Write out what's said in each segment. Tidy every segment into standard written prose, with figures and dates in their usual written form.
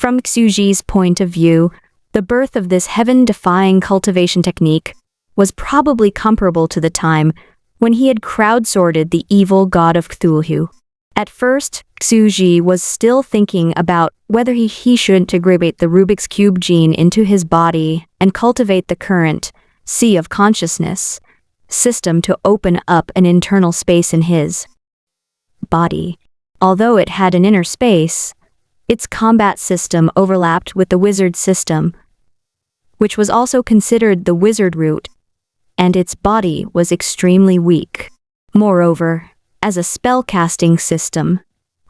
From Xuji's point of view, the birth of this heaven-defying cultivation technique was probably comparable to the time when he had crowdsourced the evil god of Cthulhu. At first, Xuji was still thinking about whether he should integrate the Rubik's Cube gene into his body and cultivate the current sea of consciousness system to open up an internal space in his body. Although it had an inner space, its combat system overlapped with the wizard system, which was also considered the wizard root, and its body was extremely weak. Moreover, as a spellcasting system,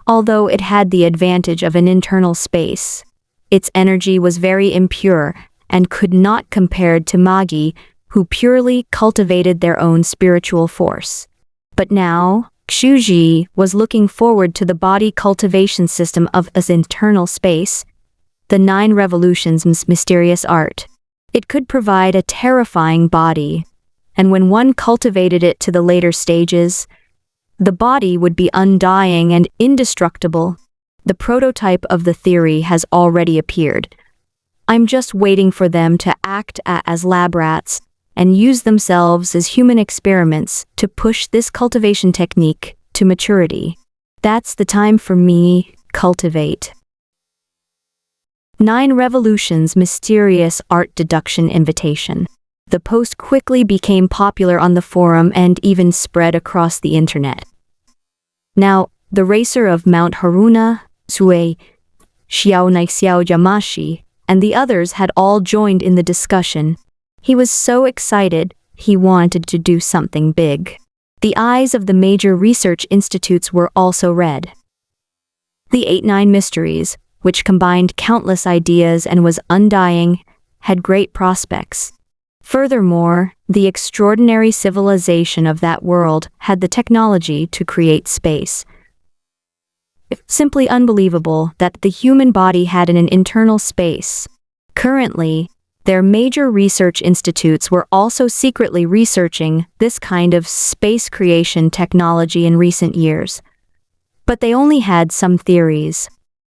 although it had the advantage of an internal space, its energy was very impure and could not compare to Magi, who purely cultivated their own spiritual force. But now, Xuji was looking forward to the body cultivation system of his internal space, the 9 revolutions' mysterious art. It could provide a terrifying body, and when one cultivated it to the later stages, the body would be undying and indestructible. The prototype of the theory has already appeared. I'm just waiting for them to act as lab rats and use themselves as human experiments to push this cultivation technique to maturity. That's the time for me, cultivate. 9 Revolutions Mysterious Art Deduction Invitation. The post quickly became popular on the forum and even spread across the internet. Now, the racer of Mount Haruna, Sue, Xiao Yamashi, and the others had all joined in the discussion. He was so excited, he wanted to do something big. The eyes of the major research institutes were also red. The 8-9 Mysteries, which combined countless ideas and was undying, had great prospects. Furthermore, the extraordinary civilization of that world had the technology to create space. It's simply unbelievable that the human body had an internal space. Currently, their major research institutes were also secretly researching this kind of space creation technology in recent years. But they only had some theories.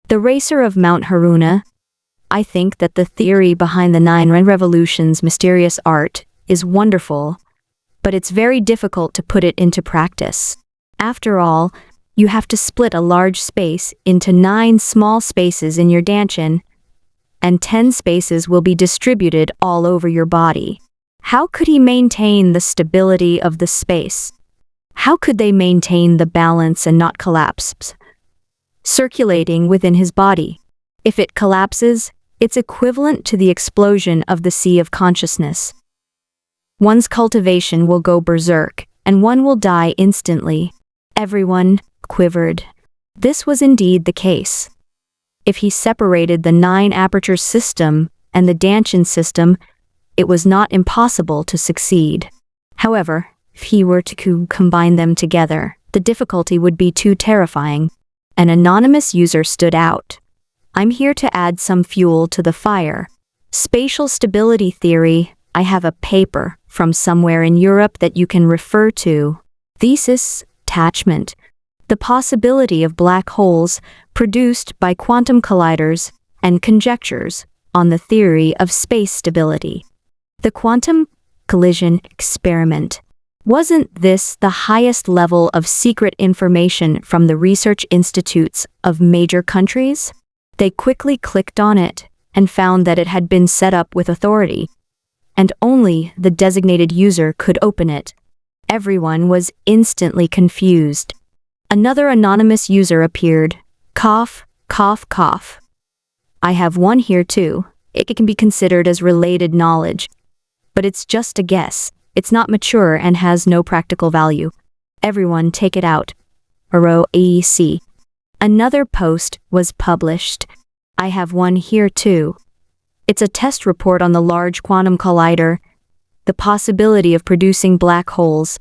The racer of Mount Haruna, I think that the theory behind the 9 Revolutions mysterious art is wonderful, but it's very difficult to put it into practice. After all, you have to split a large space into 9 small spaces in your danchin, and 10 spaces will be distributed all over your body. How could he maintain the stability of the space? How could they maintain the balance and not collapse? Circulating within his body. If it collapses, it's equivalent to the explosion of the sea of consciousness. One's cultivation will go berserk, and one will die instantly. Everyone quivered. This was indeed the case. If he separated the 9 aperture system and the Danchin system, it was not impossible to succeed. However, if he were to combine them together, the difficulty would be too terrifying. An anonymous user stood out. I'm here to add some fuel to the fire. Spatial stability theory, I have a paper from somewhere in Europe that you can refer to. Thesis, attachment. The possibility of black holes produced by quantum colliders and conjectures on the theory of space stability. The quantum collision experiment. Wasn't this the highest level of secret information from the research institutes of major countries? They quickly clicked on it and found that it had been set up with authority, and only the designated user could open it. Everyone was instantly confused. Another anonymous user appeared. Cough, cough, cough. I have one here too. It can be considered as related knowledge, but it's just a guess. It's not mature and has no practical value. Everyone take it out. Aro AEC. Another post was published. I have one here too. It's a test report on the Large Quantum Collider, the possibility of producing black holes,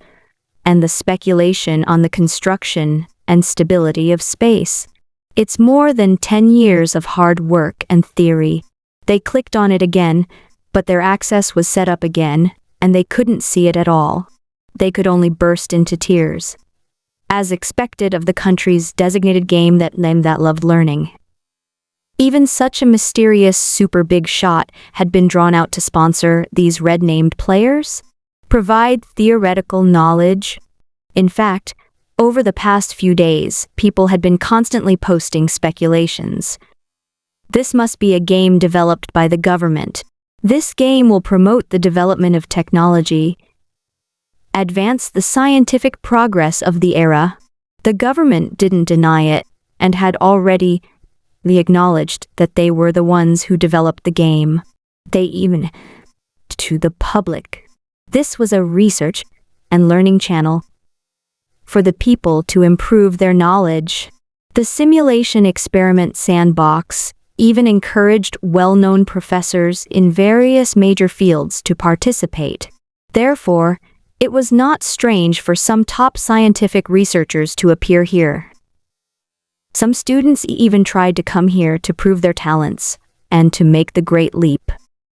and the speculation on the construction and stability of space. It's more than 10 years of hard work and theory. They clicked on it again, but their access was set up again, and they couldn't see it at all. They could only burst into tears. As expected of the country's designated game that loved learning. Even such a mysterious super big shot had been drawn out to sponsor these red-named players, provide theoretical knowledge. In fact, over the past few days, people had been constantly posting speculations. This must be a game developed by the government. This game will promote the development of technology, advance the scientific progress of the era. The government didn't deny it and had already acknowledged that they were the ones who developed the game. They even to the public. This was a research and learning channel for the people to improve their knowledge. The simulation experiment sandbox even encouraged well-known professors in various major fields to participate. Therefore, it was not strange for some top scientific researchers to appear here. Some students even tried to come here to prove their talents and to make the great leap.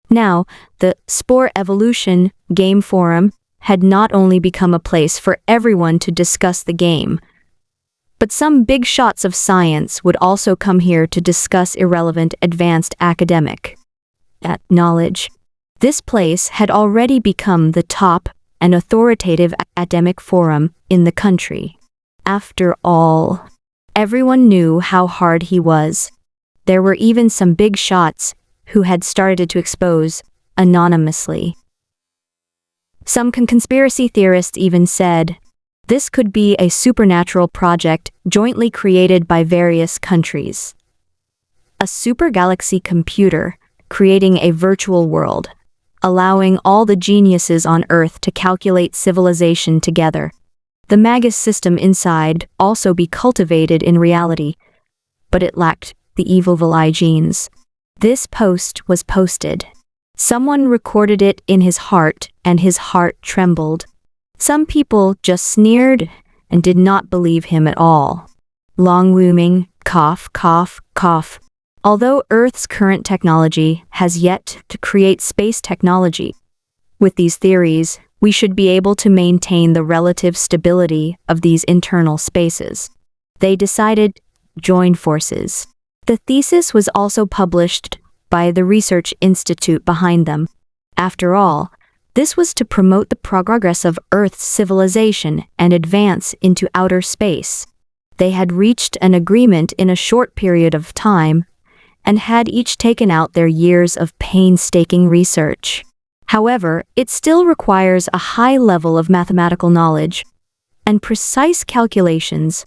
Now, the Spore Evolution Game Forum had not only become a place for everyone to discuss the game, but some big shots of science would also come here to discuss irrelevant advanced academic knowledge. This place had already become the top and authoritative academic forum in the country. After all, everyone knew how hard he was. There were even some big shots who had started to expose anonymously. Some conspiracy theorists even said, this could be a supernatural project jointly created by various countries. A super galaxy computer creating a virtual world, allowing all the geniuses on Earth to calculate civilization together. The Magus system inside also be cultivated in reality, but it lacked the evil eye genes. This post was posted. Someone recorded it in his heart, and his heart trembled. Some people just sneered and did not believe him at all. Long looming, cough, cough, cough. Although Earth's current technology has yet to create space technology, with these theories, we should be able to maintain the relative stability of these internal spaces. They decided join forces. The thesis was also published by the research institute behind them. After all, this was to promote the progress of Earth's civilization and advance into outer space. They had reached an agreement in a short period of time and had each taken out their years of painstaking research. However, it still requires a high level of mathematical knowledge and precise calculations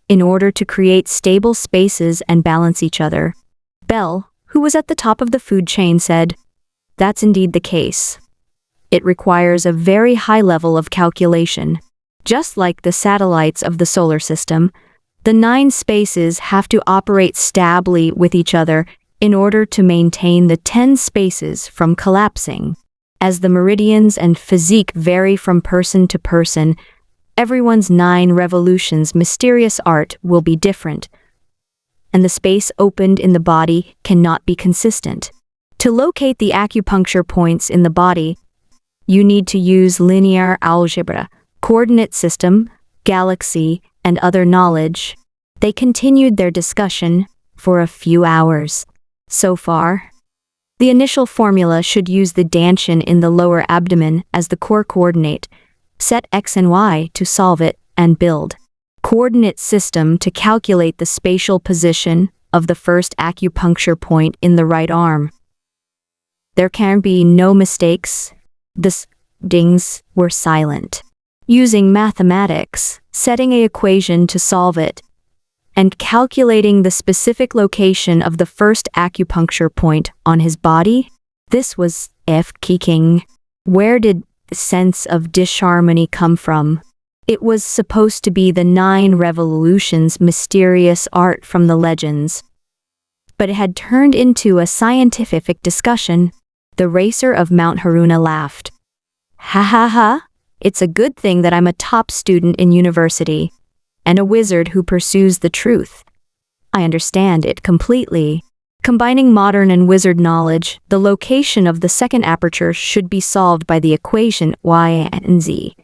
in order to create stable spaces and balance each other. Bell, who was at the top of the food chain, said, "That's indeed the case. It requires a very high level of calculation. Just like the satellites of the solar system, the 9 spaces have to operate stably with each other in order to maintain the 10 spaces from collapsing. As the meridians and physique vary from person to person, everyone's 9 revolutions mysterious art will be different, and the space opened in the body cannot be consistent. To locate the acupuncture points in the body, you need to use linear algebra, coordinate system, galaxy, and other knowledge." They continued their discussion for a few hours. So far, the initial formula should use the dantian in the lower abdomen as the core coordinate, set x and y to solve it, and build coordinate system to calculate the spatial position of the first acupuncture point in the right arm. There can be no mistakes. The dings were silent. Using mathematics, setting an equation to solve it, and calculating the specific location of the first acupuncture point on his body, this was kicking. Where did the sense of disharmony come from? It was supposed to be the 9 revolutions mysterious art from the legends, but it had turned into a scientific discussion. The racer of Mount Haruna laughed. "Ha ha ha, it's a good thing that I'm a top student in university, and a wizard who pursues the truth. I understand it completely. Combining modern and wizard knowledge, the location of the second aperture should be solved by the equation y and z.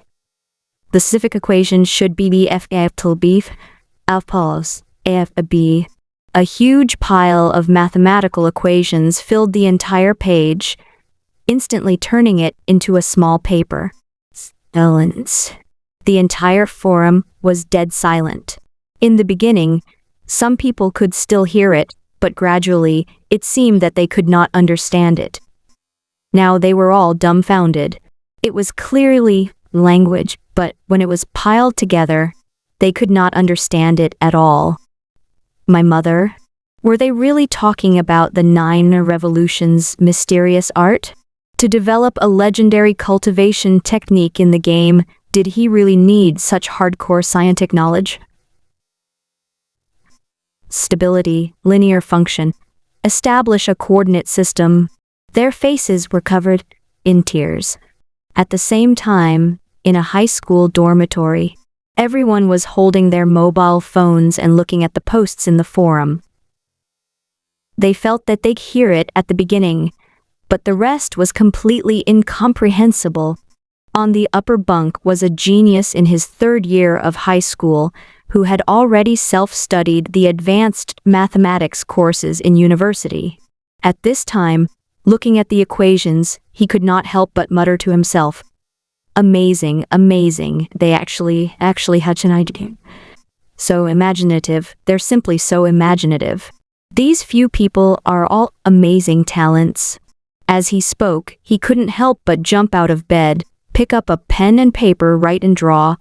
The specific equation should be bf till b, f pause, af b. A huge pile of mathematical equations filled the entire page, instantly turning it into a small paper. Silence. The entire forum was dead silent. In the beginning, some people could still hear it, but gradually, it seemed that they could not understand it. Now they were all dumbfounded. It was clearly language, but when it was piled together, they could not understand it at all. My mother? Were they really talking about the 9 revolutions' mysterious art? To develop a legendary cultivation technique in the game, did he really need such hardcore scientific knowledge? Stability, linear function, establish a coordinate system. Their faces were covered in tears. At the same time, in a high school dormitory, everyone was holding their mobile phones and looking at the posts in the forum. They felt that they'd hear it at the beginning, but the rest was completely incomprehensible. On the upper bunk was a genius in his 3rd year of high school who had already self-studied the advanced mathematics courses in university. At this time, looking at the equations, he could not help but mutter to himself, "Amazing, amazing, they actually had an idea. So imaginative, they're simply so imaginative. These few people are all amazing talents." As he spoke, he couldn't help but jump out of bed, pick up a pen and paper, write and draw.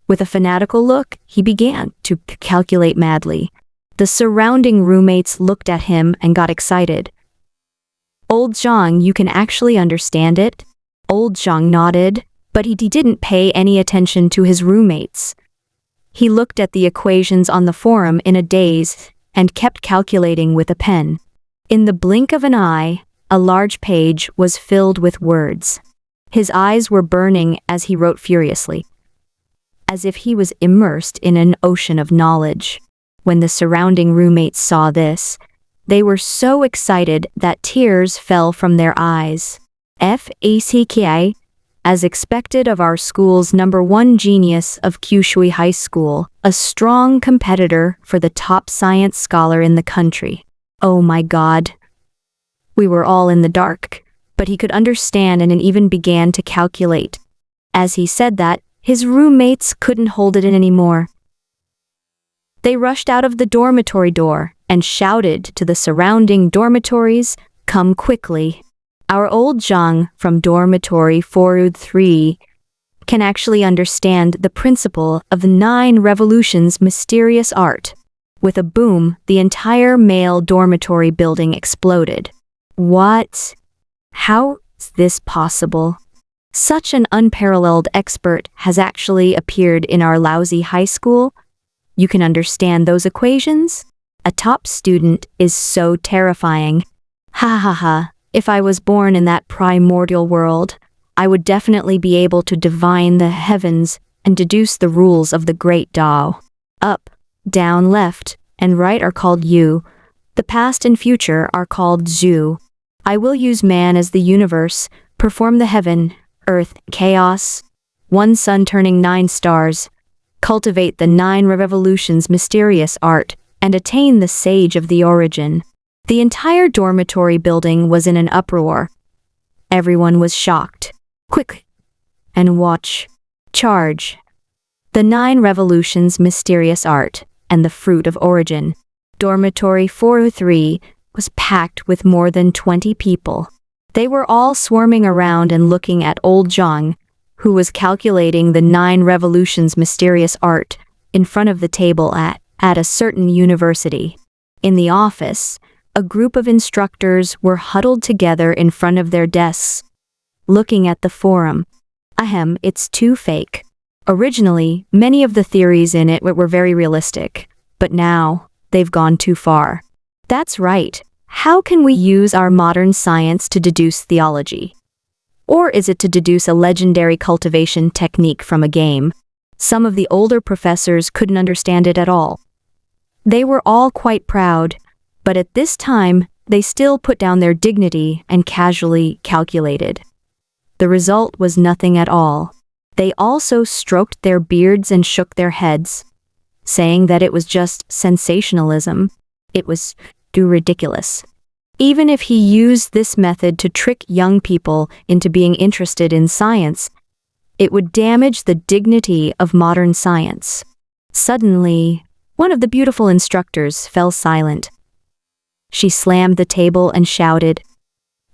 With a fanatical look, he began to calculate madly. The surrounding roommates looked at him and got excited. "Old Zhang, you can actually understand it?" Old Zhang nodded, but he didn't pay any attention to his roommates. He looked at the equations on the forum in a daze and kept calculating with a pen. In the blink of an eye, a large page was filled with words. His eyes were burning as he wrote furiously, as if he was immersed in an ocean of knowledge. When the surrounding roommates saw this, they were so excited that tears fell from their eyes. FACKI, as expected of our school's #1 genius of Kyushui High School, a strong competitor for the top science scholar in the country. Oh my God. We were all in the dark, but he could understand and even began to calculate. As he said that, his roommates couldn't hold it in anymore. They rushed out of the dormitory door and shouted to the surrounding dormitories, "Come quickly. Our old Zhang from dormitory 403 can actually understand the principle of the 9 revolutions' mysterious art." With a boom, the entire male dormitory building exploded. What? How is this possible? Such an unparalleled expert has actually appeared in our lousy high school? You can understand those equations? A top student is so terrifying. Ha ha ha, if I was born in that primordial world, I would definitely be able to divine the heavens and deduce the rules of the great Tao. Up, down, left, and right are called Yu. The past and future are called Zhu. I will use man as the universe, perform the heaven, earth, chaos, one sun turning 9 stars, cultivate the 9 revolutions' mysterious art, and attain the sage of the origin. The entire dormitory building was in an uproar. Everyone was shocked. Quick, and watch. Charge. The 9 revolutions' mysterious art, and the fruit of origin. Dormitory 403 was packed with more than 20 people. They were all swarming around and looking at old Zhang, who was calculating the 9 revolutions' mysterious art in front of the table at a certain university. In the office, a group of instructors were huddled together in front of their desks, looking at the forum. Ahem, it's too fake. Originally, many of the theories in it were very realistic, but now, they've gone too far. That's right. How can we use our modern science to deduce theology? Or is it to deduce a legendary cultivation technique from a game? Some of the older professors couldn't understand it at all. They were all quite proud, but at this time, they still put down their dignity and casually calculated. The result was nothing at all. They also stroked their beards and shook their heads, saying that it was just sensationalism. It was too ridiculous. Even if he used this method to trick young people into being interested in science, it would damage the dignity of modern science. Suddenly, one of the beautiful instructors fell silent. She slammed the table and shouted,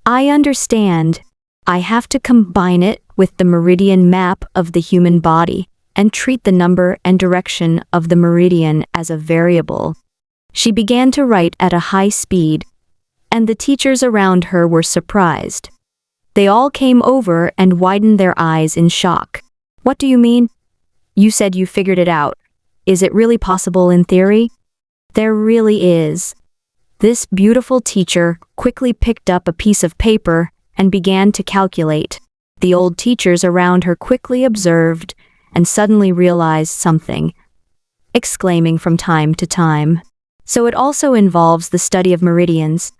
"I understand. I have to combine it with the meridian map of the human body and treat the number and direction of the meridian as a variable." She began to write at a high speed, and the teachers around her were surprised. They all came over and widened their eyes in shock. "What do you mean? You said you figured it out. Is it really possible in theory?" "There really is." This beautiful teacher quickly picked up a piece of paper and began to calculate. The old teachers around her quickly observed and suddenly realized something, exclaiming from time to time, "So it also involves the study of meridians.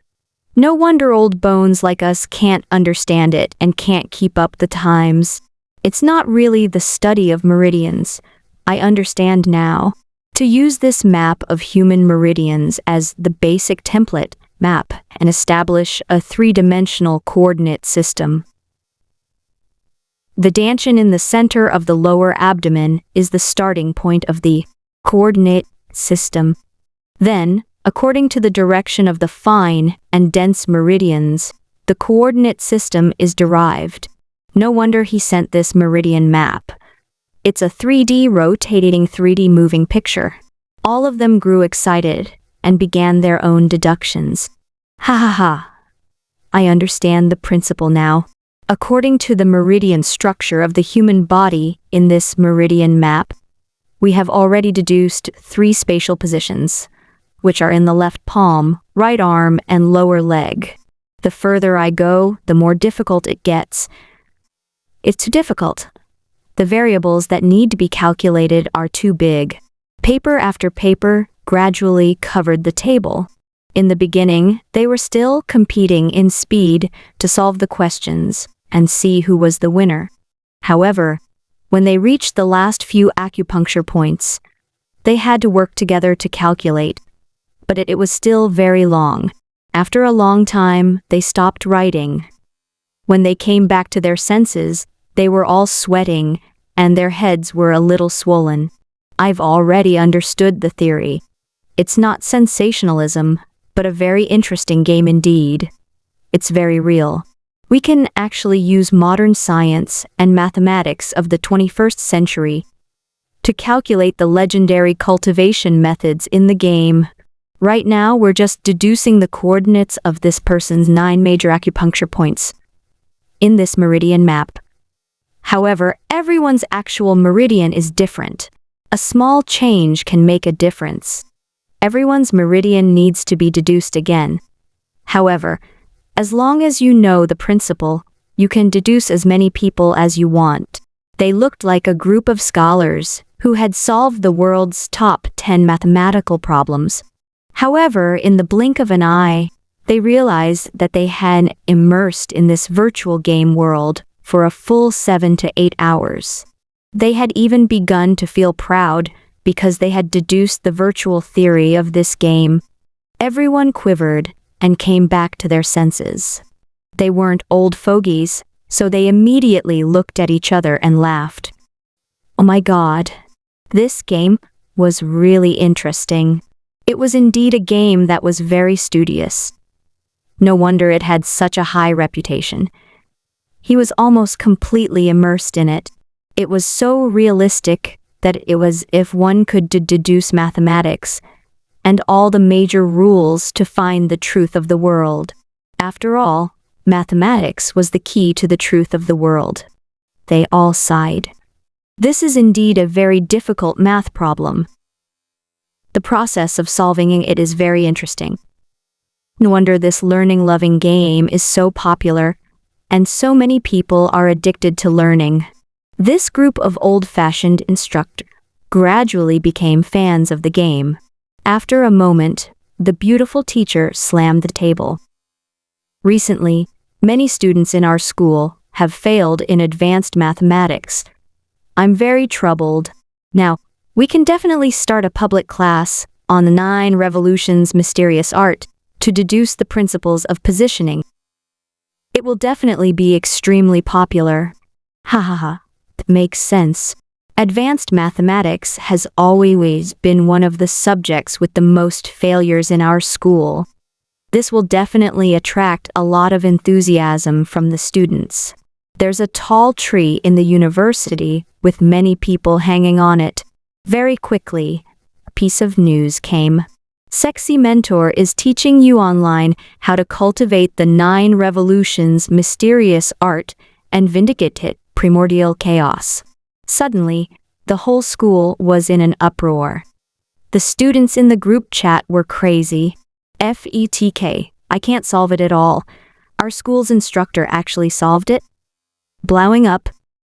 No wonder old bones like us can't understand it and can't keep up the times. It's not really the study of meridians. I understand now. To use this map of human meridians as the basic template map and establish a three-dimensional coordinate system. The dantian in the center of the lower abdomen is the starting point of the coordinate system. Then, according to the direction of the fine and dense meridians, the coordinate system is derived. No wonder he sent this meridian map. It's a 3D rotating 3D moving picture. All of them grew excited and began their own deductions. Ha ha ha. I understand the principle now. According to the meridian structure of the human body in this meridian map, we have already deduced 3 spatial positions, which are in the left palm, right arm, and lower leg. The further I go, the more difficult it gets. It's too difficult. The variables that need to be calculated are too big. Paper after paper gradually covered the table. In the beginning, they were still competing in speed to solve the questions and see who was the winner. However, when they reached the last few acupuncture points, they had to work together to calculate, but it was still very long. After a long time, they stopped writing. When they came back to their senses, they were all sweating, and their heads were a little swollen. I've already understood the theory. It's not sensationalism, but a very interesting game indeed. It's very real. We can actually use modern science and mathematics of the 21st century to calculate the legendary cultivation methods in the game. Right now, we're just deducing the coordinates of this person's 9 major acupuncture points in this meridian map. However, everyone's actual meridian is different. A small change can make a difference. Everyone's meridian needs to be deduced again. However, as long as you know the principle, you can deduce as many people as you want. They looked like a group of scholars who had solved the world's top 10 mathematical problems. However, in the blink of an eye, they realized that they had immersed in this virtual game world for a full 7 to 8 hours. They had even begun to feel proud because they had deduced the virtual theory of this game. Everyone quivered and came back to their senses. They weren't old fogies, so they immediately looked at each other and laughed. Oh my God, this game was really interesting. It was indeed a game that was very studious. No wonder it had such a high reputation. He was almost completely immersed in it. It was so realistic that it was if one could deduce mathematics and all the major rules to find the truth of the world. After all, mathematics was the key to the truth of the world. They all sighed. This is indeed a very difficult math problem. The process of solving it is very interesting. No wonder this learning-loving game is so popular, and so many people are addicted to learning. This group of old-fashioned instructors gradually became fans of the game. After a moment, the beautiful teacher slammed the table. Recently, many students in our school have failed in advanced mathematics. I'm very troubled. Now, we can definitely start a public class on the 9 revolutions mysterious art to deduce the principles of positioning. It will definitely be extremely popular. Ha ha ha. Makes sense. Advanced mathematics has always been one of the subjects with the most failures in our school. This will definitely attract a lot of enthusiasm from the students. There's a tall tree in the university with many people hanging on it. Very quickly, a piece of news came. Sexy mentor is teaching you online how to cultivate the 9 revolutions mysterious art and vindicate it primordial chaos. Suddenly, the whole school was in an uproar. The students in the group chat were crazy. FETK, I can't solve it at all. Our school's instructor actually solved it. Blowing up.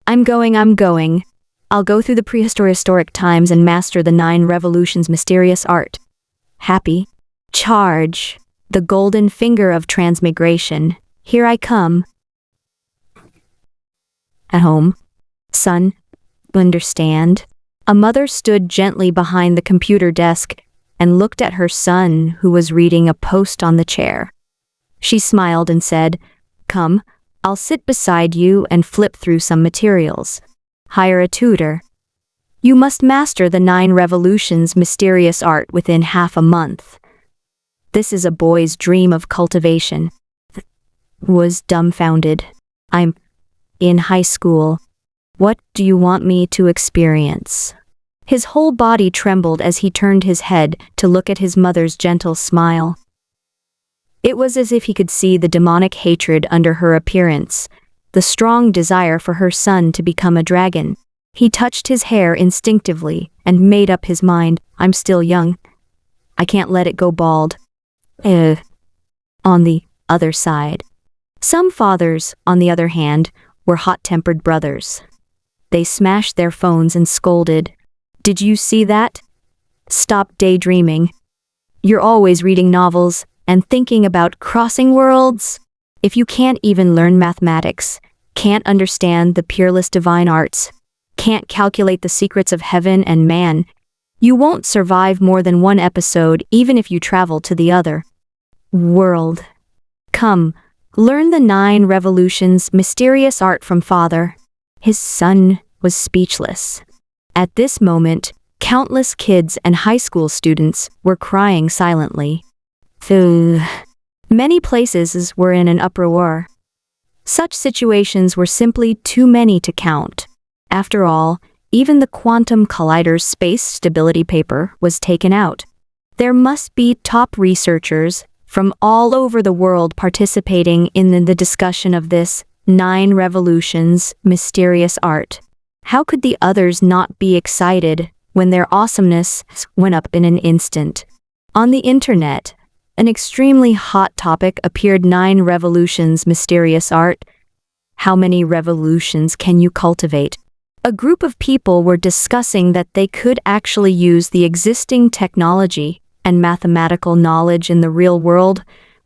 I'm going. I'll go through the prehistoric times and master the 9 revolutions mysterious art. Happy. Charge. The golden finger of transmigration. Here I come. At home. Son, understand? A mother stood gently behind the computer desk and looked at her son who was reading a post on the chair. She smiled and said, "Come, I'll sit beside you and flip through some materials. Hire a tutor. You must master the 9 revolutions mysterious art within half a month." This is a boy's dream of cultivation. Was dumbfounded. I'm in high school. What do you want me to experience? His whole body trembled as he turned his head to look at his mother's gentle smile. It was as if he could see the demonic hatred under her appearance, the strong desire for her son to become a dragon. He touched his hair instinctively and made up his mind. I'm still young. I can't let it go bald. On the other side. Some fathers, on the other hand, were hot-tempered brothers. They smashed their phones and scolded. Did you see that? Stop daydreaming. You're always reading novels and thinking about crossing worlds. If you can't even learn mathematics, can't understand the peerless divine arts, can't calculate the secrets of heaven and man, you won't survive more than one episode even if you travel to the other world. Come, learn the 9 revolutions mysterious art from father. His son was speechless. At this moment, countless kids and high school students were crying silently. Many places were in an uproar. Such situations were simply too many to count. After all, even the quantum collider's space stability paper was taken out. There must be top researchers from all over the world participating in the discussion of this 9 revolutions mysterious art. How could the others not be excited when their awesomeness went up in an instant? On the internet, an extremely hot topic appeared: 9 revolutions mysterious art. How many revolutions can you cultivate? A group of people were discussing that they could actually use the existing technology and mathematical knowledge in the real world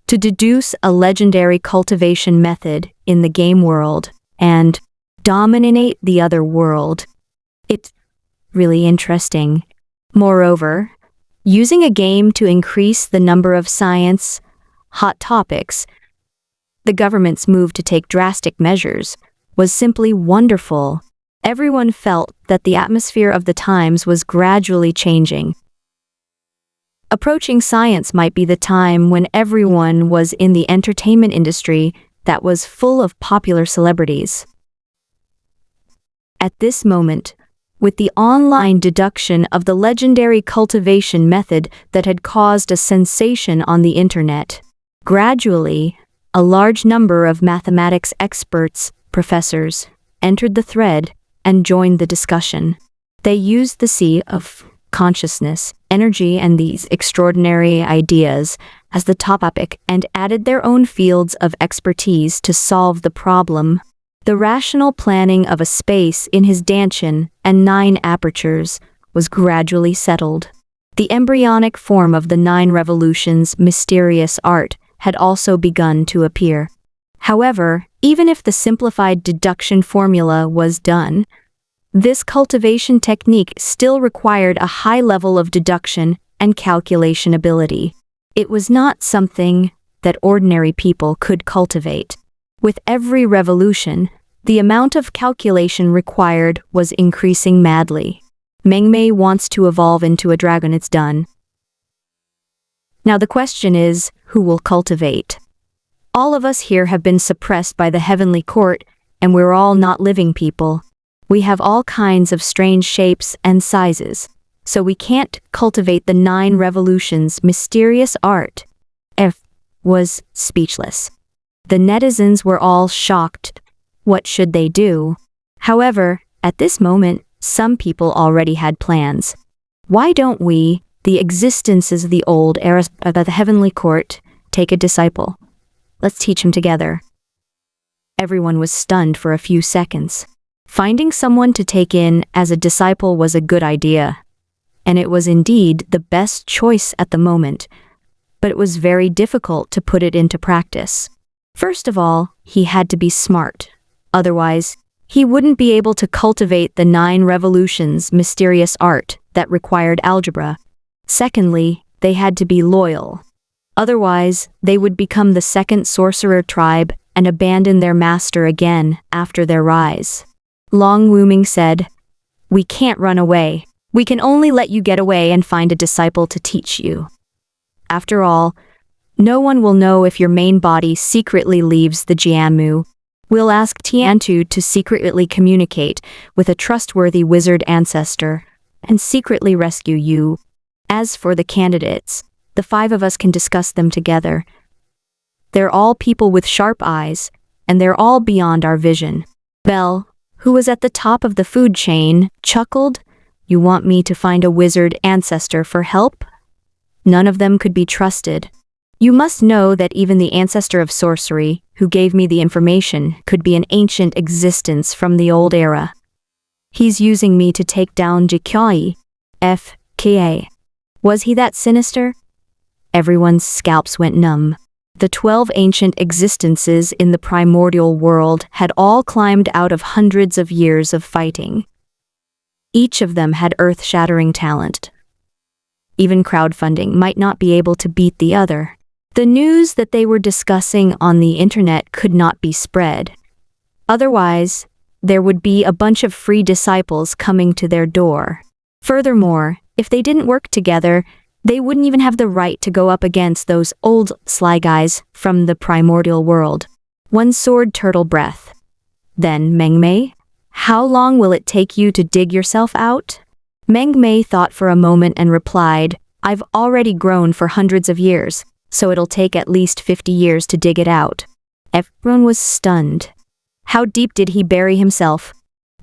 to deduce a legendary cultivation method in the game world and dominate the other world. It's really interesting. Moreover, using a game to increase the number of science hot topics, the government's move to take drastic measures, was simply wonderful. Everyone felt that the atmosphere of the times was gradually changing. Approaching science might be the time when everyone was in the entertainment industry that was full of popular celebrities. At this moment, with the online deduction of the legendary cultivation method that had caused a sensation on the internet, gradually, a large number of mathematics experts, professors, entered the thread and joined the discussion. They used the sea of consciousness, energy, and these extraordinary ideas as the topic and added their own fields of expertise to solve the problem. The rational planning of a space in his Dantian and 9 apertures was gradually settled. The embryonic form of the 9 revolutions mysterious art had also begun to appear. However, even if the simplified deduction formula was done, this cultivation technique still required a high level of deduction and calculation ability. It was not something that ordinary people could cultivate. With every revolution, the amount of calculation required was increasing madly. Mengmei wants to evolve into a dragon. It's done. Now the question is, who will cultivate? All of us here have been suppressed by the heavenly court, and we're all not living people. We have all kinds of strange shapes and sizes, so we can't cultivate the 9 revolutions mysterious art. F was speechless. The netizens were all shocked. What should they do? However, at this moment, some people already had plans. Why don't we, the existences of the old era of the heavenly court, take a disciple? Let's teach him together. Everyone was stunned for a few seconds. Finding someone to take in as a disciple was a good idea, and it was indeed the best choice at the moment, but it was very difficult to put it into practice. First of all, he had to be smart. Otherwise, he wouldn't be able to cultivate the 9 revolutions mysterious art that required algebra. Secondly, they had to be loyal. Otherwise, they would become the second sorcerer tribe and abandon their master again after their rise. Long Wuming said, "We can't run away. We can only let you get away and find a disciple to teach you. After all, no one will know if your main body secretly leaves the Jianmu. We'll ask Tiantu to secretly communicate with a trustworthy wizard ancestor and secretly rescue you. As for the candidates, the 5 of us can discuss them together. They're all people with sharp eyes, and they're all beyond our vision." Bell, who was at the top of the food chain, chuckled, "You want me to find a wizard ancestor for help? None of them could be trusted. You must know that even the ancestor of sorcery, who gave me the information, could be an ancient existence from the old era. He's using me to take down Jikai. FKA. Was he that sinister?" Everyone's scalps went numb. The 12 ancient existences in the primordial world had all climbed out of hundreds of years of fighting. Each of them had earth-shattering talent. Even crowdfunding might not be able to beat the other. The news that they were discussing on the internet could not be spread. Otherwise, there would be a bunch of free disciples coming to their door. Furthermore, if they didn't work together, they wouldn't even have the right to go up against those old sly guys from the primordial world. One sword turtle breath. Then Mengmei, how long will it take you to dig yourself out? Mengmei thought for a moment and replied, "I've already grown for hundreds of years, so it'll take at least 50 years to dig it out." Everyone was stunned. How deep did he bury himself?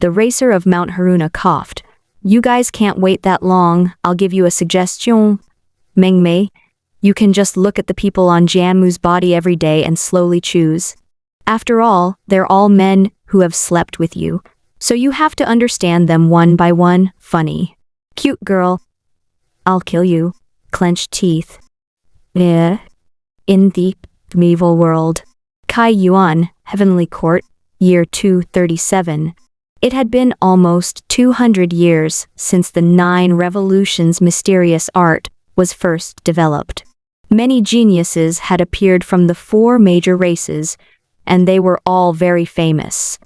The racer of Mount Haruna coughed. "You guys can't wait that long. I'll give you a suggestion. Mengmei, you can just look at the people on Jianmu's body every day and slowly choose. After all, they're all men who have slept with you, so you have to understand them one by one. Funny. Cute girl. I'll kill you." Clenched teeth. In the medieval world. Kai Yuan, Heavenly Court, year 237. It had been almost 200 years since the 9 revolutions mysterious art was first developed. Many geniuses had appeared from the 4 major races, and they were all very famous.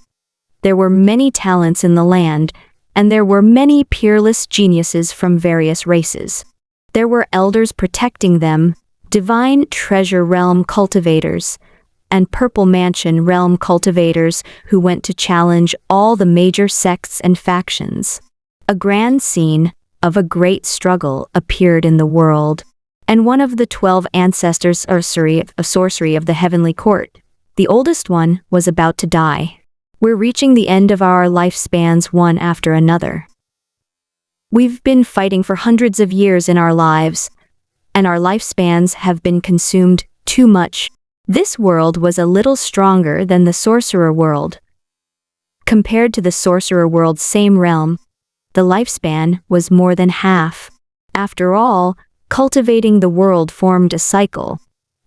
There were many talents in the land, and there were many peerless geniuses from various races. There were elders protecting them, divine treasure realm cultivators, and purple mansion realm cultivators who went to challenge all the major sects and factions. A grand scene of a great struggle appeared in the world, and one of the 12 ancestors of sorcery of the heavenly court, the oldest one, was about to die. We're reaching the end of our lifespans one after another. We've been fighting for hundreds of years in our lives, and our lifespans have been consumed too much. This world was a little stronger than the sorcerer world. Compared to the sorcerer world's same realm, the lifespan was more than half. After all, cultivating the world formed a cycle,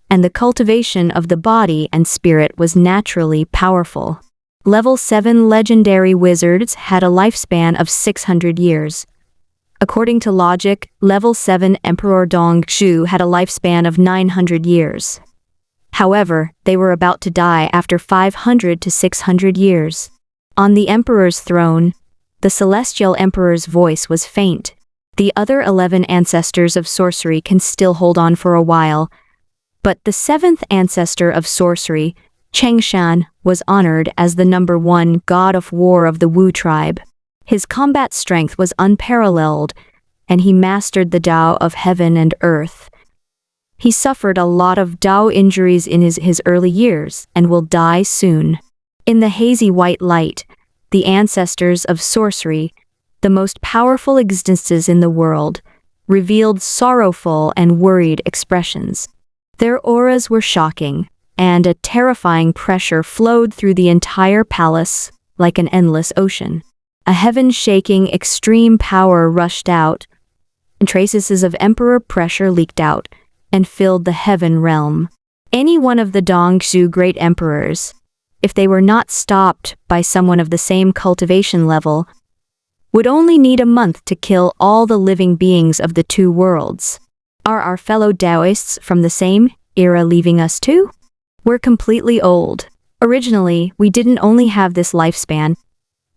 and the cultivation of the body and spirit was naturally powerful. Level 7 legendary wizards had a lifespan of 600 years. According to logic, level 7 Emperor Dongzhu had a lifespan of 900 years. However, they were about to die after 500 to 600 years. On the emperor's throne, the celestial emperor's voice was faint. The other 11 ancestors of sorcery can still hold on for a while, but the 7th ancestor of sorcery, Chengshan, was honored as the #1 god of war of the Wu tribe. His combat strength was unparalleled, and he mastered the Tao of heaven and earth. He suffered a lot of Tao injuries in his early years and will die soon. In the hazy white light, the ancestors of sorcery, the most powerful existences in the world, revealed sorrowful and worried expressions. Their auras were shocking, and a terrifying pressure flowed through the entire palace like an endless ocean. A heaven-shaking extreme power rushed out, and traces of emperor pressure leaked out and filled the heaven realm. Any one of the Dongzhu great emperors, if they were not stopped by someone of the same cultivation level, would only need a month to kill all the living beings of the two worlds. Are our fellow Taoists from the same era leaving us too? We're completely old. Originally, we didn't only have this lifespan.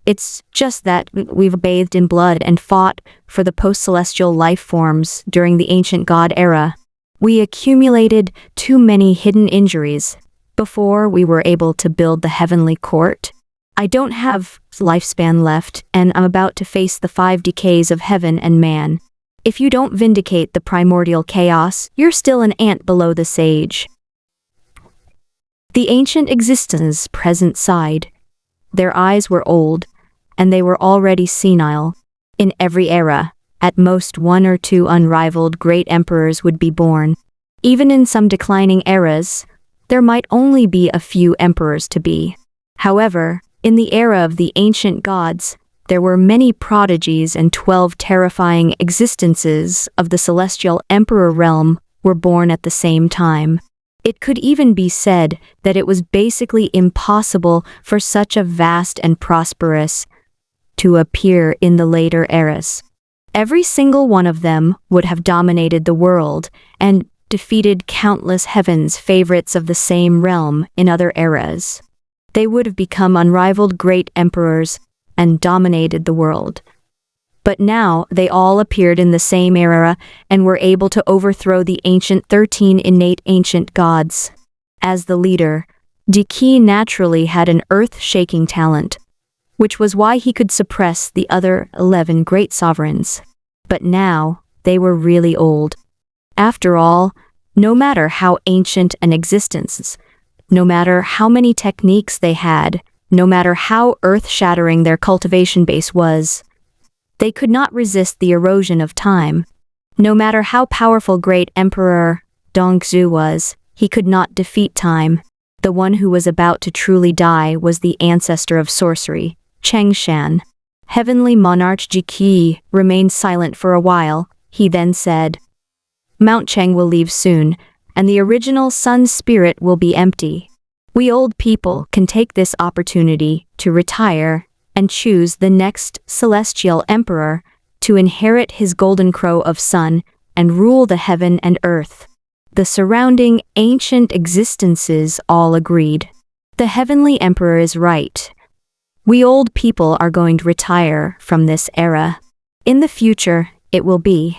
It's just that we've bathed in blood and fought for the post-celestial life forms during the ancient god era. We accumulated too many hidden injuries before we were able to build the heavenly court. I don't have lifespan left, and I'm about to face the 5 decays of heaven and man. If you don't vindicate the primordial chaos, you're still an ant below the sage. The ancient existence present sighed. Their eyes were old, and they were already senile. In every era, at most 1 or 2 unrivaled great emperors would be born. Even in some declining eras, there might only be a few emperors to be. However, in the era of the ancient gods, there were many prodigies, and 12 terrifying existences of the celestial emperor realm were born at the same time. It could even be said that it was basically impossible for such a vast and prosperous to appear in the later eras. Every single one of them would have dominated the world and defeated countless heaven's favorites of the same realm in other eras. They would have become unrivaled great emperors and dominated the world. But now they all appeared in the same era and were able to overthrow the ancient 13 innate ancient gods. As the leader, Diki naturally had an earth-shaking talent, which was why he could suppress the other 11 great sovereigns. But now, they were really old. After all, no matter how ancient an existence, no matter how many techniques they had, no matter how earth-shattering their cultivation base was, they could not resist the erosion of time. No matter how powerful great Emperor Dongzhu was, he could not defeat time. The one who was about to truly die was the ancestor of sorcery, Chengshan. Heavenly Monarch Jiki remained silent for a while. He then said, "Mount Cheng will leave soon, and the original sun spirit will be empty. We old people can take this opportunity to retire and choose the next celestial emperor to inherit his golden crow of sun and rule the heaven and earth." The surrounding ancient existences all agreed. The heavenly emperor is right. We old people are going to retire from this era. In the future, it will be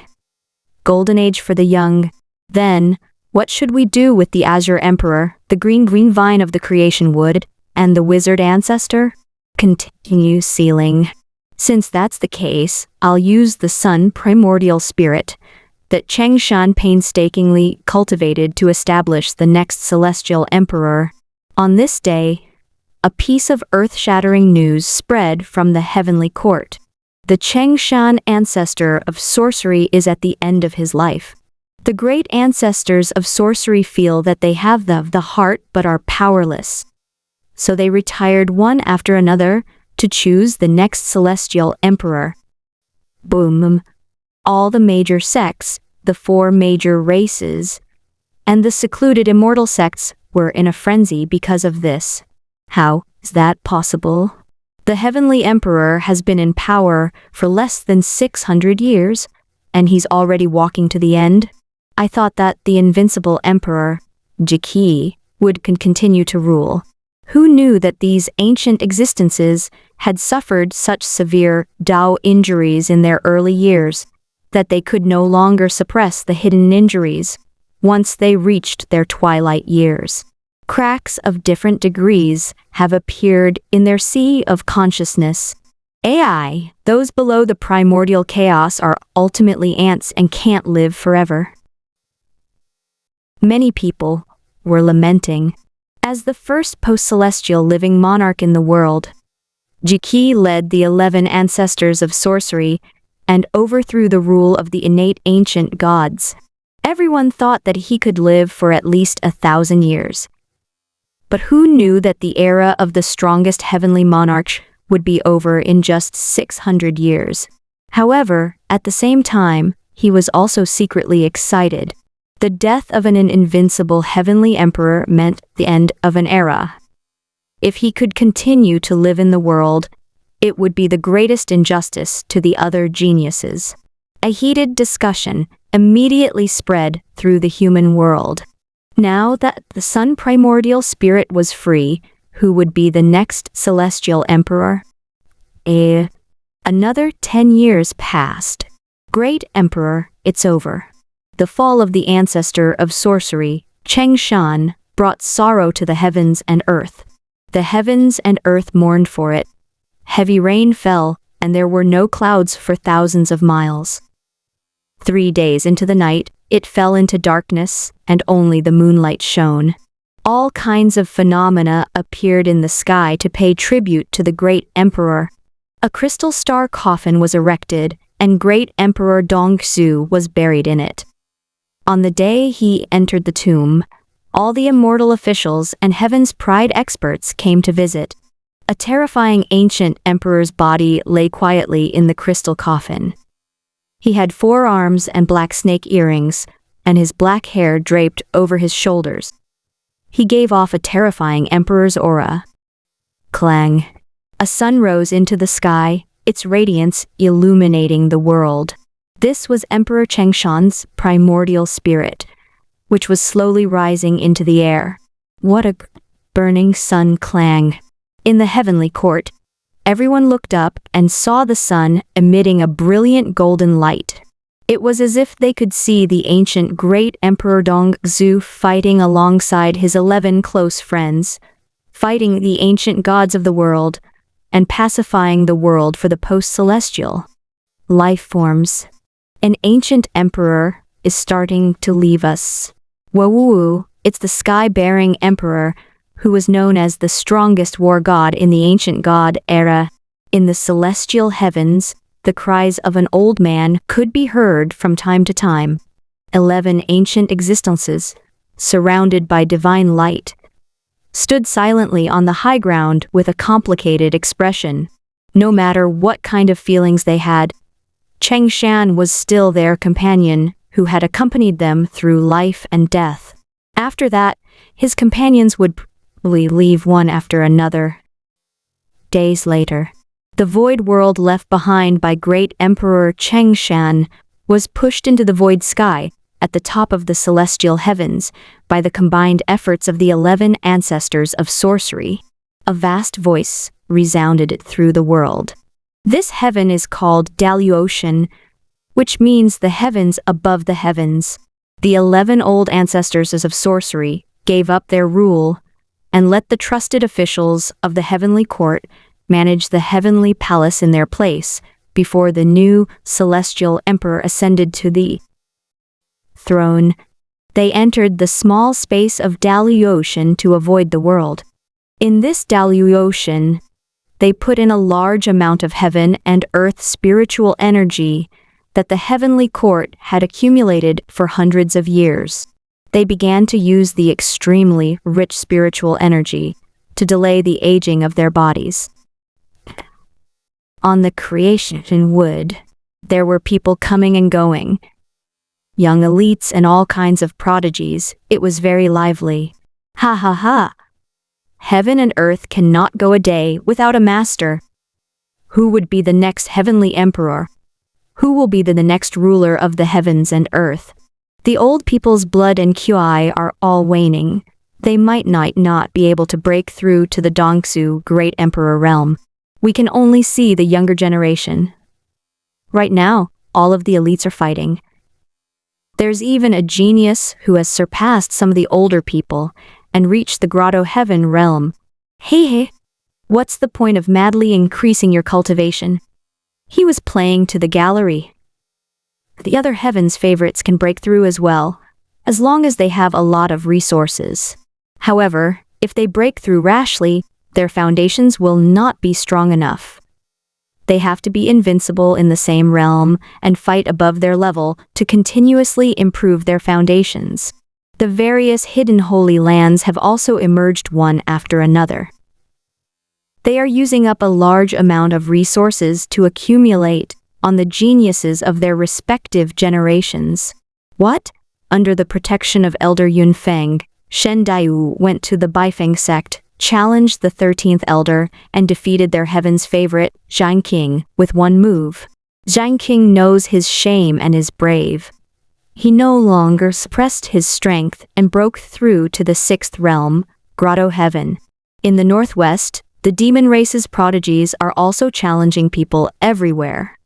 golden age for the young. Then, what should we do with the azure emperor, the green vine of the creation wood, and the wizard ancestor? Continue sealing. Since that's the case, I'll use the sun primordial spirit that Chengshan painstakingly cultivated to establish the next celestial emperor. On this day, a piece of earth-shattering news spread from the heavenly court. The Chengshan ancestor of sorcery is at the end of his life. The great ancestors of sorcery feel that they have the heart but are powerless. So they retired one after another to choose the next celestial emperor. Boom. All the major sects, the 4 major races, and the secluded immortal sects were in a frenzy because of this. How is that possible? The heavenly emperor has been in power for less than 600 years, and he's already walking to the end. I thought that the invincible emperor, Jiki, would continue to rule. Who knew that these ancient existences had suffered such severe Dao injuries in their early years that they could no longer suppress the hidden injuries once they reached their twilight years? Cracks of different degrees have appeared in their sea of consciousness. AI, those below the primordial chaos, are ultimately ants and can't live forever. Many people were lamenting. As the first post-celestial living monarch in the world, Jiki led the 11 ancestors of sorcery and overthrew the rule of the innate ancient gods. Everyone thought that he could live for at least 1,000 years. But who knew that the era of the strongest heavenly monarch would be over in just 600 years? However, at the same time, he was also secretly excited. The death of an invincible heavenly emperor meant the end of an era. If he could continue to live in the world, it would be the greatest injustice to the other geniuses. A heated discussion immediately spread through the human world. Now that the sun primordial spirit was free, who would be the next celestial emperor? Another 10 years passed. Great emperor, it's over. The fall of the ancestor of sorcery, Cheng Shan, brought sorrow to the heavens and earth. The heavens and earth mourned for it. Heavy rain fell, and there were no clouds for thousands of miles. 3 days into the night, it fell into darkness, and only the moonlight shone. All kinds of phenomena appeared in the sky to pay tribute to the great emperor. A crystal star coffin was erected, and great Emperor Dongxu was buried in it. On the day he entered the tomb, all the immortal officials and Heaven's Pride experts came to visit. A terrifying ancient emperor's body lay quietly in the crystal coffin. He had 4 arms and black snake earrings, and his black hair draped over his shoulders. He gave off a terrifying emperor's aura. Clang. A sun rose into the sky, its radiance illuminating the world. This was Emperor Chengshan's primordial spirit, which was slowly rising into the air. What a burning sun! Clang. In the heavenly court, everyone looked up and saw the sun emitting a brilliant golden light. It was as if they could see the ancient great Emperor Dongxu fighting alongside his 11 close friends, fighting the ancient gods of the world, and pacifying the world for the post-celestial life forms. An ancient emperor is starting to leave us. Woo, it's the sky-bearing emperor who was known as the strongest war god in the ancient god era. In the celestial heavens, the cries of an old man could be heard from time to time. 11 ancient existences, surrounded by divine light, stood silently on the high ground with a complicated expression. No matter what kind of feelings they had, Cheng Shan was still their companion, who had accompanied them through life and death. After that, his companions would leave one after another. Days later, the void world left behind by great Emperor Cheng Shan was pushed into the void sky at the top of the celestial heavens by the combined efforts of the 11 ancestors of sorcery. A vast voice resounded through the world. This heaven is called Daluocean, which means the heavens above the heavens. The 11 old ancestors of sorcery gave up their rule and let the trusted officials of the heavenly court manage the heavenly palace in their place before the new celestial emperor ascended to the throne. They entered the small space of Daluocean to avoid the world. In this Daluocean, they put in a large amount of heaven and earth spiritual energy that the heavenly court had accumulated for hundreds of years. They began to use the extremely rich spiritual energy to delay the aging of their bodies. On the creation wood, there were people coming and going, young elites and all kinds of prodigies. It was very lively. Ha ha ha! Heaven and earth cannot go a day without a master. Who would be the next heavenly emperor? Who will be the next ruler of the heavens and earth? The old people's blood and QI are all waning. They might not be able to break through to the Dongsu Great Emperor realm. We can only see the younger generation. Right now, all of the elites are fighting. There's even a genius who has surpassed some of the older people and reached the Grotto Heaven realm. Hey, what's the point of madly increasing your cultivation? He was playing to the gallery. The other heaven's favorites can break through as well, as long as they have a lot of resources. However, if they break through rashly, their foundations will not be strong enough. They have to be invincible in the same realm and fight above their level to continuously improve their foundations. The various hidden holy lands have also emerged one after another. They are using up a large amount of resources to accumulate on the geniuses of their respective generations. What? Under the protection of Elder Yunfeng, Shen Daiyu went to the Baifeng sect, challenged the 13th elder, and defeated their heaven's favorite, Zhang Qing, with one move. Zhang Qing knows his shame and is brave. He no longer suppressed his strength and broke through to the 6th realm, Grotto Heaven. In the northwest, the demon race's prodigies are also challenging people everywhere.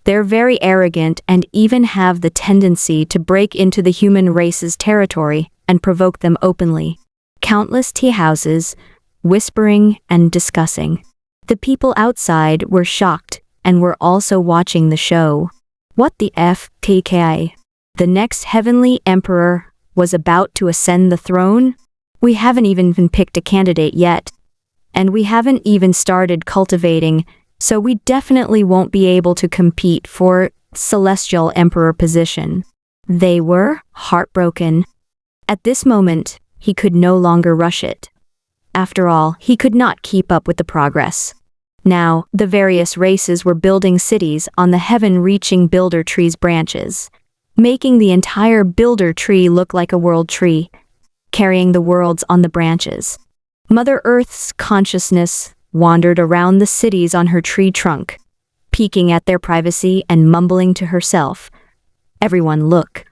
They're very arrogant and even have the tendency to break into the human race's territory and provoke them openly. Countless tea houses, whispering and discussing. The people outside were shocked and were also watching the show. What the FTK? The next heavenly emperor was about to ascend the throne? We haven't even picked a candidate yet. And we haven't even started cultivating, so we definitely won't be able to compete for celestial emperor position. They were heartbroken. At this moment, he could no longer rush it. After all, he could not keep up with the progress. Now, the various races were building cities on the heaven-reaching builder tree's branches, making the entire builder tree look like a world tree, carrying the worlds on the branches. Mother Earth's consciousness wandered around the cities on her tree trunk, peeking at their privacy and mumbling to herself. Everyone, look.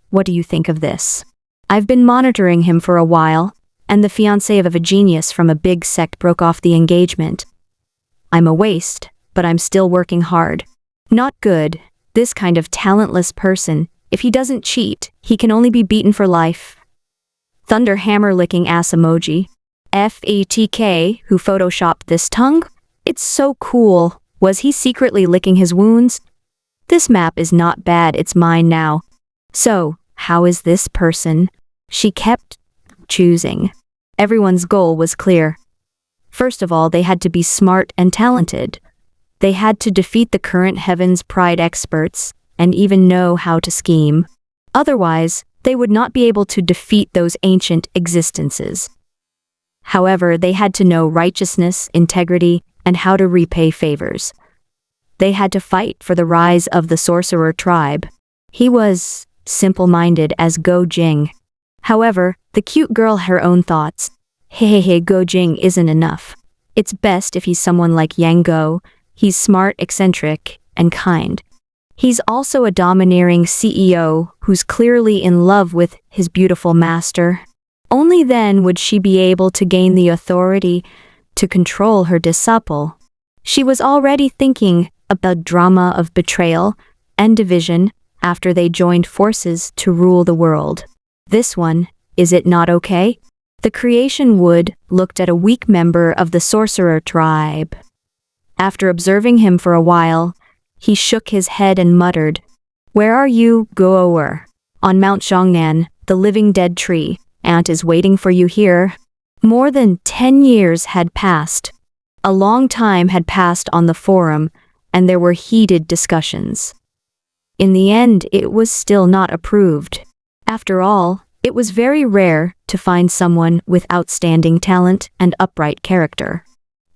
What do you think of this? I've been monitoring him for a while, and the fiancé of a genius from a big sect broke off the engagement. I'm a waste, but I'm still working hard. Not good. This kind of talentless person, if he doesn't cheat, he can only be beaten for life. Thunder hammer licking ass emoji. FATK, who photoshopped this tongue? It's so cool. Was he secretly licking his wounds? This map is not bad, it's mine now. So, how is this person? She kept choosing. Everyone's goal was clear. First of all, they had to be smart and talented. They had to defeat the current Heaven's Pride experts and even know how to scheme. Otherwise, they would not be able to defeat those ancient existences. However, they had to know righteousness, integrity, and how to repay favors. They had to fight for the rise of the sorcerer tribe. He was simple-minded as Go Jing. However, the cute girl had her own thoughts. Hey, Go Jing isn't enough. It's best if he's someone like Yang Go. He's smart, eccentric, and kind. He's also a domineering CEO who's clearly in love with his beautiful master. Only then would she be able to gain the authority to control her disciple. She was already thinking about drama of betrayal and division after they joined forces to rule the world. This one, is it not okay? The creation wood looked at a weak member of the sorcerer tribe. After observing him for a while, he shook his head and muttered, "Where are you, Goer? On Mount Zhongnan, the living dead tree. Aunt is waiting for you here." More than 10 years had passed. A long time had passed on the forum, and there were heated discussions. In the end, it was still not approved. After all, it was very rare to find someone with outstanding talent and upright character.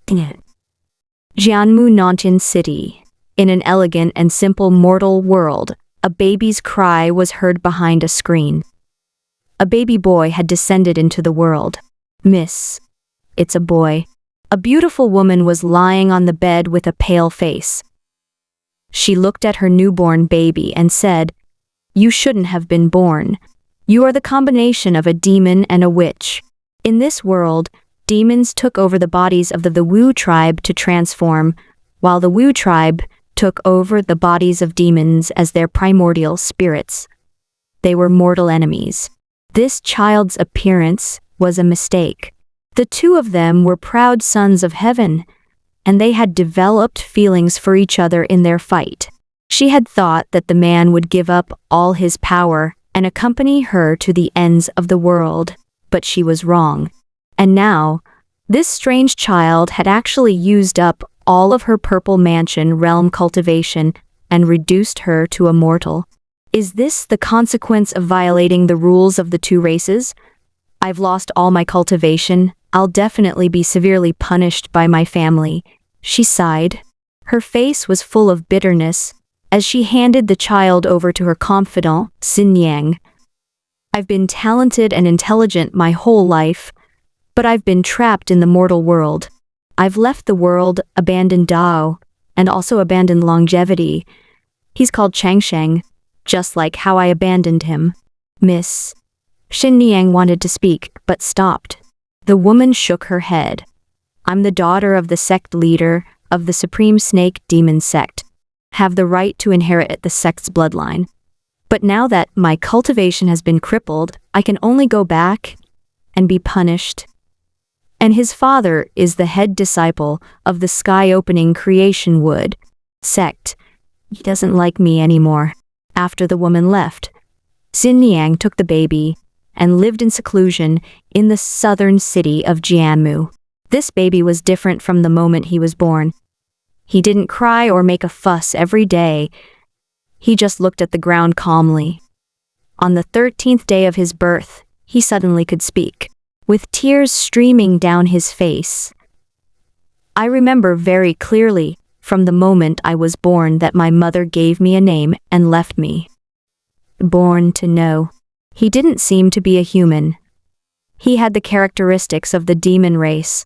Jianmu Nantian City. In an elegant and simple mortal world, a baby's cry was heard behind a screen. A baby boy had descended into the world. "Miss, it's a boy. A beautiful woman was lying on the bed with a pale face. She looked at her newborn baby and said, "You shouldn't have been born. You are the combination of a demon and a witch." In this world, demons took over the bodies of the Wu tribe to transform, while the Wu tribe took over the bodies of demons as their primordial spirits. They were mortal enemies. This child's appearance was a mistake. The two of them were proud sons of heaven, and they had developed feelings for each other in their fight. She had thought that the man would give up all his power and accompany her to the ends of the world, but she was wrong. And now, this strange child had actually used up all of her purple mansion realm cultivation and reduced her to a mortal. Is this the consequence of violating the rules of the two races? I've lost all my cultivation. I'll definitely be severely punished by my family, she sighed. Her face was full of bitterness as she handed the child over to her confidant, Xin Yang. I've been talented and intelligent my whole life, but I've been trapped in the mortal world. I've left the world, abandoned Dao, and also abandoned longevity. He's called Changsheng, just like how I abandoned him. Miss. Xin Yang wanted to speak, but stopped. The woman shook her head. I'm the daughter of the sect leader of the Supreme Snake Demon Sect. Have the right to inherit the sect's bloodline. But now that my cultivation has been crippled, I can only go back and be punished. And his father is the head disciple of the sky-opening creation wood sect. He doesn't like me anymore. After the woman left, Xin Yang took the baby and lived in seclusion in the southern city of Jianmu. This baby was different from the moment he was born. He didn't cry or make a fuss every day. He just looked at the ground calmly. On the 13th day of his birth, he suddenly could speak, with tears streaming down his face. I remember very clearly from the moment I was born that my mother gave me a name and left me. Born to know. He didn't seem to be a human. He had the characteristics of the demon race.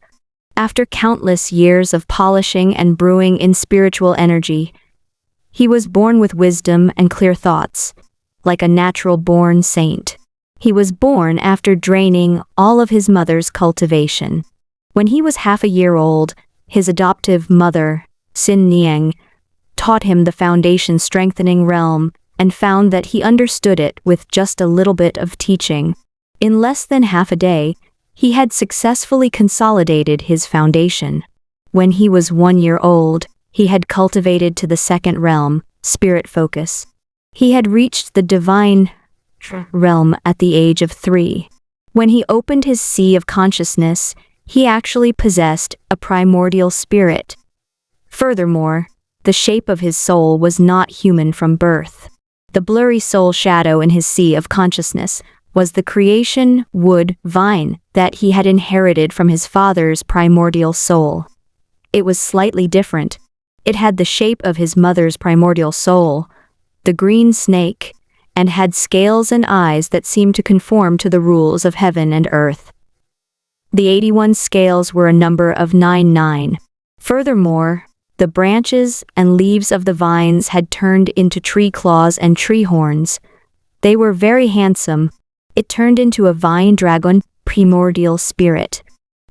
After countless years of polishing and brewing in spiritual energy, he was born with wisdom and clear thoughts, like a natural-born saint. He was born after draining all of his mother's cultivation. When he was half a year old, his adoptive mother, Xin Niang, taught him the foundation-strengthening realm and found that he understood it with just a little bit of teaching. In less than half a day, he had successfully consolidated his foundation. When he was 1 year old, he had cultivated to the second realm, spirit focus. He had reached the divine realm at the age of 3. When he opened his sea of consciousness, he actually possessed a primordial spirit. Furthermore, the shape of his soul was not human from birth. The blurry soul shadow in his sea of consciousness was the creation wood vine that he had inherited from his father's primordial soul. It was slightly different. It had the shape of his mother's primordial soul, the green snake, and had scales and eyes that seemed to conform to the rules of heaven and earth. The 81 scales were a number of 99. Furthermore, the branches and leaves of the vines had turned into tree claws and tree horns. They were very handsome. It turned into a vine dragon primordial spirit.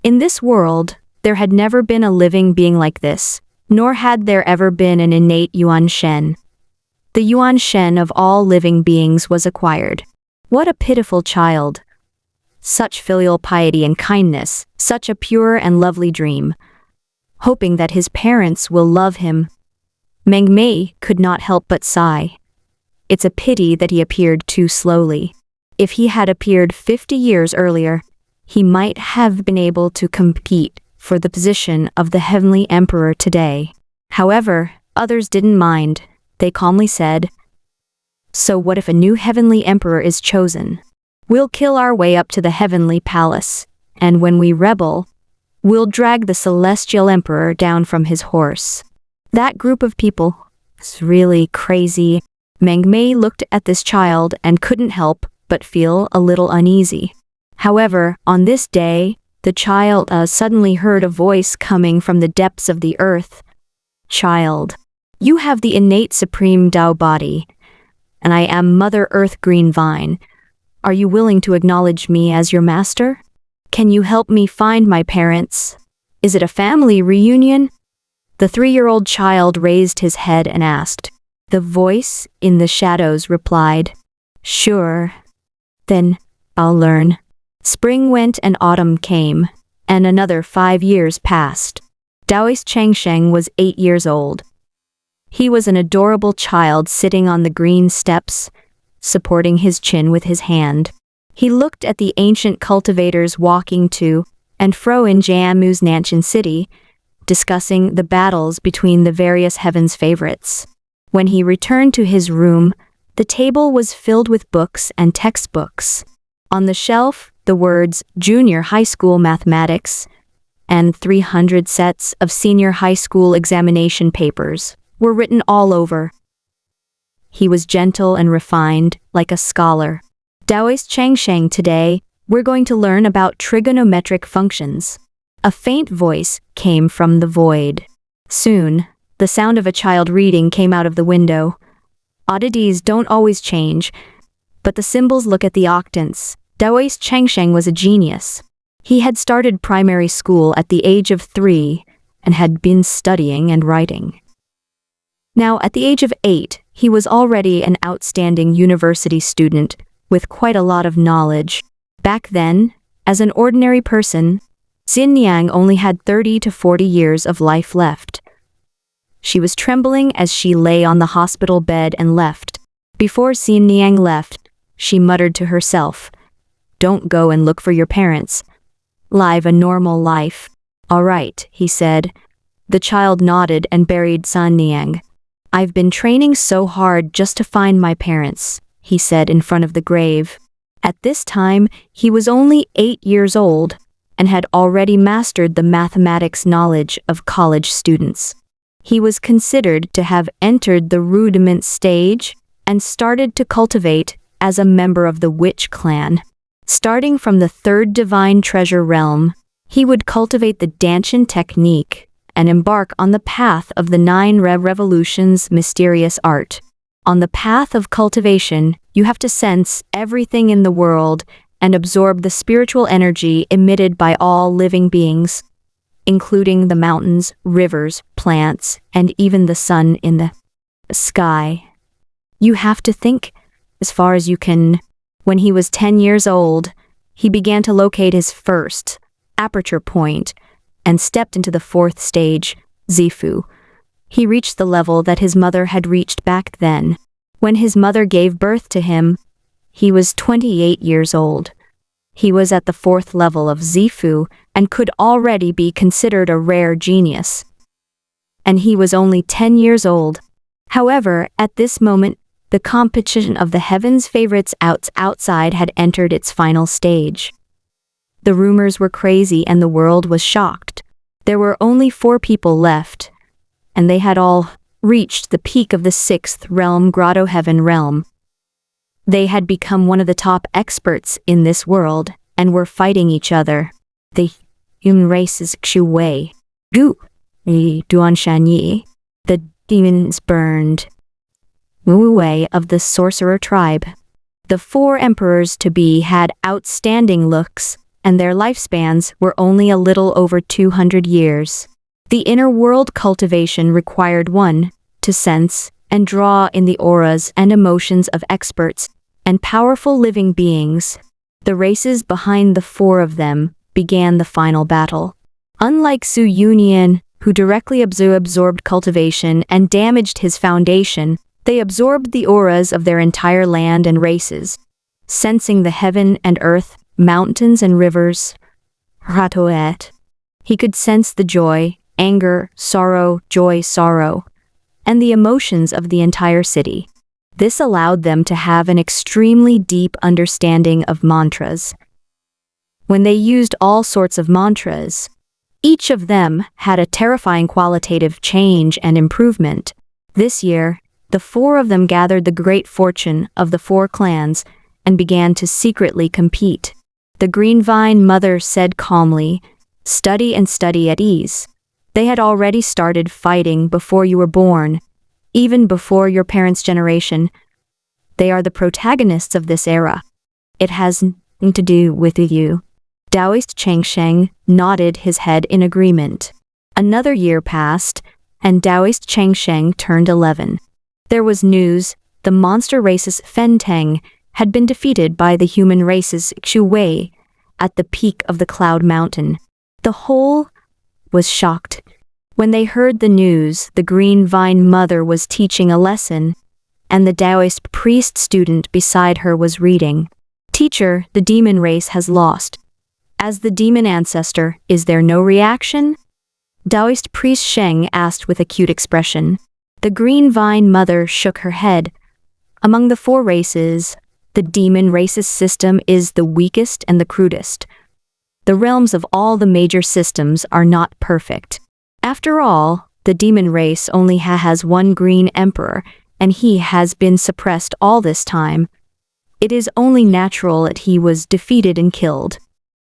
In this world, there had never been a living being like this, nor had there ever been an innate Yuan Shen. The Yuan Shen of all living beings was acquired. What a pitiful child! Such filial piety and kindness, such a pure and lovely dream. Hoping that his parents will love him. Meng Mei could not help but sigh. It's a pity that he appeared too slowly. If he had appeared 50 years earlier, he might have been able to compete for the position of the heavenly emperor today. However, others didn't mind. They calmly said, "So what if a new heavenly emperor is chosen? We'll kill our way up to the heavenly palace, and when we rebel, we'll drag the celestial emperor down from his horse." That group of people is really crazy. Meng Mei looked at this child and couldn't help but feel a little uneasy. However, on this day, the child suddenly heard a voice coming from the depths of the earth. Child, you have the innate supreme Tao body, and I am Mother Earth Green Vine. Are you willing to acknowledge me as your master? Can you help me find my parents? Is it a family reunion? The 3-year-old child raised his head and asked. The voice in the shadows replied, Sure. Then I'll learn. Spring went and autumn came, and another 5 years passed. Daoist Changsheng was 8 years old. He was an adorable child sitting on the green steps, supporting his chin with his hand. He looked at the ancient cultivators walking to and fro in Jammu's Nanshan city, discussing the battles between the various heavens favorites. When he returned to his room, the table was filled with books and textbooks. On the shelf, the words Junior High School Mathematics and 300 sets of Senior High School examination papers were written all over. He was gentle and refined, like a scholar. Daoist Changsheng, today, we're going to learn about trigonometric functions. A faint voice came from the void. Soon, the sound of a child reading came out of the window. Oddities don't always change, but the symbols look at the octants. Daoist Changsheng was a genius. He had started primary school at the age of 3 and had been studying and writing. Now, at the age of 8, he was already an outstanding university student with quite a lot of knowledge. Back then, as an ordinary person, Xin Niang only had 30 to 40 years of life left. She was trembling as she lay on the hospital bed and left. Before Xin Niang left, she muttered to herself, Don't go and look for your parents. Live a normal life. All right, he said. The child nodded and buried Xin Niang. I've been training so hard just to find my parents, he said in front of the grave. At this time, he was only 8 years old and had already mastered the mathematics knowledge of college students. He was considered to have entered the rudiment stage and started to cultivate as a member of the witch clan. Starting from the 3rd divine treasure realm, he would cultivate the Danshan technique and embark on the path of the 9 revolutions mysterious art. On the path of cultivation, you have to sense everything in the world and absorb the spiritual energy emitted by all living beings, including the mountains, rivers, plants, and even the sun in the sky. You have to think as far as you can. When he was 10 years old, he began to locate his first aperture point and stepped into the 4th stage, Zifu. He reached the level that his mother had reached back then. When his mother gave birth to him, he was 28 years old. He was at the 4th level of Zifu and could already be considered a rare genius. And he was only 10 years old. However, at this moment, the competition of the heavens favorites outside had entered its final stage. The rumors were crazy and the world was shocked. There were only 4 people left, and they had all reached the peak of the 6th realm, Grotto Heaven realm. They had become one of the top experts in this world and were fighting each other. The human race's Xu Wei, Gu, Duan Shanyi, the demons burned. Wu Wei of the sorcerer tribe. The 4 emperors to be had outstanding looks, and their lifespans were only a little over 200 years. The inner world cultivation required one to sense and draw in the auras and emotions of experts and powerful living beings. The races behind the 4 of them began the final battle. Unlike Su Yunian, who directly absorbed cultivation and damaged his foundation, they absorbed the auras of their entire land and races, sensing the heaven and earth, mountains and rivers. Ratoet. He could sense the joy, anger, sorrow, joy, sorrow, and the emotions of the entire city. This allowed them to have an extremely deep understanding of mantras. When they used all sorts of mantras, each of them had a terrifying qualitative change and improvement. This year, the 4 of them gathered the great fortune of the 4 clans and began to secretly compete. The green vine mother said calmly, "Study and study at ease. They had already started fighting before you were born, even before your parents' generation. They are the protagonists of this era. It has nothing to do with you." Taoist Changsheng nodded his head in agreement. Another year passed, and Taoist Changsheng turned 11. There was news: the monster race's Fenteng had been defeated by the human race's Xu Wei at the peak of the Cloud Mountain. The whole was shocked. When they heard the news, the green vine mother was teaching a lesson, and the Taoist priest student beside her was reading. "Teacher, the demon race has lost. As the demon ancestor, is there no reaction?" Taoist priest Sheng asked with a cute expression. The green vine mother shook her head. "Among the 4 races, the demon race's system is the weakest and the crudest. The realms of all the major systems are not perfect. After all, the demon race only has one green emperor, and he has been suppressed all this time. It is only natural that he was defeated and killed."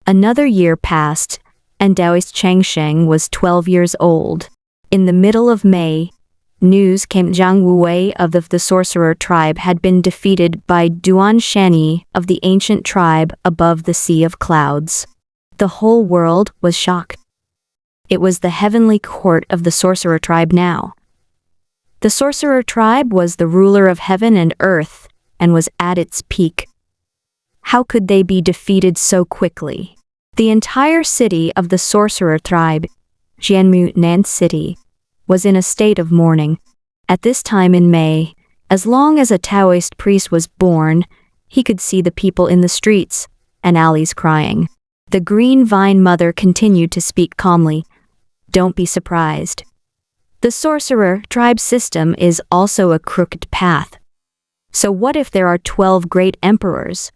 Another year passed, and Taoist Changsheng was 12 years old. In the middle of May, news came Zhang Wuwei of the sorcerer tribe had been defeated by Duan Shani of the ancient tribe above the Sea of Clouds. The whole world was shocked. It was the heavenly court of the sorcerer tribe now. The sorcerer tribe was the ruler of heaven and earth and was at its peak. How could they be defeated so quickly? The entire city of the sorcerer tribe, Jianmu Nan City, was in a state of mourning. At this time in May, as long as a Taoist priest was born, he could see the people in the streets and alleys crying. The green vine mother continued to speak calmly. "Don't be surprised. The sorcerer tribe system is also a crooked path. So what if there are 12 great emperors?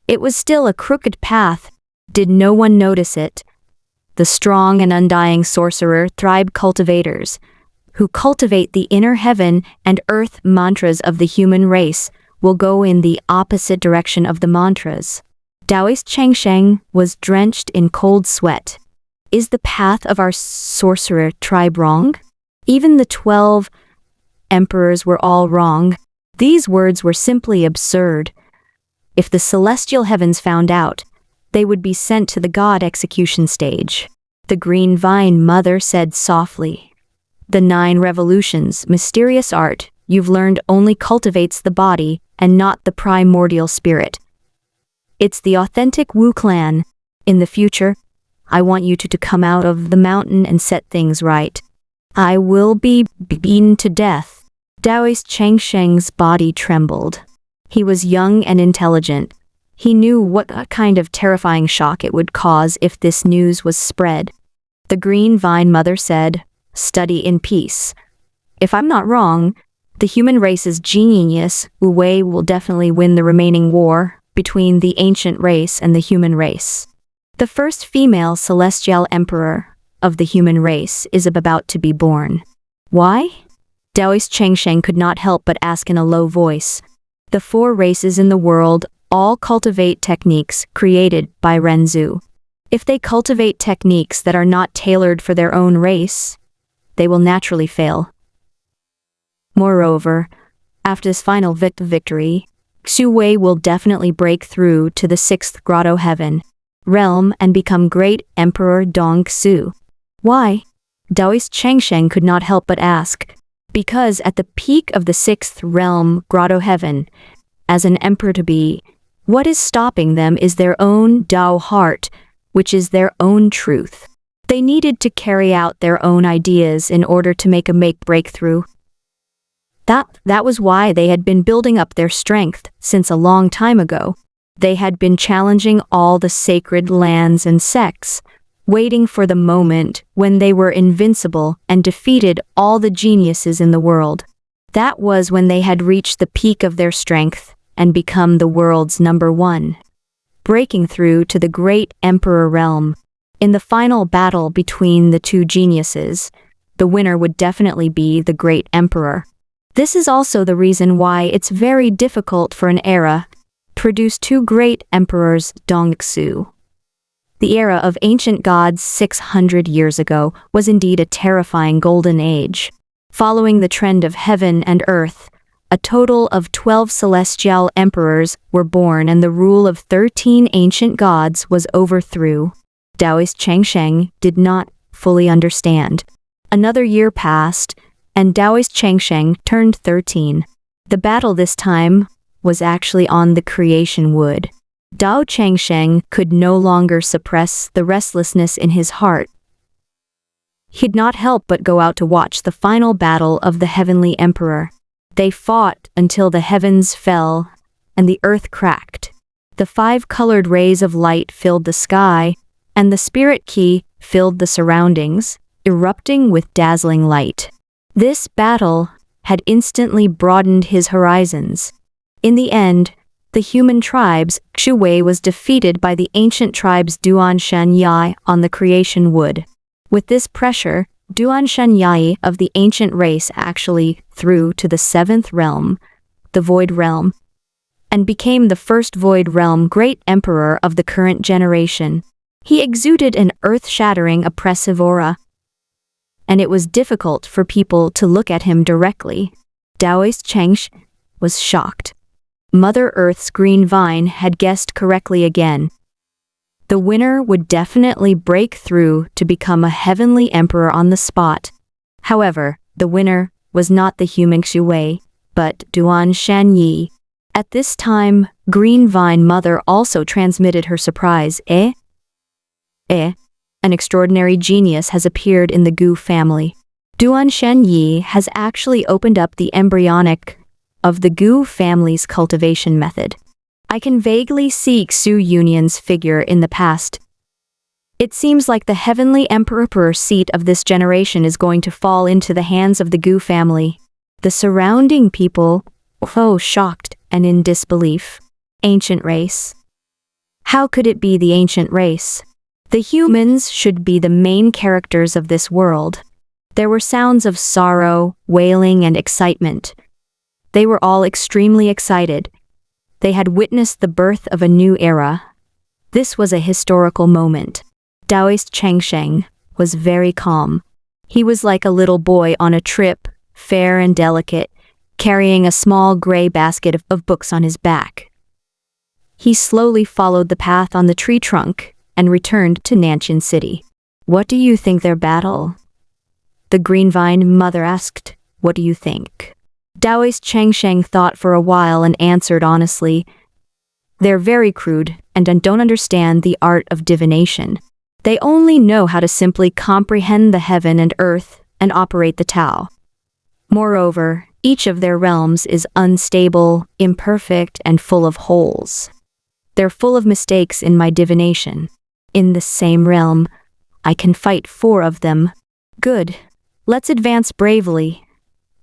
It was still a crooked path. Did no one notice it? The strong and undying sorcerer tribe cultivators, who cultivate the inner heaven and earth mantras of the human race, will go in the opposite direction of the mantras." Taoist Changsheng was drenched in cold sweat. Is the path of our sorcerer tribe wrong? Even the 12 emperors were all wrong. These words were simply absurd. If the celestial heavens found out, they would be sent to the god execution stage. The green vine mother said softly, "The 9 revolutions, mysterious art you've learned only cultivates the body and not the primordial spirit. It's the authentic Wu clan. In the future, I want you to come out of the mountain and set things right. I will be beaten to death." Taoist Changsheng's body trembled. He was young and intelligent. He knew what kind of terrifying shock it would cause if this news was spread. The green vine mother said, "Study in peace. If I'm not wrong, the human race's genius, Wu Wei, will definitely win the remaining war between the ancient race and the human race. The first female celestial emperor of the human race is about to be born." "Why?" Taoist Changsheng could not help but ask in a low voice. "The 4 races in the world all cultivate techniques created by Renzu. If they cultivate techniques that are not tailored for their own race, they will naturally fail. Moreover, after this final victory, Xu Wei will definitely break through to the 6th grotto heaven realm and become great Emperor Dong Xu." "Why?" Taoist Changsheng could not help but ask. "Because at the peak of the 6th realm grotto heaven, as an emperor to be, what is stopping them is their own Tao heart, which is their own truth. They needed to carry out their own ideas in order to make a breakthrough. That was why they had been building up their strength since a long time ago. They had been challenging all the sacred lands and sects, waiting for the moment when they were invincible and defeated all the geniuses in the world. That was when they had reached the peak of their strength and become the world's #1, breaking through to the great emperor realm. In the final battle between the 2 geniuses, the winner would definitely be the great emperor. This is also the reason why it's very difficult for an era to produce 2 great emperors, Dong Xu. The era of ancient gods 600 years ago was indeed a terrifying golden age. Following the trend of heaven and earth, a total of 12 celestial emperors were born and the rule of 13 ancient gods was overthrown. Taoist Changsheng did not fully understand. Another year passed, and Taoist Changsheng turned 13. The battle this time was actually on the creation wood. Dao Changsheng could no longer suppress the restlessness in his heart. He'd not help but go out to watch the final battle of the heavenly emperor. They fought until the heavens fell and the earth cracked. The 5 colored rays of light filled the sky, and the spirit key filled the surroundings, erupting with dazzling light. This battle had instantly broadened his horizons. In the end, the human tribes Xue was defeated by the ancient tribes Duan Shen Yai on the creation wood. With this pressure, Duan Shen Yai of the ancient race actually threw to the 7th realm, the Void Realm, and became the first Void Realm Great Emperor of the current generation. He exuded an earth-shattering oppressive aura, and it was difficult for people to look at him directly. Taoist Chengsh was shocked. Mother Earth's green vine had guessed correctly again. The winner would definitely break through to become a heavenly emperor on the spot. However, the winner was not the human Xue, but Duan Shanyi. At this time, Green Vine Mother also transmitted her surprise. An extraordinary genius has appeared in the Gu family. Duan Shanyi has actually opened up the embryonic of the Gu family's cultivation method. I can vaguely see Xu Yunyan's figure in the past. It seems like the heavenly emperor seat of this generation is going to fall into the hands of the Gu family. The surrounding people, shocked and in disbelief. Ancient race. How could it be the ancient race? The humans should be the main characters of this world. There were sounds of sorrow, wailing, and excitement. They were all extremely excited. They had witnessed the birth of a new era. This was a historical moment. Taoist Changsheng was very calm. He was like a little boy on a trip, fair and delicate, carrying a small gray basket of books on his back. He slowly followed the path on the tree trunk and returned to Nanshan City. "What do you think their battle?" The Green Vine Mother asked. "What do you think?" Taoist Changsheng thought for a while and answered honestly, "They're very crude and don't understand the art of divination. They only know how to simply comprehend the heaven and earth and operate the Tao. Moreover, each of their realms is unstable, imperfect, and full of holes. They're full of mistakes in my divination. In the same realm, I can fight 4 of them. Good. Let's advance bravely.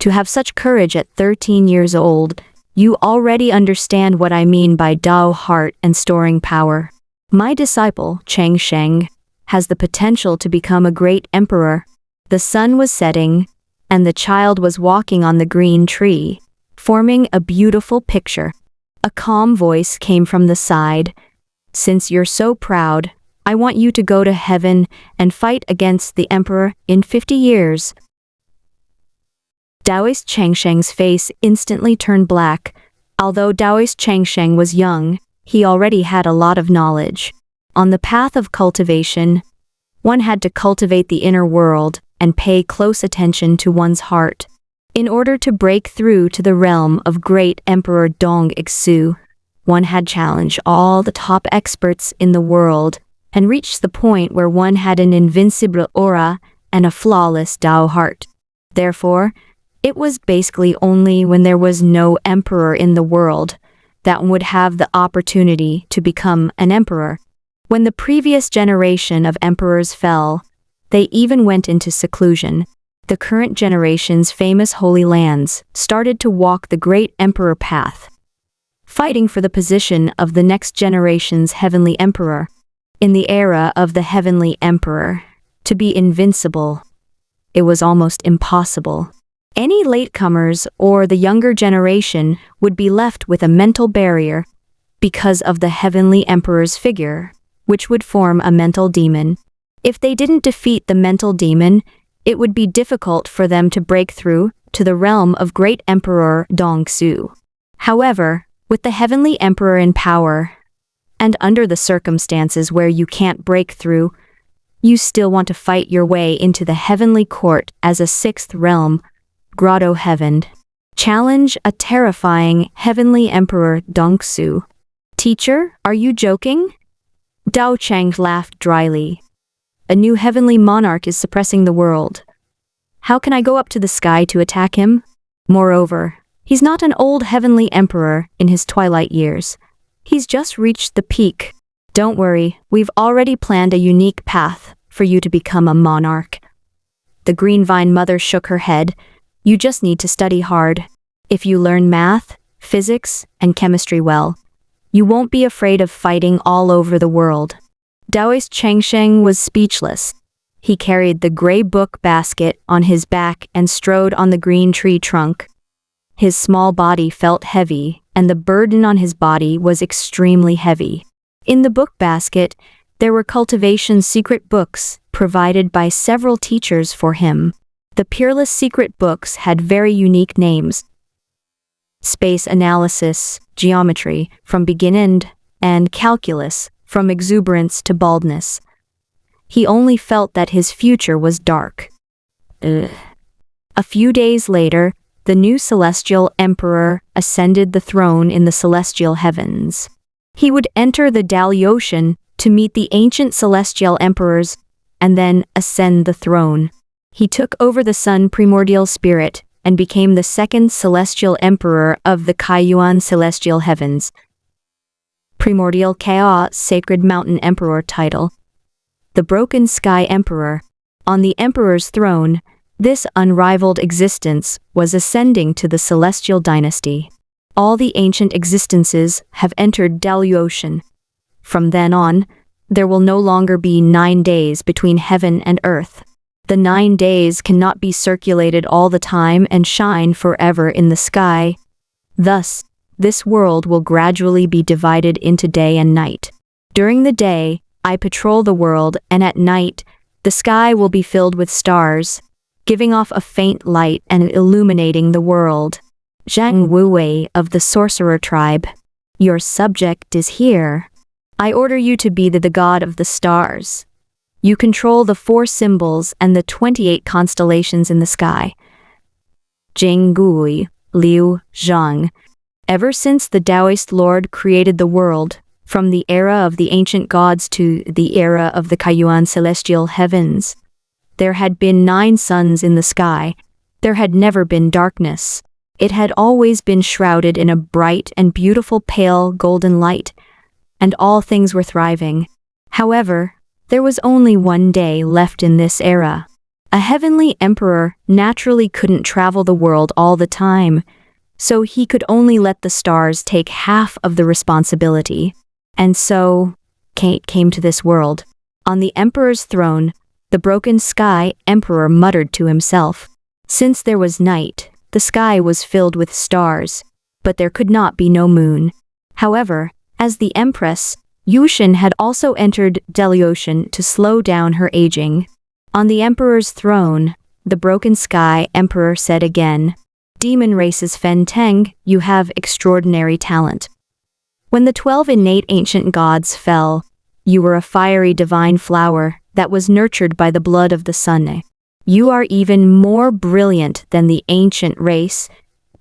To have such courage at 13 years old, you already understand what I mean by Dao heart and storing power. My disciple, Changsheng, has the potential to become a great emperor." The sun was setting, and the child was walking on the green tree, forming a beautiful picture. A calm voice came from the side. "Since you're so proud, I want you to go to heaven and fight against the emperor in 50 years. Taoist Changsheng's face instantly turned black. Although Taoist Changsheng was young, he already had a lot of knowledge. On the path of cultivation, one had to cultivate the inner world and pay close attention to one's heart. In order to break through to the realm of great Emperor Dong Ixu, one had challenged all the top experts in the world and reached the point where one had an invincible aura and a flawless Dao heart. Therefore, it was basically only when there was no emperor in the world that one would have the opportunity to become an emperor. When the previous generation of emperors fell, they even went into seclusion. The current generation's famous holy lands started to walk the great emperor path, fighting for the position of the next generation's heavenly emperor. In the era of the heavenly emperor, to be invincible, it was almost impossible. Any latecomers or the younger generation would be left with a mental barrier because of the heavenly emperor's figure, which would form a mental demon. If they didn't defeat the mental demon, it would be difficult for them to break through to the realm of Great Emperor Dongsu. However, with the Heavenly Emperor in power, and under the circumstances where you can't break through, you still want to fight your way into the heavenly court as a sixth realm, Grotto Heaven. Challenge a terrifying Heavenly Emperor Dongsu. Teacher, are you joking? Dao Chang laughed dryly. A new heavenly monarch is suppressing the world. How can I go up to the sky to attack him? Moreover, he's not an old heavenly emperor in his twilight years. He's just reached the peak. Don't worry, we've already planned a unique path for you to become a monarch. The Green Vine Mother shook her head. You just need to study hard. If you learn math, physics, and chemistry well, you won't be afraid of fighting all over the world. Daoist Changsheng was speechless. He carried the gray book basket on his back and strode on the green tree trunk. His small body felt heavy, and the burden on his body was extremely heavy. In the book basket, there were cultivation secret books provided by several teachers for him. The peerless secret books had very unique names: Space Analysis, Geometry, from Begin-End, and Calculus, from Exuberance to Baldness. He only felt that his future was dark. A few days later, the new celestial emperor ascended the throne in the celestial heavens. He would enter the Daliocean to meet the ancient celestial emperors and then ascend the throne. He took over the sun primordial spirit and became the second celestial emperor of the Kaiyuan celestial heavens. Primordial Chaos Sacred Mountain Emperor title. The Broken Sky Emperor. On the emperor's throne, this unrivaled existence was ascending to the celestial dynasty. All the ancient existences have entered Daliocean. From then on, there will no longer be 9 days between heaven and earth. The 9 days cannot be circulated all the time and shine forever in the sky. Thus, this world will gradually be divided into day and night. During the day, I patrol the world, and at night, the sky will be filled with stars, giving off a faint light and illuminating the world. Zhang Wuwei of the Sorcerer Tribe. Your subject is here. I order you to be the god of the stars. You control the 4 symbols and the 28 constellations in the sky. Jing Gui, Liu Zhang. Ever since the Taoist Lord created the world, from the era of the ancient gods to the era of the Kaiyuan celestial heavens, there had been 9 suns in the sky. There had never been darkness. It had always been shrouded in a bright and beautiful pale golden light, and all things were thriving. However, there was only 1 day left in this era. A heavenly emperor naturally couldn't travel the world all the time, so he could only let the stars take half of the responsibility. And so, Kate came to this world. On the emperor's throne, the broken sky emperor muttered to himself. Since there was night, the sky was filled with stars, but there could not be no moon. However, as the empress, Yushin had also entered Daliocean to slow down her aging. On the emperor's throne, the broken sky emperor said again, Demon races Fen Teng, you have extraordinary talent. When the 12 innate ancient gods fell, you were a fiery divine flower that was nurtured by the blood of the sun. You are even more brilliant than the ancient race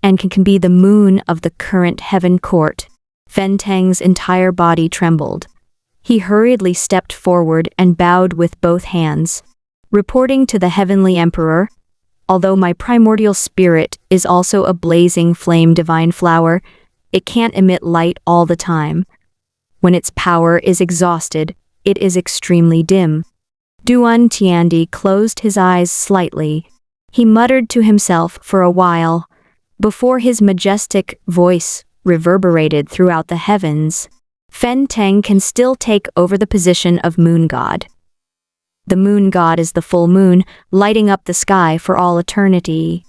and can be the moon of the current heaven court. Fen Teng's entire body trembled. He hurriedly stepped forward and bowed with both hands. Reporting to the heavenly emperor, although my primordial spirit is also a blazing flame divine flower, it can't emit light all the time. When its power is exhausted, it is extremely dim. Duan Tiandi closed his eyes slightly. He muttered to himself for a while, before his majestic voice reverberated throughout the heavens. Fen Teng can still take over the position of moon god. The moon god is the full moon, lighting up the sky for all eternity.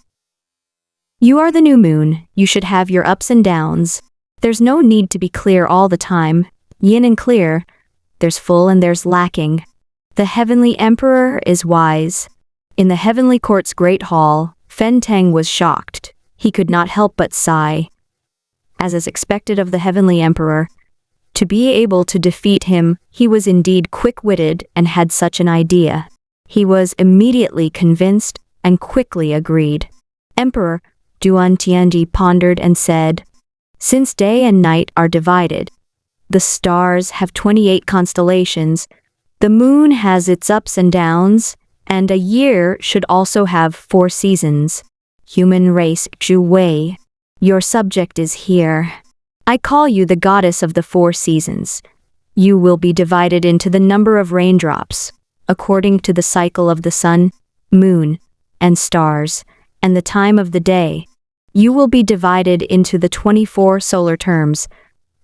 You are the new moon, you should have your ups and downs. There's no need to be clear all the time, yin and clear. there's full and there's lacking. The heavenly emperor is wise. In the heavenly court's great hall, Fen Teng was shocked. He could not help but sigh. As is expected of the heavenly emperor, to be able to defeat him, he was indeed quick-witted and had such an idea. He was immediately convinced and quickly agreed. Emperor Duan Tianji pondered and said, "Since day and night are divided, the stars have 28 constellations, the moon has its ups and downs, and a year should also have 4 seasons. Human race Zhu Wei, your subject is here. I call you the goddess of the 4 seasons. You will be divided into the number of raindrops, according to the cycle of the sun, moon, and stars, and the time of the day. You will be divided into the 24 solar terms,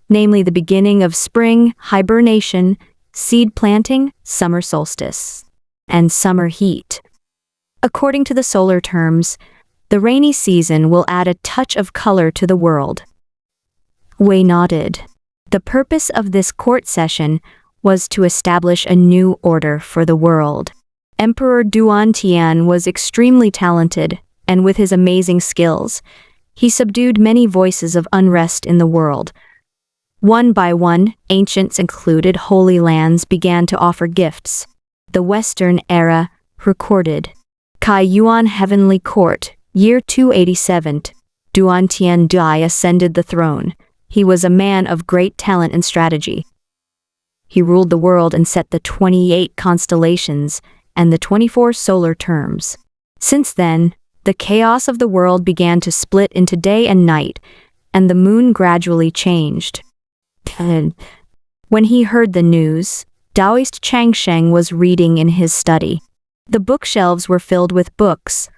namely the beginning of spring, hibernation, seed planting, summer solstice, and summer heat. According to the solar terms, the rainy season will add a touch of color to the world." Wei nodded. The purpose of this court session was to establish a new order for the world. Emperor Duan Tian was extremely talented, and with his amazing skills, he subdued many voices of unrest in the world. One by one, ancients included holy lands began to offer gifts. The Western era recorded. Kai Yuan Heavenly Court, year 287, Duan Tian Dai ascended the throne. He was a man of great talent and strategy. He ruled the world and set the 28 constellations and the 24 solar terms. Since then, the chaos of the world began to split into day and night, and the moon gradually changed. When he heard the news, Taoist Changsheng was reading in his study. The bookshelves were filled with books.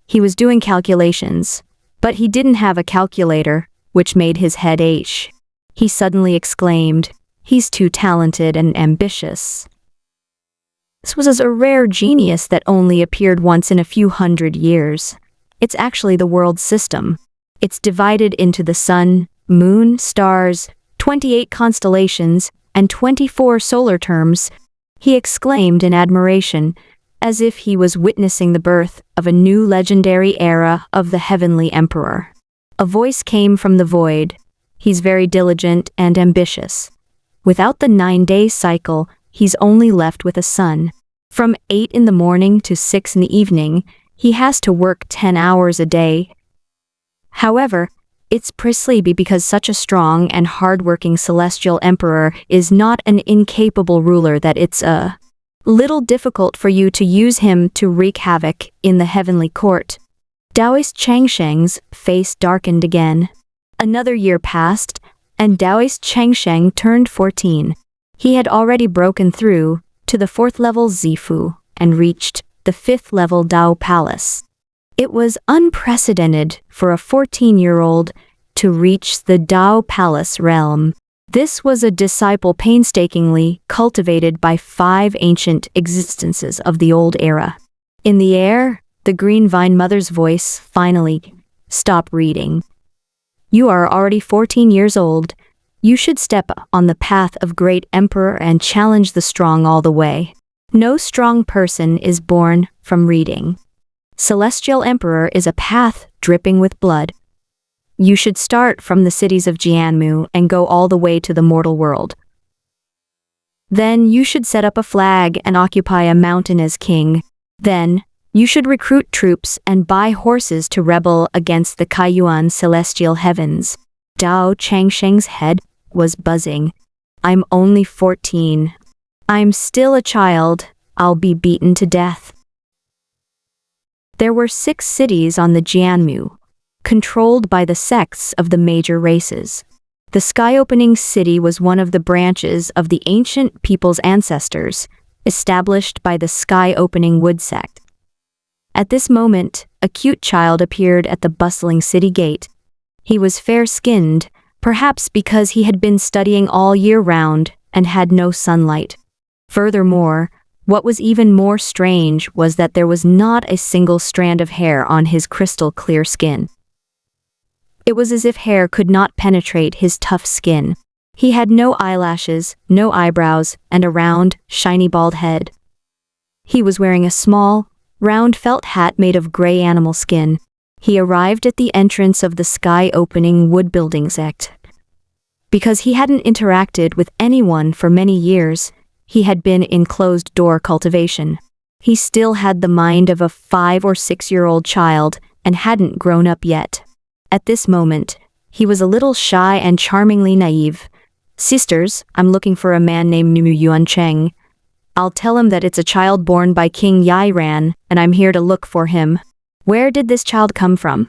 He was doing calculations, but he didn't have a calculator, which made his head ache. He suddenly exclaimed, "He's too talented and ambitious." This was a rare genius that only appeared once in a few hundred years. It's actually the world system. It's divided into the sun, moon, stars, 28 constellations, and 24 solar terms. He exclaimed in admiration, as if he was witnessing the birth of a new legendary era of the heavenly emperor. A voice came from the void. He's very diligent and ambitious. Without the 9-day cycle, he's only left with a son. From 8 in the morning to 6 in the evening, he has to work 10 hours a day. However, it's precisely because such a strong and hard-working celestial emperor is not an incapable ruler that it's a little difficult for you to use him to wreak havoc in the heavenly court. Taoist Changsheng's face darkened again. Another year passed, and Taoist Changsheng turned 14. He had already broken through to the 4th level Zifu and reached the 5th level Dao Palace. It was unprecedented for a 14-year-old to reach the Dao Palace realm. This was a disciple painstakingly cultivated by 5 ancient existences of the old era. In the air, the green vine mother's voice finally stopped reading. "You are already 14 years old. You should step on the path of great emperor and challenge the strong all the way. No strong person is born from reading. Celestial emperor is a path dripping with blood. You should start from the cities of Jianmu and go all the way to the mortal world. Then you should set up a flag and occupy a mountain as king. Then you should recruit troops and buy horses to rebel against the Kaiyuan celestial heavens." Dao Changsheng's head was buzzing. "I'm only 14. I'm still a child. I'll be beaten to death." There were 6 cities on the Jianmu, controlled by the sects of the major races. The sky-opening city was one of the branches of the ancient people's ancestors, established by the sky-opening wood sect. At this moment, a cute child appeared at the bustling city gate. He was fair-skinned, perhaps because he had been studying all year round and had no sunlight. Furthermore, what was even more strange was that there was not a single strand of hair on his crystal-clear skin. It was as if hair could not penetrate his tough skin. He had no eyelashes, no eyebrows, and a round, shiny bald head. He was wearing a small, round felt hat made of gray animal skin. He arrived at the entrance of the sky-opening wood building sect. Because he hadn't interacted with anyone for many years, he had been in closed-door cultivation. He still had the mind of a 5 or 6-year-old child and hadn't grown up yet. At this moment, he was a little shy and charmingly naive. "Sisters, I'm looking for a man named Mu Yuan Cheng. I'll tell him that it's a child born by King Yairan, and I'm here to look for him. Where did this child come from?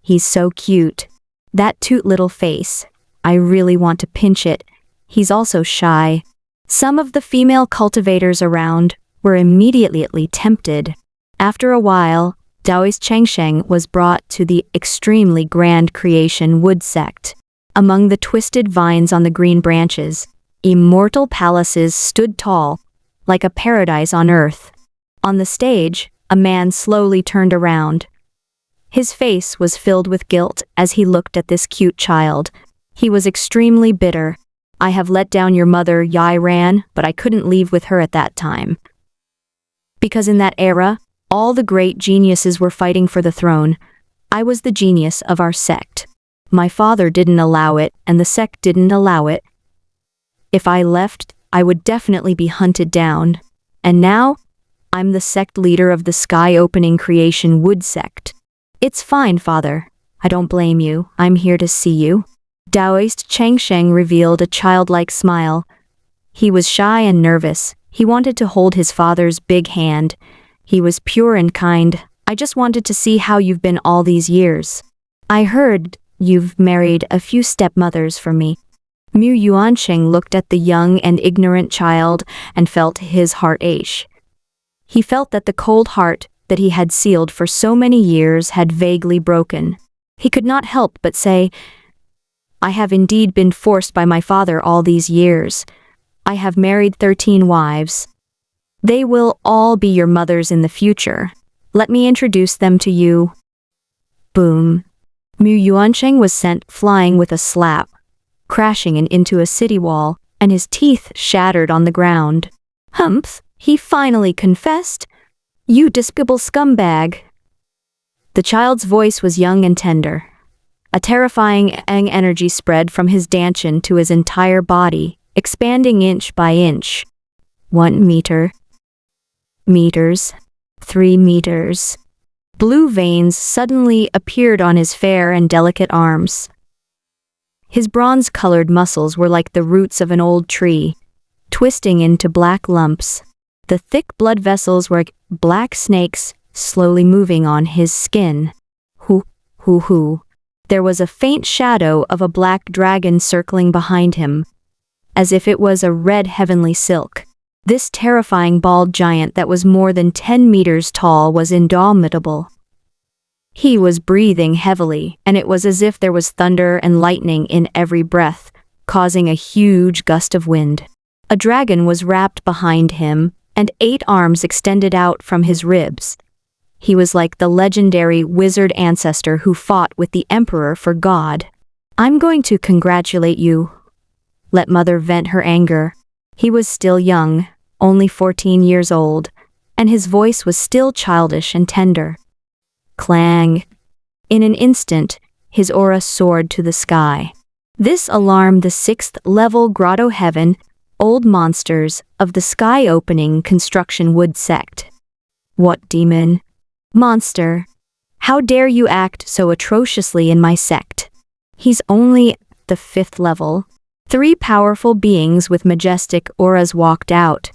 He's so cute. That toot little face. I really want to pinch it. He's also shy." Some of the female cultivators around were immediately tempted. After a while, Daoist Chengsheng was brought to the extremely grand creation wood sect. Among the twisted vines on the green branches, immortal palaces stood tall, like a paradise on earth. On the stage, a man slowly turned around. His face was filled with guilt as he looked at this cute child. He was extremely bitter. "I have let down your mother, Yairan, but I couldn't leave with her at that time. Because in that era, all the great geniuses were fighting for the throne. I was the genius of our sect. My father didn't allow it, and the sect didn't allow it. If I left, I would definitely be hunted down. And now, I'm the sect leader of the sky-opening creation wood sect. It's fine, father. I don't blame you. I'm here to see you." Daoist Chengsheng revealed a childlike smile. He was shy and nervous. He wanted to hold his father's big hand. He was pure and kind. "I just wanted to see how you've been all these years. I heard you've married a few stepmothers for me." Mu Yuancheng looked at the young and ignorant child and felt his heart ache. He felt that the cold heart that he had sealed for so many years had vaguely broken. He could not help but say, "I have indeed been forced by my father all these years. I have married 13 wives. They will all be your mothers in the future. Let me introduce them to you." Boom. Mu Yuancheng was sent flying with a slap, crashing into a city wall, and his teeth shattered on the ground. "Humph, he finally confessed. You despicable scumbag." The child's voice was young and tender. A terrifying energy spread from his dantian to his entire body, expanding inch by inch. 1 meter. Meters. 3 meters. Blue veins suddenly appeared on his fair and delicate arms. His bronze-colored muscles were like the roots of an old tree, twisting into black lumps. The thick blood vessels were like black snakes, slowly moving on his skin. Hoo, hoo, hoo. There was a faint shadow of a black dragon circling behind him, as if it was a red heavenly silk. This terrifying bald giant that was more than 10 meters tall was indomitable. He was breathing heavily, and it was as if there was thunder and lightning in every breath, causing a huge gust of wind. A dragon was wrapped behind him, and 8 arms extended out from his ribs. He was like the legendary wizard ancestor who fought with the emperor for God. "I'm going to congratulate you." Let Mother vent her anger. He was still young, only 14 years old, and his voice was still childish and tender. Clang. In an instant, his aura soared to the sky. This alarmed the 6th-level Grotto Heaven, old monsters of the sky-opening construction wood sect. "What demon? Monster, how dare you act so atrociously in my sect?" He's only the 5th level. 3 powerful beings with majestic auras walked out.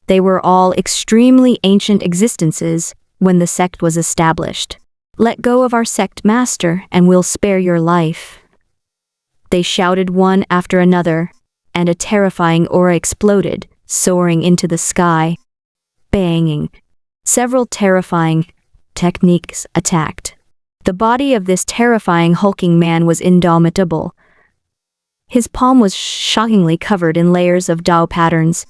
They were all extremely ancient existences when the sect was established. "Let go of our sect master and we'll spare your life." They shouted one after another, and a terrifying aura exploded, soaring into the sky. Banging. Several terrifying techniques attacked. The body of this terrifying hulking man was indomitable. His palm was shockingly covered in layers of Dao patterns.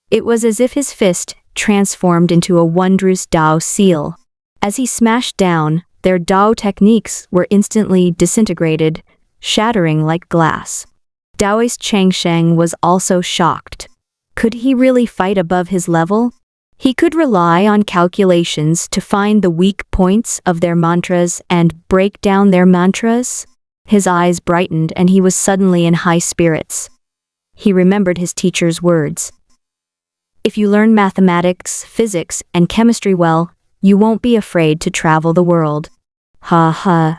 It was as if his fist transformed into a wondrous Dao seal. As he smashed down, their Dao techniques were instantly disintegrated, shattering like glass. Daoist Changsheng was also shocked. Could he really fight above his level? He could rely on calculations to find the weak points of their mantras and break down their mantras? His eyes brightened and he was suddenly in high spirits. He remembered his teacher's words. If you learn mathematics, physics, and chemistry well, you won't be afraid to travel the world. Ha ha.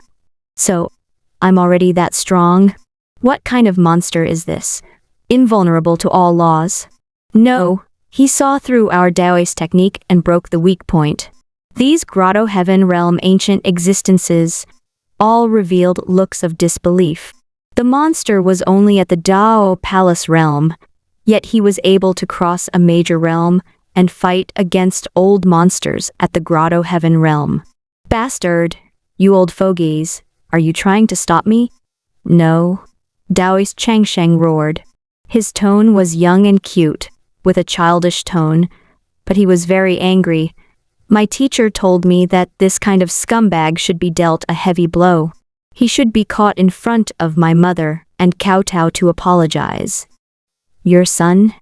So, I'm already that strong? What kind of monster is this? Invulnerable to all laws? No, he saw through our Taoist technique and broke the weak point. These grotto heaven realm ancient existences all revealed looks of disbelief. The monster was only at the Dao Palace realm, yet he was able to cross a major realm and fight against old monsters at the grotto heaven realm. Bastard, you old fogies, are you trying to stop me? No. Daoist Changsheng roared. His tone was young and cute, with a childish tone, but he was very angry. My teacher told me that this kind of scumbag should be dealt a heavy blow. He should be caught in front of my mother and kowtow to apologize. Your son?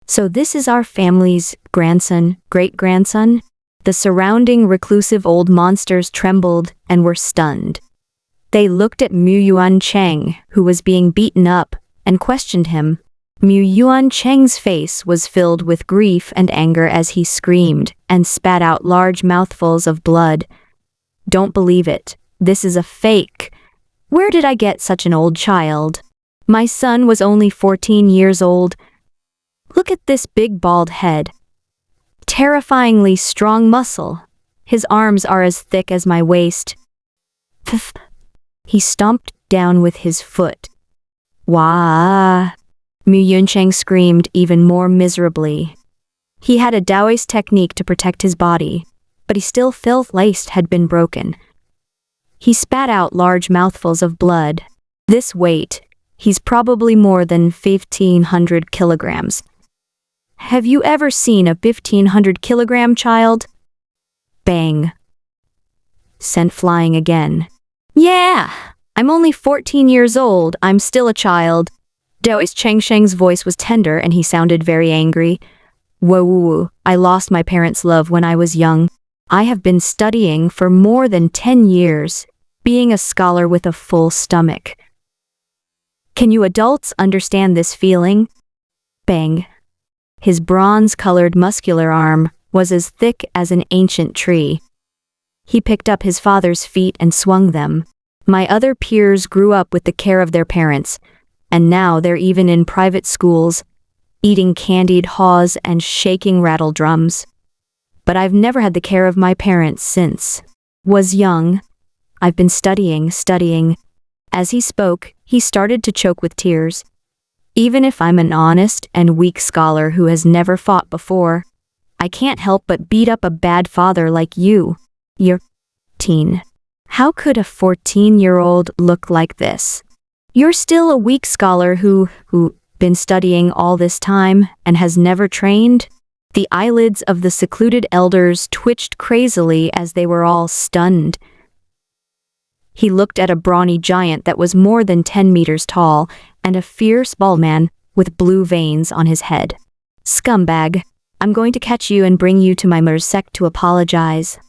So this is our family's grandson, great-grandson? The surrounding reclusive old monsters trembled and were stunned. They looked at Mu Yuan Cheng, who was being beaten up, and questioned him. Mu Yuan Cheng's face was filled with grief and anger as he screamed and spat out large mouthfuls of blood. Don't believe it. This is a fake. Where did I get such an old child? My son was only 14 years old. Look at this big bald head. Terrifyingly strong muscle. His arms are as thick as my waist. Pff. He stomped down with his foot. Wah! Mu Yuncheng screamed even more miserably. He had a Taoist technique to protect his body, but he still felt laced had been broken. He spat out large mouthfuls of blood. This weight, he's probably more than 1,500 kilograms. Have you ever seen a 1,500 kilogram child? Bang. Sent flying again. Yeah, I'm only 14 years old. I'm still a child. Daoist Changsheng's voice was tender and he sounded very angry. Whoa, I lost my parents' love when I was young. I have been studying for more than 10 years, being a scholar with a full stomach. Can you adults understand this feeling? Bang. His bronze-colored muscular arm was as thick as an ancient tree. He picked up his father's feet and swung them. My other peers grew up with the care of their parents, and now they're even in private schools, eating candied haws and shaking rattle drums. But I've never had the care of my parents since. Was young. I've been studying. As he spoke, he started to choke with tears. Even if I'm an honest and weak scholar who has never fought before, I can't help but beat up a bad father like you. You're teen. How could a 14-year-old look like this? You're still a weak scholar who been studying all this time and has never trained? The eyelids of the secluded elders twitched crazily as they were all stunned. He looked at a brawny giant that was more than 10 meters tall and a fierce bald man with blue veins on his head. Scumbag, I'm going to catch you and bring you to my mother's sect to apologize.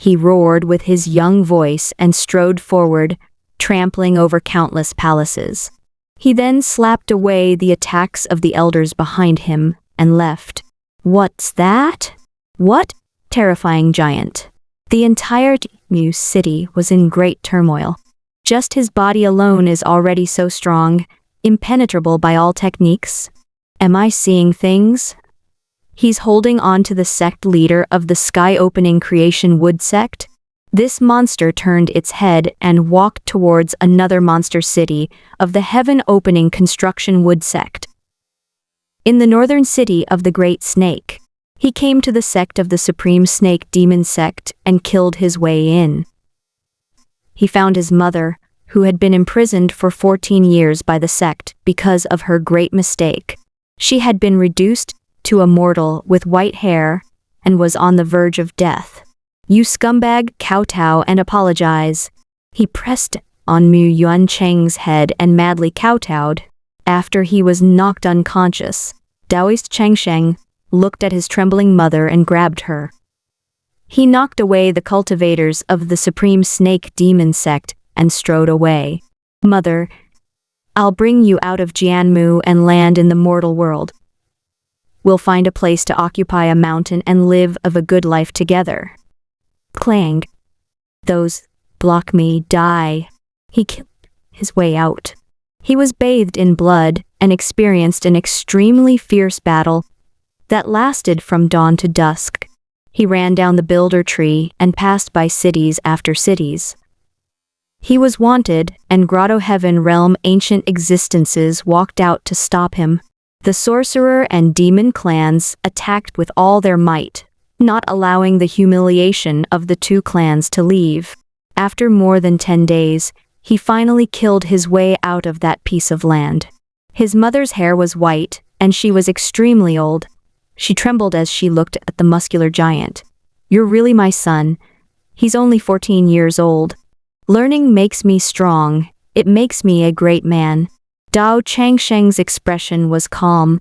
He roared with his young voice and strode forward, trampling over countless palaces. He then slapped away the attacks of the elders behind him and left. What's that? What? Terrifying giant. The entire Mu city was in great turmoil. Just his body alone is already so strong, impenetrable by all techniques. Am I seeing things? He's holding on to the sect leader of the sky-opening creation wood sect. This monster turned its head and walked towards another monster city of the heaven-opening construction wood sect. In the northern city of the Great Snake, he came to the sect of the Supreme Snake Demon Sect and killed his way in. He found his mother, who had been imprisoned for 14 years by the sect because of her great mistake. She had been reduced to a mortal with white hair and was on the verge of death. You scumbag, kowtow and apologize. He pressed on Mu Yuan Cheng's head and madly kowtowed. After he was knocked unconscious, Taoist Changsheng looked at his trembling mother and grabbed her. He knocked away the cultivators of the supreme snake demon sect and strode away. Mother, I'll bring you out of Jianmu and land in the mortal world. We'll find a place to occupy a mountain and live of a good life together. Clang. Those block me, die. He killed his way out. He was bathed in blood and experienced an extremely fierce battle that lasted from dawn to dusk. He ran down the builder tree and passed by cities after cities. He was wanted, and Grotto Heaven Realm ancient existences walked out to stop him. The sorcerer and demon clans attacked with all their might, not allowing the humiliation of the two clans to leave. After more than 10 days, he finally killed his way out of that piece of land. His mother's hair was white, and she was extremely old. She trembled as she looked at the muscular giant. You're really my son. He's only 14 years old. Learning makes me strong. It makes me a great man. Dao Changsheng's expression was calm,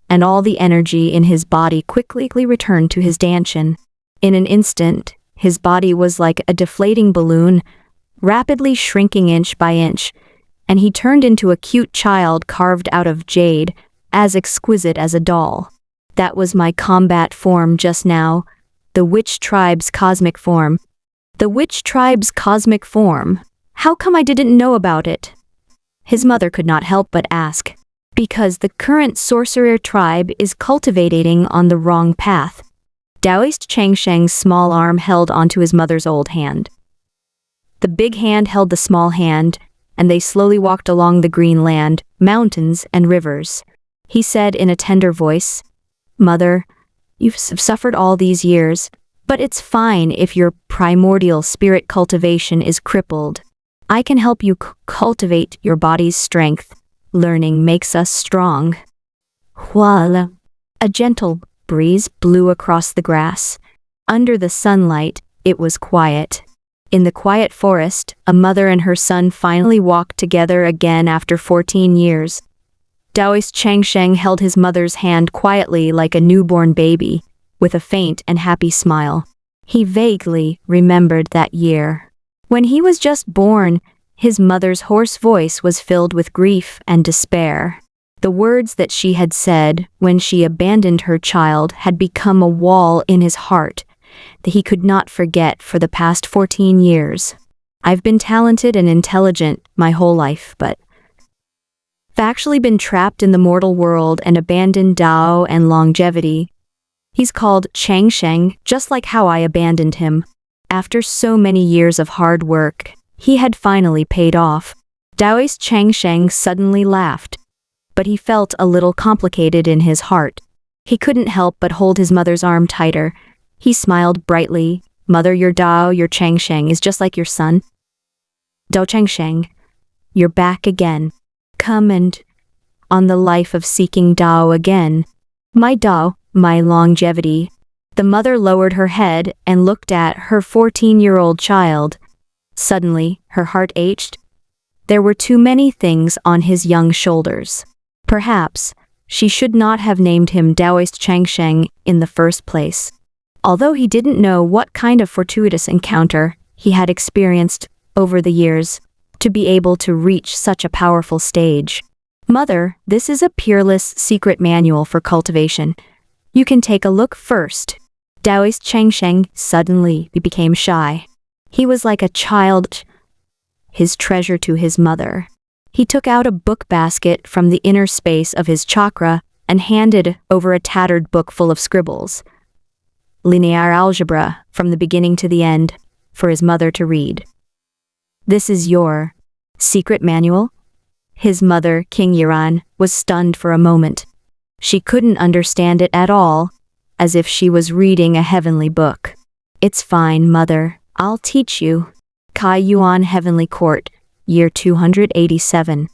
and all the energy in his body quickly returned to his Danshan. In an instant, his body was like a deflating balloon, rapidly shrinking inch by inch, and he turned into a cute child carved out of jade, as exquisite as a doll. That was my combat form just now, the witch tribe's cosmic form. The witch tribe's cosmic form? How come I didn't know about it? His mother could not help but ask. Because the current sorcerer tribe is cultivating on the wrong path. Taoist Changsheng's small arm held onto his mother's old hand. The big hand held the small hand, and they slowly walked along the green land, mountains, and rivers. He said in a tender voice, Mother, you've suffered all these years, but it's fine if your primordial spirit cultivation is crippled. I can help you cultivate your body's strength. Learning makes us strong. Voila! A gentle breeze blew across the grass. Under the sunlight, it was quiet. In the quiet forest, a mother and her son finally walked together again after 14 years. Taoist Changsheng held his mother's hand quietly like a newborn baby, with a faint and happy smile. He vaguely remembered that year. When he was just born, his mother's hoarse voice was filled with grief and despair. The words that she had said when she abandoned her child had become a wall in his heart that he could not forget for the past 14 years. I've been talented and intelligent my whole life, but I've actually been trapped in the mortal world and abandoned Dao and longevity. He's called Changsheng, just like how I abandoned him. After so many years of hard work, he had finally paid off. Taoist Changsheng suddenly laughed, but he felt a little complicated in his heart. He couldn't help but hold his mother's arm tighter. He smiled brightly. Mother, your Dao, your Changsheng is just like your son. Dao Changsheng, you're back again. Come and on the life of seeking Dao again. My Dao, my longevity. The mother lowered her head and looked at her 14-year-old child. Suddenly, her heart ached. There were too many things on his young shoulders. Perhaps she should not have named him Taoist Changsheng in the first place. Although he didn't know what kind of fortuitous encounter he had experienced over the years to be able to reach such a powerful stage. Mother, this is a peerless secret manual for cultivation. You can take a look first. Taoist Changsheng suddenly became shy. He was like a child, his treasure to his mother. He took out a book basket from the inner space of his chakra and handed over a tattered book full of scribbles. Linear algebra, from the beginning to the end, for his mother to read. This is your secret manual? His mother, King Yiran, was stunned for a moment. She couldn't understand it at all, as if she was reading a heavenly book. It's fine, Mother. I'll teach you. Kai Yuan Heavenly Court, year 287.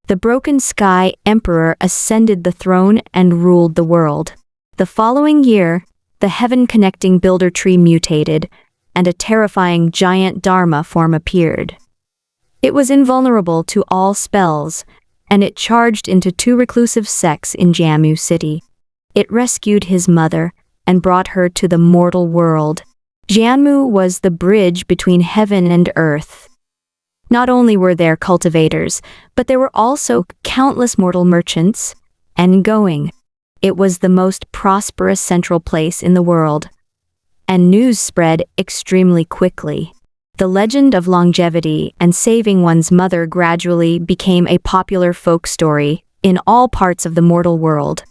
The Broken Sky Emperor ascended the throne and ruled the world. The following year, the heaven-connecting builder tree mutated, and a terrifying giant Dharma form appeared. It was invulnerable to all spells, and it charged into two reclusive sects in Jammu city. It rescued his mother and brought her to the mortal world. Jammu was the bridge between heaven and earth. Not only were there cultivators, but there were also countless mortal merchants and going. It was the most prosperous central place in the world. And news spread extremely quickly. The legend of longevity and saving one's mother gradually became a popular folk story in all parts of the mortal world,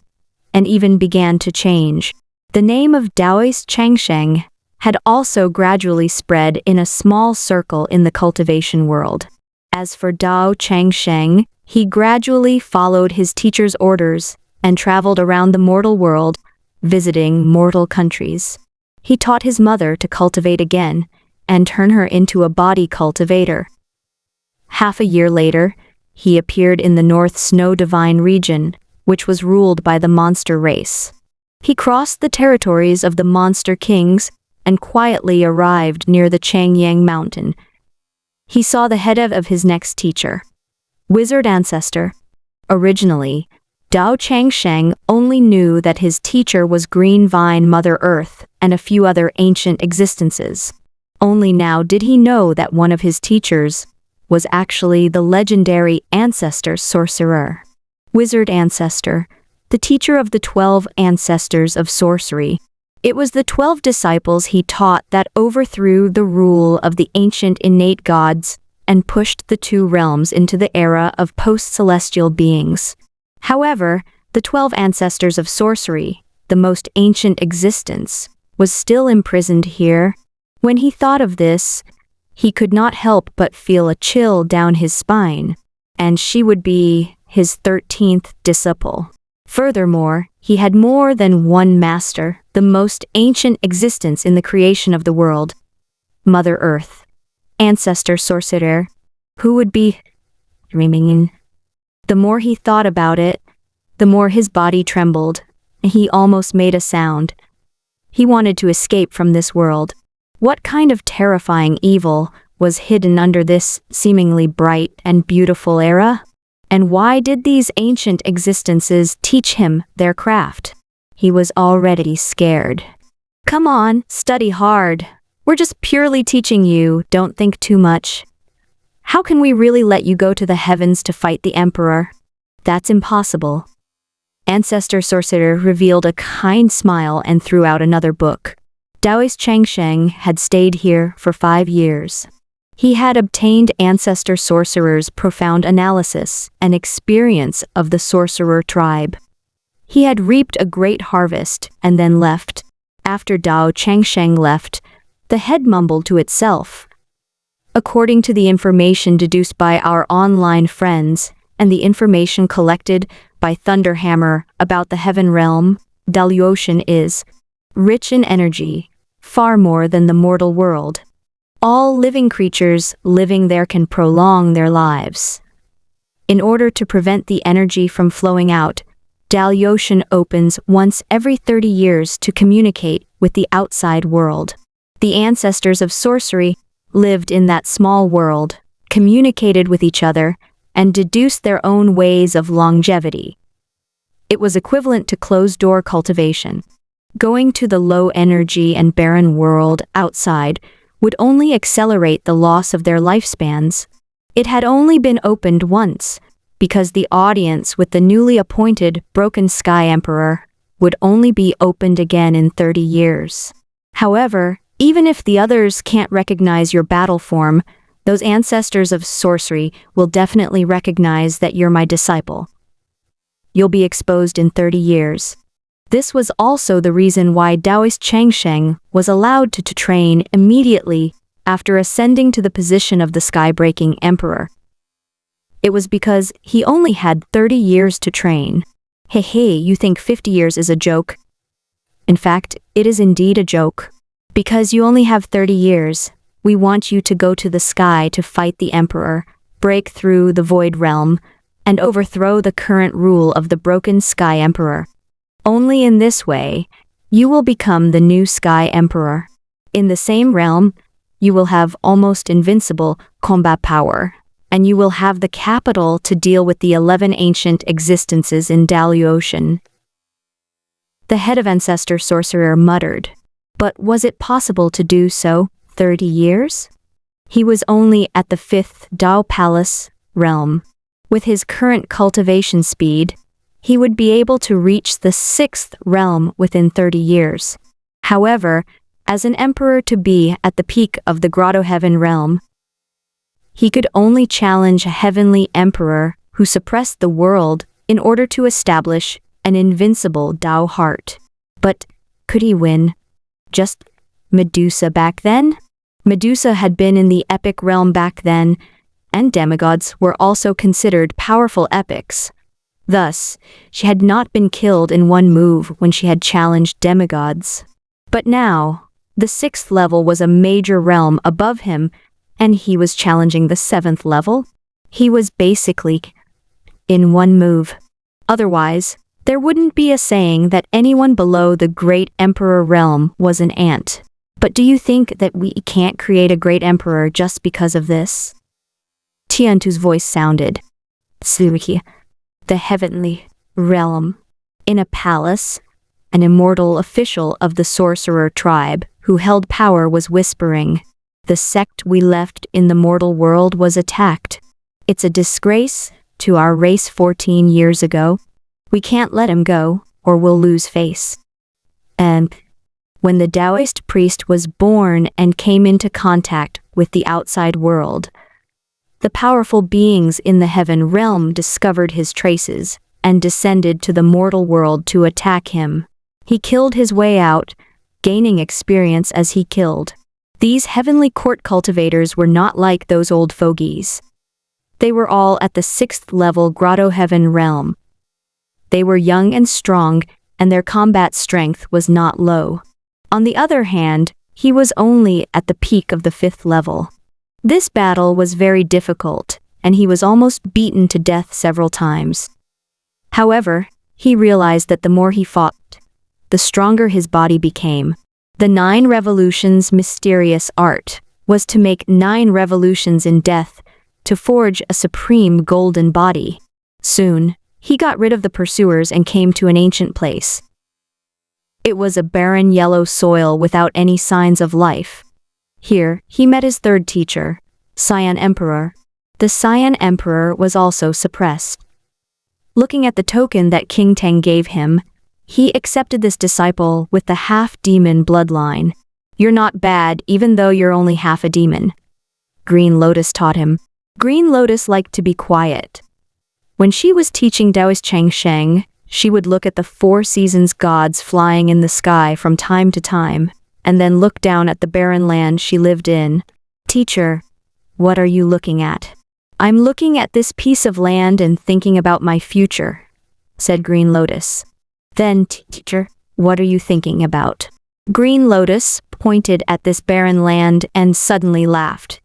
and even began to change. The name of Taoist Changsheng had also gradually spread in a small circle in the cultivation world. As for Dao Changsheng, he gradually followed his teacher's orders and traveled around the mortal world, visiting mortal countries. He taught his mother to cultivate again and turn her into a body cultivator. Half a year later, he appeared in the North Snow Divine region, which was ruled by the monster race. He crossed the territories of the monster kings and quietly arrived near the Changyang mountain. He saw the head of his next teacher, wizard ancestor. Originally, Dao Changsheng only knew that his teacher was Green Vine Mother Earth and a few other ancient existences. Only now did he know that one of his teachers was actually the legendary ancestor sorcerer. Wizard ancestor, the teacher of the 12 ancestors of sorcery. It was the 12 disciples he taught that overthrew the rule of the ancient innate gods and pushed the two realms into the era of post-celestial beings. However, the 12 ancestors of sorcery, the most ancient existence, was still imprisoned here. When he thought of this, he could not help but feel a chill down his spine, and she would be his 13th disciple. Furthermore, he had more than one master, the most ancient existence in the creation of the world, Mother Earth, ancestor sorcerer, who would be dreaming in. The more he thought about it, the more his body trembled. He almost made a sound. He wanted to escape from this world. What kind of terrifying evil was hidden under this seemingly bright and beautiful era? And why did these ancient existences teach him their craft? He was already scared. Come on, study hard. We're just purely teaching you, don't think too much. How can we really let you go to the heavens to fight the emperor? That's impossible. Ancestor sorcerer revealed a kind smile and threw out another book. Taoist Changsheng had stayed here for 5 years. He had obtained ancestor sorcerer's profound analysis and experience of the sorcerer tribe. He had reaped a great harvest and then left. After Dao Changsheng left, the head mumbled to itself. According to the information deduced by our online friends and the information collected by Thunderhammer about the heaven realm, Daluocean is rich in energy, far more than the mortal world. All living creatures living there can prolong their lives. In order to prevent the energy from flowing out, Daluocean opens once every 30 years to communicate with the outside world. The ancestors of sorcery lived in that small world, communicated with each other, and deduced their own ways of longevity. It was equivalent to closed-door cultivation. Going to the low-energy and barren world outside would only accelerate the loss of their lifespans. It had only been opened once, because the audience with the newly appointed Broken Sky Emperor would only be opened again in 30 years. However, even if the others can't recognize your battle form, those ancestors of sorcery will definitely recognize that you're my disciple. You'll be exposed in 30 years. This was also the reason why Taoist Changsheng was allowed to train immediately after ascending to the position of the sky-breaking emperor. It was because he only had 30 years to train. Hey, you think 50 years is a joke? In fact, it is indeed a joke. Because you only have 30 years, we want you to go to the sky to fight the emperor, break through the void realm, and overthrow the current rule of the broken sky emperor. Only in this way, you will become the new sky emperor. In the same realm, you will have almost invincible combat power. and you will have the capital to deal with the 11 ancient existences in Ocean. The head of Ancestor Sorcerer muttered, but was it possible to do so 30 years? He was only at the 5th Dao Palace realm. With his current cultivation speed, he would be able to reach the 6th realm within 30 years. However, as an emperor to be at the peak of the Grotto Heaven realm, he could only challenge a heavenly emperor who suppressed the world in order to establish an invincible Dao heart. But could he win? Just Medusa back then? Medusa had been in the epic realm back then, and demigods were also considered powerful epics. Thus, she had not been killed in one move when she had challenged demigods. But now, the 6th level was a major realm above him, and he was challenging the 7th level. He was basically in one move. Otherwise, there wouldn't be a saying that anyone below the Great Emperor realm was an ant. But do you think that we can't create a great emperor just because of this? Tiantu's voice sounded. Tsuki, the heavenly realm. In a palace, an immortal official of the sorcerer tribe who held power was whispering, "The sect we left in the mortal world was attacked. It's a disgrace to our race 14 years ago. We can't let him go, or we'll lose face." And when the Taoist priest was born and came into contact with the outside world, the powerful beings in the heaven realm discovered his traces and descended to the mortal world to attack him. He killed his way out, gaining experience as he killed. These heavenly court cultivators were not like those old fogies. They were all at the 6th level Grotto Heaven realm. They were young and strong, and their combat strength was not low. On the other hand, he was only at the peak of the 5th level. This battle was very difficult, and he was almost beaten to death several times. However, he realized that the more he fought, the stronger his body became. The 9 revolutions mysterious art was to make 9 revolutions in death to forge a supreme golden body. Soon, he got rid of the pursuers and came to an ancient place. It was a barren yellow soil without any signs of life. Here, he met his 3rd teacher, Cyan Emperor. The Cyan Emperor was also suppressed. Looking at the token that King Tang gave him, he accepted this disciple with the half-demon bloodline. "You're not bad even though you're only half a demon," Green Lotus taught him. Green Lotus liked to be quiet. When she was teaching Taoist Chang Sheng, she would look at the 4 seasons gods flying in the sky from time to time, and then look down at the barren land she lived in. "Teacher, what are you looking at?" "I'm looking at this piece of land and thinking about my future," said Green Lotus. "Then, teacher, what are you thinking about?" Green Lotus pointed at this barren land and suddenly laughed.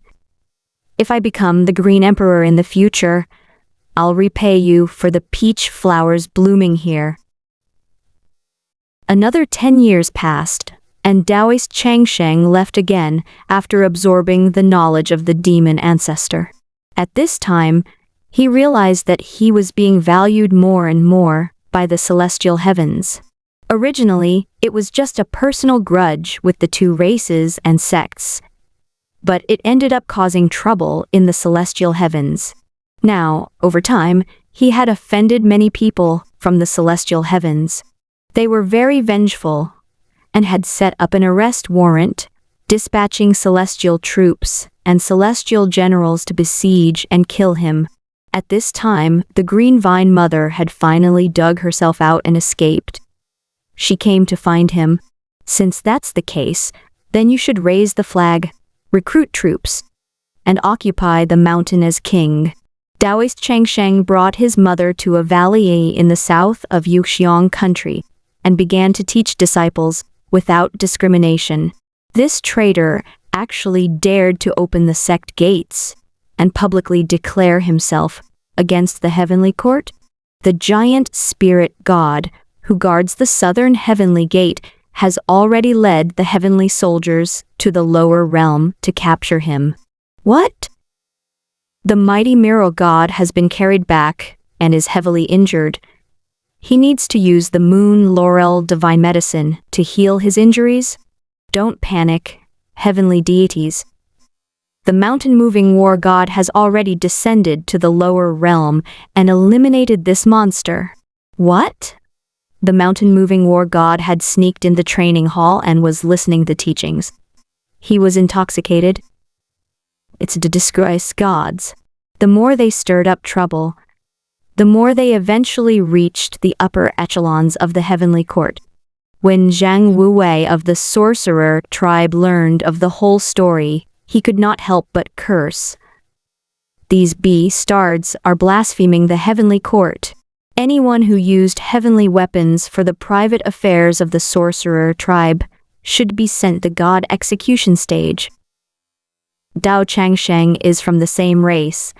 "If I become the Green Emperor in the future, I'll repay you for the peach flowers blooming here." Another 10 years passed, and Taoist Chang Sheng left again after absorbing the knowledge of the demon ancestor. At this time, he realized that he was being valued more and more by the celestial heavens. Originally, it was just a personal grudge with the 2 races and sects, but it ended up causing trouble in the celestial heavens. Now, over time, he had offended many people from the celestial heavens. They were very vengeful and had set up an arrest warrant, dispatching celestial troops and celestial generals to besiege and kill him. At this time, the Green Vine Mother had finally dug herself out and escaped. She came to find him. "Since that's the case, then you should raise the flag, recruit troops, and occupy the mountain as king." Taoist Chang Sheng brought his mother to a valley in the south of Yuxiang country and began to teach disciples without discrimination. This traitor actually dared to open the sect gates and publicly declare himself against the heavenly court. The giant spirit god who guards the southern heavenly gate has already led the heavenly soldiers to the lower realm to capture him. "What?" The mighty Miral god has been carried back and is heavily injured. He needs to use the moon laurel divine medicine to heal his injuries. Don't panic, heavenly deities. The mountain-moving war god has already descended to the lower realm and eliminated this monster. What? The mountain-moving war god had sneaked in the training hall and was listening to the teachings. He was intoxicated. It's the disgrace gods. The more they stirred up trouble, the more they eventually reached the upper echelons of the heavenly court. When Zhang Wuwei of the sorcerer tribe learned of the whole story, he could not help but curse. These bastards are blaspheming the heavenly court. Anyone who used heavenly weapons for the private affairs of the sorcerer tribe should be sent to God execution stage. Dao Changsheng is from the same race,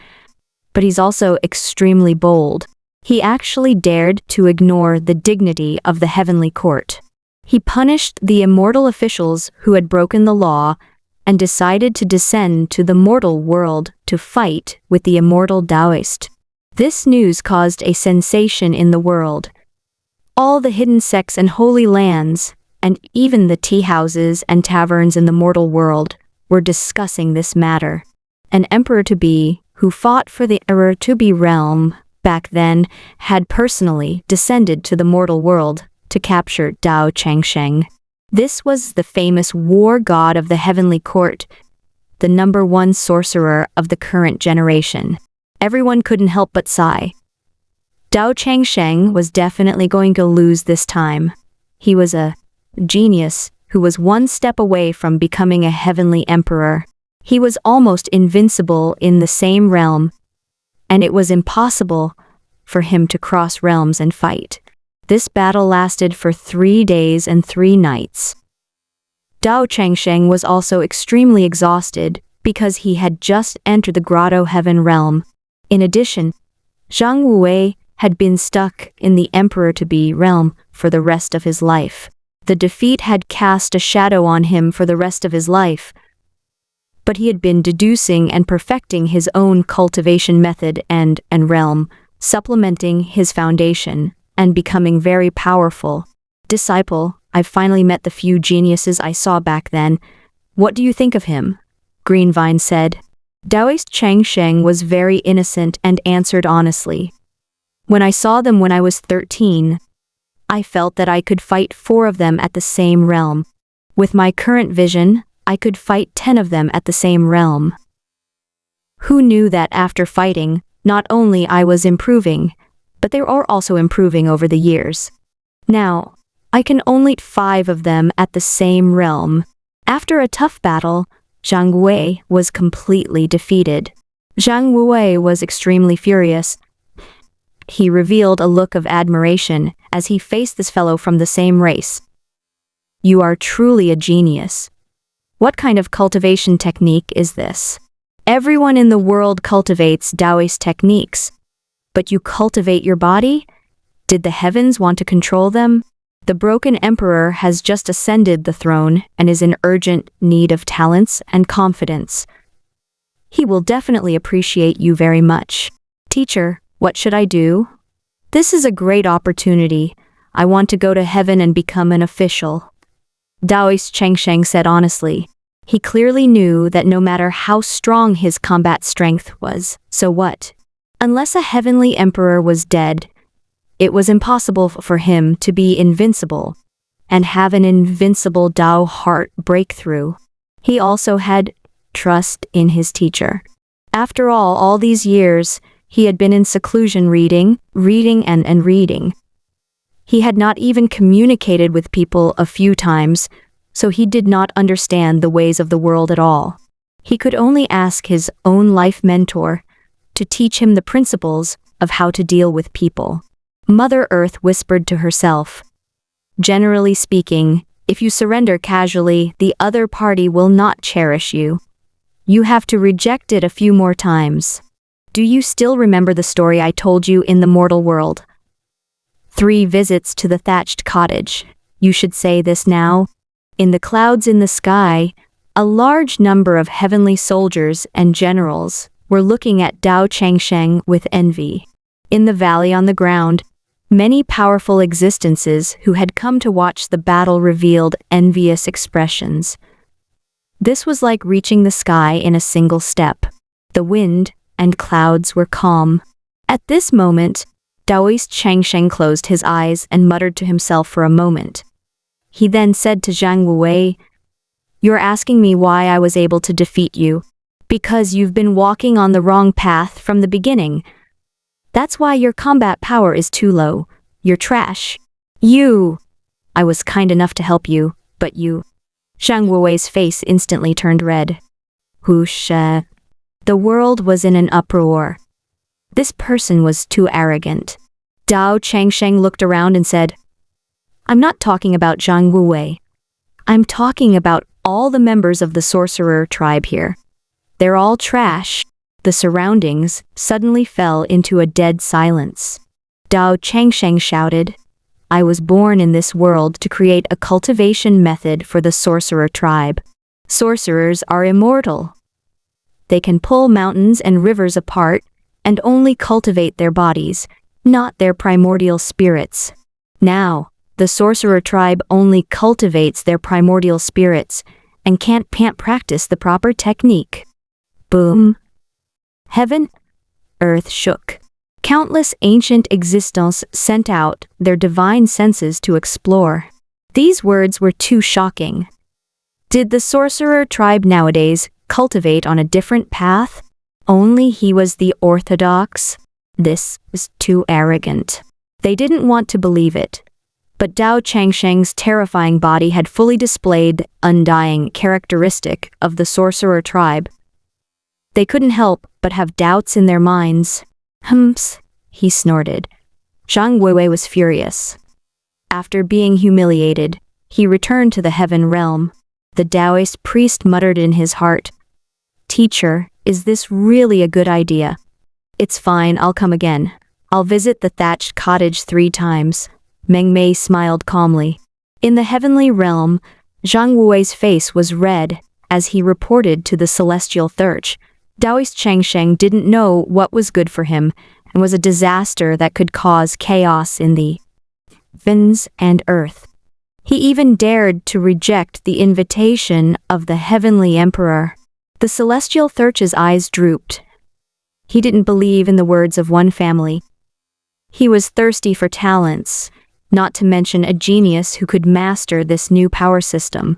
but he's also extremely bold. He actually dared to ignore the dignity of the heavenly court. He punished the immortal officials who had broken the law and decided to descend to the mortal world to fight with the immortal Taoist. This news caused a sensation in the world. All the hidden sects and holy lands, and even the tea houses and taverns in the mortal world, were discussing this matter. An emperor-to-be, who fought for the emperor-to-be realm back then, had personally descended to the mortal world to capture Dao Changsheng. This was the famous war god of the heavenly court, the #1 sorcerer of the current generation. Everyone couldn't help but sigh. Dao Changsheng was definitely going to lose this time. He was a genius who was one step away from becoming a heavenly emperor. He was almost invincible in the same realm, and it was impossible for him to cross realms and fight. This battle lasted for 3 days and 3 nights. Dao Changsheng was also extremely exhausted because he had just entered the grotto heaven realm. In addition, Zhang Wuwei had been stuck in the emperor-to-be realm for the rest of his life. The defeat had cast a shadow on him for the rest of his life, but he had been deducing and perfecting his own cultivation method and realm, supplementing his foundation, and becoming very powerful. Disciple, I've finally met the few geniuses I saw back then. What do you think of him? Greenvine said. Taoist Changsheng was very innocent and answered honestly. When I saw them when I was 13, I felt that I could fight 4 of them at the same realm. With my current vision, I could fight 10 of them at the same realm. Who knew that after fighting, not only I was improving, but they were also improving over the years. Now, I can only 5 of them at the same realm. After a tough battle, Zhang Wuwei was completely defeated. Zhang Wuwei was extremely furious. He revealed a look of admiration as he faced this fellow from the same race. You are truly a genius. What kind of cultivation technique is this? Everyone in the world cultivates Taoist techniques. But you cultivate your body? Did the heavens want to control them? The broken emperor has just ascended the throne and is in urgent need of talents and confidence. He will definitely appreciate you very much. Teacher, what should I do? This is a great opportunity. I want to go to heaven and become an official. Taoist Changsheng said honestly. He clearly knew that no matter how strong his combat strength was, so what? Unless a heavenly emperor was dead, it was impossible for him to be invincible and have an invincible Dao heart breakthrough. He also had trust in his teacher. After all these years, he had been in seclusion reading. He had not even communicated with people a few times, so he did not understand the ways of the world at all. He could only ask his own life mentor to teach him the principles of how to deal with people. Mother Earth whispered to herself, generally speaking, if you surrender casually, the other party will not cherish you. You have to reject it a few more times. Do you still remember the story I told you in the mortal world? 3 visits to the thatched cottage. You should say this now. In the clouds in the sky, a large number of heavenly soldiers and generals were looking at Dao Changsheng with envy. In the valley on the ground, many powerful existences who had come to watch the battle revealed envious expressions. This was like reaching the sky in a single step. The wind and clouds were calm. At this moment, Daoist Changsheng closed his eyes and muttered to himself for a moment. He then said to Zhang Wuwei, "You're asking me why I was able to defeat you. Because you've been walking on the wrong path from the beginning. That's why your combat power is too low. You're trash. I was kind enough to help you, but you." Zhang Wuwei's face instantly turned red. Whoosh. The world was in an uproar. This person was too arrogant. Dao Changsheng looked around and said, "I'm not talking about Zhang Wuwei. I'm talking about all the members of the sorcerer tribe here. They're all trash." The surroundings suddenly fell into a dead silence. Dao Changsheng shouted, "I was born in this world to create a cultivation method for the sorcerer tribe. Sorcerers are immortal. They can pull mountains and rivers apart and only cultivate their bodies, not their primordial spirits. Now, the sorcerer tribe only cultivates their primordial spirits and can't practice the proper technique." Boom. Heaven, earth shook. Countless ancient existences sent out their divine senses to explore. These words were too shocking. Did the sorcerer tribe nowadays cultivate on a different path? Only he was the orthodox? This was too arrogant. They didn't want to believe it. But Dao Changsheng's terrifying body had fully displayed the undying characteristic of the sorcerer tribe. They couldn't help but have doubts in their minds. He snorted. Zhang Wuwei was furious. After being humiliated, he returned to the heaven realm. The Taoist priest muttered in his heart, "Teacher, is this really a good idea?" "It's fine, I'll come again. I'll visit the thatched cottage 3 times. Meng Mei smiled calmly. In the heavenly realm, Zhang Wuwei's face was red as he reported to the celestial Thirch. Daoist Changsheng didn't know what was good for him and was a disaster that could cause chaos in the heavens and earth. He even dared to reject the invitation of the heavenly emperor. The celestial Thirch's eyes drooped. He didn't believe in the words of one family. He was thirsty for talents, not to mention a genius who could master this new power system.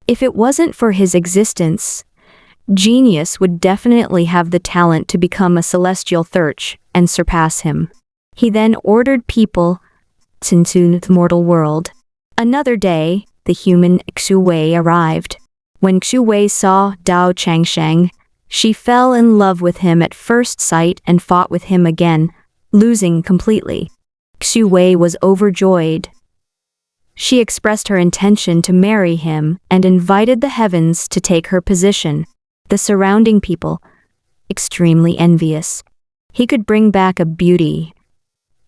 If it wasn't for his existence, genius would definitely have the talent to become a celestial Thirch and surpass him. He then ordered people into the mortal world. Another day, the human Xu Wei arrived. When Xu Wei saw Dao Changsheng, she fell in love with him at first sight and fought with him again, losing completely. Xu Wei was overjoyed. She expressed her intention to marry him and invited the heavens to take her position. The surrounding people, extremely envious. He could bring back a beauty,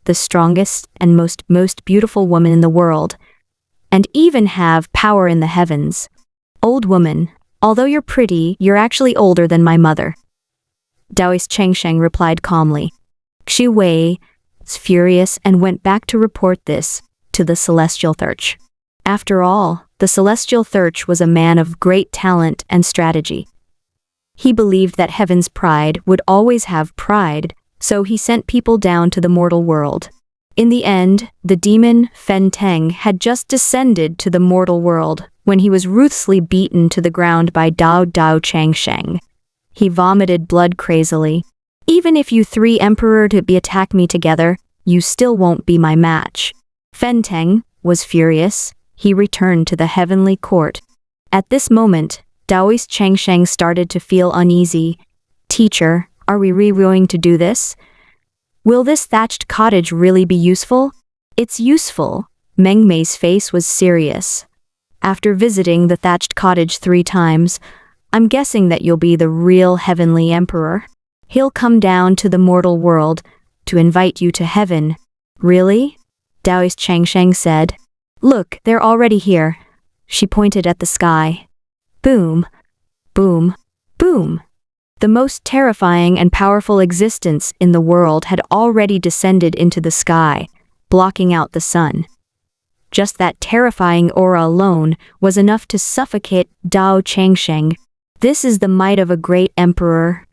the strongest and most beautiful woman in the world, and even have power in the heavens. "Old woman, although you're pretty, you're actually older than my mother." Daoist Changsheng replied calmly. Xu Wei was furious and went back to report this to the celestial Thirch. After all, the celestial Thirch was a man of great talent and strategy. He believed that heaven's pride would always have pride, so he sent people down to the mortal world. In the end, the demon Fen Teng had just descended to the mortal world when he was ruthlessly beaten to the ground by Dao Changsheng. He vomited blood crazily. "Even if you 3 emperor to attack me together, you still won't be my match." Fen Teng was furious. He returned to the heavenly court. At this moment, Daoist Changsheng started to feel uneasy. "Teacher, are we really going to do this? Will this thatched cottage really be useful?" "It's useful." Meng Mei's face was serious. "After visiting the thatched cottage 3 times, I'm guessing that you'll be the real heavenly emperor. He'll come down to the mortal world to invite you to heaven." "Really?" Daoist Changsheng said. "Look, they're already here." She pointed at the sky. Boom, boom, boom. The most terrifying and powerful existence in the world had already descended into the sky, blocking out the sun. Just that terrifying aura alone was enough to suffocate Dao Changsheng. This is the might of a great emperor.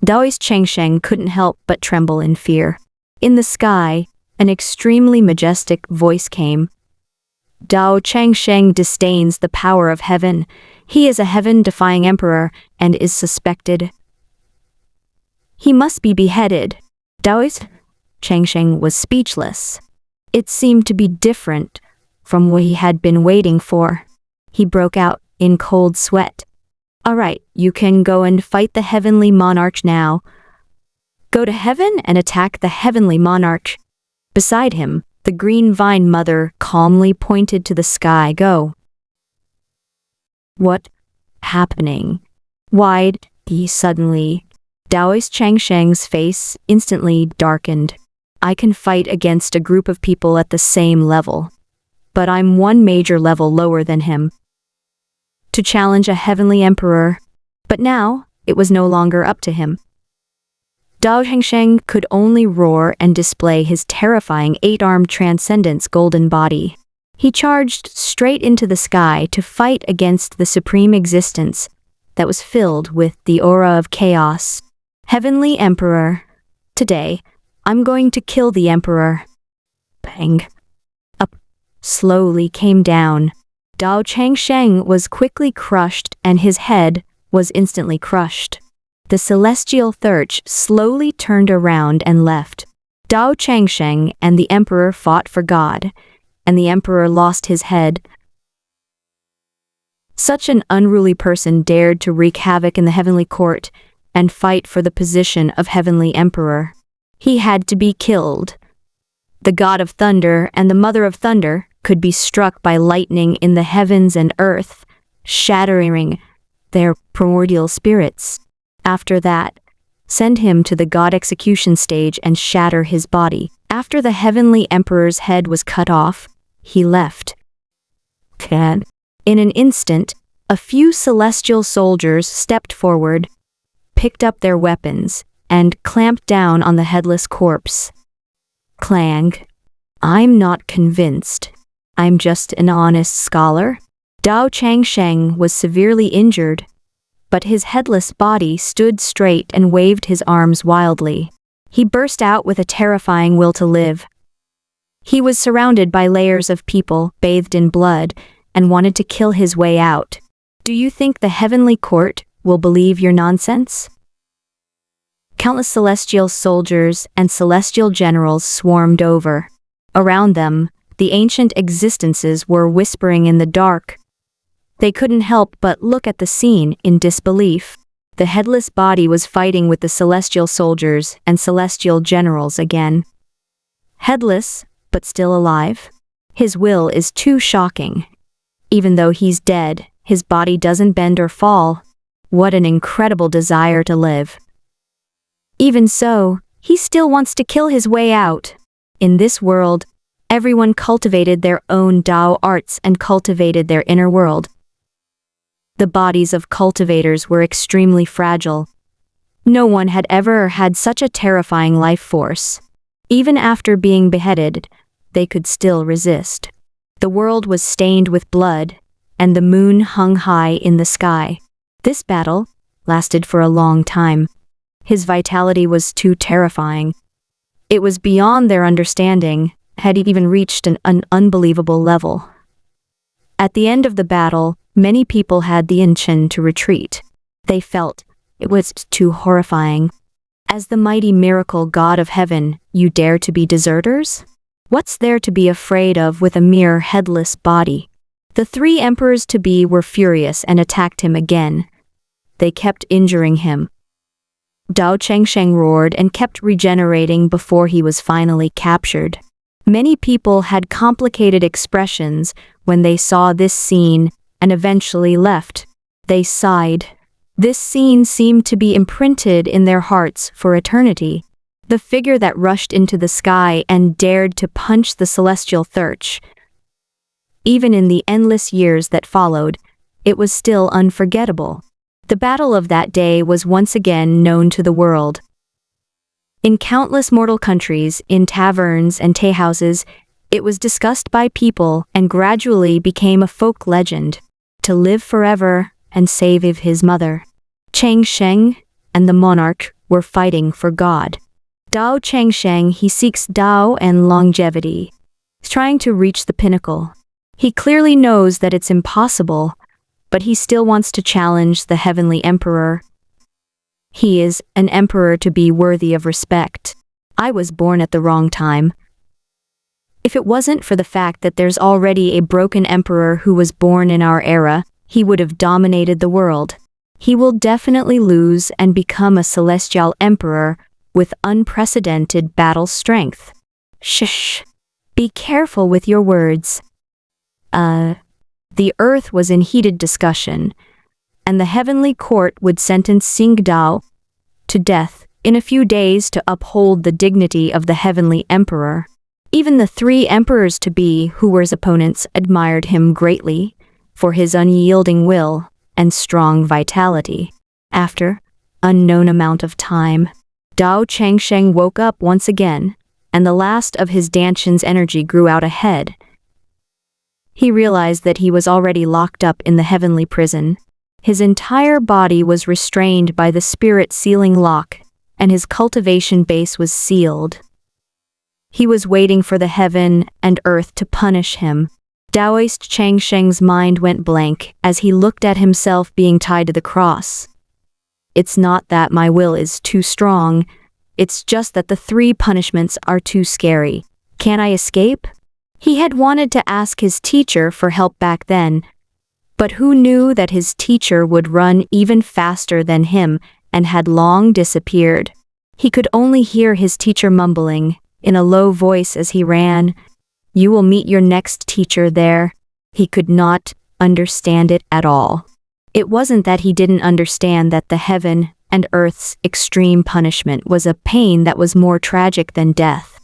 Daoist Changsheng couldn't help but tremble in fear. In the sky, an extremely majestic voice came. Dao Changsheng disdains the power of heaven. He is a heaven-defying emperor and is suspected. He must be beheaded. Daoist Changsheng was speechless. It seemed to be different from what he had been waiting for. He broke out in cold sweat. All right, you can go and fight the heavenly monarch now. Go to heaven and attack the heavenly monarch. Beside him, the green vine mother calmly pointed to the sky. Go. What happening? Why'd he suddenly? Daoist Changsheng's face instantly darkened. I can fight against a group of people at the same level, but I'm one major level lower than him. To challenge a heavenly emperor, but now it was no longer up to him. Dao Changsheng could only roar and display his terrifying 8-armed transcendence golden body. He charged straight into the sky to fight against the supreme existence that was filled with the aura of chaos. Heavenly Emperor, today, I'm going to kill the Emperor. Bang. Up slowly came down. Dao Changsheng was quickly crushed and his head was instantly crushed. The celestial thirch slowly turned around and left. Dao Changsheng and the Emperor fought for God, and the Emperor lost his head. Such an unruly person dared to wreak havoc in the heavenly court and fight for the position of heavenly emperor. He had to be killed. The god of thunder and the mother of thunder could be struck by lightning in the heavens and earth, shattering their primordial spirits. After that, send him to the god execution stage and shatter his body. After the heavenly emperor's head was cut off, he left. In an instant, a few celestial soldiers stepped forward, picked up their weapons, and clamped down on the headless corpse. Clang. I'm not convinced. I'm just an honest scholar. Dao Changsheng was severely injured, but his headless body stood straight and waved his arms wildly. He burst out with a terrifying will to live. He was surrounded by layers of people bathed in blood and wanted to kill his way out. Do you think the heavenly court will believe your nonsense? Countless celestial soldiers and celestial generals swarmed over. Around them, the ancient existences were whispering in the dark. They couldn't help but look at the scene in disbelief. The headless body was fighting with the celestial soldiers and celestial generals again. Headless, but still alive. His will is too shocking. Even though he's dead, his body doesn't bend or fall. What an incredible desire to live. Even so, he still wants to kill his way out. In this world, everyone cultivated their own Dao arts and cultivated their inner world. The bodies of cultivators were extremely fragile. No one had ever had such a terrifying life force. Even after being beheaded, they could still resist. The world was stained with blood, and the moon hung high in the sky. This battle lasted for a long time. His vitality was too terrifying. It was beyond their understanding, had even reached an unbelievable level. At the end of the battle, many people had the intention to retreat. They felt it was too horrifying. As the mighty miracle god of heaven, you dare to be deserters? What's there to be afraid of with a mere headless body? The 3 emperors-to-be were furious and attacked him again. They kept injuring him. Dao Changsheng roared and kept regenerating before he was finally captured. Many people had complicated expressions when they saw this scene and eventually left. They sighed. This scene seemed to be imprinted in their hearts for eternity. The figure that rushed into the sky and dared to punch the celestial thirch. Even in the endless years that followed, it was still unforgettable. The battle of that day was once again known to the world. In countless mortal countries, in taverns and teahouses, it was discussed by people and gradually became a folk legend. To live forever and save his mother. Chang Sheng and the monarch were fighting for God. Dao Chang Sheng, he seeks Dao and longevity. He's trying to reach the pinnacle. He clearly knows that it's impossible, but he still wants to challenge the heavenly emperor. He is an emperor to be worthy of respect. I was born at the wrong time. If it wasn't for the fact that there's already a broken emperor who was born in our era, he would have dominated the world. He will definitely lose and become a celestial emperor with unprecedented battle strength. Shh. Be careful with your words. The earth was in heated discussion, and the heavenly court would sentence Sing Dao to death in a few days to uphold the dignity of the heavenly emperor. Even the 3 emperors-to-be who were his opponents admired him greatly for his unyielding will and strong vitality. After unknown amount of time, Dao Changsheng woke up once again, and the last of his Danshan's energy grew out ahead. He realized that he was already locked up in the heavenly prison. His entire body was restrained by the spirit sealing lock, and his cultivation base was sealed. He was waiting for the heaven and earth to punish him. Daoist Changsheng's mind went blank as he looked at himself being tied to the cross. It's not that my will is too strong, it's just that the 3 punishments are too scary. Can I escape? He had wanted to ask his teacher for help back then, but who knew that his teacher would run even faster than him and had long disappeared. He could only hear his teacher mumbling in a low voice as he ran, "You will meet your next teacher there." He could not understand it at all. It wasn't that he didn't understand that the heaven and earth's extreme punishment was a pain that was more tragic than death.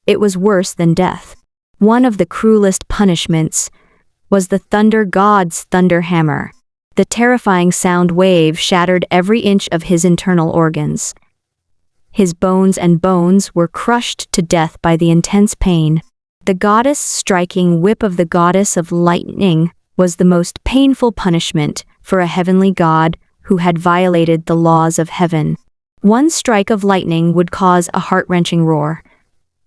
It was worse than death. One of the cruelest punishments was the thunder god's thunder hammer. The terrifying sound wave shattered every inch of his internal organs. His bones and bones were crushed to death by the intense pain. The goddess striking whip of the goddess of lightning was the most painful punishment for a heavenly god who had violated the laws of heaven. One strike of lightning would cause a heart-wrenching roar,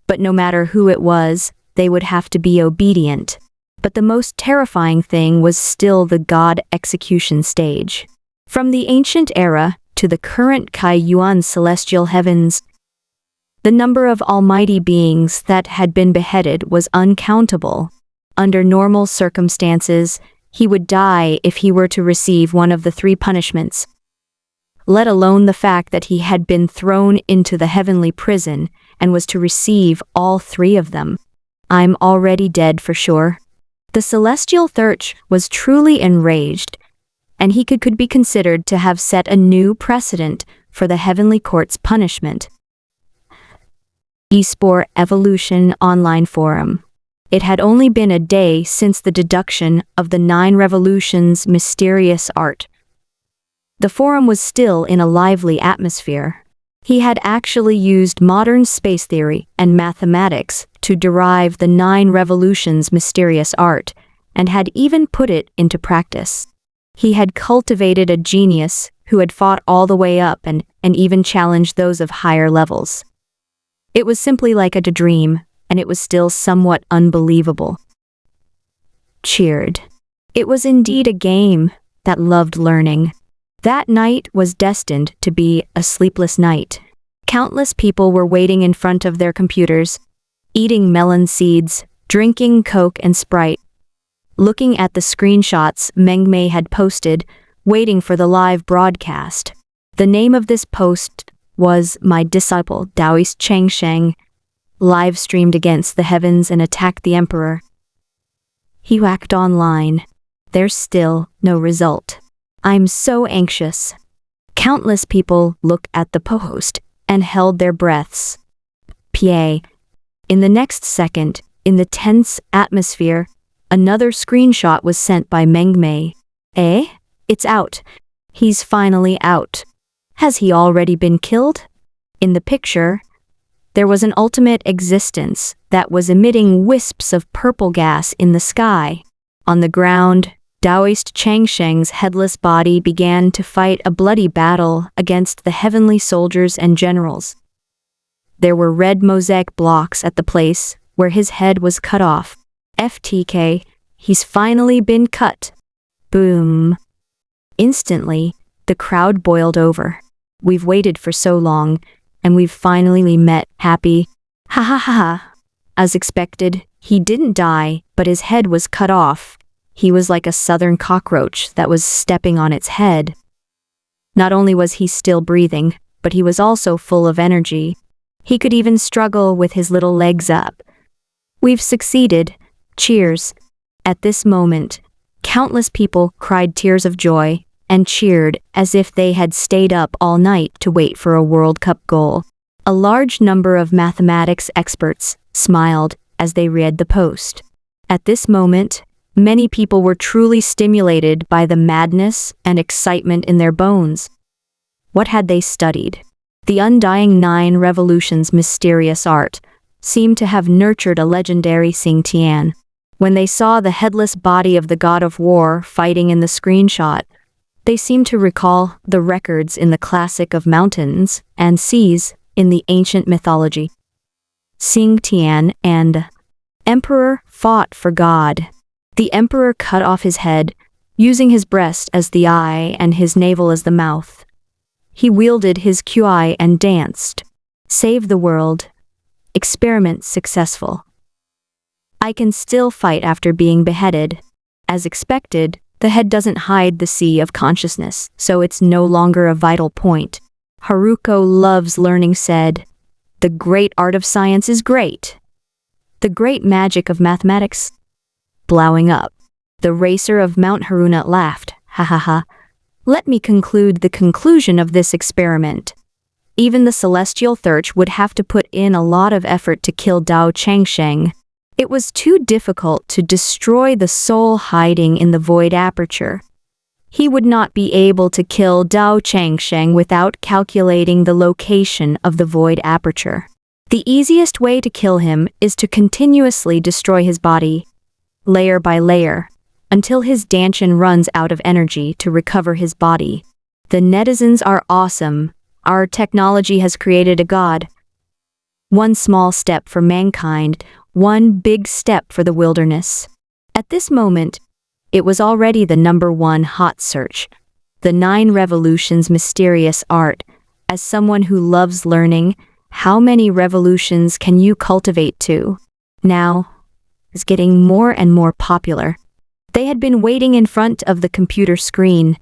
but no matter who it was, they would have to be obedient. But the most terrifying thing was still the god execution stage. From the ancient era to the current Kai Yuan celestial heavens, the number of almighty beings that had been beheaded was uncountable. Under normal circumstances, he would die if he were to receive one of the 3 punishments, let alone the fact that he had been thrown into the heavenly prison and was to receive all 3 of them. I'm already dead for sure. The celestial Thurch was truly enraged, and he could be considered to have set a new precedent for the heavenly court's punishment. eSport Evolution Online Forum. It had only been a day since the deduction of the 9 revolutions' mysterious art. The forum was still in a lively atmosphere. He had actually used modern space theory and mathematics to derive the 9 revolutions' mysterious art, and had even put it into practice. He had cultivated a genius who had fought all the way up and even challenged those of higher levels. It was simply like a dream, and it was still somewhat unbelievable. Cheered. It was indeed a game that loved learning. That night was destined to be a sleepless night. Countless people were waiting in front of their computers, eating melon seeds, drinking Coke and Sprite, looking at the screenshots Meng Mei had posted, waiting for the live broadcast. The name of this post was "My Disciple Daoist Changsheng live streamed against the heavens and attacked the emperor." He whacked online. There's still no result. I'm so anxious. Countless people looked at the post and held their breaths. PA. In the next second, in the tense atmosphere, another screenshot was sent by Meng Mei. It's out. He's finally out. Has he already been killed? In the picture, there was an ultimate existence that was emitting wisps of purple gas in the sky. On the ground, Taoist Changsheng's headless body began to fight a bloody battle against the heavenly soldiers and generals. There were red mosaic blocks at the place where his head was cut off. FTK, he's finally been cut. Boom. Instantly, the crowd boiled over. We've waited for so long, and we've finally met. Happy. Ha ha ha ha. As expected, he didn't die, but his head was cut off. He was like a southern cockroach that was stepping on its head. Not only was he still breathing, but he was also full of energy. He could even struggle with his little legs up. We've succeeded. Cheers. At this moment, countless people cried tears of joy and cheered as if they had stayed up all night to wait for a World Cup goal. A large number of mathematics experts smiled as they read the post. At this moment, many people were truly stimulated by the madness and excitement in their bones. What had they studied? The undying 9 revolutions mysterious art seemed to have nurtured a legendary Xingtian. When they saw the headless body of the god of war fighting in the screenshot, they seemed to recall the records in the classic of mountains and seas in the ancient mythology. Xingtian and Emperor fought for God. The emperor cut off his head, using his breast as the eye and his navel as the mouth. He wielded his QI and danced. Save the world. Experiment successful. I can still fight after being beheaded. As expected, the head doesn't hide the sea of consciousness, so it's no longer a vital point. Haruko loves learning said, "The great art of science is great. The great magic of mathematics." Blowing up. The racer of Mount Haruna laughed. Ha ha ha. Let me conclude the conclusion of this experiment. Even the celestial Thurch would have to put in a lot of effort to kill Dao Changsheng. It was too difficult to destroy the soul hiding in the void aperture. He would not be able to kill Dao Changsheng without calculating the location of the void aperture. The easiest way to kill him is to continuously destroy his body, layer by layer, until his Danshin runs out of energy to recover his body. The netizens are awesome. Our technology has created a god. One small step for mankind, one big step for the wilderness. At this moment, it was already the #1 hot search. The 9 revolutions mysterious art. As someone who loves learning, how many revolutions can you cultivate to? Now, is getting more and more popular. They had been waiting in front of the computer screen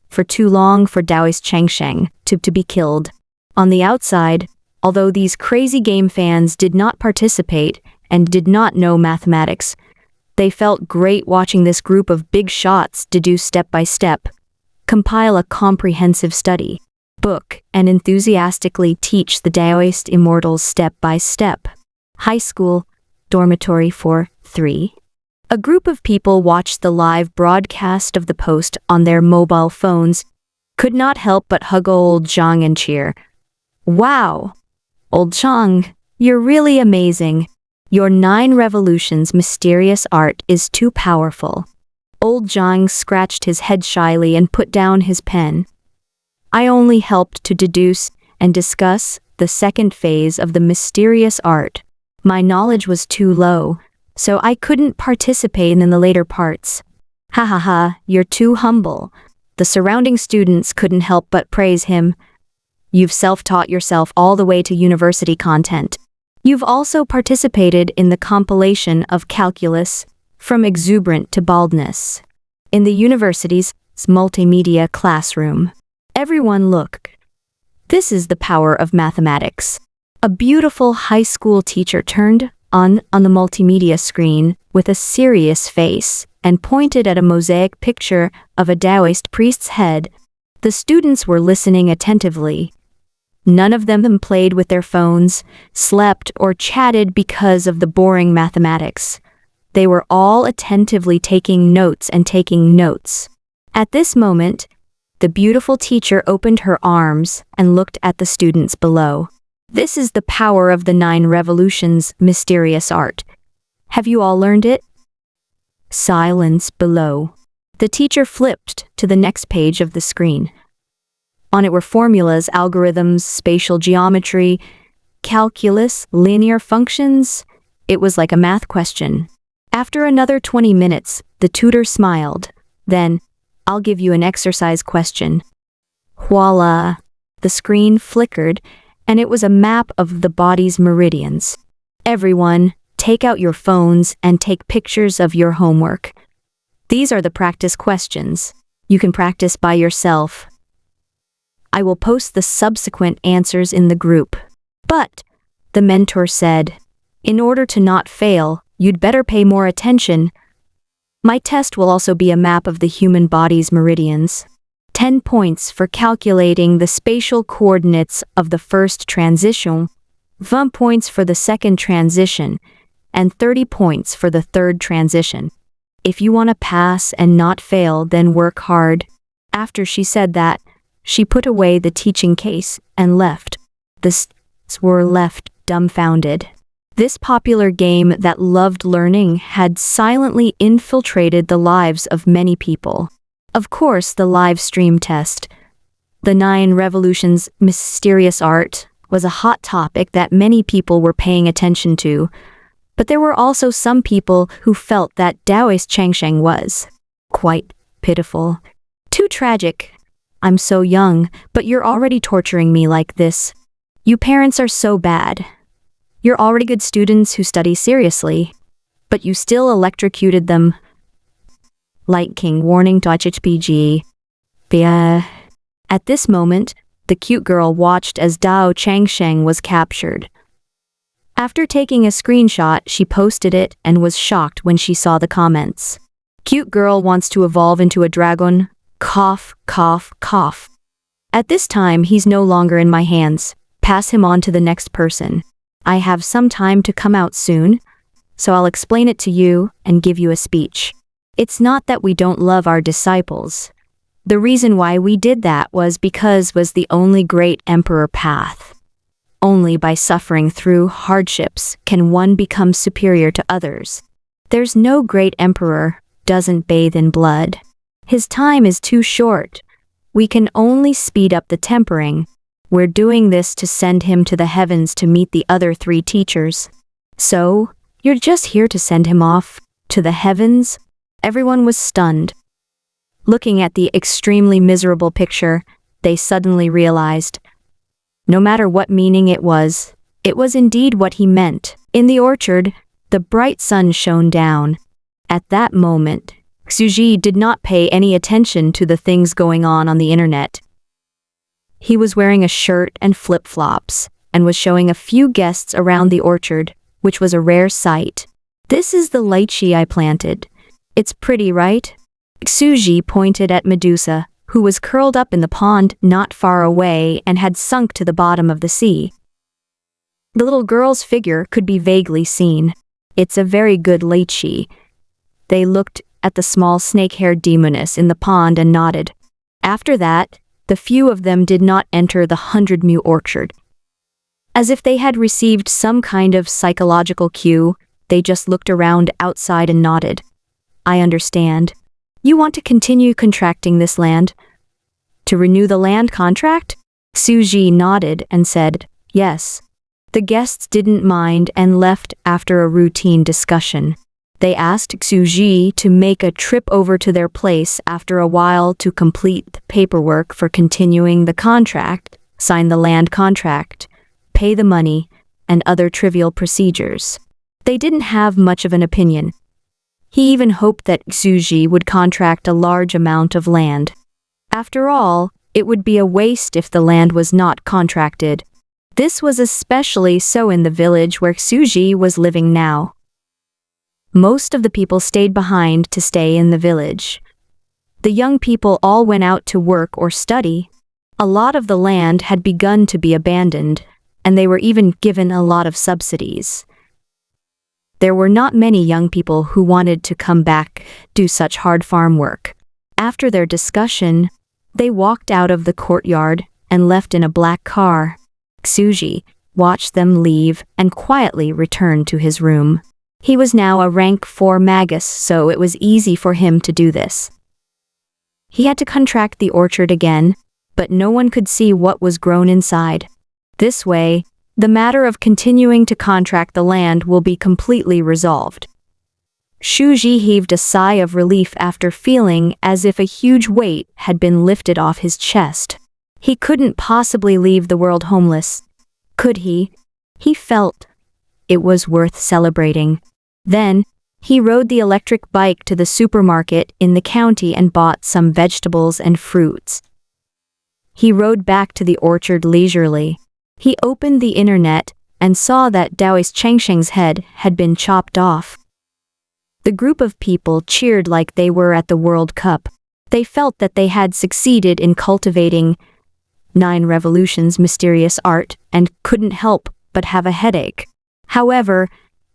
for too long for Taoist Changsheng to be killed. On the outside, although these crazy game fans did not participate and did not know mathematics, they felt great watching this group of big shots deduce step by step, compile a comprehensive study book, and enthusiastically teach the Taoist immortals step by step. High school, dormitory 4-3. A group of people watched the live broadcast of the post on their mobile phones, could not help but hug old Zhang and cheer. Wow! Old Zhang, you're really amazing. Your 9 revolutions mysterious art is too powerful. Old Zhang scratched his head shyly and put down his pen. I only helped to deduce and discuss the second phase of the mysterious art. My knowledge was too low, so I couldn't participate in the later parts. Ha ha ha, you're too humble. The surrounding students couldn't help but praise him. You've self-taught yourself all the way to university content. You've also participated in the compilation of calculus, from exuberant to baldness. In the university's multimedia classroom. Everyone look. This is the power of mathematics. A beautiful high school teacher turned on the multimedia screen with a serious face and pointed at a mosaic picture of a Taoist priest's head. The students were listening attentively. None of them played with their phones, slept, or chatted because of the boring mathematics. They were all attentively taking notes and taking notes. At this moment, The beautiful teacher opened her arms and looked at the students below. This is the power of the 9 revolutions mysterious art. Have you all learned it? Silence below. The teacher flipped to the next page of the screen. On it were formulas, algorithms, spatial geometry, calculus, linear functions. It was like a math question. After another 20 minutes, the tutor smiled. Then, I'll give you an exercise question. Voila! The screen flickered, and it was a map of the body's meridians. Everyone, take out your phones and take pictures of your homework. These are the practice questions. You can practice by yourself. I will post the subsequent answers in the group. But, the mentor said, in order to not fail, you'd better pay more attention. My test will also be a map of the human body's meridians. 10 points for calculating the spatial coordinates of the first transition, 20 points for the second transition, and 30 points for the third transition. If you want to pass and not fail, then work hard. After she said that, she put away the teaching case and left. The students were left dumbfounded. This popular game that loved learning had silently infiltrated the lives of many people. Of course, the live stream test, the 9 revolutions mysterious art, was a hot topic that many people were paying attention to. But there were also some people who felt that Taoist Changsheng was quite pitiful. Too tragic. I'm so young, but you're already torturing me like this. You parents are so bad. You're already good students who study seriously, but you still electrocuted them. Light King warning to HHPG. At this moment, the cute girl watched as Dao Changsheng was captured. After taking a screenshot, she posted it and was shocked when she saw the comments. Cute girl wants to evolve into a dragon. Cough, cough, cough. At this time, he's no longer in my hands. Pass him on to the next person. I have some time to come out soon, so I'll explain it to you and give you a speech. It's not that we don't love our disciples. The reason why we did that was because was the only great emperor path. Only by suffering through hardships can one become superior to others. There's no great emperor doesn't bathe in blood. His time is too short. We can only speed up the tempering. We're doing this to send him to the heavens to meet the other 3 teachers. So, you're just here to send him off to the heavens? Everyone was stunned. Looking at the extremely miserable picture, they suddenly realized, no matter what meaning it was indeed what he meant. In the orchard, the bright sun shone down. At that moment, Xuji did not pay any attention to the things going on the internet. He was wearing a shirt and flip-flops, and was showing a few guests around the orchard, which was a rare sight. This is the lychee I planted. It's pretty, right? Xuji pointed at Medusa, who was curled up in the pond not far away and had sunk to the bottom of the sea. The little girl's figure could be vaguely seen. It's a very good lychee. They looked at the small snake-haired demoness in the pond and nodded. After that, the few of them did not enter the 100-mu orchard. As if they had received some kind of psychological cue, they just looked around outside and nodded. I understand. You want to continue contracting this land? To renew the land contract? Suji nodded and said, yes. The guests didn't mind and left after a routine discussion. They asked Xuji to make a trip over to their place after a while to complete the paperwork for continuing the contract, sign the land contract, pay the money, and other trivial procedures. They didn't have much of an opinion. He even hoped that Xuji would contract a large amount of land. After all, it would be a waste if the land was not contracted. This was especially so in the village where Xuji was living now. Most of the people stayed behind to stay in the village. The young people all went out to work or study. A lot of the land had begun to be abandoned, and they were even given a lot of subsidies. There were not many young people who wanted to come back, do such hard farm work. After their discussion, They walked out of the courtyard and left in a black car. Xuji watched them leave and quietly returned to his room. He was now a rank 4 magus, so it was easy for him to do this. He had to contract the orchard again, but no one could see what was grown inside. This way, the matter of continuing to contract the land will be completely resolved. Shuji heaved a sigh of relief after feeling as if a huge weight had been lifted off his chest. He couldn't possibly leave the world homeless, could he? He felt it was worth celebrating. Then, he rode the electric bike to the supermarket in the county and bought some vegetables and fruits. He rode back to the orchard leisurely. He opened the internet and saw that Daoist Chengsheng's head had been chopped off. The group of people cheered like they were at the World Cup. They felt that they had succeeded in cultivating 9 revolutions mysterious art and couldn't help but have a headache. However,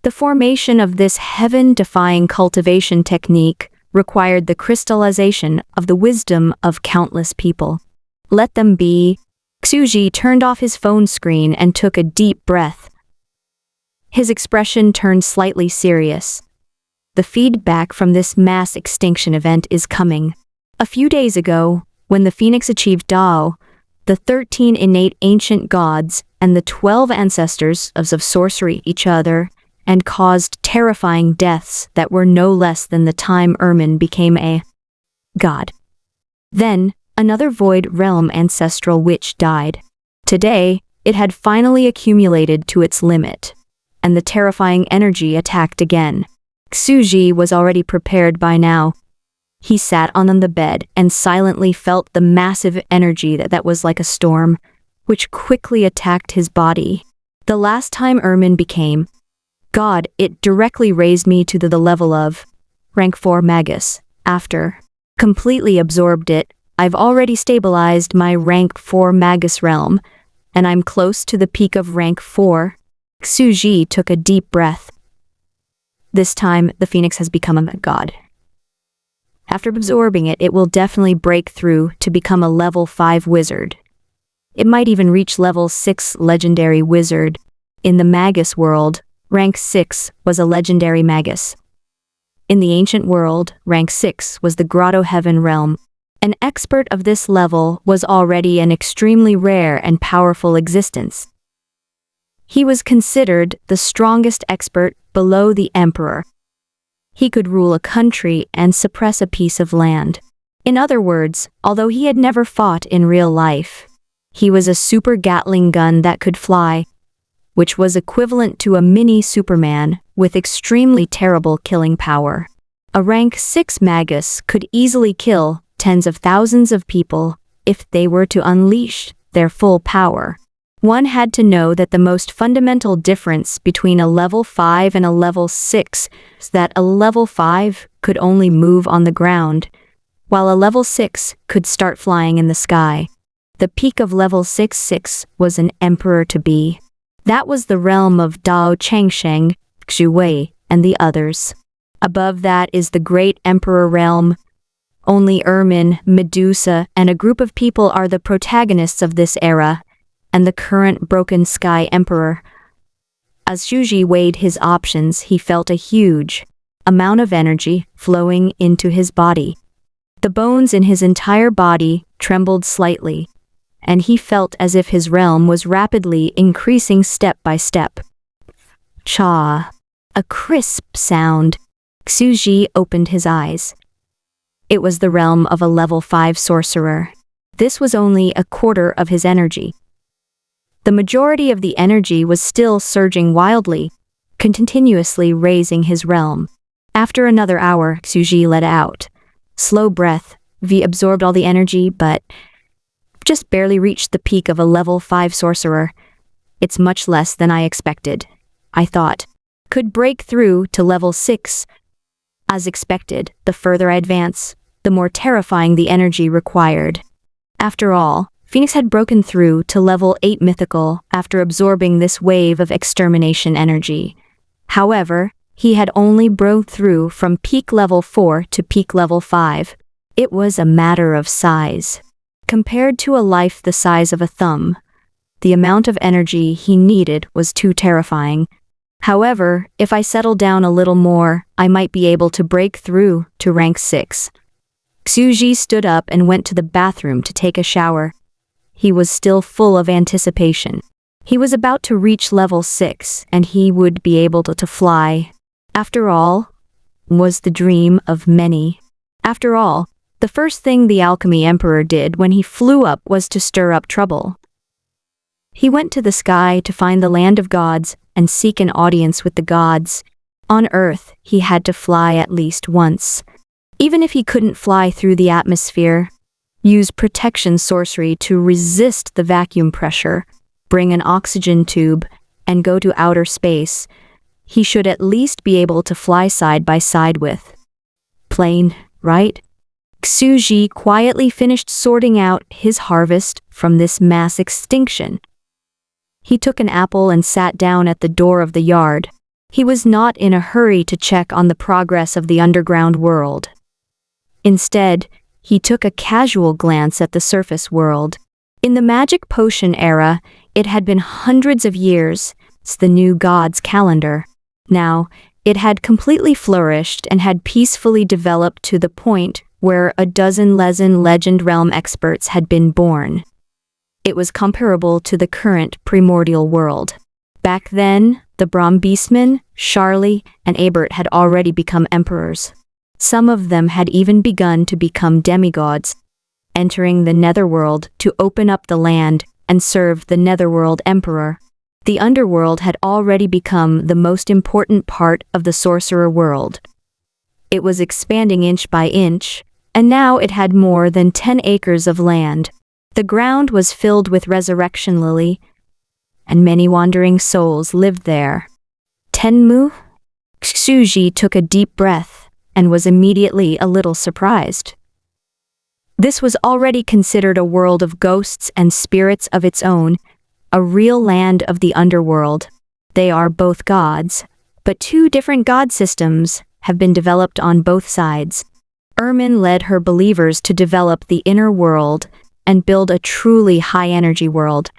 the formation of this heaven-defying cultivation technique required the crystallization of the wisdom of countless people. Let them be. Xuji turned off his phone screen and took a deep breath. His expression turned slightly serious. The feedback from this mass extinction event is coming. A few days ago, when the Phoenix achieved Dao, the 13 innate ancient gods and the 12 ancestors of sorcery each other and caused terrifying deaths that were no less than the time Ermin became a god. Then, another void realm ancestral witch died. Today, it had finally accumulated to its limit, and the terrifying energy attacked again. Xuji was already prepared by now. He sat on the bed and silently felt the massive energy that was like a storm, which quickly attacked his body. The last time Ermin became God, it directly raised me to the level of rank 4 magus. After completely absorbed it, I've already stabilized my rank 4 magus realm, and I'm close to the peak of rank 4. Xuji took a deep breath. This time, the Phoenix has become a god. After absorbing it, it will definitely break through to become a level 5 wizard. It might even reach level 6 legendary wizard. In the magus world, rank 6 was a legendary magus. In the ancient world, rank 6 was the grotto heaven realm. An expert of this level was already an extremely rare and powerful existence. He was considered the strongest expert below the emperor. He could rule a country and suppress a piece of land. In other words, although he had never fought in real life, he was a super Gatling gun that could fly, which was equivalent to a mini Superman with extremely terrible killing power. A rank 6 magus could easily kill tens of thousands of people if they were to unleash their full power. One had to know that the most fundamental difference between a level 5 and a level 6 is that a level 5 could only move on the ground, while a level 6 could start flying in the sky. The peak of level 6 was an emperor-to-be. That was the realm of Dao Chengsheng, Xu Wei, and the others. Above that is the great emperor realm. Only Ermin, Medusa, and a group of people are the protagonists of this era, and the current broken sky emperor. As Shuji weighed his options, he felt a huge amount of energy flowing into his body. The bones in his entire body trembled slightly, and he felt as if his realm was rapidly increasing step by step. Cha! A crisp sound. Xuji opened his eyes. It was the realm of a level 5 sorcerer. This was only a quarter of his energy. The majority of the energy was still surging wildly, continuously raising his realm. After another hour, Xuji let out. Slow breath. V absorbed all the energy, but just barely reached the peak of a level 5 sorcerer. It's much less than I expected, I thought. Could break through to level 6. As expected, the further I advance, the more terrifying the energy required. After all, Phoenix had broken through to level 8 mythical after absorbing this wave of extermination energy. However, he had only broke through from peak level 4 to peak level 5. It was a matter of size. compared to a life the size of a thumb, the amount of energy he needed was too terrifying. However, if I settle down a little more, I might be able to break through to rank 6. Xuji stood up and went to the bathroom to take a shower. He was still full of anticipation. He was about to reach level 6 and he would be able to fly. After all, was the dream of many. After all, the first thing the alchemy emperor did when he flew up was to stir up trouble. He went to the sky to find the land of gods and seek an audience with the gods. On Earth, he had to fly at least once. Even if he couldn't fly through the atmosphere, use protection sorcery to resist the vacuum pressure, bring an oxygen tube, and go to outer space, he should at least be able to fly side by side with. Plain, right? Xuji quietly finished sorting out his harvest from this mass extinction. He took an apple and sat down at the door of the yard. He was not in a hurry to check on the progress of the underground world. Instead, he took a casual glance at the surface world. In the magic potion era, it had been hundreds of years since the new god's calendar. Now, it had completely flourished and had peacefully developed to the point where a dozen legend realm experts had been born. It was comparable to the current primordial world. Back then, the Brahmbeastmen, Charlie, and Abert had already become emperors. Some of them had even begun to become demigods, entering the netherworld to open up the land and serve the netherworld emperor. The underworld had already become the most important part of the sorcerer world. It was expanding inch by inch, and now it had more than 10 acres of land. The ground was filled with resurrection lily, and many wandering souls lived there. Tenmu? Xuji took a deep breath and was immediately a little surprised. This was already considered a world of ghosts and spirits of its own, a real land of the underworld. They are both gods, but two different god systems have been developed on both sides. Ermin led her believers to develop the inner world and build a truly high-energy world,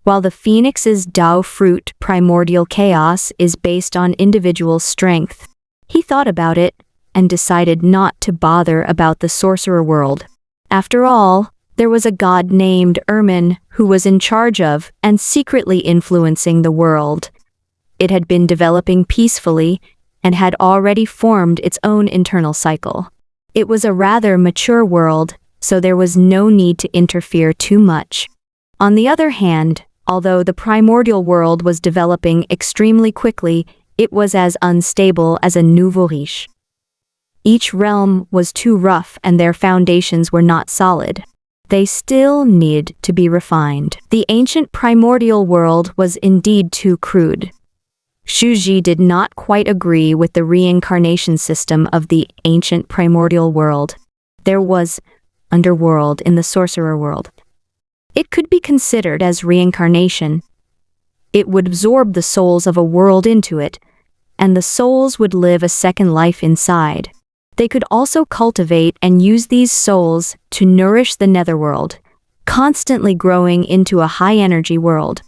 while the Phoenix's Tao fruit primordial chaos is based on individual strength. He thought about it and decided not to bother about the sorcerer world. After all, there was a god named Ermin who was in charge of and secretly influencing the world. It had been developing peacefully and had already formed its own internal cycle. It was a rather mature world, so there was no need to interfere too much. On the other hand, although the primordial world was developing extremely quickly, it was as unstable as a nouveau riche. Each realm was too rough and their foundations were not solid. They still need to be refined. The ancient primordial world was indeed too crude. Xuji did not quite agree with the reincarnation system of the ancient primordial world. There was underworld in the sorcerer world. It could be considered as reincarnation. It would absorb the souls of a world into it, and the souls would live a second life inside. They could also cultivate and use these souls to nourish the netherworld, constantly growing into a high-energy world.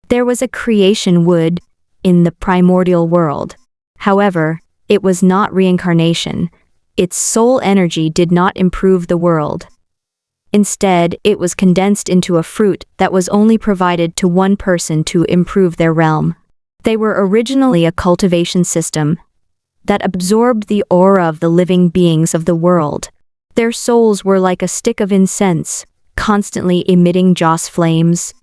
There was a creation wood in the primordial world. However, it was not reincarnation. Its soul energy did not improve the world. Instead, it was condensed into a fruit that was only provided to one person to improve their realm. They were originally a cultivation system that absorbed the aura of the living beings of the world. Their souls were like a stick of incense, constantly emitting joss flames.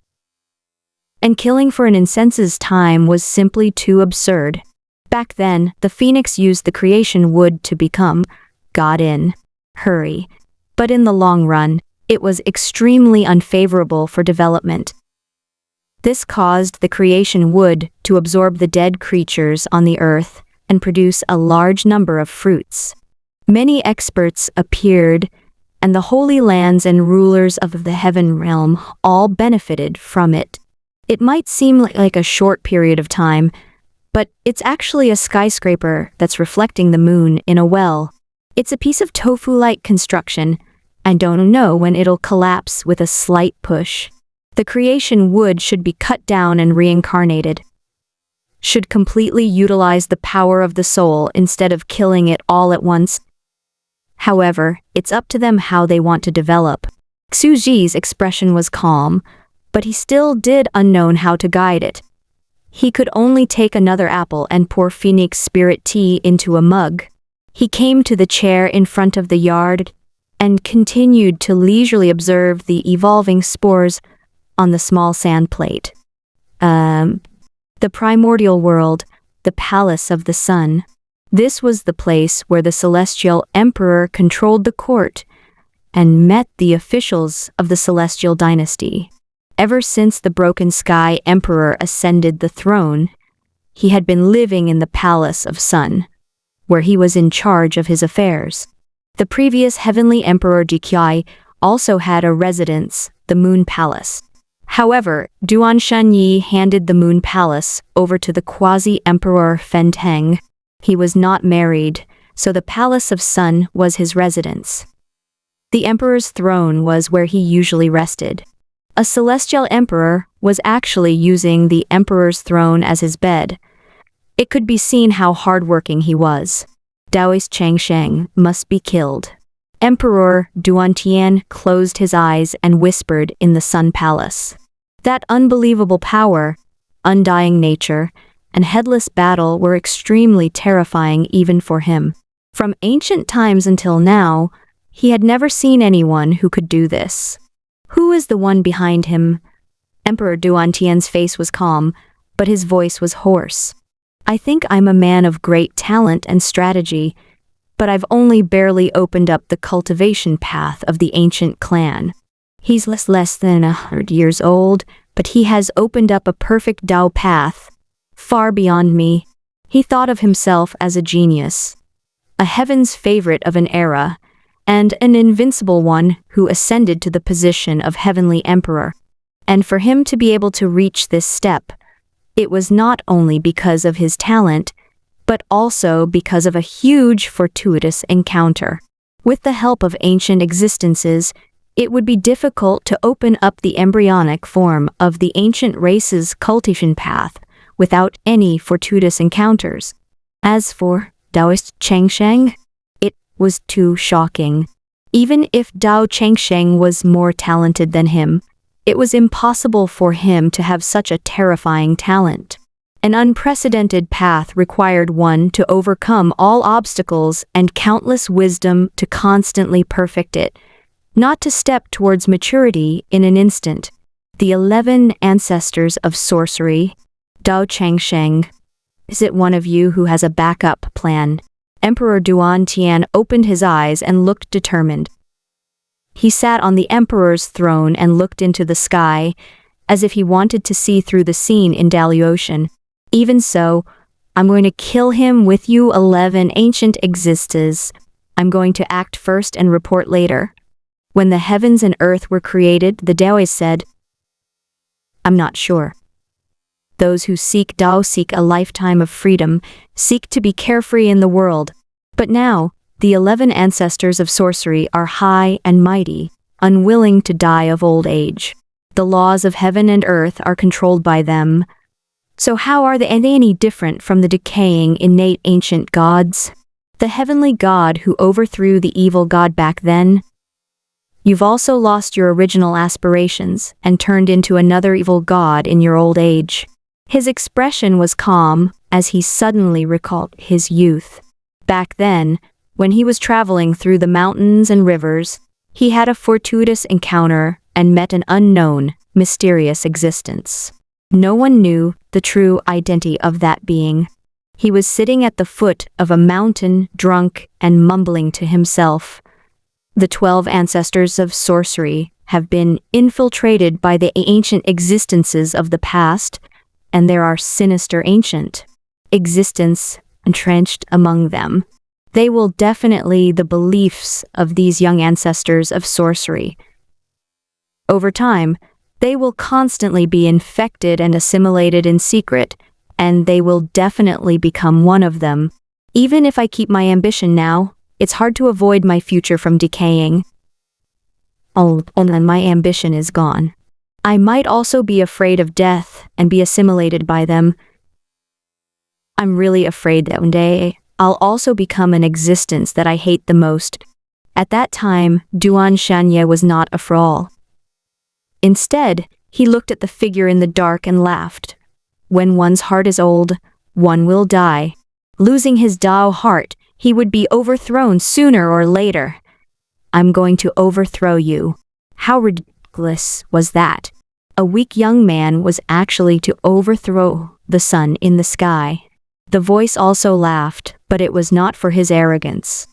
And killing for an incense's time was simply too absurd. Back then, the phoenix used the creation wood to become God in hurry. But in the long run, it was extremely unfavorable for development. This caused the creation wood to absorb the dead creatures on the earth and produce a large number of fruits. Many experts appeared, and the holy lands and rulers of the heaven realm all benefited from it. It might seem like a short period of time, but it's actually a skyscraper that's reflecting the moon in a well. It's a piece of tofu-like construction, I don't know when it'll collapse with a slight push. The creation wood should be cut down and reincarnated. Should completely utilize the power of the soul instead of killing it all at once. However, it's up to them how they want to develop. Xu Ji's expression was calm, but he still did unknown how to guide it. He could only take another apple and pour Phoenix spirit tea into a mug. He came to the chair in front of the yard and continued to leisurely observe the evolving spores on the small sand plate. The primordial world, the palace of the sun. This was the place where the celestial emperor controlled the court and met the officials of the celestial dynasty. Ever since the broken sky emperor ascended the throne, he had been living in the palace of sun, where he was in charge of his affairs. The previous heavenly emperor Jiqiai also had a residence, the Moon Palace. However, Duan Shenyi handed the Moon Palace over to the quasi-emperor Fenteng. He was not married, so the Palace of Sun was his residence. The emperor's throne was where he usually rested. A celestial emperor was actually using the emperor's throne as his bed. It could be seen how hardworking he was. Taoist Changsheng must be killed. Emperor Duantian closed his eyes and whispered in the Sun Palace. That unbelievable power, undying nature, and headless battle were extremely terrifying even for him. From ancient times until now, he had never seen anyone who could do this. Who is the one behind him? Emperor Duantian's face was calm, but his voice was hoarse. I think I'm a man of great talent and strategy, but I've only barely opened up the cultivation path of the ancient clan. He's less than 100 years old, but he has opened up a perfect Dao path, far beyond me. He thought of himself as a genius, a heaven's favorite of an era, and an invincible one who ascended to the position of heavenly emperor. And for him to be able to reach this step, it was not only because of his talent, but also because of a huge fortuitous encounter. With the help of ancient existences, it would be difficult to open up the embryonic form of the ancient race's cultivation path without any fortuitous encounters. As for Taoist Changsheng, it was too shocking. Even if Dao Changsheng was more talented than him, it was impossible for him to have such a terrifying talent. An unprecedented path required one to overcome all obstacles and countless wisdom to constantly perfect it, not to step towards maturity in an instant. The 11 ancestors of sorcery, Dao Changsheng. Is it one of you who has a backup plan? Emperor Duantian opened his eyes and looked determined. He sat on the emperor's throne and looked into the sky, as if he wanted to see through the scene in Daliocean. Even so, I'm going to kill him with you 11 ancient existences. I'm going to act first and report later. When the heavens and earth were created, the Taoists said, I'm not sure. Those who seek Dao seek a lifetime of freedom, seek to be carefree in the world. But now, the 11 ancestors of sorcery are high and mighty, unwilling to die of old age. The laws of heaven and earth are controlled by them. So how are they any different from the decaying innate ancient gods? The heavenly god who overthrew the evil god back then? You've also lost your original aspirations and turned into another evil god in your old age. His expression was calm as he suddenly recalled his youth. Back then, when he was traveling through the mountains and rivers, he had a fortuitous encounter and met an unknown, mysterious existence. No one knew the true identity of that being. He was sitting at the foot of a mountain, drunk and mumbling to himself. The 12 ancestors of sorcery have been infiltrated by the ancient existences of the past, and there are sinister ancient existence entrenched among them. They will definitely the beliefs of these young ancestors of sorcery. Over time, they will constantly be infected and assimilated in secret, and they will definitely become one of them. Even if I keep my ambition now, it's hard to avoid my future from decaying. Oh, and then my ambition is gone. I might also be afraid of death and be assimilated by them. I'm really afraid that one day I'll also become an existence that I hate the most. At that time, Duan Shanye was not a thrall. Instead, he looked at the figure in the dark and laughed. When one's heart is old, one will die. Losing his Dao heart, he would be overthrown sooner or later. I'm going to overthrow you. How ridiculous was that? A weak young man was actually to overthrow the sun in the sky. The voice also laughed, but it was not for his arrogance.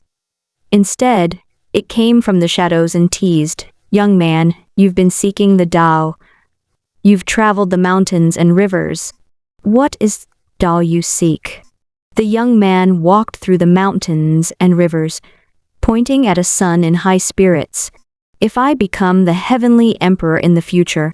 Instead, it came from the shadows and teased, "Young man, you've been seeking the Dao. You've traveled the mountains and rivers. What is Dao you seek?" The young man walked through the mountains and rivers, pointing at a sun in high spirits. "If I become the heavenly emperor in the future,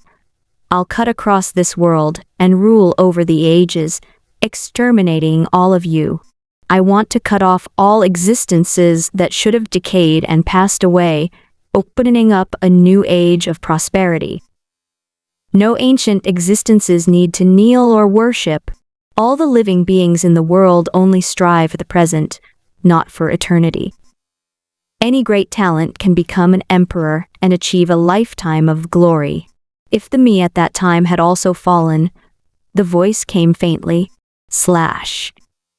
I'll cut across this world and rule over the ages, exterminating all of you. I want to cut off all existences that should have decayed and passed away, opening up a new age of prosperity. No ancient existences need to kneel or worship. All the living beings in the world only strive for the present, not for eternity. Any great talent can become an emperor and achieve a lifetime of glory. If the me at that time had also fallen," the voice came faintly,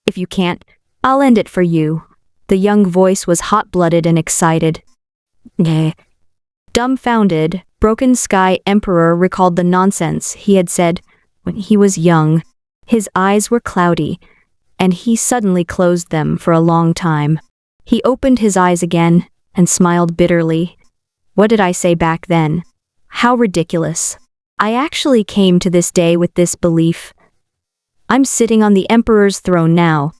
"If you can't, I'll end it for you." The young voice was hot-blooded and excited. Dumbfounded, Broken Sky Emperor recalled the nonsense he had said when he was young. His eyes were cloudy, and he suddenly closed them for a long time. He opened his eyes again and smiled bitterly. "What did I say back then? How ridiculous. I actually came to this day with this belief. I'm sitting on the emperor's throne now.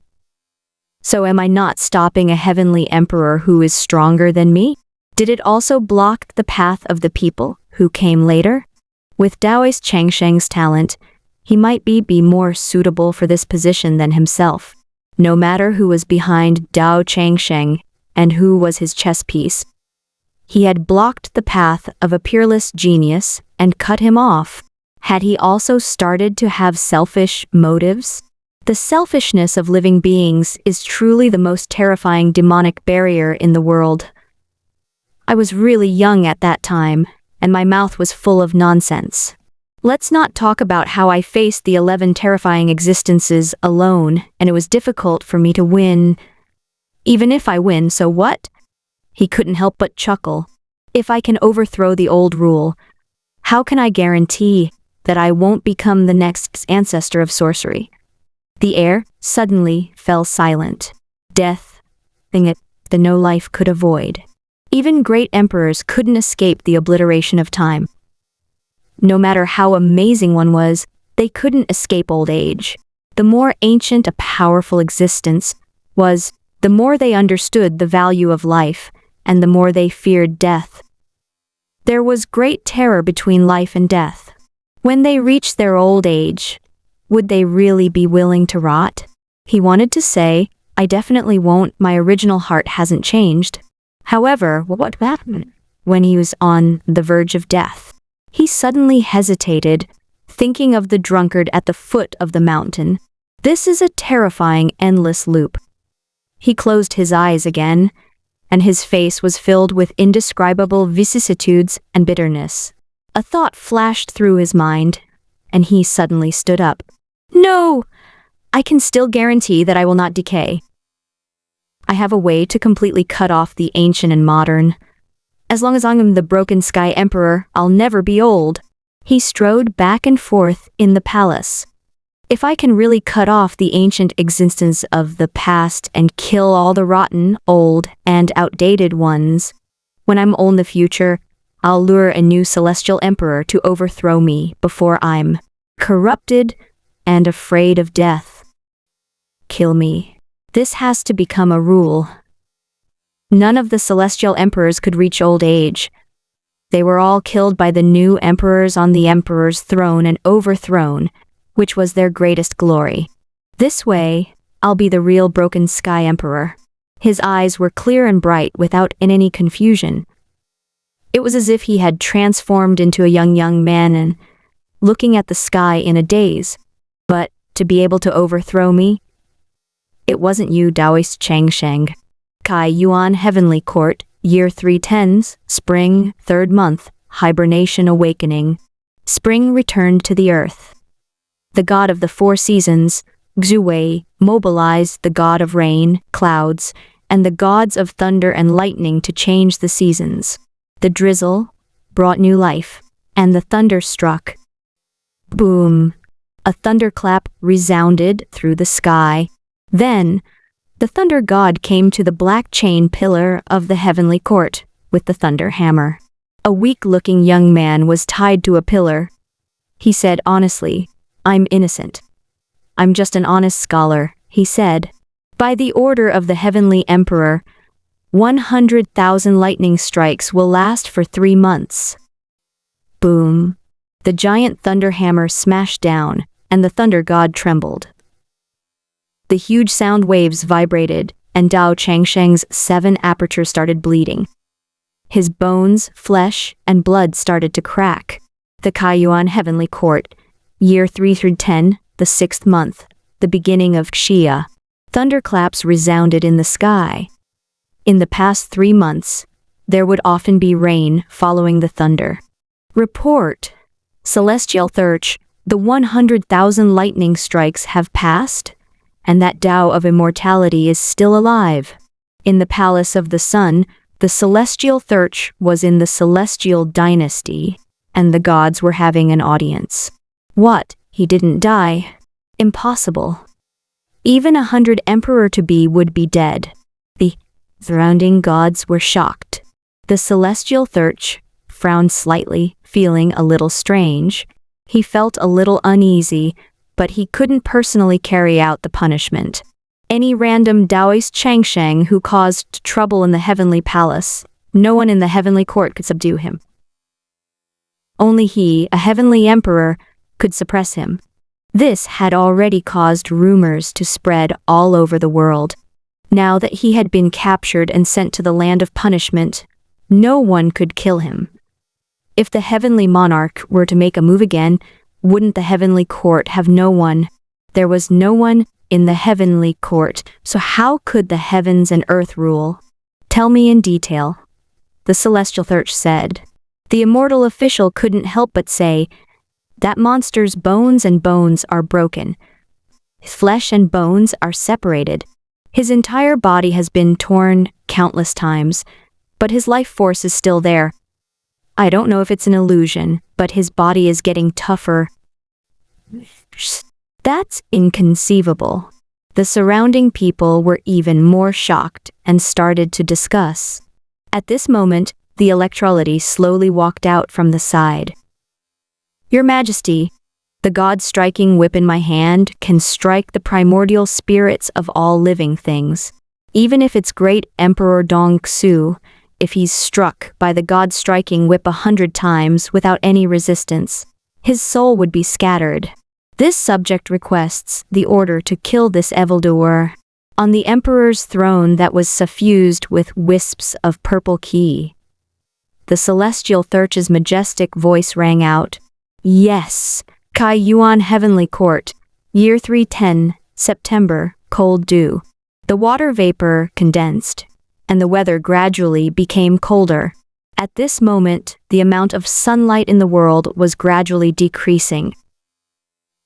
So am I not stopping a heavenly emperor who is stronger than me? Did it also block the path of the people who came later? With Daoist Changsheng's talent, he might be more suitable for this position than himself. No matter who was behind Dao Changsheng and who was his chess piece, he had blocked the path of a peerless genius and cut him off. Had he also started to have selfish motives? The selfishness of living beings is truly the most terrifying demonic barrier in the world. I was really young at that time, and my mouth was full of nonsense. Let's not talk about how I faced the 11 terrifying existences alone, and it was difficult for me to win. Even if I win, so what? He couldn't help but chuckle. If I can overthrow the old rule, how can I guarantee that I won't become the next ancestor of sorcery? The air suddenly fell silent. Death, thing that no life could avoid. Even great emperors couldn't escape the obliteration of time. No matter how amazing one was, they couldn't escape old age. The more ancient a powerful existence was, the more they understood the value of life, and the more they feared death. There was great terror between life and death. When they reached their old age, would they really be willing to rot? He wanted to say, "I definitely won't, my original heart hasn't changed." However, what happened when he was on the verge of death? He suddenly hesitated, thinking of the drunkard at the foot of the mountain. This is a terrifying, endless loop. He closed his eyes again, and his face was filled with indescribable vicissitudes and bitterness. A thought flashed through his mind, and he suddenly stood up. "No! I can still guarantee that I will not decay. I have a way to completely cut off the ancient and modern. As long as I'm the Broken Sky Emperor, I'll never be old." He strode back and forth in the palace. If I can really cut off the ancient existence of the past and kill all the rotten, old, and outdated ones, when I'm old in the future, I'll lure a new celestial emperor to overthrow me before I'm corrupted and afraid of death. Kill me. This has to become a rule. None of the celestial emperors could reach old age. They were all killed by the new emperors on the emperor's throne and overthrown, which was their greatest glory. This way, I'll be the real Broken Sky Emperor. His eyes were clear and bright without any confusion. It was as if he had transformed into a young man and looking at the sky in a daze. But to be able to overthrow me? It wasn't you, Taoist Chang Sheng. Kai Yuan Heavenly Court, Year 310s, Spring, 3rd month, Hibernation Awakening. Spring returned to the earth. The god of the 4 seasons, Xu Wei, mobilized the god of rain, clouds, and the gods of thunder and lightning to change the seasons. The drizzle brought new life, and the thunder struck. Boom! A thunderclap resounded through the sky. Then, the thunder god came to the black chain pillar of the heavenly court with the thunder hammer. A weak-looking young man was tied to a pillar. He said honestly, "I'm innocent. I'm just an honest scholar," he said. "By the order of the heavenly emperor, 100,000 lightning strikes will last for 3 months. Boom! The giant thunder hammer smashed down, and the thunder god trembled. The huge sound waves vibrated, and Dao Changsheng's 7 apertures started bleeding. His bones, flesh, and blood started to crack. The Kaiyuan Heavenly Court, Year 310, the 6th month, the beginning of Xia. Thunderclaps resounded in the sky. In the past 3 months, there would often be rain following the thunder. Report! Celestial Thirch, the 100,000 lightning strikes have passed, and that Tao of immortality is still alive. In the Palace of the Sun, the Celestial Thirch was in the Celestial Dynasty, and the gods were having an audience. What? He didn't die? Impossible. Even 100 emperor-to-be would be dead. The surrounding gods were shocked. The Celestial Thirch frowned slightly, feeling a little strange. He felt a little uneasy, but he couldn't personally carry out the punishment. Any random Taoist Changsheng who caused trouble in the heavenly palace, no one in the heavenly court could subdue him. Only he, a heavenly emperor, could suppress him. This had already caused rumors to spread all over the world. Now that he had been captured and sent to the land of punishment, no one could kill him. If the heavenly monarch were to make a move again, wouldn't the heavenly court have no one? There was no one in the heavenly court, so how could the heavens and earth rule? Tell me in detail, the Celestial Thirch said. The immortal official couldn't help but say, that monster's bones and bones are broken. His flesh and bones are separated. His entire body has been torn countless times, but his life force is still there. I don't know if it's an illusion, but his body is getting tougher. That's inconceivable. The surrounding people were even more shocked and started to discuss. At this moment, the electrolyte slowly walked out from the side. Your Majesty, the god striking whip in my hand can strike the primordial spirits of all living things. Even if it's great Emperor Dong Xu, if he's struck by the god striking whip 100 times without any resistance, his soul would be scattered. This subject requests the order to kill this evildoer on the emperor's throne that was suffused with wisps of purple qi. The Celestial Thirch's majestic voice rang out. Yes, Kai Yuan Heavenly Court, Year 310, September, cold dew. The water vapor condensed, and the weather gradually became colder. At this moment, the amount of sunlight in the world was gradually decreasing.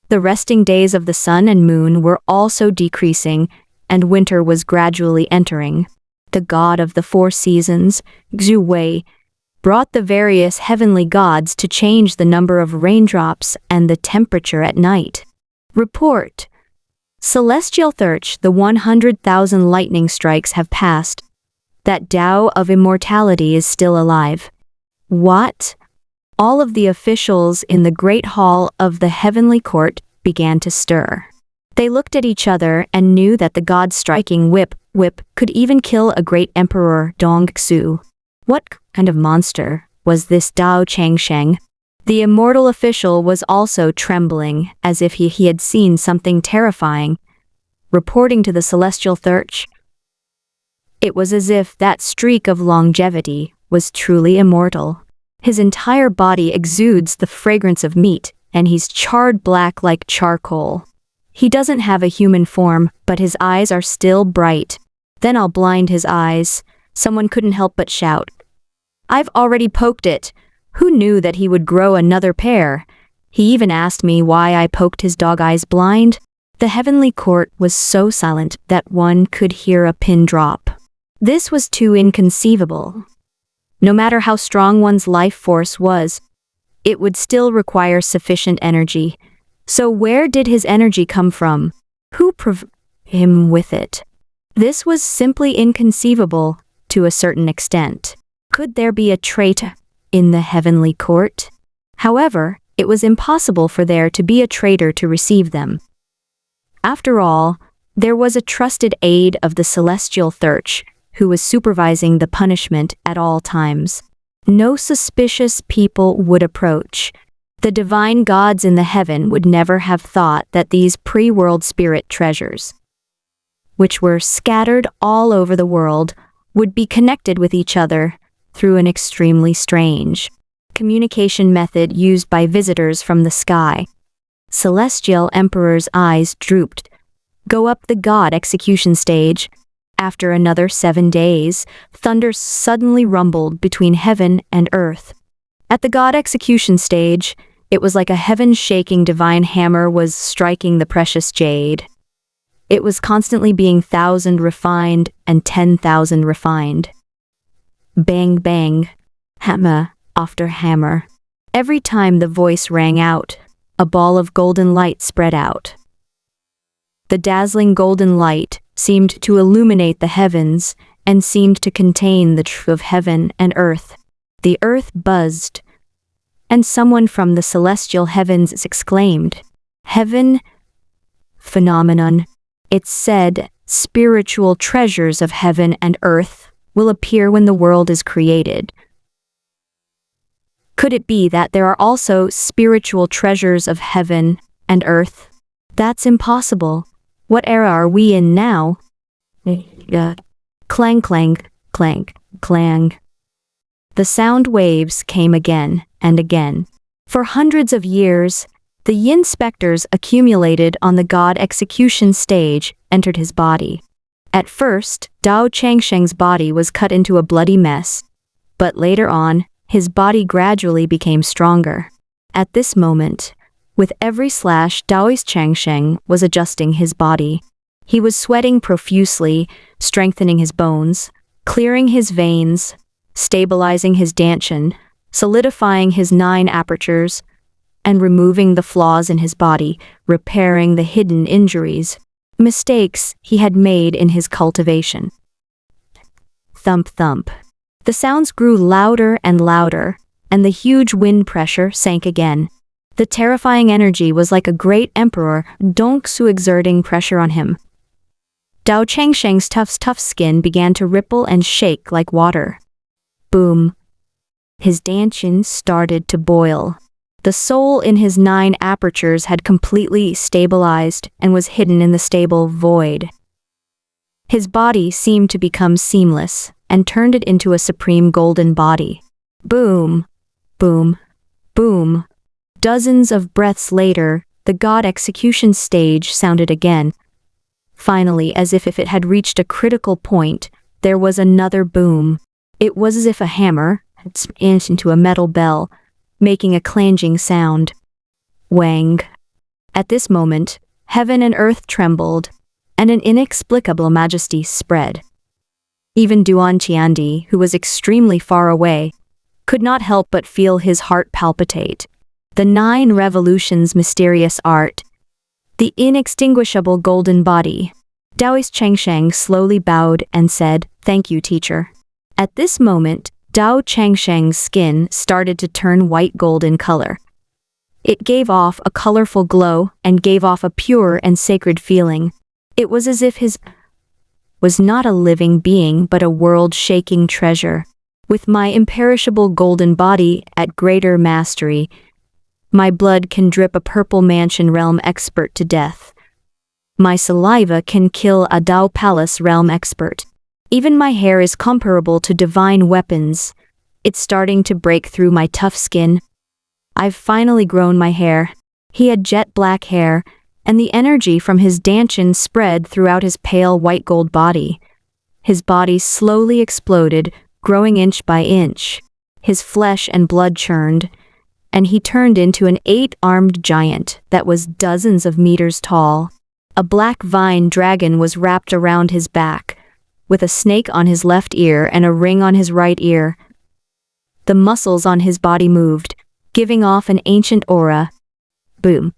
The resting days of the sun and moon were also decreasing, and winter was gradually entering. The god of the 4 seasons, Xu Wei, brought the various heavenly gods to change the number of raindrops and the temperature at night. Report. Celestial Thirch, the 100,000 lightning strikes have passed. That Tao of immortality is still alive. What? All of the officials in the great hall of the heavenly court began to stir. They looked at each other and knew that the god striking whip could even kill a great emperor Dong Xu. What kind of monster was this Dao Changsheng? The immortal official was also trembling, as if he had seen something terrifying. Reporting to the Celestial Thirch, it was as if that streak of longevity was truly immortal. His entire body exudes the fragrance of meat, and he's charred black like charcoal. He doesn't have a human form, but his eyes are still bright. Then I'll blind his eyes. Someone couldn't help but shout. I've already poked it. Who knew that he would grow another pair? He even asked me why I poked his dog eyes blind. The heavenly court was so silent that one could hear a pin drop. This was too inconceivable. No matter how strong one's life force was, it would still require sufficient energy. So where did his energy come from? Who provided him with it? This was simply inconceivable to a certain extent. Could there be a traitor in the heavenly court? However, it was impossible for there to be a traitor to receive them. After all, there was a trusted aide of the celestial Thurch who was supervising the punishment at all times. No suspicious people would approach. The divine gods in the heaven would never have thought that these pre-world spirit treasures, which were scattered all over the world, would be connected with each other through an extremely strange communication method used by visitors from the sky. Celestial Emperor's eyes drooped. Go up the god execution stage. After another 7 days, thunder suddenly rumbled between heaven and earth. At the god execution stage, it was like a heaven-shaking divine hammer was striking the precious jade. It was constantly being 1,000 refined and 10,000 refined. Bang, bang, hammer after hammer. Every time the voice rang out, a ball of golden light spread out. The dazzling golden light seemed to illuminate the heavens and seemed to contain the truth of heaven and earth. The earth buzzed, and someone from the celestial heavens exclaimed, "Heaven phenomenon." It said, "Spiritual treasures of heaven and earth will appear when the world is created." Could it be that there are also spiritual treasures of heaven and earth? That's impossible. What era are we in now? Clang, clang, clang, clang. The sound waves came again and again. For hundreds of years, the yin specters accumulated on the god execution stage entered his body. At first, Dao Changsheng's body was cut into a bloody mess, but later on, his body gradually became stronger. At this moment, with every slash, Daoist Changsheng was adjusting his body. He was sweating profusely, strengthening his bones, clearing his veins, stabilizing his dantian, solidifying his 9 apertures, and removing the flaws in his body, repairing the hidden injuries, mistakes he had made in his cultivation. Thump, thump. The sounds grew louder and louder, and the huge wind pressure sank again. The terrifying energy was like a great emperor Dongsu exerting pressure on him. Dao Changsheng's tough skin began to ripple and shake like water. Boom. His dantian started to boil. The soul in his 9 apertures had completely stabilized and was hidden in the stable void. His body seemed to become seamless and turned it into a supreme golden body. Boom, boom, boom. Dozens of breaths later, the god execution stage sounded again. Finally, as if it had reached a critical point, there was another boom. It was as if a hammer had smashed into a metal bell, making a clanging sound. Wang. At this moment, heaven and earth trembled, and an inexplicable majesty spread. Even Duan Qiandi, who was extremely far away, could not help but feel his heart palpitate. The 9 revolutions' mysterious art. The inextinguishable golden body. Daoist Changsheng slowly bowed and said, "Thank you, teacher." At this moment, Dao Changsheng's skin started to turn white gold in color. It gave off a colorful glow and gave off a pure and sacred feeling. It was as if his was not a living being but a world-shaking treasure. With my imperishable golden body at greater mastery, my blood can drip a purple mansion realm expert to death. My saliva can kill a Dao Palace realm expert. Even my hair is comparable to divine weapons. It's starting to break through my tough skin. I've finally grown my hair. He had jet black hair, and the energy from his dantian spread throughout his pale white gold body. His body slowly exploded, growing inch by inch. His flesh and blood churned, and he turned into an 8-armed giant that was dozens of meters tall. A black vine dragon was wrapped around his back, with a snake on his left ear and a ring on his right ear. The muscles on his body moved, giving off an ancient aura. Boom.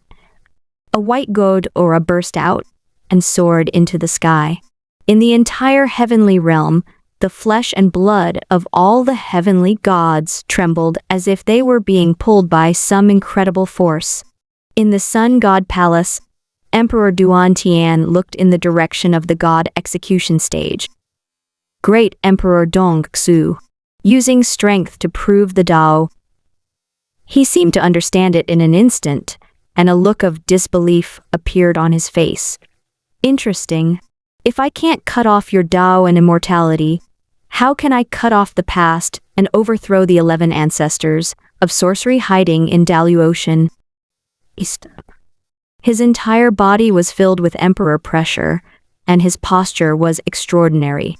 A white gold aura burst out and soared into the sky. In the entire heavenly realm, the flesh and blood of all the heavenly gods trembled as if they were being pulled by some incredible force. In the sun god palace, Emperor Duan Tian looked in the direction of the god execution stage. Great Emperor Dong Xu, using strength to prove the Dao. He seemed to understand it in an instant, and a look of disbelief appeared on his face. Interesting. If I can't cut off your Dao and immortality, how can I cut off the past and overthrow the 11 ancestors of sorcery hiding in Dalu Ocean? His entire body was filled with emperor pressure, and his posture was extraordinary.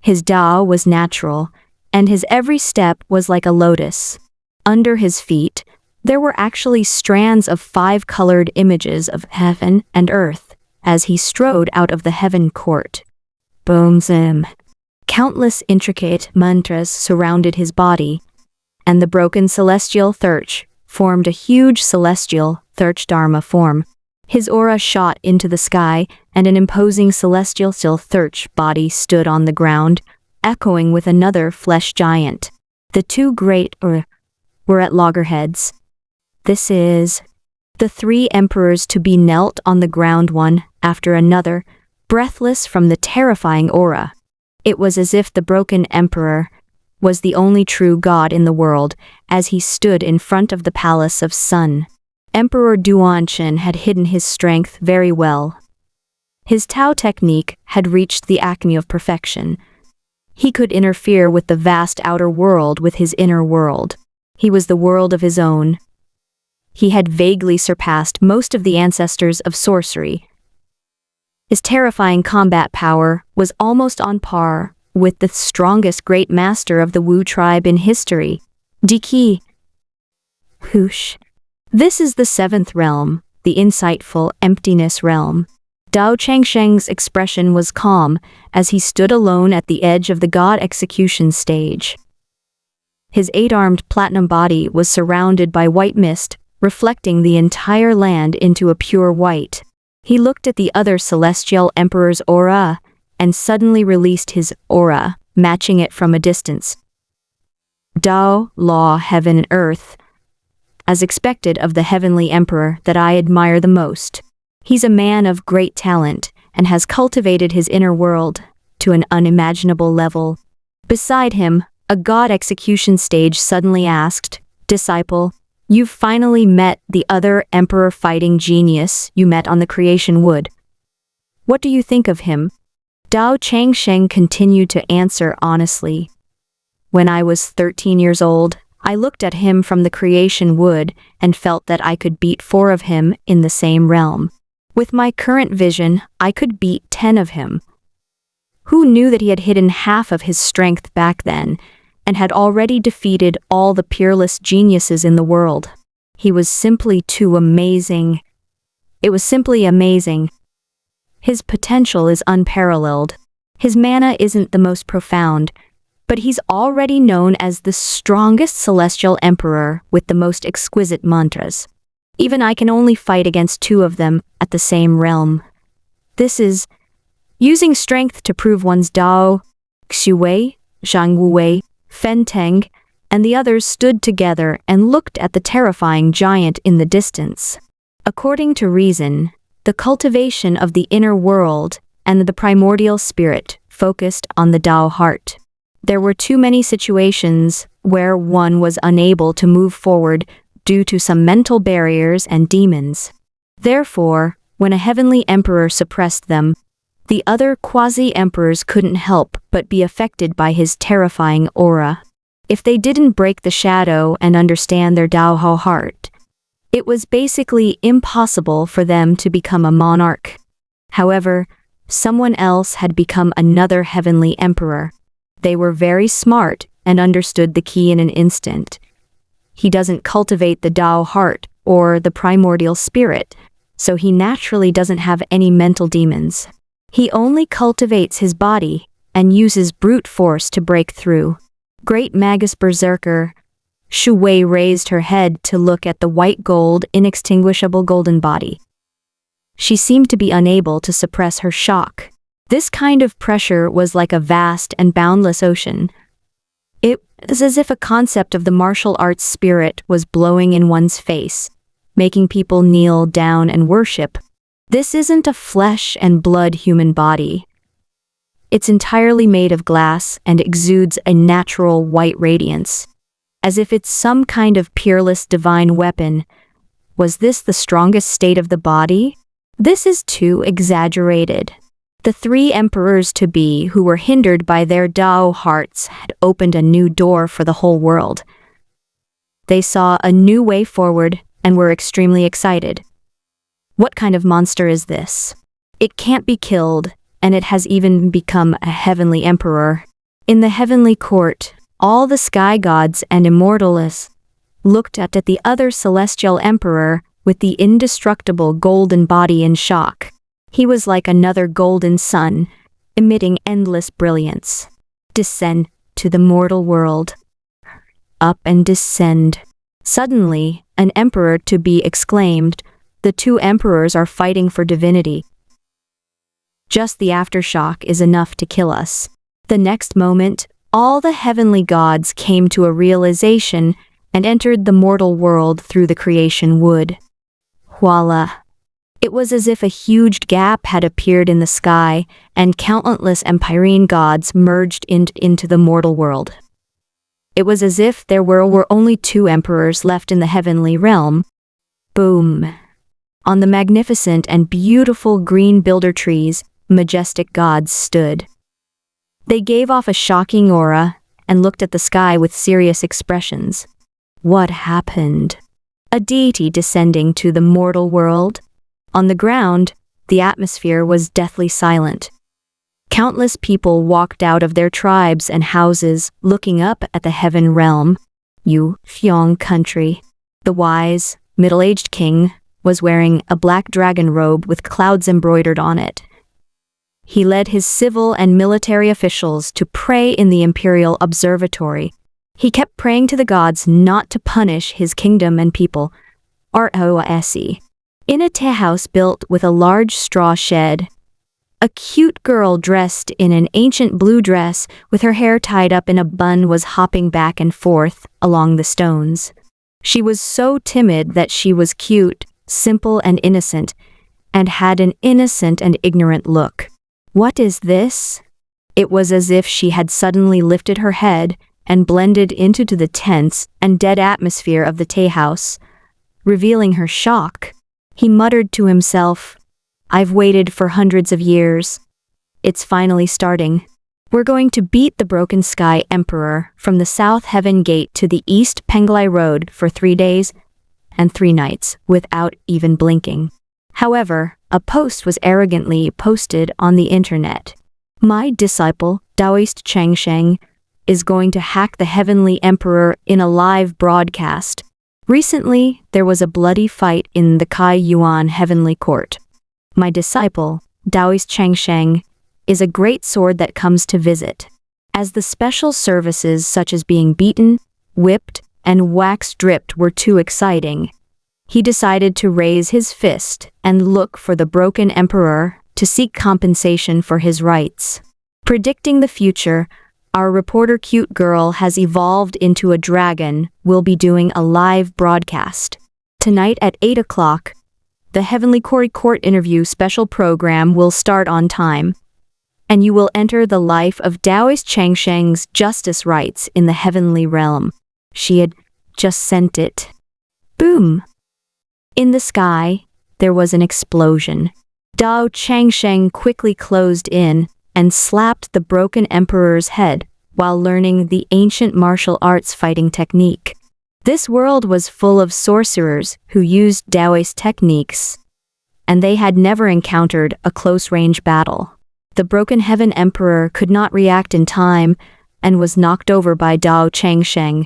His Dao was natural, and his every step was like a lotus. Under his feet, there were actually strands of 5-colored images of heaven and earth as he strode out of the heaven court. Boom zim. Countless intricate mantras surrounded his body, and the broken celestial thirch formed a huge celestial thirch dharma form. His aura shot into the sky, and an imposing celestial thirch body stood on the ground, echoing with another flesh giant. The two great were at loggerheads. This is the 3 emperors to be knelt on the ground one after another, breathless from the terrifying aura. It was as if the broken emperor was the only true god in the world as he stood in front of the palace of sun. Emperor Duanshan had hidden his strength very well. His Tao technique had reached the acme of perfection. He could interfere with the vast outer world with his inner world. He was the world of his own. He had vaguely surpassed most of the ancestors of sorcery. His terrifying combat power was almost on par with the strongest great master of the Wu tribe in history, Diki. Whoosh. This is the 7th realm, the insightful emptiness realm. Dao Changsheng's expression was calm as he stood alone at the edge of the god execution stage. His 8-armed platinum body was surrounded by white mist, reflecting the entire land into a pure white. He looked at the other celestial emperor's aura and suddenly released his aura, matching it from a distance. Dao, law, heaven and earth. As expected of the heavenly emperor that I admire the most. He's a man of great talent and has cultivated his inner world to an unimaginable level. Beside him, a god execution stage suddenly asked, "Disciple, you've finally met the other emperor fighting genius you met on the creation wood. What do you think of him?" Dao Changsheng continued to answer honestly. When I was 13 years old, I looked at him from the creation wood and felt that I could beat 4 of him in the same realm. With my current vision, I could beat 10 of him. Who knew that he had hidden half of his strength back then and had already defeated all the peerless geniuses in the world? He was simply too amazing. It was simply amazing. His potential is unparalleled. His mana isn't the most profound, but he's already known as the strongest celestial emperor with the most exquisite mantras. Even I can only fight against 2 of them at the same realm. This is using strength to prove one's Dao. Xuwei, Zhang Wuwei, Fen Teng, and the others stood together and looked at the terrifying giant in the distance. According to reason, the cultivation of the inner world and the primordial spirit focused on the Dao heart. There were too many situations where one was unable to move forward due to some mental barriers and demons. Therefore, when a heavenly emperor suppressed them, the other quasi-emperors couldn't help but be affected by his terrifying aura. If they didn't break the shadow and understand their Dao heart, it was basically impossible for them to become a monarch. However, someone else had become another heavenly emperor. They were very smart and understood the key in an instant. He doesn't cultivate the Dao heart or the primordial spirit, so he naturally doesn't have any mental demons. He only cultivates his body and uses brute force to break through. Great Magus Berserker, Shu Wei raised her head to look at the white gold, inextinguishable golden body. She seemed to be unable to suppress her shock. This kind of pressure was like a vast and boundless ocean. It was as if a concept of the martial arts spirit was blowing in one's face, making people kneel down and worship. This isn't a flesh and blood human body. It's entirely made of glass and exudes a natural white radiance, as if it's some kind of peerless divine weapon. Was this the strongest state of the body? This is too exaggerated. The three emperors-to-be who were hindered by their Dao hearts had opened a new door for the whole world. They saw a new way forward and were extremely excited. What kind of monster is this? It can't be killed, and it has even become a heavenly emperor. In the heavenly court, all the sky gods and immortalists looked at the other celestial emperor with the indestructible golden body in shock. He was like another golden sun, emitting endless brilliance. Descend to the mortal world. Up and descend. Suddenly, an emperor-to-be exclaimed, "The two emperors are fighting for divinity. Just the aftershock is enough to kill us." The next moment, all the heavenly gods came to a realization and entered the mortal world through the creation wood. Voila! It was as if a huge gap had appeared in the sky, and countless empyrean gods merged into the mortal world. It was as if there were only two emperors left in the heavenly realm. Boom! On the magnificent and beautiful green builder trees, majestic gods stood. They gave off a shocking aura and looked at the sky with serious expressions. What happened? A deity descending to the mortal world? On the ground, the atmosphere was deathly silent. Countless people walked out of their tribes and houses, looking up at the heaven realm. Yu Fiong country. The wise, middle-aged king was wearing a black dragon robe with clouds embroidered on it. He led his civil and military officials to pray in the imperial observatory. He kept praying to the gods not to punish his kingdom and people. ROSE. In a tea house built with a large straw shed, a cute girl dressed in an ancient blue dress with her hair tied up in a bun was hopping back and forth along the stones. She was so timid that she was cute, simple and innocent, and had an innocent and ignorant look. What is this? It was as if she had suddenly lifted her head and blended into the tense and dead atmosphere of the tea house, revealing her shock. He muttered to himself, "I've waited for hundreds of years. It's finally starting. We're going to beat the Broken Sky Emperor from the South Heaven Gate to the East Penglai Road for 3 days and 3 nights without even blinking." However, a post was arrogantly posted on the internet. "My disciple, Taoist Chang Sheng, is going to hack the Heavenly Emperor in a live broadcast. Recently, there was a bloody fight in the Kai Yuan Heavenly Court. My disciple, Taoist Chang Sheng, is a great sword that comes to visit. As the special services such as being beaten, whipped, and wax dripped were too exciting, he decided to raise his fist and look for the broken emperor to seek compensation for his rights. Predicting the future, our reporter cute girl has evolved into a dragon. Will be doing a live broadcast. Tonight at 8 o'clock, the Heavenly Court interview special program will start on time, and you will enter the life of Taoist Chang Sheng's justice rights in the heavenly realm." She had just sent it. Boom! In the sky, there was an explosion. Dao Chang Sheng quickly closed in and slapped the broken emperor's head while learning the ancient martial arts fighting technique. This world was full of sorcerers who used Taoist techniques, and they had never encountered a close-range battle. The Broken Heaven Emperor could not react in time and was knocked over by Dao Changsheng.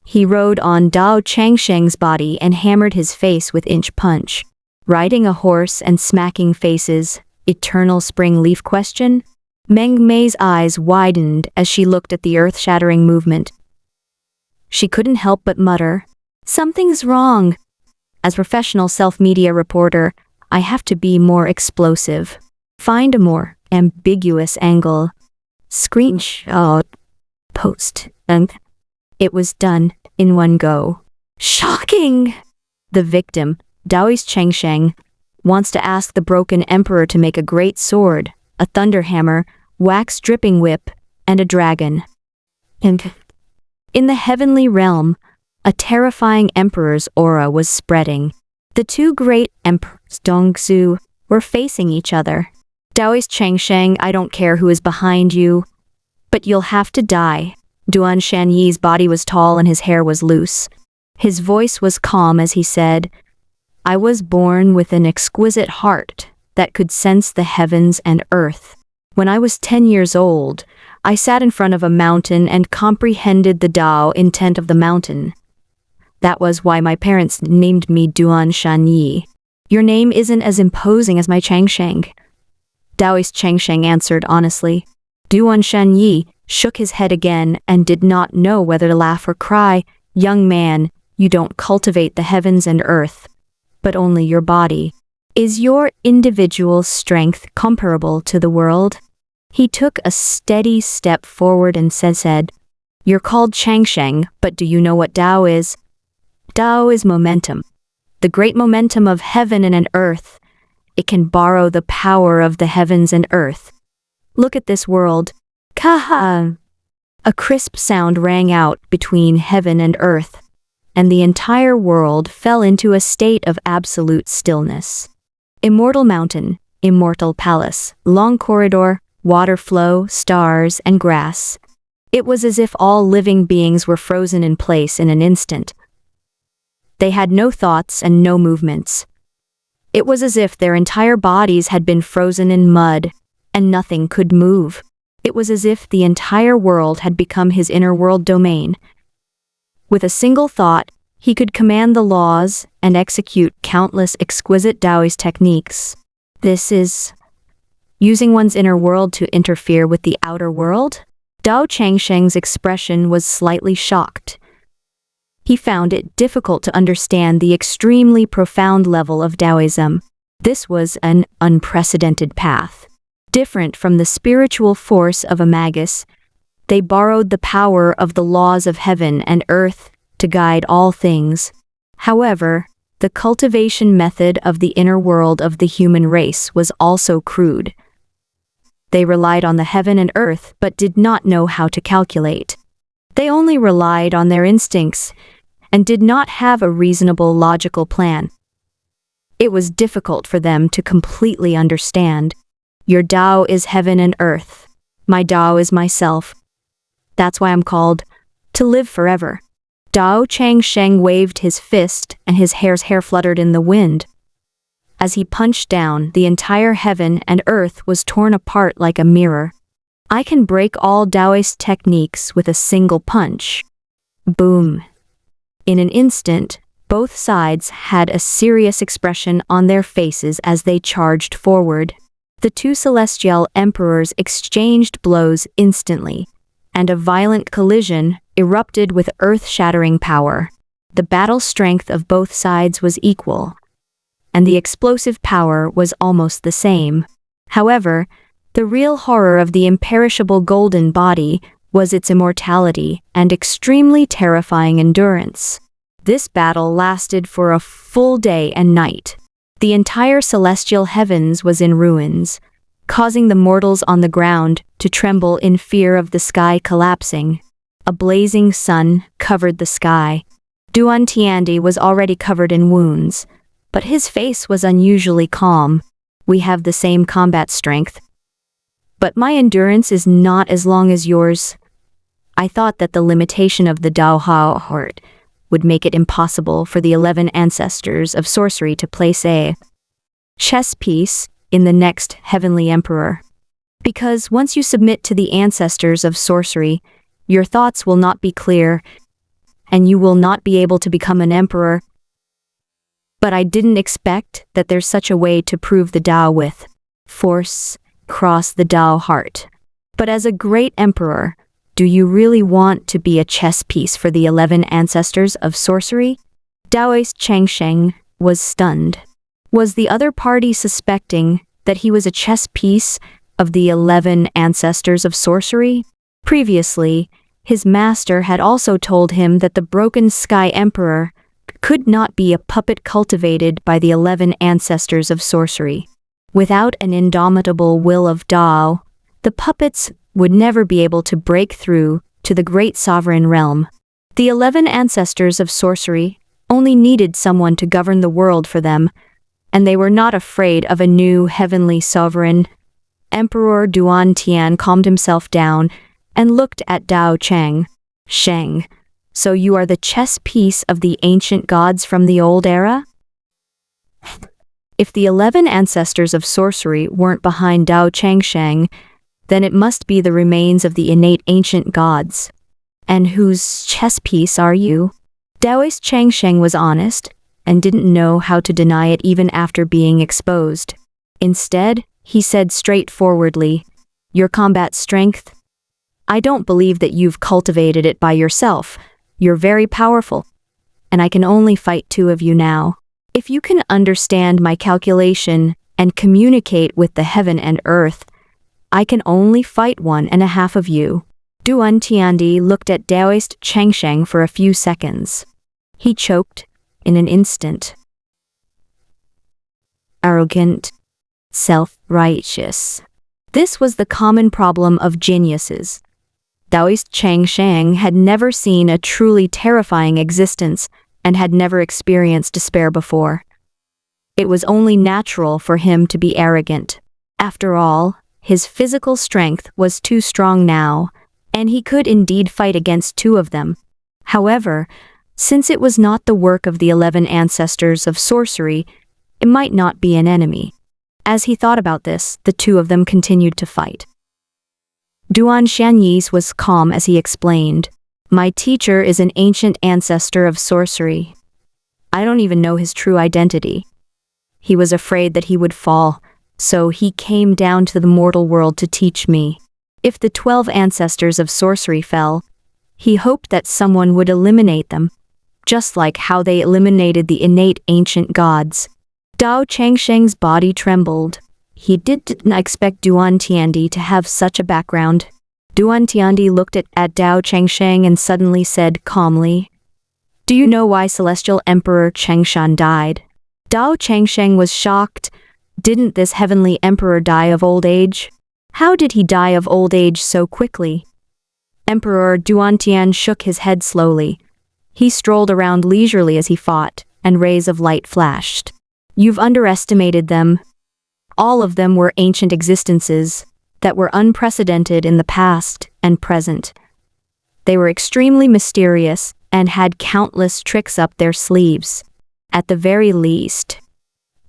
He rode on Dao Changsheng's body and hammered his face with inch punch. Riding a horse and smacking faces, eternal spring leaf question? Meng Mei's eyes widened as she looked at the earth-shattering movement. She couldn't help but mutter, "Something's wrong." As professional self-media reporter, I have to be more explosive. Find a more ambiguous angle. Screenshot. Post. And it was done in one go. Shocking! The victim, Taoist Changsheng, wants to ask the Broken Emperor to make a great sword, a thunder hammer, wax-dripping whip, and a dragon. And in the heavenly realm, a terrifying emperor's aura was spreading. The two great emperors, Dongzhu, were facing each other. Taoist Changsheng, I don't care who is behind you, but you'll have to die. Duan Shanyi's body was tall and his hair was loose. His voice was calm as he said, I was born with an exquisite heart that could sense the heavens and earth. When I was 10 years old, I sat in front of a mountain and comprehended the Tao intent of the mountain. That was why my parents named me Duan Shanyi. Your name isn't as imposing as my Changsheng. Taoist Changsheng answered honestly. Duan Shanyi shook his head again and did not know whether to laugh or cry. Young man, you don't cultivate the heavens and earth, but only your body. Is your individual strength comparable to the world? He took a steady step forward and said, You're called Changsheng, but do you know what Tao is? Tao is momentum. The great momentum of heaven and earth. It can borrow the power of the heavens and earth. Look at this world. Kaha! A crisp sound rang out between heaven and earth, and the entire world fell into a state of absolute stillness. Immortal mountain, immortal palace, long corridor, water flow, stars, and grass. It was as if all living beings were frozen in place in an instant. They had no thoughts and no movements. It was as if their entire bodies had been frozen in mud, and nothing could move. It was as if the entire world had become his inner world domain. With a single thought, he could command the laws and execute countless exquisite Taoist techniques. This is using one's inner world to interfere with the outer world? Dao Changsheng's expression was slightly shocked. He found it difficult to understand the extremely profound level of Taoism. This was an unprecedented path. Different from the spiritual force of a magus, they borrowed the power of the laws of heaven and earth to guide all things. However, the cultivation method of the inner world of the human race was also crude. They relied on the heaven and earth but did not know how to calculate. They only relied on their instincts and did not have a reasonable logical plan. It was difficult for them to completely understand. Your Tao is heaven and earth. My Tao is myself. That's why I'm called to live forever. Dao Changsheng waved his fist and his hair fluttered in the wind. As he punched down, the entire heaven and earth was torn apart like a mirror. I can break all Taoist techniques with a single punch. Boom. In an instant, both sides had a serious expression on their faces as they charged forward. The two celestial emperors exchanged blows instantly, and a violent collision erupted with earth-shattering power. The battle strength of both sides was equal, and the explosive power was almost the same. However, the real horror of the imperishable golden body was its immortality and extremely terrifying endurance. This battle lasted for a full day and night. The entire celestial heavens was in ruins, causing the mortals on the ground to tremble in fear of the sky collapsing. A blazing sun covered the sky. Duan Tiandi was already covered in wounds, but his face was unusually calm. We have the same combat strength, but my endurance is not as long as yours. I thought that the limitation of the Dao heart would make it impossible for the 11 ancestors of sorcery to place a chess piece in the next heavenly emperor. Because once you submit to the ancestors of sorcery, your thoughts will not be clear, and you will not be able to become an emperor. But I didn't expect that there's such a way to prove the Dao with force cross the Dao heart. But as a great emperor, do you really want to be a chess piece for the 11 ancestors of sorcery? Daoist Changsheng was stunned. Was the other party suspecting that he was a chess piece of the 11 ancestors of sorcery? Previously, his master had also told him that the broken sky emperor could not be a puppet cultivated by the 11 ancestors of sorcery. Without an indomitable will of Dao, the puppets would never be able to break through to the great sovereign realm. The 11 ancestors of sorcery only needed someone to govern the world for them, and they were not afraid of a new heavenly sovereign. Emperor Duan Tian calmed himself down and looked at Dao Chang. Sheng, so you are the chess piece of the ancient gods from the old era? If the 11 ancestors of sorcery weren't behind Dao Changsheng, then it must be the remains of the innate ancient gods. And whose chess piece are you? Daoist Changsheng was honest and didn't know how to deny it even after being exposed. Instead, he said straightforwardly, "Your combat strength? I don't believe that you've cultivated it by yourself. You're very powerful, and I can only fight 2 of you now. If you can understand my calculation and communicate with the heaven and earth, I can only fight 1.5 of you." Duan Tiandi looked at Daoist Changsheng for a few seconds. He choked in an instant. Arrogant, self-righteous. This was the common problem of geniuses. Daoist Changsheng had never seen a truly terrifying existence and had never experienced despair before. It was only natural for him to be arrogant. After all, his physical strength was too strong now, and he could indeed fight against 2 of them. However, since it was not the work of the 11 ancestors of sorcery, it might not be an enemy. As he thought about this, the 2 of them continued to fight. Duan Shanyi's was calm as he explained, "My teacher is an ancient ancestor of sorcery. I don't even know his true identity. He was afraid that he would fall, so he came down to the mortal world to teach me. If the 12 ancestors of sorcery fell, he hoped that someone would eliminate them, just like how they eliminated the innate ancient gods." Dao Changsheng's body trembled. He didn't expect Duan Tiandi to have such a background. Duan Tiandi looked at Dao Changsheng and suddenly said calmly, "Do you know why Celestial Emperor Chengshan died?" Dao Changsheng was shocked. Didn't this heavenly emperor die of old age? How did he die of old age so quickly? Emperor Duantian shook his head slowly. He strolled around leisurely as he fought, and rays of light flashed. "You've underestimated them. All of them were ancient existences that were unprecedented in the past and present. They were extremely mysterious and had countless tricks up their sleeves. At the very least,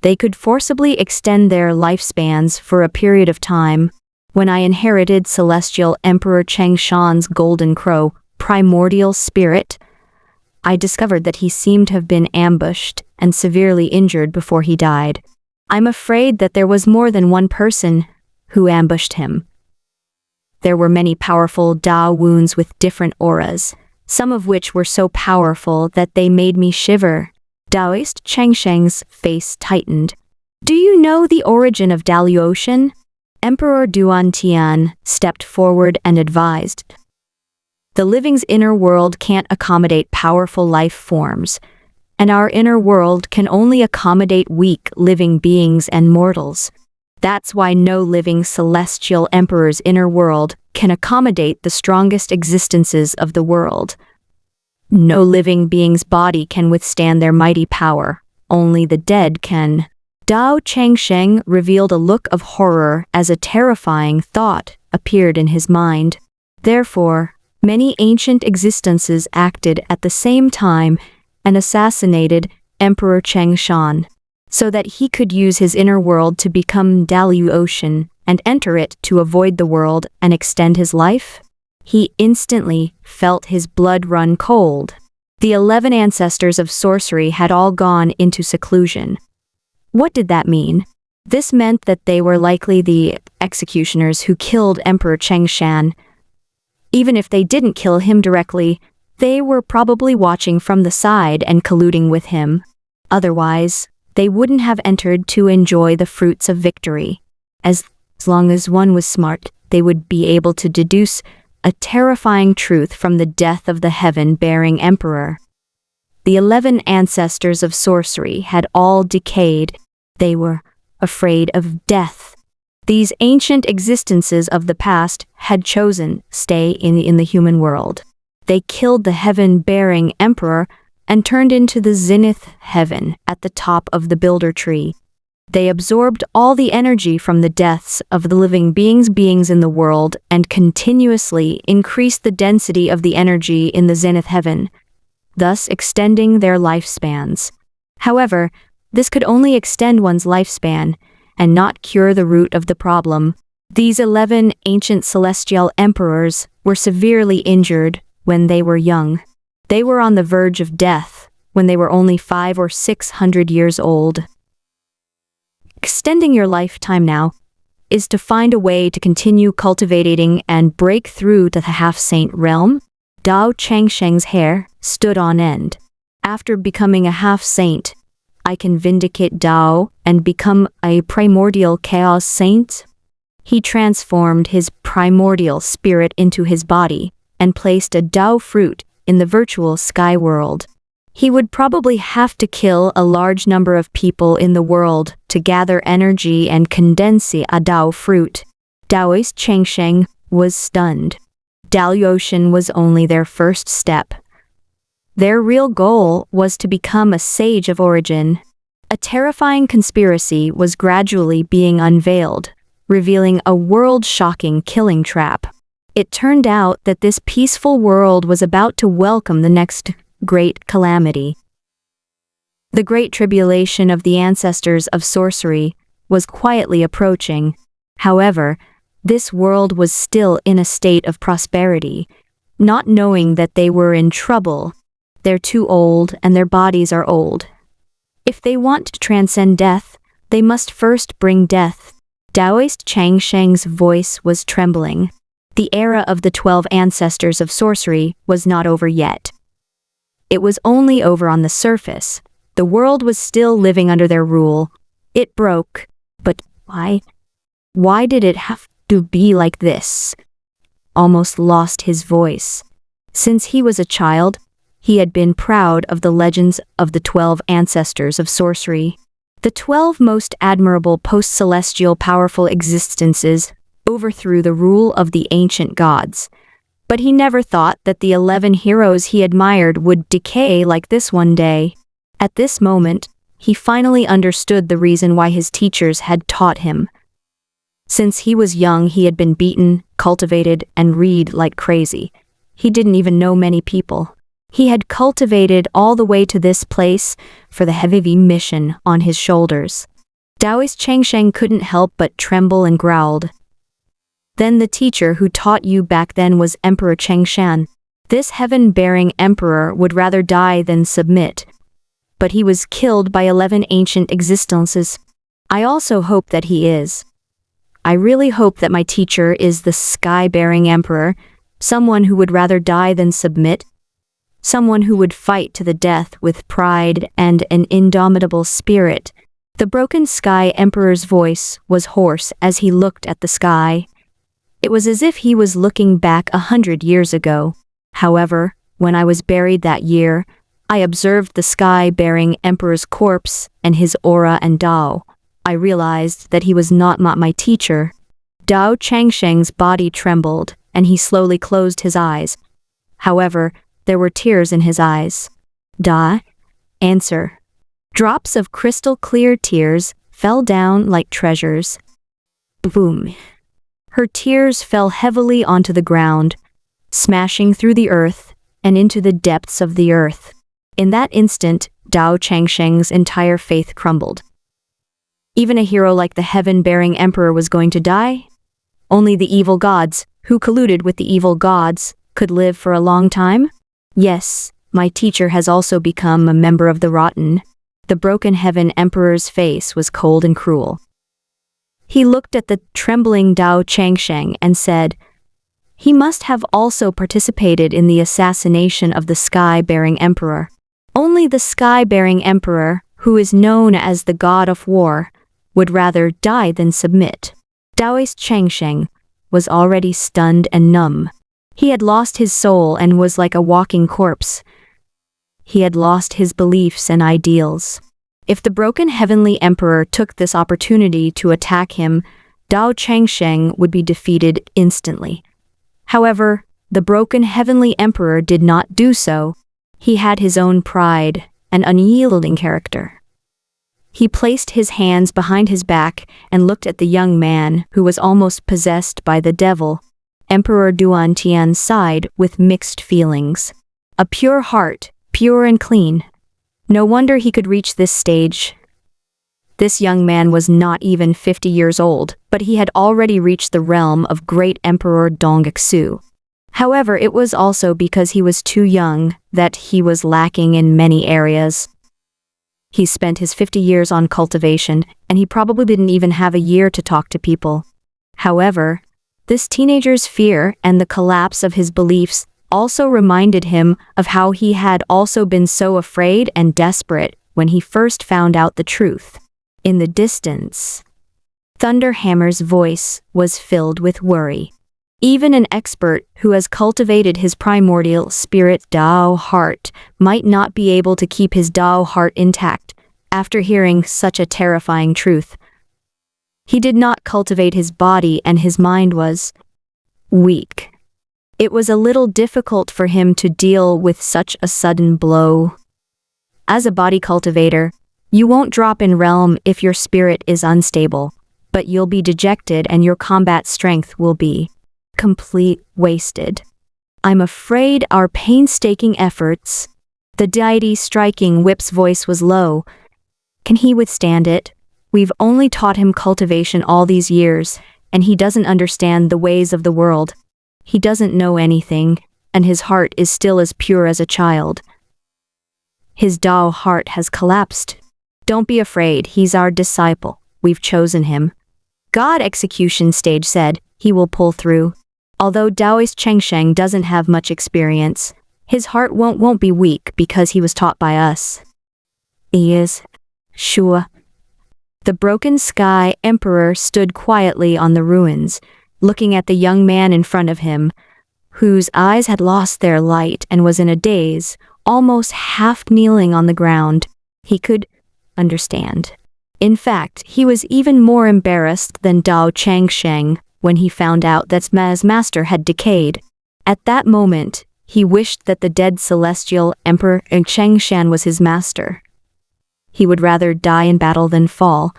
they could forcibly extend their lifespans for a period of time. When I inherited Celestial Emperor Chengshan's golden crow, primordial spirit, I discovered that he seemed to have been ambushed and severely injured before he died. I'm afraid that there was more than one person who ambushed him. There were many powerful Dao wounds with different auras, some of which were so powerful that they made me shiver." Daoist Changsheng's face tightened. "Do you know the origin of Daluotian?" Emperor Duantian stepped forward and advised. "The living's inner world can't accommodate powerful life forms, and our inner world can only accommodate weak living beings and mortals. That's why no living celestial emperor's inner world can accommodate the strongest existences of the world. No living being's body can withstand their mighty power. Only the dead can." Dao Changsheng revealed a look of horror as a terrifying thought appeared in his mind. Therefore, Many ancient existences acted at the same time and assassinated Emperor Chengshan, so that he could use his inner world to become Dalu Ocean and enter it to avoid the world and extend his life. He instantly felt his blood run cold. The 11 ancestors of sorcery had all gone into seclusion. What did that mean? This meant that they were likely the executioners who killed Emperor Chengshan. Even if they didn't kill him directly, they were probably watching from the side and colluding with him. Otherwise, they wouldn't have entered to enjoy the fruits of victory. As long as one was smart, they would be able to deduce a terrifying truth from the death of the heaven-bearing emperor. The 11 ancestors of sorcery had all decayed. They were afraid of death. These ancient existences of the past had chosen stay in the human world. They killed the heaven-bearing emperor and turned into the zenith heaven at the top of the builder tree. They absorbed all the energy from the deaths of the living beings in the world and continuously increased the density of the energy in the zenith heaven, thus extending their lifespans. However, this could only extend one's lifespan and not cure the root of the problem. These 11 ancient celestial emperors were severely injured when they were young. They were on the verge of death when they were only 500 or 600 years old. Extending your lifetime now is to find a way to continue cultivating and break through to the half-saint realm. Dao Changsheng's hair stood on end. After becoming a half-saint, I can vindicate Dao and become a primordial chaos saint. He transformed his primordial spirit into his body and placed a Dao fruit in the virtual sky world. He would probably have to kill a large number of people in the world to gather energy and condense a Dao fruit. Daoist Changsheng was stunned. Daluotian was only their first step. Their real goal was to become a sage of origin. A terrifying conspiracy was gradually being unveiled, revealing a world-shocking killing trap. It turned out that this peaceful world was about to welcome the next great calamity. The great tribulation of the ancestors of sorcery was quietly approaching. However, this world was still in a state of prosperity, not knowing that they were in trouble. They're too old and their bodies are old. If they want to transcend death, they must first bring death. Daoist Changsheng's voice was trembling. The era of the 12 ancestors of sorcery was not over yet. It was only over on the surface. The world was still living under their rule. It broke. But why? Why did it have to be like this? Almost lost his voice. Since he was a child, he had been proud of the legends of the 12 ancestors of sorcery. The 12 most admirable post-celestial powerful existences overthrew the rule of the ancient gods. But he never thought that the 11 heroes he admired would decay like this one day. At this moment, he finally understood the reason why his teachers had taught him. Since he was young, he had been beaten, cultivated, and read like crazy. He didn't even know many people. He had cultivated all the way to this place for the heavy mission on his shoulders. Daoist Changsheng couldn't help but tremble and growled. Then the teacher who taught you back then was Emperor Chengshan. This heaven-bearing emperor would rather die than submit. But he was killed by 11 ancient existences. I also hope that he is. I really hope that my teacher is the sky-bearing emperor, someone who would rather die than submit, someone who would fight to the death with pride and an indomitable spirit. The broken sky emperor's voice was hoarse as he looked at the sky. It was as if he was looking back 100 years ago. However, when I was buried that year, I observed the sky-bearing emperor's corpse and his aura and Dao. I realized that he was not my teacher. Dao Changsheng's body trembled, and he slowly closed his eyes. However, there were tears in his eyes. Da? Answer. Drops of crystal-clear tears fell down like treasures. Boom. Her tears fell heavily onto the ground. smashing through the earth and into the depths of the earth. In that instant, Dao Changsheng's entire faith crumbled. Even a hero like the heaven-bearing emperor was going to die? Only the evil gods, who colluded with the evil gods, could live for a long time? Yes, my teacher has also become a member of the rotten. The broken heaven emperor's face was cold and cruel. He looked at the trembling Dao Changsheng and said, "He must have also participated in the assassination of the sky-bearing emperor. Only the sky-bearing emperor, who is known as the god of war, would rather die than submit." Daoist Changsheng was already stunned and numb. He had lost his soul and was like a walking corpse. He had lost his beliefs and ideals. If the broken heavenly emperor took this opportunity to attack him, Dao Changsheng would be defeated instantly. However, the broken heavenly emperor did not do so. He had his own pride and unyielding character. He placed his hands behind his back and looked at the young man who was almost possessed by the devil. Emperor Duan Tian sighed with mixed feelings. A pure heart, pure and clean. No wonder he could reach this stage. This young man was not even 50 years old, but he had already reached the realm of great Emperor Dongxu. However, it was also because he was too young that he was lacking in many areas. He spent his 50 years on cultivation, and he probably didn't even have a year to talk to people. However, this teenager's fear and the collapse of his beliefs also reminded him of how he had also been so afraid and desperate when he first found out the truth. In the distance, Thunderhammer's voice was filled with worry. Even an expert who has cultivated his primordial spirit Dao heart might not be able to keep his Dao heart intact after hearing such a terrifying truth. He did not cultivate his body and his mind was weak. It was a little difficult for him to deal with such a sudden blow. As a body cultivator, you won't drop in realm if your spirit is unstable, but you'll be dejected and your combat strength will be complete wasted. I'm afraid our painstaking efforts. The deity's striking whip's voice was low. Can he withstand it? We've only taught him cultivation all these years, and he doesn't understand the ways of the world. He doesn't know anything, and his heart is still as pure as a child. His Dao heart has collapsed. Don't be afraid, he's our disciple. We've chosen him. God Execution Stage said he will pull through. Although Daoist Changsheng doesn't have much experience, his heart won't be weak because he was taught by us. He is sure. The broken sky emperor stood quietly on the ruins, looking at the young man in front of him, whose eyes had lost their light and was in a daze, almost half kneeling on the ground. He could understand. In fact, he was even more embarrassed than Dao Changsheng when he found out that his master had decayed. At that moment, he wished that the dead celestial emperor Chengshan was his master. He would rather die in battle than fall.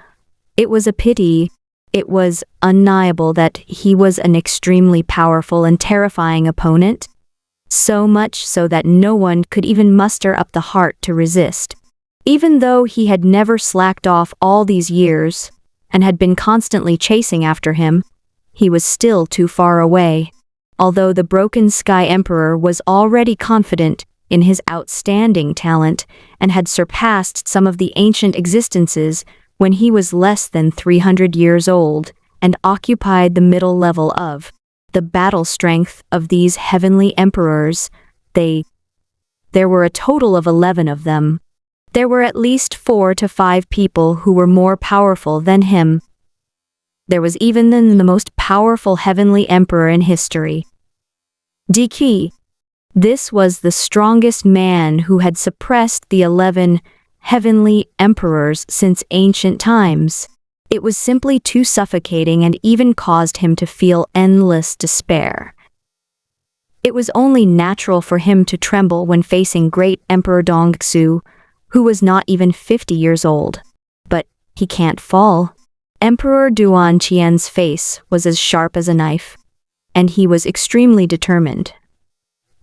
It was a pity. It was undeniable that he was an extremely powerful and terrifying opponent, so much so that no one could even muster up the heart to resist. Even though he had never slacked off all these years and had been constantly chasing after him, he was still too far away. Although the broken sky emperor was already confident in his outstanding talent and had surpassed some of the ancient existences when he was less than 300 years old and occupied the middle level of the battle strength of these heavenly emperors, there were a total of 11 of them. There were at least 4 to 5 people who were more powerful than him. There was even then the most powerful heavenly emperor in history. Diki. This was the strongest man who had suppressed the 11 heavenly emperors since ancient times. It was simply too suffocating and even caused him to feel endless despair. It was only natural for him to tremble when facing great Emperor Dongxu, who was not even 50 years old. But he can't fall. Emperor Duan Qian's face was as sharp as a knife, and he was extremely determined.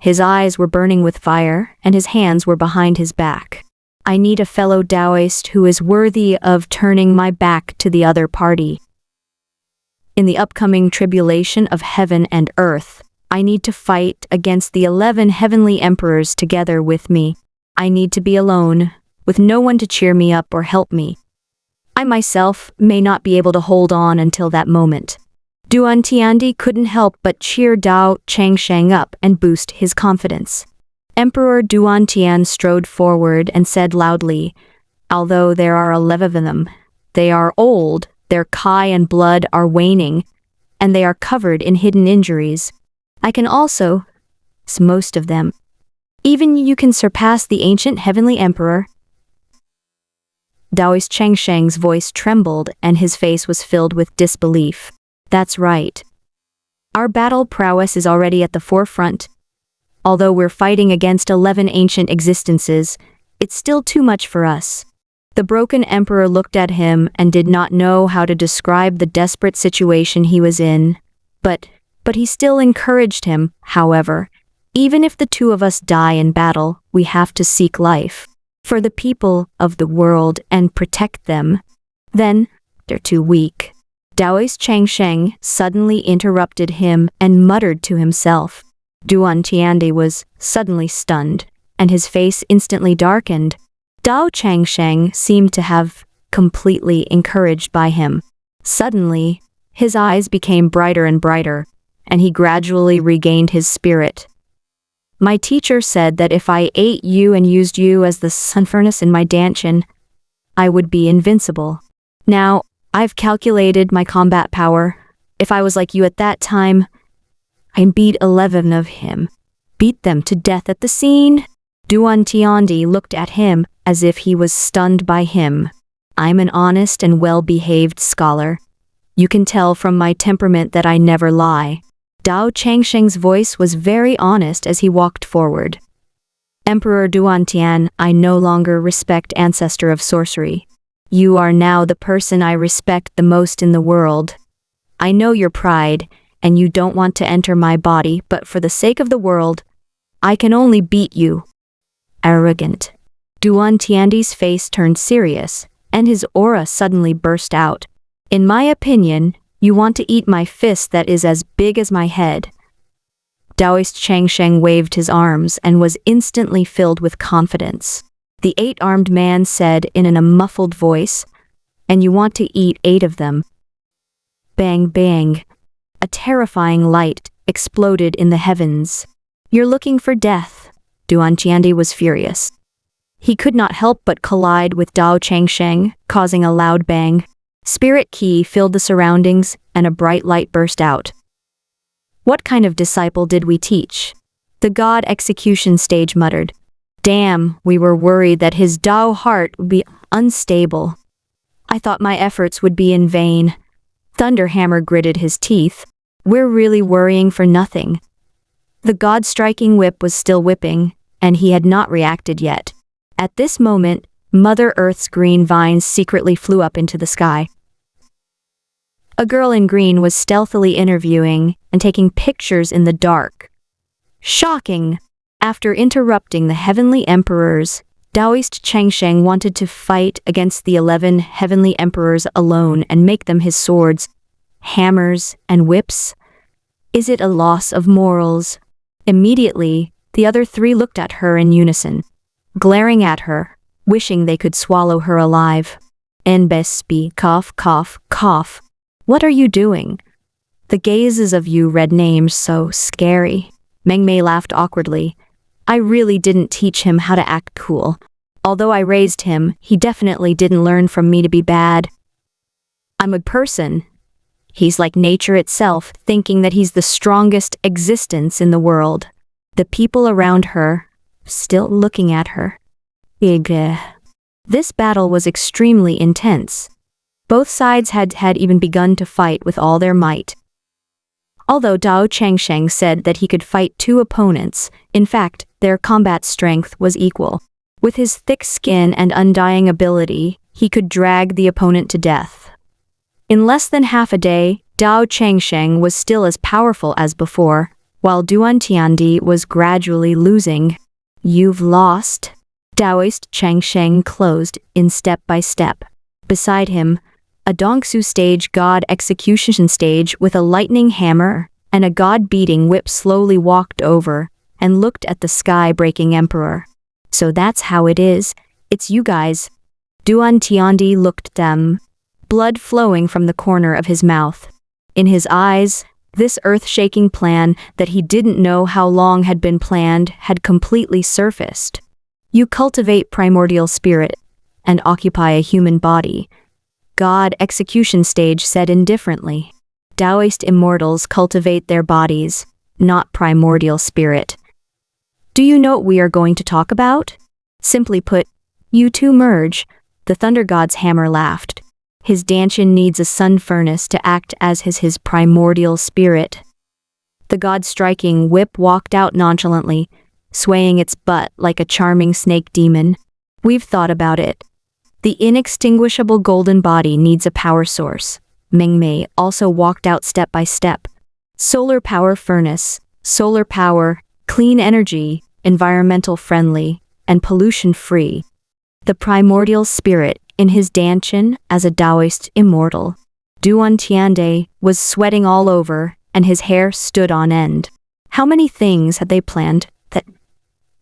His eyes were burning with fire, and his hands were behind his back. I need a fellow Taoist who is worthy of turning my back to the other party. In the upcoming tribulation of heaven and earth, I need to fight against the 11 heavenly emperors together with me. I need to be alone, with no one to cheer me up or help me. I myself may not be able to hold on until that moment. Duan Tiandi couldn't help but cheer Dao Changsheng up and boost his confidence. Emperor Duan Tian strode forward and said loudly, "Although there are 11 of them, they are old, their chi and blood are waning, and they are covered in hidden injuries. I can also, most of them. Even you can surpass the ancient heavenly emperor." Daoist Changsheng's voice trembled and his face was filled with disbelief. "That's right. Our battle prowess is already at the forefront. Although we're fighting against 11 ancient existences, it's still too much for us." The broken emperor looked at him and did not know how to describe the desperate situation he was in. But he still encouraged him, however. "Even if the two of us die in battle, we have to seek life for the people of the world and protect them. Then, they're too weak." Daoist Changsheng suddenly interrupted him and muttered to himself. Duan Tiandi was suddenly stunned, and his face instantly darkened. Dao Changsheng seemed to have completely encouraged by him. Suddenly, his eyes became brighter and brighter, and he gradually regained his spirit. "My teacher said that if I ate you and used you as the sun furnace in my dantian, I would be invincible. Now, I've calculated my combat power. If I was like you at that time, I'd beat 11 of him. Beat them to death at the scene." Duan Tiandi looked at him as if he was stunned by him. "I'm an honest and well-behaved scholar. You can tell from my temperament that I never lie." Dao Changsheng's voice was very honest as he walked forward. "Emperor Duan Tian, I no longer respect ancestor of sorcery. You are now the person I respect the most in the world. I know your pride, and you don't want to enter my body, but for the sake of the world, I can only beat you." Arrogant. Duan Tiandi's face turned serious, and his aura suddenly burst out. "In my opinion, you want to eat my fist that is as big as my head." Daoist Changsheng waved his arms and was instantly filled with confidence. The 8-armed man said in a muffled voice, "And you want to eat 8 of them." Bang bang. A terrifying light exploded in the heavens. "You're looking for death." Duan Tiandi was furious. He could not help but collide with Dao Changsheng, causing a loud bang. Spirit ki filled the surroundings, and a bright light burst out. "What kind of disciple did we teach?" The god execution stage muttered. "Damn, we were worried that his Dao heart would be unstable. I thought my efforts would be in vain." Thunderhammer gritted his teeth. "We're really worrying for nothing." The god striking whip was still whipping, and he had not reacted yet. At this moment, Mother Earth's green vines secretly flew up into the sky. A girl in green was stealthily interviewing and taking pictures in the dark. Shocking! After interrupting the heavenly emperors, Daoist Changsheng wanted to fight against the 11 heavenly emperors alone and make them his swords, hammers, and whips. Is it a loss of morals? Immediately, the other 3 looked at her in unison, glaring at her, wishing they could swallow her alive. "Nbespi, cough, cough, cough. What are you doing? The gazes of you read names so scary." Mengmei laughed awkwardly. "I really didn't teach him how to act cool. Although I raised him, he definitely didn't learn from me to be bad. I'm a person. He's like nature itself, thinking that he's the strongest existence in the world." The people around her, still looking at her. This battle was extremely intense. Both sides had even begun to fight with all their might. Although Dao Changsheng said that he could fight 2 opponents, in fact, their combat strength was equal. With his thick skin and undying ability, he could drag the opponent to death. In less than half a day, Dao Changsheng was still as powerful as before. while Duan Tiandi was gradually losing. "You've lost." Taoist Chang Sheng closed in step by step. Beside him, a Dongsu stage god execution stage with a lightning hammer and a god-beating whip slowly walked over and looked at the sky-breaking emperor. "So that's how it is. It's you guys." Duan Tiandi looked at them, blood flowing from the corner of his mouth. In his eyes, this earth-shaking plan that he didn't know how long had been planned had completely surfaced. "You cultivate primordial spirit and occupy a human body," God execution stage said indifferently. "Taoist immortals cultivate their bodies, not primordial spirit." "Do you know what we are going to talk about?" "Simply put, you two merge." The thunder god's hammer laughed. "His Danshin needs a sun furnace to act as his primordial spirit." The god striking whip walked out nonchalantly, swaying its butt like a charming snake demon. "We've thought about it. The inextinguishable golden body needs a power source." Mingmei also walked out step by step. "Solar power furnace, solar power, clean energy, environmental friendly, and pollution free. The primordial spirit in his Danshin as a Taoist immortal." Duan Tiande was sweating all over and his hair stood on end. How many things had they planned that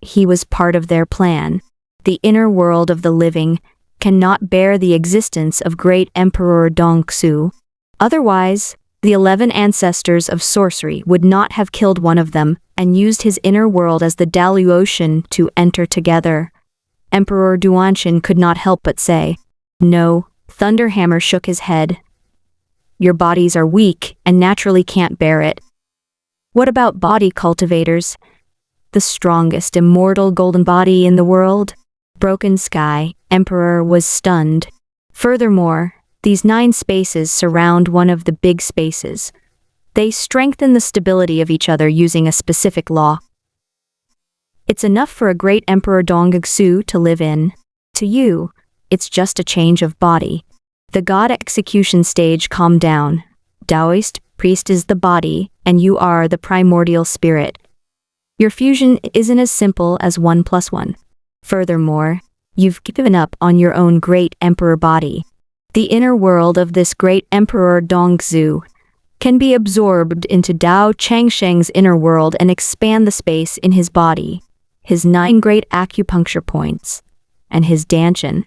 he was part of their plan? The inner world of the living cannot bear the existence of great Emperor Dongsu. Otherwise, the 11 ancestors of sorcery would not have killed one of them and used his inner world as the Dalu Ocean to enter together. Emperor Duanshin could not help but say, "No." Thunderhammer shook his head. "Your bodies are weak and naturally can't bear it." "What about body cultivators? The strongest immortal golden body in the world?" Broken Sky Emperor was stunned. "Furthermore, these 9 spaces surround one of the big spaces. They strengthen the stability of each other using a specific law. It's enough for a great Emperor Dongsu to live in. To you, it's just a change of body." The god execution stage calmed down. "Taoist priest is the body, and you are the primordial spirit. Your fusion isn't as simple as 1 + 1. Furthermore, you've given up on your own great emperor body. The inner world of this great Emperor Dongsu can be absorbed into Dao Changsheng's inner world and expand the space in his body, his 9 great acupuncture points, and his Danshin.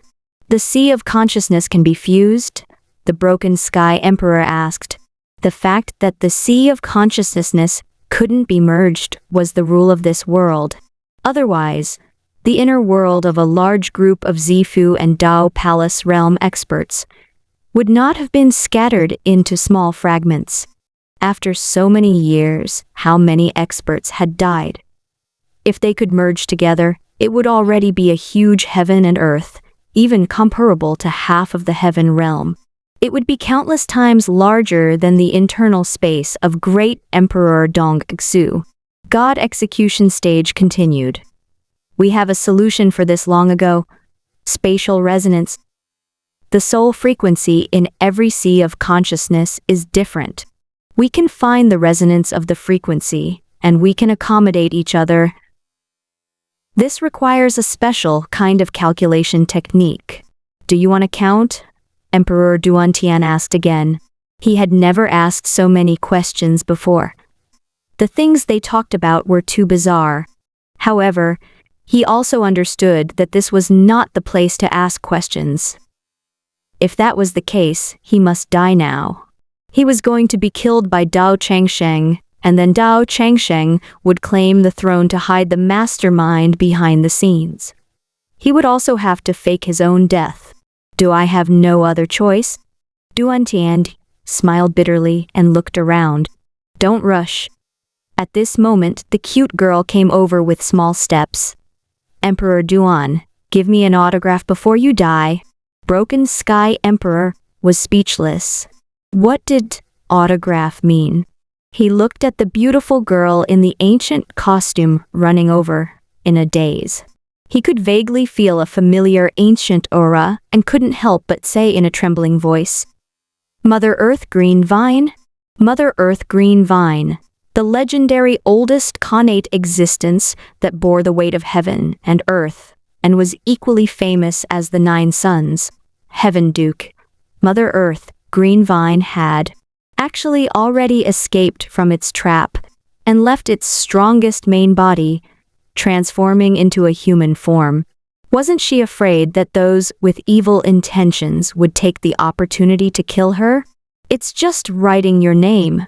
The sea of consciousness can be fused?" the Broken Sky Emperor asked. The fact that the sea of consciousness couldn't be merged was the rule of this world. Otherwise, the inner world of a large group of Zifu and Dao Palace realm experts would not have been scattered into small fragments. After so many years, how many experts had died? If they could merge together, it would already be a huge heaven and earth, even comparable to half of the heaven realm. It would be countless times larger than the internal space of great Emperor Dongsu. God execution stage continued. "We have a solution for this long ago. Spatial resonance. The soul frequency in every sea of consciousness is different. We can find the resonance of the frequency, and we can accommodate each other. This requires a special kind of calculation technique. Do you want to count?" Emperor Duantian asked again. He had never asked so many questions before. The things they talked about were too bizarre. However, he also understood that this was not the place to ask questions. If that was the case, he must die now. He was going to be killed by Dao Changsheng, and then Dao Changsheng would claim the throne to hide the mastermind behind the scenes. He would also have to fake his own death. "Do I have no other choice?" Duantian smiled bitterly and looked around. "Don't rush." At this moment, the cute girl came over with small steps. "Emperor Duan, give me an autograph before you die." Broken Sky Emperor was speechless. What did autograph mean? He looked at the beautiful girl in the ancient costume running over, in a daze. He could vaguely feel a familiar ancient aura and couldn't help but say in a trembling voice, "Mother Earth Green Vine? Mother Earth Green Vine." the legendary oldest connate existence that bore the weight of heaven and earth, and was equally famous as the 9 suns. Heaven Duke, Mother Earth, Green Vine had actually already escaped from its trap and left its strongest main body, transforming into a human form. Wasn't she afraid that those with evil intentions would take the opportunity to kill her? It's just writing your name.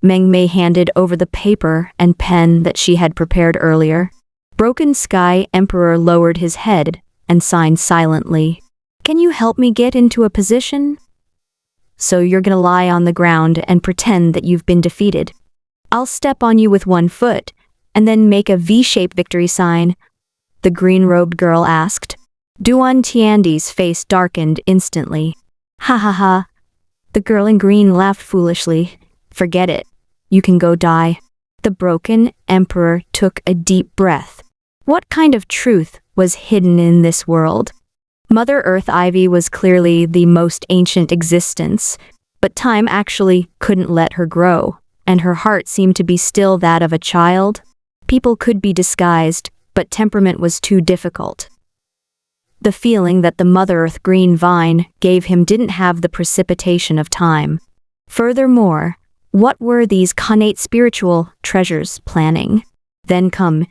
Meng Mei handed over the paper and pen that she had prepared earlier. Broken Sky Emperor lowered his head and signed silently. Can you help me get into a position? So you're gonna lie on the ground and pretend that you've been defeated. I'll step on you with one foot and then make a V-shaped victory sign, the green-robed girl asked. Duan Tiandi's face darkened instantly. Ha ha ha. The girl in green laughed foolishly. Forget it. You can go die. The broken emperor took a deep breath. What kind of truth was hidden in this world? Mother Earth Ivy was clearly the most ancient existence, but time actually couldn't let her grow, and her heart seemed to be still that of a child. People could be disguised, but temperament was too difficult. The feeling that the Mother Earth Green Vine gave him didn't have the precipitation of time. Furthermore, what were these connate spiritual treasures planning? Then come.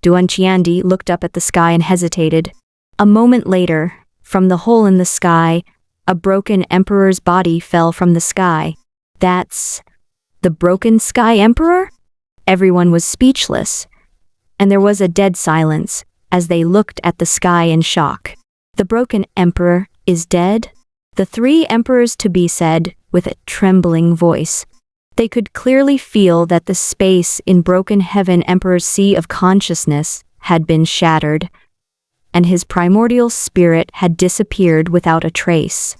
Duan Qiandi looked up at the sky and hesitated. A moment later, from the hole in the sky, a broken emperor's body fell from the sky. That's the broken Sky Emperor? Everyone was speechless, and there was a dead silence as they looked at the sky in shock. The broken emperor is dead? The 3 emperors to be said with a trembling voice. They could clearly feel that the space in Broken Heaven Emperor's sea of consciousness had been shattered, and his primordial spirit had disappeared without a trace.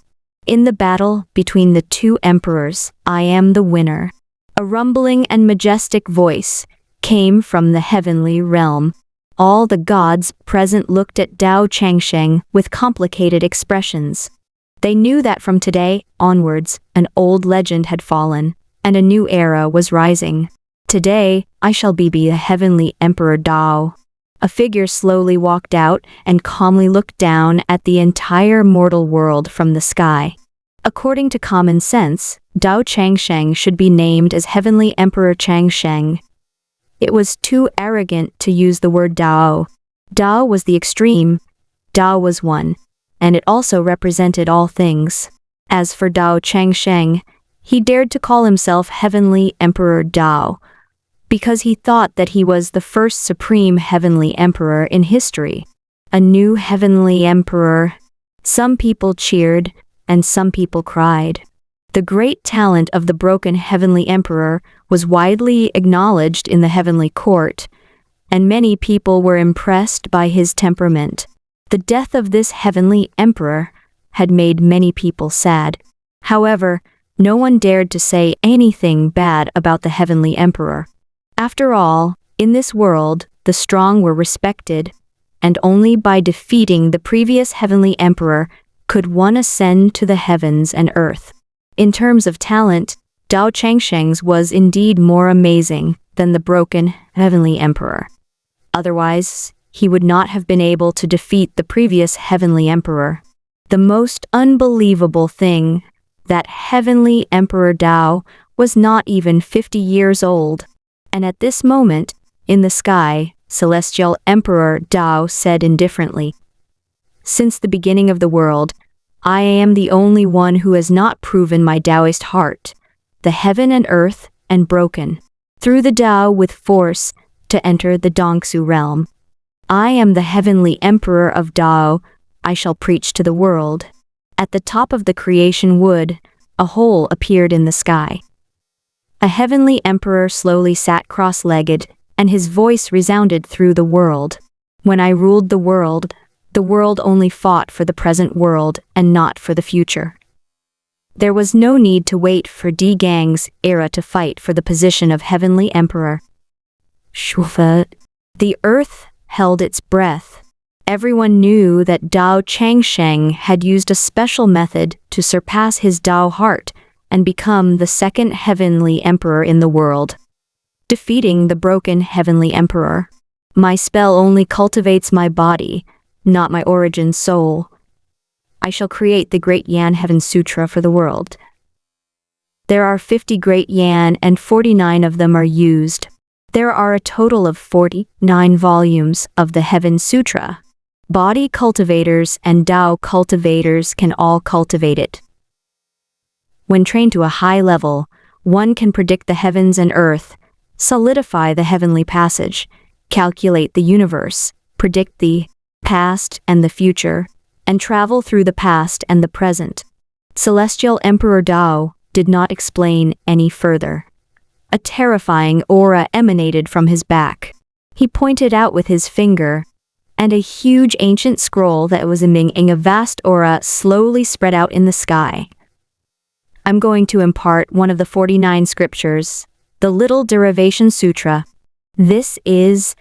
In the battle between the 2 emperors, I am the winner. A rumbling and majestic voice came from the heavenly realm. All the gods present looked at Dao Changsheng with complicated expressions. They knew that from today onwards, an old legend had fallen, and a new era was rising. Today, I shall be the heavenly Emperor Dao. A figure slowly walked out and calmly looked down at the entire mortal world from the sky. According to common sense, Dao Changsheng should be named as Heavenly Emperor Changsheng. It was too arrogant to use the word Dao. Dao was the extreme, Dao was one, and it also represented all things. As for Dao Changsheng, he dared to call himself Heavenly Emperor Dao, because he thought that he was the first supreme heavenly emperor in history. A new heavenly emperor. Some people cheered, and some people cried. The great talent of the broken heavenly emperor was widely acknowledged in the heavenly court, and many people were impressed by his temperament. The death of this heavenly emperor had made many people sad. However, no one dared to say anything bad about the heavenly emperor. After all, in this world, the strong were respected, and only by defeating the previous heavenly emperor could one ascend to the heavens and earth. In terms of talent, Dao Changsheng's was indeed more amazing than the broken heavenly emperor. Otherwise, he would not have been able to defeat the previous heavenly emperor. The most unbelievable thing, that heavenly Emperor Dao was not even 50 years old. And at this moment, in the sky, Celestial Emperor Dao said indifferently, "Since the beginning of the world, I am the only one who has not proven my Taoist heart, the heaven and earth and broken, through the Tao with force to enter the Dongsu realm. I am the heavenly emperor of Tao, I shall preach to the world." At the top of the creation wood, a hole appeared in the sky. A heavenly emperor slowly sat cross-legged, and his voice resounded through the world. "When I ruled the world only fought for the present world and not for the future. There was no need to wait for Di Gang's era to fight for the position of heavenly emperor. Shufa. The earth held its breath. Everyone knew that Dao Changsheng had used a special method to surpass his Dao heart and become the second heavenly emperor in the world. defeating the broken heavenly emperor. My spell only cultivates my body, not my origin soul. I shall create the Great Yan Heaven Sutra for the world. There are 50 Great Yan and 49 of them are used. There are a total of 49 volumes of the Heaven Sutra. Body cultivators and Tao cultivators can all cultivate it. When trained to a high level, one can predict the heavens and earth, solidify the heavenly passage, calculate the universe, predict the past and the future, and travel through the past and the present. Celestial Emperor Tao did not explain any further. A terrifying aura emanated from his back. He pointed out with his finger, and a huge ancient scroll that was emitting a vast aura slowly spread out in the sky. I'm going to impart one of the 49 scriptures, the Little Derivation Sutra. This is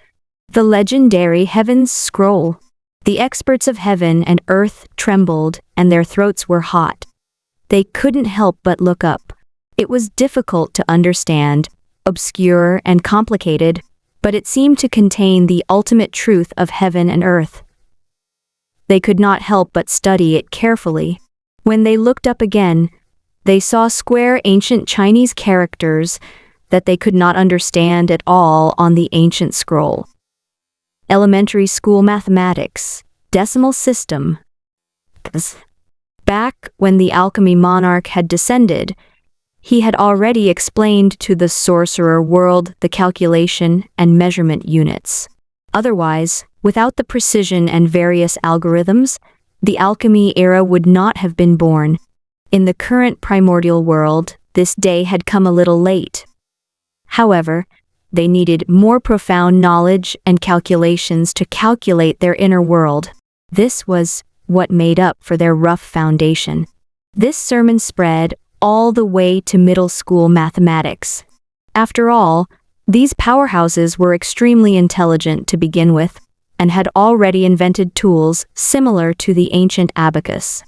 the legendary Heaven's Scroll. The experts of heaven and earth trembled, and their throats were hot. They couldn't help but look up. It was difficult to understand, obscure and complicated, but it seemed to contain the ultimate truth of heaven and earth. They could not help but study it carefully. When they looked up again, they saw square ancient Chinese characters that they could not understand at all on the ancient scroll. Elementary school mathematics, decimal system. Back when the alchemy monarch had descended, he had already explained to the sorcerer world the calculation and measurement units. Otherwise, without the precision and various algorithms, the alchemy era would not have been born. In the current primordial world, this day had come a little late. However, they needed more profound knowledge and calculations to calculate their inner world. This was what made up for their rough foundation. This sermon spread all the way to middle school mathematics. After all, these powerhouses were extremely intelligent to begin with, and had already invented tools similar to the ancient abacus.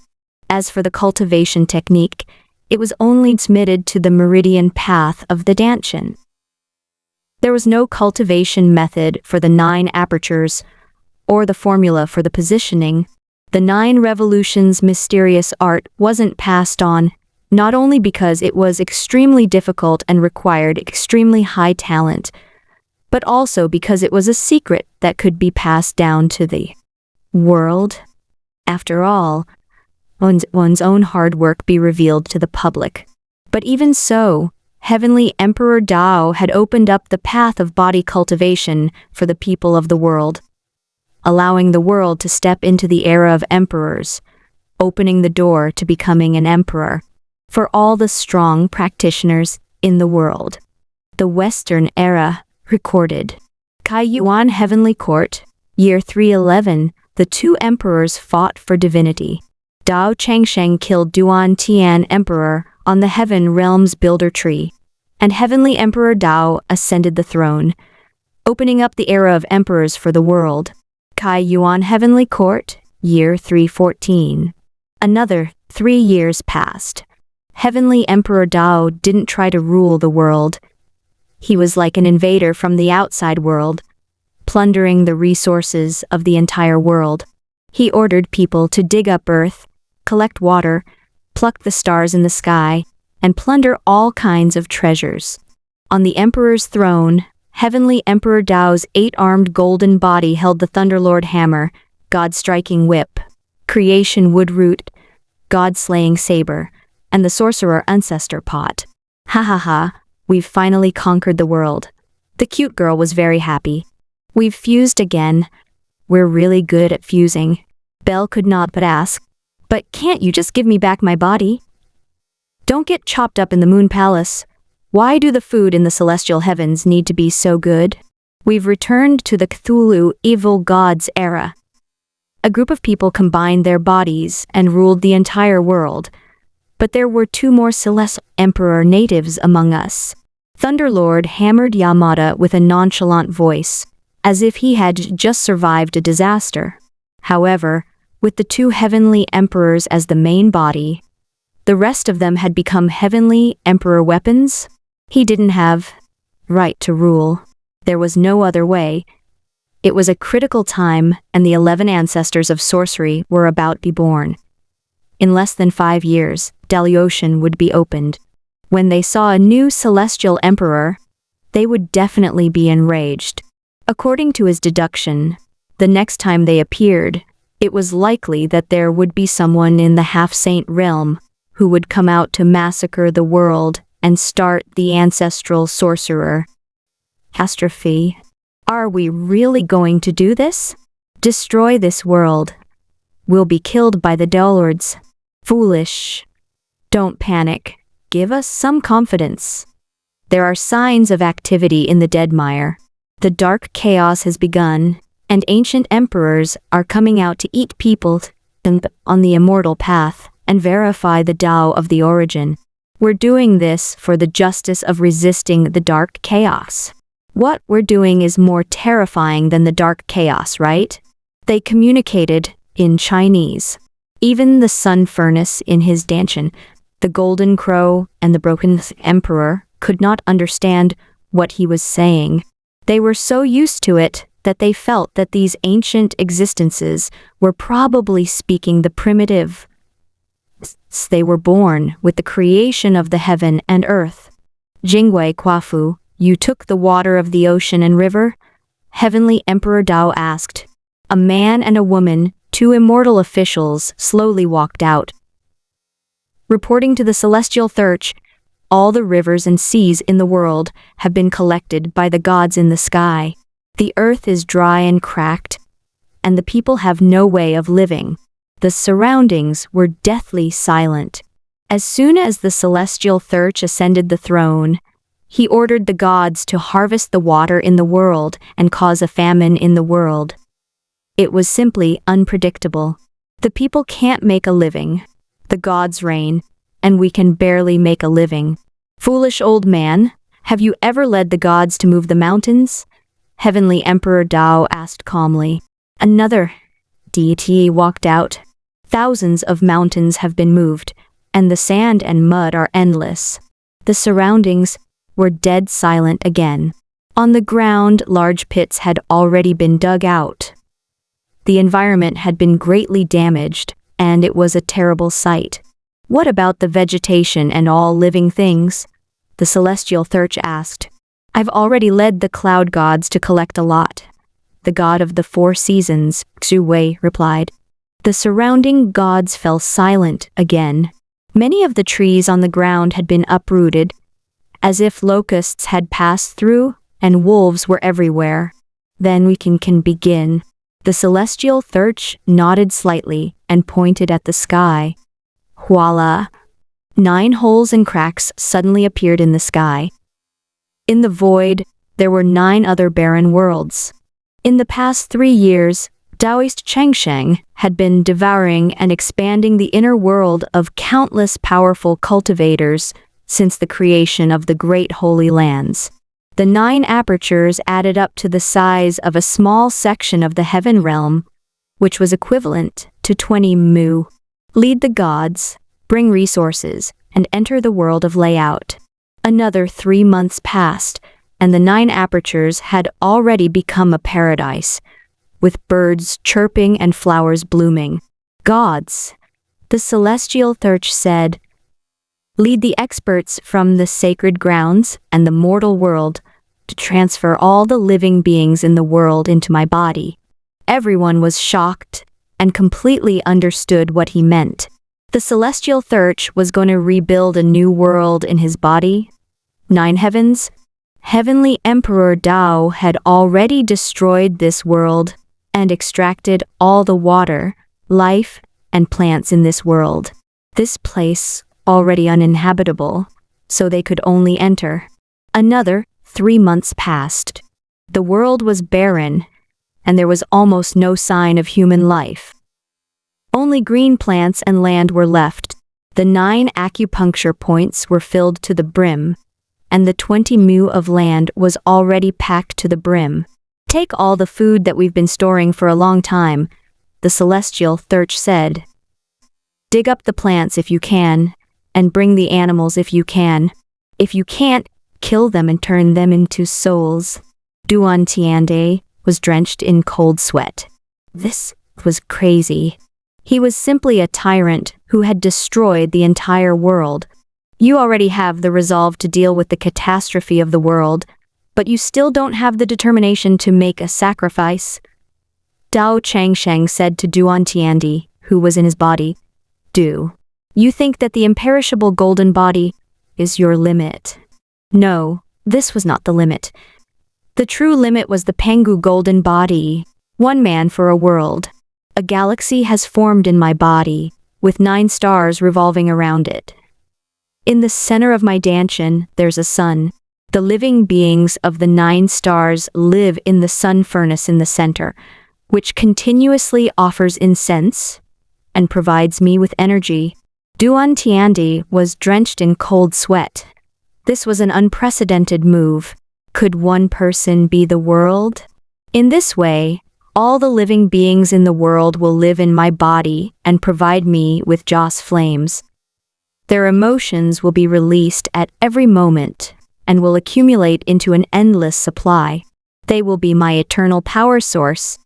As for the cultivation technique, it was only submitted to the meridian path of the Danshan. There was no cultivation method for the 9 apertures, or the formula for the positioning. The 9 revolutions mysterious art wasn't passed on, not only because it was extremely difficult and required extremely high talent, but also because it was a secret that could be passed down to the world. After all, one's own hard work be revealed to the public. But even so, Heavenly Emperor Tao had opened up the path of body cultivation for the people of the world, allowing the world to step into the era of emperors, opening the door to becoming an emperor for all the strong practitioners in the world. The Western Era recorded. Kai Yuan Heavenly Court, year 311, the 2 emperors fought for divinity. Dao Changsheng killed Duan Tian Emperor on the Heaven Realms Builder Tree, and Heavenly Emperor Tao ascended the throne, opening up the era of emperors for the world. Kai Yuan Heavenly Court, year 314. Another 3 years passed. Heavenly Emperor Tao didn't try to rule the world. He was like an invader from the outside world, plundering the resources of the entire world. He ordered people to dig up earth, collect water, pluck the stars in the sky, and plunder all kinds of treasures. On the emperor's throne, Heavenly Emperor Tao's 8-armed golden body held the Thunderlord hammer, God-striking whip, creation woodroot, God-slaying saber, and the sorcerer ancestor pot. Ha ha ha, we've finally conquered the world. The cute girl was very happy. We've fused again. We're really good at fusing. Belle could not but ask, but can't you just give me back my body? Don't get chopped up in the Moon Palace. Why do the food in the celestial heavens need to be so good? We've returned to the Cthulhu evil gods era. A group of people combined their bodies and ruled the entire world, but there were 2 more celestial emperor natives among us. Thunderlord hammered Yamada with a nonchalant voice, as if he had just survived a disaster. However, with the 2 heavenly emperors as the main body, the rest of them had become heavenly emperor weapons. He didn't have right to rule. There was no other way. It was a critical time, and the 11 ancestors of sorcery were about to be born. In less than 5 years, Deliocean would be opened. When they saw a new celestial emperor, they would definitely be enraged. According to his deduction, the next time they appeared, it was likely that there would be someone in the half-saint realm who would come out to massacre the world and start the ancestral sorcerer. Catastrophe. Are we really going to do this? Destroy this world. We'll be killed by the Lords. Foolish. Don't panic. Give us some confidence. There are signs of activity in the Deadmire. The dark chaos has begun, and ancient emperors are coming out to eat people on the immortal path and verify the Tao of the origin. We're doing this for the justice of resisting the dark chaos. What we're doing is more terrifying than the dark chaos, right? They communicated in Chinese. Even the sun furnace in his dantian, the golden crow and the broken emperor could not understand what he was saying. They were so used to it that they felt that these ancient existences were probably speaking the primitive. They were born with the creation of the heaven and earth. Jingwei Kwafu, you took the water of the ocean and river? Heavenly Emperor Dao asked. A man and a woman, 2 immortal officials, slowly walked out. Reporting to the celestial Thurch, all the rivers and seas in the world have been collected by the gods in the sky. The earth is dry and cracked, and the people have no way of living. The surroundings were deathly silent. As soon as the celestial Thurch ascended the throne, he ordered the gods to harvest the water in the world and cause a famine in the world. It was simply unpredictable. The people can't make a living. The gods reign, and we can barely make a living. Foolish old man, have you ever led the gods to move the mountains? Heavenly Emperor Dao asked calmly. Another deity walked out. Thousands of mountains have been moved, and the sand and mud are endless. The surroundings were dead silent again. On the ground, large pits had already been dug out. The environment had been greatly damaged, and it was a terrible sight. What about the vegetation and all living things? The celestial Thurch asked. I've already led the cloud gods to collect a lot. The god of the 4 seasons, Xu Wei, replied. The surrounding gods fell silent again. Many of the trees on the ground had been uprooted, as if locusts had passed through and wolves were everywhere. Then we can begin. The celestial Thurch nodded slightly and pointed at the sky. Voila! 9 holes and cracks suddenly appeared in the sky. In the void, there were 9 other barren worlds. In the past 3 years, Taoist Chengsheng had been devouring and expanding the inner world of countless powerful cultivators since the creation of the Great Holy Lands. The 9 apertures added up to the size of a small section of the heaven realm, which was equivalent to 20 mu. Lead the gods, bring resources, and enter the world of layout. Another 3 months passed, and the 9 apertures had already become a paradise, with birds chirping and flowers blooming. Gods, the celestial Thurch said, lead the experts from the sacred grounds and the mortal world to transfer all the living beings in the world into my body. Everyone was shocked and completely understood what he meant. The celestial Thurch was going to rebuild a new world in his body. 9 heavens. Heavenly Emperor Dao had already destroyed this world and extracted all the water, life, and plants in this world. This place already uninhabitable, so they could only enter. Another 3 months passed. The world was barren, and there was almost no sign of human life. Only green plants and land were left. The 9 acupuncture points were filled to the brim, and the 20 mu of land was already packed to the brim. Take all the food that we've been storing for a long time, the celestial Thurch said. Dig up the plants if you can, and bring the animals if you can. If you can't, kill them and turn them into souls. Duan Tiande was drenched in cold sweat. This was crazy. He was simply a tyrant who had destroyed the entire world. You already have the resolve to deal with the catastrophe of the world, but you still don't have the determination to make a sacrifice. Dao Changsheng said to Duan Tiandi, who was in his body, "Do you think that the imperishable golden body is your limit?" No, this was not the limit. The true limit was the Pengu golden body. One man for a world. A galaxy has formed in my body, with 9 stars revolving around it. In the center of my dantian, there's a sun. The living beings of the 9 stars live in the sun furnace in the center, which continuously offers incense and provides me with energy. Duan Tiandi was drenched in cold sweat. This was an unprecedented move. Could one person be the world? In this way, all the living beings in the world will live in my body and provide me with Joss flames. Their emotions will be released at every moment and will accumulate into an endless supply. They will be my eternal power source.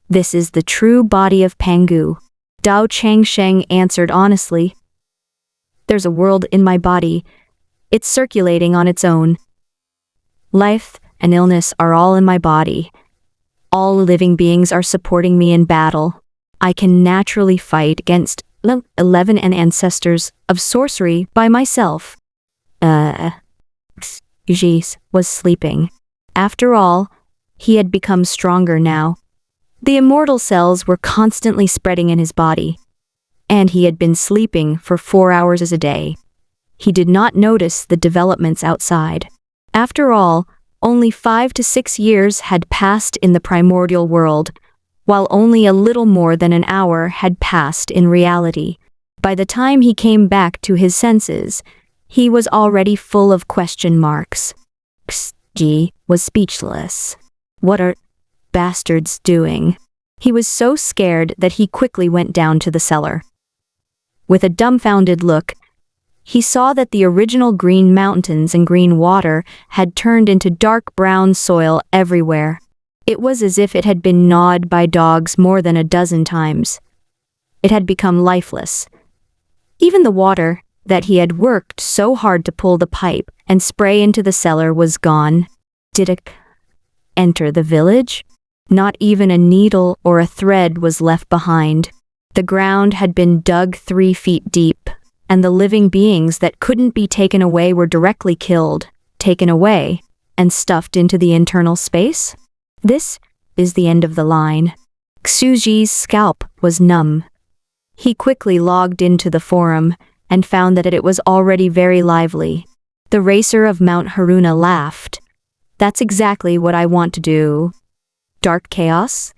This is the true body of Pengu. Dao Changsheng answered honestly. There's a world in my body. It's circulating on its own. Life and illness are all in my body. All living beings are supporting me in battle. I can naturally fight against 11 ancestors of sorcery by myself. Jis was sleeping. After all, he had become stronger now. The immortal cells were constantly spreading in his body, and he had been sleeping for 4 hours a day. He did not notice the developments outside. After all, only 5 to 6 years had passed in the primordial world, while only a little more than an hour had passed in reality. By the time he came back to his senses, he was already full of question marks. Xi was speechless. What are bastards doing? He was so scared that he quickly went down to the cellar. With a dumbfounded look, he saw that the original green mountains and green water had turned into dark brown soil everywhere. It was as if it had been gnawed by dogs more than a dozen times. It had become lifeless. Even the water that he had worked so hard to pull the pipe and spray into the cellar was gone. Did it enter the village? Not even a needle or a thread was left behind. The ground had been dug 3 feet deep, and the living beings that couldn't be taken away were directly killed, taken away, and stuffed into the internal space? This is the end of the line. Xuji's scalp was numb. He quickly logged into the forum and found that it was already very lively. The racer of Mount Haruna laughed. That's exactly what I want to do. Dark chaos?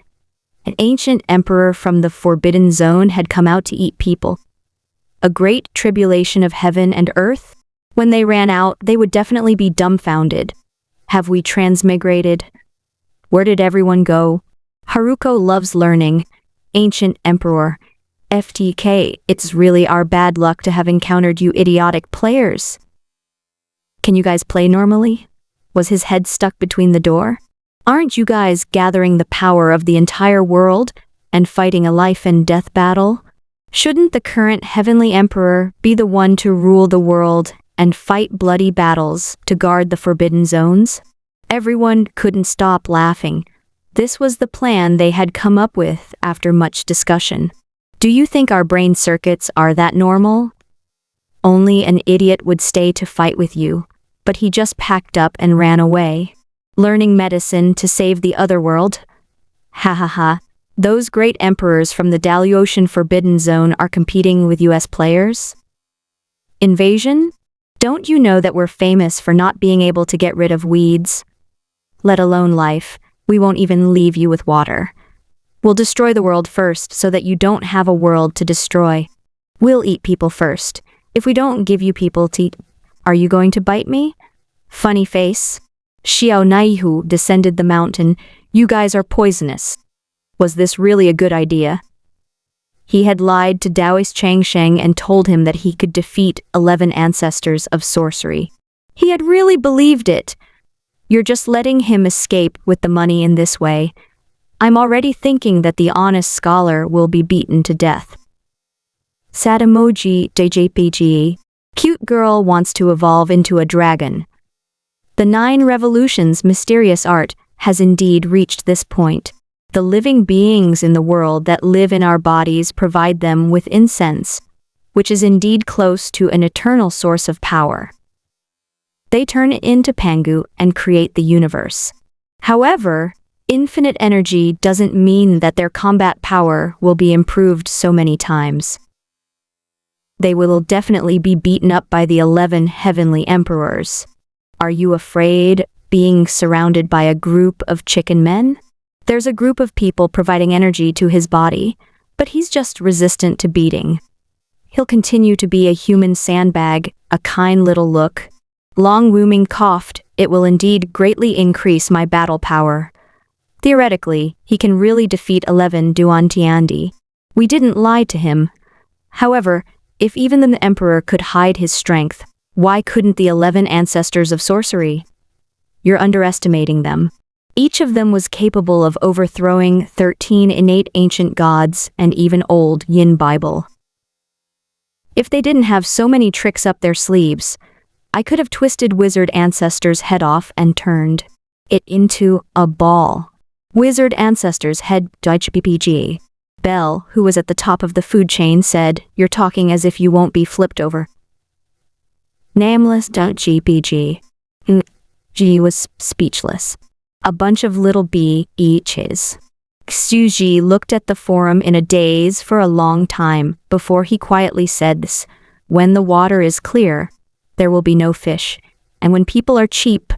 An ancient emperor from the Forbidden Zone had come out to eat people. A great tribulation of heaven and earth? When they ran out, they would definitely be dumbfounded. Have we transmigrated? Where did everyone go? Haruko loves learning. Ancient emperor. FTK, it's really our bad luck to have encountered you idiotic players. Can you guys play normally? Was his head stuck between the door? Aren't you guys gathering the power of the entire world and fighting a life and death battle? Shouldn't the current heavenly emperor be the one to rule the world and fight bloody battles to guard the forbidden zones? Everyone couldn't stop laughing. This was the plan they had come up with after much discussion. Do you think our brain circuits are that normal? Only an idiot would stay to fight with you, but he just packed up and ran away. Learning medicine to save the other world? Ha ha ha. Those great emperors from the Daluotian Forbidden Zone are competing with US players? Invasion? Don't you know that we're famous for not being able to get rid of weeds? Let alone life, we won't even leave you with water. We'll destroy the world first so that you don't have a world to destroy. We'll eat people first. If we don't give you people to eat, are you going to bite me? Funny face. Xiao Naihu descended the mountain. You guys are poisonous. Was this really a good idea? He had lied to Daoist Changsheng and told him that he could defeat 11 ancestors of sorcery. He had really believed it. You're just letting him escape with the money in this way. I'm already thinking that the honest scholar will be beaten to death. Sad emoji JJPG. Cute girl wants to evolve into a dragon. The 9 revolutions mysterious art has indeed reached this point. The living beings in the world that live in our bodies provide them with incense, which is indeed close to an eternal source of power. They turn it into Pangu and create the universe. However, infinite energy doesn't mean that their combat power will be improved so many times. They will definitely be beaten up by the 11 heavenly emperors. Are you afraid being surrounded by a group of chicken men? There's a group of people providing energy to his body, but he's just resistant to beating. He'll continue to be a human sandbag, a kind little look. Long Wooming coughed, it will indeed greatly increase my battle power. Theoretically, he can really defeat 11 Duantiandi. We didn't lie to him. However, if even the emperor could hide his strength, why couldn't the 11 ancestors of sorcery? You're underestimating them. Each of them was capable of overthrowing 13 innate ancient gods and even old Yin Bible. If they didn't have so many tricks up their sleeves, I could have twisted Wizard Ancestor's head off and turned it into a ball. Wizard Ancestor's head PPG. Belle, who was at the top of the food chain, said, "You're talking as if you won't be flipped over." Nameless.gpg. G was speechless. A bunch of little b-eaches. Xuji looked at the forum in a daze for a long time before he quietly said this. When the water is clear, there will be no fish, and when people are cheap,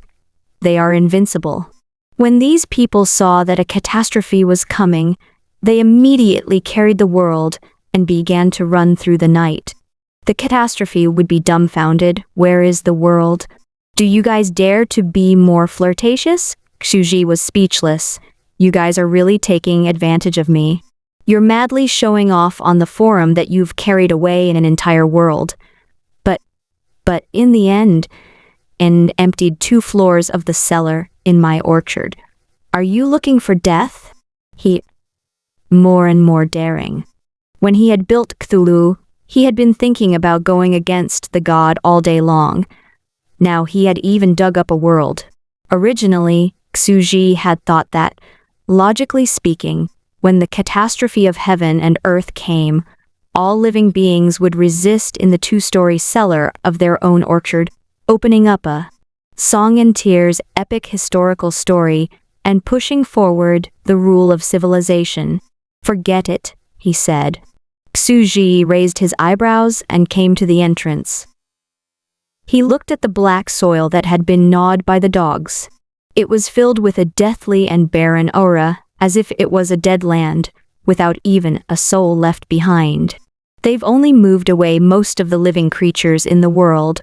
they are invincible. When these people saw that a catastrophe was coming, they immediately carried the world and began to run through the night. The catastrophe would be dumbfounded. Where is the world? Do you guys dare to be more flirtatious? Xuji was speechless. You guys are really taking advantage of me. You're madly showing off on the forum that you've carried away in an entire world. But in the end, and emptied 2 floors of the cellar in my orchard. Are you looking for death? He, more and more daring. When he had built Cthulhu, he had been thinking about going against the god all day long. Now he had even dug up a world. Originally, Xuji had thought that, logically speaking, when the catastrophe of heaven and earth came, all living beings would resist in the 2-story cellar of their own orchard, opening up a Song and Tears epic historical story and pushing forward the rule of civilization. Forget it, he said. Xuji raised his eyebrows and came to the entrance. He looked at the black soil that had been gnawed by the dogs. It was filled with a deathly and barren aura, as if it was a dead land, without even a soul left behind. They've only moved away most of the living creatures in the world,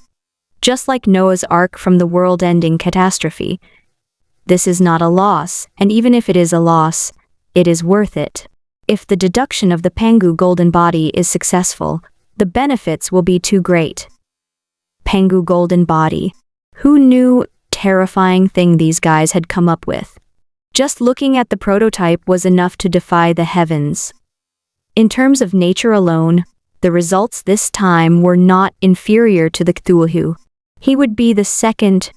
just like Noah's Ark from the world-ending catastrophe. This is not a loss, and even if it is a loss, it is worth it. If the deduction of the Pangu golden body is successful, the benefits will be too great. Pangu golden body. Who knew terrifying thing these guys had come up with? Just looking at the prototype was enough to defy the heavens. In terms of nature alone, the results this time were not inferior to the Cthulhu. He would be the second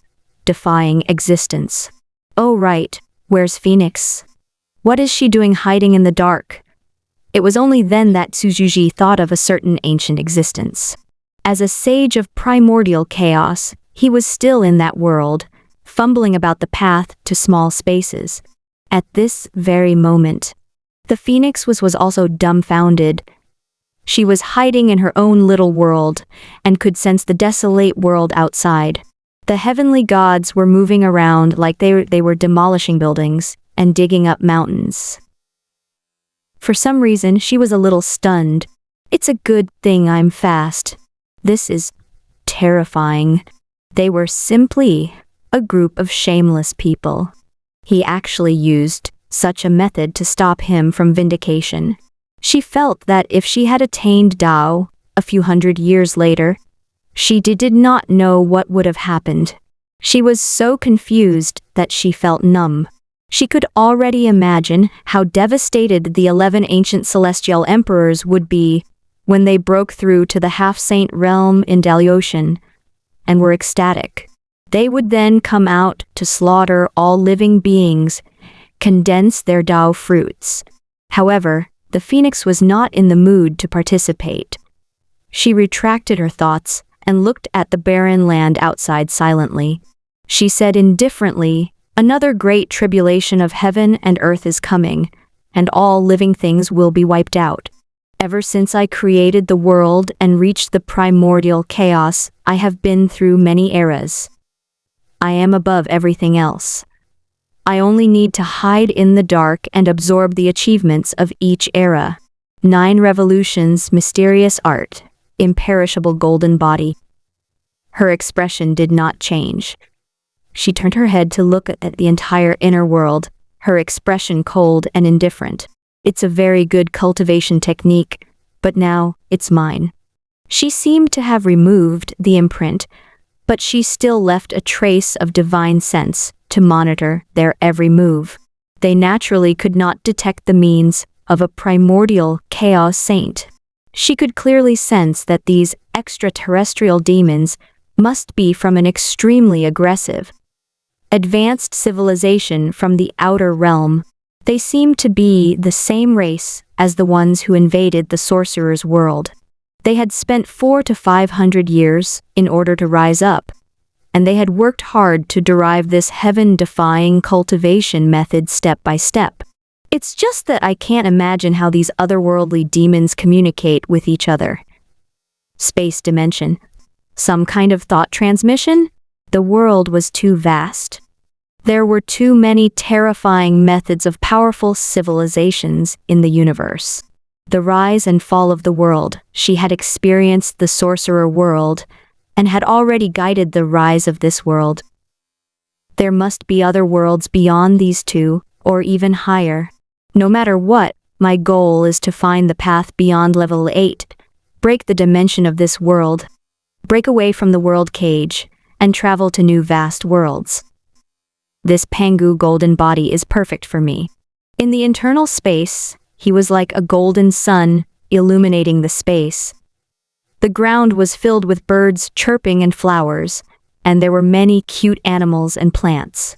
defying existence. Oh right, where's Phoenix? What is she doing hiding in the dark? It was only then that Tsujuji thought of a certain ancient existence. As a sage of primordial chaos, he was still in that world, fumbling about the path to small spaces. At this very moment, the Phoenix was also dumbfounded. She was hiding in her own little world and could sense the desolate world outside. The heavenly gods were moving around like they were demolishing buildings and digging up mountains. For some reason, she was a little stunned. It's a good thing I'm fast. This is terrifying. They were simply a group of shameless people. He actually used such a method to stop him from vindication. She felt that if she had attained Tao a few hundred years later, She did not know what would have happened. She was so confused that she felt numb. She could already imagine how devastated the 11 ancient celestial emperors would be when they broke through to the half-saint realm in Daliocean and were ecstatic. They would then come out to slaughter all living beings, condense their Tao fruits. However, the phoenix was not in the mood to participate. She retracted her thoughts and looked at the barren land outside silently. She said indifferently, "Another great tribulation of heaven and earth is coming, and all living things will be wiped out. Ever since I created the world and reached the primordial chaos, I have been through many eras. I am above everything else. I only need to hide in the dark and absorb the achievements of each era. 9 revolutions, mysterious art, imperishable golden body." Her expression did not change. She turned her head to look at the entire inner world, her expression cold and indifferent. "It's a very good cultivation technique, but now it's mine." She seemed to have removed the imprint, but she still left a trace of divine sense to monitor their every move. They naturally could not detect the means of a primordial chaos saint. She could clearly sense that these extraterrestrial demons must be from an extremely aggressive, advanced civilization from the outer realm. They seemed to be the same race as the ones who invaded the sorcerer's world. They had spent 400 to 500 years in order to rise up, and they had worked hard to derive this heaven-defying cultivation method step by step. It's just that I can't imagine how these otherworldly demons communicate with each other. Space dimension. Some kind of thought transmission? The world was too vast. There were too many terrifying methods of powerful civilizations in the universe. The rise and fall of the world. She had experienced the sorcerer world and had already guided the rise of this world. There must be other worlds beyond these two, or even higher. No matter what, my goal is to find the path beyond level 8, break the dimension of this world, break away from the world cage, and travel to new vast worlds. This Pangu golden body is perfect for me. In the internal space, he was like a golden sun illuminating the space. The ground was filled with birds chirping and flowers, and there were many cute animals and plants.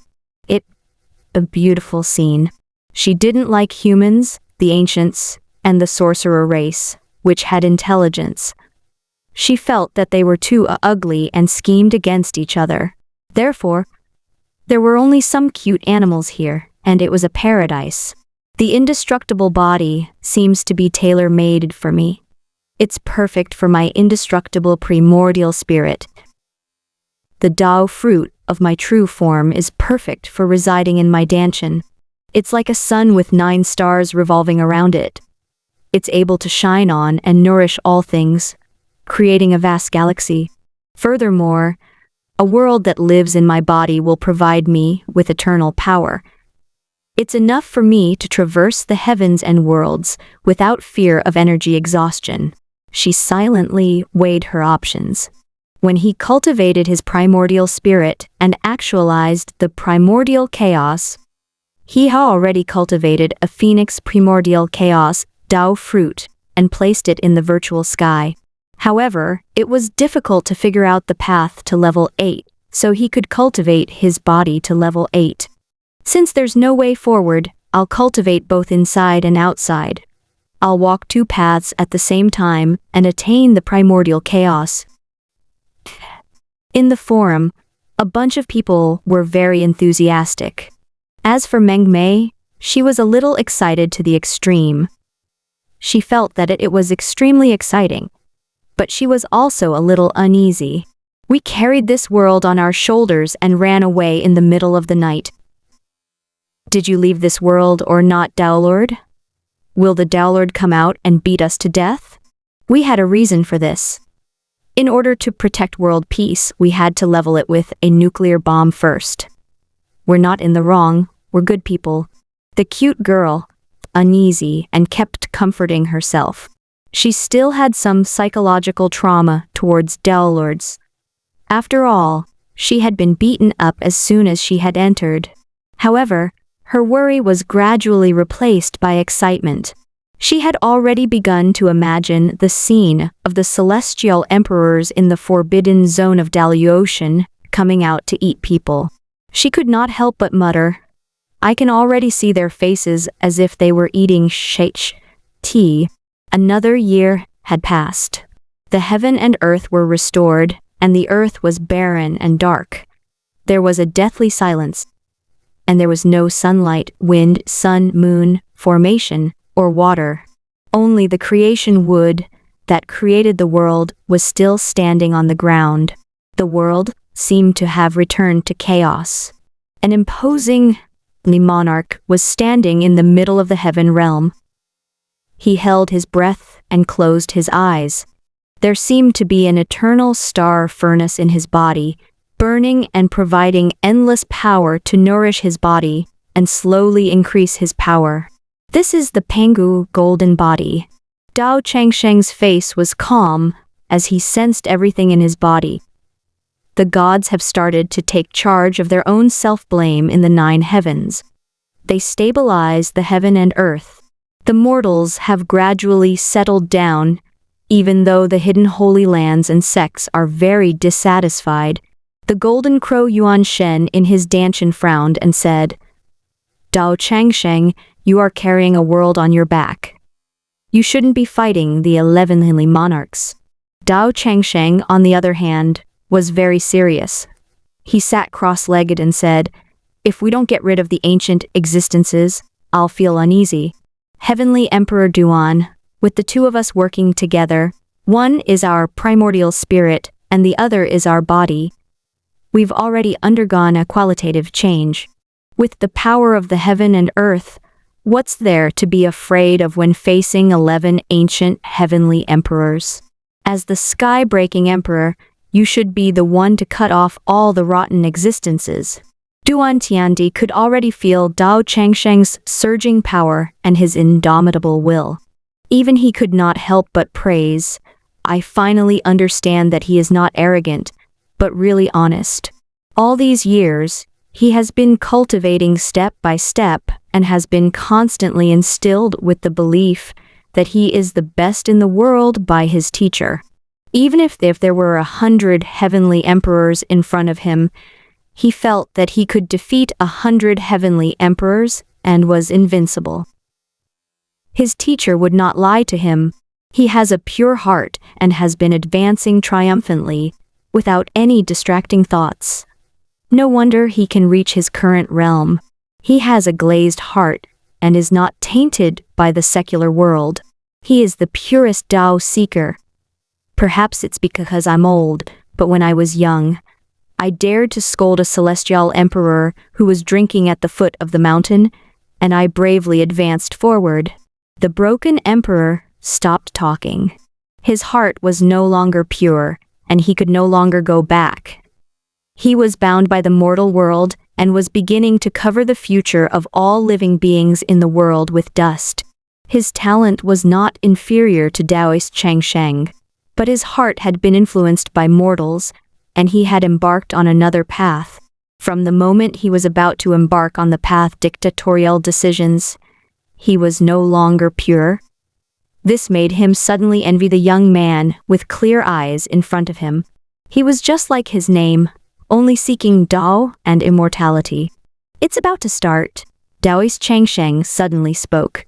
A beautiful scene. She didn't like humans, the ancients, and the sorcerer race, which had intelligence. She felt that they were too ugly and schemed against each other. Therefore, there were only some cute animals here, and it was a paradise. The indestructible body seems to be tailor-made for me. It's perfect for my indestructible primordial spirit. The Tao fruit of my true form is perfect for residing in my Danshan. It's like a sun with 9 stars revolving around it. It's able to shine on and nourish all things, creating a vast galaxy. Furthermore, a world that lives in my body will provide me with eternal power. It's enough for me to traverse the heavens and worlds without fear of energy exhaustion. She silently weighed her options. When he cultivated his primordial spirit and actualized the primordial chaos, he had already cultivated a phoenix primordial chaos Tao fruit and placed it in the virtual sky. However, it was difficult to figure out the path to level 8, so he could cultivate his body to level 8. Since there's no way forward, I'll cultivate both inside and outside. I'll walk 2 paths at the same time and attain the primordial chaos. In the forum, a bunch of people were very enthusiastic. As for Meng Mei, she was a little excited to the extreme. She felt that it was extremely exciting, but she was also a little uneasy. We carried this world on our shoulders and ran away in the middle of the night. Did you leave this world or not, Dowlord? Will the Dowlord come out and beat us to death? We had a reason for this. In order to protect world peace, we had to level it with a nuclear bomb first. We're not in the wrong, we're good people. The cute girl, uneasy, and kept comforting herself. She still had some psychological trauma towards Tao lords. After all, she had been beaten up as soon as she had entered. However, her worry was gradually replaced by excitement. She had already begun to imagine the scene of the celestial emperors in the forbidden zone of Ocean coming out to eat people. She could not help but mutter, "I can already see their faces as if they were eating tea." Another year had passed. The heaven and earth were restored, and the earth was barren and dark. There was a deathly silence, and there was no sunlight, wind, sun, moon, formation, or water. Only the creation wood that created the world was still standing on the ground. The world seemed to have returned to chaos. An imposing monarch was standing in the middle of the heaven realm. He held his breath and closed his eyes. There seemed to be an eternal star furnace in his body, burning and providing endless power to nourish his body and slowly increase his power. This is the Pangu golden body. Dao Changsheng's face was calm as he sensed everything in his body. The gods have started to take charge of their own self-blame in the 9 heavens. They stabilize the heaven and earth. The mortals have gradually settled down, even though the hidden holy lands and sects are very dissatisfied. The golden crow Yuan Shen in his danchan frowned and said, "Dao Changsheng, you are carrying a world on your back. You shouldn't be fighting the 11 heavenly monarchs." Dao Changsheng, on the other hand, was very serious. He sat cross-legged and said, "If we don't get rid of the ancient existences, I'll feel uneasy. Heavenly Emperor Duan, with the 2 of us working together, one is our primordial spirit and the other is our body. We've already undergone a qualitative change. With the power of the heaven and earth, what's there to be afraid of when facing 11 ancient heavenly emperors? As the sky-breaking emperor, you should be the one to cut off all the rotten existences." Duan Tiandi could already feel Dao Changsheng's surging power and his indomitable will. Even he could not help but praise, "I finally understand that he is not arrogant, but really honest. All these years, he has been cultivating step by step and has been constantly instilled with the belief that he is the best in the world by his teacher. Even if there were 100 heavenly emperors in front of him, he felt that he could defeat 100 heavenly emperors and was invincible. His teacher would not lie to him. He has a pure heart and has been advancing triumphantly, without any distracting thoughts. No wonder he can reach his current realm. He has a glazed heart and is not tainted by the secular world. He is the purest Tao seeker. Perhaps it's because I'm old, but when I was young, I dared to scold a celestial emperor who was drinking at the foot of the mountain, and I bravely advanced forward. The broken emperor stopped talking. His heart was no longer pure, and he could no longer go back. He was bound by the mortal world and was beginning to cover the future of all living beings in the world with dust. His talent was not inferior to Taoist Changsheng, but his heart had been influenced by mortals, and he had embarked on another path. From the moment he was about to embark on the path dictatorial decisions, he was no longer pure. This made him suddenly envy the young man with clear eyes in front of him. He was just like his name, only seeking Tao and immortality. "It's about to start," Taoist Changsheng suddenly spoke.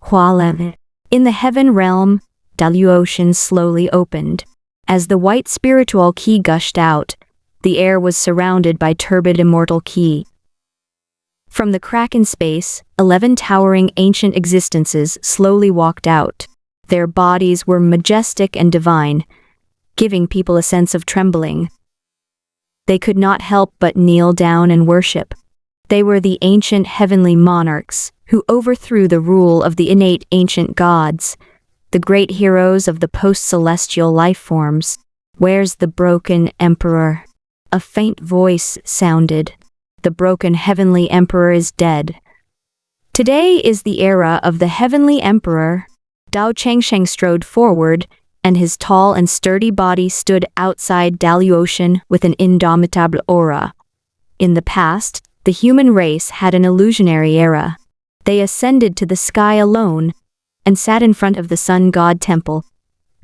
Hualem. In the heaven realm, Ocean slowly opened. As the white spiritual qi gushed out, the air was surrounded by turbid immortal qi. From the crack in space, 11 towering ancient existences slowly walked out. Their bodies were majestic and divine, giving people a sense of trembling. They could not help but kneel down and worship. They were the ancient heavenly monarchs who overthrew the rule of the innate ancient gods, the great heroes of the post-celestial life forms. "Where's the broken emperor?" A faint voice sounded. "The broken heavenly emperor is dead. Today is the era of the heavenly emperor." Dao Changsheng strode forward, and his tall and sturdy body stood outside Daluotian with an indomitable aura. In the past, the human race had an illusionary era. They ascended to the sky alone and sat in front of the sun god temple,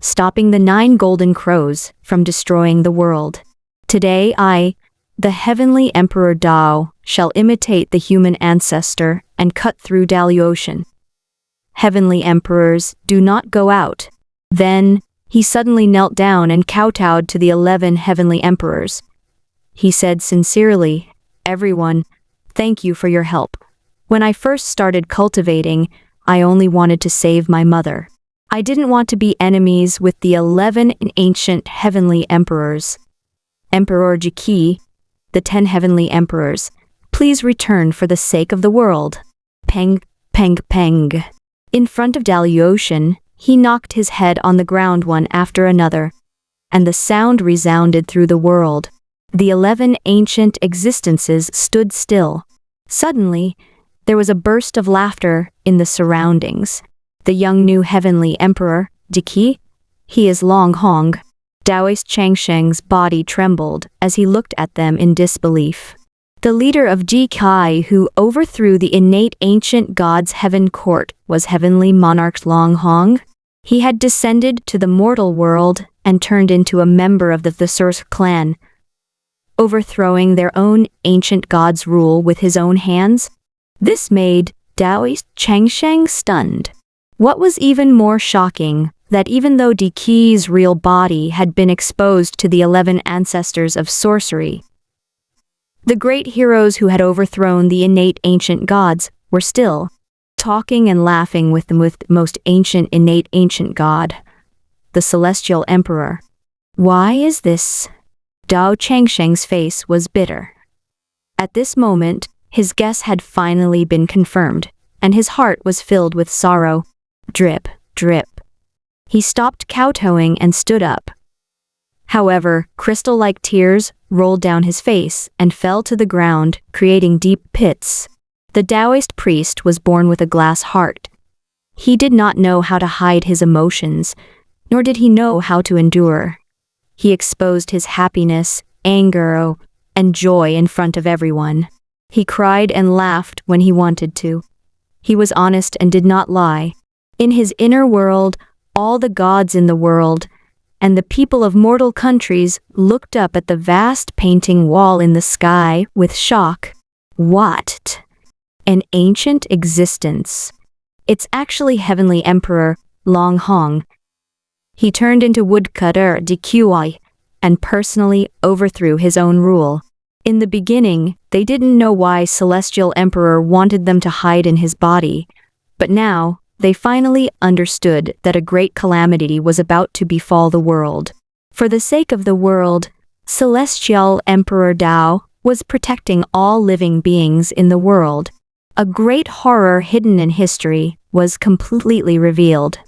stopping the 9 golden crows from destroying the world. Today I, the heavenly Emperor Dao, shall imitate the human ancestor and cut through Daluotian. Heavenly emperors, do not go out. Then, he suddenly knelt down and kowtowed to the 11 heavenly emperors. He said sincerely, "Everyone, thank you for your help. When I first started cultivating, I only wanted to save my mother. I didn't want to be enemies with the 11 ancient heavenly emperors. Emperor Jiki, the 10 heavenly emperors, please return for the sake of the world." Peng, peng, peng. In front of Daluotian, he knocked his head on the ground one after another, and the sound resounded through the world. The 11 ancient existences stood still. Suddenly, there was a burst of laughter in the surroundings. The young new heavenly emperor, Jiki, he is Long Hong. Daoist Changsheng's body trembled as he looked at them in disbelief. The leader of Ji Kai who overthrew the innate ancient god's heaven court was heavenly monarch Long Hong. He had descended to the mortal world and turned into a member of the Source clan, overthrowing their own ancient god's rule with his own hands. This made Daoist Changsheng stunned. What was even more shocking, that even though Diki's real body had been exposed to the 11 ancestors of sorcery, the great heroes who had overthrown the innate ancient gods were still talking and laughing with the most ancient innate ancient god, the celestial emperor. Why is this? Dao Changsheng's face was bitter. At this moment, his guess had finally been confirmed, and his heart was filled with sorrow. Drip, drip. He stopped kowtowing and stood up. However, crystal-like tears rolled down his face and fell to the ground, creating deep pits. The Taoist priest was born with a glass heart. He did not know how to hide his emotions, nor did he know how to endure. He exposed his happiness, anger, and joy in front of everyone. He cried and laughed when he wanted to. He was honest and did not lie. In his inner world, all the gods in the world and the people of mortal countries looked up at the vast painting wall in the sky with shock. What? An ancient existence. It's actually Heavenly Emperor Long Hong. He turned into woodcutter DQI and personally overthrew his own rule. In the beginning, they didn't know why Celestial Emperor wanted them to hide in his body, but now they finally understood that a great calamity was about to befall the world. For the sake of the world, Celestial Emperor Dao was protecting all living beings in the world. A great horror hidden in history was completely revealed.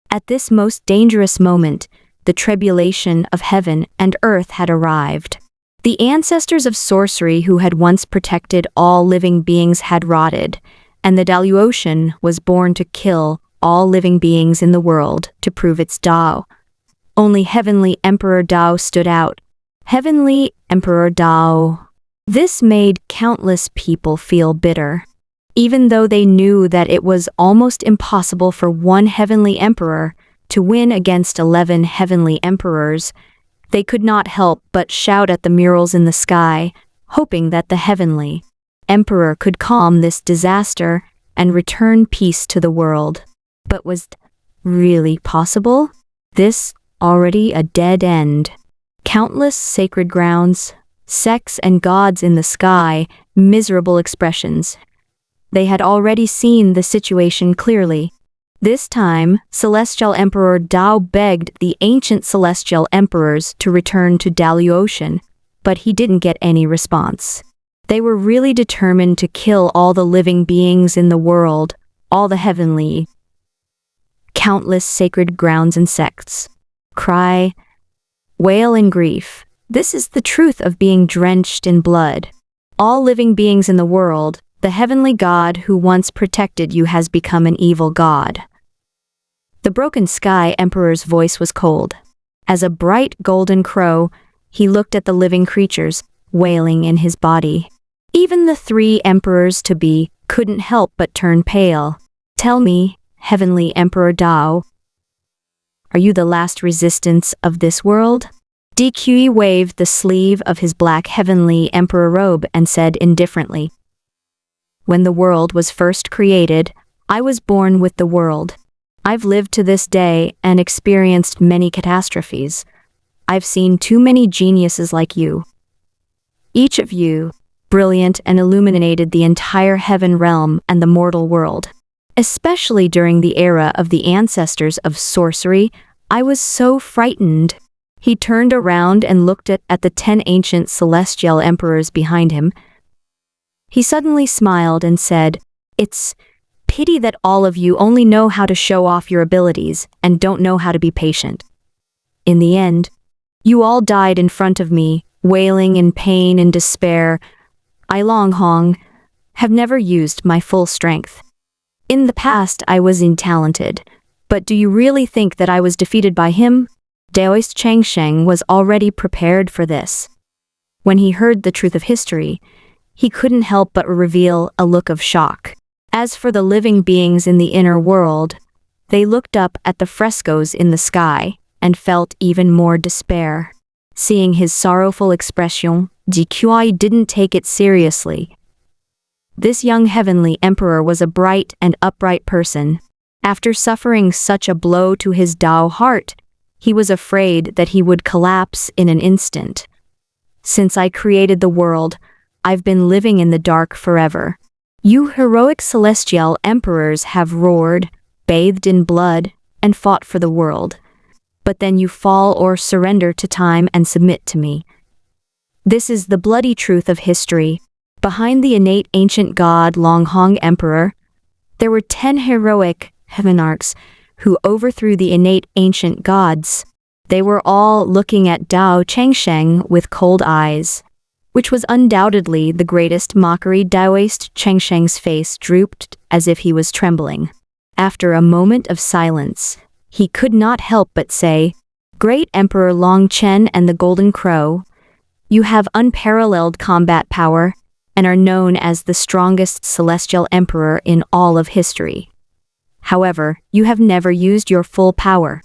At this most dangerous moment, the tribulation of heaven and earth had arrived. The ancestors of sorcery who had once protected all living beings had rotted, and the Daluotian was born to kill all living beings in the world to prove its Dao. Only Heavenly Emperor Dao stood out. Heavenly Emperor Dao. This made countless people feel bitter. Even though they knew that it was almost impossible for one Heavenly Emperor to win against 11 Heavenly Emperors, they could not help but shout at the murals in the sky, hoping that the Heavenly Emperor could calm this disaster and return peace to the world. But was it really possible? This already a dead end. Countless sacred grounds, sects and gods in the sky, miserable expressions. They had already seen the situation clearly. This time, Celestial Emperor Dao begged the ancient Celestial Emperors to return to Daluotian, but he didn't get any response. They were really determined to kill all the living beings in the world, all the heavenly, countless sacred grounds and sects. Cry, wail in grief. This is the truth of being drenched in blood. All living beings in the world, the heavenly God who once protected you has become an evil God. The broken sky emperor's voice was cold. As a bright golden crow, he looked at the living creatures, wailing in his body. Even the 3 emperors-to-be couldn't help but turn pale. Tell me, Heavenly Emperor Dao, are you the last resistance of this world? DQE waved the sleeve of his black Heavenly Emperor robe and said indifferently, when the world was first created, I was born with the world. I've lived to this day and experienced many catastrophes. I've seen too many geniuses like you. Each of you, brilliant and illuminated the entire heaven realm and the mortal world. Especially during the era of the ancestors of sorcery, I was so frightened. He turned around and looked at the 10 ancient celestial emperors behind him. He suddenly smiled and said, "It's pity that all of you only know how to show off your abilities and don't know how to be patient. In the end, you all died in front of me, wailing in pain and despair. I Long Hong have never used my full strength. In the past, I was untalented, but do you really think that I was defeated by him?" Daoist Changsheng was already prepared for this. When he heard the truth of history, he couldn't help but reveal a look of shock. As for the living beings in the inner world, they looked up at the frescoes in the sky and felt even more despair. Seeing his sorrowful expression, DQI didn't take it seriously. This young heavenly emperor was a bright and upright person. After suffering such a blow to his Dao heart, he was afraid that he would collapse in an instant. Since I created the world, I've been living in the dark forever. You heroic celestial emperors have roared, bathed in blood, and fought for the world. But then you fall or surrender to time and submit to me. This is the bloody truth of history. Behind the innate ancient god Long Hong Emperor, there were 10 heroic heavenarchs who overthrew the innate ancient gods. They were all looking at Dao Changsheng with cold eyes, which was undoubtedly the greatest mockery. Daoist Changsheng's face drooped as if he was trembling. After a moment of silence, he could not help but say, "Great Emperor Long Chen and the Golden Crow, you have unparalleled combat power and are known as the strongest celestial emperor in all of history. However, you have never used your full power.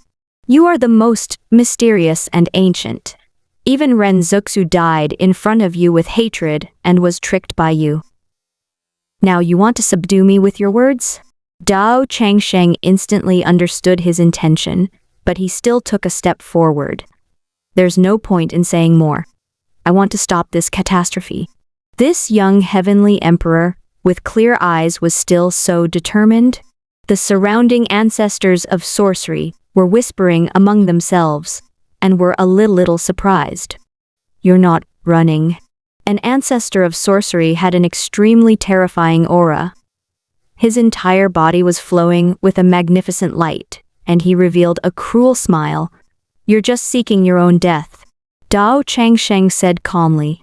You are the most mysterious and ancient. Even Ren Zuxu died in front of you with hatred and was tricked by you. Now you want to subdue me with your words?" Dao Changsheng instantly understood his intention, but he still took a step forward. "There's no point in saying more. I want to stop this catastrophe." This young heavenly emperor, with clear eyes, was still so determined. The surrounding ancestors of sorcery were whispering among themselves and were a little surprised. "You're not running." An ancestor of sorcery had an extremely terrifying aura. His entire body was flowing with a magnificent light, and he revealed a cruel smile. "You're just seeking your own death." Dao Changsheng said calmly,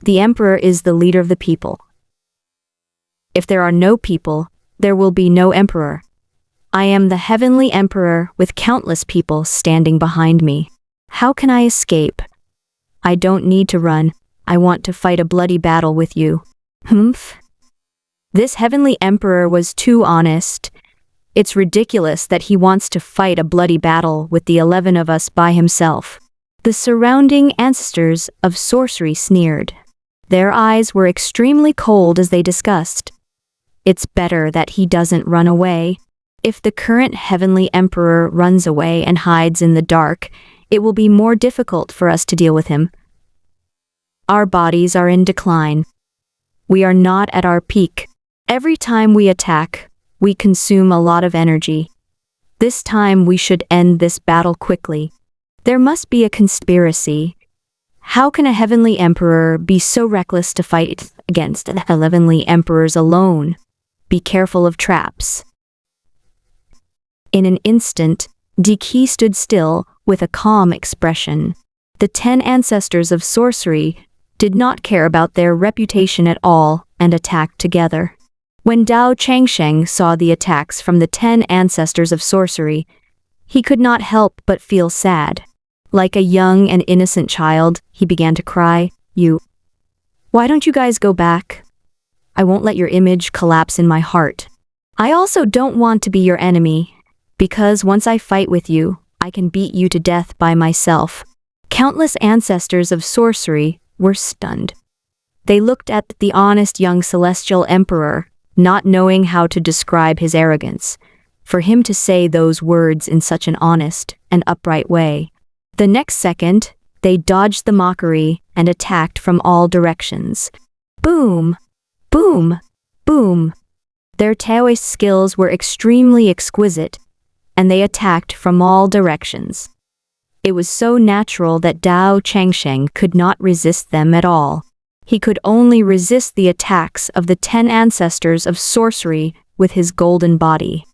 "The emperor is the leader of the people. If there are no people, there will be no emperor. I am the heavenly emperor with countless people standing behind me. How can I escape? I don't need to run. I want to fight a bloody battle with you." Humph. This heavenly emperor was too honest. It's ridiculous that he wants to fight a bloody battle with the 11 of us by himself. The surrounding ancestors of sorcery sneered. Their eyes were extremely cold as they discussed. "It's better that he doesn't run away. If the current heavenly emperor runs away and hides in the dark, it will be more difficult for us to deal with him. Our bodies are in decline. We are not at our peak. Every time we attack, we consume a lot of energy. This time we should end this battle quickly. There must be a conspiracy. How can a heavenly emperor be so reckless to fight against the heavenly emperors alone? Be careful of traps." In an instant, Diki stood still with a calm expression. The 10 ancestors of sorcery did not care about their reputation at all and attacked together. When Dao Changsheng saw the attacks from the 10 ancestors of sorcery, He could not help but feel sad. Like a young and innocent child, he began to cry, Why don't you guys go back? I won't let your image collapse in my heart. I also don't want to be your enemy, because once I fight with you, I can beat you to death by myself. Countless ancestors of sorcery were stunned. They looked at the honest young celestial emperor, not knowing how to describe his arrogance. For him to say those words in such an honest and upright way. The next second, they dodged the mockery and attacked from all directions. Boom! Boom! Boom! Their Taoist skills were extremely exquisite, and they attacked from all directions. It was so natural that Dao Changsheng could not resist them at all. He could only resist the attacks of the 10 ancestors of sorcery with his golden body.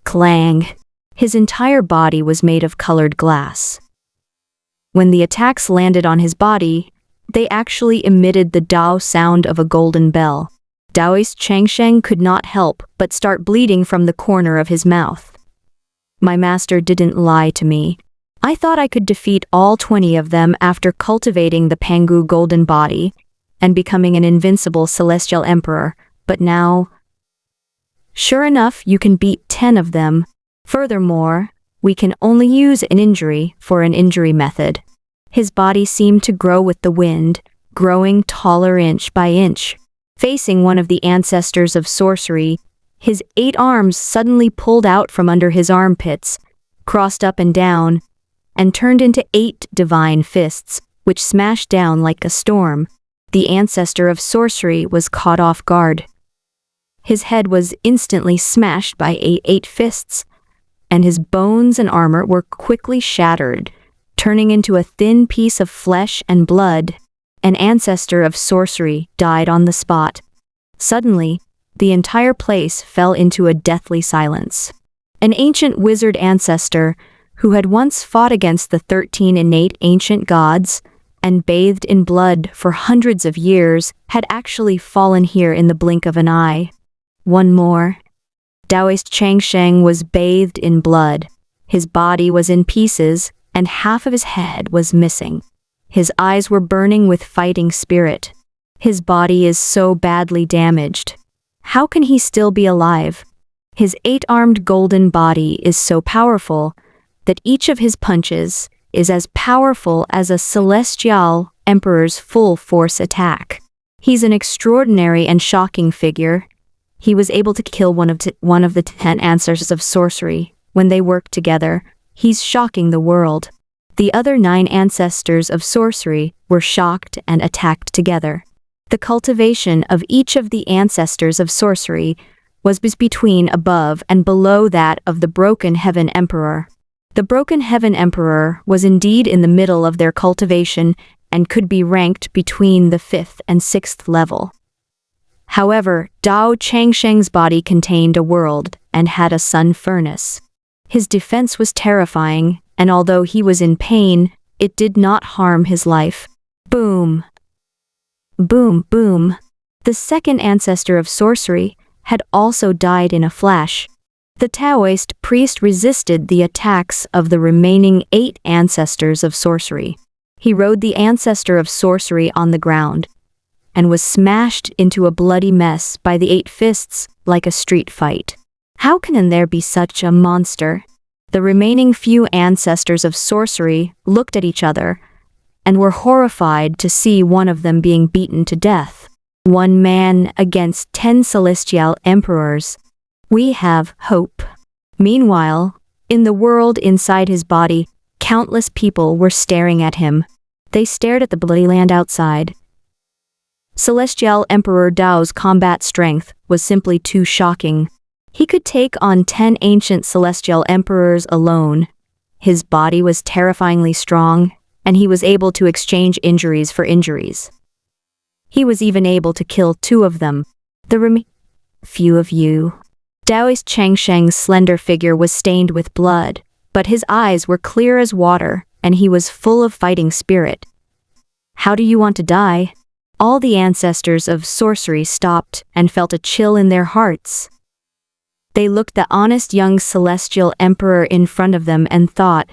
Clang! His entire body was made of colored glass. When the attacks landed on his body, they actually emitted the Dao sound of a golden bell. Daoist Changsheng could not help but start bleeding from the corner of his mouth. My master didn't lie to me. I thought I could defeat all 20 of them after cultivating the Pangu golden body and becoming an invincible celestial emperor, but now... Sure enough, you can beat 10 of them. Furthermore, we can only use an injury for an injury method. His body seemed to grow with the wind, growing taller inch by inch. Facing one of the ancestors of sorcery, his 8 arms suddenly pulled out from under his armpits, crossed up and down, and turned into 8 divine fists, which smashed down like a storm. The ancestor of sorcery was caught off guard. His head was instantly smashed by 8 fists, and his bones and armor were quickly shattered, turning into a thin piece of flesh and blood. An ancestor of sorcery died on the spot. Suddenly, the entire place fell into a deathly silence. An ancient wizard ancestor, who had once fought against the 13 innate ancient gods and bathed in blood for hundreds of years, had actually fallen here in the blink of an eye. One more. Daoist Changsheng was bathed in blood. His body was in pieces, and half of his head was missing. His eyes were burning with fighting spirit. His body is so badly damaged. How can he still be alive? His 8-armed golden body is so powerful that each of his punches is as powerful as a celestial emperor's full force attack. He's an extraordinary and shocking figure. He was able to kill one of the 10 ancestors of sorcery. When they worked together, he's shocking the world. The other 9 ancestors of sorcery were shocked and attacked together. The cultivation of each of the ancestors of sorcery was between above and below that of the Broken Heaven Emperor. The Broken Heaven Emperor was indeed in the middle of their cultivation and could be ranked between the 5th and 6th level. However, Dao Changsheng's body contained a world and had a sun furnace. His defense was terrifying, and although he was in pain, it did not harm his life. Boom! Boom, boom. The second ancestor of sorcery had also died in a flash. The Taoist priest resisted the attacks of the remaining 8 ancestors of sorcery. He rode the ancestor of sorcery on the ground and was smashed into a bloody mess by the 8 fists like a street fight. How can there be such a monster? The remaining few ancestors of sorcery looked at each other and were horrified to see one of them being beaten to death. 1 man against 10 celestial emperors. We have hope. Meanwhile, in the world inside his body, countless people were staring at him. They stared at the bloody land outside. Celestial Emperor Dao's combat strength was simply too shocking. He could take on 10 ancient celestial emperors alone. His body was terrifyingly strong, and he was able to exchange injuries for injuries. He was even able to kill 2 of them. Few of you. Daoist Changsheng's slender figure was stained with blood, but his eyes were clear as water, and he was full of fighting spirit. How do you want to die? All the ancestors of sorcery stopped and felt a chill in their hearts. They looked the honest young celestial emperor in front of them and thought,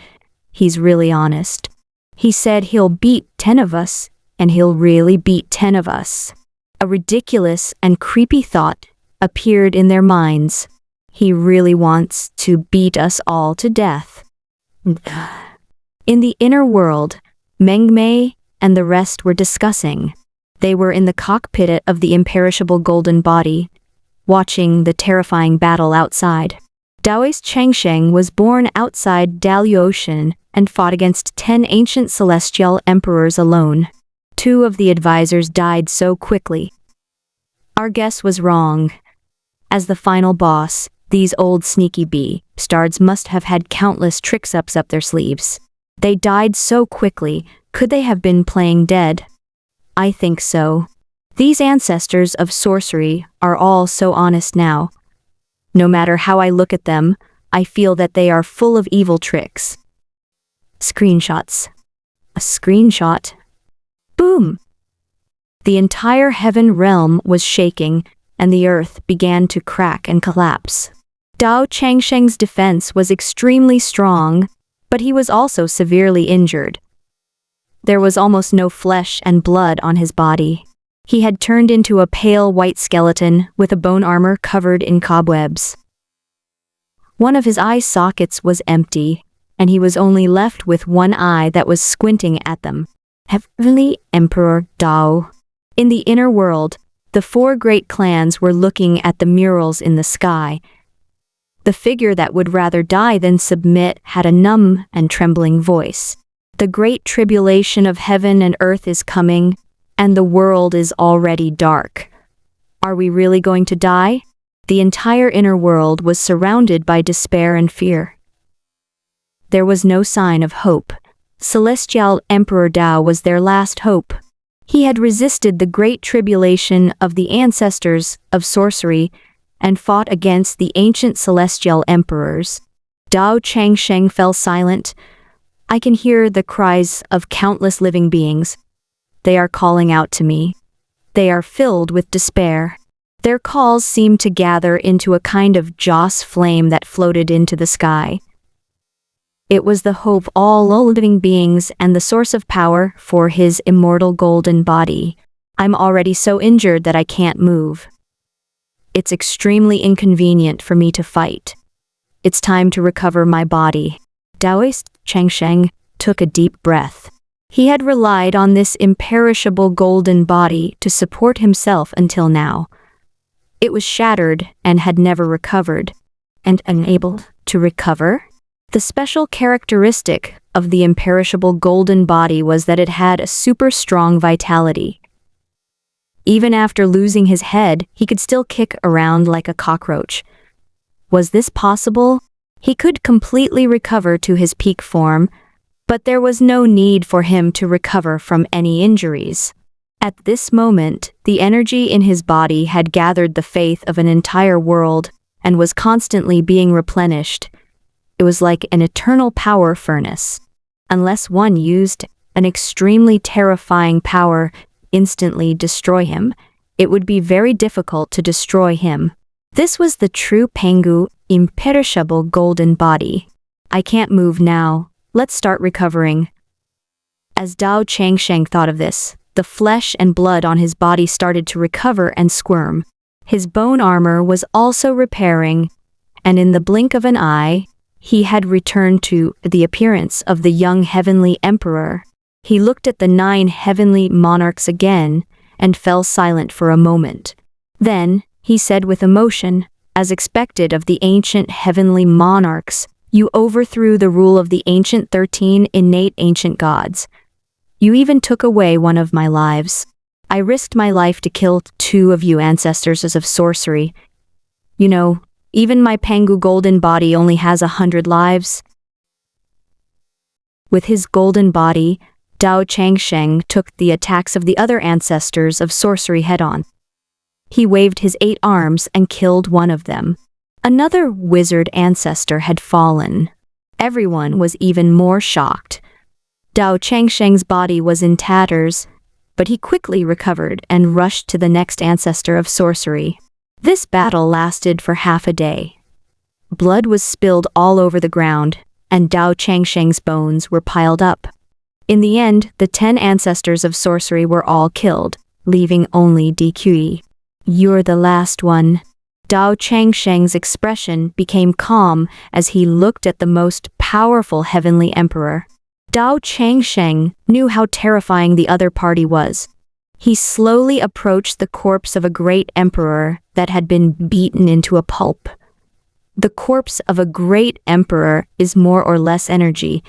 he's really honest. He said he'll beat 10 of us, and he'll really beat 10 of us. A ridiculous and creepy thought appeared in their minds. He really wants to beat us all to death. In the inner world, Mengmei and the rest were discussing. They were in the cockpit of the imperishable golden body, watching the terrifying battle outside. Daoist Changsheng was born outside Daluotian and fought against 10 ancient celestial emperors alone. 2 of the advisors died so quickly. Our guess was wrong. As the final boss, these old sneaky bastards must have had countless tricks up their sleeves. They died so quickly. Could they have been playing dead? I think so. These ancestors of sorcery are all so honest now. No matter how I look at them, I feel that they are full of evil tricks. Screenshots. A screenshot. Boom! The entire heaven realm was shaking, and the earth began to crack and collapse. Dao Changsheng's defense was extremely strong, but he was also severely injured. There was almost no flesh and blood on his body. He had turned into a pale white skeleton with a bone armor covered in cobwebs. One of his eye sockets was empty, and he was only left with one eye that was squinting at them. Heavenly Emperor Dao. In the inner world, the 4 great clans were looking at the murals in the sky. The figure that would rather die than submit had a numb and trembling voice. The great tribulation of heaven and earth is coming, and the world is already dark. Are we really going to die? The entire inner world was surrounded by despair and fear. There was no sign of hope. Celestial Emperor Dao was their last hope. He had resisted the great tribulation of the ancestors of sorcery and fought against the ancient celestial emperors. Dao Changsheng fell silent. I can hear the cries of countless living beings. They are calling out to me. They are filled with despair. Their calls seemed to gather into a kind of joss flame that floated into the sky. It was the hope of all living beings and the source of power for his immortal golden body. I'm already so injured that I can't move. It's extremely inconvenient for me to fight. It's time to recover my body. Daoist Changsheng took a deep breath. He had relied on this imperishable golden body to support himself until now. It was shattered and had never recovered. And unable to recover? The special characteristic of the imperishable golden body was that it had a super strong vitality. Even after losing his head, he could still kick around like a cockroach. Was this possible? He could completely recover to his peak form, but there was no need for him to recover from any injuries. At this moment, the energy in his body had gathered the faith of an entire world and was constantly being replenished. It was like an eternal power furnace. Unless one used an extremely terrifying power instantly destroy him, it would be very difficult to destroy him. This was the true Pangu, imperishable golden body. I can't move now. Let's start recovering. As Dao Changsheng thought of this, the flesh and blood on his body started to recover and squirm. His bone armor was also repairing, and in the blink of an eye, he had returned to the appearance of the young heavenly emperor. He looked at the 9 heavenly monarchs again and fell silent for a moment. Then, he said with emotion, as expected of the ancient heavenly monarchs, you overthrew the rule of the ancient 13 innate ancient gods. You even took away one of my lives. I risked my life to kill 2 of you ancestors of sorcery. You know, even my Pangu golden body only has 100 lives. With his golden body, Dao Changsheng took the attacks of the other ancestors of sorcery head-on. He waved his 8 arms and killed one of them. Another wizard ancestor had fallen. Everyone was even more shocked. Dao Changsheng's body was in tatters, but he quickly recovered and rushed to the next ancestor of sorcery. This battle lasted for half a day. blood was spilled all over the ground, and Dao Changsheng's bones were piled up. In the end, the 10 ancestors of sorcery were all killed, leaving only DQE. "You're the last one." Dao Changsheng's expression became calm as he looked at the most powerful heavenly emperor. Dao Changsheng knew how terrifying the other party was. He slowly approached the corpse of a great emperor that had been beaten into a pulp. The corpse of a great emperor is more or less energy,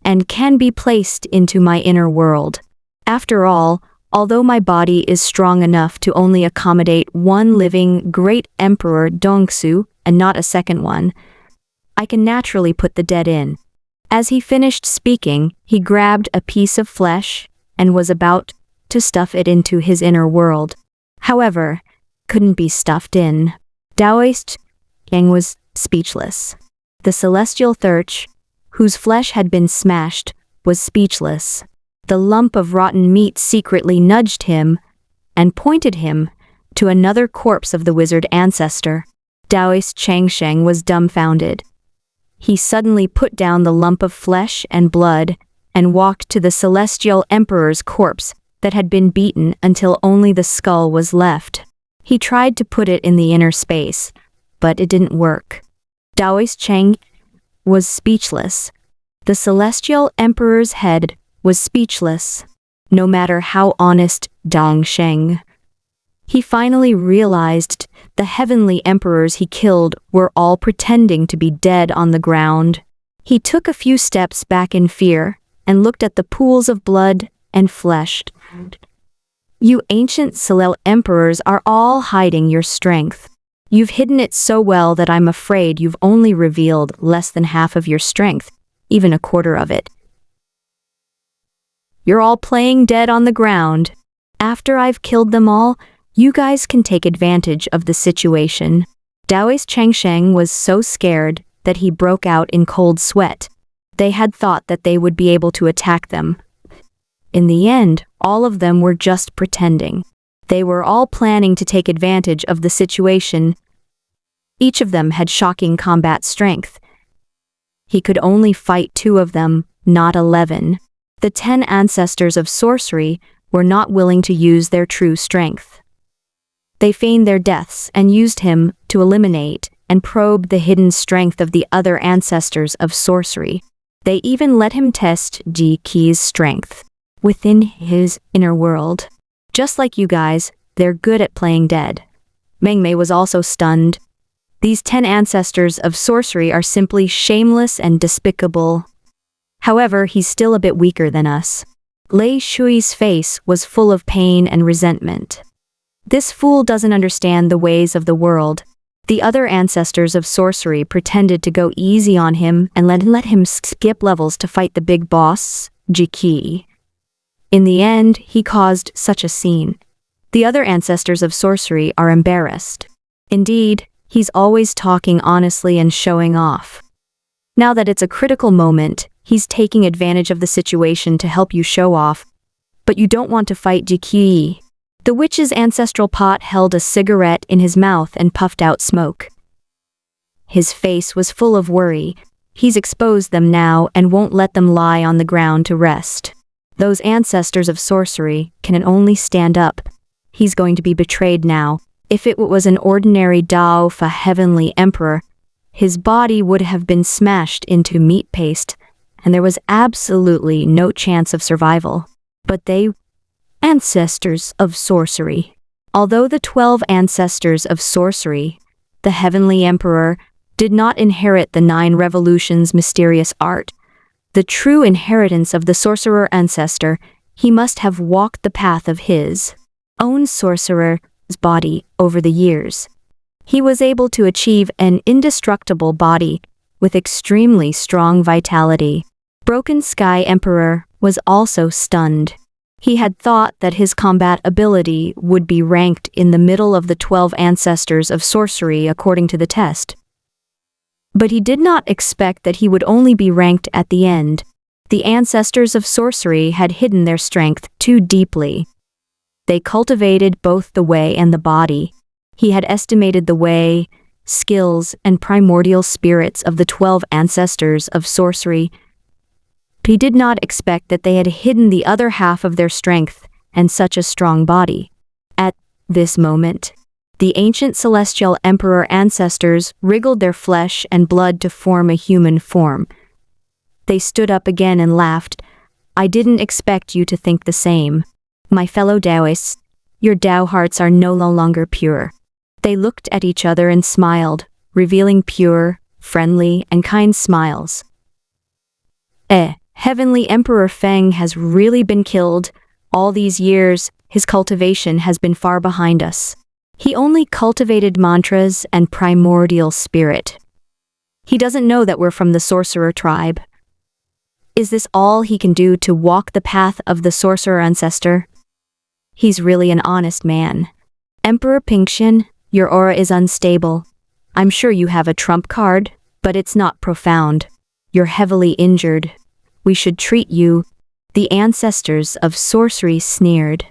and can be placed into my inner world. After all, although my body is strong enough to only accommodate one living great emperor Dongsu and not a second one, I can naturally put the dead in. As he finished speaking, he grabbed a piece of flesh and was about to stuff it into his inner world. However, couldn't be stuffed in. Daoist Yang was speechless. The celestial Thurch, whose flesh had been smashed, was speechless. The lump of rotten meat secretly nudged him and pointed him to another corpse of the wizard ancestor. Daoist Changsheng was dumbfounded. He suddenly put down the lump of flesh and blood and walked to the celestial emperor's corpse that had been beaten until only the skull was left. He tried to put it in the inner space, but it didn't work. Daoist Cheng was speechless. The celestial emperor's head was speechless, no matter how honest Dong Sheng. He finally realized the heavenly emperors he killed were all pretending to be dead on the ground. He took a few steps back in fear and looked at the pools of blood and flesh. "You ancient celestial emperors are all hiding your strength. You've hidden it so well that I'm afraid you've only revealed less than half of your strength, even a quarter of it. You're all playing dead on the ground. After I've killed them all, you guys can take advantage of the situation." Daoist Changsheng was so scared that he broke out in cold sweat. They had thought that they would be able to attack them. In the end, all of them were just pretending. They were all planning to take advantage of the situation. Each of them had shocking combat strength. He could only fight 2 of them, not 11. The 10 ancestors of sorcery were not willing to use their true strength. They feigned their deaths and used him to eliminate and probe the hidden strength of the other ancestors of sorcery. They even let him test Ji Qi's strength within his inner world. Just like you guys, they're good at playing dead. Meng Mei was also stunned. These 10 ancestors of sorcery are simply shameless and despicable. However, he's still a bit weaker than us. Lei Shui's face was full of pain and resentment. This fool doesn't understand the ways of the world. The other ancestors of sorcery pretended to go easy on him and let him skip levels to fight the big boss, Ji Qi. In the end, he caused such a scene. The other ancestors of sorcery are embarrassed. Indeed, he's always talking honestly and showing off. Now that it's a critical moment, he's taking advantage of the situation to help you show off. But you don't want to fight Ji Qi. The witch's ancestral pot held a cigarette in his mouth and puffed out smoke. His face was full of worry. He's exposed them now and won't let them lie on the ground to rest. Those ancestors of sorcery can only stand up. He's going to be betrayed now. If it was an ordinary Dao Fa heavenly emperor, his body would have been smashed into meat paste, and there was absolutely no chance of survival. But they, ancestors of sorcery. Although the 12 ancestors of sorcery, the heavenly emperor, did not inherit the 9 revolutions' mysterious art, the true inheritance of the sorcerer ancestor, he must have walked the path of his own sorcerer's body over the years. He was able to achieve an indestructible body with extremely strong vitality. Broken Sky Emperor was also stunned. He had thought that his combat ability would be ranked in the middle of the 12 ancestors of sorcery according to the test. But he did not expect that he would only be ranked at the end. The ancestors of sorcery had hidden their strength too deeply. They cultivated both the way and the body. He had estimated the way skills, and primordial spirits of the 12 ancestors of sorcery. He did not expect that they had hidden the other half of their strength and such a strong body. At this moment, the ancient celestial emperor ancestors wriggled their flesh and blood to form a human form. They stood up again and laughed. I didn't expect you to think the same. My fellow Taoists, your Tao hearts are no longer pure. They looked at each other and smiled, revealing pure, friendly, and kind smiles. Heavenly Emperor Feng has really been killed. All these years, his cultivation has been far behind us. He only cultivated mantras and primordial spirit. He doesn't know that we're from the sorcerer tribe. Is this all he can do to walk the path of the sorcerer ancestor? He's really an honest man. Emperor Pingxian, your aura is unstable. I'm sure you have a trump card, but it's not profound. You're heavily injured. We should treat you. The ancestors of sorcery sneered.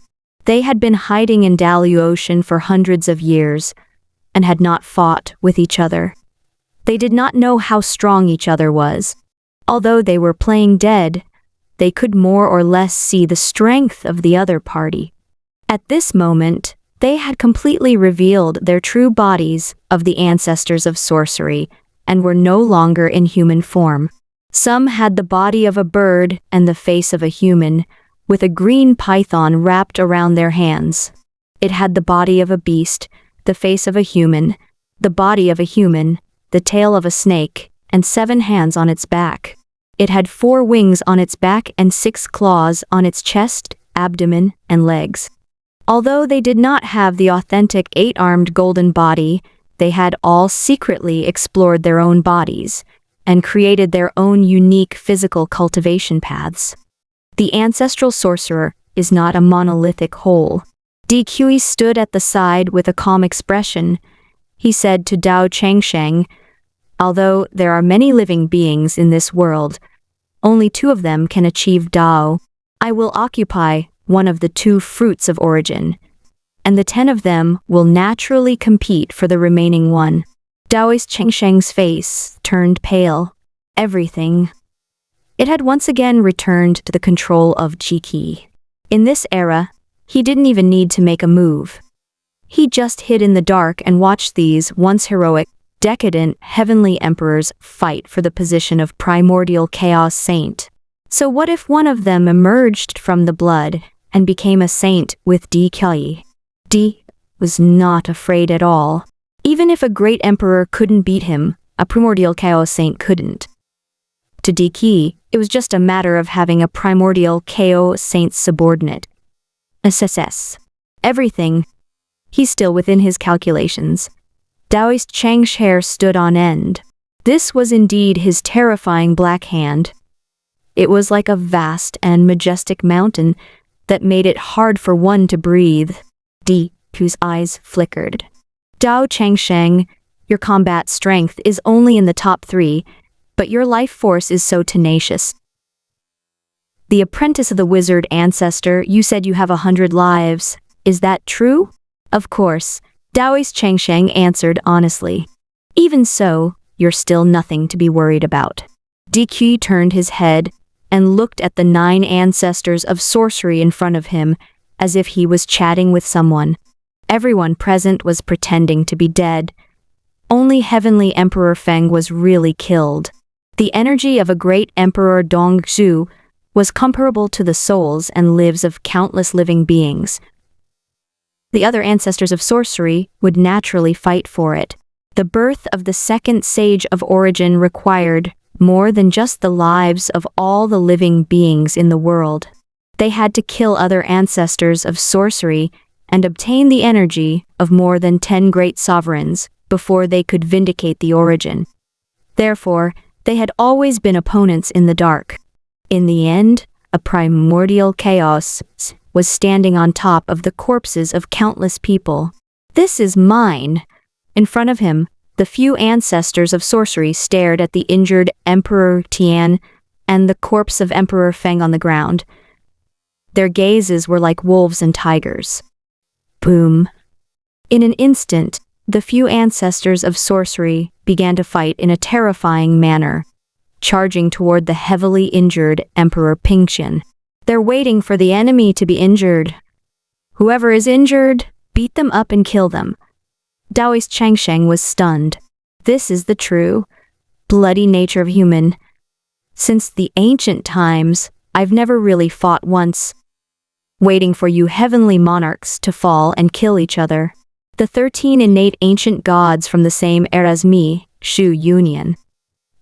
They had been hiding in Dalu Ocean for hundreds of years and had not fought with each other. They did not know how strong each other was. Although they were playing dead, they could more or less see the strength of the other party. At this moment, they had completely revealed their true bodies of the ancestors of sorcery and were no longer in human form. Some had the body of a bird and the face of a human, with a green python wrapped around their hands. It had the body of a beast, the face of a human, the body of a human, the tail of a snake, and 7 hands on its back. It had 4 wings on its back and 6 claws on its chest, abdomen, and legs. Although they did not have the authentic 8-armed golden body, they had all secretly explored their own bodies and created their own unique physical cultivation paths. The ancestral sorcerer is not a monolithic whole. DQE stood at the side with a calm expression. He said to Dao Changsheng, although there are many living beings in this world, only 2 of them can achieve Dao. I will occupy one of the 2 fruits of origin, and the 10 of them will naturally compete for the remaining one. Daoist Chengsheng's face turned pale. Everything. It had once again returned to the control of Qi. In this era, he didn't even need to make a move. He just hid in the dark and watched these once heroic, decadent, heavenly emperors fight for the position of primordial chaos saint. So what if one of them emerged from the blood and became a saint with Qi? Di was not afraid at all. Even if a great emperor couldn't beat him, a primordial chaos saint couldn't. To Qi, it was just a matter of having a primordial chaos saint subordinate. SSS. Everything. He's still within his calculations. Daoist Chang's hair stood on end. This was indeed his terrifying black hand. It was like a vast and majestic mountain that made it hard for one to breathe. Di, whose eyes flickered. Dao Changsheng, your combat strength is only in the top 3, but your life force is so tenacious. The apprentice of the wizard ancestor, you said you have 100 lives. Is that true? Of course, Daoist Changsheng answered honestly. Even so, you're still nothing to be worried about. DQ turned his head and looked at the 9 ancestors of sorcery in front of him as if he was chatting with someone. Everyone present was pretending to be dead. Only Heavenly Emperor Feng was really killed. The energy of a great Emperor Dongzhu was comparable to the souls and lives of countless living beings. The other ancestors of sorcery would naturally fight for it. The birth of the second sage of origin required more than just the lives of all the living beings in the world. They had to kill other ancestors of sorcery and obtain the energy of more than 10 great sovereigns before they could vindicate the origin. Therefore, they had always been opponents in the dark. In the end, a primordial chaos was standing on top of the corpses of countless people. This is mine. In front of him, the few ancestors of sorcery stared at the injured Emperor Tian and the corpse of Emperor Feng on the ground. Their gazes were like wolves and tigers. Boom. In an instant, The few ancestors of sorcery began to fight in a terrifying manner, charging toward the heavily injured Emperor Pingxian. They're waiting for the enemy to be injured. Whoever is injured, beat them up and kill them. Daoist Changsheng was stunned. This is the true, bloody nature of human. Since the ancient times, I've never really fought once, waiting for you heavenly monarchs to fall and kill each other. The 13 innate ancient gods from the same era as me, Shu Union.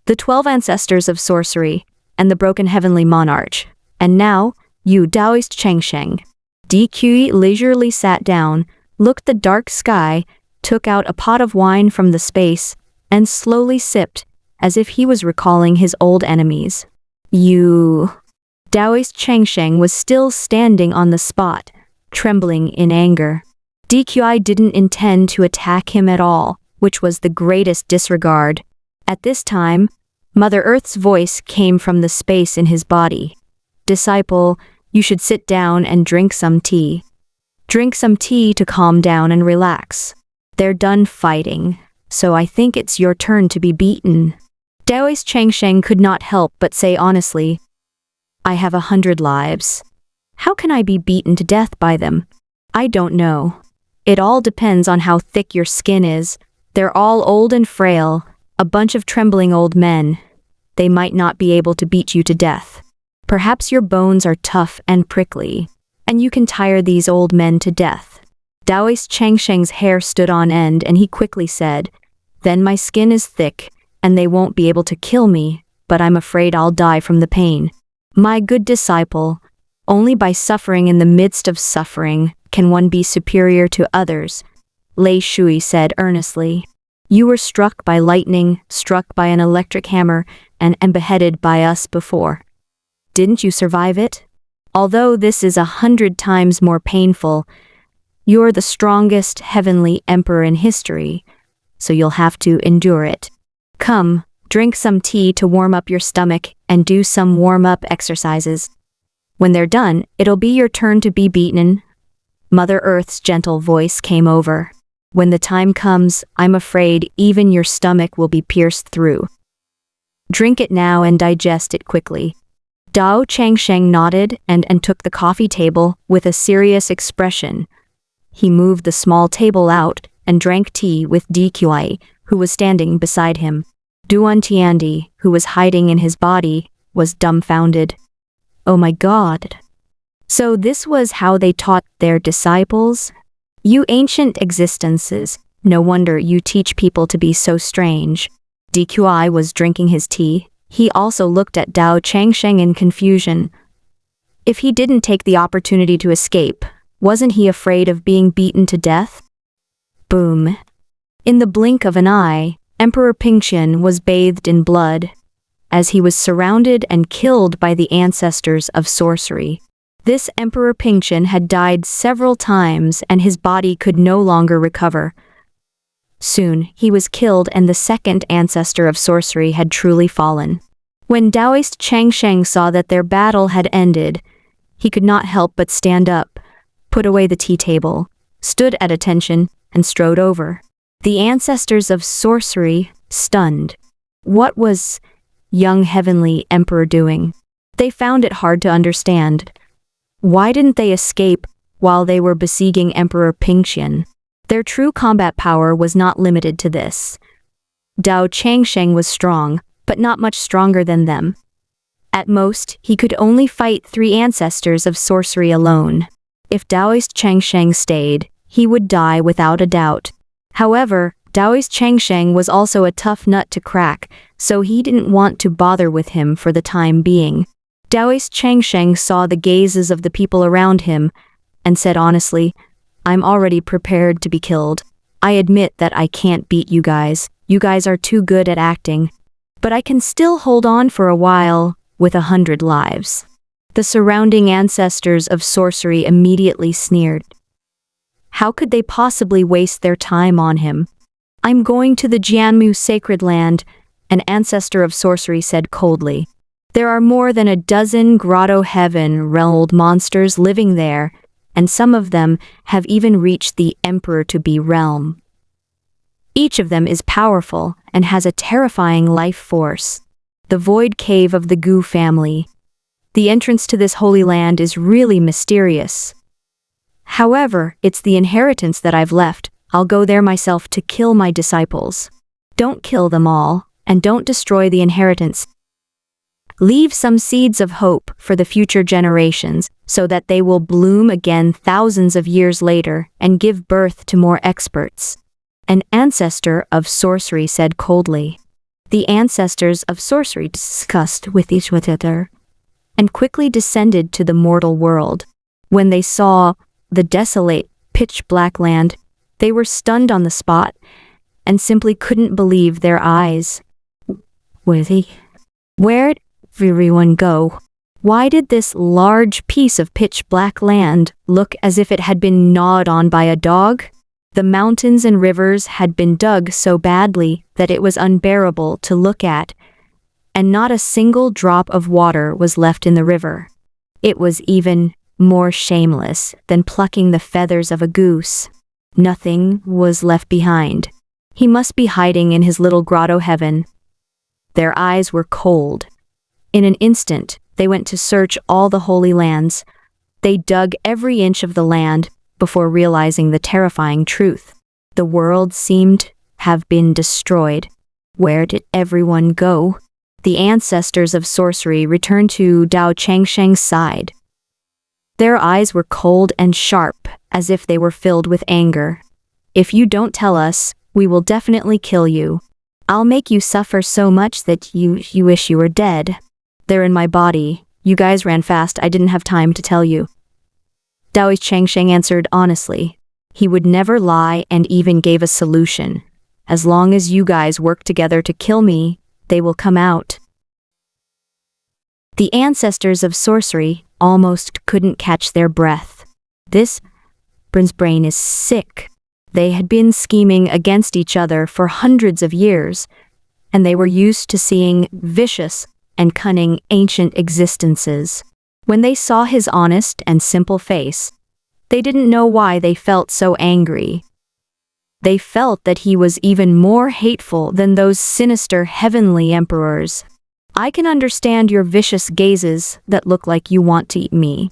The 12 ancestors of sorcery, and the broken heavenly monarch. And now, you Daoist Changsheng. DQE leisurely sat down, looked the dark sky, took out a pot of wine from the space, and slowly sipped, as if he was recalling his old enemies. You... Daoist Changsheng was still standing on the spot, trembling in anger. DQI didn't intend to attack him at all, which was the greatest disregard. At this time, Mother Earth's voice came from the space in his body. Disciple, you should sit down and drink some tea. Drink some tea to calm down and relax. They're done fighting, so I think it's your turn to be beaten. Daoist Changsheng could not help but say honestly, I have 100 lives. How can I be beaten to death by them? I don't know. It all depends on how thick your skin is. They're all old and frail, a bunch of trembling old men. They might not be able to beat you to death. Perhaps your bones are tough and prickly, and you can tire these old men to death. Daoist Changsheng's hair stood on end and he quickly said, Then my skin is thick, and they won't be able to kill me, but I'm afraid I'll die from the pain. My good disciple, only by suffering in the midst of suffering can one be superior to others, Lei Shui said earnestly. You were struck by lightning, struck by an electric hammer, and beheaded by us before. Didn't you survive it? Although this is 100 times more painful, you're the strongest heavenly emperor in history, so you'll have to endure it. Come, drink some tea to warm up your stomach and do some warm-up exercises. When they're done, it'll be your turn to be beaten. Mother Earth's gentle voice came over. When the time comes, I'm afraid even your stomach will be pierced through. Drink it now and digest it quickly. Dao Changsheng nodded and took the coffee table with a serious expression. He moved the small table out and drank tea with DQI, who was standing beside him. Duan Tiandi, who was hiding in his body, was dumbfounded. Oh my God. So this was how they taught their disciples? You ancient existences, no wonder you teach people to be so strange. DQI was drinking his tea. He also looked at Dao Changsheng in confusion. If he didn't take the opportunity to escape, wasn't he afraid of being beaten to death? Boom. In the blink of an eye, Emperor Pingxian was bathed in blood, as he was surrounded and killed by the ancestors of sorcery. This Emperor Pingxian had died several times and his body could no longer recover. Soon, he was killed and the second ancestor of sorcery had truly fallen. When Daoist Changsheng saw that their battle had ended, he could not help but stand up, put away the tea table, stood at attention, and strode over. The ancestors of sorcery, stunned. What was young heavenly emperor doing? They found it hard to understand. Why didn't they escape while they were besieging Emperor Pingxian? Their true combat power was not limited to this. Dao Changsheng was strong, but not much stronger than them. At most, he could only fight 3 ancestors of sorcery alone. If Daoist Changsheng stayed, he would die without a doubt. However, Daoist Changsheng was also a tough nut to crack, so he didn't want to bother with him for the time being. Daoist Changsheng saw the gazes of the people around him, and said honestly, I'm already prepared to be killed. I admit that I can't beat you guys. You guys are too good at acting. But I can still hold on for a while, with 100 lives. The surrounding ancestors of sorcery immediately sneered. How could they possibly waste their time on him? I'm going to the Jianmu sacred land, an ancestor of sorcery said coldly. There are more than a dozen grotto heaven realm monsters living there, and some of them have even reached the Emperor-to-be realm. Each of them is powerful and has a terrifying life force. The void cave of the Gu family. The entrance to this holy land is really mysterious. However, it's the inheritance that I've left. I'll go there myself to kill my disciples. Don't kill them all, and don't destroy the inheritance. Leave some seeds of hope for the future generations so that they will bloom again thousands of years later and give birth to more experts. An ancestor of sorcery said coldly. The ancestors of sorcery discussed with each other and quickly descended to the mortal world. When they saw the desolate, pitch-black land, they were stunned on the spot and simply couldn't believe their eyes. Where'd everyone go? Why did this large piece of pitch-black land look as if it had been gnawed on by a dog? The mountains and rivers had been dug so badly that it was unbearable to look at, and not a single drop of water was left in the river. It was even more shameless than plucking the feathers of a goose. Nothing was left behind. He must be hiding in his little grotto heaven. Their eyes were cold. In an instant, they went to search all the holy lands. They dug every inch of the land before realizing the terrifying truth. The world seemed to have been destroyed. Where did everyone go? The ancestors of sorcery returned to Dao Changsheng's side. Their eyes were cold and sharp, as if they were filled with anger. If you don't tell us, we will definitely kill you. I'll make you suffer so much that you wish you were dead. They're in my body. You guys ran fast, I didn't have time to tell you. Dao Changsheng answered honestly. He would never lie and even gave a solution. As long as you guys work together to kill me, they will come out. The ancestors of sorcery almost couldn't catch their breath. This brain is sick. They had been scheming against each other for hundreds of years, and they were used to seeing vicious and cunning ancient existences. When they saw his honest and simple face, they didn't know why they felt so angry. They felt that he was even more hateful than those sinister heavenly emperors. I can understand your vicious gazes that look like you want to eat me.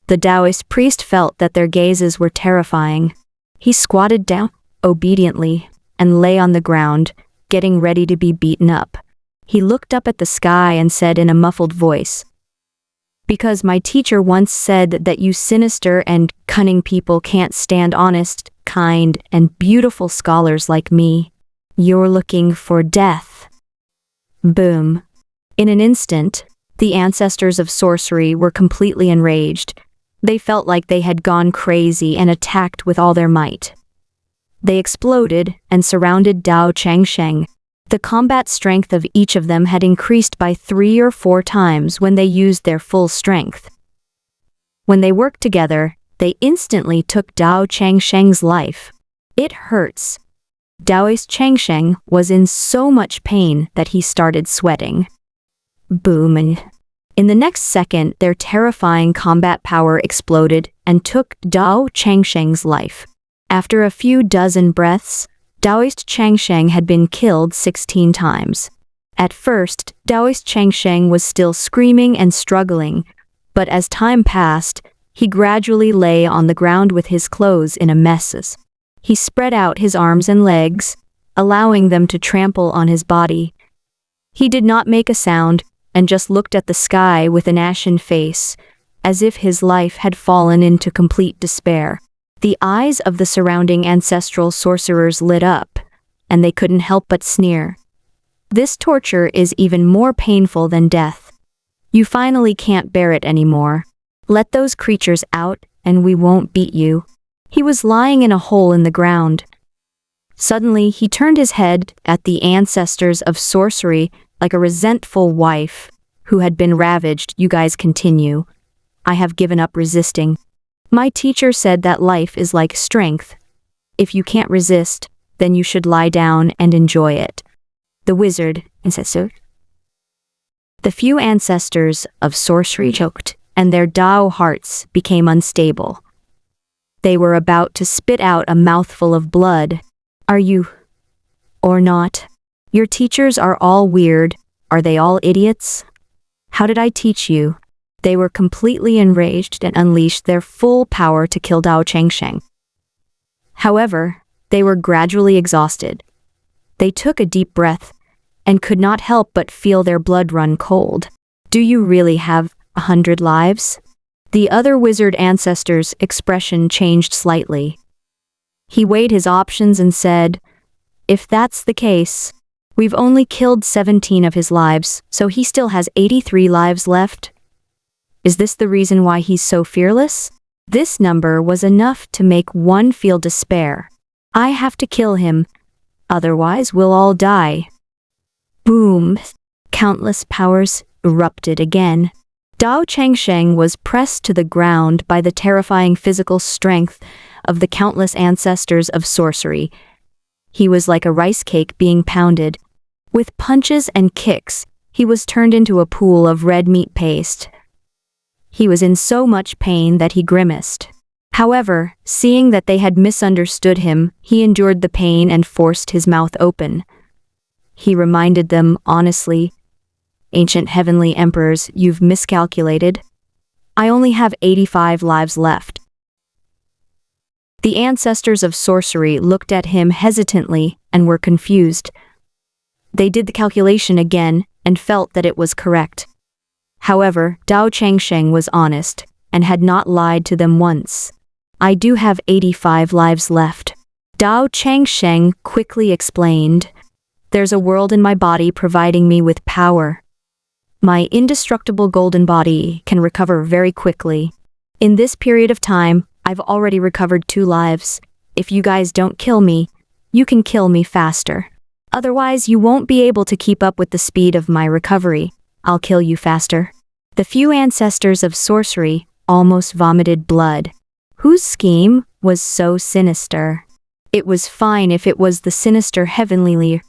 The Taoist priest felt that their gazes were terrifying. He squatted down obediently and lay on the ground, getting ready to be beaten up. He looked up at the sky and said in a muffled voice, "Because my teacher once said that you sinister and cunning people can't stand honest, kind, and beautiful scholars like me. You're looking for death." Boom. In an instant, the ancestors of sorcery were completely enraged. They felt like they had gone crazy and attacked with all their might. They exploded and surrounded Dao Changsheng. The combat strength of each of them had increased by 3 or 4 times when they used their full strength. When they worked together, they instantly took Dao Changsheng's life. It hurts. Daoist Changsheng was in so much pain that he started sweating. Boom. In the next second, their terrifying combat power exploded and took Dao Changsheng's life. After a few dozen breaths, Daoist Changsheng had been killed 16 times. At first, Daoist Changsheng was still screaming and struggling, but as time passed, he gradually lay on the ground with his clothes in a mess. He spread out his arms and legs, allowing them to trample on his body. He did not make a sound and just looked at the sky with an ashen face, as if his life had fallen into complete despair. The eyes of the surrounding ancestral sorcerers lit up, and they couldn't help but sneer. This torture is even more painful than death. You finally can't bear it anymore. Let those creatures out, and we won't beat you. He was lying in a hole in the ground. Suddenly, he turned his head at the ancestors of sorcery like a resentful wife who had been ravaged. You guys continue. I have given up resisting. My teacher said that life is like strength. If you can't resist, then you should lie down and enjoy it. The wizard said so. The few ancestors of sorcery choked, and their Dao hearts became unstable. They were about to spit out a mouthful of blood. Are you or not? Your teachers are all weird. Are they all idiots? How did I teach you? They were completely enraged and unleashed their full power to kill Dao Changsheng. However, they were gradually exhausted. They took a deep breath and could not help but feel their blood run cold. Do you really have 100 lives? The other wizard ancestor's expression changed slightly. He weighed his options and said, "If that's the case, we've only killed 17 of his lives, so he still has 83 lives left. Is this the reason why he's so fearless?" This number was enough to make one feel despair. I have to kill him, otherwise we'll all die. Boom! Countless powers erupted again. Dao Changsheng was pressed to the ground by the terrifying physical strength of the countless ancestors of sorcery. He was like a rice cake being pounded. With punches and kicks, he was turned into a pool of red meat paste. He was in so much pain that he grimaced. However, seeing that they had misunderstood him, he endured the pain and forced his mouth open. He reminded them honestly, "Ancient heavenly emperors, you've miscalculated. I only have 85 lives left." The ancestors of sorcery looked at him hesitantly and were confused. They did the calculation again and felt that it was correct. However, Dao Changsheng was honest and had not lied to them once. "I do have 85 lives left." Dao Changsheng quickly explained, "There's a world in my body providing me with power. My indestructible golden body can recover very quickly. In this period of time, I've already recovered 2 lives. If you guys don't kill me, you can kill me faster. Otherwise, you won't be able to keep up with the speed of my recovery. I'll kill you faster." The few ancestors of sorcery almost vomited blood. Whose scheme was so sinister? It was fine if it was the sinister heavenly leader.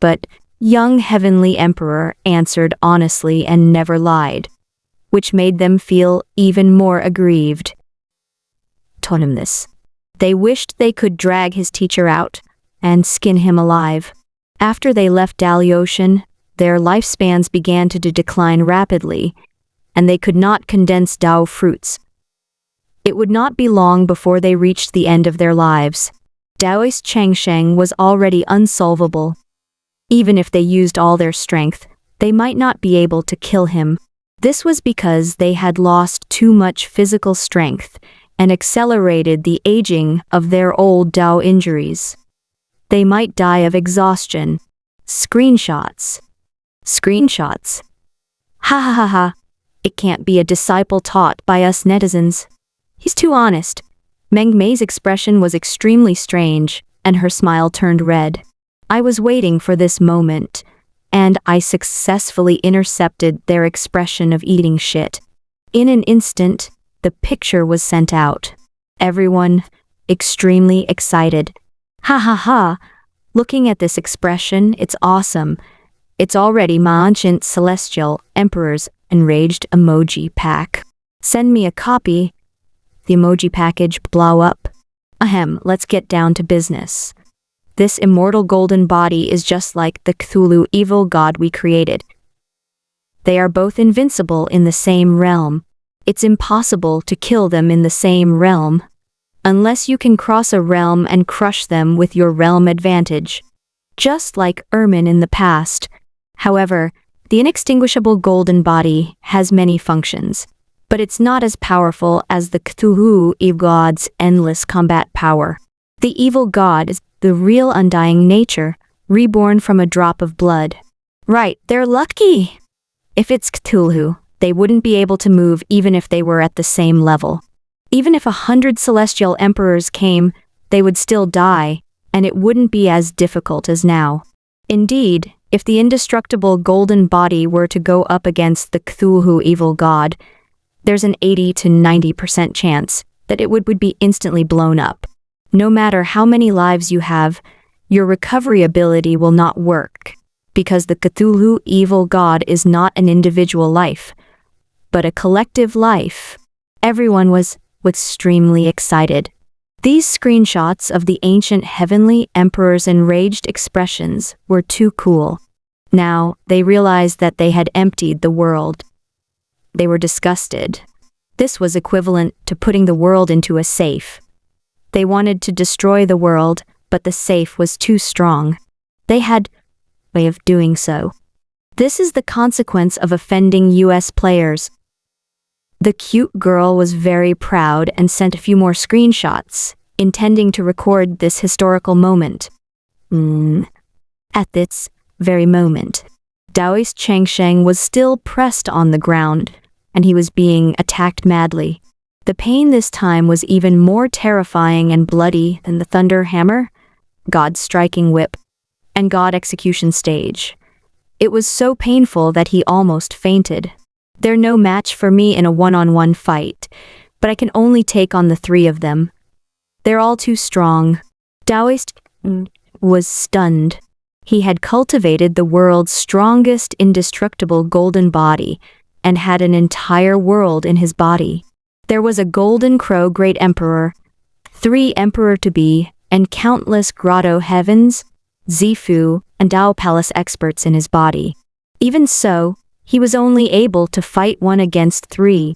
But young heavenly emperor answered honestly and never lied, which made them feel even more aggrieved. Told him this. They wished they could drag his teacher out and skin him alive. After they left Daliocean, their lifespans began to decline rapidly, and they could not condense Dao fruits. It would not be long before they reached the end of their lives. Daoist Changsheng was already unsolvable. Even if they used all their strength, they might not be able to kill him. This was because they had lost too much physical strength and accelerated the aging of their old Dao injuries. They might die of exhaustion. Screenshots. Ha ha ha ha. It can't be a disciple taught by us netizens. He's too honest. Meng Mei's expression was extremely strange, and her smile turned red. I was waiting for this moment, and I successfully intercepted their expression of eating shit. In an instant, the picture was sent out. Everyone, extremely excited. Ha ha ha. Looking at this expression, it's awesome. It's already my ancient celestial emperor's enraged emoji pack. Send me a copy. The emoji package blow up. Ahem, let's get down to business. This immortal golden body is just like the Cthulhu evil god we created. They are both invincible in the same realm. It's impossible to kill them in the same realm, unless you can cross a realm and crush them with your realm advantage. Just like Ermin in the past. However, the inextinguishable golden body has many functions, but it's not as powerful as the Cthulhu evil god's endless combat power. The evil god is the real undying nature, reborn from a drop of blood. Right, they're lucky! If it's Cthulhu, they wouldn't be able to move even if they were at the same level. Even if 100 celestial emperors came, they would still die, and it wouldn't be as difficult as now. Indeed, if the indestructible golden body were to go up against the Cthulhu evil god, there's an 80 to 90% chance that it would be instantly blown up. No matter how many lives you have, your recovery ability will not work, because the Cthulhu evil god is not an individual life, but a collective life. Everyone was extremely excited. These screenshots of the ancient heavenly emperor's enraged expressions were too cool. Now, they realized that they had emptied the world. They were disgusted. This was equivalent to putting the world into a safe. They wanted to destroy the world, but the safe was too strong. They had a way of doing so. This is the consequence of offending US players. The cute girl was very proud and sent a few more screenshots, intending to record this historical moment. At this very moment, Daoist Changsheng was still pressed on the ground, and he was being attacked madly. The pain this time was even more terrifying and bloody than the thunder hammer, God's striking whip, and God execution stage. It was so painful that he almost fainted. They're no match for me in a one-on-one fight, but I can only take on the three of them. They're all too strong. Daoist was stunned. He had cultivated the world's strongest indestructible golden body and had an entire world in his body. There was a golden crow great emperor, 3 emperor-to-be, and countless grotto heavens, Zifu, and Dao palace experts in his body. Even so, he was only able to fight 1 against 3,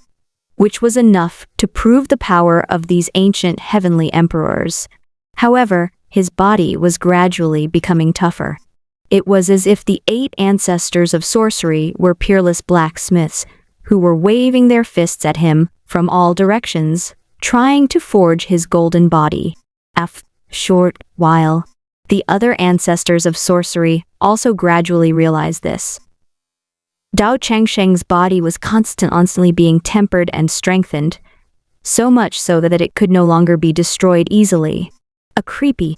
which was enough to prove the power of these ancient heavenly emperors. However, his body was gradually becoming tougher. It was as if the 8 ancestors of sorcery were peerless blacksmiths who were waving their fists at him from all directions, trying to forge his golden body. After a short while, the other ancestors of sorcery also gradually realized this. Dao Changsheng's body was constantly being tempered and strengthened, so much so that it could no longer be destroyed easily. A creepy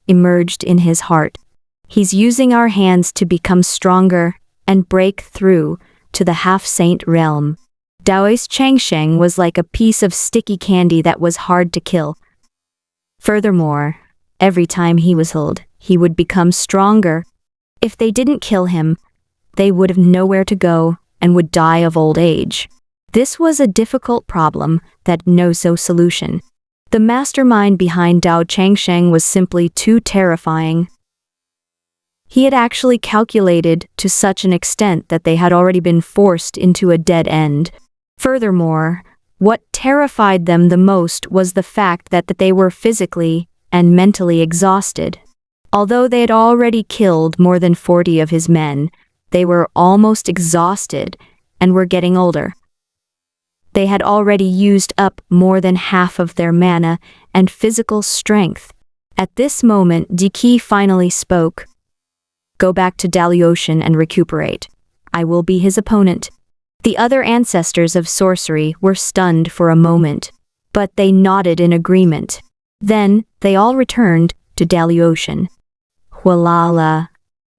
emerged in his heart. He's using our hands to become stronger and break through to the half-saint realm. Daoist Changsheng was like a piece of sticky candy that was hard to kill. Furthermore, every time he was healed, he would become stronger. If they didn't kill him, they would have nowhere to go and would die of old age. This was a difficult problem that no solution. The mastermind behind Dao Changsheng was simply too terrifying. He had actually calculated to such an extent that they had already been forced into a dead end. Furthermore, what terrified them the most was the fact that they were physically and mentally exhausted. Although they had already killed more than 40 of his men, they were almost exhausted and were getting older. They had already used up more than half of their mana and physical strength. At this moment, Diki finally spoke. Go back to Daliocean and recuperate. I will be his opponent. The other ancestors of sorcery were stunned for a moment, but they nodded in agreement. Then, they all returned to Daliocean. Hualala.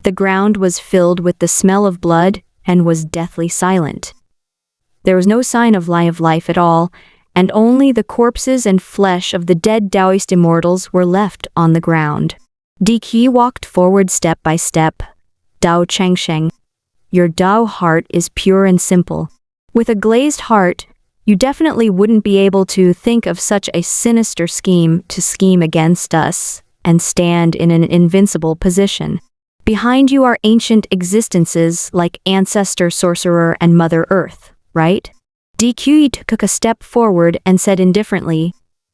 The ground was filled with the smell of blood and was deathly silent. There was no sign of life at all, and only the corpses and flesh of the dead Taoist immortals were left on the ground. Diki walked forward step by step. Dao Changsheng, your Dao heart is pure and simple. With a glazed heart, you definitely wouldn't be able to think of such a sinister scheme to scheme against us and stand in an invincible position. Behind you are ancient existences like Ancestor Sorcerer and Mother Earth, right? DQ took a step forward and said indifferently,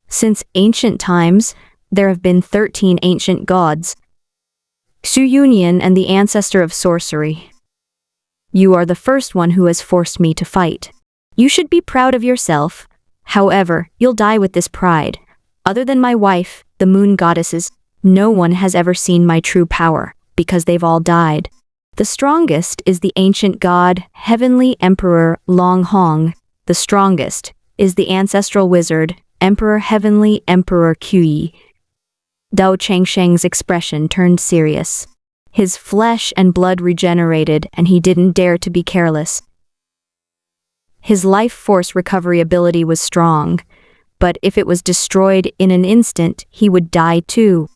since ancient times, there have been 13 ancient gods. Xu Yunyan and the Ancestor of Sorcery. You are the first one who has forced me to fight. You should be proud of yourself. However, you'll die with this pride. Other than my wife, the moon goddesses, no one has ever seen my true power, because they've all died. The strongest is the ancient god, Heavenly Emperor Long Hong. The strongest is the ancestral wizard, Emperor Heavenly Emperor Qi. Dao Changsheng's expression turned serious. His flesh and blood regenerated, and he didn't dare to be careless. His life force recovery ability was strong, but if it was destroyed in an instant, he would die too.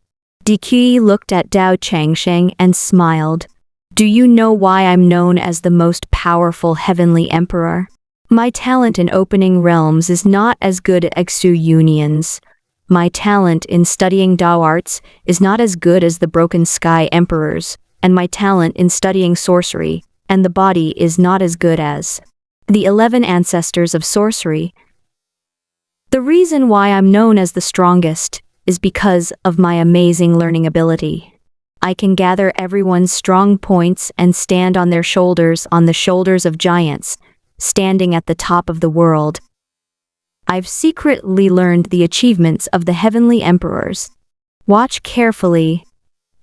Diki looked at Dao Changsheng and smiled. Do you know why I'm known as the most powerful heavenly emperor? My talent in opening realms is not as good as Xu Yunyan's. my talent in studying Dao arts is not as good as the broken sky emperors, and my talent in studying sorcery and the body is not as good as the 11 ancestors of sorcery. The reason why I'm known as the strongest is because of my amazing learning ability. I can gather everyone's strong points and stand on their shoulders, on the shoulders of giants, standing at the top of the world. I've secretly learned the achievements of the heavenly emperors. Watch carefully.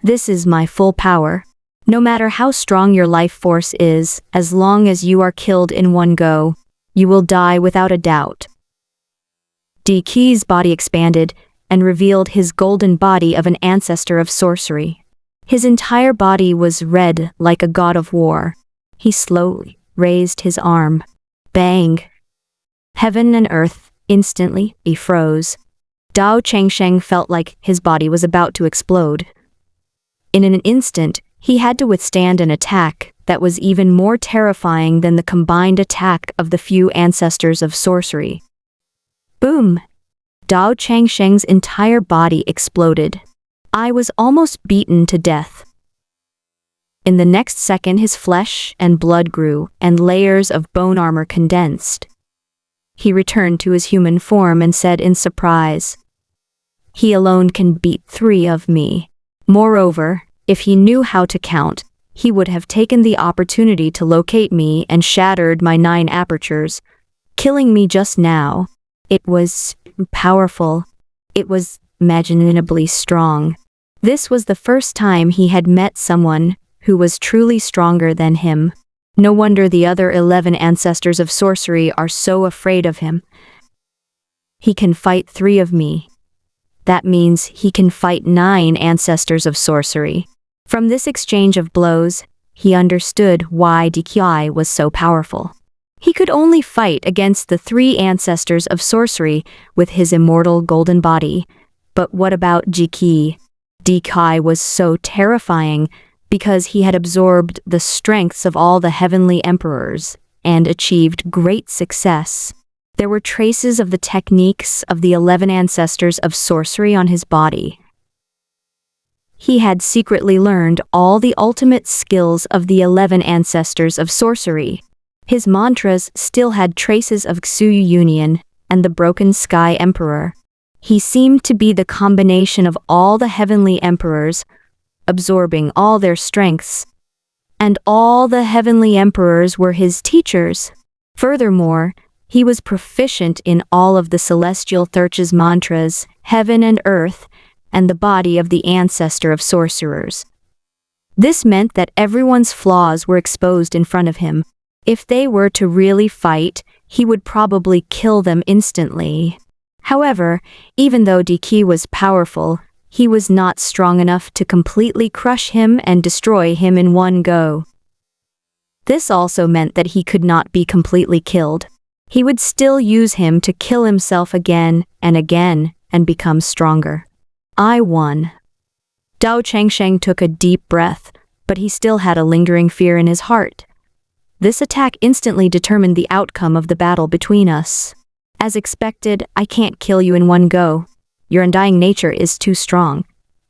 This is my full power. No matter how strong your life force is, as long as you are killed in one go, you will die without a doubt. Diki's body expanded and revealed his golden body of an ancestor of sorcery. His entire body was red like a god of war. He slowly raised his arm. Bang! Heaven and earth instantly froze. Dao Changsheng felt like his body was about to explode. In an instant, he had to withstand an attack that was even more terrifying than the combined attack of the few ancestors of sorcery. Boom! Dao Changsheng's entire body exploded. I was almost beaten to death. In the next second, his flesh and blood grew, and layers of bone armor condensed. He returned to his human form and said in surprise, "He alone can beat 3 of me." Moreover, if he knew how to count, he would have taken the opportunity to locate me and shattered my 9 apertures, killing me just now. It was powerful. It was imaginably strong. This was the first time he had met someone who was truly stronger than him. No wonder the other 11 ancestors of sorcery are so afraid of him. He can fight 3 of me. That means he can fight 9 ancestors of sorcery. From this exchange of blows, he understood why Diki was so powerful. He could only fight against the 3 ancestors of sorcery with his immortal golden body. But what about Diki? Diki was so terrifying because he had absorbed the strengths of all the heavenly emperors and achieved great success. There were traces of the techniques of the 11 ancestors of sorcery on his body. He had secretly learned all the ultimate skills of the 11 ancestors of sorcery. His mantras still had traces of Xuyu Union and the Broken Sky Emperor. He seemed to be the combination of all the heavenly emperors, absorbing all their strengths. And all the heavenly emperors were his teachers. Furthermore, he was proficient in all of the celestial Thurch's mantras, heaven and earth, and the body of the ancestor of sorcerers. This meant that everyone's flaws were exposed in front of him. If they were to really fight, he would probably kill them instantly. However, even though Diki was powerful, he was not strong enough to completely crush him and destroy him in one go. This also meant that he could not be completely killed. He would still use him to kill himself again and become stronger. I won. Dao Changsheng took a deep breath, but he still had a lingering fear in his heart. This attack instantly determined the outcome of the battle between us. As expected, I can't kill you in one go. Your undying nature is too strong.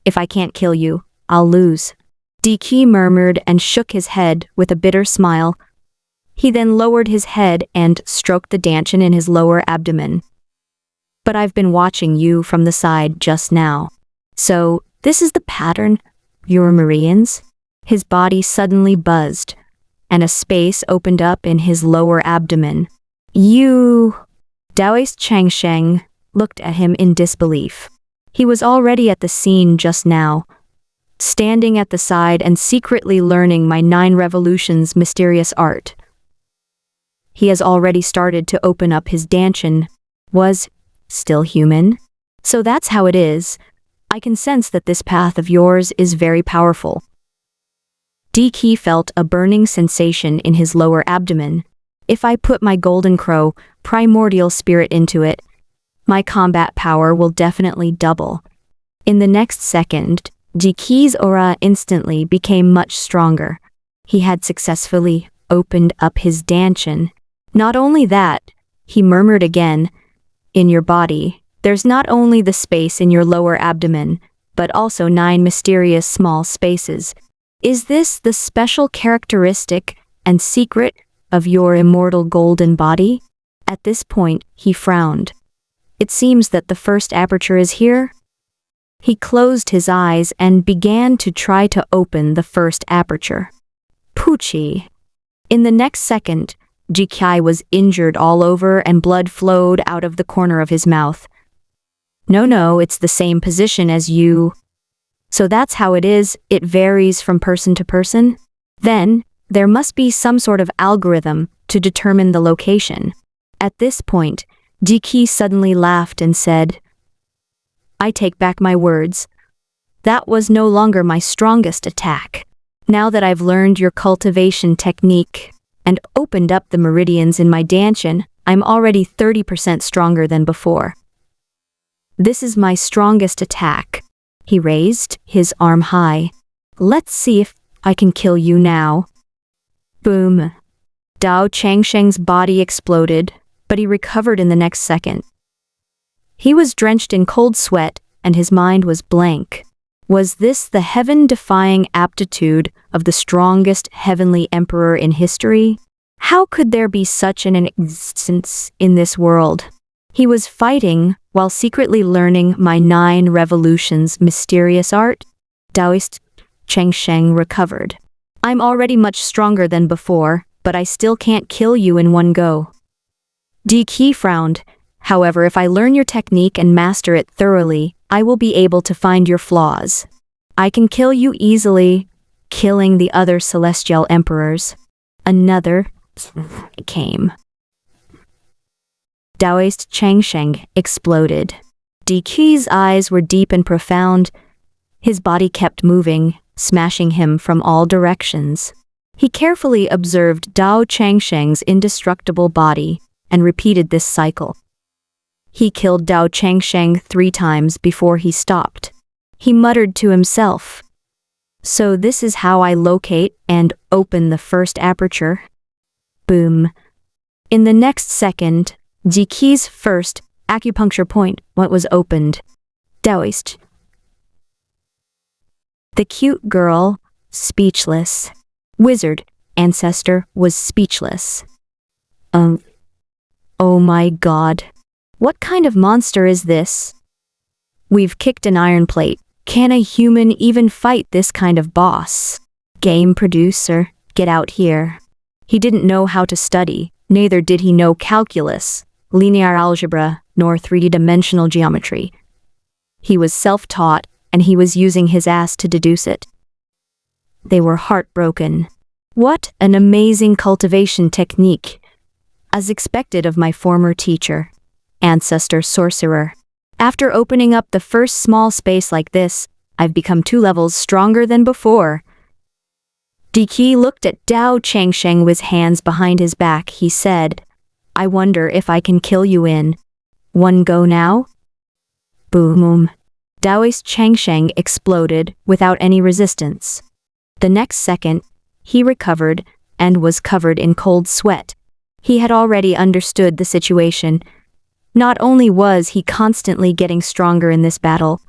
If I can't kill you, I'll lose. Diki murmured and shook his head with a bitter smile. He then lowered his head and stroked the dantian in his lower abdomen. But I've been watching you from the side just now. So, this is the pattern, Euromerians? His body suddenly buzzed, and a space opened up in his lower abdomen. You... Daoist Changsheng looked at him in disbelief. He was already at the scene just now, standing at the side and secretly learning my 9 revolutions mysterious art. He has already started to open up his dantian. Was still human? So that's how it is. I can sense that this path of yours is very powerful. Diki felt a burning sensation in his lower abdomen. If I put my golden crow, primordial spirit into it, my combat power will definitely double. In the next second, Diki's aura instantly became much stronger. He had successfully opened up his dantian. Not only that, he murmured again, "In your body, There's not only the space in your lower abdomen, but also 9 mysterious small spaces. Is this the special characteristic and secret of your immortal golden body? At this point, he frowned. It seems that the first aperture is here. He closed his eyes and began to try to open the first aperture. Poochie. In the next second, Jikai was injured all over and blood flowed out of the corner of his mouth. No, it's the same position as you. So that's how it is, it varies from person to person? Then, there must be some sort of algorithm to determine the location. At this point, Jiki suddenly laughed and said, I take back my words. That was no longer my strongest attack. Now that I've learned your cultivation technique and opened up the meridians in my dantian, I'm already 30% stronger than before. This is my strongest attack. He raised his arm high. Let's see if I can kill you now. Boom. Dao Changsheng's body exploded, but he recovered in the next second. He was drenched in cold sweat, and his mind was blank. Was this the heaven-defying aptitude of the strongest heavenly emperor in history? How could there be such an existence in this world? He was fighting while secretly learning my 9 revolutions mysterious art. Daoist Chengsheng recovered. I'm already much stronger than before, but I still can't kill you in one go. Di Qi frowned. However, if I learn your technique and master it thoroughly, I will be able to find your flaws. I can kill you easily, killing the other celestial emperors. Another came. Daoist Changsheng exploded. Di Qi's eyes were deep and profound. His body kept moving, smashing him from all directions. He carefully observed Dao Changsheng's indestructible body and repeated this cycle. He killed Dao Changsheng 3 times before he stopped. He muttered to himself, So this is how I locate and open the first aperture. Boom. In the next second, Jiki's first acupuncture point was opened. Daoist. The cute girl, speechless. Wizard, ancestor, was speechless. Oh my god. What kind of monster is this? We've kicked an iron plate. Can a human even fight this kind of boss? Game producer, get out here. He didn't know how to study, neither did he know calculus, linear algebra, nor 3D-dimensional geometry. He was self-taught, and he was using his ass to deduce it. They were heartbroken. What an amazing cultivation technique, as expected of my former teacher, ancestor sorcerer. After opening up the first small space like this, I've become 2 levels stronger than before. Di Qi looked at Dao Changsheng with hands behind his back. He said, I wonder if I can kill you in one go now? Boom. Daoist Changsheng exploded without any resistance. The next second, he recovered and was covered in cold sweat. He had already understood the situation. Not only was he constantly getting stronger in this battle,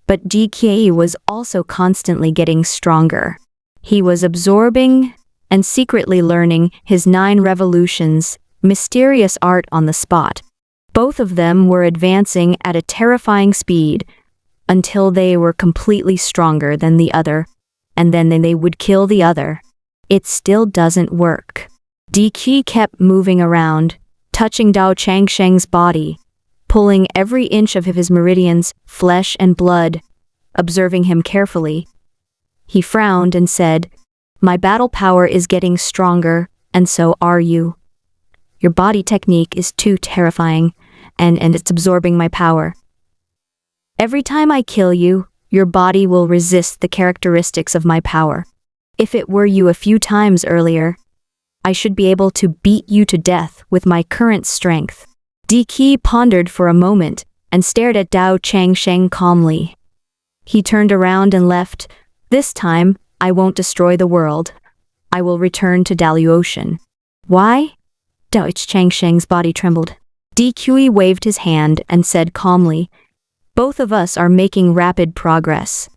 but Di Qi was also constantly getting stronger. He was absorbing and secretly learning his 9 revolutions, mysterious art on the spot. Both of them were advancing at a terrifying speed until they were completely stronger than the other, and then they would kill the other. It still doesn't work. Di Qi kept moving around, touching Dao Changsheng's body, pulling every inch of his meridians, flesh and blood, observing him carefully. He frowned and said, My battle power is getting stronger, and so are you. Your body technique is too terrifying, and it's absorbing my power. Every time I kill you, your body will resist the characteristics of my power. If it were you a few times earlier, I should be able to beat you to death with my current strength. Di Qi pondered for a moment and stared at Dao Changsheng calmly. He turned around and left. This time, I won't destroy the world. I will return to Daluotian. Why? Dao Changsheng's body trembled. DQE waved his hand and said calmly, "Both of us are making rapid progress.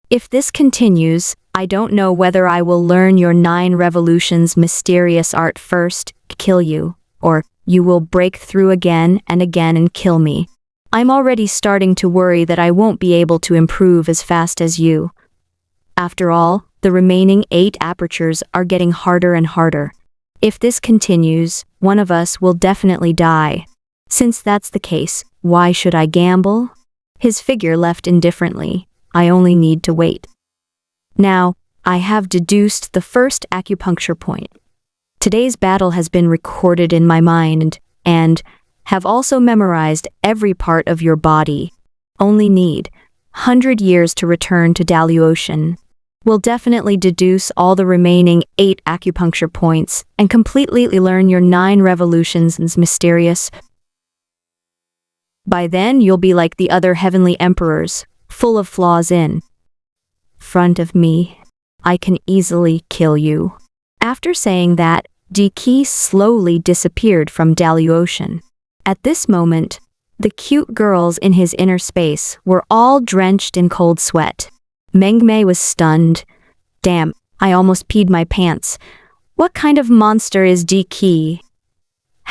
If this continues, I don't know whether I will learn your 9 revolutions mysterious art first, kill you, or you will break through again and kill me. I'm already starting to worry that I won't be able to improve as fast as you. After all, the remaining 8 apertures are getting harder and harder. If this continues, one of us will definitely die. Since that's the case, why should I gamble?" His figure left indifferently. "I only need to wait. Now, I have deduced the first acupuncture point. Today's battle has been recorded in my mind and have also memorized every part of your body. Only need 100 years to return to Daluocean. Will definitely deduce all the remaining 8 acupuncture points and completely learn your 9 revolutions and mysterious. By then, you'll be like the other heavenly emperors, full of flaws in front of me. I can easily kill you." After saying that, Diki slowly disappeared from Daluocean. At this moment, the cute girls in his inner space were all drenched in cold sweat. Mengmei was stunned. "Damn, I almost peed my pants. What kind of monster is Diki?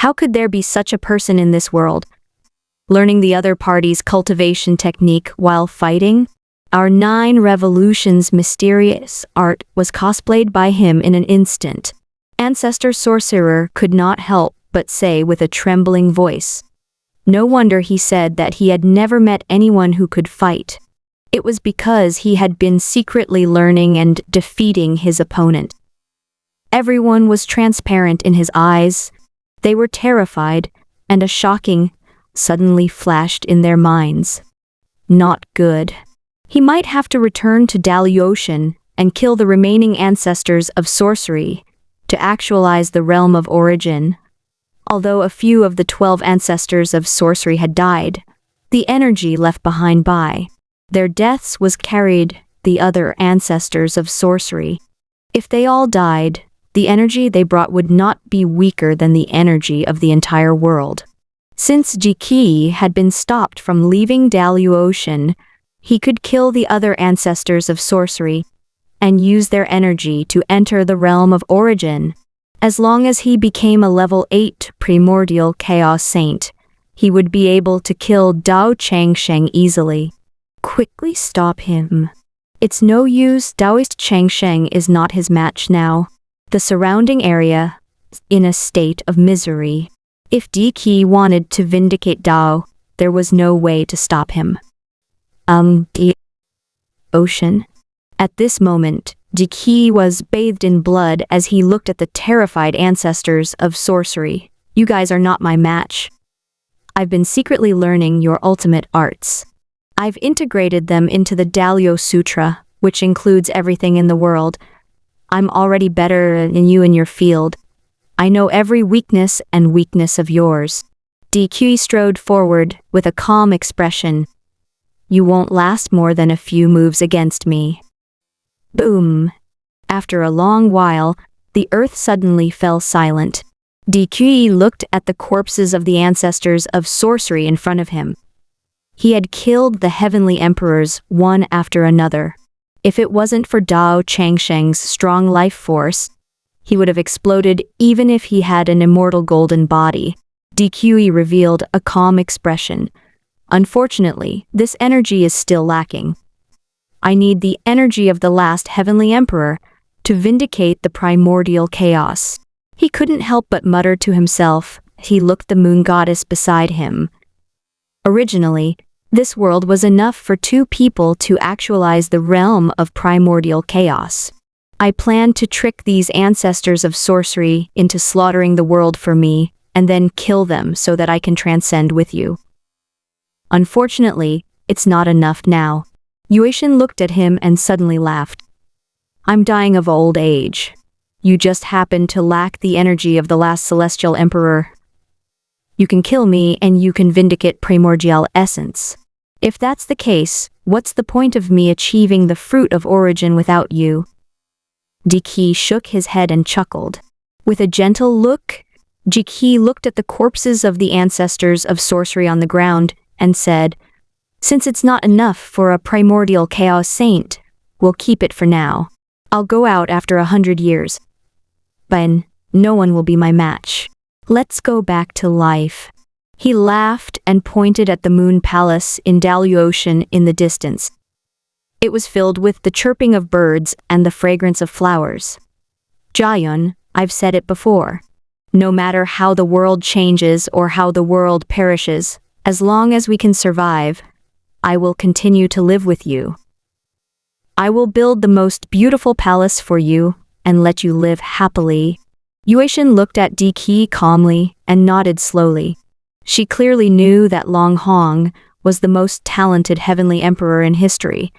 How could there be such a person in this world? Learning the other party's cultivation technique while fighting? Our 9 revolutions mysterious art was cosplayed by him in an instant." Ancestor Sorcerer could not help but say with a trembling voice. No wonder he said that he had never met anyone who could fight. It was because he had been secretly learning and defeating his opponent. Everyone was transparent in his eyes. They were terrified, and a shocking suddenly flashed in their minds. Not good. He might have to return to Daluocean and kill the remaining ancestors of sorcery to actualize the realm of origin. Although a few of the 12 ancestors of sorcery had died, the energy left behind by their deaths was carried the other ancestors of sorcery. If they all died, the energy they brought would not be weaker than the energy of the entire world. Since Jiki had been stopped from leaving Daluocean, he could kill the other ancestors of sorcery and use their energy to enter the realm of origin. As long as he became a level 8 primordial chaos saint, he would be able to kill Dao Changsheng easily. Quickly stop him. It's no use, Daoist Changsheng is not his match now. The surrounding area is in a state of misery. If Diki wanted to vindicate Dao, there was no way to stop him. The ocean. At this moment, Diki was bathed in blood as he looked at the terrified ancestors of sorcery. "You guys are not my match. I've been secretly learning your ultimate arts. I've integrated them into the Dalio Sutra, which includes everything in the world. I'm already better than you in your field. I know every weakness and weakness of yours." Diki strode forward with a calm expression. "You won't last more than a few moves against me." Boom! After a long while, the earth suddenly fell silent. Diki looked at the corpses of the ancestors of sorcery in front of him. He had killed the heavenly emperors one after another. If it wasn't for Dao Changsheng's strong life force, he would have exploded even if he had an immortal golden body. Diki revealed a calm expression. "Unfortunately, this energy is still lacking. I need the energy of the last heavenly emperor to vindicate the primordial chaos." He couldn't help but mutter to himself. He looked the moon goddess beside him. Originally, this world was enough for 2 people to actualize the realm of primordial chaos. I planned to trick these ancestors of sorcery into slaughtering the world for me and then kill them so that I can transcend with you. Unfortunately, it's not enough now. Yuetian looked at him and suddenly laughed. "I'm dying of old age. You just happen to lack the energy of the last celestial emperor. You can kill me and you can vindicate primordial essence. If that's the case, what's the point of me achieving the fruit of origin without you?" Diki shook his head and chuckled. With a gentle look, Jiki looked at the corpses of the ancestors of sorcery on the ground and said, "Since it's not enough for a primordial chaos saint, we'll keep it for now. I'll go out after 100 years. Then, no one will be my match. Let's go back to life." He laughed and pointed at the moon palace in Dalu Ocean in the distance. It was filled with the chirping of birds and the fragrance of flowers. "Jayun, I've said it before. No matter how the world changes or how the world perishes, as long as we can survive, I will continue to live with you. I will build the most beautiful palace for you and let you live happily." Yuetian looked at Diki calmly and nodded slowly. She clearly knew that Long Hong was the most talented heavenly emperor in history.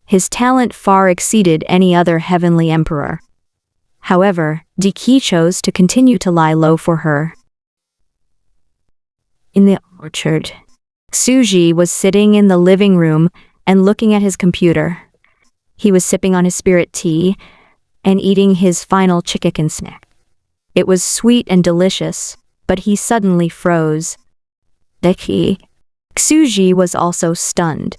His talent far exceeded any other heavenly emperor. However, Diki chose to continue to lie low for her. In the orchard, Suji was sitting in the living room and looking at his computer. He was sipping on his spirit tea and eating his final chicken snack. It was sweet and delicious, but he suddenly froze. Suji was also stunned.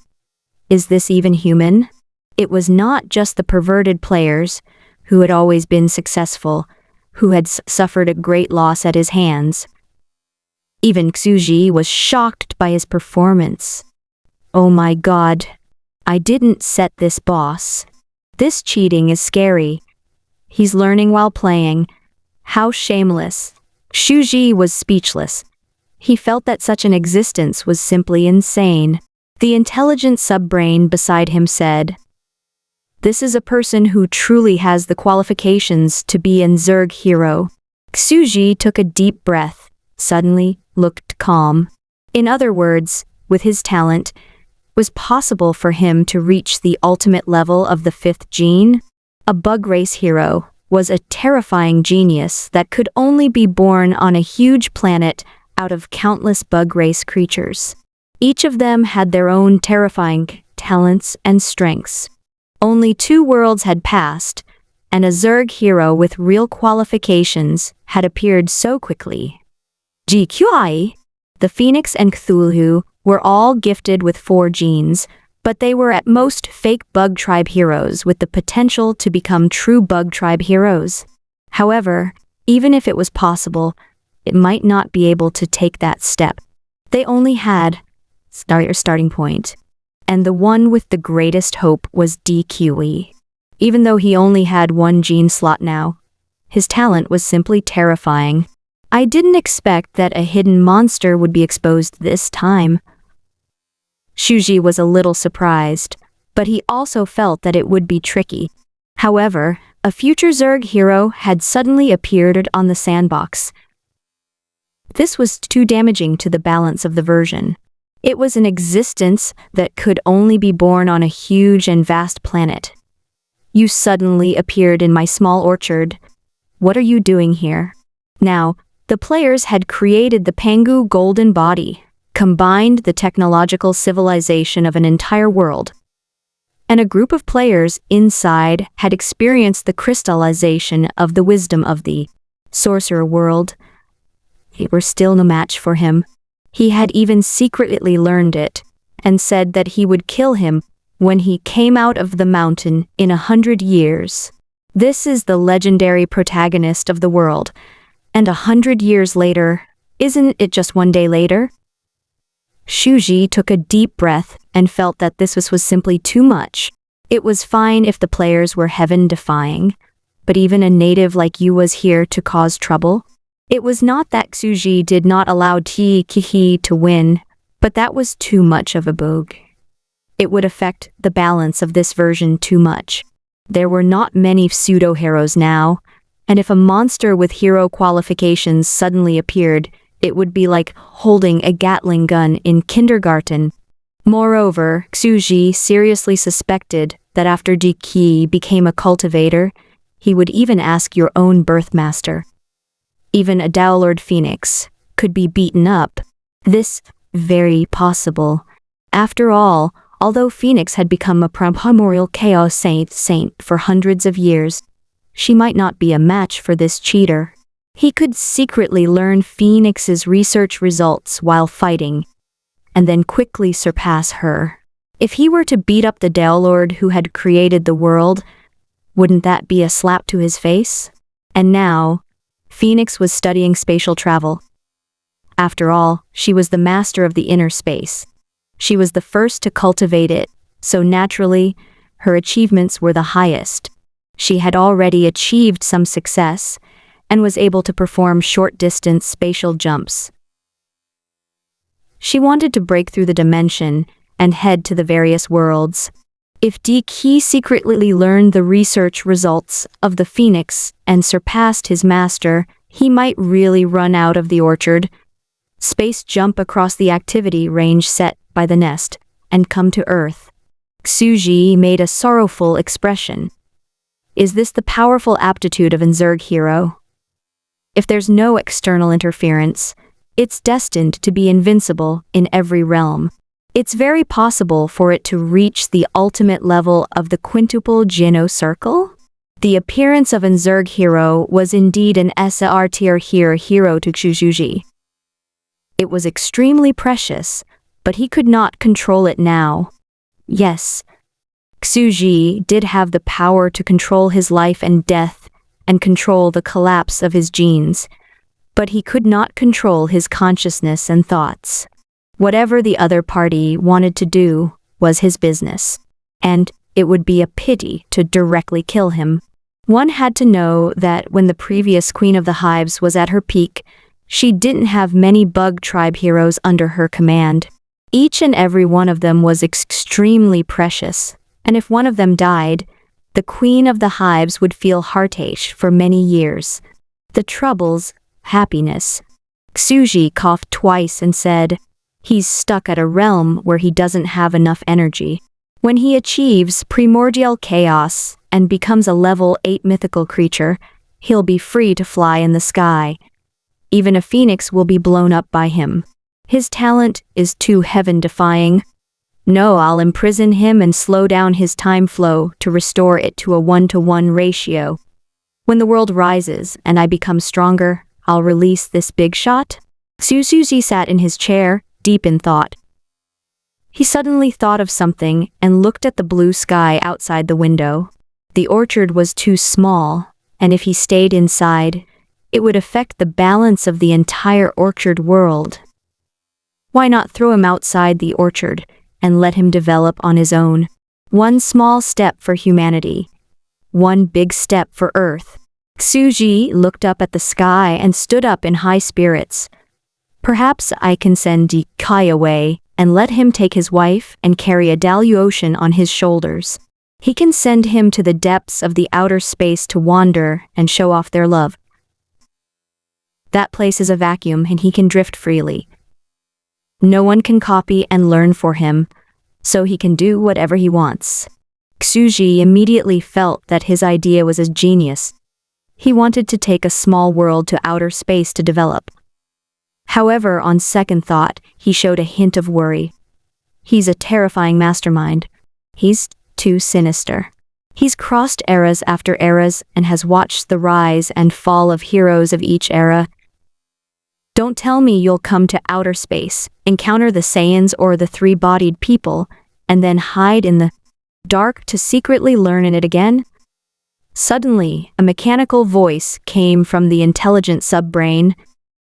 Is this even human? It was not just the perverted players, who had always been successful, who had suffered a great loss at his hands. Even Suji was shocked by his performance. "Oh my god, I didn't set this boss. This cheating is scary. He's learning while playing. How shameless." Shuji was speechless. He felt that such an existence was simply insane. The intelligent subbrain beside him said, "This is a person who truly has the qualifications to be an Zerg hero." Suji took a deep breath, suddenly looked calm. In other words, with his talent, it was possible for him to reach the ultimate level of the 5th gene. A bug race hero was a terrifying genius that could only be born on a huge planet out of countless bug race creatures. Each of them had their own terrifying talents and strengths. Only 2 worlds had passed, and a Zerg hero with real qualifications had appeared so quickly. GQI, the Phoenix and Cthulhu were all gifted with 4 genes, but they were at most fake bug tribe heroes with the potential to become true bug tribe heroes. However, even if it was possible, it might not be able to take that step. They only had a starting point, and the one with the greatest hope was DQE. Even though he only had 1 gene slot now, his talent was simply terrifying. I didn't expect that a hidden monster would be exposed this time. Shuji was a little surprised, but he also felt that it would be tricky. However, a future Zerg hero had suddenly appeared on the sandbox. This was too damaging to the balance of the version. It was an existence that could only be born on a huge and vast planet. "You suddenly appeared in my small orchard. What are you doing here?" Now, the players had created the Pangu golden body, combined the technological civilization of an entire world. And a group of players inside had experienced the crystallization of the wisdom of the sorcerer world. They were still no match for him. He had even secretly learned it, and said that he would kill him when he came out of the mountain in 100 years. This is the legendary protagonist of the world, and 100 years later, isn't it just 1 day later? Shuji took a deep breath and felt that this was simply too much. It was fine if the players were heaven-defying, but even a native like you was here to cause trouble? It was not that Suji did not allow Kihi to win, but that was too much of a bog. It would affect the balance of this version too much. There were not many pseudo-heroes now, and if a monster with hero qualifications suddenly appeared, it would be like holding a Gatling gun in kindergarten. Moreover, Suji seriously suspected that after Diki became a cultivator, he would even ask your own birthmaster. Even a Downlord Phoenix could be beaten up. This very possible. After all, although Phoenix had become a primordial chaos saint for hundreds of years, she might not be a match for this cheater. He could secretly learn Phoenix's research results while fighting, and then quickly surpass her. If he were to beat up the Daelord who had created the world, wouldn't that be a slap to his face? And now, Phoenix was studying spatial travel. After all, she was the master of the inner space. She was the first to cultivate it, so naturally, her achievements were the highest. She had already achieved some success and was able to perform short-distance spatial jumps. She wanted to break through the dimension and head to the various worlds. If Deke secretly learned the research results of the Phoenix and surpassed his master, he might really run out of the orchard, space jump across the activity range set by the nest, and come to Earth. Xuji made a sorrowful expression. Is this the powerful aptitude of an Zerg hero? If there's no external interference, it's destined to be invincible in every realm. It's very possible for it to reach the ultimate level of the quintuple Geno circle. The appearance of an Zerg hero was indeed an SR tier hero to Xuji. It was extremely precious, but he could not control it now. Yes, Xuji did have the power to control his life and death and control the collapse of his genes, but he could not control his consciousness and thoughts. Whatever the other party wanted to do was his business, and it would be a pity to directly kill him. One had to know that when the previous Queen of the Hives was at her peak, she didn't have many bug tribe heroes under her command. Each and every one of them was extremely precious, and if one of them died, the Queen of the Hives would feel heartache for many years. The troubles, happiness. Xuji coughed twice and said, he's stuck at a realm where he doesn't have enough energy. When he achieves primordial chaos and becomes a level 8 mythical creature, he'll be free to fly in the sky. Even a phoenix will be blown up by him. His talent is too heaven-defying. No, I'll imprison him and slow down his time flow to restore it to a 1-to-1 ratio. When the world rises and I become stronger, I'll release this big shot. Xuji sat in his chair, deep in thought. He suddenly thought of something and looked at the blue sky outside the window. The orchard was too small, and if he stayed inside, it would affect the balance of the entire orchard world. Why not throw him outside the orchard and let him develop on his own? One small step for humanity. One big step for Earth. Xuji looked up at the sky and stood up in high spirits. Perhaps I can send Deke away and let him take his wife and carry a Daluocean on his shoulders. He can send him to the depths of the outer space to wander and show off their love. That place is a vacuum and he can drift freely. No one can copy and learn for him, so he can do whatever he wants. Xuji immediately felt that his idea was a genius. He wanted to take a small world to outer space to develop. However, on second thought, he showed a hint of worry. He's a terrifying mastermind. He's too sinister. He's crossed eras after eras and has watched the rise and fall of heroes of each era. Don't tell me you'll come to outer space, encounter the Saiyans or the three-bodied people, and then hide in the dark to secretly learn in it again? Suddenly, a mechanical voice came from the intelligent subbrain.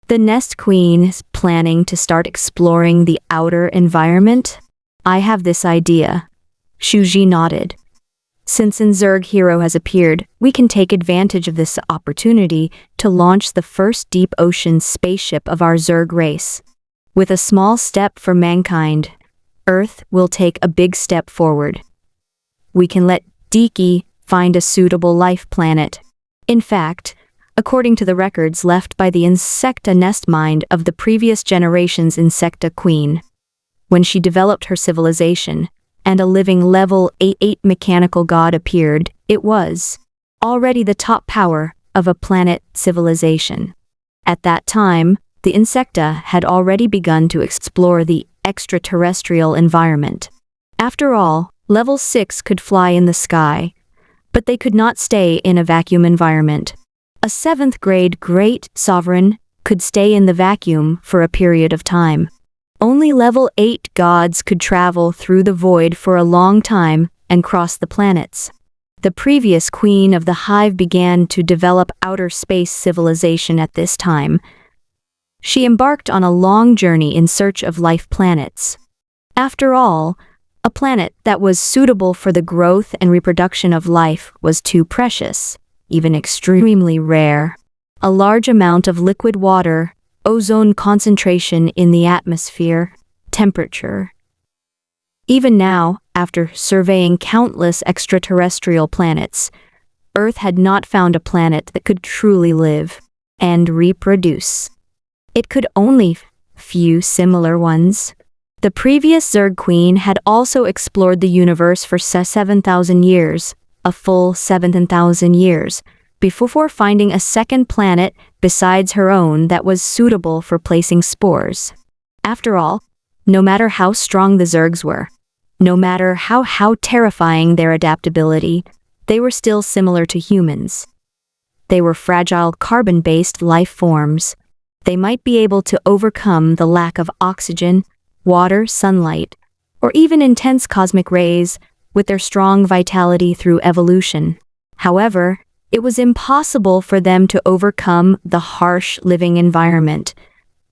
The Nest Queen is planning to start exploring the outer environment? I have this idea. Xuji nodded. Since an Zerg hero has appeared, we can take advantage of this opportunity to launch the first deep ocean spaceship of our Zerg race. With a small step for mankind, Earth will take a big step forward. We can let Deke find a suitable life planet. In fact, according to the records left by the Insecta nest mind of the previous generation's Insecta queen, when she developed her civilization, and a living level 8 mechanical god appeared, it was already the top power of a planet civilization. At that time, the Insecta had already begun to explore the extraterrestrial environment. After all, level 6 could fly in the sky, but they could not stay in a vacuum environment. A 7th grade great sovereign could stay in the vacuum for a period of time. Only level 8 gods could travel through the void for a long time and cross the planets. The previous queen of the hive began to develop outer space civilization at this time. She embarked on a long journey in search of life planets. After all, a planet that was suitable for the growth and reproduction of life was too precious, even extremely rare. A large amount of liquid water, ozone concentration in the atmosphere, temperature. Even now, after surveying countless extraterrestrial planets, Earth had not found a planet that could truly live and reproduce. It could only few similar ones. The previous Zerg Queen had also explored the universe for 7,000 years, a full 7,000 years, before finding a second planet besides her own that was suitable for placing spores. After all, no matter how strong the Zergs were, no matter how terrifying their adaptability, they were still similar to humans. They were fragile carbon-based life forms. They might be able to overcome the lack of oxygen, water, sunlight, or even intense cosmic rays with their strong vitality through evolution. However, it was impossible for them to overcome the harsh living environment,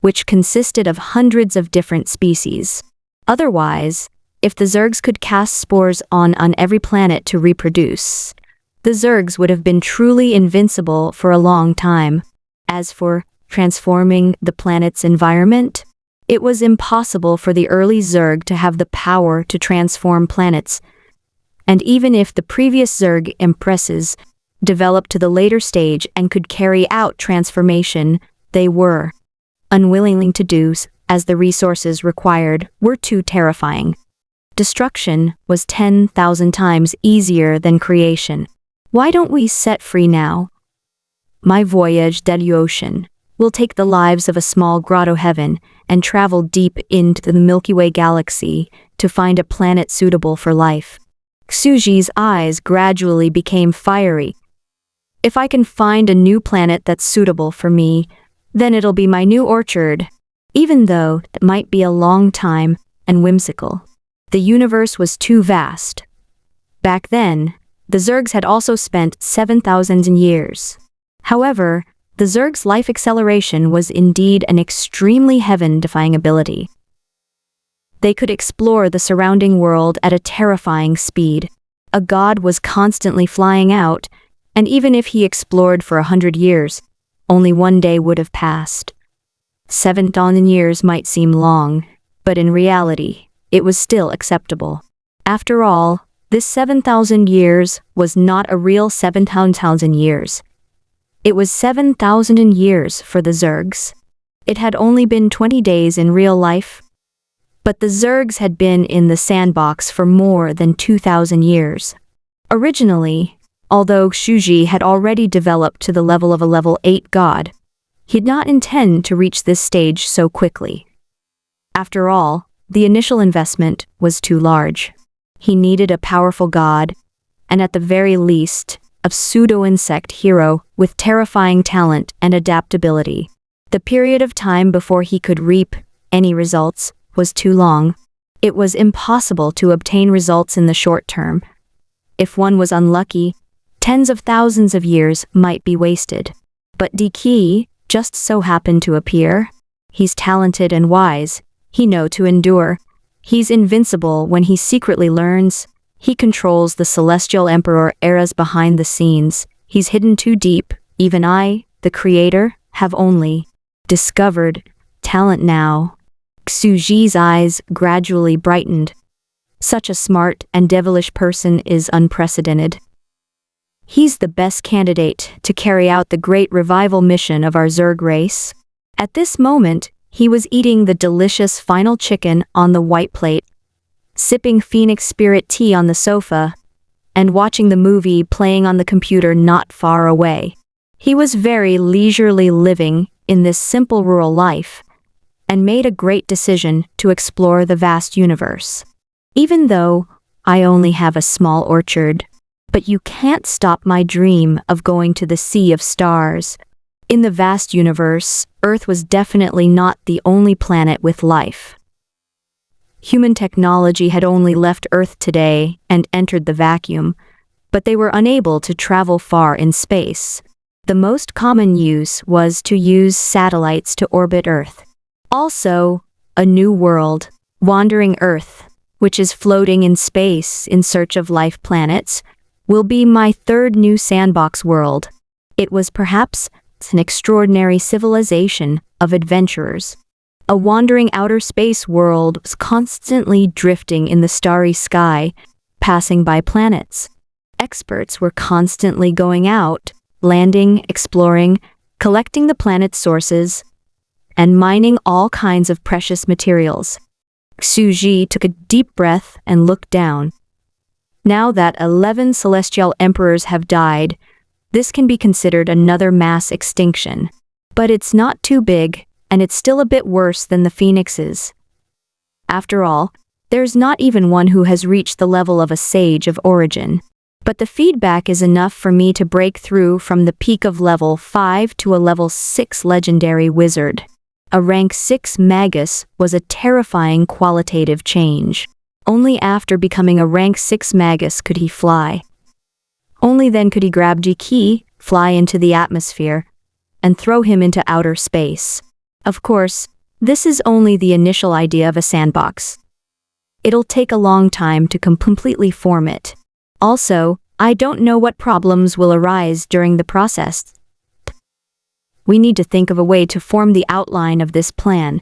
which consisted of hundreds of different species. Otherwise, if the Zergs could cast spores on every planet to reproduce, the Zergs would have been truly invincible for a long time. As for transforming the planet's environment, it was impossible for the early Zerg to have the power to transform planets, and even if the previous Zerg empresses developed to the later stage and could carry out transformation, they were unwilling to do as the resources required were too terrifying. Destruction was 10,000 times easier than creation. Why don't we set free now? My voyage to the ocean will take the lives of a small grotto heaven and travel deep into the Milky Way galaxy to find a planet suitable for life. Xuji's eyes gradually became fiery. If I can find a new planet that's suitable for me, then it'll be my new orchard, even though it might be a long time and whimsical. The universe was too vast. Back then, the Zergs had also spent 7,000 years. However, the Zerg's life acceleration was indeed an extremely heaven-defying ability. They could explore the surrounding world at a terrifying speed. A god was constantly flying out, and even if he explored for 100 years, only one day would have passed. 7,000 years might seem long, but in reality, it was still acceptable. After all, this 7,000 years was not a real 7,000 years. It was 7,000 years for the Zergs. It had only been 20 days in real life, but the Zergs had been in the sandbox for more than 2,000 years. Originally, although Xuji had already developed to the level of a level 8 god, he did not intend to reach this stage so quickly. After all, the initial investment was too large. He needed a powerful god, and at the very least, a pseudo-insect hero with terrifying talent and adaptability. The period of time before he could reap any results was too long. It was impossible to obtain results in the short term. If one was unlucky, tens of thousands of years might be wasted. But Diki just so happened to appear. He's talented and wise. He knows to endure. He's invincible when he secretly learns. He controls the Celestial Emperor eras behind the scenes. He's hidden too deep. Even I, the creator, have only discovered talent now. Xuji's eyes gradually brightened. Such a smart and devilish person is unprecedented. He's the best candidate to carry out the great revival mission of our Zerg race. At this moment, he was eating the delicious final chicken on the white plate, sipping Phoenix Spirit tea on the sofa, and watching the movie playing on the computer not far away. He was very leisurely living in this simple rural life, and made a great decision to explore the vast universe. Even though I only have a small orchard, but you can't stop my dream of going to the sea of stars. In the vast universe, Earth was definitely not the only planet with life. Human technology had only left Earth today and entered the vacuum, but they were unable to travel far in space. The most common use was to use satellites to orbit Earth. Also, a new world, wandering Earth, which is floating in space in search of life planets, will be my third new sandbox world. It was perhaps an extraordinary civilization of adventurers. A wandering outer space world was constantly drifting in the starry sky, passing by planets. Experts were constantly going out, landing, exploring, collecting the planet's sources, and mining all kinds of precious materials. Xu took a deep breath and looked down. Now that 11 celestial emperors have died, this can be considered another mass extinction. But it's not too big, and it's still a bit worse than the phoenixes. After all, there's not even one who has reached the level of a sage of origin. But the feedback is enough for me to break through from the peak of level 5 to a level 6 legendary wizard. A rank 6 magus was a terrifying qualitative change. Only after becoming a rank 6 magus could he fly. Only then could he grab G-Key, fly into the atmosphere, and throw him into outer space. Of course, this is only the initial idea of a sandbox. It'll take a long time to completely form it. Also, I don't know what problems will arise during the process. We need to think of a way to form the outline of this plan.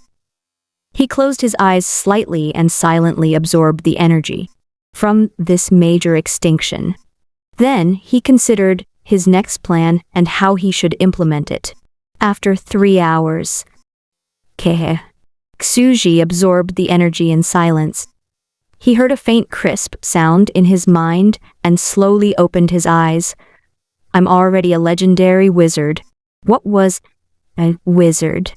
He closed his eyes slightly and silently absorbed the energy from this major extinction. Then he considered his next plan and how he should implement it. After 3 hours, Xu absorbed the energy in silence. He heard a faint crisp sound in his mind and slowly opened his eyes. I'm already a legendary wizard. What was a wizard?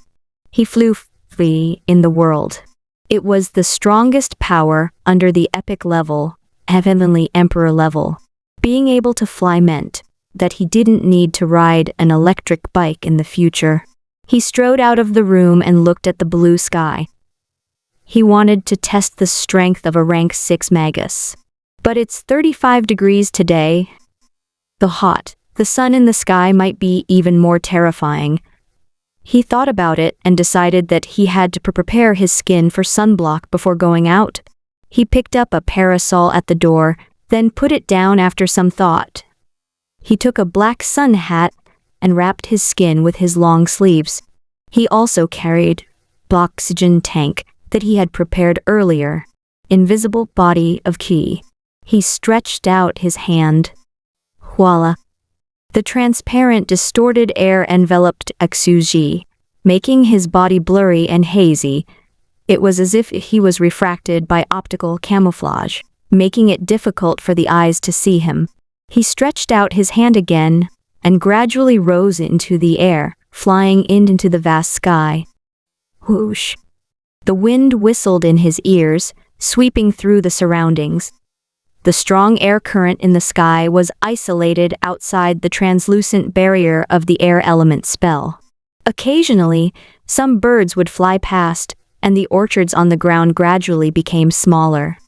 He flew free in the world. It was the strongest power under the epic level, heavenly emperor level. Being able to fly meant that he didn't need to ride an electric bike in the future. He strode out of the room and looked at the blue sky. He wanted to test the strength of a rank 6 magus. But it's 35 degrees today. The sun in the sky might be even more terrifying. He thought about it and decided that he had to prepare his skin for sunblock before going out. He picked up a parasol at the door, then put it down after some thought. He took a black sun hat and wrapped his skin with his long sleeves. He also carried the oxygen tank that he had prepared earlier. Invisible body of Qi. He stretched out his hand. Voila! The transparent, distorted air enveloped Xu, making his body blurry and hazy. It was as if he was refracted by optical camouflage, making it difficult for the eyes to see him. He stretched out his hand again and gradually rose into the air, flying into the vast sky. Whoosh! The wind whistled in his ears, sweeping through the surroundings. The strong air current in the sky was isolated outside the translucent barrier of the air element spell. Occasionally, some birds would fly past, and the orchards on the ground gradually became smaller.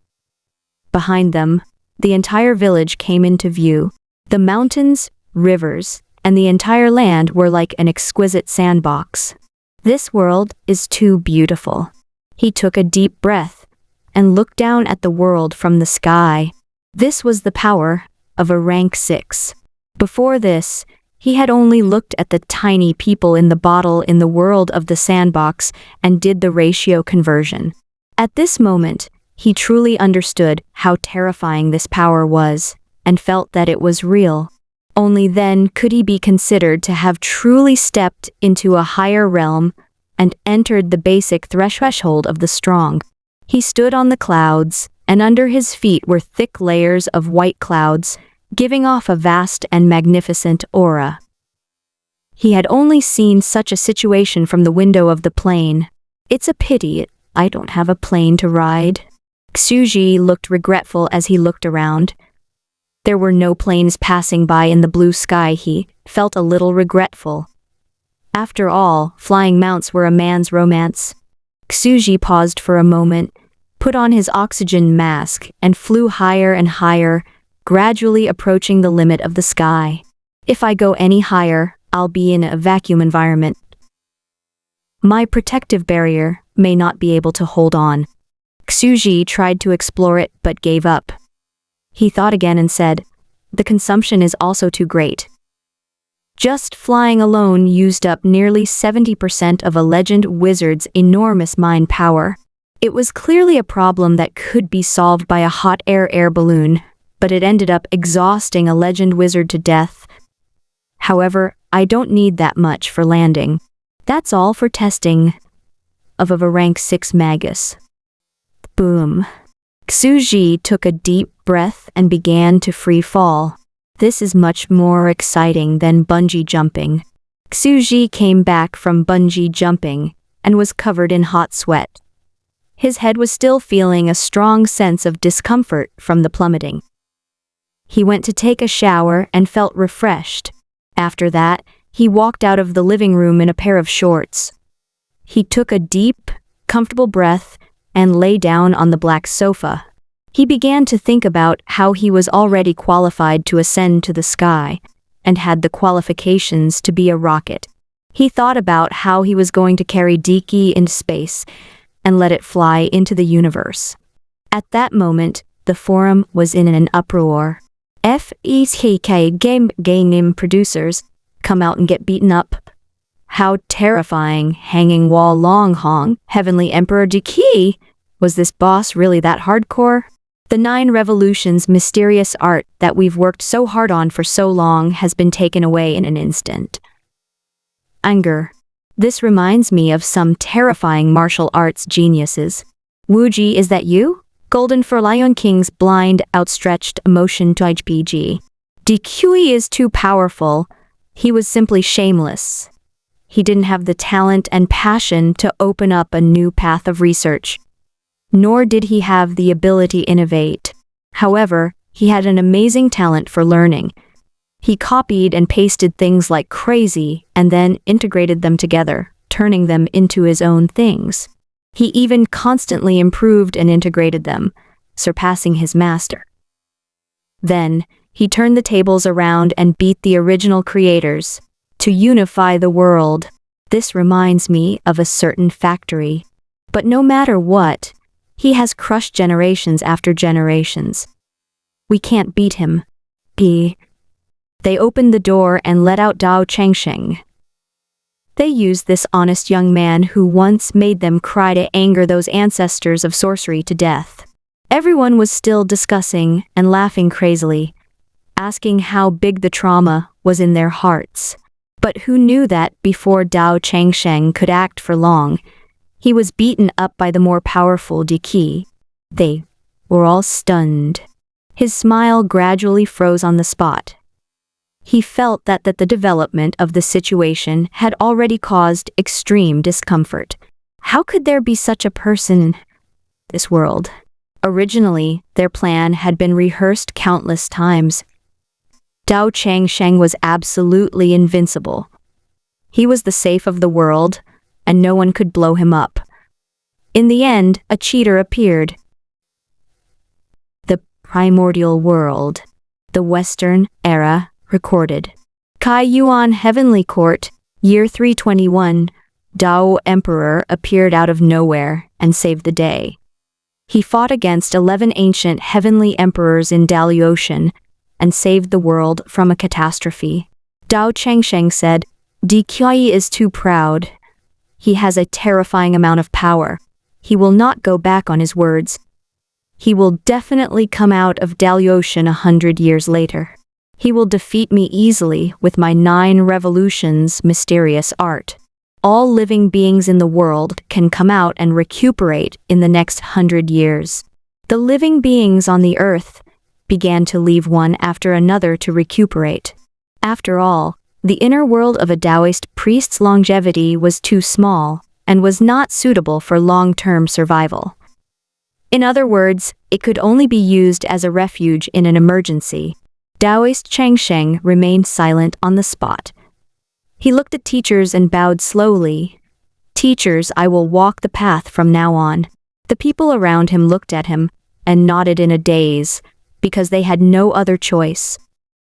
Behind them, the entire village came into view. The mountains, rivers, and the entire land were like an exquisite sandbox. This world is too beautiful. He took a deep breath and looked down at the world from the sky. This was the power of a rank 6. Before this, he had only looked at the tiny people in the bottle in the world of the sandbox and did the ratio conversion. At this moment, he truly understood how terrifying this power was and felt that it was real. Only then could he be considered to have truly stepped into a higher realm and entered the basic threshold of the strong. He stood on the clouds, and under his feet were thick layers of white clouds, giving off a vast and magnificent aura. He had only seen such a situation from the window of the plane. It's a pity I don't have a plane to ride. Xu looked regretful as he looked around. There were no planes passing by in the blue sky. He felt a little regretful. After all, flying mounts were a man's romance. Xuji paused for a moment, put on his oxygen mask, and flew higher and higher, gradually approaching the limit of the sky. If I go any higher, I'll be in a vacuum environment. My protective barrier may not be able to hold on. Xuji tried to explore it but gave up. He thought again and said, the consumption is also too great. Just flying alone used up nearly 70% of a legend wizard's enormous mind power. It was clearly a problem that could be solved by a hot air balloon, but it ended up exhausting a legend wizard to death. However, I don't need that much for landing. That's all for testing of a rank 6 magus. Boom. Xuji took a deep breath and began to free fall. This is much more exciting than bungee jumping. Xuji came back from bungee jumping and was covered in hot sweat. His head was still feeling a strong sense of discomfort from the plummeting. He went to take a shower and felt refreshed. After that, he walked out of the living room in a pair of shorts. He took a deep, comfortable breath and lay down on the black sofa. He began to think about how he was already qualified to ascend to the sky and had the qualifications to be a rocket. He thought about how he was going to carry Diki into space and let it fly into the universe. At that moment, the forum was in an uproar. FETK game producers come out and get beaten up. How terrifying, hanging wall long hong, Heavenly Emperor Diki. Was this boss really that hardcore? The 9 Revolutions mysterious art that we've worked so hard on for so long has been taken away in an instant. Anger. This reminds me of some terrifying martial arts geniuses. Wuji, is that you? Golden for Lion King's blind, outstretched emotion to HPG. DQE is too powerful. He was simply shameless. He didn't have the talent and passion to open up a new path of research. Nor did he have the ability to innovate. However, he had an amazing talent for learning. He copied and pasted things like crazy and then integrated them together, turning them into his own things. He even constantly improved and integrated them, surpassing his master. Then, he turned the tables around and beat the original creators to unify the world. This reminds me of a certain factory. But no matter what, he has crushed generations after generations. We can't beat him. They opened the door and let out Dao Changsheng. They used this honest young man who once made them cry to anger those ancestors of sorcery to death. Everyone was still discussing and laughing crazily, asking how big the trauma was in their hearts. But who knew that before Dao Changsheng could act for long, he was beaten up by the more powerful Diki. They were all stunned. His smile gradually froze on the spot. He felt that the development of the situation had already caused extreme discomfort. How could there be such a person in this world? Originally, their plan had been rehearsed countless times. Dao Changsheng was absolutely invincible. He was the safe of the world, and no one could blow him up. In the end, a cheater appeared. The primordial world, the Western era, recorded. Kai Yuan Heavenly Court, year 321, Dao Emperor appeared out of nowhere and saved the day. He fought against 11 ancient heavenly emperors in Daliocean and saved the world from a catastrophe. Dao Changsheng said, "Diqiai is too proud. He has a terrifying amount of power. He will not go back on his words. He will definitely come out of Daliocean 100 years later. He will defeat me easily with my 9 revolutions mysterious art. All living beings in the world can come out and recuperate in the next 100 years." The living beings on the earth began to leave one after another to recuperate. After all, the inner world of a Taoist priest's longevity was too small and was not suitable for long-term survival. In other words, it could only be used as a refuge in an emergency. Taoist Changsheng remained silent on the spot. He looked at teachers and bowed slowly. "Teachers, I will walk the path from now on." The people around him looked at him and nodded in a daze, because they had no other choice.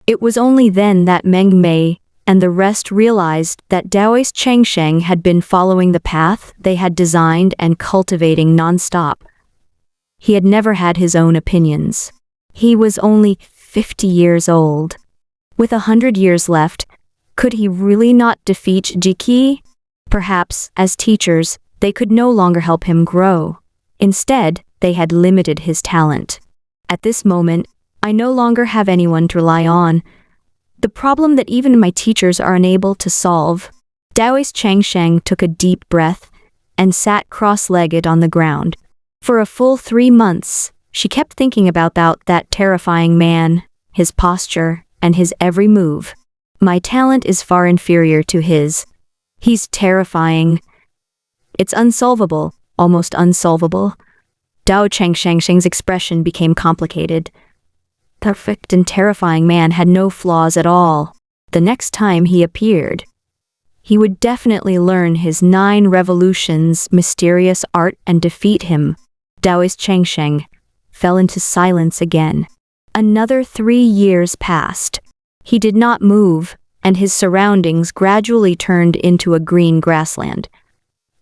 It was only then that Meng Mei and the rest realized that Taoist Changsheng had been following the path they had designed and cultivating non-stop. He had never had his own opinions. He was only 50 years old. With 100 years left, could he really not defeat Jiki? Perhaps, as teachers, they could no longer help him grow. Instead, they had limited his talent. At this moment, I no longer have anyone to rely on. The problem that even my teachers are unable to solve. Taoist Changsheng took a deep breath and sat cross-legged on the ground. For a full 3 months, she kept thinking about that terrifying man, his posture, and his every move. My talent is far inferior to his. He's terrifying. It's unsolvable, almost unsolvable. Tao Changsheng's expression became complicated. Perfect and terrifying man had no flaws at all. The next time he appeared, he would definitely learn his 9 revolutions mysterious art and defeat him. Taoist Changsheng fell into silence again. Another 3 years passed. He did not move, and his surroundings gradually turned into a green grassland.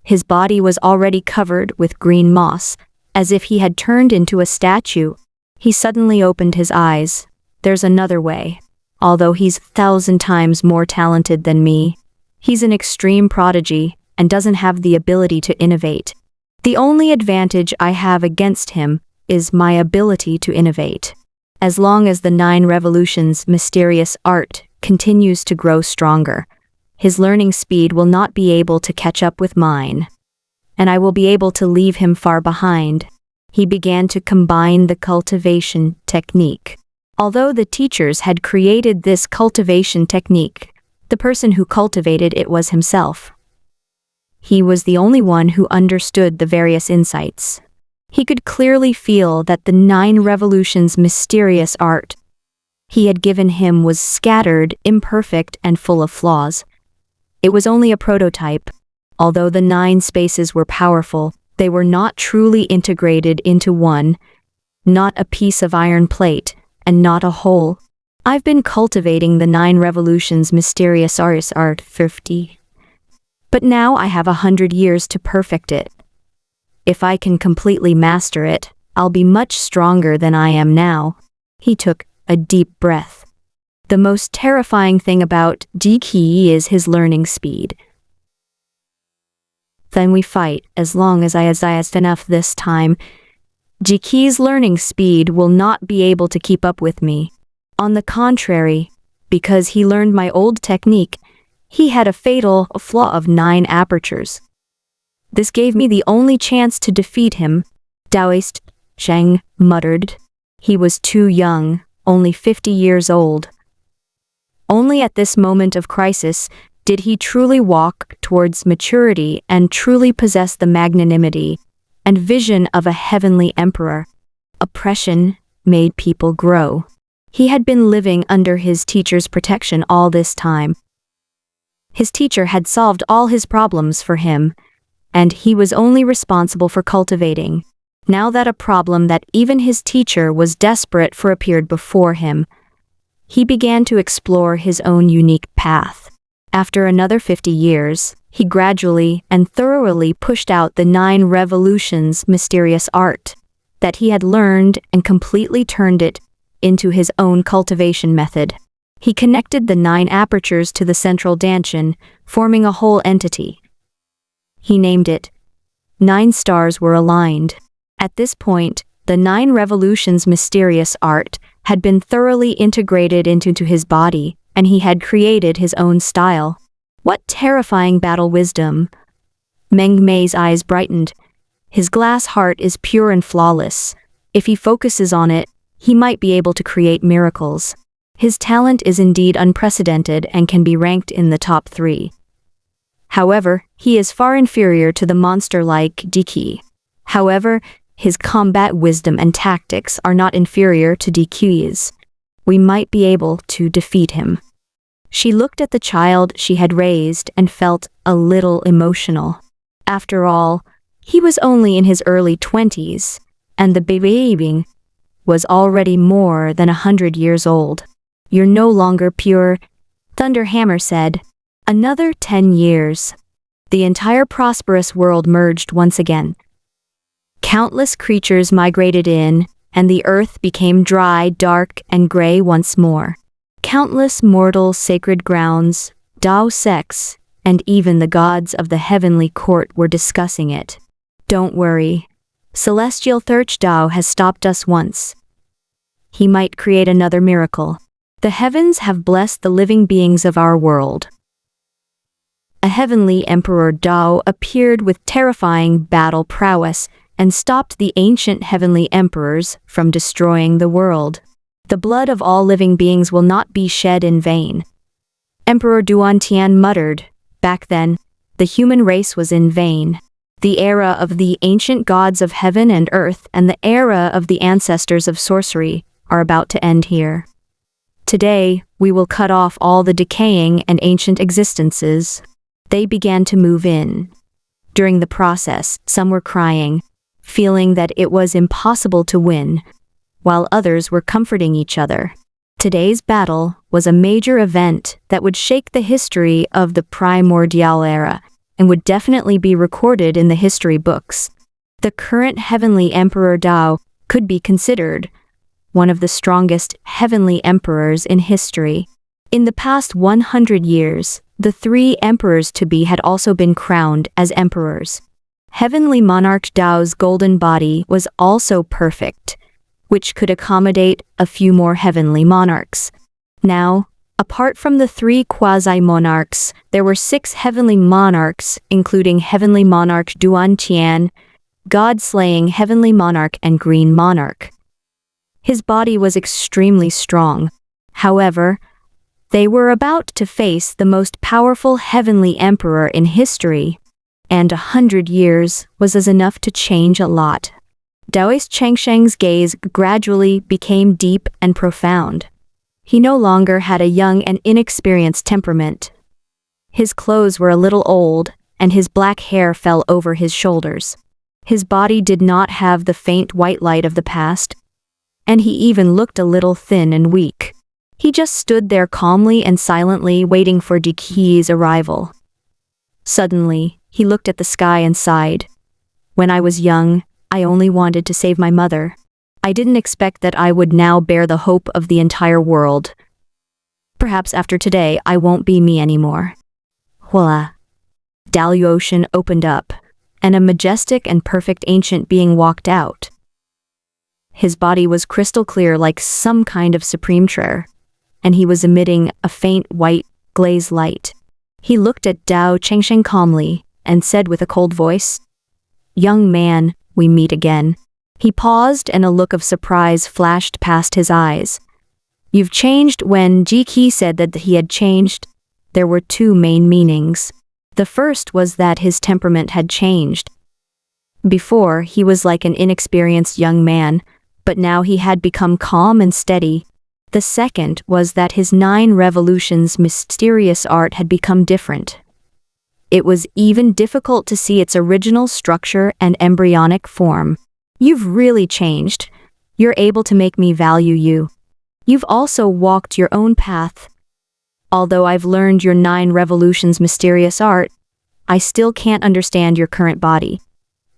His body was already covered with green moss, as if he had turned into a statue. He suddenly opened his eyes. There's another way. Although he's 1,000 times more talented than me, he's an extreme prodigy and doesn't have the ability to innovate. The only advantage I have against him is my ability to innovate. As long as the 9 revolutions mysterious art continues to grow stronger, his learning speed will not be able to catch up with mine, and I will be able to leave him far behind. He began to combine the cultivation technique. Although the teachers had created this cultivation technique, the person who cultivated it was himself. He was the only one who understood the various insights. He could clearly feel that the 9 revolutions mysterious art he had given him was scattered, imperfect, and full of flaws. It was only a prototype. Although the 9 spaces were powerful, they were not truly integrated into one, not a piece of iron plate, and not a whole. I've been cultivating the 9 revolutions mysterious art 50. But now I have 100 years to perfect it. If I can completely master it, I'll be much stronger than I am now. He took a deep breath. The most terrifying thing about Jiki is his learning speed. Then we fight, as long as I have enough this time. Jiki's learning speed will not be able to keep up with me. On the contrary, because he learned my old technique, he had a fatal flaw of 9 apertures. This gave me the only chance to defeat him, Taoist Cheng muttered. He was too young, only 50 years old. Only at this moment of crisis did he truly walk towards maturity and truly possess the magnanimity and vision of a heavenly emperor. Oppression made people grow. He had been living under his teacher's protection all this time. His teacher had solved all his problems for him, and he was only responsible for cultivating. Now that a problem that even his teacher was desperate for appeared before him, he began to explore his own unique path. After another 50 years, he gradually and thoroughly pushed out the 9 revolutions mysterious art that he had learned and completely turned it into his own cultivation method. He connected the 9 apertures to the central dantian, forming a whole entity. He named it. 9 stars were aligned. At this point, the 9 revolutions mysterious art had been thoroughly integrated into his body, and he had created his own style. What terrifying battle wisdom! Meng Mei's eyes brightened. His glass heart is pure and flawless. If he focuses on it, he might be able to create miracles. His talent is indeed unprecedented and can be ranked in the top 3. However, he is far inferior to the monster-like Jiki. However, his combat wisdom and tactics are not inferior to Diki's. we might be able to defeat him. She looked at the child she had raised and felt a little emotional. After all, he was only in his early 20s, and the baby was already more than 100 years old. "You're no longer pure," Thunderhammer said. "Another 10 years. The entire prosperous world merged once again. Countless creatures migrated in, and the earth became dry, dark, and gray once more. Countless mortal sacred grounds, Dao sects, and even the gods of the heavenly court were discussing it. Don't worry. Celestial Thirch Dao has stopped us once. He might create another miracle. The heavens have blessed the living beings of our world." A heavenly emperor Dao appeared with terrifying battle prowess and stopped the ancient heavenly emperors from destroying the world. "The blood of all living beings will not be shed in vain." Emperor Duantian muttered, "Back then, the human race was in vain. The era of the ancient gods of heaven and earth and the era of the ancestors of sorcery are about to end here. Today, we will cut off all the decaying and ancient existences." They began to move in. During the process, some were crying, feeling that it was impossible to win, while others were comforting each other. Today's battle was a major event that would shake the history of the primordial era and would definitely be recorded in the history books. The current heavenly emperor Dao could be considered one of the strongest heavenly emperors in history. In the past 100 years, the 3 emperors-to-be had also been crowned as emperors. Heavenly monarch Dao's golden body was also perfect, which could accommodate a few more heavenly monarchs. Now, apart from the 3 quasi-monarchs, there were 6 heavenly monarchs, including heavenly monarch Duan Tian, god-slaying heavenly monarch and green monarch. His body was extremely strong. However, they were about to face the most powerful heavenly emperor in history, and 100 years was as enough to change a lot. Daoist Changsheng's gaze gradually became deep and profound. He no longer had a young and inexperienced temperament. His clothes were a little old, and his black hair fell over his shoulders. His body did not have the faint white light of the past, and he even looked a little thin and weak. He just stood there calmly and silently waiting for Diki's arrival. Suddenly, he looked at the sky and sighed. "When I was young, I only wanted to save my mother. I didn't expect that I would now bear the hope of the entire world. Perhaps after today, I won't be me anymore." Voila! Dao Ocean opened up, and a majestic and perfect ancient being walked out. His body was crystal clear like some kind of supreme treasure, and he was emitting a faint white glaze light. He looked at Dao Chengsheng calmly and said with a cold voice, "Young man, we meet again." He paused and a look of surprise flashed past his eyes. "You've changed." When Jiki said that he had changed, there were 2 main meanings. The first was that his temperament had changed. Before, he was like an inexperienced young man, but now he had become calm and steady. The second was that his 9 revolutions mysterious art had become different. It was even difficult to see its original structure and embryonic form. "You've really changed. You're able to make me value you. You've also walked your own path. Although I've learned your 9 revolutions mysterious art, I still can't understand your current body,"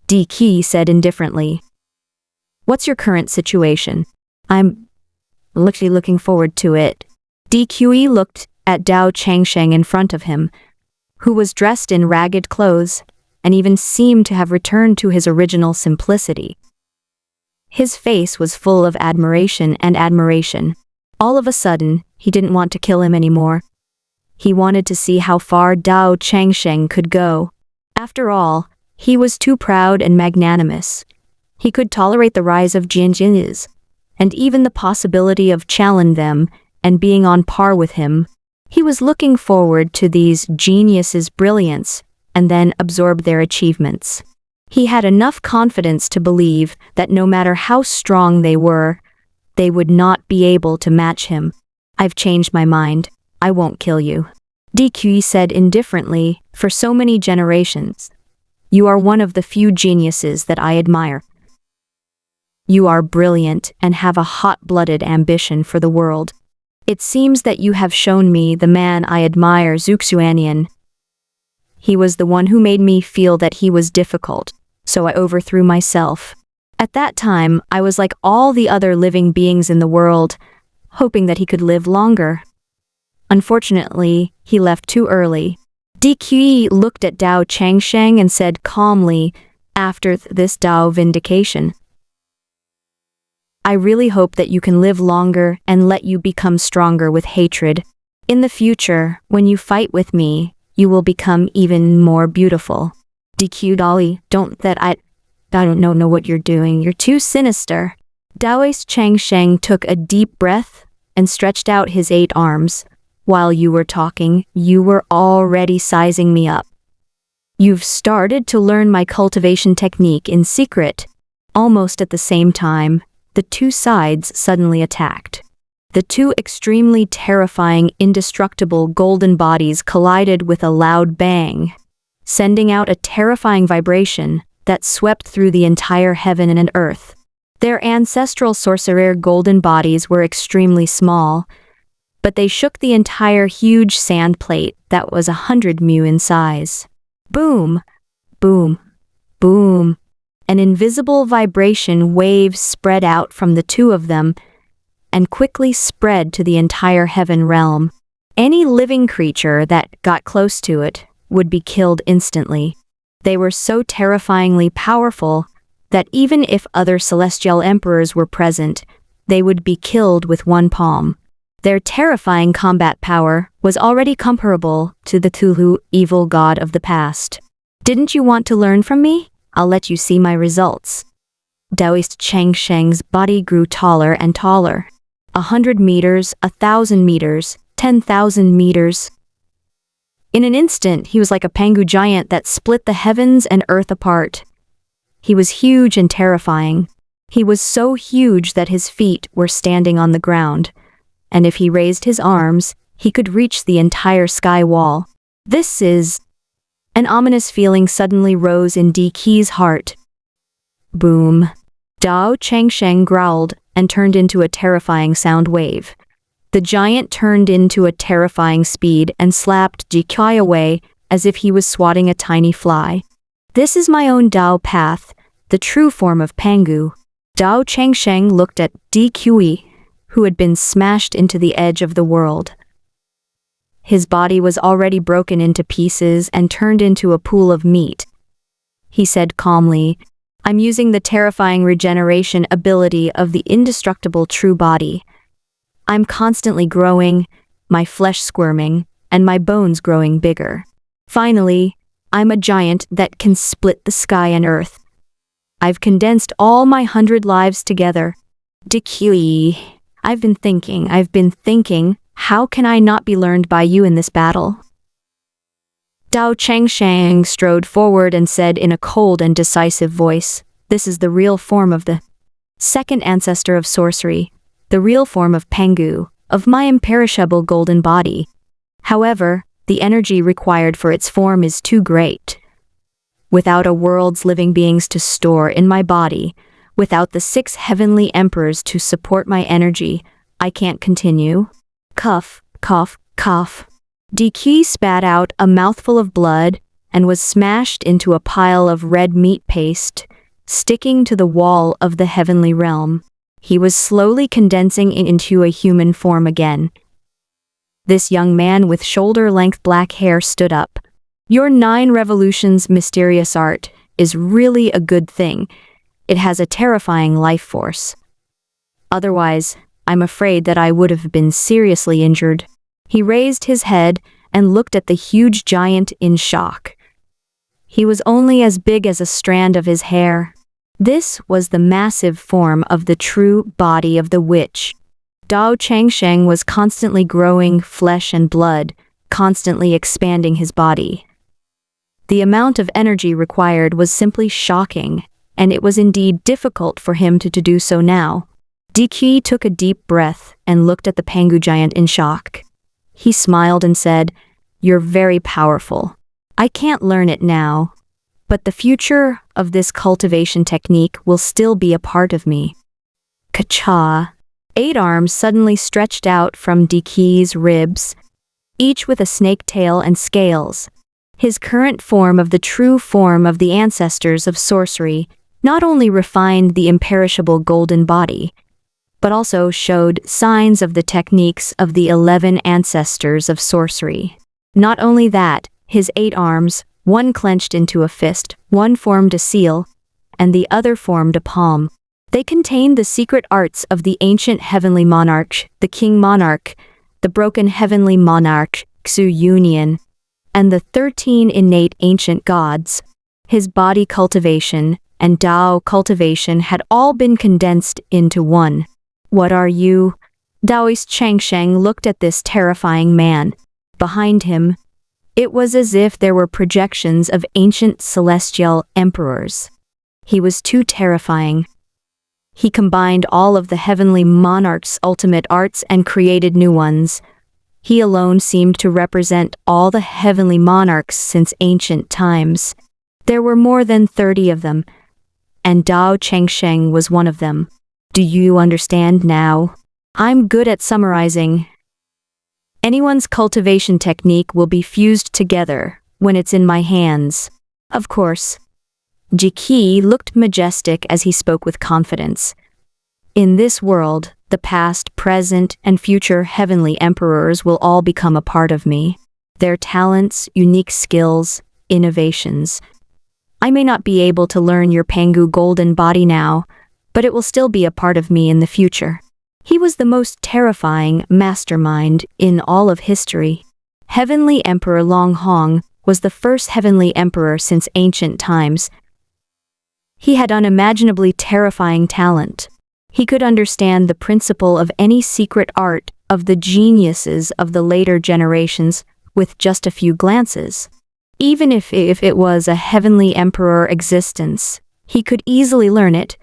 Diki said indifferently. "What's your current situation?" "I'm literally looking forward to it." Dqe looked at Dao Changsheng in front of him, who was dressed in ragged clothes and even seemed to have returned to his original simplicity. His face was full of admiration and admiration. All of a sudden, he didn't want to kill him anymore. He wanted to see how far Dao Changsheng could go. After all, he was too proud and magnanimous. He could tolerate the rise of Jinjins, and even the possibility of challenging them and being on par with him. He was looking forward to these geniuses' brilliance and then absorb their achievements. He had enough confidence to believe that no matter how strong they were, they would not be able to match him. I've changed my mind. I won't kill you. DQE said indifferently, for so many generations. You are one of the few geniuses that I admire. You are brilliant and have a hot-blooded ambition for the world. It seems that you have shown me the man I admire, Zuxuanian. He was the one who made me feel that he was difficult, so I overthrew myself. At that time, I was like all the other living beings in the world, hoping that he could live longer. Unfortunately, he left too early. DQE looked at Dao Changsheng and said calmly, after this Dao vindication, I really hope that you can live longer and let you become stronger with hatred. In the future, when you fight with me, you will become even more beautiful. DQ Dolly, I don't know what you're doing. You're too sinister. Daoist Changsheng took a deep breath and stretched out his 8 arms. While you were talking, you were already sizing me up. You've started to learn my cultivation technique in secret. Almost at the same time, the two sides suddenly attacked. The two extremely terrifying, indestructible golden bodies collided with a loud bang, sending out a terrifying vibration that swept through the entire heaven and earth. Their ancestral sorcerer golden bodies were extremely small, but they shook the entire huge sand plate that was 100 mu in size. Boom! Boom! Boom! An invisible vibration wave spread out from the two of them and quickly spread to the entire heaven realm. Any living creature that got close to it would be killed instantly. They were so terrifyingly powerful that even if other celestial emperors were present, they would be killed with one palm. Their terrifying combat power was already comparable to the Tulu, evil god of the past. Didn't you want to learn from me? I'll let you see my results. Daoist Changsheng's body grew taller and taller. 100 meters, 1,000 meters, 10,000 meters. In an instant, he was like a Pangu giant that split the heavens and earth apart. He was huge and terrifying. He was so huge that his feet were standing on the ground, and if he raised his arms, he could reach the entire sky wall. An ominous feeling suddenly rose in DQ's heart. Boom. Dao Changsheng growled and turned into a terrifying sound wave. The giant turned into a terrifying speed and slapped DQ away as if he was swatting a tiny fly. This is my own Dao path, the true form of Pangu. Dao Changsheng looked at DQE, who had been smashed into the edge of the world. His body was already broken into pieces and turned into a pool of meat. He said calmly, I'm using the terrifying regeneration ability of the indestructible true body. I'm constantly growing, my flesh squirming, and my bones growing bigger. Finally, I'm a giant that can split the sky and earth. I've condensed all my 100 lives together. DQE. I've been thinking, how can I not be learned by you in this battle? Dao Changsheng strode forward and said in a cold and decisive voice, this is the real form of the second ancestor of sorcery, the real form of Pangu, of my imperishable golden body. However, the energy required for its form is too great. Without a world's living beings to store in my body, without the 6 heavenly emperors to support my energy, I can't continue. Cough, cough, cough. DQ spat out a mouthful of blood and was smashed into a pile of red meat paste, sticking to the wall of the heavenly realm. He was slowly condensing into a human form again. This young man with shoulder-length black hair stood up. Your 9 revolutions mysterious art is really a good thing. It has a terrifying life force. Otherwise, I'm afraid that I would have been seriously injured. He raised his head and looked at the huge giant in shock. He was only as big as a strand of his hair. This was the massive form of the true body of the witch. Dao Changsheng was constantly growing flesh and blood, constantly expanding his body. The amount of energy required was simply shocking, and it was indeed difficult for him to do so now. Diki took a deep breath and looked at the Pangu giant in shock. He smiled and said, "You're very powerful. I can't learn it now, but the future of this cultivation technique will still be a part of me." Ka-cha! 8 arms suddenly stretched out from Diki's ribs, each with a snake tail and scales. His current form of the true form of the ancestors of sorcery not only refined the imperishable golden body, but also showed signs of the techniques of the 11 ancestors of sorcery. Not only that, his 8 arms, one clenched into a fist, one formed a seal, and the other formed a palm. They contained the secret arts of the ancient heavenly monarch, the king monarch, the broken heavenly monarch, Xu Union, and the 13 innate ancient gods. His body cultivation and Dao cultivation had all been condensed into one. "What are you?" Daoist Changsheng looked at this terrifying man. Behind him, it was as if there were projections of ancient celestial emperors. He was too terrifying. He combined all of the heavenly monarch's ultimate arts and created new ones. He alone seemed to represent all the heavenly monarchs since ancient times. There were more than 30 of them, and Dao Chengsheng was one of them. Do you understand now? I'm good at summarizing. Anyone's cultivation technique will be fused together when it's in my hands. Of course. Jiki looked majestic as he spoke with confidence. In this world, the past, present, and future heavenly emperors will all become a part of me. Their talents, unique skills, innovations. I may not be able to learn your Pangu golden body now, but it will still be a part of me in the future. He was the most terrifying mastermind in all of history. Heavenly Emperor Long Hong was the first heavenly emperor since ancient times. He had unimaginably terrifying talent. He could understand the principle of any secret art of the geniuses of the later generations with just a few glances. Even if it was a heavenly emperor existence, he could easily learn it,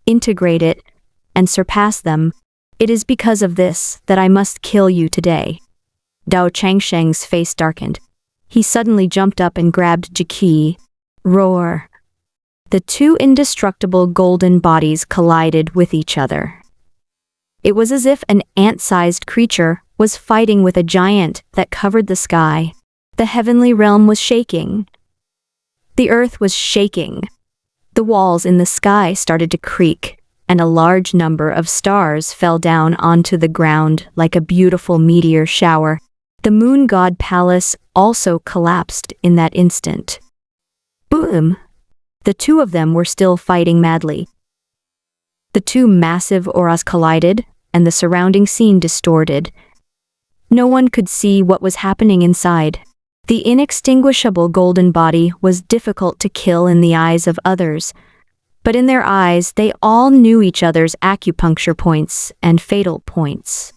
integrate it, and surpass them. It is because of this that I must kill you today. Dao Changsheng's face darkened. He suddenly jumped up and grabbed Jiki. Roar. The 2 indestructible golden bodies collided with each other. It was as if an ant-sized creature was fighting with a giant that covered the sky. The heavenly realm was shaking. The earth was shaking. The walls in the sky started to creak, and a large number of stars fell down onto the ground like a beautiful meteor shower. The moon god palace also collapsed in that instant. Boom! The 2 of them were still fighting madly. The 2 massive auras collided, and the surrounding scene distorted. No one could see what was happening inside. The inextinguishable golden body was difficult to kill in the eyes of others, but in their eyes they all knew each other's acupuncture points and fatal points.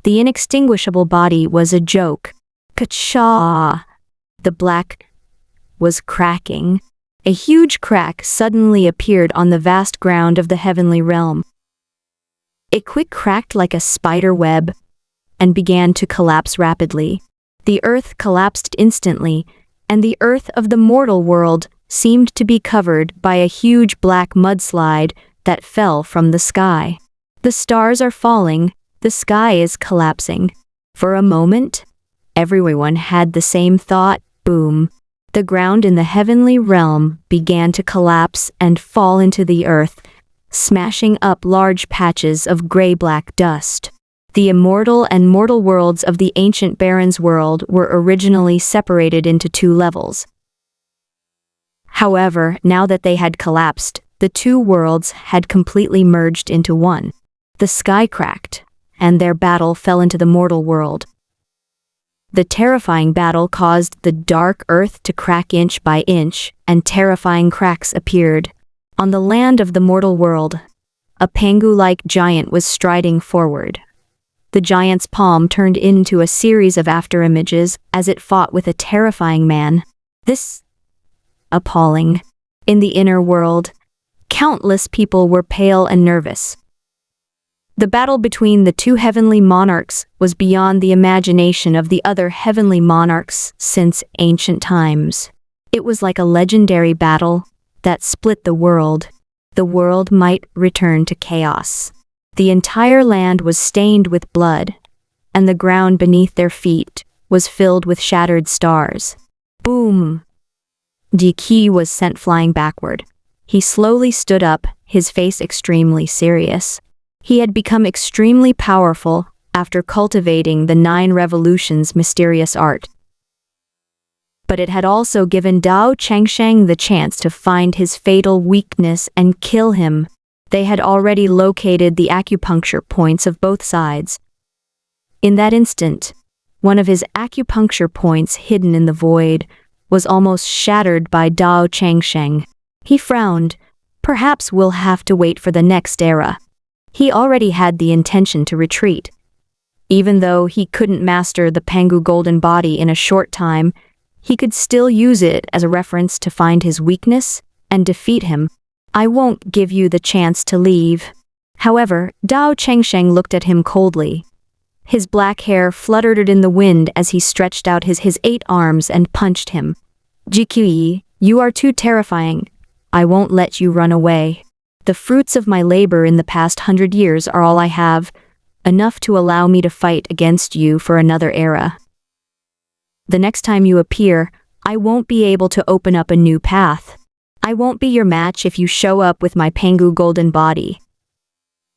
The inextinguishable body was a joke. Ka-cha! The black was cracking. A huge crack suddenly appeared on the vast ground of the heavenly realm. It quick cracked like a spider web and began to collapse rapidly. The earth collapsed instantly, and the earth of the mortal world seemed to be covered by a huge black mudslide that fell from the sky. The stars are falling, the sky is collapsing. For a moment, everyone had the same thought, boom. The ground in the heavenly realm began to collapse and fall into the earth, smashing up large patches of gray-black dust. The immortal and mortal worlds of the ancient Baron's world were originally separated into 2 levels. However, now that they had collapsed, the 2 worlds had completely merged into one. The sky cracked, and their battle fell into the mortal world. The terrifying battle caused the dark earth to crack inch by inch, and terrifying cracks appeared. On the land of the mortal world, a Pangu-like giant was striding forward. The giant's palm turned into a series of afterimages as it fought with a terrifying man. This appalling. In the inner world, countless people were pale and nervous. The battle between the two heavenly monarchs was beyond the imagination of the other heavenly monarchs since ancient times. It was like a legendary battle that split the world. The world might return to chaos. The entire land was stained with blood, and the ground beneath their feet was filled with shattered stars. Boom! Diki was sent flying backward. He slowly stood up, his face extremely serious. He had become extremely powerful after cultivating the 9 revolutions mysterious art. But it had also given Dao Changsheng the chance to find his fatal weakness and kill him. They had already located the acupuncture points of both sides. In that instant, one of his acupuncture points hidden in the void was almost shattered by Dao Changsheng. He frowned. Perhaps we'll have to wait for the next era. He already had the intention to retreat. Even though he couldn't master the Pangu golden body in a short time, he could still use it as a reference to find his weakness and defeat him. I won't give you the chance to leave. However, Dao Changsheng looked at him coldly. His black hair fluttered in the wind as he stretched out his 8 arms and punched him. Jikui, you are too terrifying. I won't let you run away. The fruits of my labor in the past 100 years are all I have, enough to allow me to fight against you for another era. The next time you appear, I won't be able to open up a new path. I won't be your match if you show up with my Pangu golden body.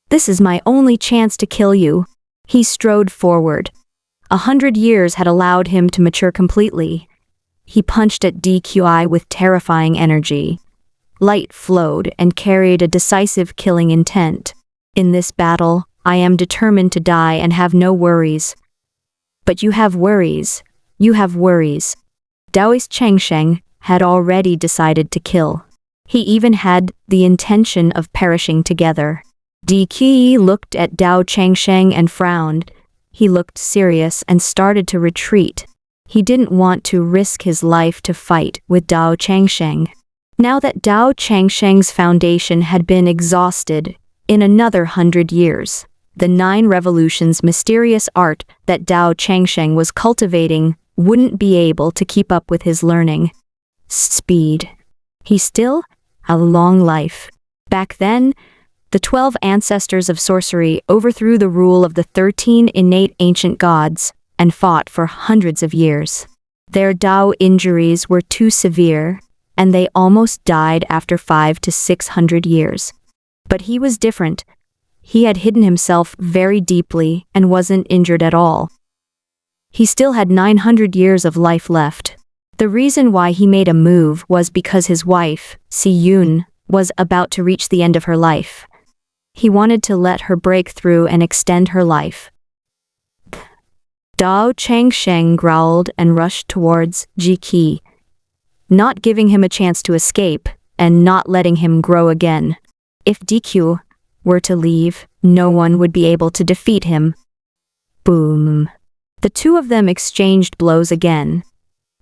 This is my only chance to kill you. He strode forward. 100 years had allowed him to mature completely. He punched at DQI with terrifying energy. Light flowed and carried a decisive killing intent. In this battle, I am determined to die and have no worries. But you have worries. You have worries. Daoist Changsheng had already decided to kill. He even had the intention of perishing together. Di looked at Dao Changsheng and frowned. He looked serious and started to retreat. He didn't want to risk his life to fight with Dao Changsheng. Now that Dao Changsheng's foundation had been exhausted, in another 100 years, the 9 revolutions mysterious art that Dao Changsheng was cultivating wouldn't be able to keep up with his learning. Speed. He still had a long life. Back then, the 12 ancestors of sorcery overthrew the rule of the 13 innate ancient gods and fought for hundreds of years. Their Dao injuries were too severe, and they almost died after 500 to 600 years. But he was different. He had hidden himself very deeply and wasn't injured at all. He still had 900 years of life left. The reason why he made a move was because his wife, Si Yun, was about to reach the end of her life. He wanted to let her break through and extend her life. Dao Changsheng growled and rushed towards Ji Qi, not giving him a chance to escape and not letting him grow again. If DQ were to leave, no one would be able to defeat him. Boom. The two of them exchanged blows again.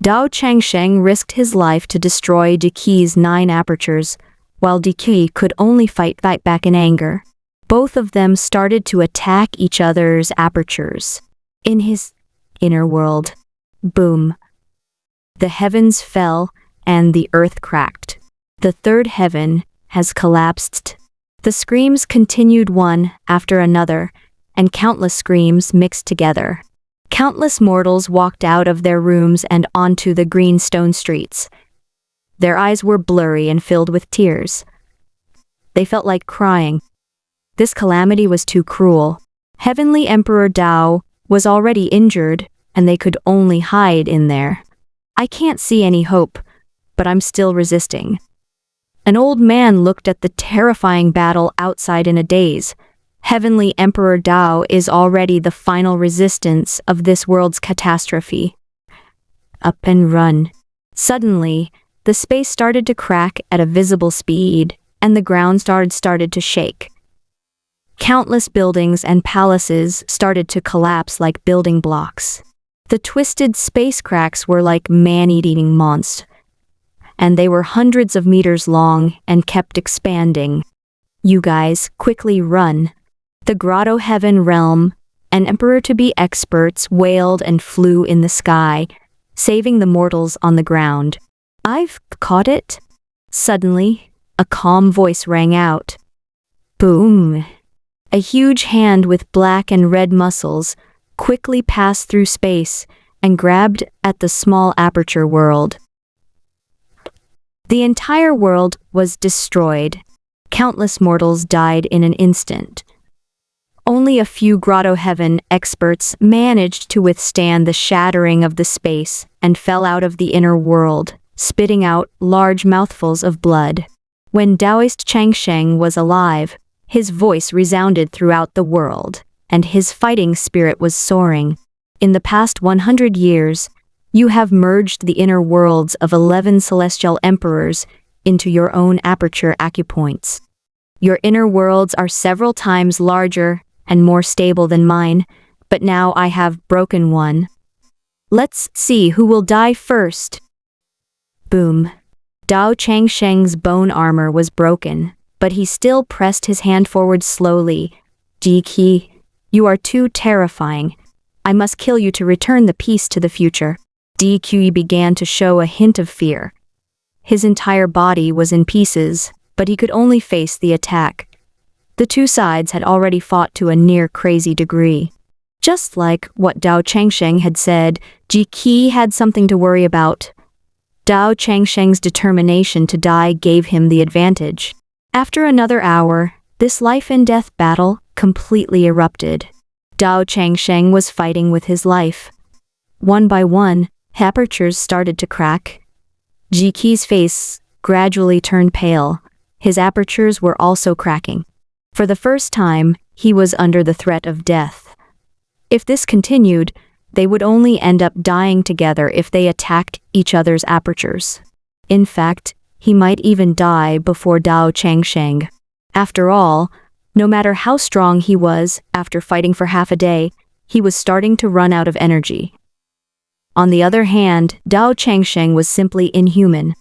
Dao Changsheng risked his life to destroy DQ's 9 apertures, while DQ could only fight back in anger. Both of them started to attack each other's apertures. In his inner world. Boom. The heavens fell and the earth cracked. The 3rd heaven has collapsed. The screams continued one after another, and countless screams mixed together. Countless mortals walked out of their rooms and onto the green stone streets. Their eyes were blurry and filled with tears. They felt like crying. This calamity was too cruel. Heavenly Emperor Dao was already injured, and they could only hide in there. I can't see any hope, but I'm still resisting. An old man looked at the terrifying battle outside in a daze. Heavenly Emperor Dao is already the final resistance of this world's catastrophe. Up and run. Suddenly, the space started to crack at a visible speed, and the ground started to shake. Countless buildings and palaces started to collapse like building blocks. The twisted space cracks were like man-eating monsters, and they were hundreds of meters long and kept expanding. You guys, quickly run. The grotto heaven realm, an emperor-to-be experts wailed and flew in the sky, saving the mortals on the ground. "I've caught it." Suddenly, a calm voice rang out. Boom! A huge hand with black and red muscles quickly passed through space and grabbed at the small aperture world. The entire world was destroyed. Countless mortals died in an instant. Only a few grotto heaven experts managed to withstand the shattering of the space and fell out of the inner world, spitting out large mouthfuls of blood. When Taoist Changsheng was alive, his voice resounded throughout the world, and his fighting spirit was soaring. In the past 100 years, you have merged the inner worlds of 11 celestial emperors into your own aperture acupoints. Your inner worlds are several times larger and more stable than mine, but now I have broken one. Let's see who will die first. Boom. Dao Changsheng's bone armor was broken, but he still pressed his hand forward slowly. "Ji Qi, you are too terrifying. I must kill you to return the peace to the future." Ji Qi began to show a hint of fear. His entire body was in pieces, but he could only face the attack. The two sides had already fought to a near-crazy degree. Just like what Dao Changsheng had said, Ji Qi had something to worry about. Dao Changsheng's determination to die gave him the advantage. After another hour, this life-and-death battle completely erupted. Dao Changsheng was fighting with his life. One by one, apertures started to crack. Ji Qi's face gradually turned pale. His apertures were also cracking. For the first time, he was under the threat of death. If this continued, they would only end up dying together if they attacked each other's apertures. In fact, he might even die before Dao Changsheng. After all, no matter how strong he was, after fighting for half a day, he was starting to run out of energy. On the other hand, Dao Changsheng was simply inhuman.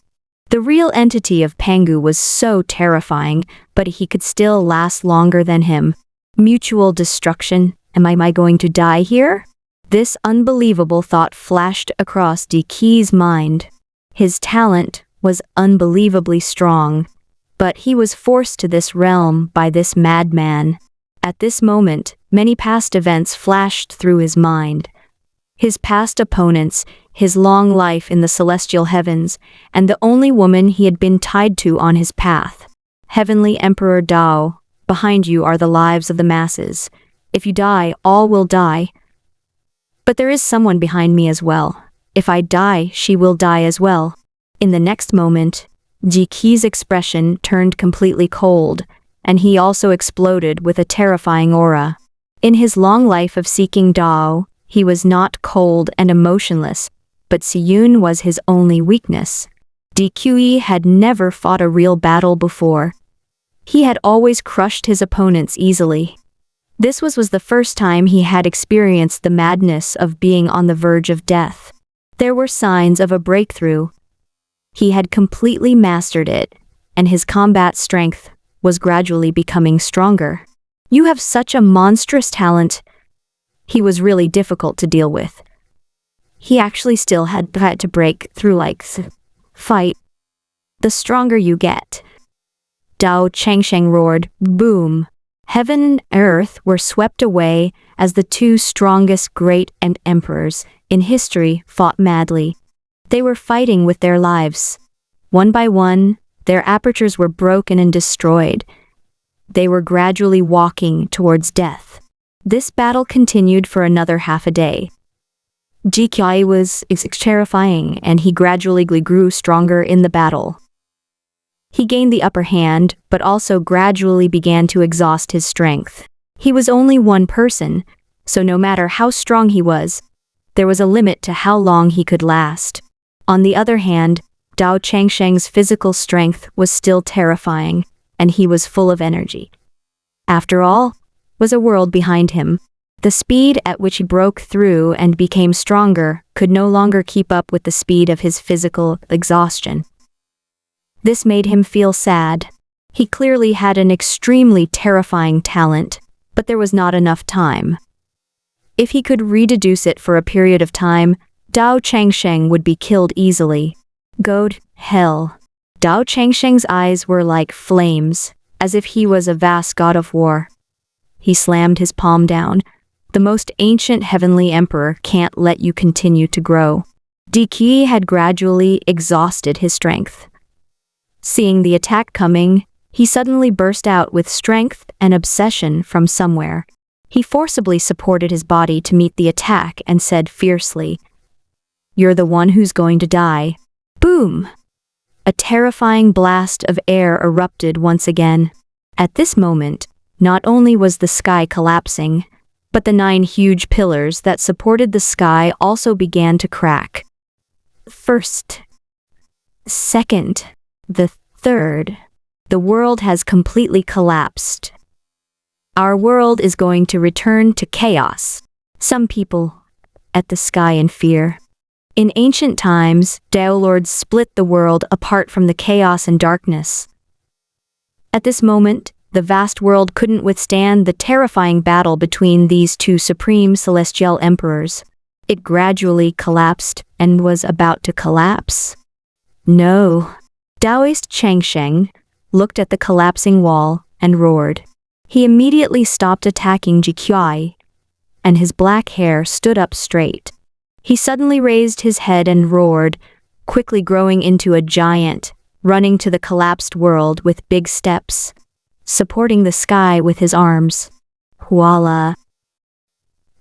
The real entity of Pangu was so terrifying, but he could still last longer than him. Mutual destruction. Am I going to die here? This unbelievable thought flashed across Ji Qi's mind. His talent was unbelievably strong, but he was forced to this realm by this madman. At this moment, many past events flashed through his mind. His past opponents, his long life in the celestial heavens, and the only woman he had been tied to on his path. Heavenly Emperor Dao, behind you are the lives of the masses. If you die, all will die. But there is someone behind me as well. If I die, she will die as well. In the next moment, Ji Qi's expression turned completely cold, and he also exploded with a terrifying aura. In his long life of seeking Dao, he was not cold and emotionless, but Siyun was his only weakness. Ji Qi had never fought a real battle before. He had always crushed his opponents easily. This was the first time he had experienced the madness of being on the verge of death. There were signs of a breakthrough. He had completely mastered it, and his combat strength was gradually becoming stronger. You have such a monstrous talent. He was really difficult to deal with. He actually still had to break through fight. The stronger you get. Dao Changsheng roared, boom. Heaven and earth were swept away as the two strongest great and emperors in history fought madly. They were fighting with their lives. One by one, their apertures were broken and destroyed. They were gradually walking towards death. This battle continued for another half a day. Ji Qi was terrifying, and he gradually grew stronger in the battle. He gained the upper hand, but also gradually began to exhaust his strength. He was only one person, so no matter how strong he was, there was a limit to how long he could last. On the other hand, Dao Changsheng's physical strength was still terrifying, and he was full of energy. After all, was a world behind him. The speed at which he broke through and became stronger could no longer keep up with the speed of his physical exhaustion. This made him feel sad. He clearly had an extremely terrifying talent, but there was not enough time. If he could rededuce it for a period of time, Dao Changsheng would be killed easily. Goad, hell. Dao Changsheng's eyes were like flames, as if he was a vast god of war. He slammed his palm down. The most ancient heavenly emperor can't let you continue to grow. Qi had gradually exhausted his strength. Seeing the attack coming, he suddenly burst out with strength and obsession from somewhere. He forcibly supported his body to meet the attack and said fiercely, "You're the one who's going to die." Boom! A terrifying blast of air erupted once again. At this moment, not only was the sky collapsing, but the 9 huge pillars that supported the sky also began to crack. First, second, the third. The world has completely collapsed. Our world is going to return to chaos. Some people at the sky in fear. In ancient times, Dao Lords split the world apart from the chaos and darkness. At this moment, the vast world couldn't withstand the terrifying battle between these 2 supreme celestial emperors. It gradually collapsed and was about to collapse. No. Taoist Changsheng looked at the collapsing wall and roared. He immediately stopped attacking Jiqi, and his black hair stood up straight. He suddenly raised his head and roared, quickly growing into a giant, running to the collapsed world with big steps, supporting the sky with his arms. Voila!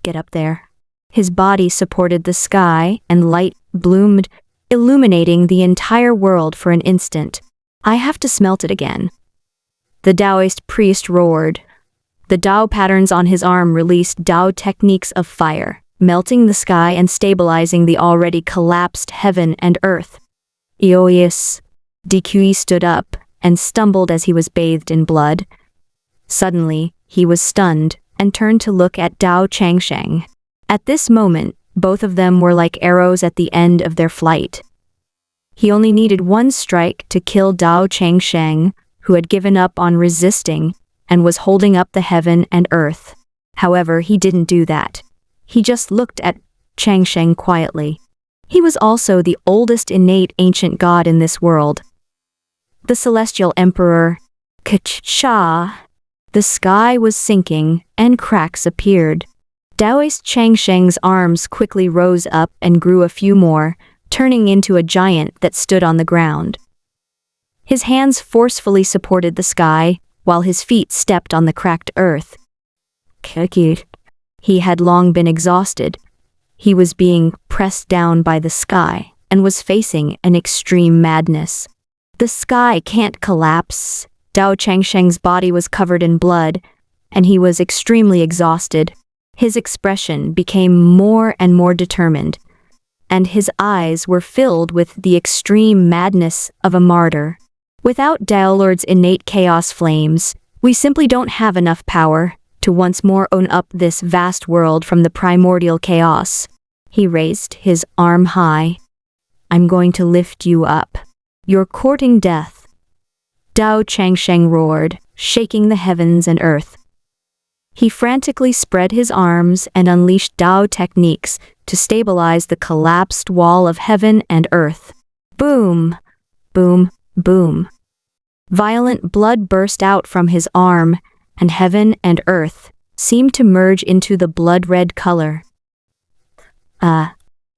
Get up there. His body supported the sky, and light bloomed, illuminating the entire world for an instant. I have to smelt it again. The Taoist priest roared. The Dao patterns on his arm released Dao techniques of fire, melting the sky and stabilizing the already collapsed heaven and earth. Eoius. Qi stood up and stumbled as he was bathed in blood. Suddenly, he was stunned and turned to look at Dao Changsheng. At this moment, both of them were like arrows at the end of their flight. He only needed one strike to kill Dao Changsheng, who had given up on resisting and was holding up the heaven and earth. However, he didn't do that. He just looked at Changsheng quietly. He was also the oldest innate ancient god in this world. The celestial emperor, K'cha. The sky was sinking, and cracks appeared. Taoist Changsheng's arms quickly rose up and grew a few more, turning into a giant that stood on the ground. His hands forcefully supported the sky, while his feet stepped on the cracked earth. He had long been exhausted. He was being pressed down by the sky and was facing an extreme madness. The sky can't collapse. Dao Changsheng's body was covered in blood, and he was extremely exhausted. His expression became more and more determined, and his eyes were filled with the extreme madness of a martyr. Without Dao Lord's innate chaos flames, we simply don't have enough power to once more own up this vast world from the primordial chaos. He raised his arm high. I'm going to lift you up. You're courting death. Dao Changsheng roared, shaking the heavens and earth. He frantically spread his arms and unleashed Dao techniques to stabilize the collapsed wall of heaven and earth. Boom! Boom! Boom! Violent blood burst out from his arm, and heaven and earth seemed to merge into the blood-red color.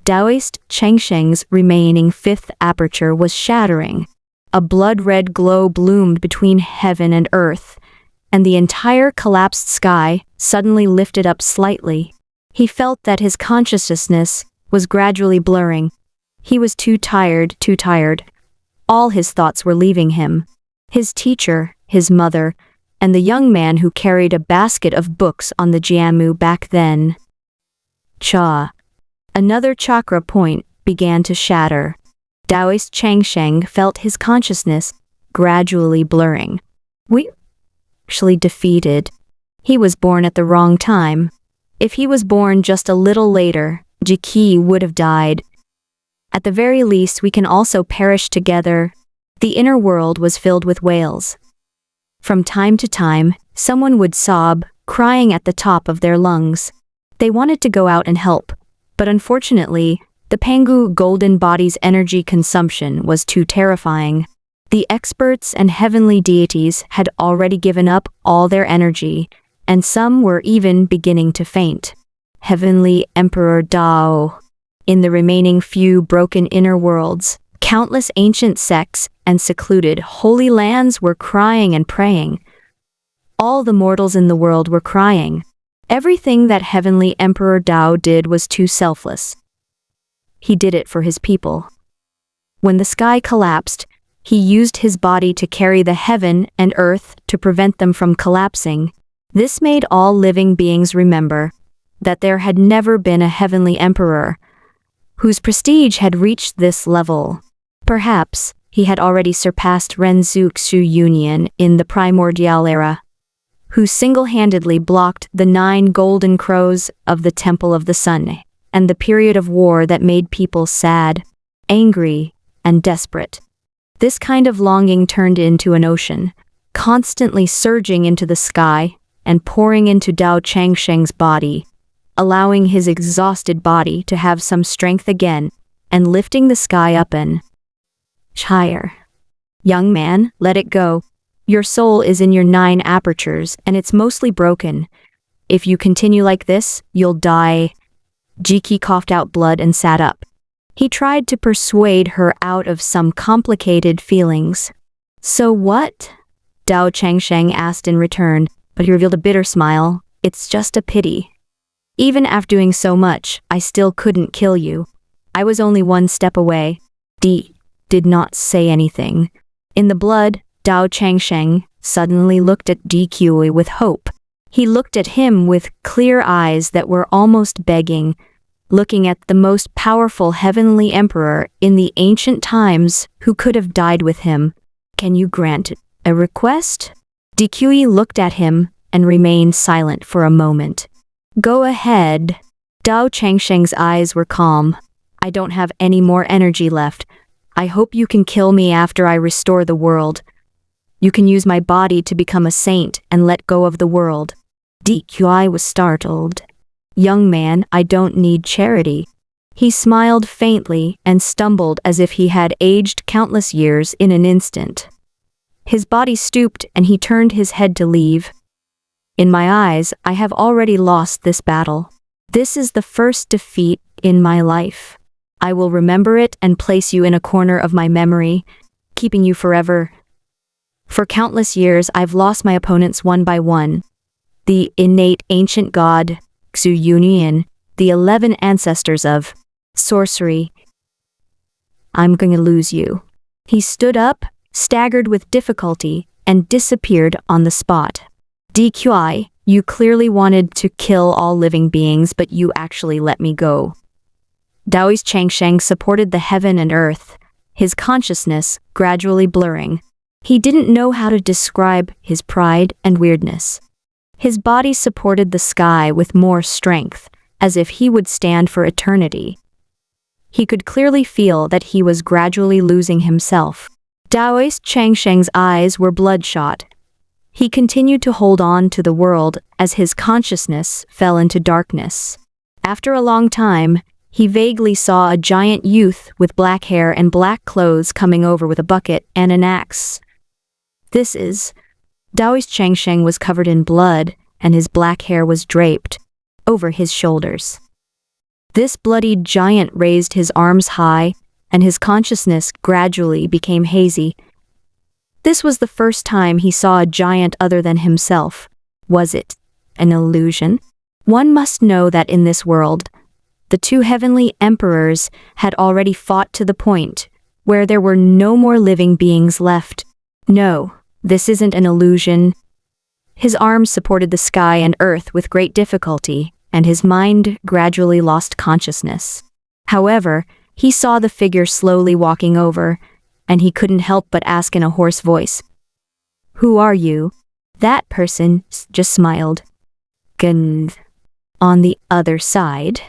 Taoist Changsheng's remaining 5th aperture was shattering. A blood-red glow bloomed between heaven and earth, and the entire collapsed sky suddenly lifted up slightly. He felt that his consciousness was gradually blurring. He was too tired. All his thoughts were leaving him. His teacher, his mother, and the young man who carried a basket of books on the Jiamu back then. Another chakra point began to shatter. Taoist Changsheng felt his consciousness gradually blurring. We actually defeated. He was born at the wrong time. If he was born just a little later, Jiqi would have died. At the very least, we can also perish together. The inner world was filled with wails. From time to time, someone would sob, crying at the top of their lungs. They wanted to go out and help, but unfortunately, the Pangu golden body's energy consumption was too terrifying. The experts and heavenly deities had already given up all their energy, and some were even beginning to faint. Heavenly Emperor Dao. In the remaining few broken inner worlds, countless ancient sects and secluded holy lands were crying and praying. All the mortals in the world were crying. Everything that Heavenly Emperor Dao did was too selfless. He did it for his people. When the sky collapsed, he used his body to carry the heaven and earth to prevent them from collapsing. This made all living beings remember that there had never been a heavenly emperor whose prestige had reached this level. Perhaps he had already surpassed Renzu Union in the primordial era, who single-handedly blocked the 9 golden crows of the Temple of the Sun and the period of war that made people sad, angry, and desperate. This kind of longing turned into an ocean, constantly surging into the sky and pouring into Dao Changsheng's body, allowing his exhausted body to have some strength again and lifting the sky up and higher. Young man, let it go. Your soul is in your 9 apertures and it's mostly broken. If you continue like this, you'll die. Jiki coughed out blood and sat up. He tried to persuade her out of some complicated feelings. So what? Dao Changsheng asked in return, but he revealed a bitter smile. It's just a pity. Even after doing so much, I still couldn't kill you. I was only 1 step away. Did not say anything. In the blood, Dao Changsheng suddenly looked at DQ with hope. He looked at him with clear eyes that were almost begging, looking at the most powerful heavenly emperor in the ancient times who could have died with him. Can you grant a request? DQ looked at him and remained silent for a moment. Go ahead. Dao Changsheng's eyes were calm. I don't have any more energy left. I hope you can kill me after I restore the world. You can use my body to become a saint and let go of the world. DQI was startled. Young man, I don't need charity. He smiled faintly and stumbled as if he had aged countless years in an instant. His body stooped and he turned his head to leave. In my eyes, I have already lost this battle. This is the first defeat in my life. I will remember it and place you in a corner of my memory, keeping you forever. For countless years, I've lost my opponents one by one. The innate ancient god, Xu Union, the 11 ancestors of sorcery. I'm going to lose you. He stood up, staggered with difficulty, and disappeared on the spot. DQI, you clearly wanted to kill all living beings, but you actually let me go. Daoist Changsheng supported the heaven and earth, his consciousness gradually blurring. He didn't know how to describe his pride and weirdness. His body supported the sky with more strength, as if he would stand for eternity. He could clearly feel that he was gradually losing himself. Daoist Changsheng's eyes were bloodshot. He continued to hold on to the world as his consciousness fell into darkness. After a long time, he vaguely saw a giant youth with black hair and black clothes coming over with a bucket and an axe. This is... Daoist Changsheng was covered in blood, and his black hair was draped over his shoulders. This bloodied giant raised his arms high, and his consciousness gradually became hazy. This was the first time he saw a giant other than himself. Was it an illusion? One must know that in this world, the 2 heavenly emperors had already fought to the point where there were no more living beings left. No, this isn't an illusion. His arms supported the sky and earth with great difficulty, and his mind gradually lost consciousness. However, he saw the figure slowly walking over, and he couldn't help but ask in a hoarse voice, "Who are you?" That person just smiled. Gun. On the other side,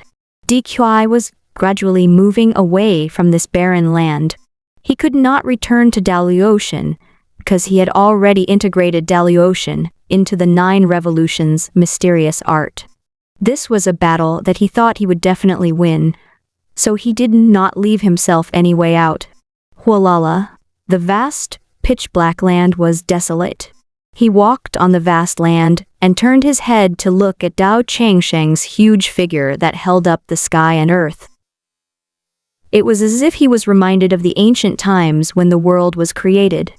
DQI was gradually moving away from this barren land. He could not return to Daluotian, because he had already integrated Daliocean into the 9 revolutions' mysterious art. This was a battle that he thought he would definitely win, so he did not leave himself any way out. Hualala, the vast, pitch-black land was desolate. He walked on the vast land and turned his head to look at Dao Changsheng's huge figure that held up the sky and earth. It was as if he was reminded of the ancient times when the world was created.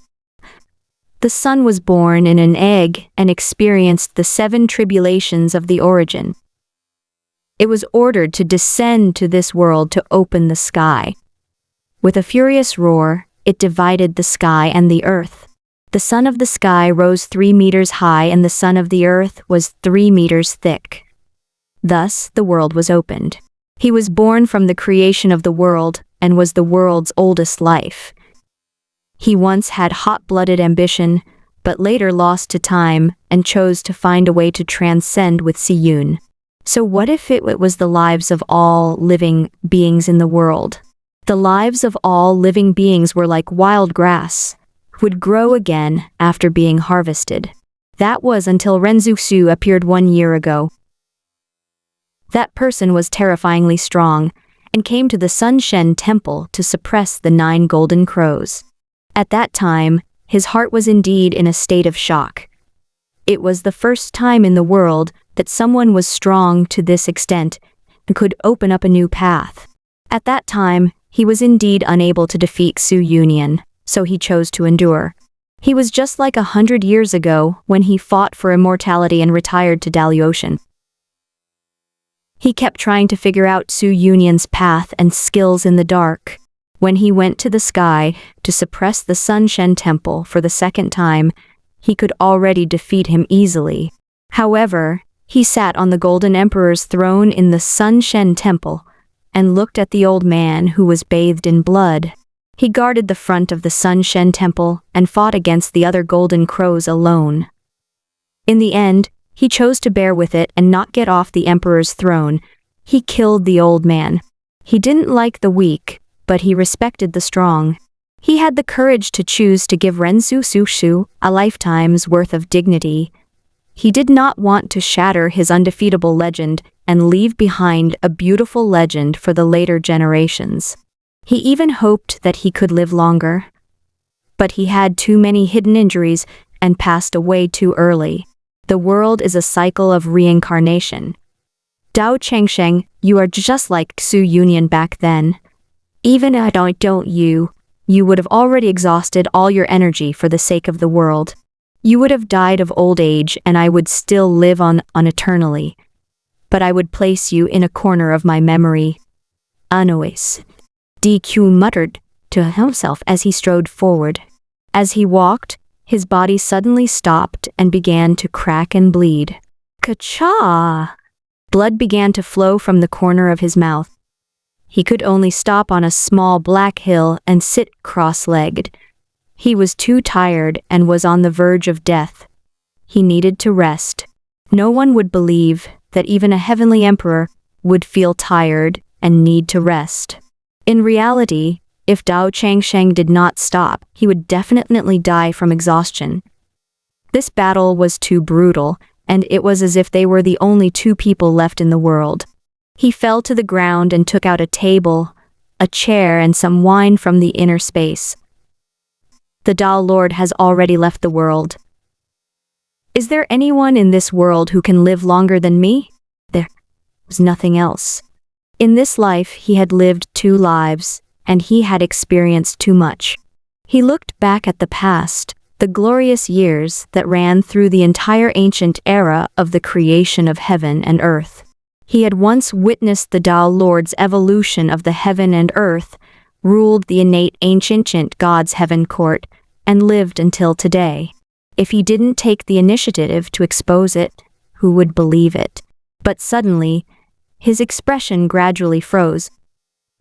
The sun was born in an egg and experienced the 7 tribulations of the origin. It was ordered to descend to this world to open the sky. With a furious roar, it divided the sky and the earth. The sun of the sky rose 3 meters high and the sun of the earth was 3 meters thick. Thus, the world was opened. He was born from the creation of the world and was the world's oldest life. He once had hot-blooded ambition, but later lost to time and chose to find a way to transcend with Siyun. So what if it was the lives of all living beings in the world? The lives of all living beings were like wild grass, would grow again after being harvested. That was until Renzu Su appeared 1 year ago. That person was terrifyingly strong and came to the Sunshen Temple to suppress the 9 golden crows. At that time, his heart was indeed in a state of shock. It was the first time in the world that someone was strong to this extent and could open up a new path. At that time, he was indeed unable to defeat Su Yunyan, so he chose to endure. He was just like 100 years ago when he fought for immortality and retired to Daliocean. He kept trying to figure out Su Yunyan's path and skills in the dark. When he went to the sky to suppress the Sunshen Temple for the 2nd time, he could already defeat him easily. However, he sat on the Golden Emperor's throne in the Sunshen Temple and looked at the old man who was bathed in blood. He guarded the front of the Sunshen Temple and fought against the other golden crows alone. In the end, he chose to bear with it and not get off the emperor's throne. He killed the old man. He didn't like the weak, but he respected the strong. He had the courage to choose to give Renzu Sushu a lifetime's worth of dignity. He did not want to shatter his undefeatable legend and leave behind a beautiful legend for the later generations. He even hoped that he could live longer. But he had too many hidden injuries and passed away too early. The world is a cycle of reincarnation. Dao Changsheng, you are just like Su Yunyan back then. Even if I don't you would have already exhausted all your energy for the sake of the world. You would have died of old age and I would still live on eternally. But I would place you in a corner of my memory. Anois. DQ muttered to himself as he strode forward. As he walked, his body suddenly stopped and began to crack and bleed. Ka-cha! Blood began to flow from the corner of his mouth. He could only stop on a small black hill and sit cross-legged. He was too tired and was on the verge of death. He needed to rest. No one would believe that even a heavenly emperor would feel tired and need to rest. In reality, if Dao Changsheng did not stop, he would definitely die from exhaustion. This battle was too brutal, and it was as if they were the only 2 people left in the world. He fell to the ground and took out a table, a chair, and some wine from the inner space. The Dao Lord has already left the world. Is there anyone in this world who can live longer than me? There was nothing else. In this life, he had lived 2 lives, and he had experienced too much. He looked back at the past, the glorious years that ran through the entire ancient era of the creation of heaven and earth. He had once witnessed the Dao Lord's evolution of the heaven and earth, ruled the innate ancient God's heaven court, and lived until today. If he didn't take the initiative to expose it, who would believe it? But suddenly, his expression gradually froze,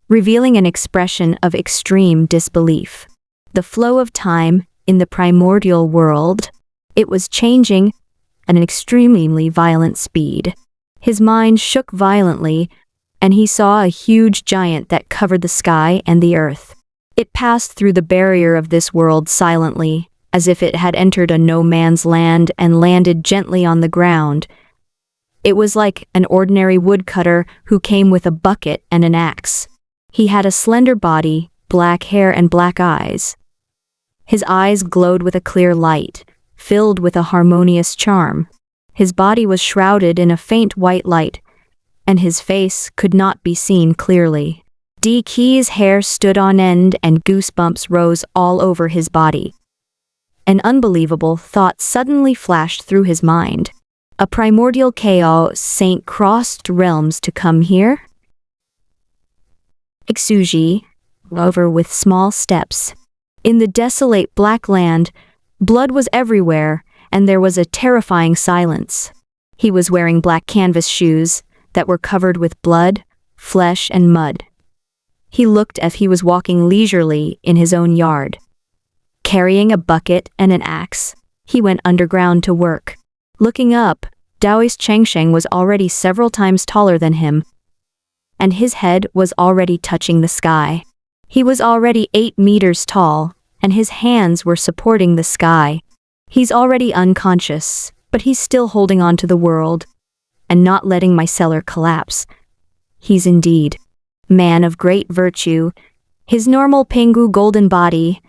revealing an expression of extreme disbelief. The flow of time in the primordial world, it was changing at an extremely violent speed. His mind shook violently, and he saw a huge giant that covered the sky and the earth. It passed through the barrier of this world silently, as if it had entered a no-man's land and landed gently on the ground. It was like an ordinary woodcutter who came with a bucket and an axe. He had a slender body, black hair and black eyes. His eyes glowed with a clear light, filled with a harmonious charm. His body was shrouded in a faint white light, and his face could not be seen clearly. DK's hair stood on end and goosebumps rose all over his body. An unbelievable thought suddenly flashed through his mind. A primordial chaos saint crossed realms to come here? Exuji, over with small steps. In the desolate black land, blood was everywhere, and there was a terrifying silence. He was wearing black canvas shoes that were covered with blood, flesh, and mud. He looked as he was walking leisurely in his own yard. Carrying a bucket and an axe, he went underground to work. Looking up, Daoist Chengsheng was already several times taller than him, and his head was already touching the sky. He was already 8 meters tall, and his hands were supporting the sky. He's already unconscious, but he's still holding on to the world, and not letting my cellar collapse. He's indeed man of great virtue. His normal Pengu golden body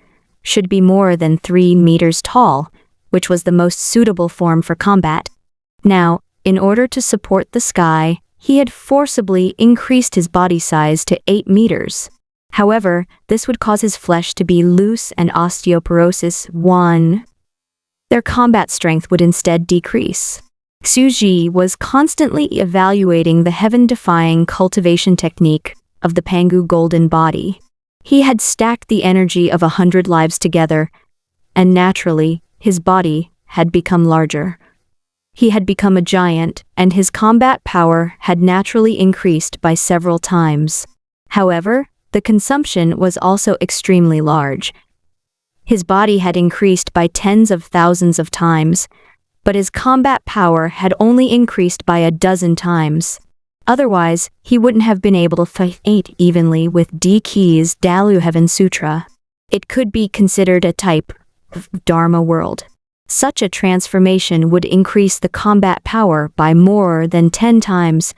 should be more than 3 meters tall, which was the most suitable form for combat. Now, in order to support the sky, he had forcibly increased his body size to 8 meters. However, this would cause his flesh to be loose and osteoporosis 1. Their combat strength would instead decrease. Xu was constantly evaluating the heaven-defying cultivation technique of the Pengu golden body. He had stacked the energy of 100 lives together, and naturally, his body had become larger. He had become a giant, and his combat power had naturally increased by several times. However, the consumption was also extremely large. His body had increased by tens of thousands of times, but his combat power had only increased by a dozen times. Otherwise, he wouldn't have been able to fight evenly with DK's Dalu Heaven Sutra. It could be considered a type of Dharma world. Such a transformation would increase the combat power by more than 10 times,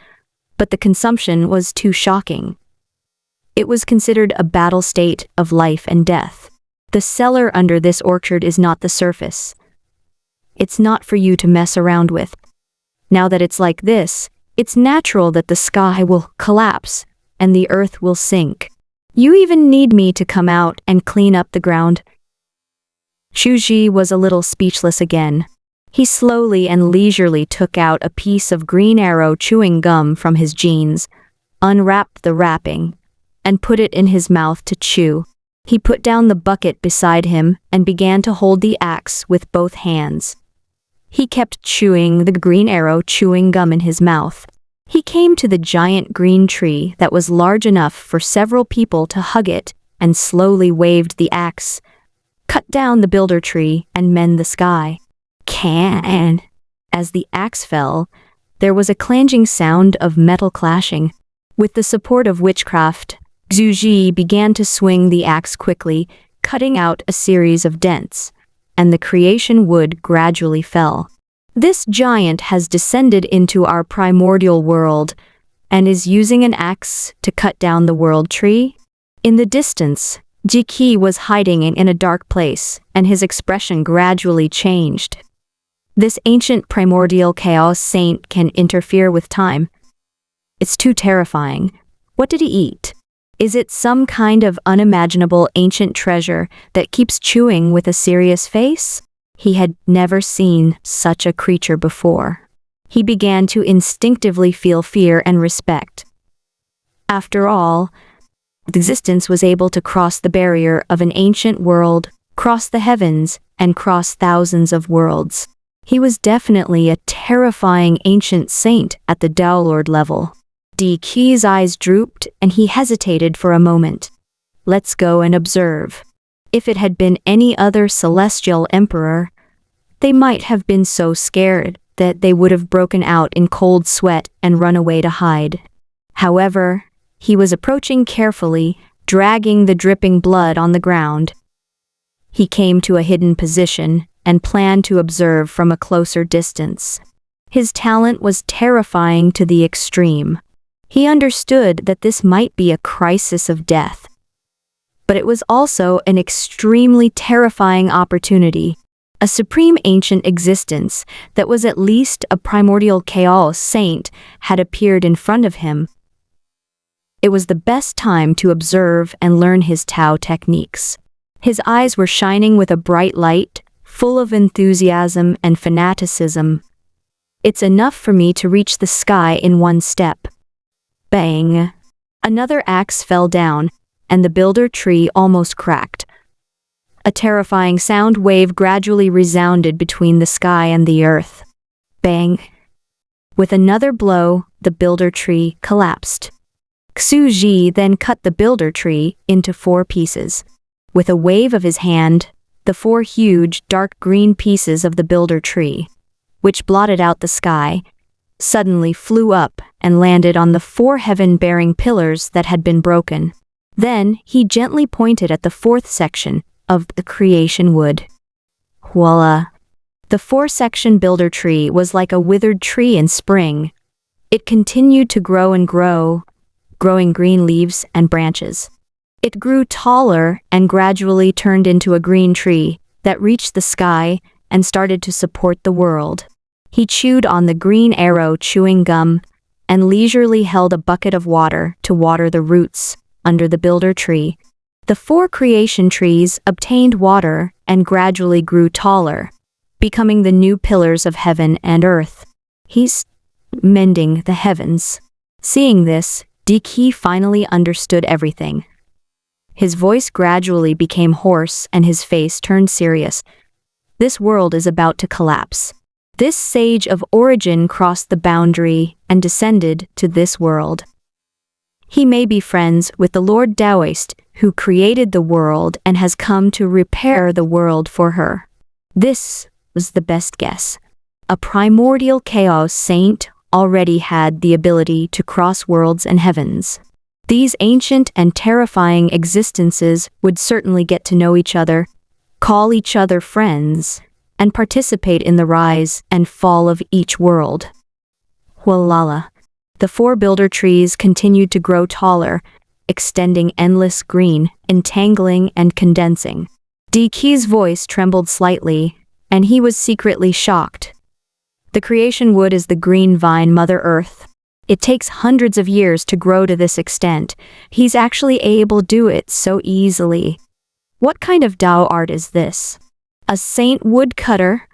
but the consumption was too shocking. It was considered a battle state of life and death. The cellar under this orchard is not the surface. It's not for you to mess around with. Now that it's like this, it's natural that the sky will collapse and the earth will sink. You even need me to come out and clean up the ground. Shuji was a little speechless again. He slowly and leisurely took out a piece of green arrow chewing gum from his jeans, unwrapped the wrapping, and put it in his mouth to chew. He put down the bucket beside him and began to hold the axe with both hands. He kept chewing the green arrow chewing gum in his mouth. He came to the giant green tree that was large enough for several people to hug it and slowly waved the axe, cut down the builder tree, and mend the sky. Can. As the axe fell, there was a clanging sound of metal clashing. With the support of witchcraft, Xu began to swing the axe quickly, cutting out a series of dents, and the creation wood gradually fell. This giant has descended into our primordial world and is using an axe to cut down the world tree. In the distance, Jiki was hiding in a dark place, and his expression gradually changed. This ancient primordial chaos saint can interfere with time. It's too terrifying. What did he eat? Is it some kind of unimaginable ancient treasure that keeps chewing with a serious face? He had never seen such a creature before. He began to instinctively feel fear and respect. After all, existence was able to cross the barrier of an ancient world, cross the heavens, and cross thousands of worlds. He was definitely a terrifying ancient saint at the Tao Lord level. DK's eyes drooped and he hesitated for a moment. Let's go and observe. If it had been any other celestial emperor, they might have been so scared that they would have broken out in cold sweat and run away to hide. However, he was approaching carefully, dragging the dripping blood on the ground. He came to a hidden position and planned to observe from a closer distance. His talent was terrifying to the extreme. He understood that this might be a crisis of death. But it was also an extremely terrifying opportunity, a supreme ancient existence that was at least a primordial chaos saint had appeared in front of him. It was the best time to observe and learn his Tao techniques. His eyes were shining with a bright light, full of enthusiasm and fanaticism. It's enough for me to reach the sky in one step. Bang! Another axe fell down, and the builder tree almost cracked. A terrifying sound wave gradually resounded between the sky and the earth. Bang! With another blow, the builder tree collapsed. Xu Ji then cut the builder tree into 4 pieces. With a wave of his hand, the 4 huge, dark green pieces of the builder tree, which blotted out the sky, suddenly flew up and landed on the 4 heaven-bearing pillars that had been broken. Then he gently pointed at the 4th section of the creation wood. Voila! The 4-section builder tree was like a withered tree in spring. It continued to grow and grow, growing green leaves and branches. It grew taller and gradually turned into a green tree that reached the sky and started to support the world. He chewed on the green arrow chewing gum and leisurely held a bucket of water to water the roots under the builder tree. The 4 creation trees obtained water and gradually grew taller, becoming the new pillars of heaven and earth. He's mending the heavens. Seeing this, Diki finally understood everything. His voice gradually became hoarse and his face turned serious. This world is about to collapse. This sage of origin crossed the boundary and descended to this world. He may be friends with the Lord Taoist who created the world and has come to repair the world for her. This was the best guess. A primordial chaos saint already had the ability to cross worlds and heavens. These ancient and terrifying existences would certainly get to know each other, call each other friends, and participate in the rise and fall of each world. Walala. The 4 builder trees continued to grow taller, extending endless green, entangling and condensing. Diki's voice trembled slightly, and he was secretly shocked. The creation wood is the green vine Mother Earth. It takes hundreds of years to grow to this extent. He's actually able to do it so easily. What kind of Tao art is this? A saint woodcutter?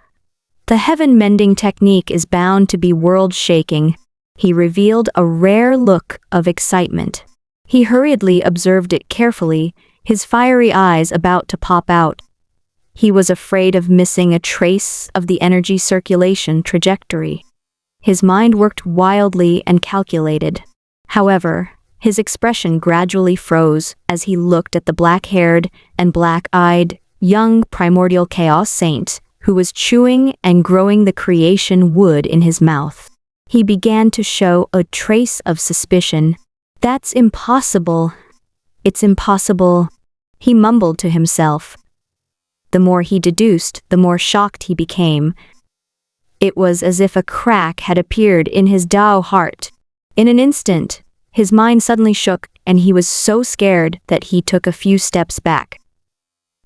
The heaven-mending technique is bound to be world-shaking. He revealed a rare look of excitement. He hurriedly observed it carefully, his fiery eyes about to pop out. He was afraid of missing a trace of the energy circulation trajectory. His mind worked wildly and calculated. However, his expression gradually froze as he looked at the black-haired and black-eyed young primordial chaos saint who was chewing and growing the creation wood in his mouth. He began to show a trace of suspicion. "That's impossible. It's impossible," he mumbled to himself. The more he deduced, the more shocked he became. It was as if a crack had appeared in his Tao heart. In an instant, his mind suddenly shook and he was so scared that he took a few steps back.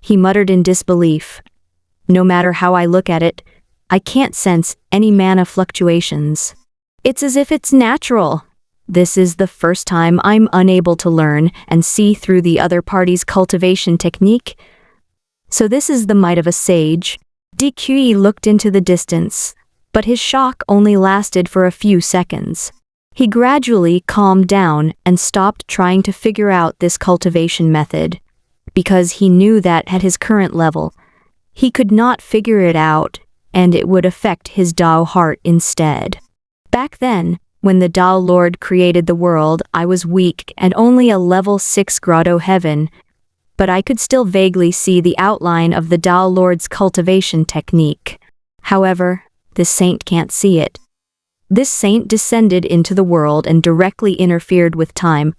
He muttered in disbelief. "No matter how I look at it, I can't sense any mana fluctuations. It's as if it's natural. This is the first time I'm unable to learn and see through the other party's cultivation technique. So this is the might of a sage." Diki looked into the distance, but his shock only lasted for a few seconds. He gradually calmed down and stopped trying to figure out this cultivation method, because he knew that at his current level, he could not figure it out and it would affect his Tao heart instead. Back then, when the Tao Lord created the world, I was weak and only a level 6 grotto heaven, but I could still vaguely see the outline of the Tao Lord's cultivation technique. However, this saint can't see it. This saint descended into the world and directly interfered with time.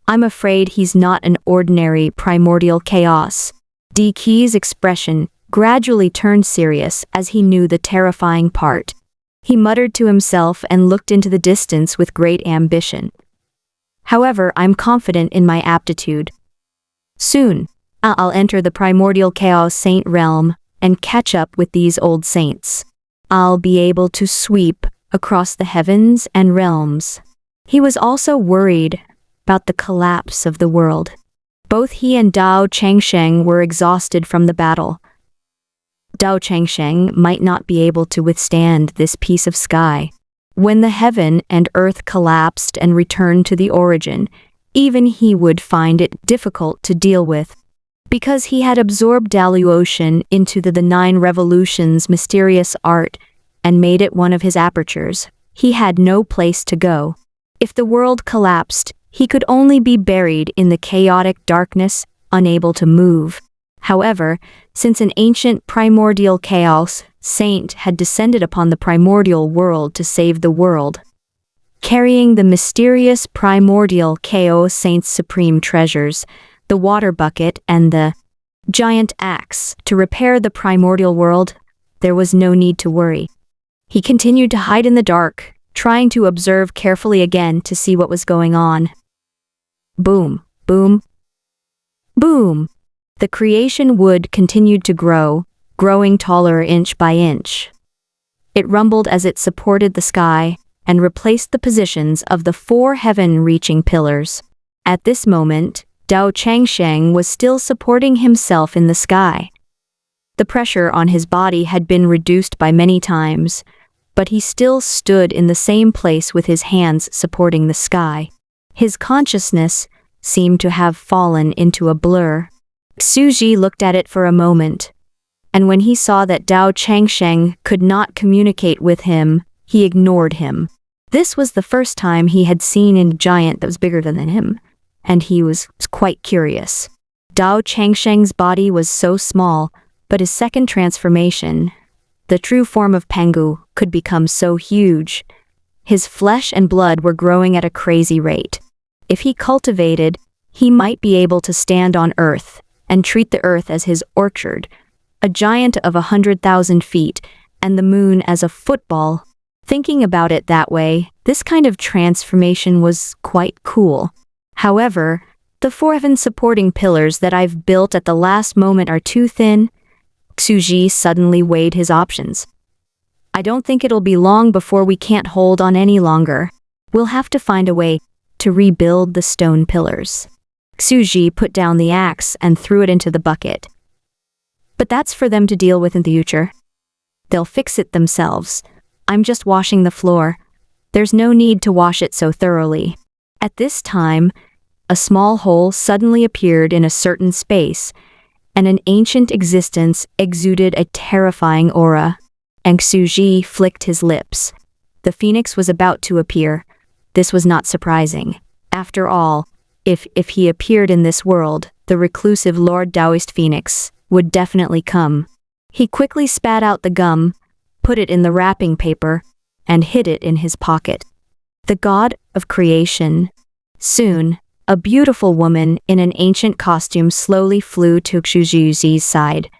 I'm afraid he's not an ordinary primordial chaos. DK's expression gradually turned serious as he knew the terrifying part. He muttered to himself and looked into the distance with great ambition. However, I'm confident in my aptitude. Soon, I'll enter the primordial chaos saint realm and catch up with these old saints. I'll be able to sweep across the heavens and realms. He was also worried about the collapse of the world. Both he and Dao Changsheng were exhausted from the battle. Dao Changsheng might not be able to withstand this piece of sky. When the heaven and earth collapsed and returned to the origin, even he would find it difficult to deal with. Because he had absorbed Daluotian into the Nine Revolutions' mysterious art and made it one of his apertures, he had no place to go. If the world collapsed, he could only be buried in the chaotic darkness, unable to move. However, since an ancient primordial chaos saint had descended upon the primordial world to save the world, carrying the mysterious primordial chaos saint's supreme treasures, the water bucket and the giant axe to repair the primordial world, there was no need to worry. He continued to hide in the dark, trying to observe carefully again to see what was going on. Boom, boom, boom. The creation wood continued to grow, growing taller inch by inch. It rumbled as it supported the sky and replaced the positions of the 4 heaven-reaching pillars. At this moment, Dao Changsheng was still supporting himself in the sky. The pressure on his body had been reduced by many times, but he still stood in the same place with his hands supporting the sky. His consciousness seemed to have fallen into a blur. Xu looked at it for a moment, and when he saw that Dao Changsheng could not communicate with him, he ignored him. This was the first time he had seen a giant that was bigger than him, and he was quite curious. Dao Changsheng's body was so small, but his second transformation, the true form of Pengu, could become so huge. His flesh and blood were growing at a crazy rate. If he cultivated, he might be able to stand on earth and treat the earth as his orchard, a giant of 100,000 feet, and the moon as a football. Thinking about it that way, this kind of transformation was quite cool. However, the 4 heaven-supporting pillars that I've built at the last moment are too thin. Xu suddenly weighed his options. I don't think it'll be long before we can't hold on any longer. We'll have to find a way to rebuild the stone pillars. Xu put down the axe and threw it into the bucket. But that's for them to deal with in the future. They'll fix it themselves. I'm just washing the floor. There's no need to wash it so thoroughly. At this time, a small hole suddenly appeared in a certain space, and an ancient existence exuded a terrifying aura. And Xu flicked his lips. The phoenix was about to appear. This was not surprising. After all, if he appeared in this world, the reclusive Lord Taoist Phoenix would definitely come. He quickly spat out the gum, put it in the wrapping paper, and hid it in his pocket. The god of creation. Soon, a beautiful woman in an ancient costume slowly flew to Xu side.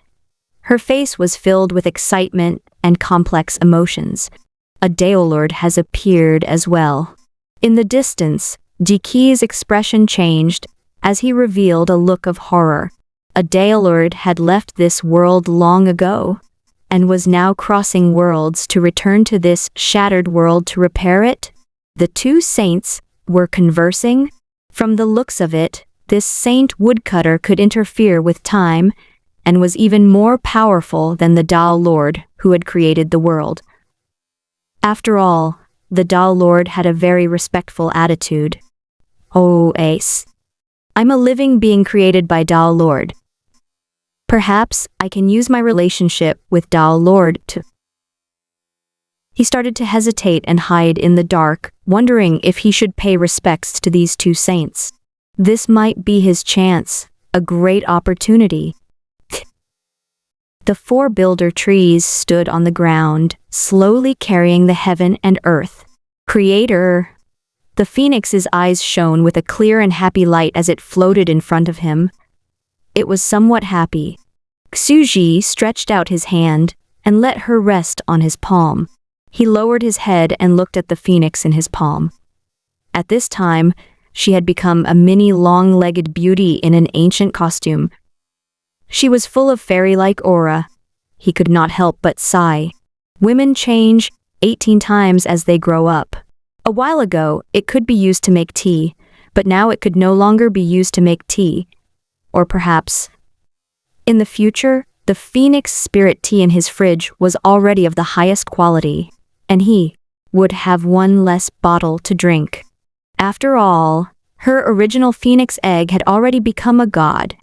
Her face was filled with excitement and complex emotions. A Daolord has appeared as well. In the distance, DK's expression changed as he revealed a look of horror. A Daolord had left this world long ago and was now crossing worlds to return to this shattered world to repair it. The 2 saints were conversing. From the looks of it, this saint woodcutter could interfere with time and was even more powerful than the Dao Lord who had created the world. After all, the Dao Lord had a very respectful attitude. Oh, Ace. I'm a living being created by Dao Lord. Perhaps I can use my relationship with Dao Lord to... He started to hesitate and hide in the dark, wondering if he should pay respects to these 2 saints. This might be his chance, a great opportunity. The 4 builder trees stood on the ground, slowly carrying the heaven and earth. Creator! The phoenix's eyes shone with a clear and happy light as it floated in front of him. It was somewhat happy, Xuji stretched out his hand and let her rest on his palm. He lowered his head and looked at the phoenix in his palm. At this time, she had become a mini long-legged beauty in an ancient costume. She was full of fairy-like aura. He could not help but sigh. Women change 18 times as they grow up. A while ago, it could be used to make tea, but now it could no longer be used to make tea. Or perhaps, in the future, the phoenix spirit tea in his fridge was already of the highest quality, and he would have one less bottle to drink. After all, her original phoenix egg had already become a god,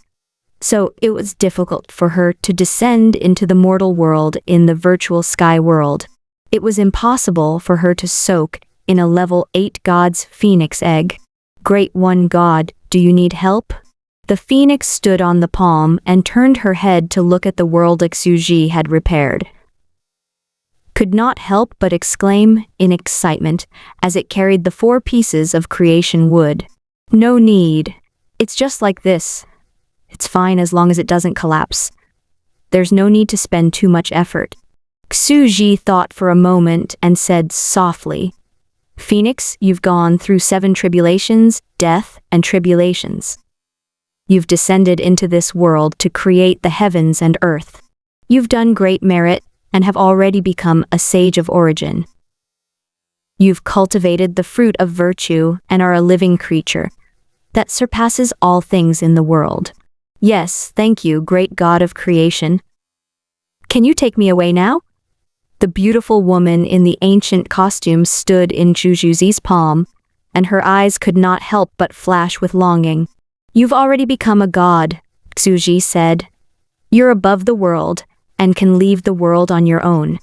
so it was difficult for her to descend into the mortal world in the virtual sky world. It was impossible for her to soak in a level 8 god's phoenix egg. Great One God, do you need help? The phoenix stood on the palm and turned her head to look at the world Xuji had repaired. Could not help but exclaim in excitement as it carried the 4 pieces of creation wood. No need. It's just like this. It's fine as long as it doesn't collapse. There's no need to spend too much effort. Xuji thought for a moment and said softly, Phoenix, you've gone through 7 tribulations, death, and tribulations. You've descended into this world to create the heavens and earth. You've done great merit and have already become a sage of origin. You've cultivated the fruit of virtue and are a living creature that surpasses all things in the world. Yes, thank you, great God of creation. Can you take me away now? The beautiful woman in the ancient costume stood in Jujuzi's palm, and her eyes could not help but flash with longing. You've already become a god, Xuji said. You're above the world and can leave the world on your own.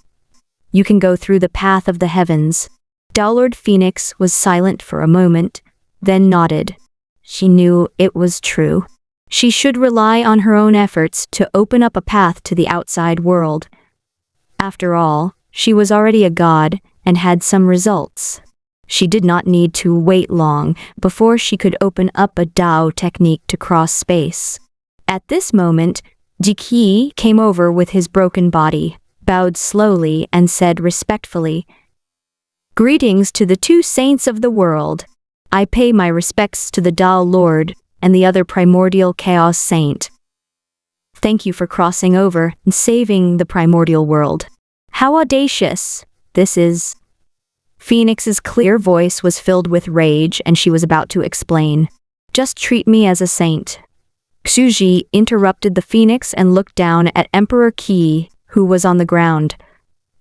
You can go through the path of the heavens. Downlord Phoenix was silent for a moment, then nodded. She knew it was true. She should rely on her own efforts to open up a path to the outside world. After all, she was already a god and had some results. She did not need to wait long before she could open up a Dao technique to cross space. At this moment, Jiki came over with his broken body, bowed slowly and said respectfully, Greetings to the 2 saints of the world. I pay my respects to the Dao Lord and the other primordial chaos saint. Thank you for crossing over and saving the primordial world. How audacious this is. Phoenix's clear voice was filled with rage and she was about to explain. Just treat me as a saint. Xuji interrupted the phoenix and looked down at Emperor Qi, who was on the ground.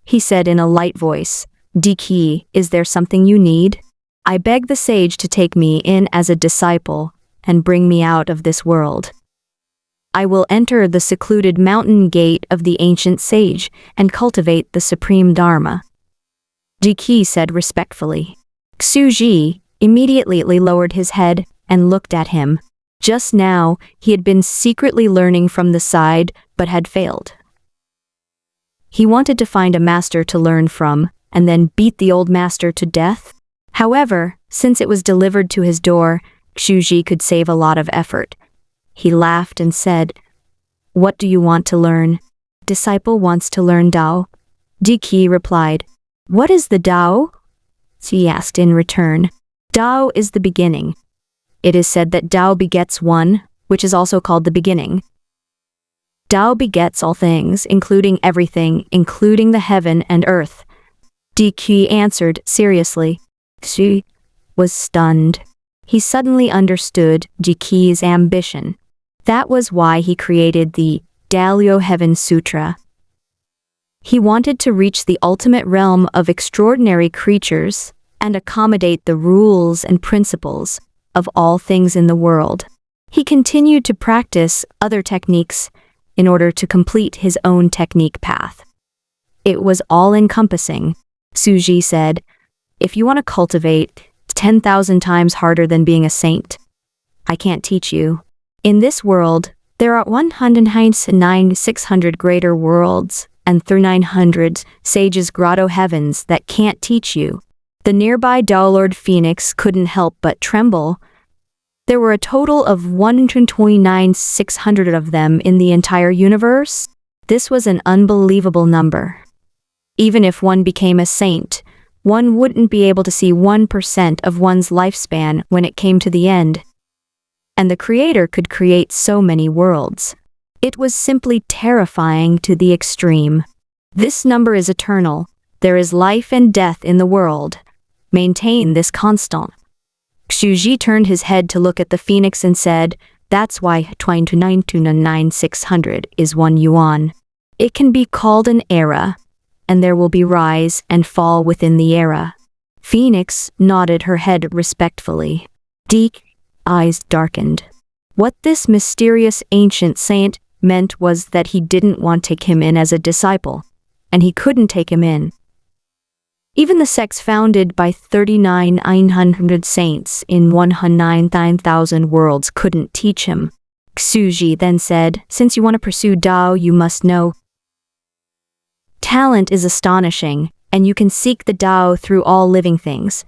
He said in a light voice, Qi, is there something you need? I beg the sage to take me in as a disciple and bring me out of this world. I will enter the secluded mountain gate of the ancient sage and cultivate the supreme dharma. Qi said respectfully. Xuji immediately lowered his head and looked at him. Just now, he had been secretly learning from the side, but had failed. He wanted to find a master to learn from, and then beat the old master to death. However, since it was delivered to his door, Xuji could save a lot of effort. He laughed and said, What do you want to learn? Disciple wants to learn Dao. Qi replied, What is the Dao? He asked in return. Dao is the beginning. It is said that Dao begets one, which is also called the beginning. Dao begets all things, including everything, including the heaven and earth. Qi answered seriously. Xu was stunned. He suddenly understood Jiqi's ambition. That was why he created the Dalio Heaven Sutra. He wanted to reach the ultimate realm of extraordinary creatures and accommodate the rules and principles of all things in the world. He continued to practice other techniques in order to complete his own technique path. It was all-encompassing. Xuji said, If you want to cultivate, it's 10,000 times harder than being a saint. I can't teach you. In this world, there are 109,600 greater worlds and 3,900 sages grotto heavens that can't teach you. The nearby Downlord Phoenix couldn't help but tremble. There were a total of 129,600 of them in the entire universe. This was an unbelievable number. Even if one became a saint, one wouldn't be able to see 1% of one's lifespan when it came to the end. And the Creator could create so many worlds. It was simply terrifying to the extreme. This number is eternal. There is life and death in the world. Maintain this constant. Xuji turned his head to look at the phoenix and said, "That's why 29,600 is 1 yuan. It can be called an era, and there will be rise and fall within the era." Phoenix nodded her head respectfully. Deke's eyes darkened. What this mysterious ancient saint meant was that he didn't want to take him in as a disciple, and he couldn't take him in. Even the sects founded by 39,900 saints in 109,000 worlds couldn't teach him. Xuji then said, "Since you want to pursue Tao, you must know. Talent is astonishing, and you can seek the Tao through all living things.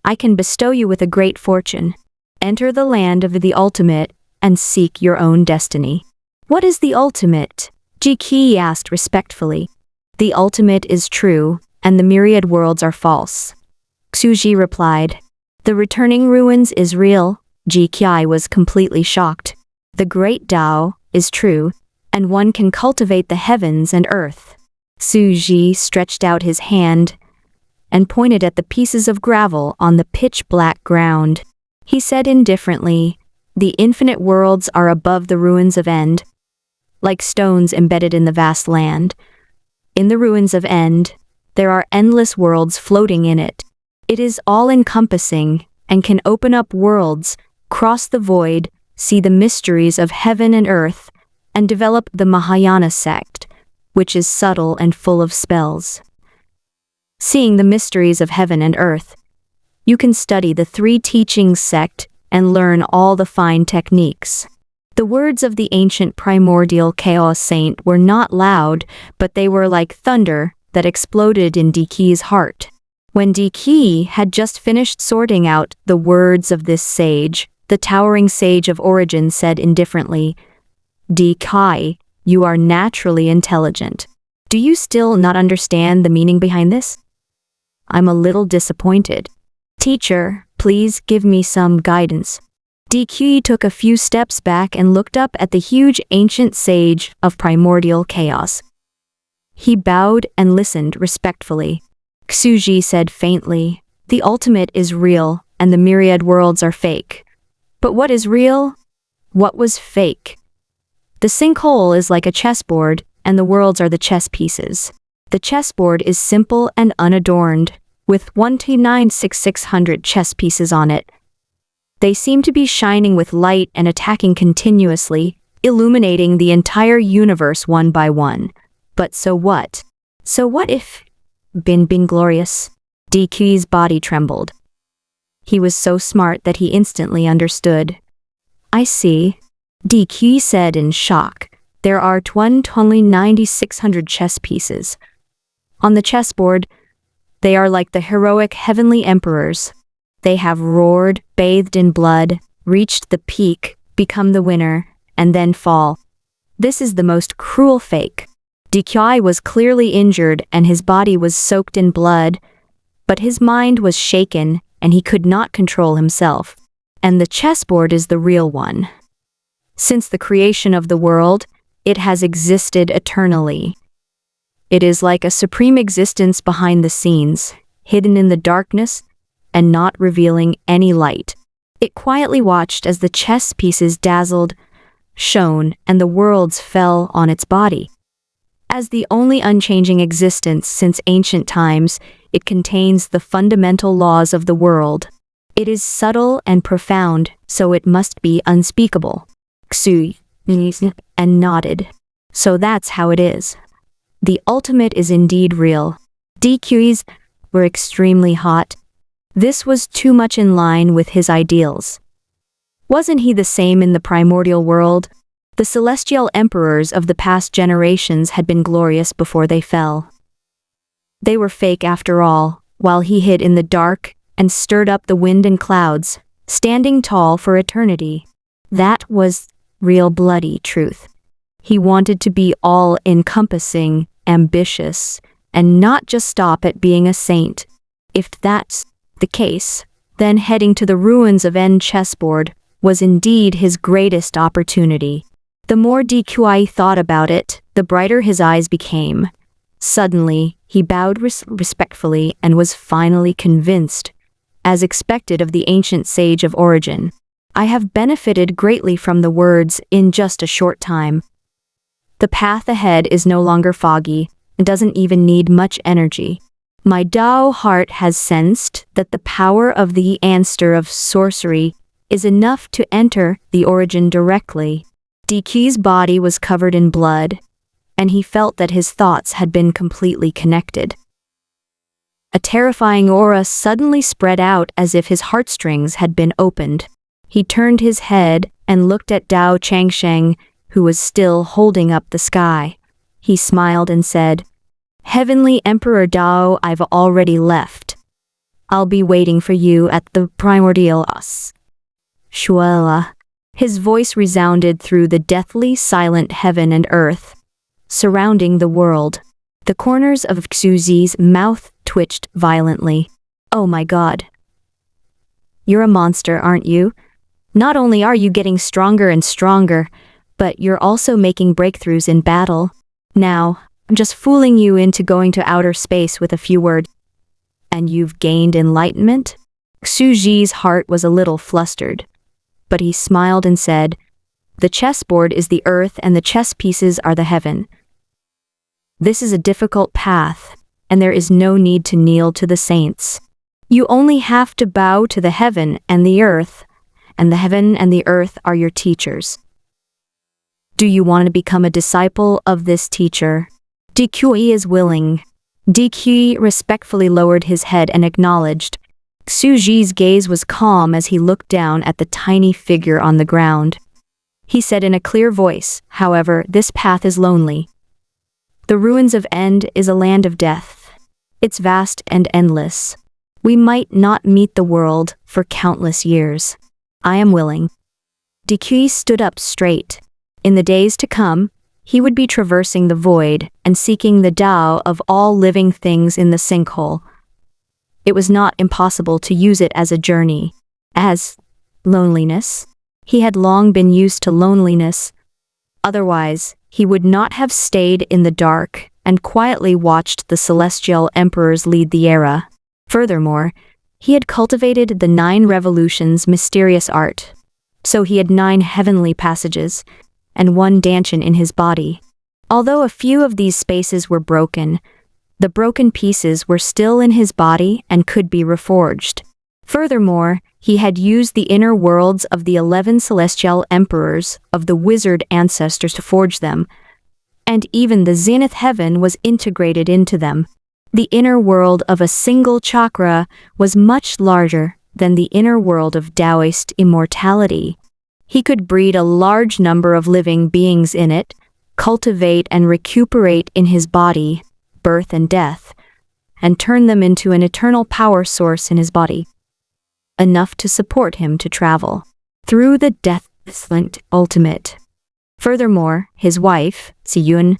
I can bestow you with a great fortune. Enter the land of the ultimate and seek your own destiny." "What is the ultimate?" Ji asked respectfully. "The ultimate is true, and the myriad worlds are false." Xuji replied. "The returning ruins is real." Ji was completely shocked. "The great Tao is true, and one can cultivate the heavens and earth." Xuji stretched out his hand and pointed at the pieces of gravel on the pitch-black ground. He said indifferently, "The infinite worlds are above the ruins of End, like stones embedded in the vast land. In the ruins of End, there are endless worlds floating in it. It is all-encompassing and can open up worlds, cross the void, see the mysteries of heaven and earth, and develop the Mahayana sect, which is subtle and full of spells. Seeing the mysteries of heaven and earth, you can study the 3 teachings sect and learn all the fine techniques." The words of the ancient primordial chaos saint were not loud, but they were like thunder that exploded in Deke's heart. When Deke had just finished sorting out the words of this sage, the towering sage of origin said indifferently, "Deke, you are naturally intelligent. Do you still not understand the meaning behind this? I'm a little disappointed. Teacher, please give me some guidance." Deke took a few steps back and looked up at the huge ancient sage of primordial chaos. He bowed and listened respectfully. Xuji said faintly, "The ultimate is real, and the myriad worlds are fake. But what is real? What was fake? The sinkhole is like a chessboard, and the worlds are the chess pieces. The chessboard is simple and unadorned, with 129,600 chess pieces on it. They seem to be shining with light and attacking continuously, illuminating the entire universe one by one. But so what? So what if been glorious?" Deke's body trembled. He was so smart that he instantly understood. "I see," Deke said in shock. "There are 129,600 chess pieces. On the chessboard, they are like the heroic heavenly emperors. They have roared, bathed in blood, reached the peak, become the winner, and then fall. This is the most cruel fake." Deke was clearly injured and his body was soaked in blood, but his mind was shaken and he could not control himself. And the chessboard is the real one. Since the creation of the world, it has existed eternally. It is like a supreme existence behind the scenes, hidden in the darkness and not revealing any light. It quietly watched as the chess pieces dazzled, shone, and the worlds fell on its body. As the only unchanging existence since ancient times, it contains the fundamental laws of the world. It is subtle and profound, so it must be unspeakable. Xu and nodded. "So that's how it is. The ultimate is indeed real." Deke's were extremely hot. This was too much in line with his ideals. Wasn't he the same in the primordial world? The celestial emperors of the past generations had been glorious before they fell. They were fake after all, while he hid in the dark and stirred up the wind and clouds, standing tall for eternity. That was real bloody truth. He wanted to be all-encompassing, ambitious, and not just stop at being a saint. If that's the case, then heading to the ruins of N chessboard was indeed his greatest opportunity. The more DQI thought about it, the brighter his eyes became. Suddenly, he bowed respectfully and was finally convinced, as expected of the ancient sage of origin. I have benefited greatly from the words in just a short time. The path ahead is no longer foggy and doesn't even need much energy. My Dao heart has sensed that the power of the answer of sorcery is enough to enter the origin directly. DQ's body was covered in blood, and he felt that his thoughts had been completely connected. A terrifying aura suddenly spread out as if his heartstrings had been opened. He turned his head and looked at Dao Changsheng, who was still holding up the sky. He smiled and said, "Heavenly Emperor Dao, I've already left. I'll be waiting for you at the primordial us." Shuela. His voice resounded through the deathly silent heaven and earth, surrounding the world. The corners of Xuzi's mouth twitched violently. "Oh my God. You're a monster, aren't you? Not only are you getting stronger and stronger, but you're also making breakthroughs in battle. Now, I'm just fooling you into going to outer space with a few words. And you've gained enlightenment?" Xuzi's heart was a little flustered, but he smiled and said, "The chessboard is the earth and the chess pieces are the heaven. This is a difficult path, and there is no need to kneel to the saints. You only have to bow to the heaven and the earth, and the heaven and the earth are your teachers. Do you want to become a disciple of this teacher?" DQE is willing. DQE respectfully lowered his head and acknowledged. Xuji's gaze was calm as he looked down at the tiny figure on the ground. He said in a clear voice, "However, this path is lonely. The ruins of End is a land of death. It's vast and endless. We might not meet the world for countless years. I am willing." DQE stood up straight. In the days to come, he would be traversing the void and seeking the Tao of all living things in the sinkhole. It was not impossible to use it as a journey, as loneliness. He had long been used to loneliness. Otherwise, he would not have stayed in the dark and quietly watched the celestial emperors lead the era. Furthermore, he had cultivated the 9 revolutions mysterious art, so he had 9 heavenly passages and 1 dantian in his body. Although a few of these spaces were broken, the broken pieces were still in his body and could be reforged. Furthermore, he had used the inner worlds of the 11 celestial emperors of the wizard ancestors to forge them, and even the zenith heaven was integrated into them. The inner world of a single chakra was much larger than the inner world of Taoist immortality. He could breed a large number of living beings in it, cultivate and recuperate in his body, birth and death, and turn them into an eternal power source in his body, enough to support him to travel through the deathless ultimate. Furthermore, his wife, Siyun,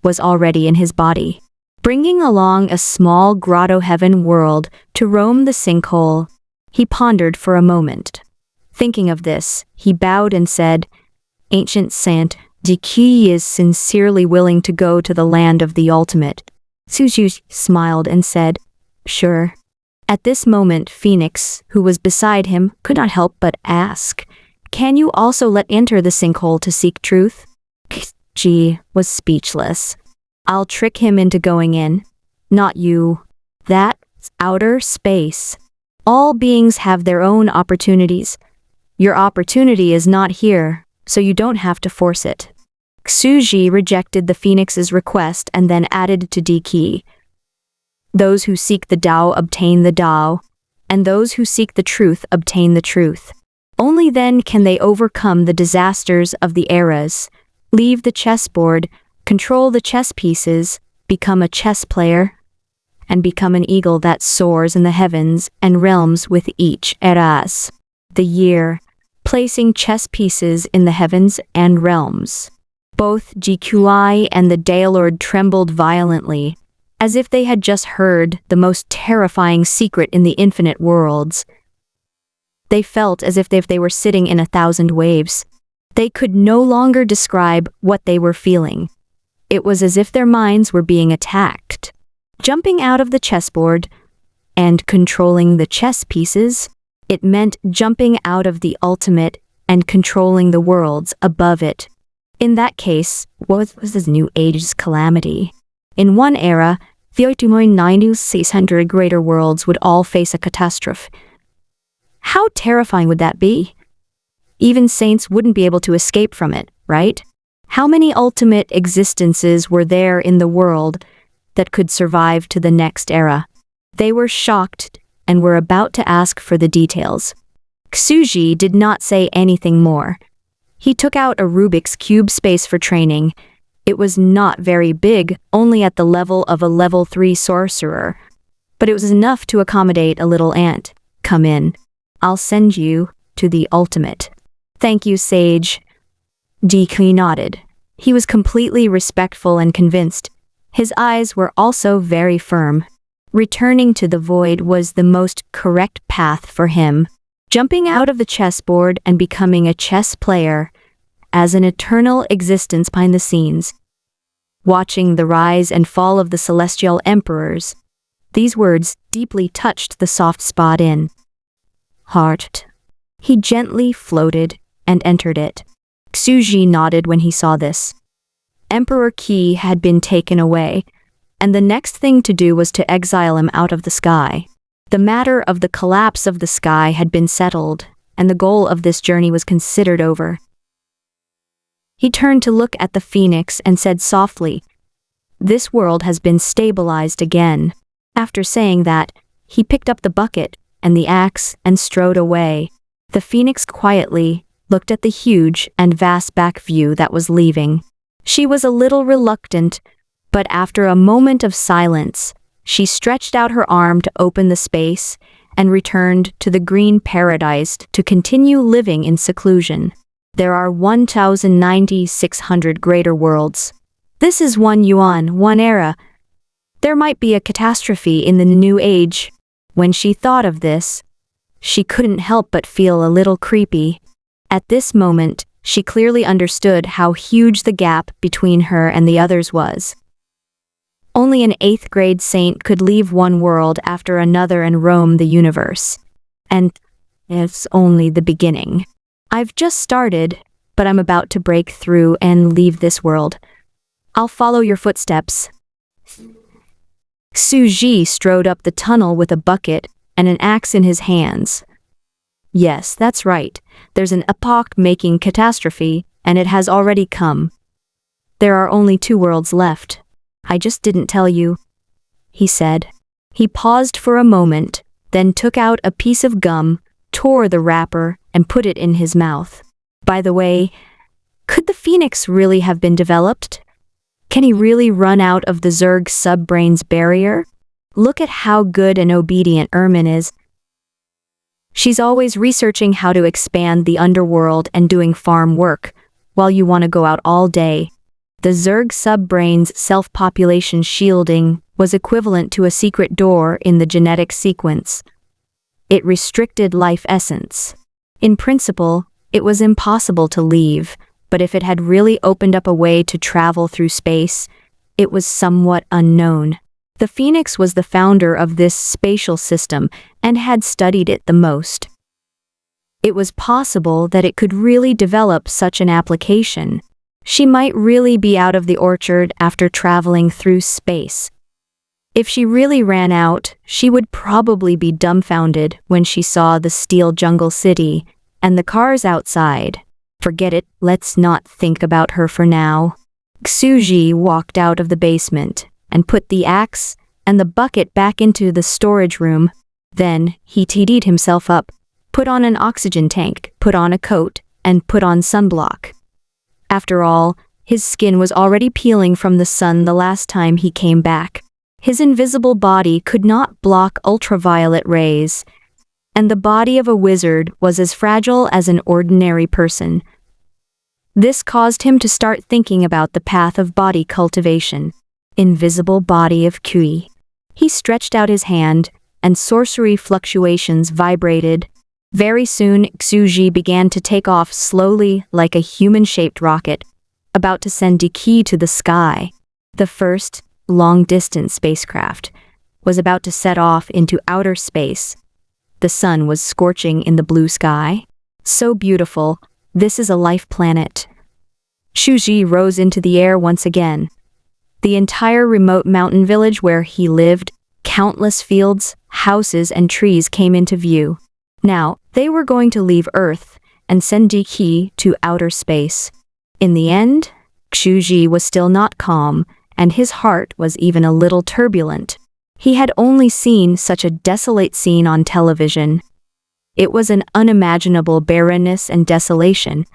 was already in his body, bringing along a small grotto heaven world to roam the sinkhole. He pondered for a moment. Thinking of this, he bowed and said, "Ancient Saint, Diki is sincerely willing to go to the land of the ultimate." Suju smiled and said, "Sure." At this moment, Phoenix, who was beside him, could not help but ask, "Can you also let enter the sinkhole to seek truth?" Ji was speechless. "I'll trick him into going in. Not you. That's outer space. All beings have their own opportunities. Your opportunity is not here, so you don't have to force it." Xuji rejected the Phoenix's request and then added to Diki, "Those who seek the Tao obtain the Tao, and those who seek the truth obtain the truth. Only then can they overcome the disasters of the eras, leave the chessboard, control the chess pieces, become a chess player, and become an eagle that soars in the heavens and realms with each eras." the year, placing chess pieces in the heavens and realms. Both GQI and the Daelord trembled violently, as if they had just heard the most terrifying secret in the infinite worlds. They felt as if they were sitting in 1,000 waves. They could no longer describe what they were feeling. It was as if their minds were being attacked. Jumping out of the chessboard and controlling the chess pieces, it meant jumping out of the ultimate and controlling the worlds above it. In that case, what was this new age's calamity? In one era, the 600 greater worlds would all face a catastrophe. How terrifying would that be? Even saints wouldn't be able to escape from it, right? How many ultimate existences were there in the world that could survive to the next era? They were shocked and were about to ask for the details. Xuji did not say anything more. He took out a Rubik's Cube space for training. It was not very big, only at the level of a level 3 sorcerer. But it was enough to accommodate a little ant. Come in. I'll send you to the ultimate. Thank you, Sage. Deku nodded. He was completely respectful and convinced. His eyes were also very firm. Returning to the void was the most correct path for him. Jumping out of the chessboard and becoming a chess player as an eternal existence behind the scenes. Watching the rise and fall of the celestial emperors. These words deeply touched the soft spot in heart. He gently floated and entered it. Xuji nodded when he saw this. Emperor Qi had been taken away, and the next thing to do was to exile him out of the sky. The matter of the collapse of the sky had been settled, and the goal of this journey was considered over. He turned to look at the phoenix and said softly, "This world has been stabilized again." After saying that, he picked up the bucket and the axe and strode away. The phoenix quietly looked at the huge and vast back view that was leaving. She was a little reluctant, but after a moment of silence, she stretched out her arm to open the space and returned to the green paradise to continue living in seclusion. There are 1,600 greater worlds. This is one yuan, one era. There might be a catastrophe in the new age. When she thought of this, she couldn't help but feel a little creepy. At this moment, she clearly understood how huge the gap between her and the others was. Only an 8th grade saint could leave one world after another and roam the universe. And it's only the beginning. I've just started, but I'm about to break through and leave this world. I'll follow your footsteps. Xuji strode up the tunnel with a bucket and an axe in his hands. Yes, that's right. There's an epoch-making catastrophe, and it has already come. There are only 2 worlds left. I just didn't tell you, he said. He paused for a moment, then took out a piece of gum, tore the wrapper, and put it in his mouth. By the way, could the phoenix really have been developed? Can he really run out of the Zerg sub-brain's barrier? Look at how good and obedient Ermin is. She's always researching how to expand the underworld and doing farm work, while you want to go out all day. The Zerg sub-brain's self-population shielding was equivalent to a secret door in the genetic sequence. It restricted life essence. In principle, it was impossible to leave, but if it had really opened up a way to travel through space, it was somewhat unknown. The Phoenix was the founder of this spatial system and had studied it the most. It was possible that it could really develop such an application. She might really be out of the orchard after traveling through space. If she really ran out, she would probably be dumbfounded when she saw the steel jungle city and the cars outside. Forget it, let's not think about her for now. Xuji walked out of the basement and put the axe and the bucket back into the storage room. Then he tidied himself up, put on an oxygen tank, put on a coat, and put on sunblock. After all, his skin was already peeling from the sun the last time he came back. His invisible body could not block ultraviolet rays. and the body of a wizard was as fragile as an ordinary person. This caused him to start thinking about the path of body cultivation. Invisible body of Kui. He stretched out his hand, and sorcery fluctuations vibrated. Very soon, Xuji began to take off slowly like a human-shaped rocket, about to send Diki to the sky. The first, long-distance spacecraft was about to set off into outer space. The sun was scorching in the blue sky. So beautiful, this is a life planet. Xuji rose into the air once again. The entire remote mountain village where he lived, countless fields, houses, and trees came into view. Now, they were going to leave Earth and send Diki to outer space. In the end, Xuji was still not calm, and his heart was even a little turbulent. He had only seen such a desolate scene on television. It was an unimaginable barrenness and desolation.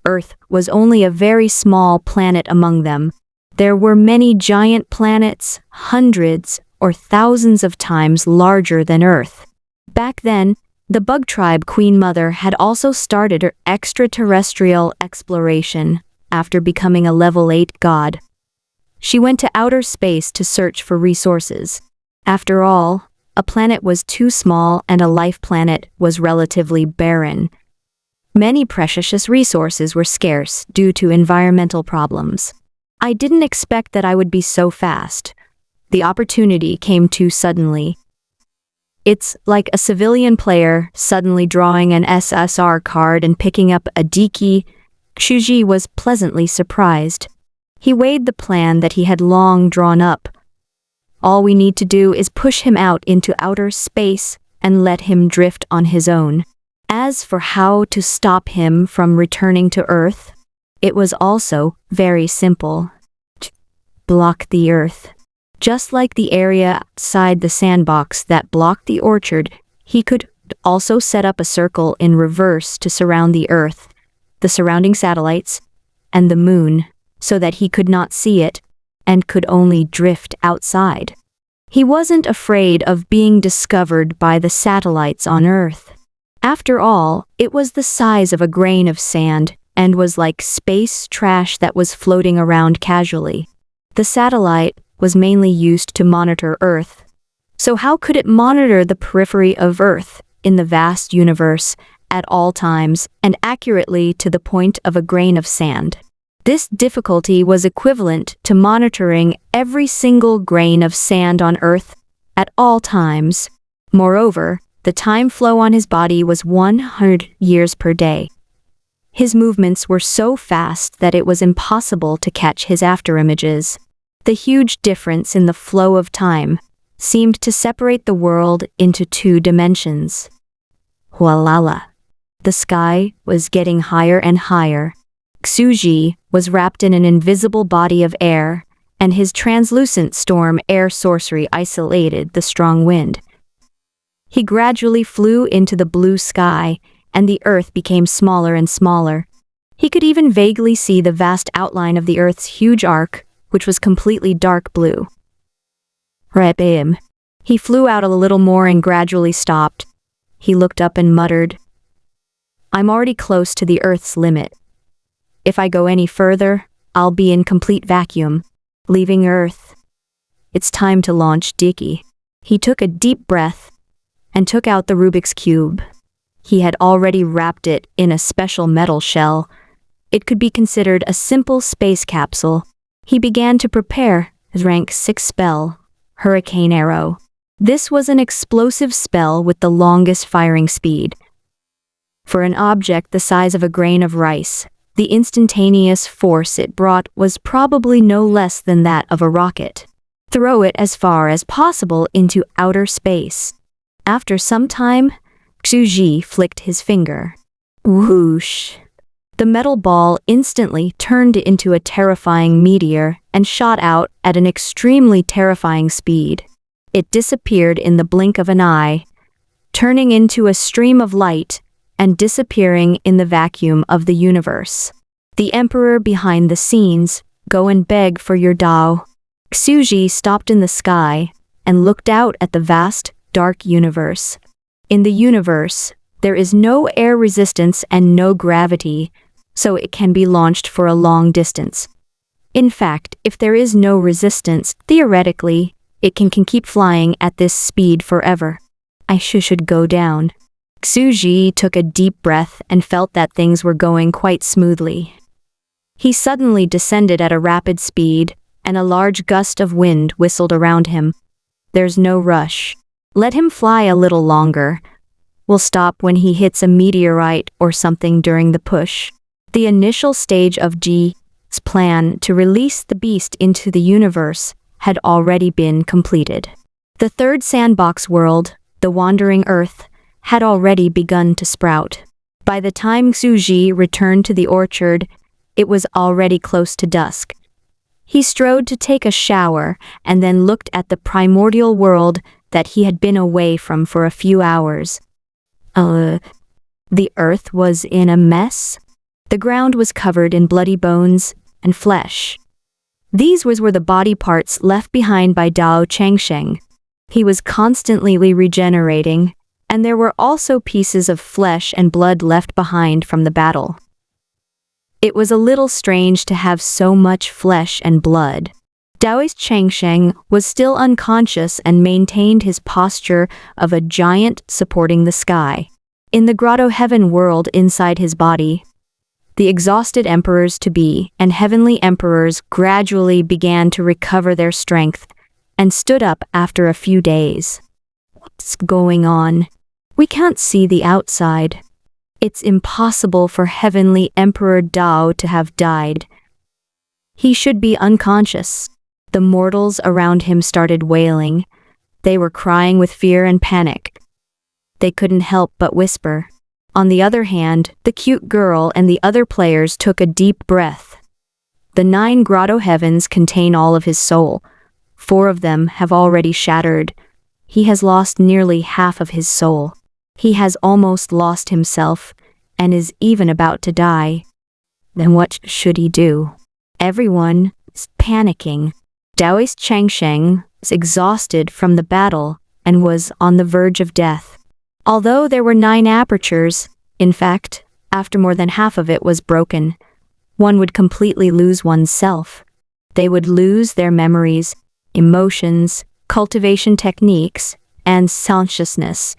Earth was only a very small planet among them. There were many giant planets, hundreds or thousands of times larger than Earth. Back then, the bug tribe Queen Mother had also started her extraterrestrial exploration after becoming a level 8 god. She went to outer space to search for resources. After all, a planet was too small and a life planet was relatively barren. Many precious resources were scarce due to environmental problems. I didn't expect that I would be so fast. The opportunity came too suddenly. It's like a civilian player suddenly drawing an SSR card and picking up a Diki. Xuji was pleasantly surprised. He weighed the plan that he had long drawn up. All we need to do is push him out into outer space and let him drift on his own. As for how to stop him from returning to Earth, it was also very simple. Block the Earth. Just like the area outside the sandbox that blocked the orchard, he could also set up a circle in reverse to surround the Earth, the surrounding satellites, and the moon, so that he could not see it and could only drift outside. He wasn't afraid of being discovered by the satellites on Earth. After all, it was the size of a grain of sand and was like space trash that was floating around casually. The satellite was mainly used to monitor Earth. So how could it monitor the periphery of Earth in the vast universe at all times and accurately to the point of a grain of sand? This difficulty was equivalent to monitoring every single grain of sand on Earth at all times. Moreover, the time flow on his body was 100 years per day. His movements were so fast that it was impossible to catch his afterimages. The huge difference in the flow of time seemed to separate the world into 2 dimensions. Hualala. The sky was getting higher and higher. Xuji was wrapped in an invisible body of air, and his translucent storm air sorcery isolated the strong wind. He gradually flew into the blue sky, and the Earth became smaller and smaller. He could even vaguely see the vast outline of the Earth's huge arc, which was completely dark blue. Rebim. He flew out a little more and gradually stopped. He looked up and muttered, "I'm already close to the Earth's limit. If I go any further, I'll be in complete vacuum, leaving Earth. It's time to launch Diki." He took a deep breath and took out the Rubik's Cube. He had already wrapped it in a special metal shell. It could be considered a simple space capsule. He began to prepare his rank 6 spell, Hurricane Arrow. This was an explosive spell with the longest firing speed. For an object the size of a grain of rice, the instantaneous force it brought was probably no less than that of a rocket. Throw it as far as possible into outer space. After some time, Xuji flicked his finger. Whoosh! The metal ball instantly turned into a terrifying meteor and shot out at an extremely terrifying speed. It disappeared in the blink of an eye, turning into a stream of light and disappearing in the vacuum of the universe. The emperor behind the scenes, go and beg for your Dao. Xuji stopped in the sky and looked out at the vast, dark universe. In the universe, there is no air resistance and no gravity, so it can be launched for a long distance. In fact, if there is no resistance, theoretically, it can keep flying at this speed forever. I should go down. Xu Ji took a deep breath and felt that things were going quite smoothly. He suddenly descended at a rapid speed, and a large gust of wind whistled around him. There's no rush. Let him fly a little longer. We'll stop when he hits a meteorite or something during the push. The initial stage of Ji's plan to release the beast into the universe had already been completed. The third sandbox world, the wandering earth, had already begun to sprout. By the time Xu Ji returned to the orchard, it was already close to dusk. He strode to take a shower and then looked at the primordial world that he had been away from for a few hours. The earth was in a mess. The ground was covered in bloody bones and flesh. These were the body parts left behind by Dao Changsheng. He was constantly regenerating, and there were also pieces of flesh and blood left behind from the battle. It was a little strange to have so much flesh and blood. Daoist Changsheng was still unconscious and maintained his posture of a giant supporting the sky. In the grotto heaven world inside his body, the exhausted emperors-to-be and heavenly emperors gradually began to recover their strength and stood up after a few days. What's going on? We can't see the outside. It's impossible for Heavenly Emperor Dao to have died. He should be unconscious. The mortals around him started wailing. They were crying with fear and panic. They couldn't help but whisper. On the other hand, the cute girl and the other players took a deep breath. The 9 grotto heavens contain all of his soul. 4 of them have already shattered. He has lost nearly half of his soul. He has almost lost himself, and is even about to die. Then what should he do? Everyone is panicking. Daoist Changsheng was exhausted from the battle and was on the verge of death. Although there were 9 apertures, in fact, after more than half of it was broken, one would completely lose oneself. They would lose their memories, emotions, cultivation techniques, and consciousness,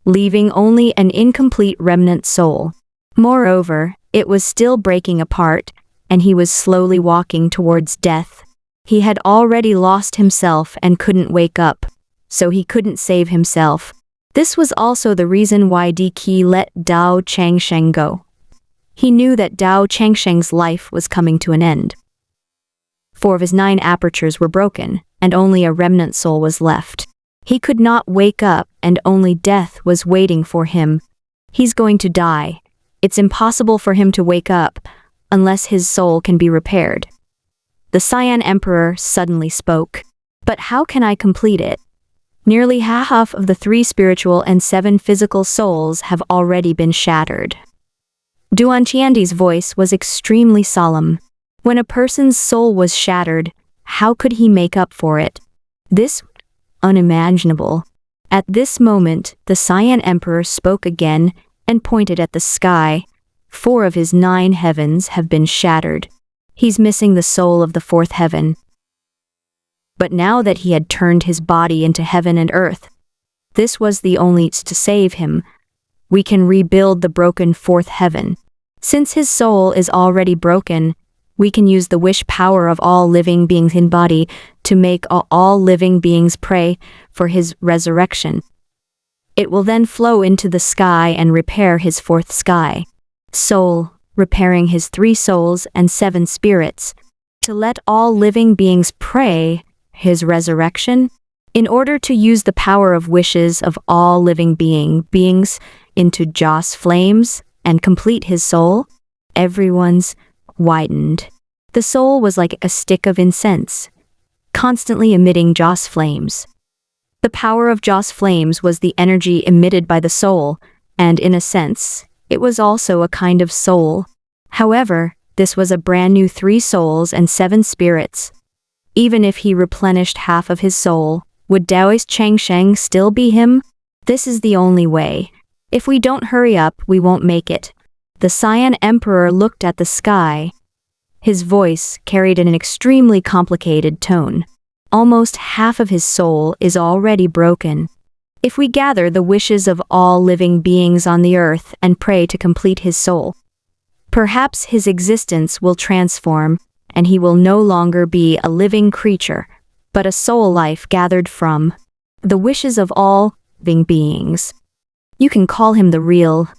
leaving only an incomplete remnant soul. Moreover, it was still breaking apart, and he was slowly walking towards death. He had already lost himself and couldn't wake up, so he couldn't save himself. This was also the reason why Di let Dao Changsheng go. He knew that Dao Changsheng's life was coming to an end. 4 of his 9 apertures were broken, and only a remnant soul was left. He could not wake up, and only death was waiting for him. He's going to die. It's impossible for him to wake up, unless his soul can be repaired. The Cyan Emperor suddenly spoke. But how can I complete it? Nearly half of the 3 spiritual and 7 physical souls have already been shattered. Duan Qiandi's voice was extremely solemn. When a person's soul was shattered, how could he make up for it? This was unimaginable. At this moment, the Cyan Emperor spoke again and pointed at the sky. 4 of his 9 heavens have been shattered. He's missing the soul of the 4th heaven. But now that he had turned his body into heaven and earth, this was the only to save him. We can rebuild the broken 4th heaven. Since his soul is already broken, we can use the wish power of all living beings in body to make all living beings pray for his resurrection. It will then flow into the sky and repair his 4th sky. Soul, repairing his 3 souls and 7 spirits, to let all living beings pray his resurrection, in order to use the power of wishes of all living beings into Joss flames and complete his soul. Everyone's widened. The soul was like a stick of incense, constantly emitting Joss flames. The power of Joss flames was the energy emitted by the soul, and in a sense, it was also a kind of soul. However, this was a brand new 3 souls and 7 spirits. Even if he replenished half of his soul, would Daoist Changsheng still be him? This is the only way. If we don't hurry up, we won't make it. The Cyan Emperor looked at the sky. His voice carried an extremely complicated tone. Almost half of his soul is already broken. If we gather the wishes of all living beings on the earth and pray to complete his soul, perhaps his existence will transform, and he will no longer be a living creature, but a soul life gathered from the wishes of all living beings. You can call him the real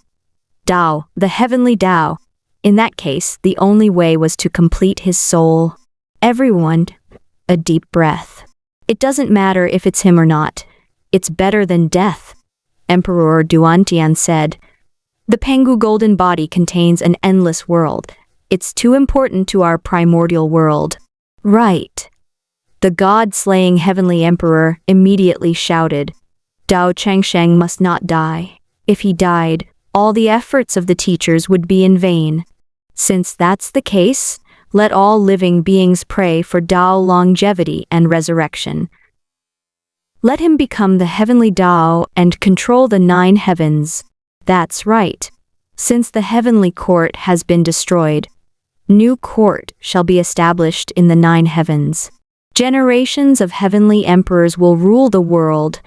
Tao, the heavenly Tao. In that case, the only way was to complete his soul. Everyone, a deep breath. It doesn't matter if it's him or not. It's better than death, Emperor Duantian said. The Pengu golden body contains an endless world. It's too important to our primordial world. Right. The god-slaying heavenly emperor immediately shouted, Dao Changsheng must not die. If he died, all the efforts of the teachers would be in vain. Since that's the case, let all living beings pray for Dao longevity and resurrection. Let him become the heavenly Dao and control the 9 heavens. That's right. Since the heavenly court has been destroyed, new court shall be established in the 9 heavens. Generations of heavenly emperors will rule the world.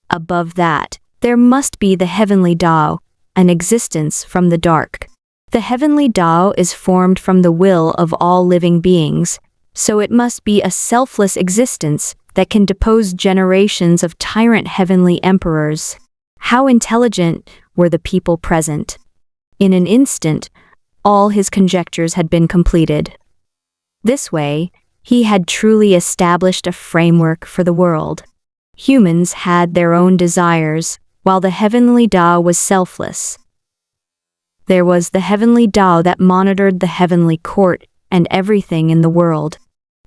Above that, there must be the heavenly Dao, an existence from the dark. The heavenly Tao is formed from the will of all living beings, so it must be a selfless existence that can depose generations of tyrant heavenly emperors. How intelligent were the people present! In an instant, all his conjectures had been completed. This way, he had truly established a framework for the world. Humans had their own desires, while the heavenly Tao was selfless. There was the heavenly Tao that monitored the heavenly court and everything in the world.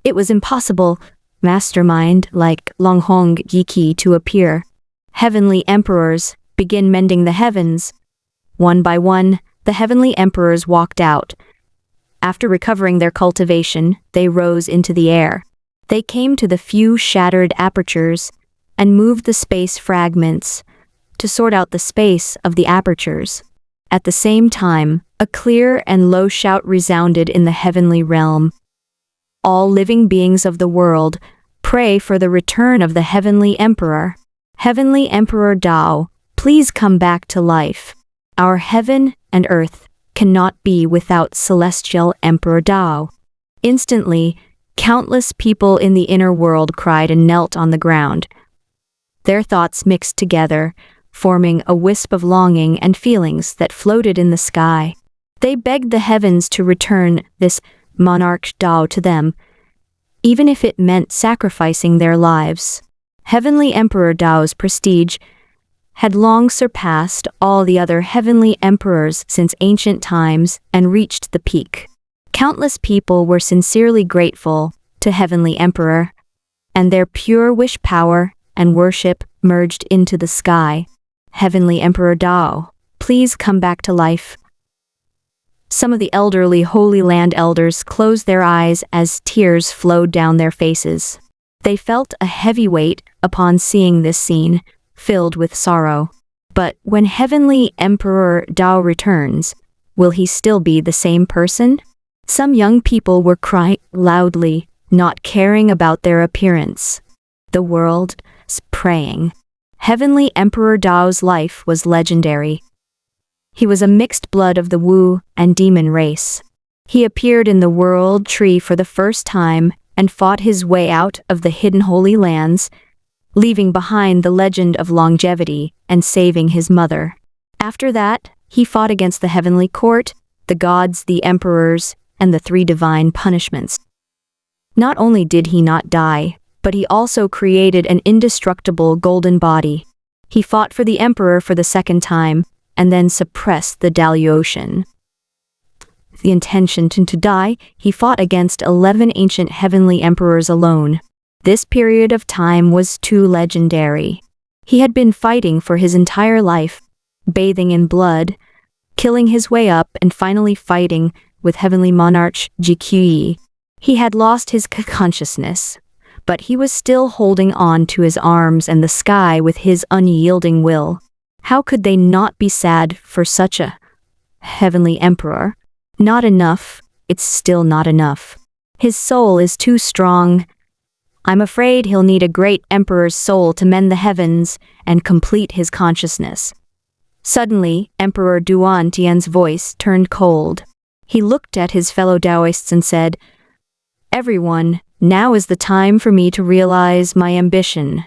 It was impossible, mastermind like Longhong Yiki to appear. Heavenly emperors begin mending the heavens. One by one, the heavenly emperors walked out. After recovering their cultivation, they rose into the air. They came to the few shattered apertures and moved the space fragments to sort out the space of the apertures. At the same time, a clear and low shout resounded in the heavenly realm. All living beings of the world, pray for the return of the heavenly emperor. Heavenly Emperor Tao, please come back to life. Our heaven and earth cannot be without celestial Emperor Tao. Instantly, countless people in the inner world cried and knelt on the ground. Their thoughts mixed together, forming a wisp of longing and feelings that floated in the sky. They begged the heavens to return this monarch Tao to them, even if it meant sacrificing their lives. Heavenly Emperor Tao's prestige had long surpassed all the other heavenly emperors since ancient times and reached the peak. Countless people were sincerely grateful to Heavenly Emperor, and their pure wish power and worship merged into the sky. Heavenly Emperor Tao, please come back to life. Some of the elderly Holy Land elders closed their eyes as tears flowed down their faces. They felt a heavy weight upon seeing this scene, filled with sorrow. But when Heavenly Emperor Tao returns, will he still be the same person? Some young people were crying loudly, not caring about their appearance. The world was praying. Heavenly Emperor Tao's life was legendary. He was a mixed blood of the Wu and demon race. He appeared in the world tree for the first time and fought his way out of the hidden holy lands, leaving behind the legend of longevity and saving his mother. After that, he fought against the heavenly court, the gods, the emperors, and the 3 divine punishments. Not only did he not die, but he also created an indestructible golden body. He fought for the emperor for the 2nd time, and then suppressed the Daluotian. The intention to die, he fought against 11 ancient heavenly emperors alone. This period of time was too legendary. He had been fighting for his entire life, bathing in blood, killing his way up and finally fighting with heavenly monarch Jiqi. He had lost his consciousness, but he was still holding on to his arms and the sky with his unyielding will. How could they not be sad for such a heavenly emperor? Not enough, it's still not enough. His soul is too strong. I'm afraid he'll need a great emperor's soul to mend the heavens and complete his consciousness. Suddenly, Emperor Duan Tian's voice turned cold. He looked at his fellow Taoists and said, "Everyone, now is the time for me to realize my ambition.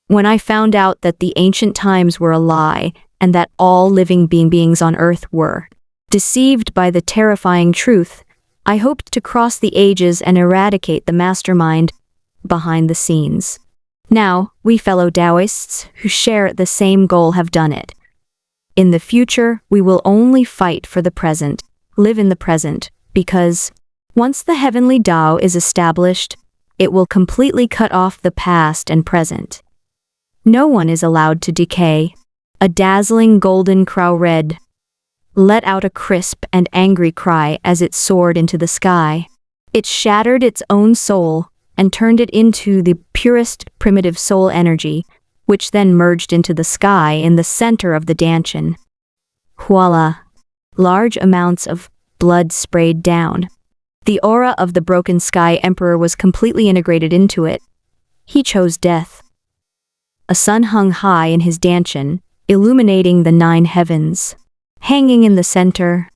When I found out that the ancient times were a lie and that all living beings on earth were deceived by the terrifying truth, I hoped to cross the ages and eradicate the mastermind behind the scenes. Now, we fellow Taoists who share the same goal have done it. In the future, we will only fight for the present, live in the present, because once the heavenly Tao is established, it will completely cut off the past and present. No one is allowed to decay." A dazzling golden crow red let out a crisp and angry cry as it soared into the sky. It shattered its own soul and turned it into the purest primitive soul energy, which then merged into the sky in the center of the Danshan. Voila! Large amounts of blood sprayed down. The aura of the broken sky emperor was completely integrated into it. He chose death. A sun hung high in his Danshan, illuminating the 9 heavens. Hanging in the center,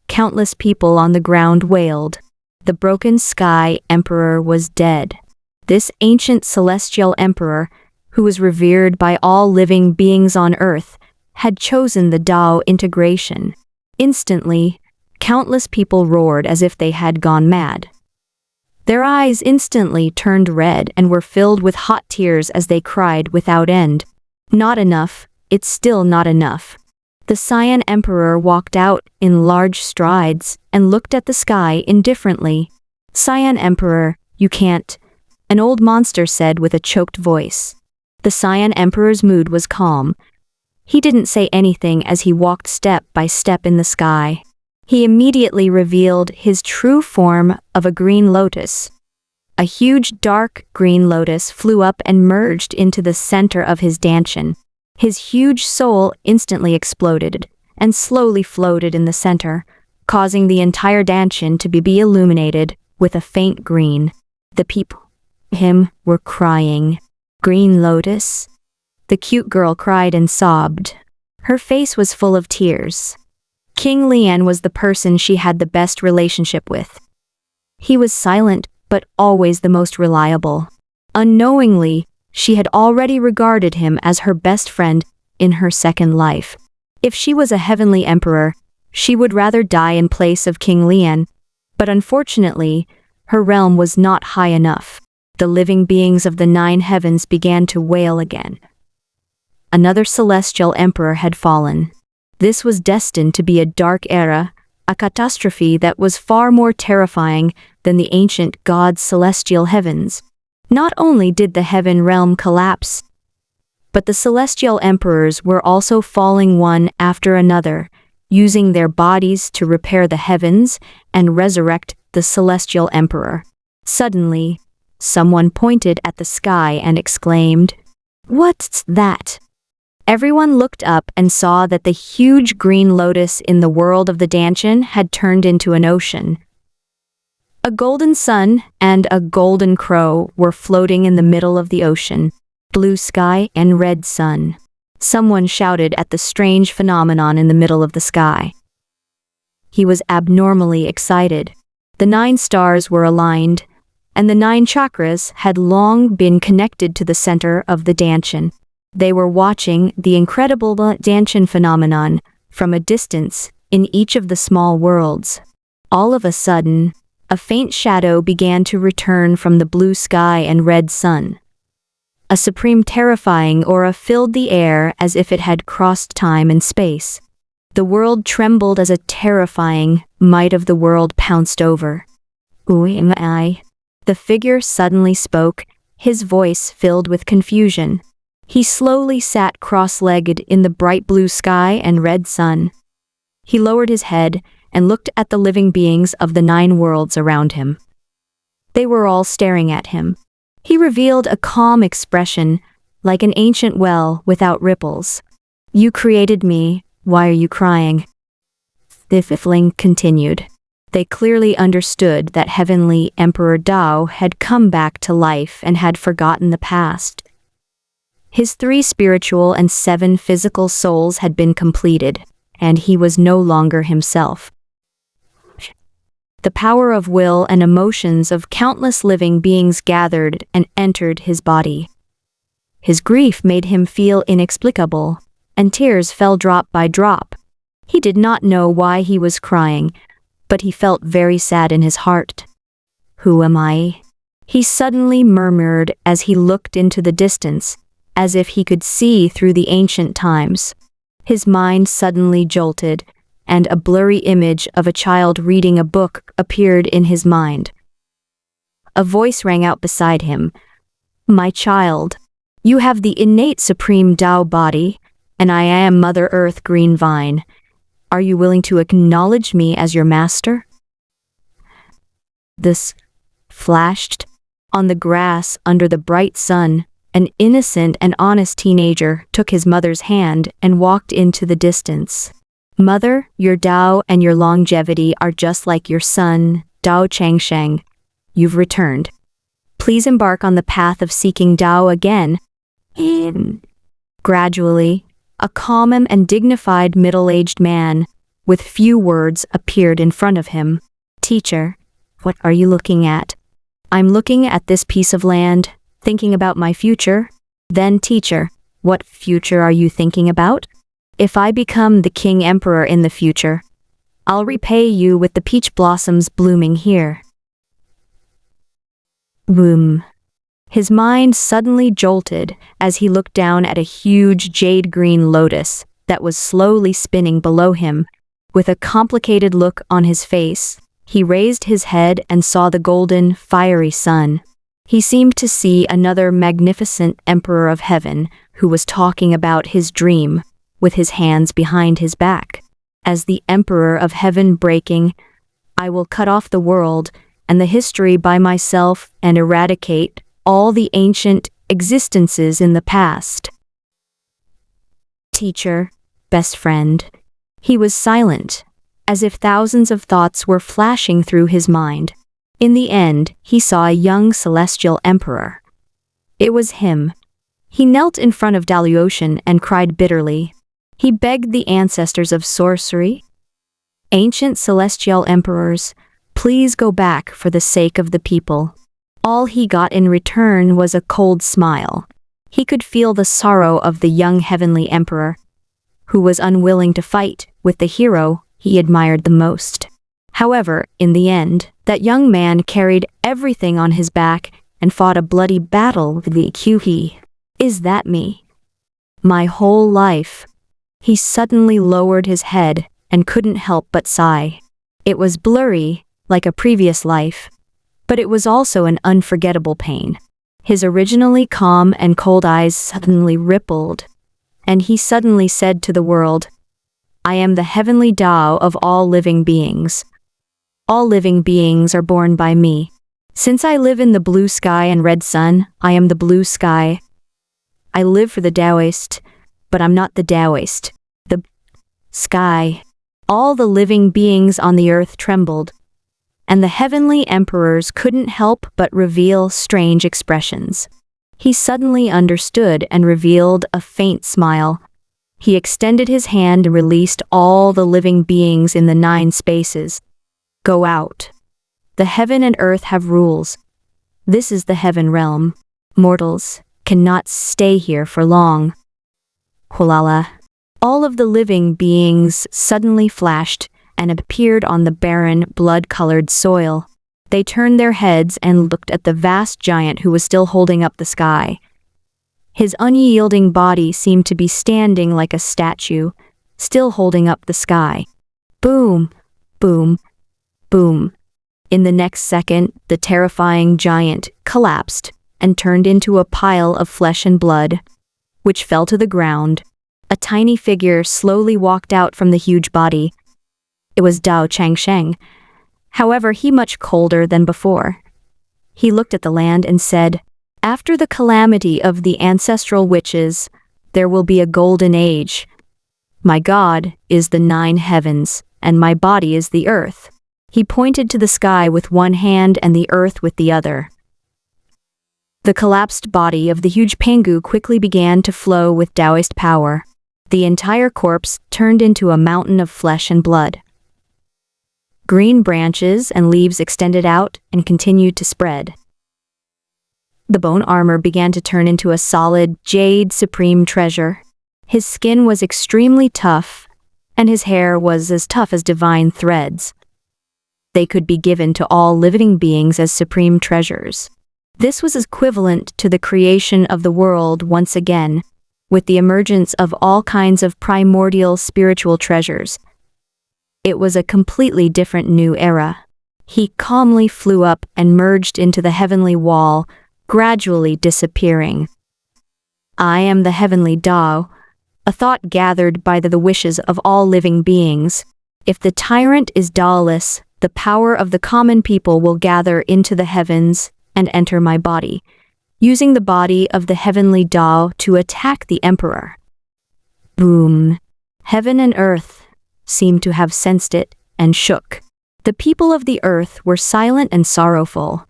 countless people on the ground wailed. The broken sky emperor was dead. This ancient celestial emperor, who was revered by all living beings on earth, had chosen the Tao integration. Instantly, countless people roared as if they had gone mad. Their eyes instantly turned red and were filled with hot tears as they cried without end. Not enough, it's still not enough. The Cyan Emperor walked out in large strides and looked at the sky indifferently. "Cyan Emperor, you can't," an old monster said with a choked voice. The Cyan Emperor's mood was calm. He didn't say anything as he walked step by step in the sky. He immediately revealed his true form of a green lotus. A huge dark green lotus flew up and merged into the center of his Danshan. His huge soul instantly exploded and slowly floated in the center, causing the entire Danshan to be illuminated with a faint green. The people him were crying. "Green lotus?" The cute girl cried and sobbed. Her face was full of tears. King Lian was the person she had the best relationship with. He was silent, but always the most reliable. Unknowingly, she had already regarded him as her best friend in her second life. If she was a heavenly emperor, she would rather die in place of King Lian, but unfortunately, her realm was not high enough. The living beings of the 9 heavens began to wail again. Another celestial emperor had fallen. This was destined to be a dark era, a catastrophe that was far more terrifying than the ancient God's celestial heavens. Not only did the heaven realm collapse, but the celestial emperors were also falling one after another, using their bodies to repair the heavens and resurrect the celestial emperor. Suddenly, someone pointed at the sky and exclaimed, "What's that?" Everyone looked up and saw that the huge green lotus in the world of the Danshan had turned into an ocean. A golden sun and a golden crow were floating in the middle of the ocean, blue sky and red sun. Someone shouted at the strange phenomenon in the middle of the sky. He was abnormally excited. The 9 stars were aligned, and the 9 chakras had long been connected to the center of the Danshan. They were watching the incredible Danshan phenomenon from a distance in each of the small worlds. All of a sudden, a faint shadow began to return from the blue sky and red sun. A supreme terrifying aura filled the air as if it had crossed time and space. The world trembled as a terrifying might of the world pounced over. "Who am I?" The figure suddenly spoke, his voice filled with confusion. He slowly sat cross-legged in the bright blue sky and red sun. He lowered his head and looked at the living beings of the 9 worlds around him. They were all staring at him. He revealed a calm expression, like an ancient well without ripples. You created me, why are you crying? The Fifling continued. They clearly understood that Heavenly Emperor Tao had come back to life and had forgotten the past. His 3 spiritual and 7 physical souls had been completed, and he was no longer himself. The power of will and emotions of countless living beings gathered and entered his body. His grief made him feel inexplicable, and tears fell drop by drop. He did not know why he was crying, but he felt very sad in his heart. Who am I? He suddenly murmured as he looked into the distance, as if he could see through the ancient times. His mind suddenly jolted, and a blurry image of a child reading a book appeared in his mind. A voice rang out beside him. My child, you have the innate supreme Tao body, and I am Mother Earth Green Vine. Are you willing to acknowledge me as your master? This flashed. On the grass under the bright sun, an innocent and honest teenager took his mother's hand and walked into the distance. Mother, your Tao and your longevity are just like your son, Tao Changsheng. You've returned. Please embark on the path of seeking Tao again. Gradually, a calm and dignified middle-aged man, with few words, appeared in front of him. Teacher, what are you looking at? I'm looking at this piece of land, thinking about my future. Then, teacher, what future are you thinking about? If I become the King Emperor in the future, I'll repay you with the peach blossoms blooming here. Boom. His mind suddenly jolted as he looked down at a huge jade-green lotus that was slowly spinning below him. With a complicated look on his face, he raised his head and saw the golden, fiery sun. He seemed to see another magnificent Emperor of Heaven who was talking about his dream, with his hands behind his back. As the Emperor of Heaven breaking, I will cut off the world and the history by myself and eradicate all the ancient existences in the past. Teacher, best friend. He was silent, as if thousands of thoughts were flashing through his mind. In the end, he saw a young celestial emperor. It was him. He knelt in front of Daluotian and cried bitterly. He begged the ancestors of sorcery, ancient celestial emperors, please go back for the sake of the people. All he got in return was a cold smile. He could feel the sorrow of the young heavenly emperor, who was unwilling to fight with the hero he admired the most. However, in the end, that young man carried everything on his back and fought a bloody battle with the Qi. Is that me? My whole life. He suddenly lowered his head and couldn't help but sigh. It was blurry, like a previous life, but it was also an unforgettable pain. His originally calm and cold eyes suddenly rippled, and he suddenly said to the world, I am the heavenly Tao of all living beings. All living beings are born by me. Since I live in the blue sky and red sun, I am the blue sky. I live for the Taoist, but I'm not the Taoist. The sky. All the living beings on the earth trembled, and the heavenly emperors couldn't help but reveal strange expressions. He suddenly understood and revealed a faint smile. He extended his hand and released all the living beings in the 9 spaces. Go out. The heaven and earth have rules. This is the heaven realm. Mortals cannot stay here for long. Hulala. All of the living beings suddenly flashed and appeared on the barren, blood-colored soil. They turned their heads and looked at the vast giant who was still holding up the sky. His unyielding body seemed to be standing like a statue, still holding up the sky. Boom, boom, boom. In the next second, the terrifying giant collapsed and turned into a pile of flesh and blood, which fell to the ground. A tiny figure slowly walked out from the huge body. It was Tao Changsheng. However, he much colder than before. He looked at the land and said, After the calamity of the ancestral witches, there will be a golden age. My God is the 9 heavens, and my body is the earth. He pointed to the sky with one hand and the earth with the other. The collapsed body of the huge Pangu quickly began to flow with Taoist power. The entire corpse turned into a mountain of flesh and blood. Green branches and leaves extended out and continued to spread. The bone armor began to turn into a solid jade supreme treasure. His skin was extremely tough, and his hair was as tough as divine threads. They could be given to all living beings as supreme treasures. This was equivalent to the creation of the world once again, with the emergence of all kinds of primordial spiritual treasures. It was a completely different new era. He calmly flew up and merged into the heavenly wall, gradually disappearing. I am the heavenly Tao, a thought gathered by the wishes of all living beings. If the tyrant is Taoless, the power of the common people will gather into the heavens and enter my body, using the body of the heavenly Tao to attack the emperor. Boom! Heaven and earth seemed to have sensed it and shook. The people of the earth were silent and sorrowful.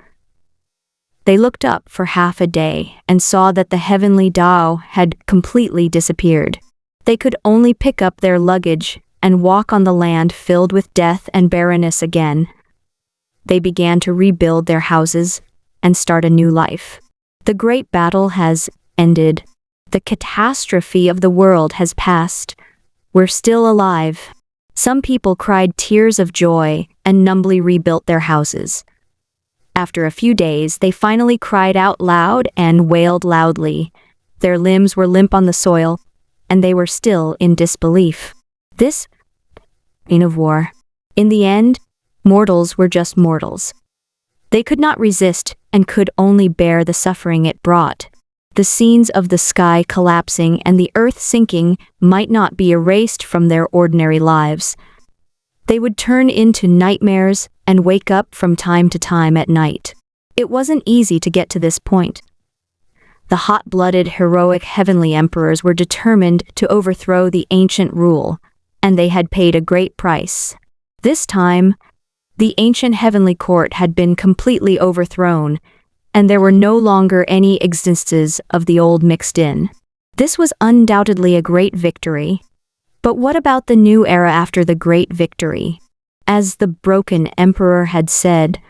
They looked up for half a day and saw that the heavenly Tao had completely disappeared. They could only pick up their luggage and walk on the land filled with death and barrenness again. They began to rebuild their houses and start a new life. The great battle has ended. The catastrophe of the world has passed. We're still alive. Some people cried tears of joy and numbly rebuilt their houses. After a few days, they finally cried out loud and wailed loudly. Their limbs were limp on the soil, and they were still in disbelief. This reign of war. In the end, mortals were just mortals. They could not resist and could only bear the suffering it brought. The scenes of the sky collapsing and the earth sinking might not be erased from their ordinary lives. They would turn into nightmares and wake up from time to time at night. It wasn't easy to get to this point. The hot-blooded, heroic heavenly emperors were determined to overthrow the ancient rule, and they had paid a great price. This time, the ancient heavenly court had been completely overthrown, and there were no longer any existences of the old mixed in. This was undoubtedly a great victory. But what about the new era after the great victory? As the broken emperor had said,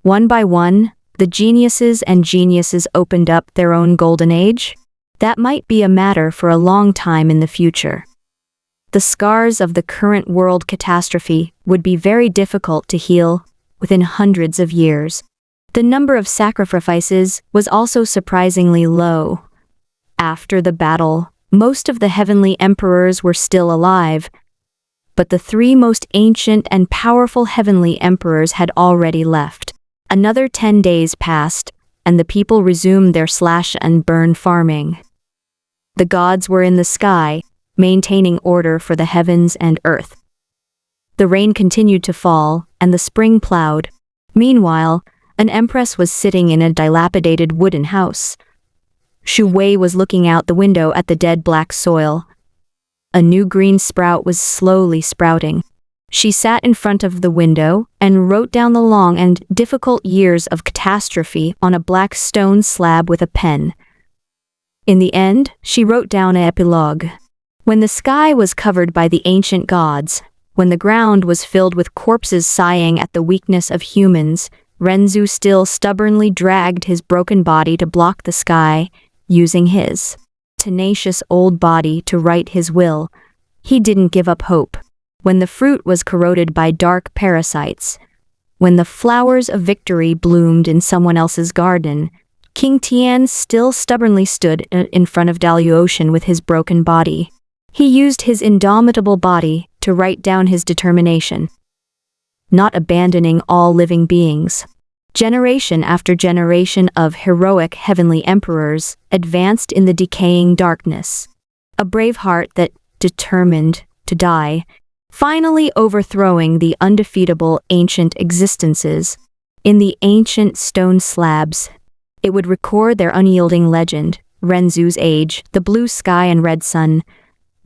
one by one, the geniuses and geniuses opened up their own golden age? That might be a matter for a long time in the future. The scars of the current world catastrophe would be very difficult to heal within hundreds of years. The number of sacrifices was also surprisingly low. After the battle, most of the heavenly emperors were still alive, but the 3 most ancient and powerful heavenly emperors had already left. Another 10 days passed, and the people resumed their slash and burn farming. The gods were in the sky, maintaining order for the heavens and earth. The rain continued to fall, and the spring plowed. Meanwhile, an empress was sitting in a dilapidated wooden house. Shu Wei was looking out the window at the dead black soil. A new green sprout was slowly sprouting. She sat in front of the window and wrote down the long and difficult years of catastrophe on a black stone slab with a pen. In the end, she wrote down an epilogue. When the sky was covered by the ancient gods, when the ground was filled with corpses sighing at the weakness of humans, Renzu still stubbornly dragged his broken body to block the sky, using his tenacious old body to write his will. He didn't give up hope. When the fruit was corroded by dark parasites, when the flowers of victory bloomed in someone else's garden, King Tian still stubbornly stood in front of Daluotian with his broken body. He used his indomitable body to write down his determination, not abandoning all living beings. Generation after generation of heroic heavenly emperors advanced in the decaying darkness. A brave heart that determined to die, finally overthrowing the undefeatable ancient existences. In the ancient stone slabs, It would record their unyielding legend, Renzu's age, the blue sky and red sun.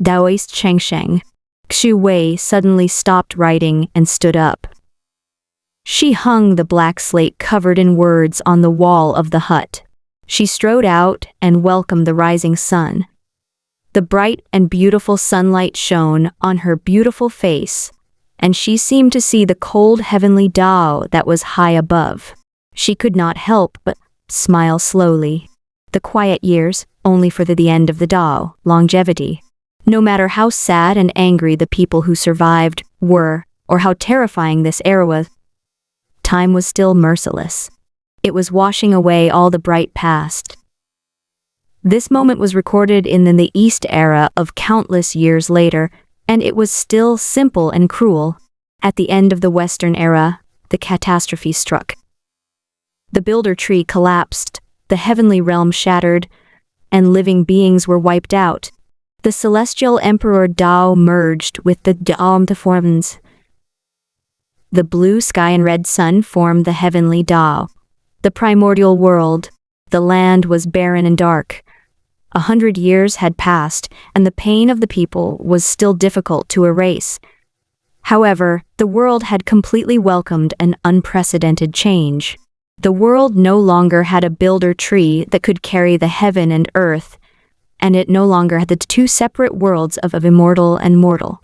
Daoist Chengsheng. Xu Wei suddenly stopped writing and stood up. She hung the black slate covered in words on the wall of the hut. She strode out and welcomed the rising sun. The bright and beautiful sunlight shone on her beautiful face, and she seemed to see the cold heavenly Tao that was high above. She could not help but smile slowly. The quiet years, only for the end of the Tao, longevity. No matter how sad and angry the people who survived were, or how terrifying this era was, time was still merciless. It was washing away all the bright past. This moment was recorded in the East era of countless years later, and it was still simple and cruel. At the end of the Western era, the catastrophe struck. The builder tree collapsed, the heavenly realm shattered, and living beings were wiped out. The celestial emperor Tao merged with the Tao forms. The blue sky and red sun formed the heavenly Tao, the primordial world. The land was barren and dark. 100 years had passed, and the pain of the people was still difficult to erase. However, the world had completely welcomed an unprecedented change. The world no longer had a builder tree that could carry the heaven and earth, and it no longer had the two separate worlds of immortal and mortal.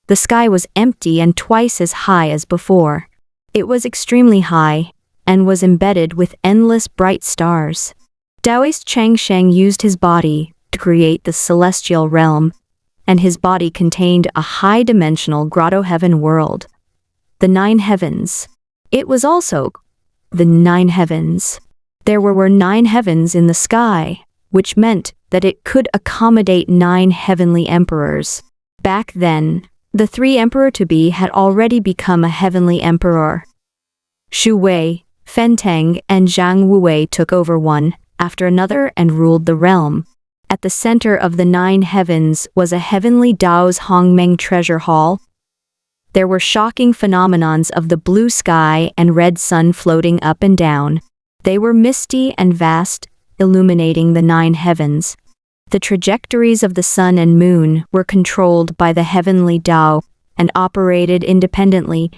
The sky was empty and twice as high as before. It was extremely high, and was embedded with endless bright stars. Taoist Changsheng used his body to create the celestial realm, and his body contained a high-dimensional grotto heaven world. The 9 heavens. It was also the 9 heavens. There were 9 heavens in the sky, which meant that it could accommodate 9 heavenly emperors. Back then, the 3 emperor-to-be had already become a heavenly emperor. Xu Wei, Fenteng, and Zhang Wuwei took over one after another and ruled the realm. At the center of the 9 heavens was a heavenly Dao's Hongmeng treasure hall. There were shocking phenomenons of the blue sky and red sun floating up and down. They were misty and vast, illuminating the 9 heavens. The trajectories of the sun and moon were controlled by the heavenly Tao and operated independently,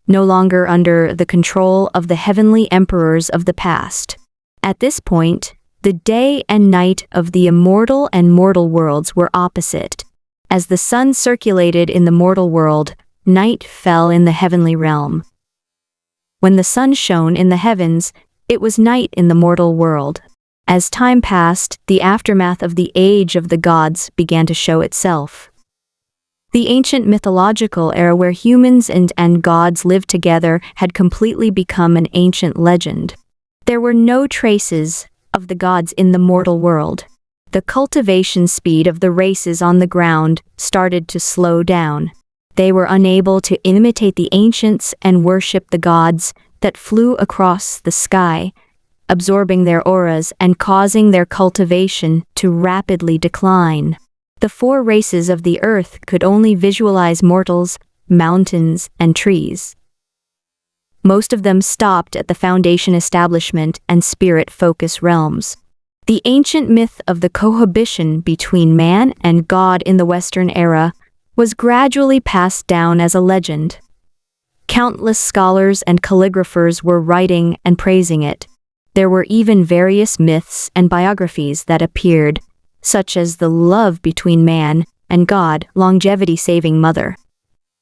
no longer under the control of the heavenly emperors of the past. At this point, the day and night of the immortal and mortal worlds were opposite. As the sun circulated in the mortal world, night fell in the heavenly realm. When the sun shone in the heavens, it was night in the mortal world. As time passed, the aftermath of the age of the gods began to show itself. The ancient mythological era where humans and gods lived together had completely become an ancient legend. There were no traces of the gods in the mortal world. The cultivation speed of the races on the ground started to slow down. They were unable to imitate the ancients and worship the gods that flew across the sky, absorbing their auras and causing their cultivation to rapidly decline. The 4 races of the earth could only visualize mortals, mountains, and trees. Most of them stopped at the foundation establishment and spirit-focus realms. The ancient myth of the cohabitation between man and God in the Western era was gradually passed down as a legend. Countless scholars and calligraphers were writing and praising it. There were even various myths and biographies that appeared, such as the love between man and God, longevity-saving mother.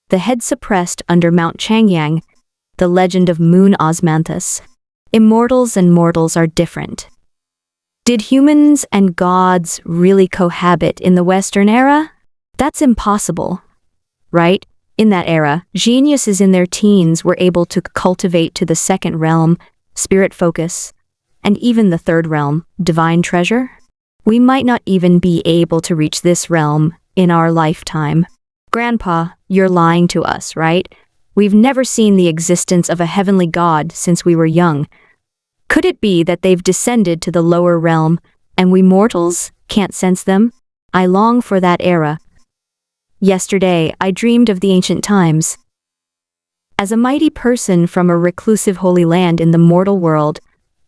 The head suppressed under Mount Changyang, the legend of Moon Osmanthus. Immortals and mortals are different. Did humans and gods really cohabit in the Western era? That's impossible, right? In that era, geniuses in their teens were able to cultivate to the 2nd realm, spirit focus, and even the 3rd realm, divine treasure. We might not even be able to reach this realm in our lifetime. Grandpa, you're lying to us, right? We've never seen the existence of a heavenly God since we were young. Could it be that they've descended to the lower realm, and we mortals can't sense them? I long for that era. Yesterday, I dreamed of the ancient times. As a mighty person from a reclusive holy land in the mortal world,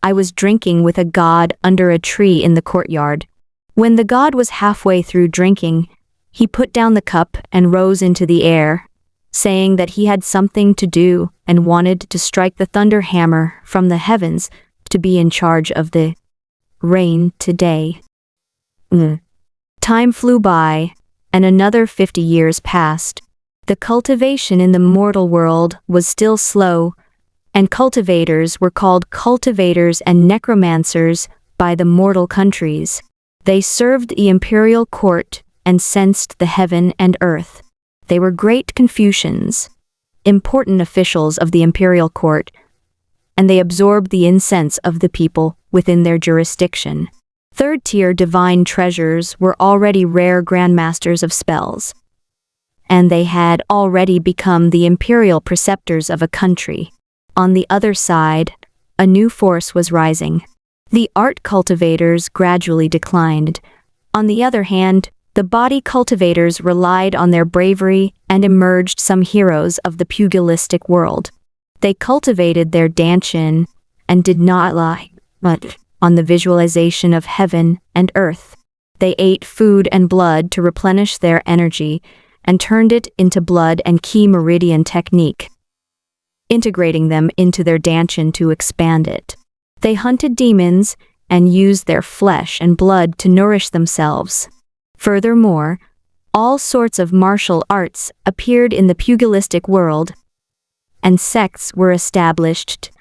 I was drinking with a god under a tree in the courtyard. When the god was halfway through drinking, he put down the cup and rose into the air, saying that he had something to do and wanted to strike the thunder hammer from the heavens to be in charge of the rain today. Time flew by, and another 50 years passed. The cultivation in the mortal world was still slow, and cultivators were called cultivators and necromancers by the mortal countries. They served the imperial court and sensed the heaven and earth. They were great Confucians, important officials of the imperial court, and they absorbed the incense of the people within their jurisdiction. Third-tier divine treasures were already rare grandmasters of spells, and they had already become the imperial preceptors of a country. On the other side, a new force was rising. The art cultivators gradually declined. On the other hand, the body cultivators relied on their bravery and emerged some heroes of the pugilistic world. They cultivated their danchin and did not rely on the visualization of heaven and earth. They ate food and blood to replenish their energy and turned it into blood and key meridian technique, integrating them into their danchin to expand it. They hunted demons and used their flesh and blood to nourish themselves. Furthermore, all sorts of martial arts appeared in the pugilistic world, and sects were established,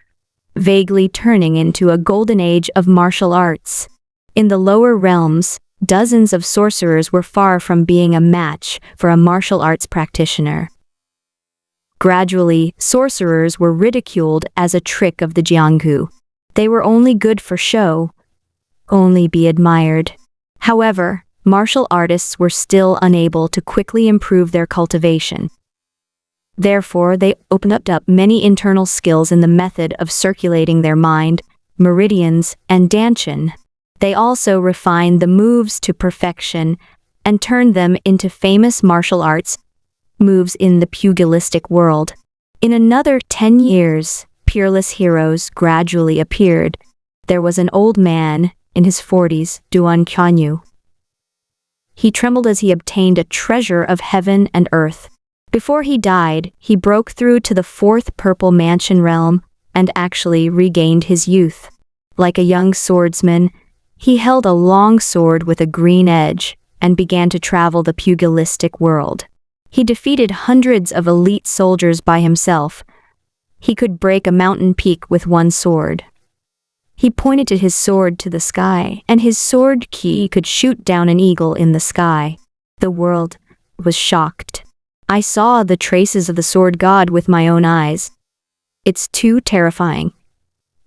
vaguely turning into a golden age of martial arts. In the lower realms, dozens of sorcerers were far from being a match for a martial arts practitioner. Gradually, sorcerers were ridiculed as a trick of the Jianghu. They were only good for show, only be admired. However, martial artists were still unable to quickly improve their cultivation. Therefore, they opened up many internal skills in the method of circulating their mind, meridians, and danchin. They also refined the moves to perfection and turned them into famous martial arts moves in the pugilistic world. In another 10 years, peerless heroes gradually appeared. There was an old man in his 40s, Duan Kanyu. He trembled as he obtained a treasure of heaven and earth. Before he died, he broke through to the fourth purple mansion realm and actually regained his youth. Like a young swordsman, he held a long sword with a green edge and began to travel the pugilistic world. He defeated hundreds of elite soldiers by himself. He could break a mountain peak with one sword. He pointed his sword to the sky, and his sword key could shoot down an eagle in the sky. The world was shocked. I saw the traces of the sword god with my own eyes. It's too terrifying.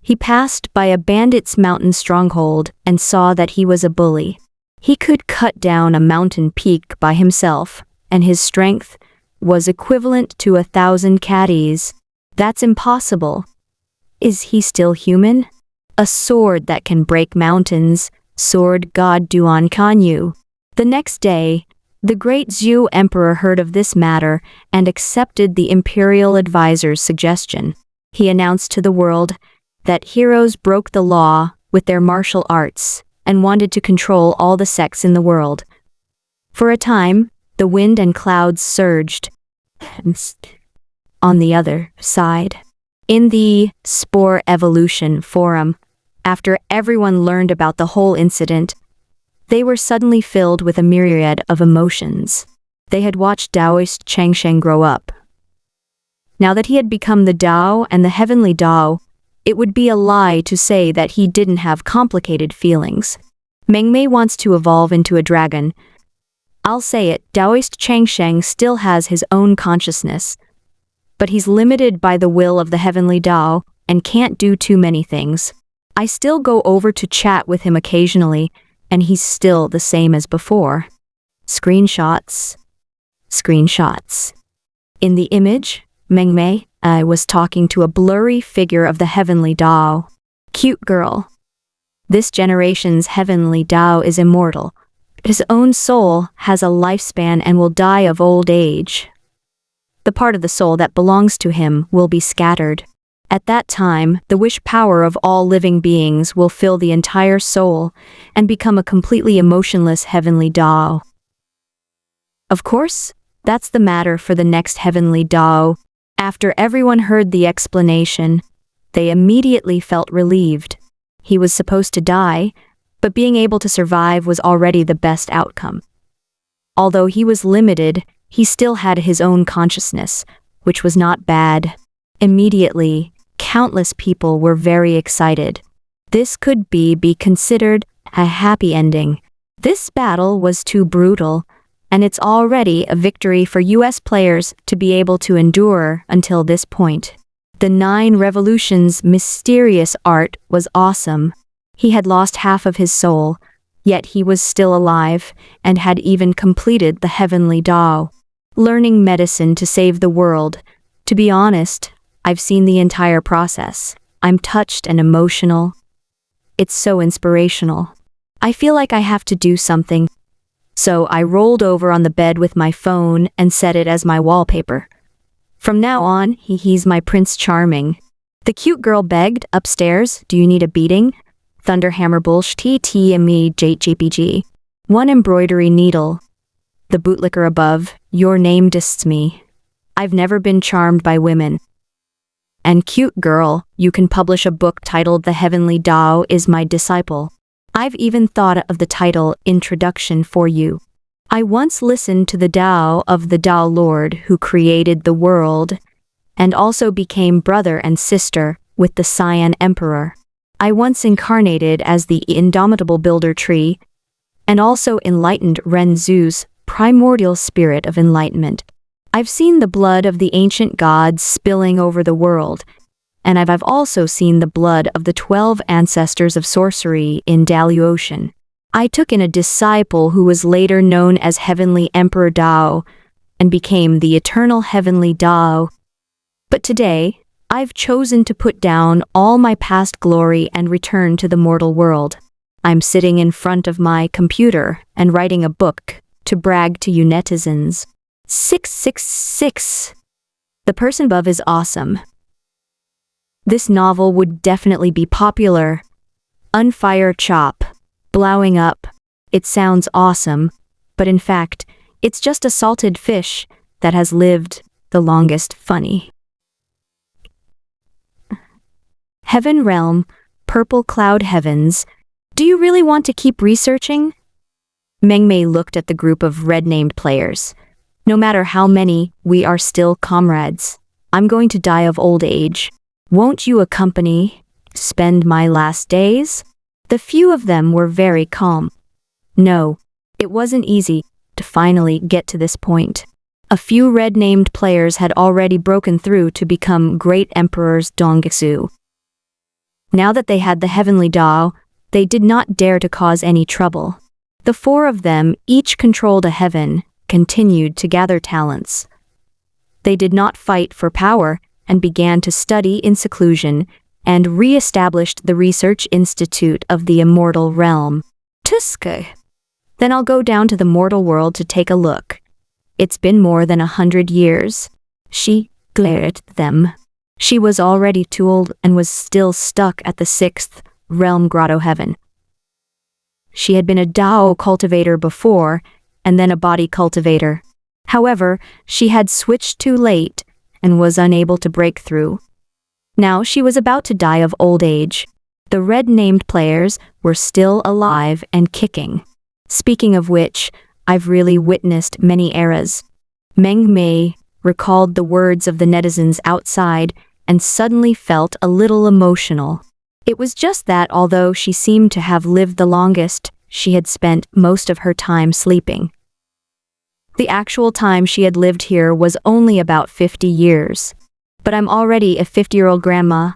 He passed by a bandit's mountain stronghold and saw that he was a bully. He could cut down a mountain peak by himself, and his strength was equivalent to 1,000 caddies. That's impossible. Is he still human? A sword that can break mountains, sword god Duan Kanyu. The next day, the great Zhou emperor heard of this matter and accepted the imperial advisor's suggestion. He announced to the world that heroes broke the law with their martial arts and wanted to control all the sects in the world. For a time, the wind and clouds surged. On the other side, in the Spore Evolution Forum, after everyone learned about the whole incident, they were suddenly filled with a myriad of emotions. They had watched Taoist Changsheng grow up. Now that he had become the Tao and the heavenly Tao, it would be a lie to say that he didn't have complicated feelings. Mengmei wants to evolve into a dragon. I'll say it, Taoist Changsheng still has his own consciousness, but he's limited by the will of the heavenly Tao and can't do too many things. I still go over to chat with him occasionally, and he's still the same as before. Screenshots. In the image, Mengmei, I was talking to a blurry figure of the heavenly Tao. Cute girl. This generation's heavenly Tao is immortal. His own soul has a lifespan and will die of old age. The part of the soul that belongs to him will be scattered. At that time, the wish power of all living beings will fill the entire soul and become a completely emotionless heavenly Tao. Of course, that's the matter for the next heavenly Tao. After everyone heard the explanation, they immediately felt relieved. He was supposed to die, but being able to survive was already the best outcome. Although he was limited, he still had his own consciousness, which was not bad. Immediately, countless people were very excited. This could be considered a happy ending. This battle was too brutal, and it's already a victory for US players to be able to endure until this point. The 9 Revolutions' mysterious art was awesome. He had lost half of his soul, yet he was still alive and had even completed the heavenly Tao. Learning medicine to save the world. To be honest, I've seen the entire process. I'm touched and emotional. It's so inspirational. I feel like I have to do something. So I rolled over on the bed with my phone and set it as my wallpaper. From now on, he's my Prince Charming. The cute girl begged, upstairs, do you need a beating? Thunderhammer bullshit TME JPG. 1 embroidery needle. The bootlicker above, your name dists me. I've never been charmed by women. And cute girl, you can publish a book titled The Heavenly Tao is My Disciple. I've even thought of the title Introduction for you. I once listened to the Tao of the Tao Lord who created the world and also became brother and sister with the Cyan Emperor. I once incarnated as the indomitable builder tree and also enlightened Renzu's primordial spirit of enlightenment. I've seen the blood of the ancient gods spilling over the world, and I've also seen the blood of the 12 ancestors of sorcery in Daluocean. I took in a disciple who was later known as Heavenly Emperor Tao and became the eternal Heavenly Tao. But today, I've chosen to put down all my past glory and return to the mortal world. I'm sitting in front of my computer and writing a book to brag to you netizens. 666. The person above is awesome. This novel would definitely be popular. Unfire chop. Blowing up. It sounds awesome, but in fact, it's just a salted fish that has lived the longest. Funny. Heaven realm, purple cloud heavens. Do you really want to keep researching? Mengmei looked at the group of red-named players. No matter how many, we are still comrades. I'm going to die of old age. Won't you accompany, spend my last days? The few of them were very calm. No, it wasn't easy to finally get to this point. A few red-named players had already broken through to become great emperors Dongsu. Now that they had the heavenly Tao, they did not dare to cause any trouble. The 4 of them, each controlled a heaven, continued to gather talents. They did not fight for power and began to study in seclusion and re-established the Research Institute of the Immortal Realm. Tuske. Then I'll go down to the mortal world to take a look. It's been more than 100 years. She glared at them. She was already too old and was still stuck at the 6th realm grotto heaven. She had been a Tao cultivator before, and then a body cultivator. However, she had switched too late and was unable to break through. Now she was about to die of old age. The red-named players were still alive and kicking. Speaking of which, I've really witnessed many eras. Mengmei recalled the words of the netizens outside and suddenly felt a little emotional. It was just that although she seemed to have lived the longest, she had spent most of her time sleeping. The actual time she had lived here was only about 50 years. But I'm already a 50-year-old grandma.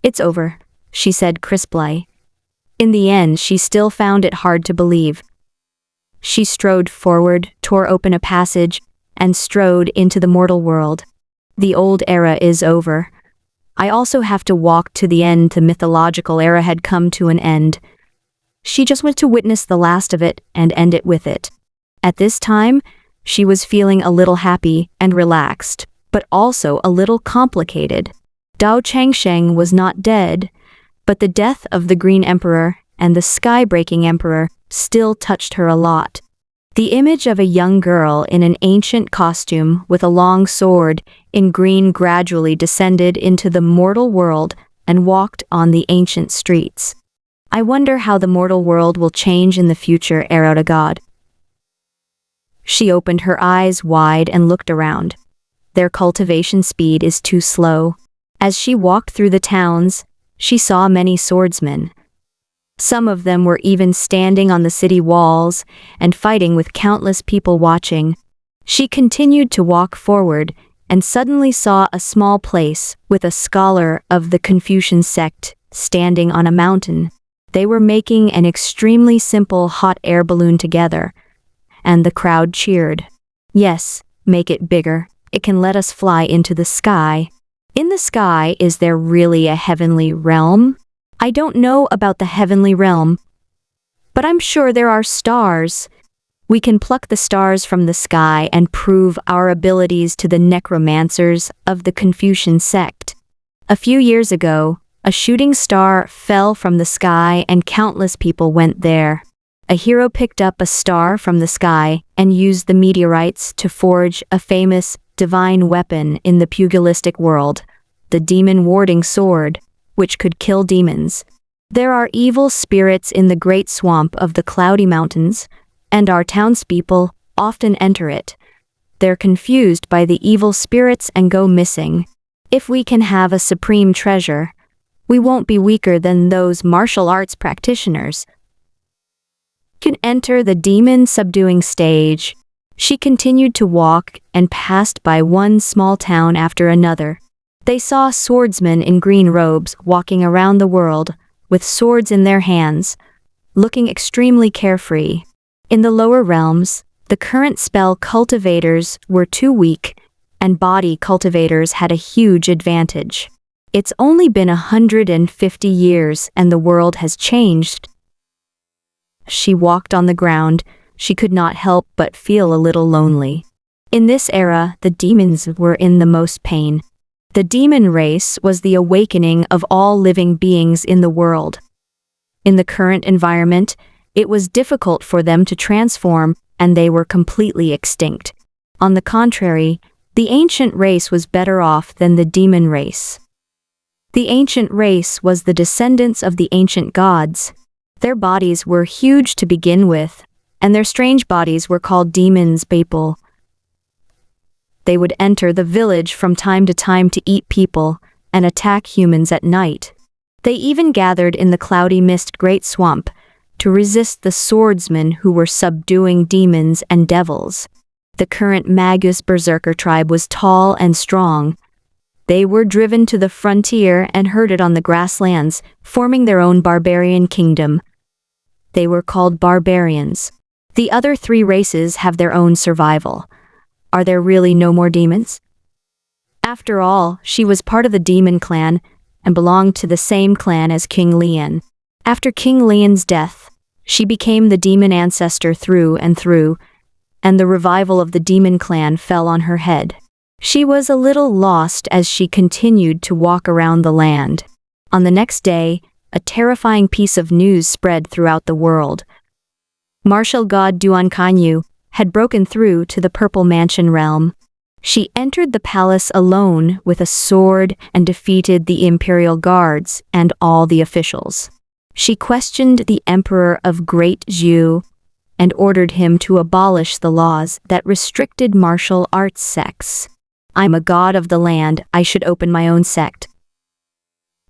It's over, she said crisply. In the end, she still found it hard to believe. She strode forward, tore open a passage, and strode into the mortal world. The old era is over. I also have to walk to the end. The mythological era had come to an end. She just wanted to witness the last of it and end it with it. At this time, she was feeling a little happy and relaxed, but also a little complicated. Dao Changsheng was not dead, but the death of the Green Emperor and the Sky-Breaking Emperor still touched her a lot. The image of a young girl in an ancient costume with a long sword in green gradually descended into the mortal world and walked on the ancient streets. I wonder how the mortal world will change in the future, Erota God. She opened her eyes wide and looked around. Their cultivation speed is too slow. As she walked through the towns, she saw many swordsmen. Some of them were even standing on the city walls and fighting with countless people watching. She continued to walk forward and suddenly saw a small place with a scholar of the Confucian sect standing on a mountain. They were making an extremely simple hot air balloon together, and the crowd cheered. Yes, make it bigger. It can let us fly into the sky. In the sky, is there really a heavenly realm? I don't know about the heavenly realm, but I'm sure there are stars. We can pluck the stars from the sky and prove our abilities to the necromancers of the Confucian sect. A few years ago, a shooting star fell from the sky and countless people went there. A hero picked up a star from the sky and used the meteorites to forge a famous divine weapon in the pugilistic world, the demon-warding sword, which could kill demons. There are evil spirits in the great swamp of the Cloudy Mountains, and our townspeople often enter it. They're confused by the evil spirits and go missing. If we can have a supreme treasure, we won't be weaker than those martial arts practitioners. Can enter the demon-subduing stage. She continued to walk and passed by one small town after another. They saw swordsmen in green robes walking around the world with swords in their hands, looking extremely carefree. In the lower realms, the current spell cultivators were too weak, and body cultivators had a huge advantage. It's only been 150 years and the world has changed. She walked on the ground. She could not help but feel a little lonely. In this era, the demons were in the most pain. The demon race was the awakening of all living beings in the world. In the current environment, it was difficult for them to transform, and they were completely extinct. On the contrary, the ancient race was better off than the demon race. The ancient race was the descendants of the ancient gods. Their bodies were huge to begin with, and their strange bodies were called demons people. They would enter the village from time to time to eat people and attack humans at night. They even gathered in the cloudy mist great swamp to resist the swordsmen who were subduing demons and devils. The current Magus Berserker tribe was tall and strong. They were driven to the frontier and herded on the grasslands, forming their own barbarian kingdom. They were called barbarians. The other three races have their own survival. Are there really no more demons? After all, she was part of the demon clan and belonged to the same clan as King Lian. After King Lian's death, she became the demon ancestor through and through, and the revival of the demon clan fell on her head. She was a little lost as she continued to walk around the land. On the next day, a terrifying piece of news spread throughout the world. Martial god Duan Kanyu had broken through to the Purple Mansion realm. She entered the palace alone with a sword and defeated the imperial guards and all the officials. She questioned the emperor of Great Zhu and ordered him to abolish the laws that restricted martial arts sects. I'm a god of the land, I should open my own sect.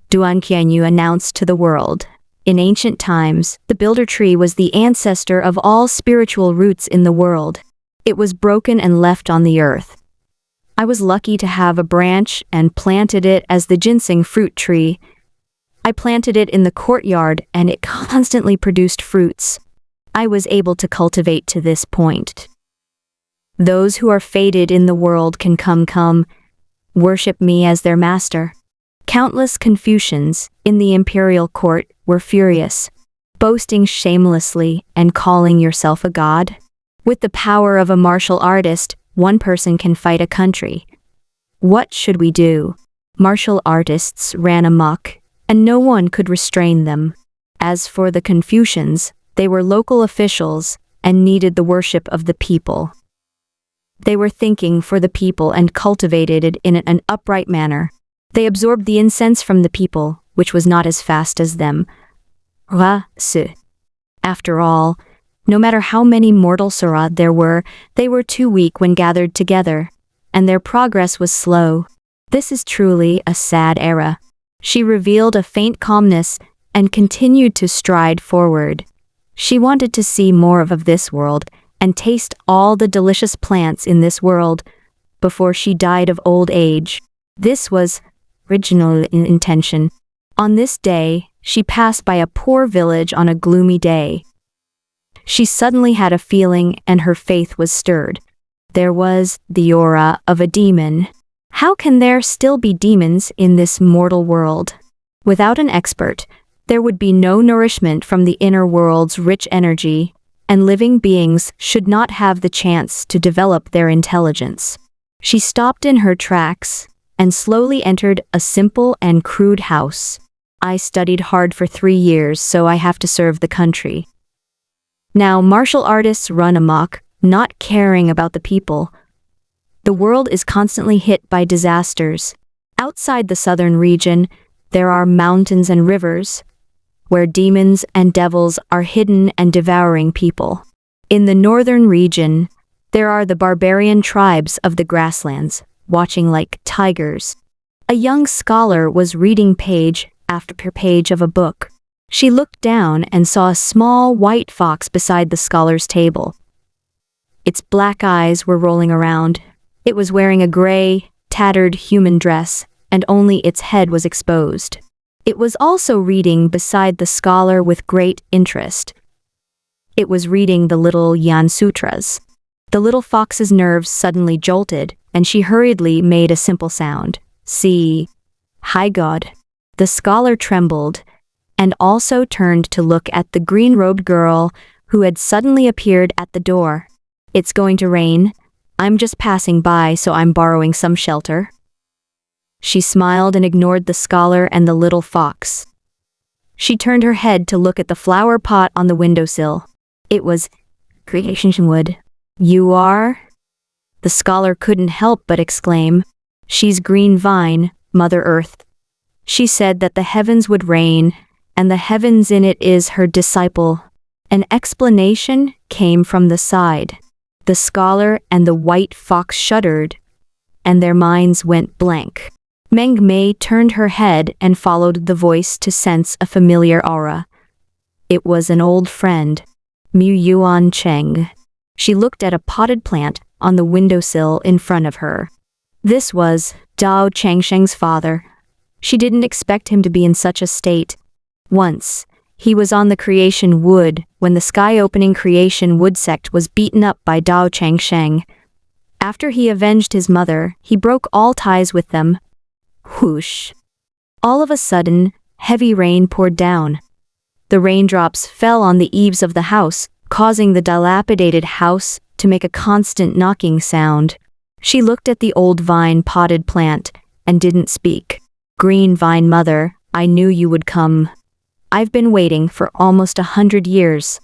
Duan Qianyu announced to the world. In ancient times, the builder tree was the ancestor of all spiritual roots in the world. It was broken and left on the earth. I was lucky to have a branch and planted it as the ginseng fruit tree. I planted it in the courtyard and it constantly produced fruits. I was able to cultivate to this point. Those who are fated in the world can come, worship me as their master. Countless Confucians in the imperial court were furious, boasting shamelessly and calling yourself a god. With the power of a martial artist, one person can fight a country. What should we do? Martial artists ran amok, and no one could restrain them. As for the Confucians, they were local officials and needed the worship of the people. They were thinking for the people and cultivated it in an upright manner. They absorbed the incense from the people, which was not as fast as them. After all, no matter how many mortal Surah there were, they were too weak when gathered together, and their progress was slow. This is truly a sad era. She revealed a faint calmness and continued to stride forward. She wanted to see more of this world and taste all the delicious plants in this world before she died of old age. This was original intention. On this day, she passed by a poor village on a gloomy day. She suddenly had a feeling and her faith was stirred. There was the aura of a demon. How can there still be demons in this mortal world? Without an expert, there would be no nourishment from the inner world's rich energy, and living beings should not have the chance to develop their intelligence. She stopped in her tracks and slowly entered a simple and crude house. I studied hard for 3 years, so I have to serve the country. Now martial artists run amok, not caring about the people. The world is constantly hit by disasters. Outside the southern region, there are mountains and rivers, where demons and devils are hidden and devouring people. In the northern region, there are the barbarian tribes of the grasslands, watching like tigers. A young scholar was reading page after page of a book. She looked down and saw a small white fox beside the scholar's table. Its black eyes were rolling around. It was wearing a gray, tattered human dress, and only its head was exposed. It was also reading beside the scholar with great interest. It was reading the little Yan Sutras. The little fox's nerves suddenly jolted, and she hurriedly made a simple sound. See. Hi God. The scholar trembled, and also turned to look at the green-robed girl who had suddenly appeared at the door. It's going to rain. I'm just passing by, so I'm borrowing some shelter. She smiled and ignored the scholar and the little fox. She turned her head to look at the flower pot on the windowsill. It was creation wood. You are? The scholar couldn't help but exclaim. She's green vine, Mother Earth. She said that the heavens would rain, and the heavens in it is her disciple. An explanation came from the side. The scholar and the white fox shuddered, and their minds went blank. Meng Mei turned her head and followed the voice to sense a familiar aura. It was an old friend, Mu Yuan Cheng. She looked at a potted plant on the windowsill in front of her. This was Dao Changsheng's father. She didn't expect him to be in such a state. Once, he was on the creation wood when the sky-opening creation wood sect was beaten up by Dao Changsheng. After he avenged his mother, he broke all ties with them. Whoosh! All of a sudden, heavy rain poured down. The raindrops fell on the eaves of the house, causing the dilapidated house to make a constant knocking sound. She looked at the old vine potted plant and didn't speak. Green vine mother, I knew you would come. I've been waiting for almost 100 years.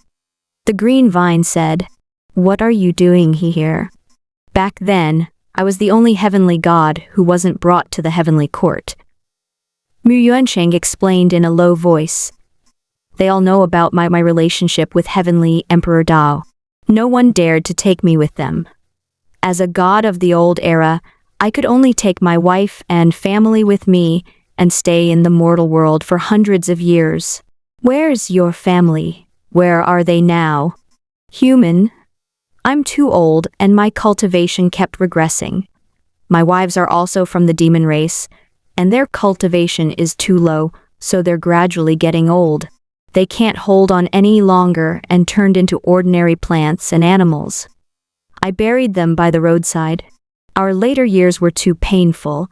The green vine said, What are you doing here? Back then, I was the only heavenly god who wasn't brought to the heavenly court. Mu Yuansheng explained in a low voice. They all know about my relationship with heavenly Emperor Dao. No one dared to take me with them. As a god of the old era, I could only take my wife and family with me and stay in the mortal world for hundreds of years. Where's your family? Where are they now? Human. I'm too old and my cultivation kept regressing. My wives are also from the demon race, and their cultivation is too low, so they're gradually getting old. They can't hold on any longer and turned into ordinary plants and animals. I buried them by the roadside. Our later years were too painful.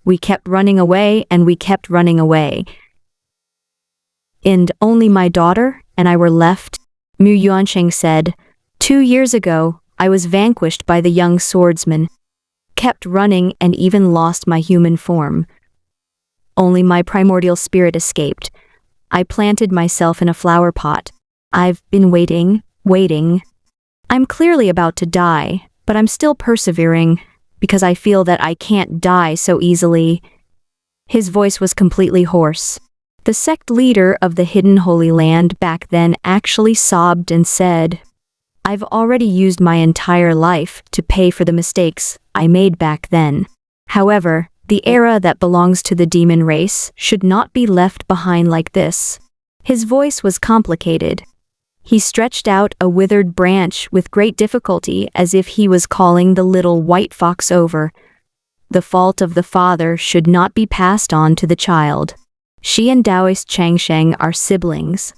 We kept running away and we kept running away. And only my daughter and I were left, Mu Yuansheng said. 2 years ago, I was vanquished by the young swordsman. Kept running and even lost my human form. Only my primordial spirit escaped. I planted myself in a flower pot. I've been waiting. I'm clearly about to die, but I'm still persevering because I feel that I can't die so easily. His voice was completely hoarse. The sect leader of the hidden Holy Land back then actually sobbed and said, "I've already used my entire life to pay for the mistakes I made back then. However, the era that belongs to the demon race should not be left behind like this." His voice was complicated. He stretched out a withered branch with great difficulty as if he was calling the little white fox over. The fault of the father should not be passed on to the child. She and Taoist Changsheng are siblings.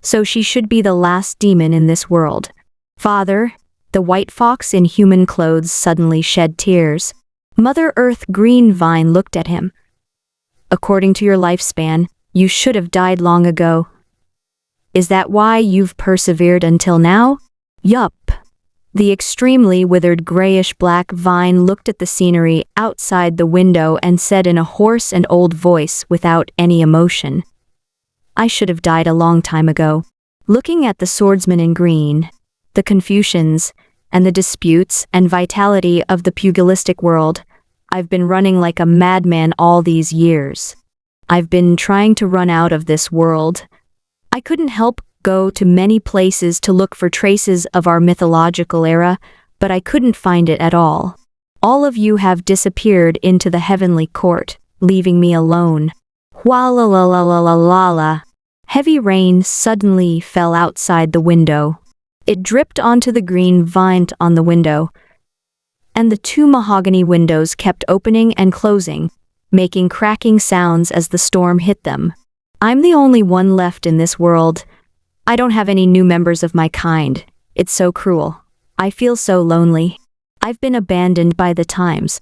So she should be the last demon in this world. Father, the white fox in human clothes suddenly shed tears. Mother Earth Green Vine looked at him. "According to your lifespan, you should have died long ago. Is that why you've persevered until now?" "Yup." The extremely withered grayish-black vine looked at the scenery outside the window and said in a hoarse and old voice without any emotion, "I should have died a long time ago." Looking at the swordsman in green, the Confucians, and the disputes and vitality of the pugilistic world, I've been running like a madman all these years. I've been trying to run out of this world. I couldn't help go to many places to look for traces of our mythological era, but I couldn't find it at all. All of you have disappeared into the heavenly court, leaving me alone. Walla la la la la la la. Heavy rain suddenly fell outside the window. It dripped onto the green vine on the window, and the two mahogany windows kept opening and closing, making cracking sounds as the storm hit them. I'm the only one left in this world. I don't have any new members of my kind. It's so cruel. I feel so lonely. I've been abandoned by the times.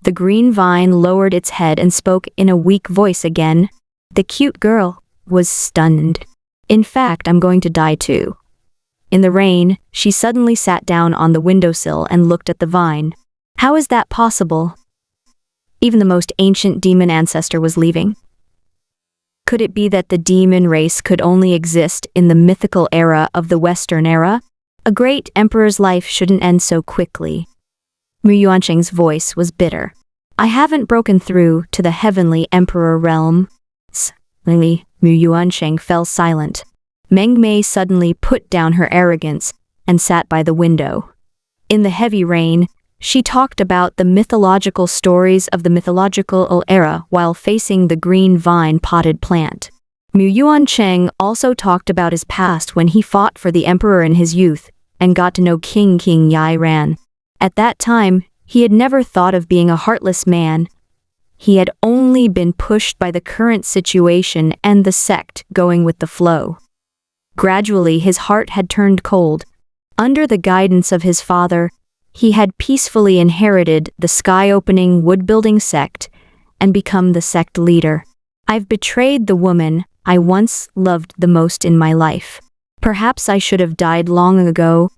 The green vine lowered its head and spoke in a weak voice again. The cute girl was stunned. "In fact, I'm going to die too." In the rain, she suddenly sat down on the windowsill and looked at the vine. How is that possible? Even the most ancient demon ancestor was leaving. Could it be that the demon race could only exist in the mythical era of the Western era? A great emperor's life shouldn't end so quickly. Mu Yuancheng's voice was bitter. "I haven't broken through to the heavenly emperor realm." Suddenly, Mu Yuancheng fell silent. Meng Mei suddenly put down her arrogance and sat by the window. In the heavy rain, she talked about the mythological stories of the mythological era while facing the green vine potted plant. Mu Yuancheng also talked about his past when he fought for the emperor in his youth and got to know King Yairan. At that time, he had never thought of being a heartless man. He had only been pushed by the current situation and the sect going with the flow. Gradually, his heart had turned cold. Under the guidance of his father, he had peacefully inherited the sky-opening wood-building sect and become the sect leader. I've betrayed the woman I once loved the most in my life. Perhaps I should have died long ago.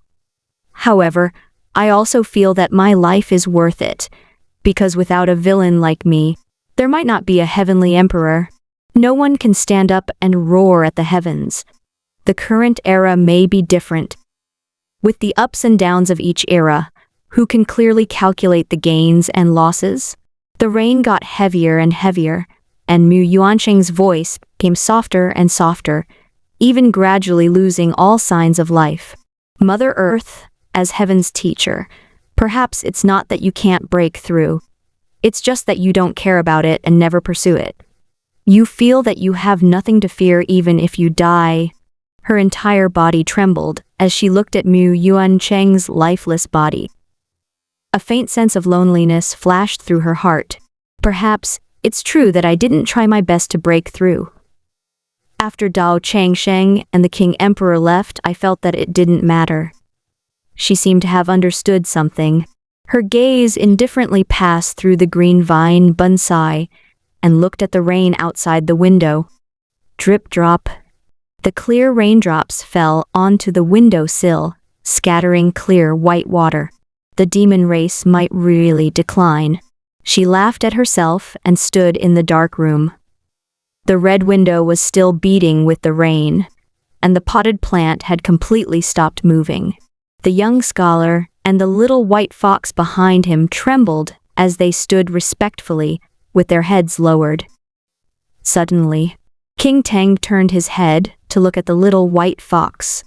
However, I also feel that my life is worth it, because without a villain like me, there might not be a heavenly emperor. No one can stand up and roar at the heavens. The current era may be different. With the ups and downs of each era, who can clearly calculate the gains and losses? The rain got heavier and heavier, and Mu Yuancheng's voice became softer and softer, even gradually losing all signs of life. Mother Earth, as heaven's teacher, perhaps it's not that you can't break through. It's just that you don't care about it and never pursue it. You feel that you have nothing to fear even if you die. Her entire body trembled as she looked at Mu Yuancheng's lifeless body. A faint sense of loneliness flashed through her heart. Perhaps it's true that I didn't try my best to break through. After Dao Changsheng and the King Emperor left, I felt that it didn't matter. She seemed to have understood something. Her gaze indifferently passed through the green vine bonsai and looked at the rain outside the window. Drip drop. The clear raindrops fell onto the window sill, scattering clear white water. The demon race might really decline. She laughed at herself and stood in the dark room. The red window was still beating with the rain, and the potted plant had completely stopped moving. The young scholar and the little white fox behind him trembled as they stood respectfully with their heads lowered. Suddenly, King Tang turned his head to look at the little white fox.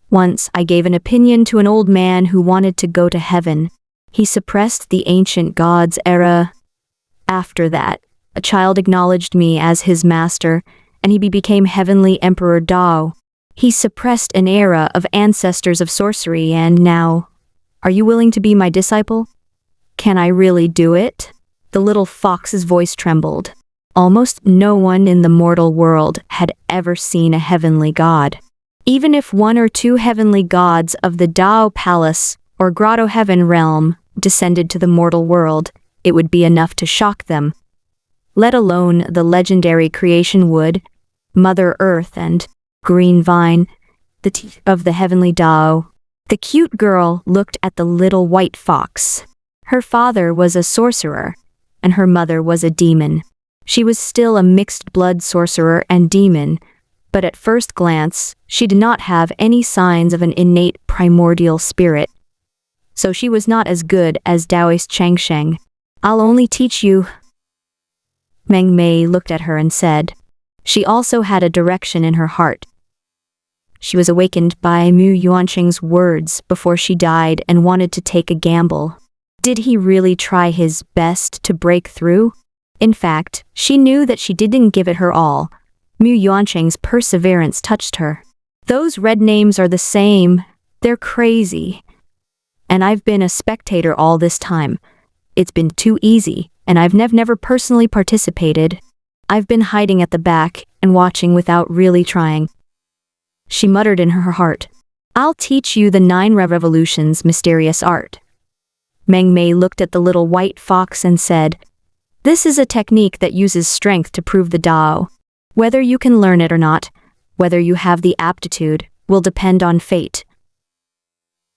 Once I gave an opinion to an old man who wanted to go to heaven. He suppressed the ancient gods' era. After that, a child acknowledged me as his master, and he became heavenly Emperor Dao. He suppressed an era of ancestors of sorcery, and now, are you willing to be my disciple? Can I really do it? The little fox's voice trembled. Almost no one in the mortal world had ever seen a heavenly god. Even if one or two heavenly gods of the Dao Palace or Grotto Heaven realm descended to the mortal world, it would be enough to shock them. Let alone the legendary creation wood, Mother Earth and Green Vine, the teeth of the heavenly Dao. The cute girl looked at the little white fox. Her father was a sorcerer, and her mother was a demon. She was still a mixed-blood sorcerer and demon, but at first glance, she did not have any signs of an innate primordial spirit. So she was not as good as Taoist Changsheng. I'll only teach you. Meng Mei looked at her and said. She also had a direction in her heart. She was awakened by Mu Yuanqing's words before she died and wanted to take a gamble. Did he really try his best to break through? In fact, she knew that she didn't give it her all. Mu Yuanqing's perseverance touched her. Those red names are the same. They're crazy. And I've been a spectator all this time. It's been too easy, and I've never personally participated. I've been hiding at the back and watching without really trying. She muttered in her heart, I'll teach you the 9 revolutions mysterious art. Meng Mei looked at the little white fox and said, This is a technique that uses strength to prove the Dao. Whether you can learn it or not, whether you have the aptitude, will depend on fate.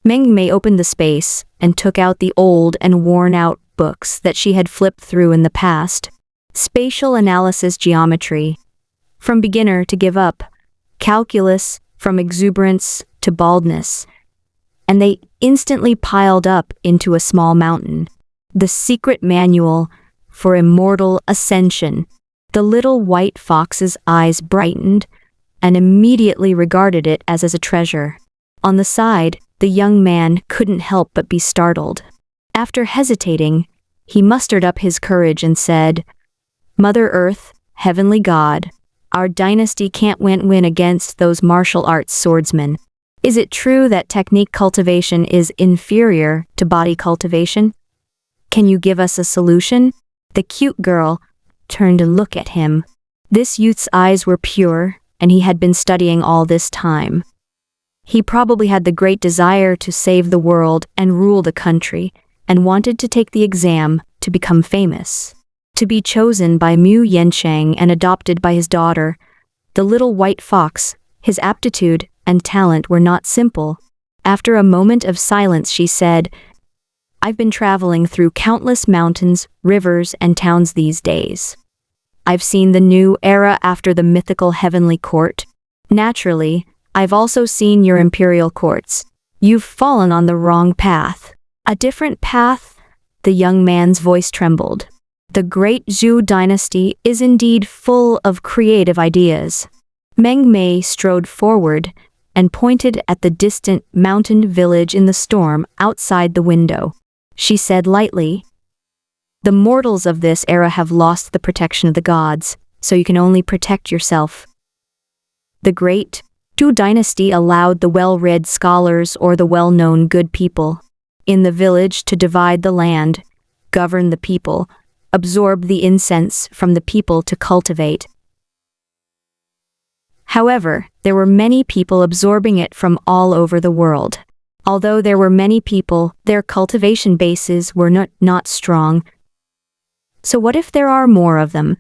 Meng Mei opened the space and took out the old and worn-out books that she had flipped through in the past. Spatial analysis geometry. From beginner to give up. Calculus, from exuberance to baldness. And they instantly piled up into a small mountain. The secret manual for immortal ascension. The little white fox's eyes brightened and immediately regarded it as a treasure. On the side, the young man couldn't help but be startled. After hesitating, he mustered up his courage and said, Mother Earth, Heavenly God, our dynasty can't win against those martial arts swordsmen. Is it true that technique cultivation is inferior to body cultivation? Can you give us a solution? The cute girl turned to look at him. This youth's eyes were pure, and he had been studying all this time. He probably had the great desire to save the world and rule the country, and wanted to take the exam to become famous. To be chosen by Mu Yuanqing and adopted by his daughter, the little white fox, his aptitude and talent were not simple. After a moment of silence, she said, I've been traveling through countless mountains, rivers, and towns these days. I've seen the new era after the mythical heavenly court. Naturally, I've also seen your imperial courts. You've fallen on the wrong path. A different path? The young man's voice trembled. The great Zhou dynasty is indeed full of creative ideas. Meng Mei strode forward and pointed at the distant mountain village in the storm outside the window. She said lightly, The mortals of this era have lost the protection of the gods, so you can only protect yourself. The great Zhou dynasty allowed the well-read scholars or the well-known good people in the village to divide the land, govern the people, absorb the incense from the people to cultivate. However, there were many people absorbing it from all over the world. Although there were many people, their cultivation bases were not strong. So what if there are more of them?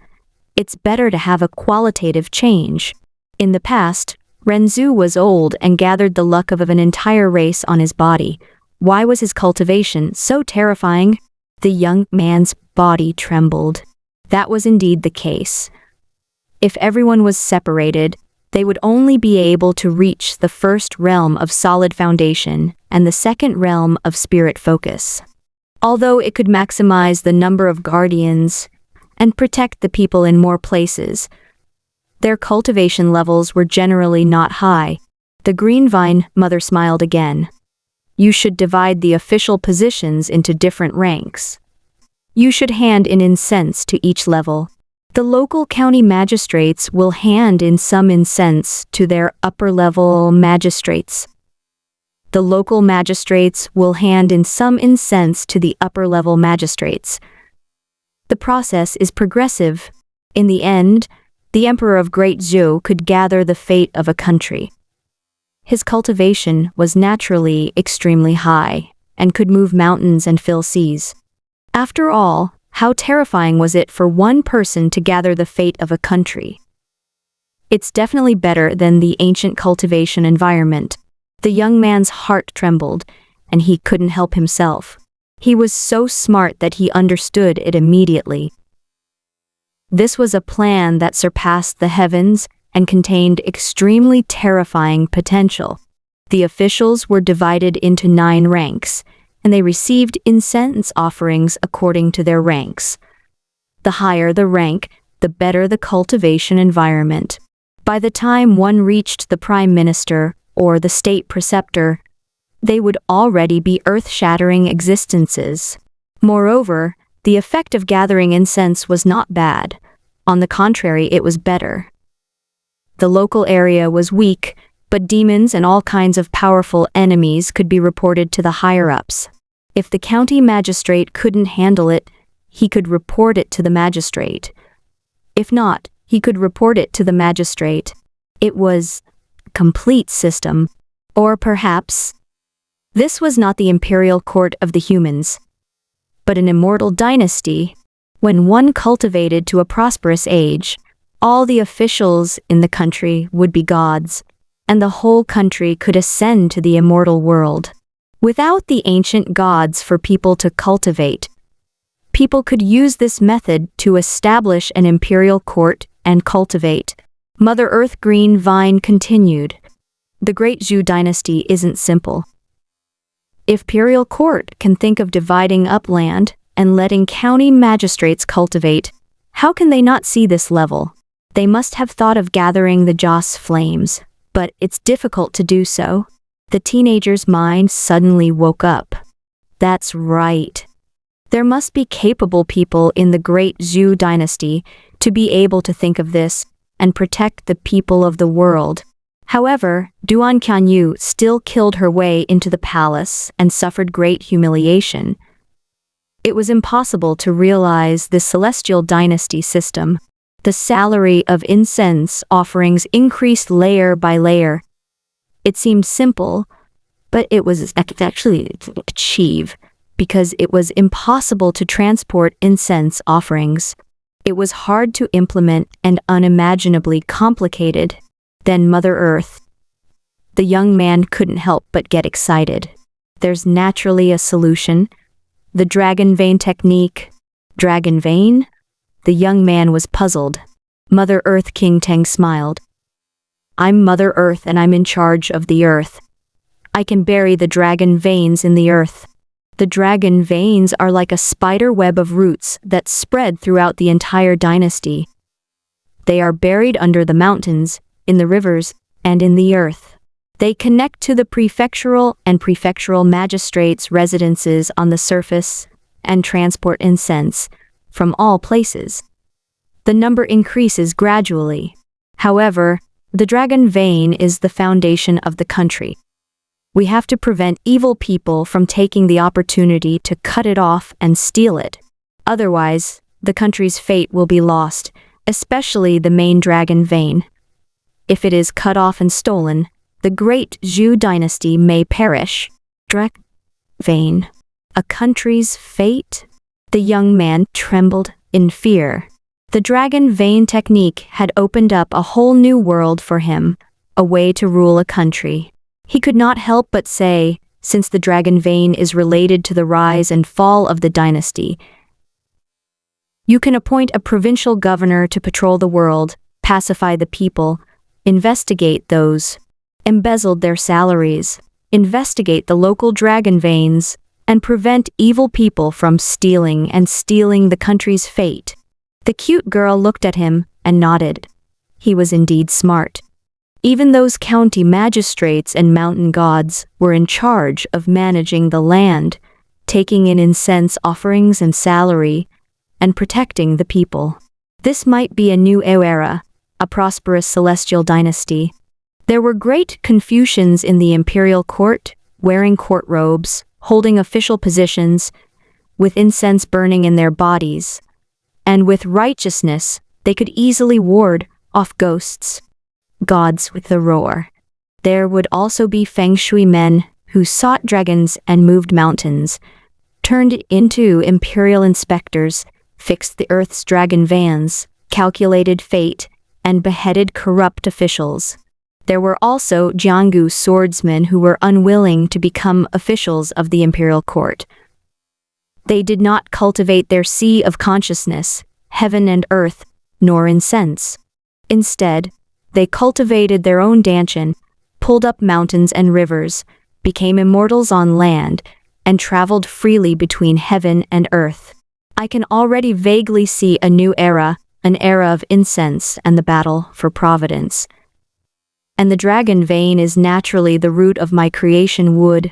It's better to have a qualitative change. In the past, Renzu was old and gathered the luck of an entire race on his body. Why was his cultivation so terrifying? The young man's body trembled. That was indeed the case. If everyone was separated, they would only be able to reach the first realm of solid foundation and the second realm of spirit focus. Although it could maximize the number of guardians and protect the people in more places, their cultivation levels were generally not high. The green vine mother smiled again. You should divide the official positions into different ranks. You should hand in incense to each level. The local county magistrates will hand in some incense to their upper-level magistrates. The local magistrates will hand in some incense to the upper-level magistrates. The process is progressive. In the end, the emperor of Great Zhou could gather the fate of a country. His cultivation was naturally extremely high and could move mountains and fill seas. After all, how terrifying was it for one person to gather the fate of a country? It's definitely better than the ancient cultivation environment. The young man's heart trembled, and he couldn't help himself. He was so smart that he understood it immediately. This was a plan that surpassed the heavens and contained extremely terrifying potential. The officials were divided into 9 ranks, and they received incense offerings according to their ranks. The higher the rank, the better the cultivation environment. By the time one reached the prime minister or the state preceptor, they would already be earth-shattering existences. Moreover, the effect of gathering incense was not bad. On the contrary, it was better. The local area was weak, but demons and all kinds of powerful enemies could be reported to the higher-ups. If the county magistrate couldn't handle it, he could report it to the magistrate. If not, he could report it to the magistrate. It was a complete system. Or perhaps, this was not the imperial court of the humans, but an immortal dynasty. When one cultivated to a prosperous age, all the officials in the country would be gods, and the whole country could ascend to the immortal world. Without the ancient gods for people to cultivate, people could use this method to establish an imperial court and cultivate. Mother Earth Green Vine continued. The Great Zhou dynasty isn't simple. If imperial court can think of dividing up land and letting county magistrates cultivate, how can they not see this level? They must have thought of gathering the Joss flames, but it's difficult to do so. The teenager's mind suddenly woke up. That's right. There must be capable people in the Great Zhou dynasty to be able to think of this and protect the people of the world. However, Duan Qianyu still killed her way into the palace and suffered great humiliation. It was impossible to realize the celestial dynasty system. The salary of incense offerings increased layer by layer. It seemed simple, but it was actually achieved because it was impossible to transport incense offerings. It was hard to implement and unimaginably complicated. Then Mother Earth. The young man couldn't help but get excited. There's naturally a solution. The dragon vein technique. Dragon vein? The young man was puzzled. Mother Earth King Teng smiled. I'm Mother Earth and I'm in charge of the earth. I can bury the dragon veins in the earth. The dragon veins are like a spider web of roots that spread throughout the entire dynasty. They are buried under the mountains, in the rivers, and in the earth. They connect to the prefectural and prefectural magistrates' residences on the surface and transport incense from all places. The number increases gradually. However, the dragon vein is the foundation of the country. We have to prevent evil people from taking the opportunity to cut it off and steal it. Otherwise, the country's fate will be lost, especially the main dragon vein. If it is cut off and stolen, the Great Zhou dynasty may perish. Dragon vein. A country's fate? The young man trembled in fear. The dragon vein technique had opened up a whole new world for him, a way to rule a country. He could not help but say, since the dragon vein is related to the rise and fall of the dynasty, You can appoint a provincial governor to patrol the world, pacify the people, investigate those embezzled their salaries, investigate the local dragon veins, and prevent evil people from stealing the country's fate. The cute girl looked at him and nodded. He was indeed smart. Even those county magistrates and mountain gods were in charge of managing the land, taking in incense offerings and salary, and protecting the people. This might be a new era, a prosperous celestial dynasty. There were great Confucians in the imperial court, wearing court robes, holding official positions, with incense burning in their bodies, and with righteousness they could easily ward off ghosts. Gods with a roar. There would also be feng shui men who sought dragons and moved mountains, turned into imperial inspectors, fixed the earth's dragon vans, calculated fate, and beheaded corrupt officials. There were also Jianggu swordsmen who were unwilling to become officials of the imperial court. They did not cultivate their sea of consciousness, heaven and earth, nor incense. Instead, they cultivated their own dantian, pulled up mountains and rivers, became immortals on land, and traveled freely between heaven and earth. I can already vaguely see a new era, an era of incense and the battle for providence. And the dragon vein is naturally the root of my creation wood.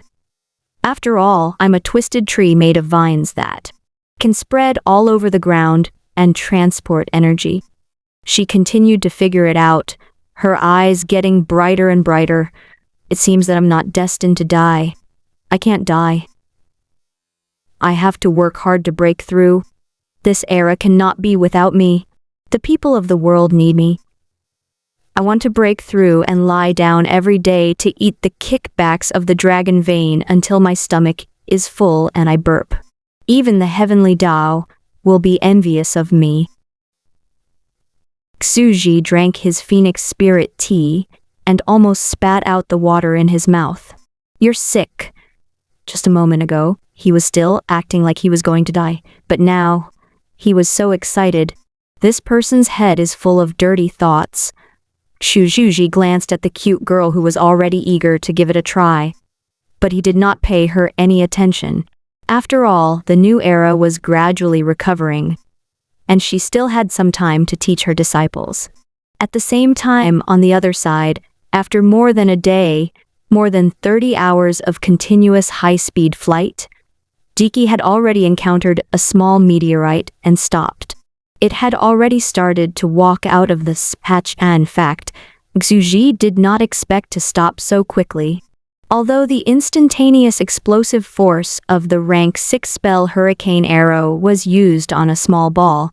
After all, I'm a twisted tree made of vines that can spread all over the ground and transport energy. She continued to figure it out, her eyes getting brighter and brighter. It seems that I'm not destined to die. I can't die. I have to work hard to break through. This era cannot be without me. The people of the world need me. I want to break through and lie down every day to eat the kickbacks of the dragon vein until my stomach is full and I burp. Even the heavenly Tao will be envious of me. Xuji drank his phoenix spirit tea and almost spat out the water in his mouth. You're sick. Just a moment ago, he was still acting like he was going to die, but now, he was so excited. This person's head is full of dirty thoughts. Xuji glanced at the cute girl who was already eager to give it a try, but he did not pay her any attention. After all, the new era was gradually recovering, and she still had some time to teach her disciples. At the same time, on the other side, after more than a day, more than 30 hours of continuous high-speed flight, Jiki had already encountered a small meteorite and stopped. It had already started to walk out of the patch. In fact, Xuji did not expect to stop so quickly. Although the instantaneous explosive force of the rank 6 spell hurricane arrow was used on a small ball,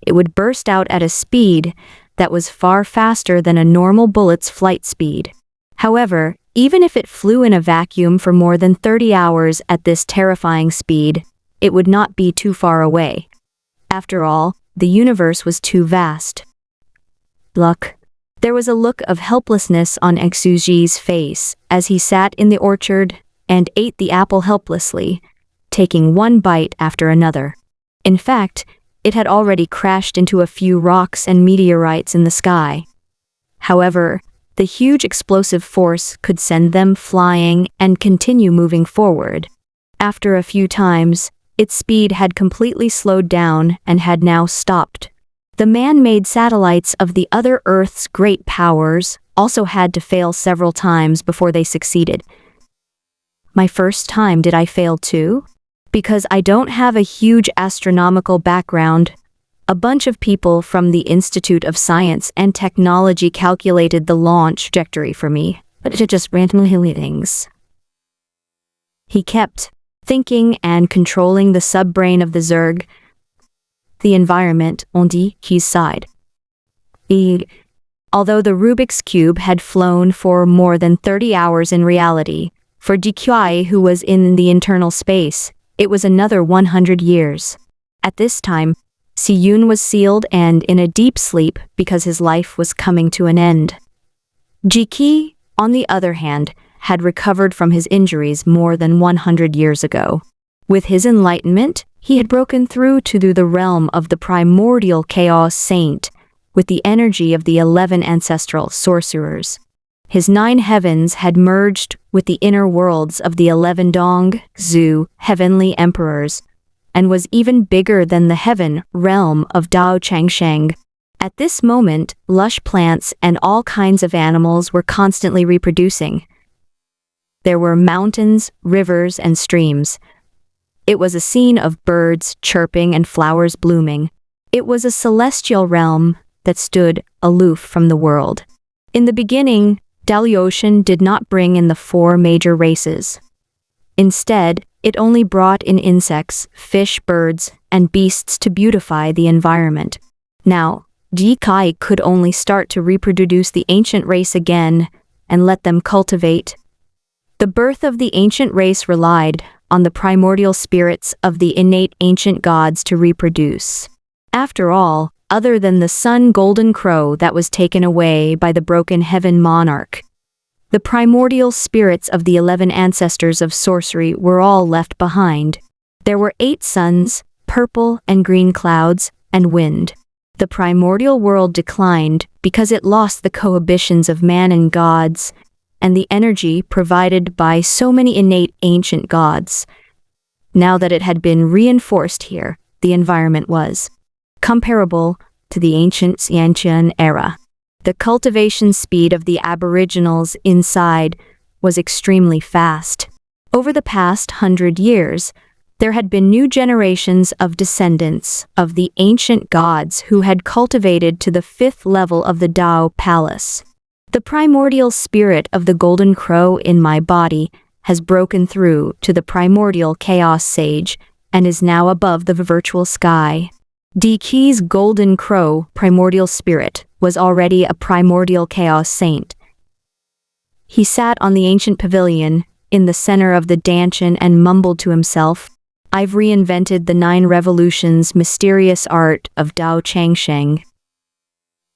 it would burst out at a speed that was far faster than a normal bullet's flight speed. However, even if it flew in a vacuum for more than 30 hours at this terrifying speed, it would not be too far away. After all, the universe was too vast. Luck. There was a look of helplessness on Xuji's face as he sat in the orchard and ate the apple helplessly, taking one bite after another. In fact, it had already crashed into a few rocks and meteorites in the sky. However, the huge explosive force could send them flying and continue moving forward. After a few times, its speed had completely slowed down and had now stopped. The man-made satellites of the other Earth's great powers also had to fail several times before they succeeded. My first time, did I fail too? Because I don't have a huge astronomical background. A bunch of people from the Institute of Science and Technology calculated the launch trajectory for me, but it just randomly hit things. He kept thinking and controlling the subbrain of the Zerg. The environment, on his side. Although the Rubik's Cube had flown for more than 30 hours in reality, for Jiqi, who was in the internal space, it was another 100 years. At this time, Siyun was sealed and in a deep sleep because his life was coming to an end. Jiki, on the other hand, had recovered from his injuries more than 100 years ago. With his enlightenment, He had broken through to the realm of the primordial chaos saint with the energy of the 11 ancestral sorcerers. His 9 heavens had merged with the inner worlds of the 11 Dong, Zhu, heavenly emperors, and was even bigger than the heaven realm of Dao Changsheng. At this moment, lush plants and all kinds of animals were constantly reproducing. There were mountains, rivers, and streams. It was a scene of birds chirping and flowers blooming. It was a celestial realm that stood aloof from the world. In the beginning, Daliocean did not bring in the 4 major races. Instead, it only brought in insects, fish, birds, and beasts to beautify the environment. Now, Ji Kai could only start to reproduce the ancient race again and let them cultivate. The birth of the ancient race relied on the primordial spirits of the innate ancient gods to reproduce. After all, other than the sun golden crow that was taken away by the broken heaven monarch, the primordial spirits of the 11 ancestors of sorcery were all left behind. There were 8 suns, purple and green clouds, and wind. The primordial world declined because it lost the cohabitions of man and gods, and the energy provided by so many innate ancient gods. Now that it had been reinforced here, the environment was comparable to the ancient Xiantian era. The cultivation speed of the aboriginals inside was extremely fast. Over the past 100 years, there had been new generations of descendants of the ancient gods who had cultivated to the 5th level of the Dao Palace. The primordial spirit of the golden crow in my body has broken through to the primordial chaos sage and is now above the virtual sky. Di Qi's golden crow primordial spirit was already a primordial chaos saint. He sat on the ancient pavilion in the center of the Danshan and mumbled to himself, "I've reinvented the 9 revolutions mysterious art of Dao Changsheng."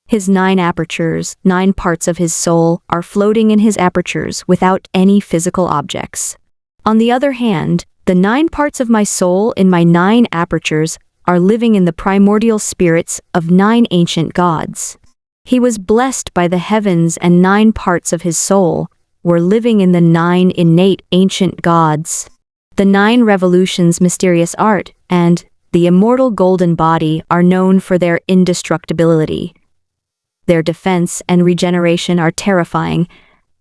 His 9 apertures, 9 parts of his soul, are floating in his apertures without any physical objects. On the other hand, the 9 parts of my soul in my 9 apertures are living in the primordial spirits of 9 ancient gods. He was blessed by the heavens, and 9 parts of his soul were living in the 9 innate ancient gods. The 9 revolutions mysterious art and the immortal golden body are known for their indestructibility. Their defense and regeneration are terrifying,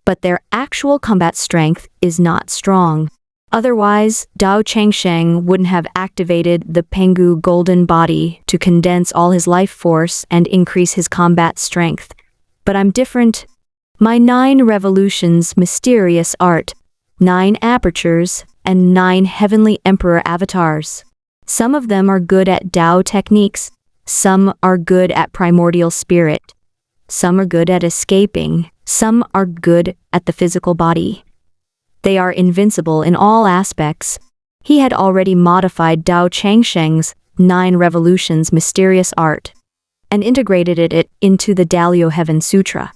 but their actual combat strength is not strong. Otherwise, Dao Changsheng wouldn't have activated the Pengu golden body to condense all his life force and increase his combat strength. But I'm different. My 9 revolutions mysterious art, 9 apertures, and 9 heavenly emperor avatars. Some of them are good at Dao techniques, some are good at primordial spirit. Some are good at escaping, some are good at the physical body. They are invincible in all aspects. He had already modified Dao Changsheng's 9 revolutions mysterious art and integrated it into the Dalio Heaven Sutra.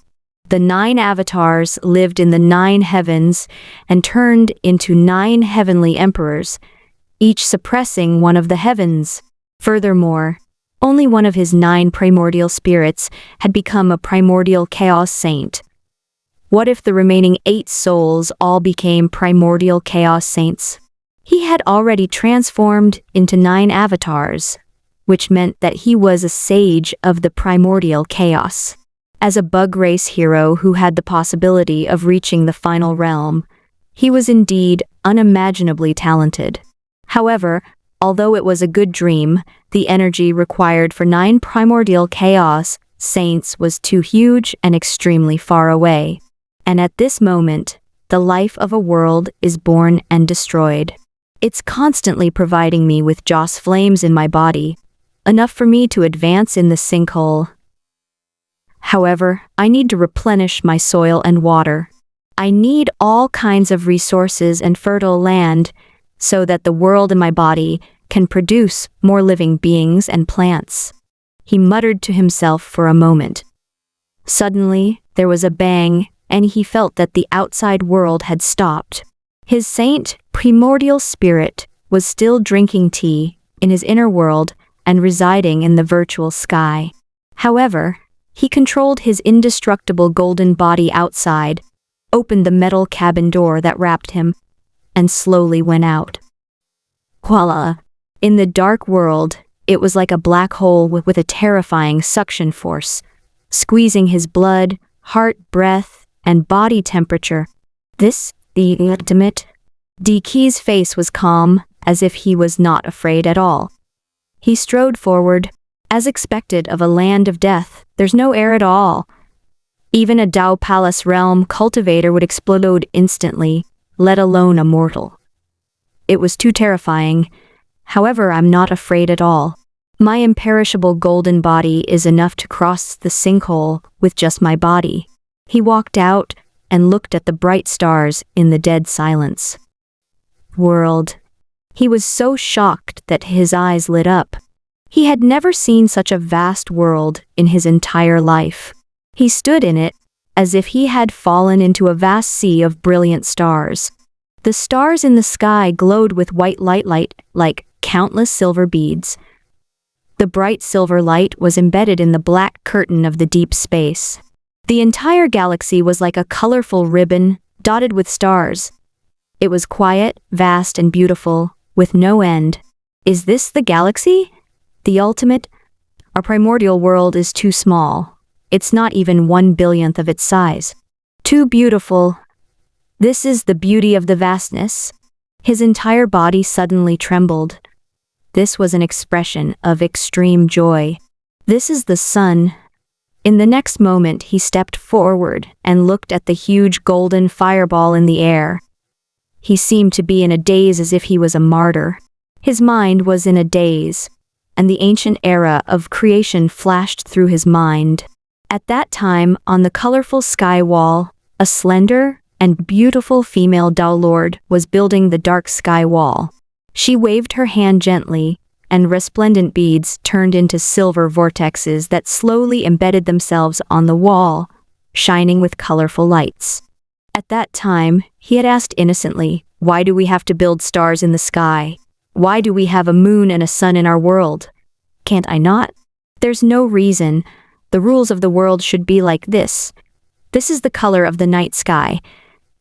The 9 avatars lived in the 9 heavens and turned into 9 heavenly emperors, each suppressing one of the heavens. Furthermore, only one of his 9 primordial spirits had become a primordial chaos saint. What if the remaining 8 souls all became primordial chaos saints? He had already transformed into 9 avatars, which meant that he was a sage of the primordial chaos. As a bug race hero who had the possibility of reaching the final realm, he was indeed unimaginably talented. However, although it was a good dream, the energy required for 9 primordial chaos saints was too huge and extremely far away. And at this moment, the life of a world is born and destroyed. It's constantly providing me with Joss flames in my body, enough for me to advance in the sinkhole. However, I need to replenish my soil and water. I need all kinds of resources and fertile land so that the world in my body can produce more living beings and plants. He muttered to himself for a moment. Suddenly, there was a bang, and he felt that the outside world had stopped. His saint, primordial spirit, was still drinking tea, in his inner world and residing in the virtual sky. However, he controlled his indestructible golden body outside, opened the metal cabin door that wrapped him, and slowly went out. Voila! In the dark world, it was like a black hole with a terrifying suction force, squeezing his blood, heart, breath, and body temperature. This, the ultimate? DK's face was calm, as if he was not afraid at all. He strode forward. As expected of a land of death, there's no air at all. Even a Tao Palace realm cultivator would explode instantly, let alone a mortal. It was too terrifying. However, I'm not afraid at all. My imperishable golden body is enough to cross the sinkhole with just my body. He walked out and looked at the bright stars in the dead silence. World. He was so shocked that his eyes lit up. He had never seen such a vast world in his entire life. He stood in it as if he had fallen into a vast sea of brilliant stars. The stars in the sky glowed with white light like countless silver beads. The bright silver light was embedded in the black curtain of the deep space. The entire galaxy was like a colorful ribbon dotted with stars. It was quiet, vast, and beautiful, with no end. Is this the galaxy? The ultimate? Our primordial world is too small. It's not even 1/1,000,000th of its size. Too beautiful. This is the beauty of the vastness. His entire body suddenly trembled. This was an expression of extreme joy. This is the sun. In the next moment, he stepped forward and looked at the huge golden fireball in the air. He seemed to be in a daze as if he was a martyr. His mind was in a daze, and the ancient era of creation flashed through his mind. At that time, on the colorful sky wall, a slender and beautiful female Tao Lord was building the dark sky wall. She waved her hand gently, and resplendent beads turned into silver vortexes that slowly embedded themselves on the wall, shining with colorful lights. At that time, he had asked innocently, "Why do we have to build stars in the sky? Why do we have a moon and a sun in our world? Can't I not? There's no reason. The rules of the world should be like this. This is the color of the night sky.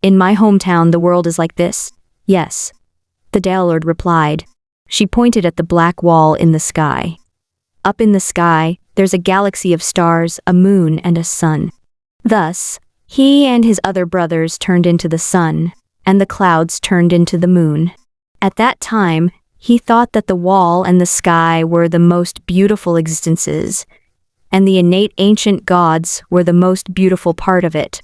In my hometown, the world is like this." "Yes," the Tao Lord replied. She pointed at the black wall in the sky. Up in the sky, there's a galaxy of stars, a moon, and a sun. Thus, he and his other brothers turned into the sun, and the clouds turned into the moon. At that time, he thought that the wall and the sky were the most beautiful existences, and the innate ancient gods were the most beautiful part of it.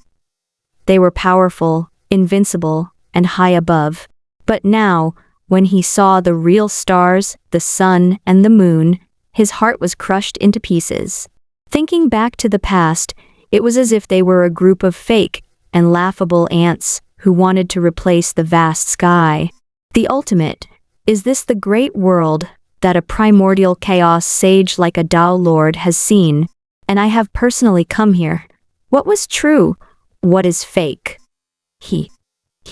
They were powerful, invincible, and high above. But now, when he saw the real stars, the sun, and the moon, his heart was crushed into pieces. Thinking back to the past, it was as if they were a group of fake and laughable ants who wanted to replace the vast sky. The ultimate, is this the great world that a primordial chaos sage like a Tao Lord has seen, and I have personally come here? What was true? What is fake? He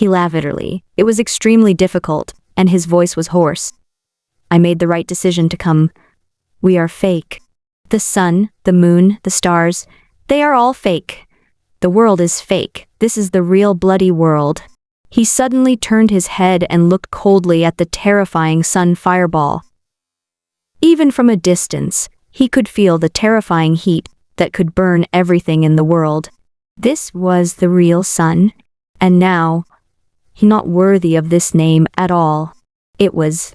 laughed bitterly. It was extremely difficult, and his voice was hoarse. I made the right decision to come. We are fake. The sun, the moon, the stars, they are all fake. The world is fake. This is the real bloody world. He suddenly turned his head and looked coldly at the terrifying sun fireball. Even from a distance, he could feel the terrifying heat that could burn everything in the world. This was the real sun, and now, he not worthy of this name at all. It was,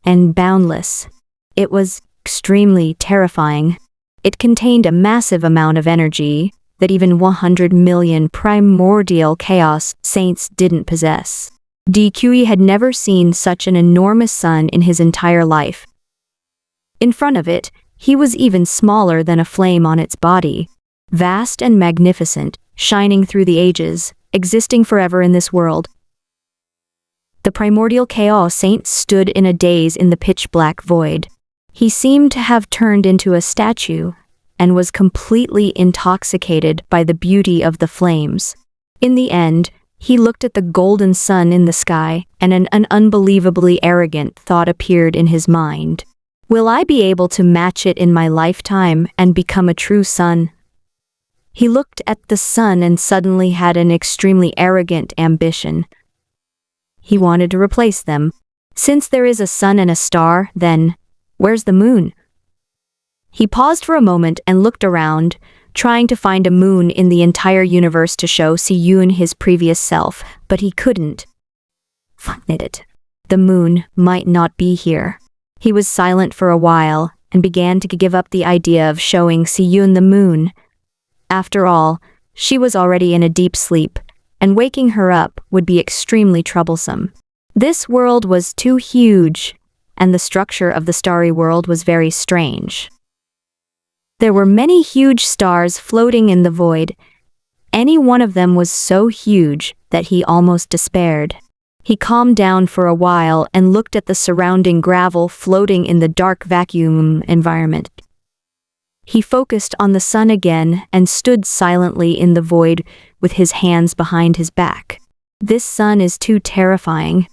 and boundless. It was extremely terrifying. It contained a massive amount of energy that even 100 million primordial chaos saints didn't possess. DQE had never seen such an enormous sun in his entire life. In front of it, he was even smaller than a flame on its body. Vast and magnificent, shining through the ages, existing forever in this world. The primordial chaos saint stood in a daze in the pitch-black void. He seemed to have turned into a statue, and was completely intoxicated by the beauty of the flames. In the end, he looked at the golden sun in the sky, and an unbelievably arrogant thought appeared in his mind. Will I be able to match it in my lifetime and become a true sun? He looked at the sun and suddenly had an extremely arrogant ambition. He wanted to replace them. Since there is a sun and a star, then, where's the moon? He paused for a moment and looked around, trying to find a moon in the entire universe to show Si-Yoon his previous self, but he couldn't. Find it. The moon might not be here. He was silent for a while and began to give up the idea of showing Si-Yoon the moon. After all, she was already in a deep sleep, and waking her up would be extremely troublesome. This world was too huge, and the structure of the starry world was very strange. There were many huge stars floating in the void. Any one of them was so huge that he almost despaired. He calmed down for a while and looked at the surrounding gravel floating in the dark vacuum environment. He focused on the sun again and stood silently in the void with his hands behind his back. This sun is too terrifying.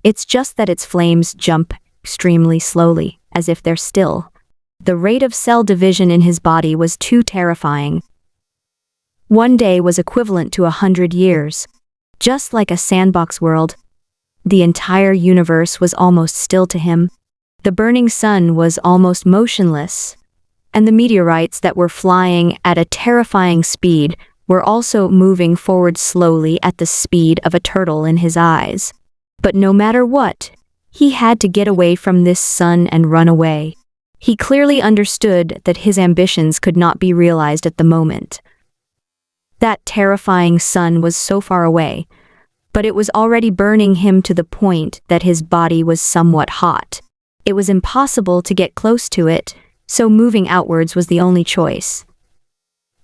It's just that its flames jump extremely slowly, as if they're still. The rate of cell division in his body was too terrifying. One day was equivalent to 100 years. Just like a sandbox world, the entire universe was almost still to him. The burning sun was almost motionless, and the meteorites that were flying at a terrifying speed were also moving forward slowly at the speed of a turtle in his eyes. But no matter what, he had to get away from this sun and run away. He clearly understood that his ambitions could not be realized at the moment. That terrifying sun was so far away, but it was already burning him to the point that his body was somewhat hot. It was impossible to get close to it, so moving outwards was the only choice.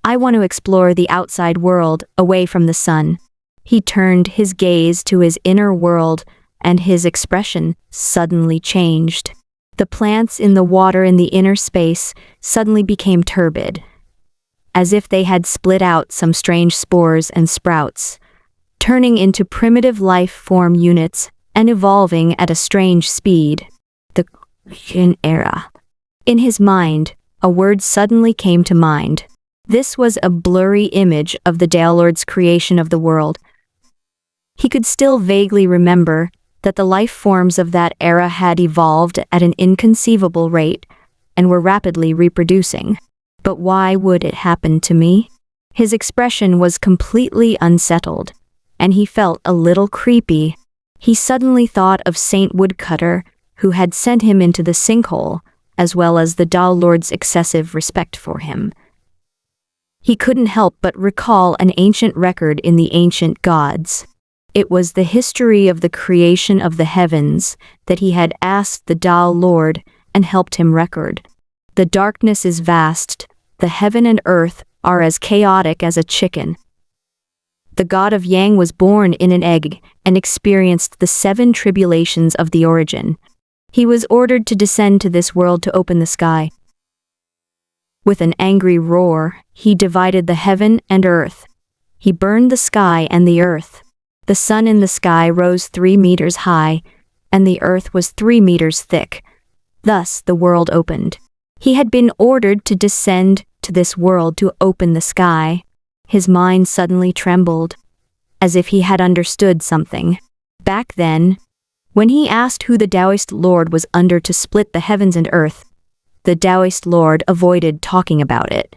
I want to explore the outside world away from the sun. He turned his gaze to his inner world, and his expression suddenly changed. The plants in the water in the inner space suddenly became turbid, as if they had split out some strange spores and sprouts, turning into primitive life form units and evolving at a strange speed. The Christian era. In his mind, a word suddenly came to mind. This was a blurry image of the Daelord's creation of the world. He could still vaguely remember that the life forms of that era had evolved at an inconceivable rate and were rapidly reproducing. But why would it happen to me? His expression was completely unsettled, and he felt a little creepy. He suddenly thought of Saint Woodcutter, who had sent him into the sinkhole, as well as the Daelord's excessive respect for him. He couldn't help but recall an ancient record in the ancient gods. It was the history of the creation of the heavens that he had asked the Daelord and helped him record. The darkness is vast, the heaven and earth are as chaotic as a chicken. The god of Yang was born in an egg and experienced the 7 tribulations of the origin. He was ordered to descend to this world to open the sky. With an angry roar, he divided the heaven and earth. He burned the sky and the earth. The sun in the sky rose 3 meters high, and the earth was 3 meters thick. Thus the world opened. He had been ordered to descend to this world to open the sky. His mind suddenly trembled, as if he had understood something. Back then, when he asked who the Taoist Lord was under to split the heavens and earth, the Taoist Lord avoided talking about it.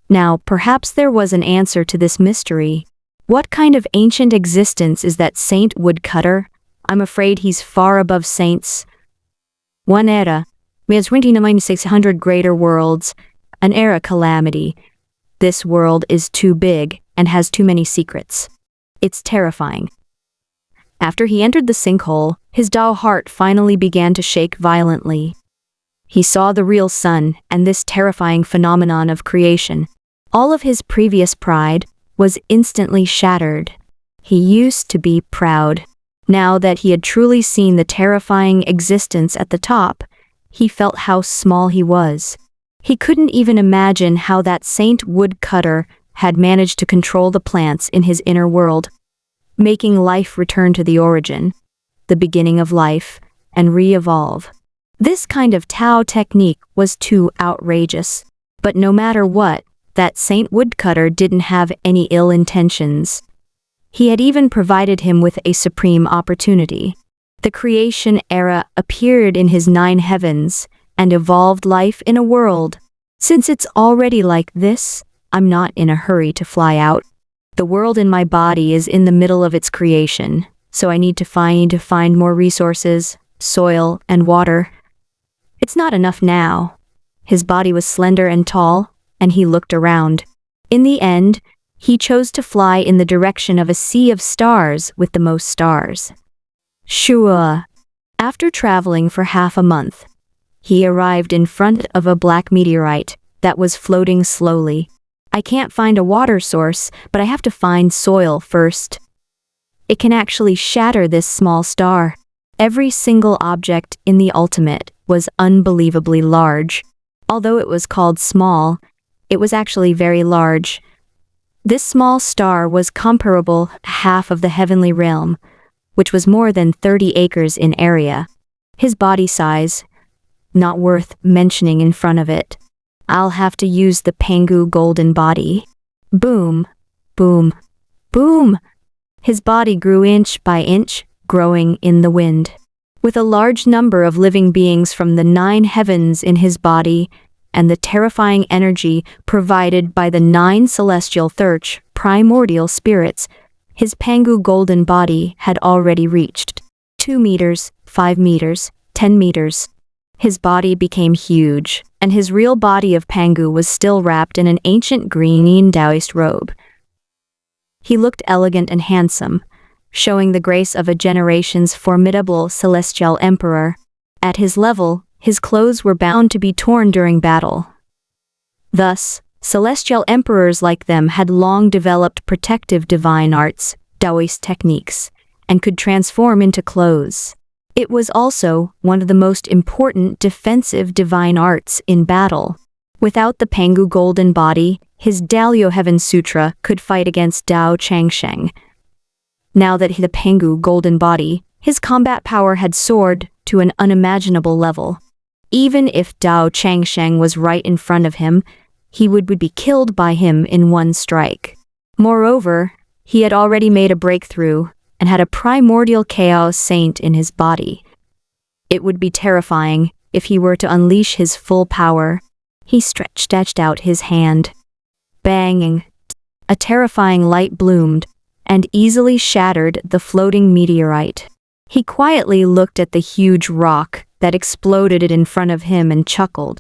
Now, perhaps there was an answer to this mystery. What kind of ancient existence is that Saint Woodcutter? I'm afraid he's far above saints. One era, we had 29,600 greater worlds, an era calamity. This world is too big and has too many secrets. It's terrifying. After he entered the sinkhole, his Dao heart finally began to shake violently. He saw the real sun and this terrifying phenomenon of creation. All of his previous pride was instantly shattered. He used to be proud. Now that he had truly seen the terrifying existence at the top, he felt how small he was. He couldn't even imagine how that Saint Woodcutter had managed to control the plants in his inner world, making life return to the origin, the beginning of life, and re-evolve. This kind of Tao technique was too outrageous. But no matter what, that Saint Woodcutter didn't have any ill intentions. He had even provided him with a supreme opportunity. The creation era appeared in his 9 heavens and evolved life in a world. Since it's already like this, I'm not in a hurry to fly out. The world in my body is in the middle of its creation, so I need to find more resources, soil, and water. It's not enough now. His body was slender and tall, and he looked around. In the end, he chose to fly in the direction of a sea of stars with the most stars. Shua. After traveling for half a month, he arrived in front of a black meteorite that was floating slowly. I can't find a water source, but I have to find soil first. It can actually shatter this small star. Every single object in the ultimate was unbelievably large. Although it was called small, it was actually very large. This small star was comparable to half of the heavenly realm, which was more than 30 acres in area. His body size, not worth mentioning in front of it. I'll have to use the Pangu golden body. Boom, boom, boom. His body grew inch by inch, growing in the wind. With a large number of living beings from the 9 heavens in his body, and the terrifying energy provided by the 9 celestial thirch primordial spirits, his Pangu golden body had already reached 2 meters, 5 meters, 10 meters. His body became huge, and his real body of Pangu was still wrapped in an ancient green Taoist robe. He looked elegant and handsome, showing the grace of a generation's formidable celestial emperor. At his level, his clothes were bound to be torn during battle. Thus, celestial emperors like them had long developed protective divine arts, Taoist techniques, and could transform into clothes. It was also one of the most important defensive divine arts in battle. Without the Pangu golden body, his Dalio Heaven Sutra could fight against Dao Changsheng. Now that the Pangu golden body, his combat power had soared to an unimaginable level. Even if Dao Changsheng was right in front of him, he would be killed by him in one strike. Moreover, he had already made a breakthrough and had a primordial chaos saint in his body. It would be terrifying if he were to unleash his full power. He stretched out his hand. Banging! A terrifying light bloomed and easily shattered the floating meteorite. He quietly looked at the huge rock that exploded in front of him and chuckled.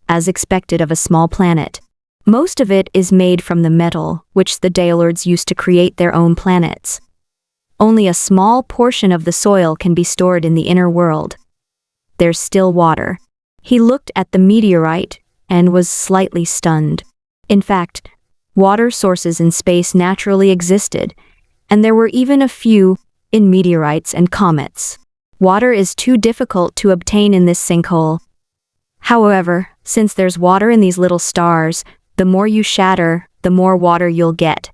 As expected of a small planet, most of it is made from the metal which the Daelords used to create their own planets. Only a small portion of the soil can be stored in the inner world. There's still water. He looked at the meteorite and was slightly stunned. In fact, water sources in space naturally existed, and there were even a few in meteorites and comets. Water is too difficult to obtain in this sinkhole. However, since there's water in these little stars, the more you shatter, the more water you'll get.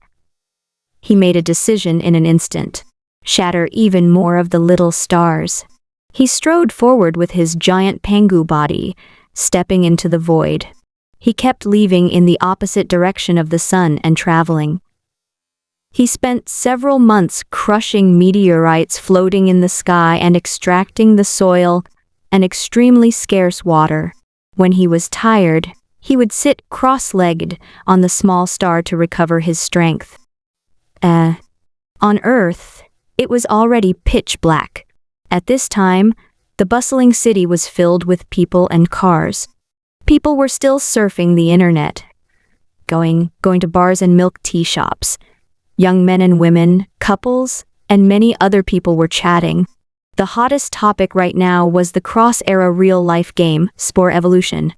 He made a decision in an instant. Shatter even more of the little stars. He strode forward with his giant Pangu body, stepping into the void. He kept leaving in the opposite direction of the sun and traveling. He spent several months crushing meteorites floating in the sky and extracting the soil and extremely scarce water. When he was tired, he would sit cross-legged on the small star to recover his strength. On Earth, it was already pitch black. At this time, the bustling city was filled with people and cars. People were still surfing the internet, going to bars and milk tea shops. Young men and women, couples, and many other people were chatting. The hottest topic right now was the cross-era real-life game, Spore Evolution.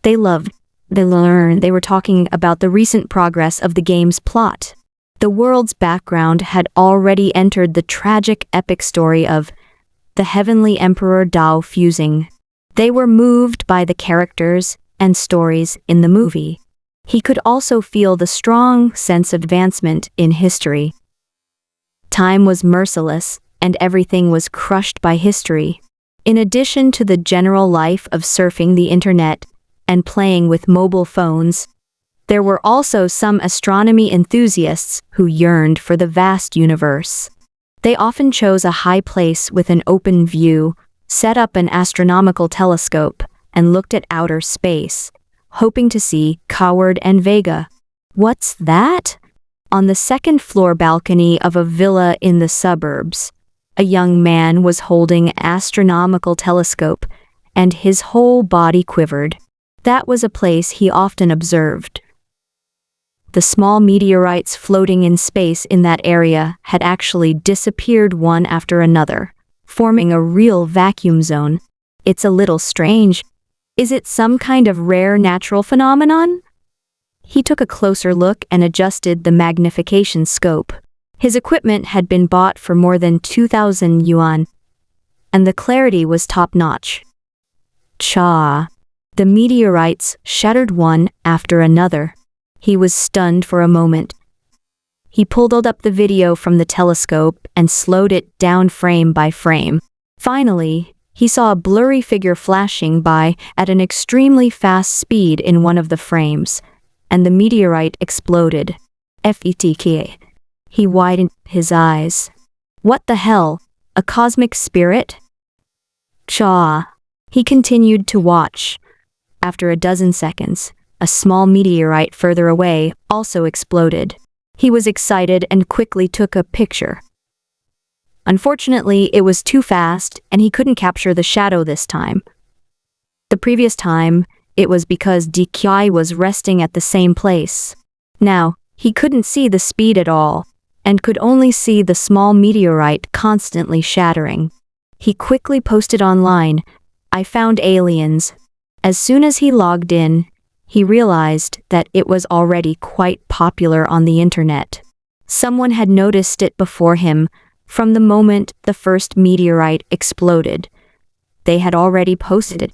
They learned, they were talking about the recent progress of the game's plot. The world's background had already entered the tragic epic story of the Heavenly Emperor Dao fusing. They were moved by the characters and stories in the movie. He could also feel the strong sense of advancement in history. Time was merciless, and everything was crushed by history. In addition to the general life of surfing the internet and playing with mobile phones, there were also some astronomy enthusiasts who yearned for the vast universe. They often chose a high place with an open view, set up an astronomical telescope, and looked at outer space, hoping to see Coward and Vega. What's that? On the second-floor balcony of a villa in the suburbs, a young man was holding an astronomical telescope, and his whole body quivered. That was a place he often observed. The small meteorites floating in space in that area had actually disappeared one after another, forming a real vacuum zone. It's a little strange. Is it some kind of rare natural phenomenon? He took a closer look and adjusted the magnification scope. His equipment had been bought for more than 2,000 yuan, and the clarity was top-notch. Cha! The meteorites shattered one after another. He was stunned for a moment. He pulled up the video from the telescope and slowed it down frame by frame. Finally, he saw a blurry figure flashing by at an extremely fast speed in one of the frames, and the meteorite exploded. FETK. He widened his eyes. What the hell? A cosmic spirit? Cha! He continued to watch. After a dozen seconds, a small meteorite further away also exploded. He was excited and quickly took a picture. Unfortunately, it was too fast and he couldn't capture the shadow this time. The previous time, it was because DKI was resting at the same place. Now, he couldn't see the speed at all, and could only see the small meteorite constantly shattering. He quickly posted online, "I found aliens." As soon as he logged in, he realized that it was already quite popular on the internet. Someone had noticed it before him from the moment the first meteorite exploded. They had already posted it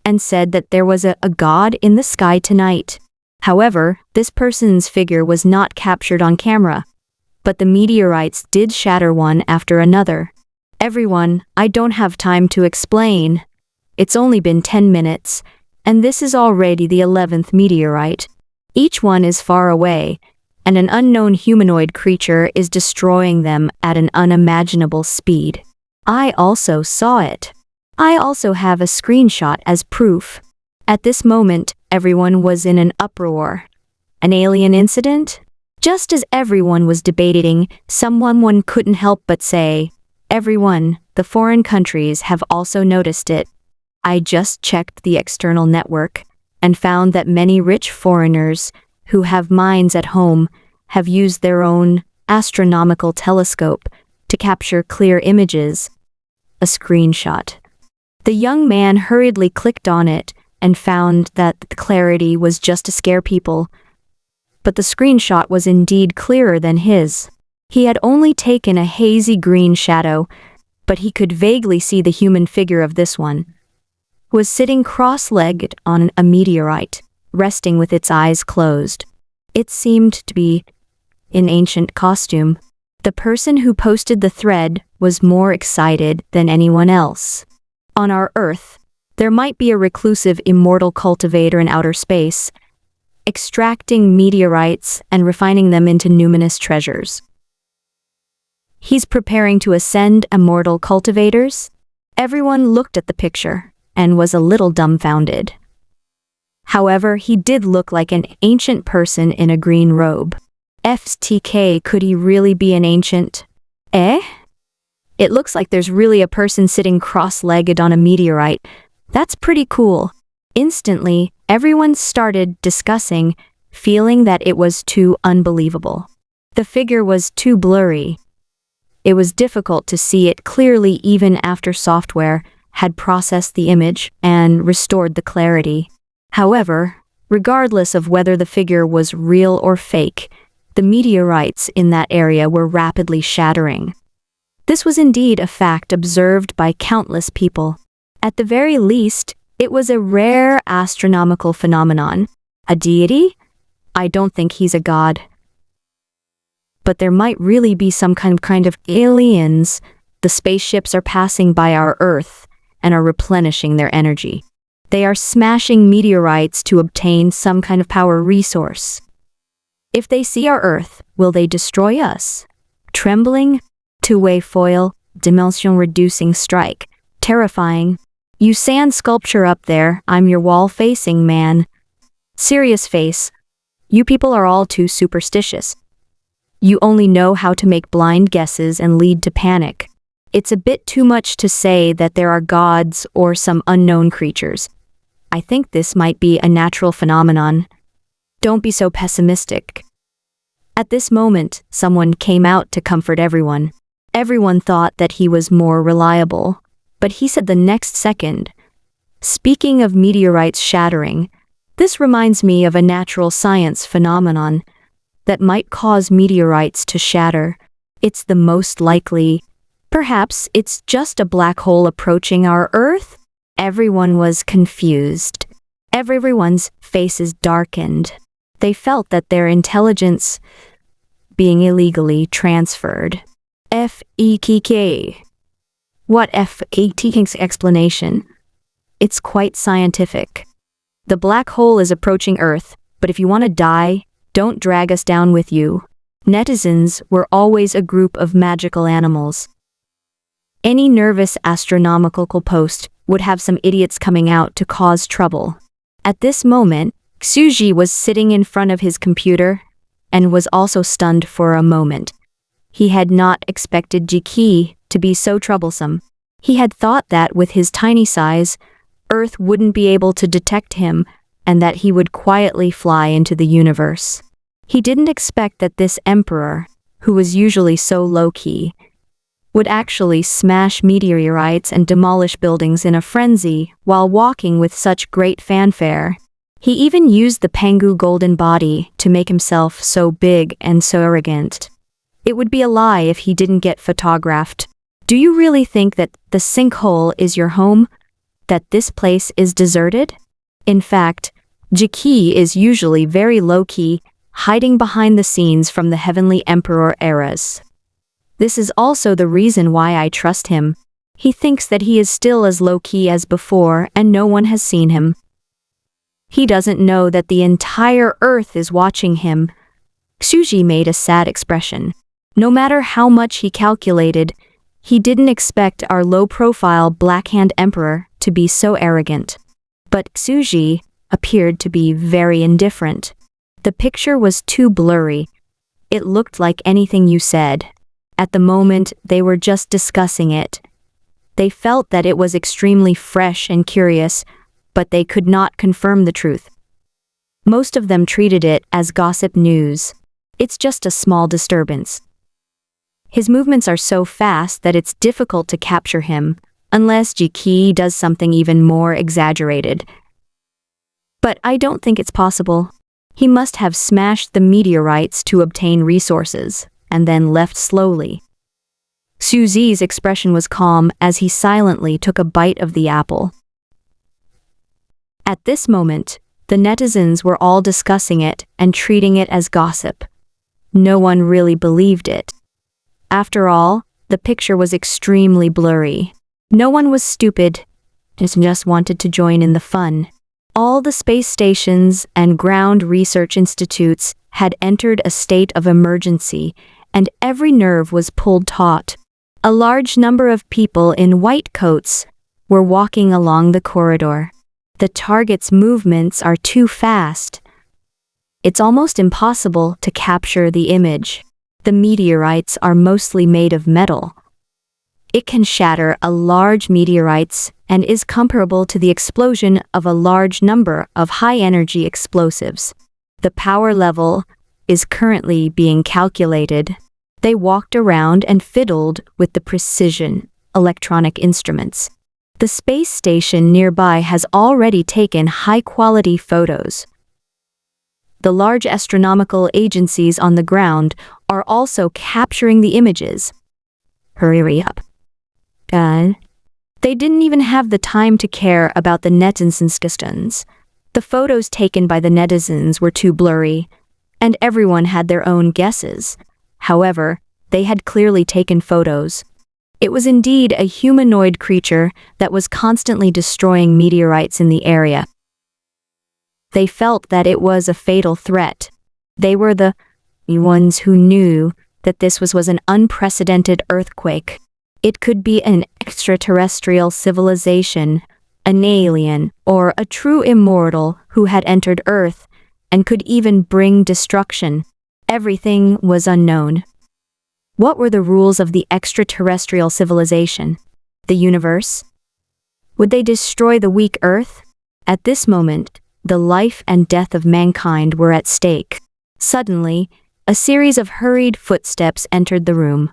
and said that there was a god in the sky tonight. However, this person's figure was not captured on camera, but the meteorites did shatter one after another. Everyone, I don't have time to explain. It's only been 10 minutes, and this is already the 11th meteorite. Each one is far away, and an unknown humanoid creature is destroying them at an unimaginable speed. I also saw it. I also have a screenshot as proof. At this moment, everyone was in an uproar. An alien incident? Just as everyone was debating, someone couldn't help but say, "Everyone, the foreign countries have also noticed it." I just checked the external network and found that many rich foreigners who have mines at home have used their own astronomical telescope to capture clear images. A screenshot. The young man hurriedly clicked on it and found that the clarity was just to scare people. But the screenshot was indeed clearer than his. He had only taken a hazy green shadow, but he could vaguely see the human figure of this one. Was sitting cross-legged on a meteorite, resting with its eyes closed. It seemed to be in ancient costume. The person who posted the thread was more excited than anyone else. On our Earth, there might be a reclusive immortal cultivator in outer space, extracting meteorites and refining them into numinous treasures. He's preparing to ascend immortal cultivators? Everyone looked at the picture and was a little dumbfounded. However, he did look like an ancient person in a green robe. FTK, could he really be an ancient? Eh? It looks like there's really a person sitting cross-legged on a meteorite. That's pretty cool. Instantly, everyone started discussing, feeling that it was too unbelievable. The figure was too blurry. It was difficult to see it clearly even after software had processed the image and restored the clarity. However, regardless of whether the figure was real or fake, the meteorites in that area were rapidly shattering. This was indeed a fact observed by countless people. At the very least, it was a rare astronomical phenomenon. A deity? I don't think he's a god. But there might really be some kind of aliens. The spaceships are passing by our Earth, and are replenishing their energy. They are smashing meteorites to obtain some kind of power resource. If they see our Earth, will they destroy us? Trembling, two-way foil, dimension-reducing strike. Terrifying. You sand sculpture up there, I'm your wall-facing man. Serious face. You people are all too superstitious. You only know how to make blind guesses and lead to panic. It's a bit too much to say that there are gods or some unknown creatures. I think this might be a natural phenomenon. Don't be so pessimistic. At this moment, someone came out to comfort everyone. Everyone thought that he was more reliable, but he said the next second, "Speaking of meteorites shattering, this reminds me of a natural science phenomenon that might cause meteorites to shatter. It's the most likely. Perhaps it's just a black hole approaching our Earth?" Everyone was confused. Everyone's faces darkened. They felt that their intelligence being illegally transferred. FEKK. What FEKK's explanation? It's quite scientific. The black hole is approaching Earth, but if you want to die, don't drag us down with you. Netizens were always a group of magical animals. Any nervous astronomical post would have some idiots coming out to cause trouble. At this moment, Xuji was sitting in front of his computer and was also stunned for a moment. He had not expected Jiki to be so troublesome. He had thought that with his tiny size, Earth wouldn't be able to detect him and that he would quietly fly into the universe. He didn't expect that this emperor, who was usually so low-key, would actually smash meteorites and demolish buildings in a frenzy while walking with such great fanfare. He even used the Pengu golden body to make himself so big and so arrogant. It would be a lie if he didn't get photographed. Do you really think that the sinkhole is your home? That this place is deserted? In fact, Jiki is usually very low-key, hiding behind the scenes from the Heavenly Emperor eras. This is also the reason why I trust him. He thinks that he is still as low-key as before and no one has seen him. He doesn't know that the entire Earth is watching him. Xuji made a sad expression. No matter how much he calculated, he didn't expect our low-profile Blackhand Emperor to be so arrogant. But Xuji appeared to be very indifferent. The picture was too blurry. It looked like anything you said. At the moment, they were just discussing it. They felt that it was extremely fresh and curious, but they could not confirm the truth. Most of them treated it as gossip news. It's just a small disturbance. His movements are so fast that it's difficult to capture him, unless Jiki does something even more exaggerated. But I don't think it's possible. He must have smashed the meteorites to obtain resources, and then left slowly. Xuji's expression was calm as he silently took a bite of the apple. At this moment, the netizens were all discussing it and treating it as gossip. No one really believed it. After all, the picture was extremely blurry. No one was stupid, just wanted to join in the fun. All the space stations and ground research institutes had entered a state of emergency, and every nerve was pulled taut. A large number of people in white coats were walking along the corridor. The target's movements are too fast. It's almost impossible to capture the image. The meteorites are mostly made of metal. It can shatter a large meteorites and is comparable to the explosion of a large number of high-energy explosives. The power level is currently being calculated. They walked around and fiddled with the precision electronic instruments. The space station nearby has already taken high-quality photos. The large astronomical agencies on the ground are also capturing the images. Hurry up. They didn't even have the time to care about the netizens. The photos taken by the netizens were too blurry, and everyone had their own guesses. However, they had clearly taken photos. It was indeed a humanoid creature that was constantly destroying meteorites in the area. They felt that it was a fatal threat. They were the ones who knew that this was an unprecedented earthquake. It could be an extraterrestrial civilization, an alien, or a true immortal who had entered Earth and could even bring destruction. Everything was unknown. What were the rules of the extraterrestrial civilization? The universe? Would they destroy the weak Earth? At this moment, the life and death of mankind were at stake. Suddenly, a series of hurried footsteps entered the room.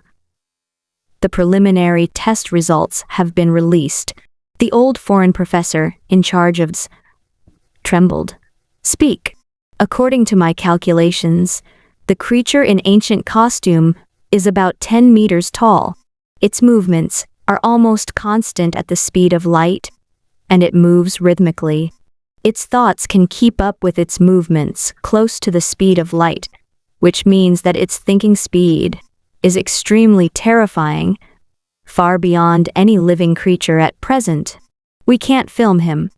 The preliminary test results have been released. The old foreign professor in charge of trembled. Speak. According to my calculations, the creature in ancient costume is about 10 meters tall. Its movements are almost constant at the speed of light, and it moves rhythmically. Its thoughts can keep up with its movements close to the speed of light, which means that its thinking speed is extremely terrifying, far beyond any living creature at present. We can't film him.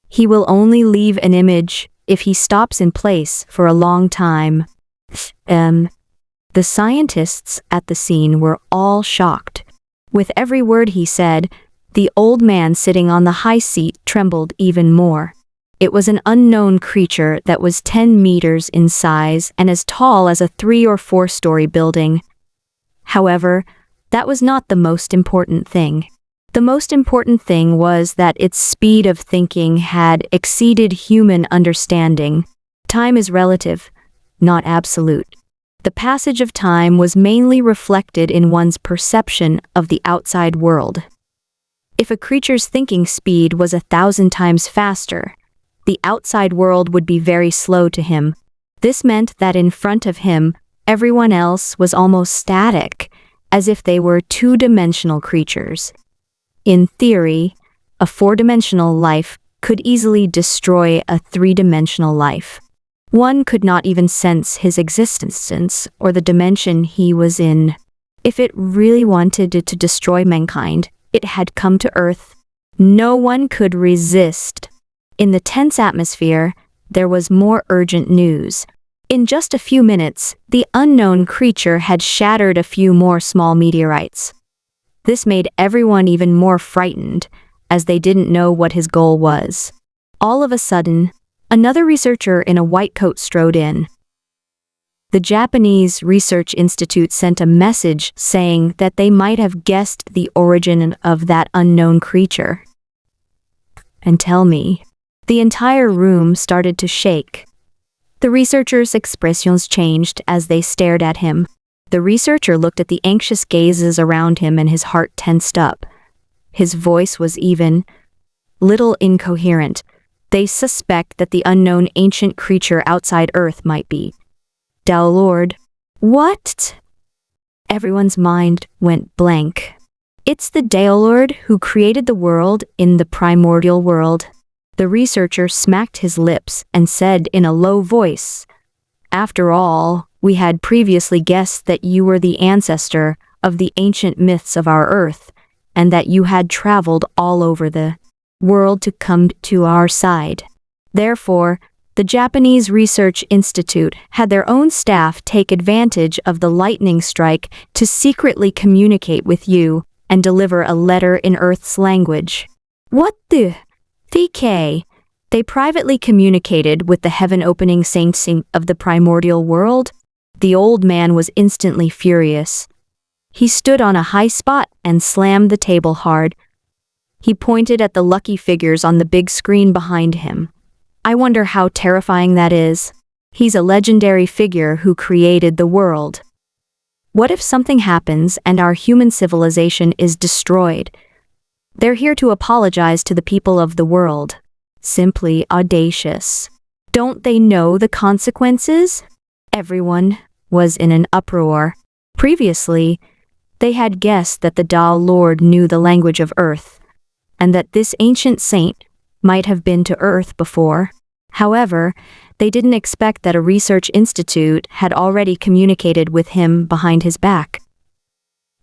He will only leave an image if he stops in place for a long time. The scientists at the scene were all shocked. With every word he said, the old man sitting on the high seat trembled even more. It was an unknown creature that was 10 meters in size and as tall as a 3- or 4-story building. However, that was not the most important thing. The most important thing was that its speed of thinking had exceeded human understanding. Time is relative, not absolute. The passage of time was mainly reflected in one's perception of the outside world. If a creature's thinking speed was 1,000 times faster, the outside world would be very slow to him. This meant that in front of him, everyone else was almost static, as if they were 2-dimensional creatures. In theory, a 4-dimensional life could easily destroy a 3-dimensional life. One could not even sense his existence or the dimension he was in. If it really wanted to destroy mankind, it had come to Earth. No one could resist. In the tense atmosphere, there was more urgent news. In just a few minutes, the unknown creature had shattered a few more small meteorites. This made everyone even more frightened, as they didn't know what his goal was. All of a sudden, another researcher in a white coat strode in. The Japanese Research Institute sent a message saying that they might have guessed the origin of that unknown creature. And tell me, the entire room started to shake. The researchers' expressions changed as they stared at him. The researcher looked at the anxious gazes around him and his heart tensed up. His voice was even little incoherent. They suspect that the unknown ancient creature outside Earth might be Tao Lord. What? Everyone's mind went blank. It's the Tao Lord who created the world in the primordial world. The researcher smacked his lips and said in a low voice, "After all, we had previously guessed that you were the ancestor of the ancient myths of our Earth, and that you had traveled all over the world to come to our side. Therefore, the Japanese Research Institute had their own staff take advantage of the lightning strike to secretly communicate with you and deliver a letter in Earth's language." What the? TK. They privately communicated with the heaven-opening saints of the primordial world. The old man was instantly furious. He stood on a high spot and slammed the table hard. He pointed at the lucky figures on the big screen behind him. I wonder how terrifying that is. He's a legendary figure who created the world. What if something happens and our human civilization is destroyed? They're here to apologize to the people of the world. Simply audacious. Don't they know the consequences? Everyone was in an uproar. Previously, they had guessed that the Tao Lord knew the language of Earth, and that this ancient saint might have been to Earth before. However, they didn't expect that a research institute had already communicated with him behind his back.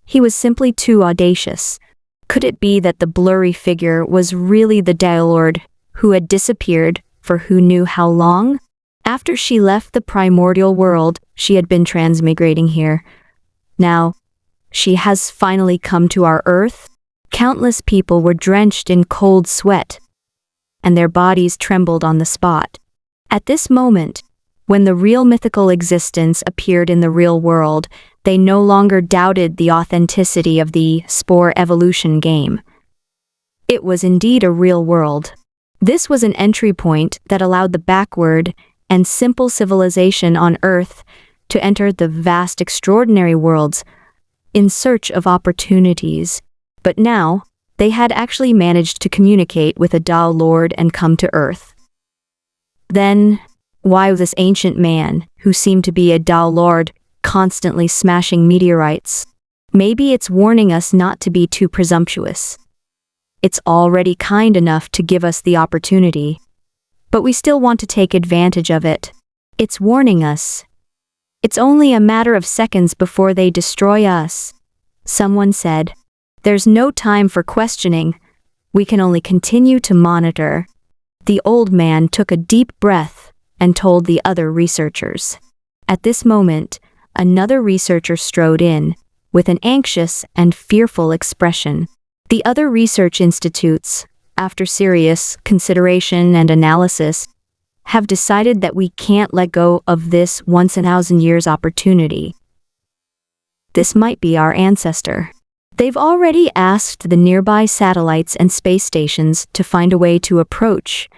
He was simply too audacious. Could it be that the blurry figure was really the Dialord who had disappeared for who knew how long? After she left the primordial world, she had been transmigrating here. Now, she has finally come to our Earth. Countless people were drenched in cold sweat, and their bodies trembled on the spot. At this moment, when the real mythical existence appeared in the real world, they no longer doubted the authenticity of the spore evolution game. It was indeed a real world. This was an entry point that allowed the backward and simple civilization on Earth to enter the vast extraordinary worlds in search of opportunities. But now, they had actually managed to communicate with a Tao Lord and come to Earth. Then, why this ancient man, who seemed to be a Tao Lord, constantly smashing meteorites? Maybe it's warning us not to be too presumptuous. It's already kind enough to give us the opportunity, but we still want to take advantage of it. It's warning us. It's only a matter of seconds before they destroy us. Someone said, "There's no time for questioning. We can only continue to monitor." The old man took a deep breath and told the other researchers. At this moment, another researcher strode in, with an anxious and fearful expression. The other research institutes, after serious consideration and analysis, have decided that we can't let go of this once-in-a-thousand-years opportunity. This might be our ancestor. They've already asked the nearby satellites and space stations to find a way to approach.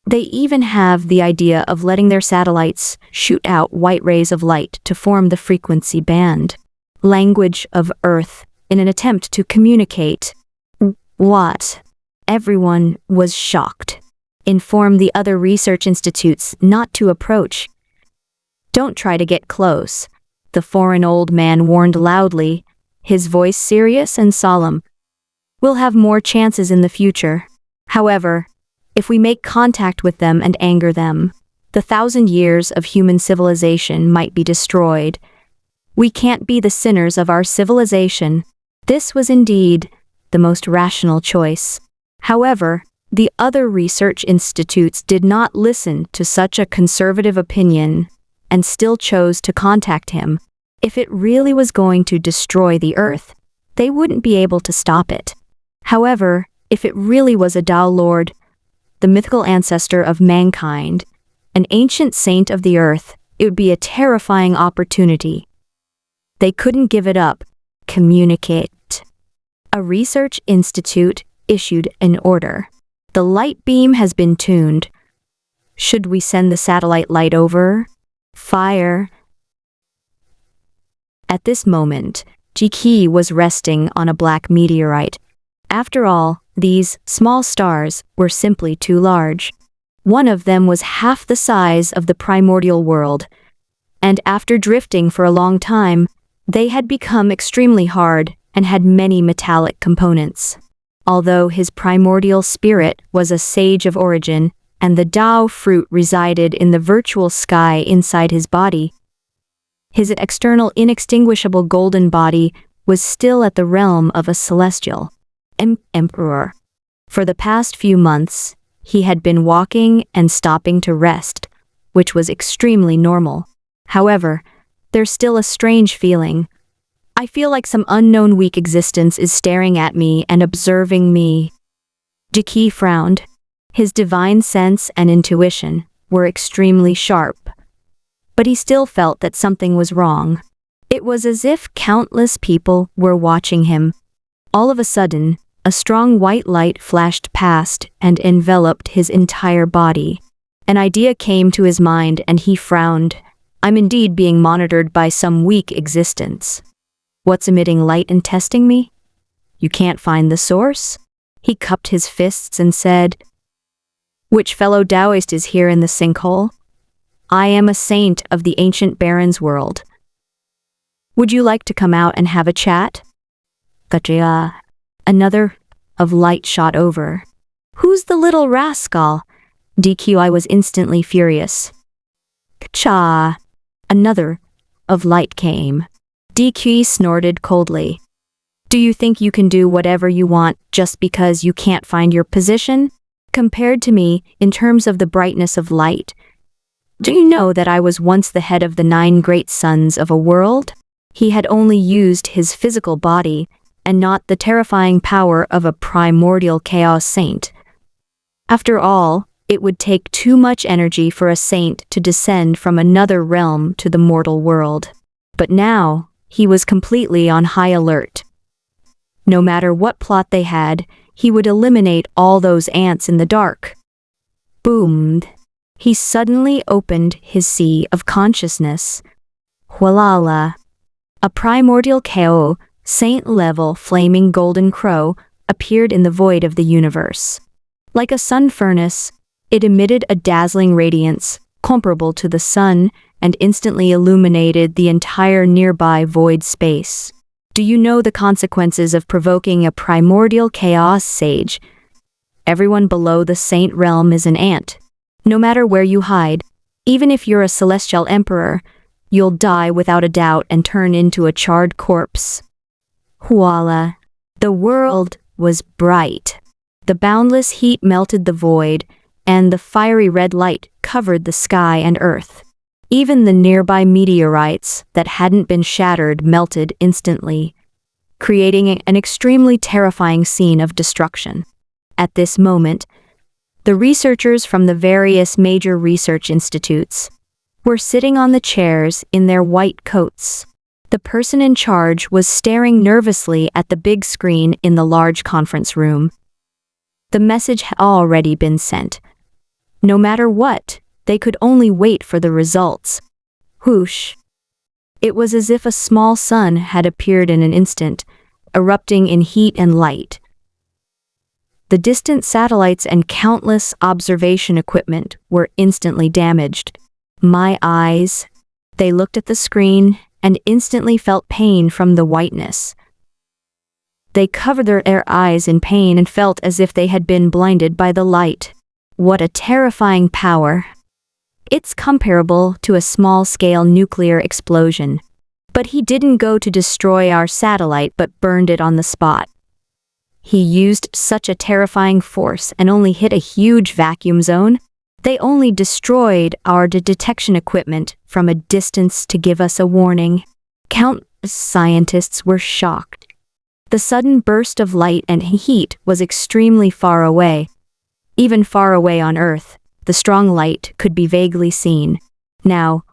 They even have the idea of letting their satellites shoot out white rays of light to form the frequency band, language of Earth, in an attempt to communicate. What? Everyone was shocked. Inform the other research institutes not to approach. Don't try to get close, the foreign old man warned loudly, his voice serious and solemn. We'll have more chances in the future. However, if we make contact with them and anger them, the 1,000 years of human civilization might be destroyed. We can't be the sinners of our civilization. This was indeed the most rational choice. However, the other research institutes did not listen to such a conservative opinion and still chose to contact him. If it really was going to destroy the Earth, they wouldn't be able to stop it. However, if it really was a Tao Lord, the mythical ancestor of mankind, an ancient saint of the Earth, it would be a terrifying opportunity. They couldn't give it up. Communicate. A research institute issued an order. The light beam has been tuned. Should we send the satellite light over? Fire. At this moment, Jiki was resting on a black meteorite. After all, these small stars were simply too large. One of them was half the size of the primordial world, and after drifting for a long time, they had become extremely hard and had many metallic components. Although his primordial spirit was a sage of origin, and the Tao fruit resided in the virtual sky inside his body, his external inextinguishable golden body was still at the realm of a celestial emperor. For the past few months, he had been walking and stopping to rest, which was extremely normal. However, there's still a strange feeling. I feel like some unknown weak existence is staring at me and observing me. Jiki frowned. His divine sense and intuition were extremely sharp, but he still felt that something was wrong. It was as if countless people were watching him. All of a sudden, a strong white light flashed past and enveloped his entire body. An idea came to his mind and he frowned. I'm indeed being monitored by some weak existence. What's emitting light and testing me? You can't find the source? He cupped his fists and said, Which fellow Taoist is here in the sinkhole? I am a saint of the ancient Baron's world. Would you like to come out and have a chat? Gajia. Another of light shot over. Who's the little rascal? DQI was instantly furious. Cha. Another of light came. DQ snorted coldly. Do you think you can do whatever you want just because you can't find your position? Compared to me, in terms of the brightness of light, do you know that I was once the head of the 9 great sons of a world? He had only used his physical body, and not the terrifying power of a primordial chaos saint. After all, it would take too much energy for a saint to descend from another realm to the mortal world. But now, he was completely on high alert. No matter what plot they had, he would eliminate all those ants in the dark. Boomed. He suddenly opened his sea of consciousness. Hualala. A primordial KO, saint-level flaming golden crow, appeared in the void of the universe. Like a sun furnace, it emitted a dazzling radiance, comparable to the sun, and instantly illuminated the entire nearby void space. Do you know the consequences of provoking a primordial chaos sage? Everyone below the saint realm is an ant. No matter where you hide, even if you're a celestial emperor, you'll die without a doubt and turn into a charred corpse. Huala. The world was bright. The boundless heat melted the void, and the fiery red light covered the sky and earth. Even the nearby meteorites that hadn't been shattered melted instantly, creating an extremely terrifying scene of destruction. At this moment, the researchers from the various major research institutes were sitting on the chairs in their white coats. The person in charge was staring nervously at the big screen in the large conference room. The message had already been sent. No matter what, they could only wait for the results. Whoosh! It was as if a small sun had appeared in an instant, erupting in heat and light. The distant satellites and countless observation equipment were instantly damaged. My eyes. They looked at the screen and instantly felt pain from the whiteness. They covered their eyes in pain and felt as if they had been blinded by the light. What a terrifying power. It's comparable to a small-scale nuclear explosion. But he didn't go to destroy our satellite but burned it on the spot. He used such a terrifying force and only hit a huge vacuum zone. They only destroyed our detection equipment from a distance to give us a warning. Countless scientists were shocked. The sudden burst of light and heat was extremely far away. Even far away on Earth, the strong light could be vaguely seen. Now,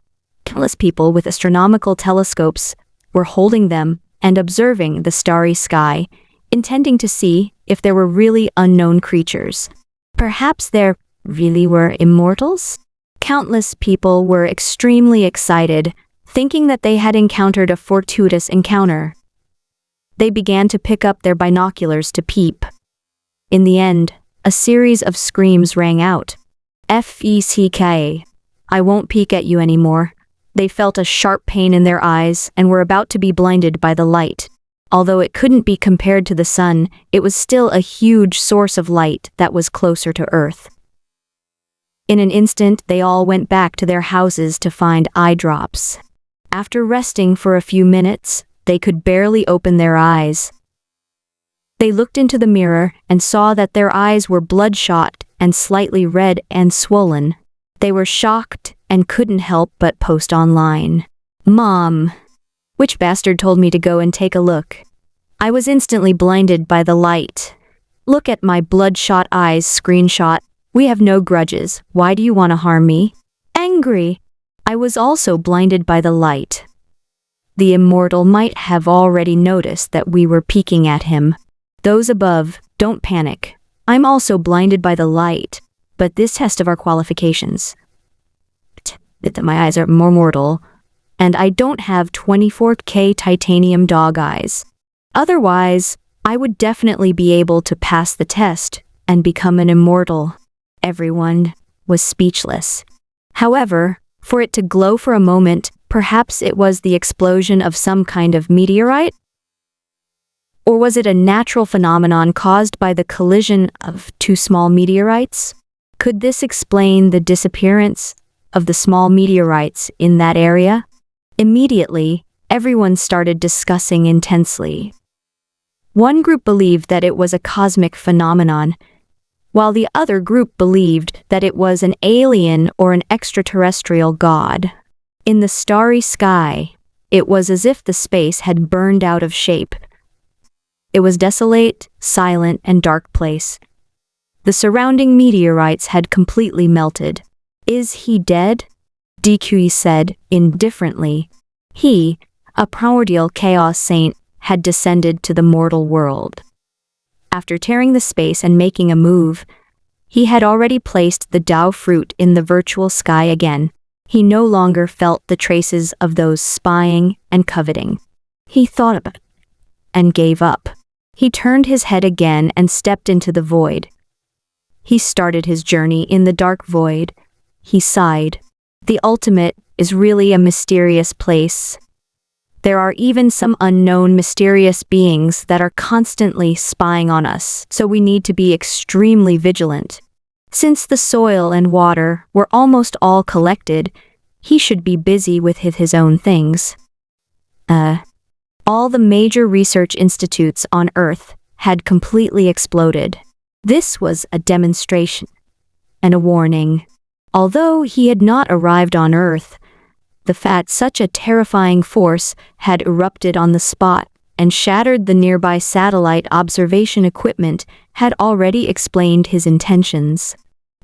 countless people with astronomical telescopes were holding them and observing the starry sky, intending to see if there were really unknown creatures. Perhaps there really were immortals? Countless people were extremely excited, thinking that they had encountered a fortuitous encounter. They began to pick up their binoculars to peep. In the end, a series of screams rang out. "FECK. I won't peek at you anymore." They felt a sharp pain in their eyes and were about to be blinded by the light. Although it couldn't be compared to the sun, it was still a huge source of light that was closer to Earth. In an instant, they all went back to their houses to find eye drops. After resting for a few minutes, they could barely open their eyes. They looked into the mirror and saw that their eyes were bloodshot and slightly red and swollen. They were shocked and couldn't help but post online. "Mom, which bastard told me to go and take a look? I was instantly blinded by the light. Look at my bloodshot eyes screenshot. We have no grudges. Why do you want to harm me?" Angry. I was also blinded by the light. The immortal might have already noticed that we were peeking at him. Those above, don't panic. I'm also blinded by the light, but this test of our qualifications. My eyes are more mortal, and I don't have 24K titanium dog eyes. Otherwise, I would definitely be able to pass the test and become an immortal. Everyone was speechless. However, for it to glow for a moment, perhaps it was the explosion of some kind of meteorite? Or was it a natural phenomenon caused by the collision of two small meteorites? Could this explain the disappearance of the small meteorites in that area? Immediately, everyone started discussing intensely. One group believed that it was a cosmic phenomenon, while the other group believed that it was an alien or an extraterrestrial god. In the starry sky, it was as if the space had burned out of shape. It was desolate, silent, and dark place. The surrounding meteorites had completely melted. "Is he dead?" DQE said, indifferently. He, a primordial chaos saint, had descended to the mortal world. After tearing the space and making a move, he had already placed the Tao fruit in the virtual sky again. He no longer felt the traces of those spying and coveting. He thought about it and gave up. He turned his head again and stepped into the void. He started his journey in the dark void. He sighed. The ultimate is really a mysterious place. There are even some unknown mysterious beings that are constantly spying on us, so we need to be extremely vigilant. Since the soil and water were almost all collected, he should be busy with his own things. All the major research institutes on Earth had completely exploded. This was a demonstration and a warning. Although he had not arrived on Earth, the fact such a terrifying force had erupted on the spot and shattered the nearby satellite observation equipment had already explained his intentions.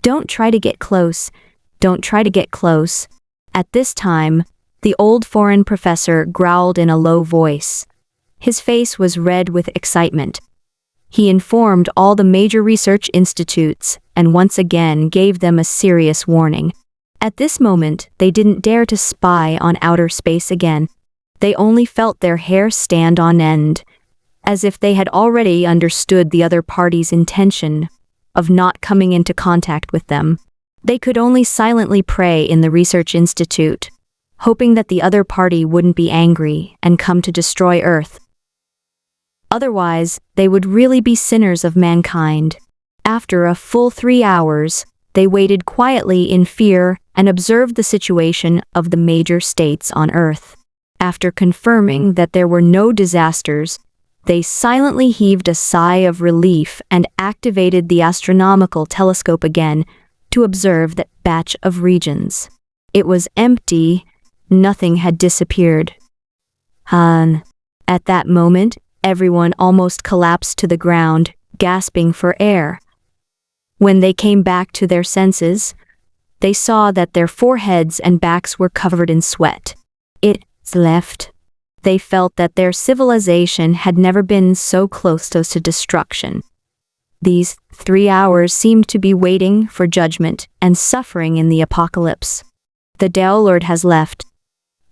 "Don't try to get close. Don't try to get close." At this time, the old foreign professor growled in a low voice. His face was red with excitement. He informed all the major research institutes and once again gave them a serious warning. At this moment, they didn't dare to spy on outer space again. They only felt their hair stand on end, as if they had already understood the other party's intention of not coming into contact with them. They could only silently pray in the research institute, hoping that the other party wouldn't be angry and come to destroy Earth. Otherwise, they would really be sinners of mankind. After a full 3 hours, they waited quietly in fear and observed the situation of the major states on Earth. After confirming that there were no disasters, they silently heaved a sigh of relief and activated the astronomical telescope again to observe that batch of regions. It was empty. Nothing had disappeared. At that moment, everyone almost collapsed to the ground, gasping for air. When they came back to their senses, they saw that their foreheads and backs were covered in sweat. It's left. They felt that their civilization had never been so close to destruction. These 3 hours seemed to be waiting for judgment and suffering in the apocalypse. The Tao Lord has left.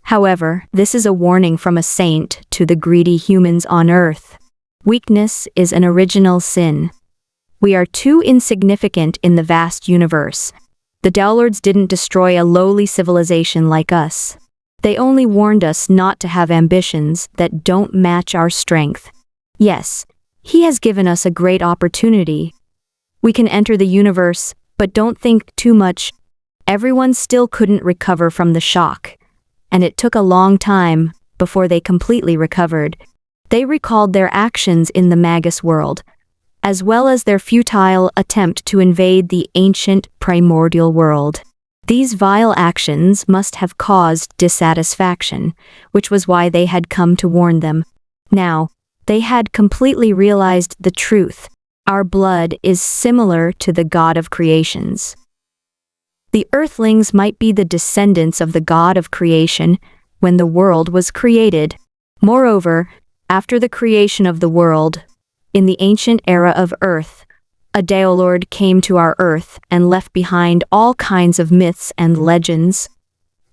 However, this is a warning from a saint to the greedy humans on Earth. Weakness is an original sin. We are too insignificant in the vast universe. The Tao Lords didn't destroy a lowly civilization like us. They only warned us not to have ambitions that don't match our strength. Yes, he has given us a great opportunity. We can enter the universe, but don't think too much. Everyone still couldn't recover from the shock, and it took a long time before they completely recovered. They recalled their actions in the Magus world, as well as their futile attempt to invade the ancient primordial world. These vile actions must have caused dissatisfaction, which was why they had come to warn them. Now, they had completely realized the truth. Our blood is similar to the God of creations. The Earthlings might be the descendants of the God of creation when the world was created. Moreover, after the creation of the world, in the ancient era of Earth, a Tao Lord came to our Earth and left behind all kinds of myths and legends.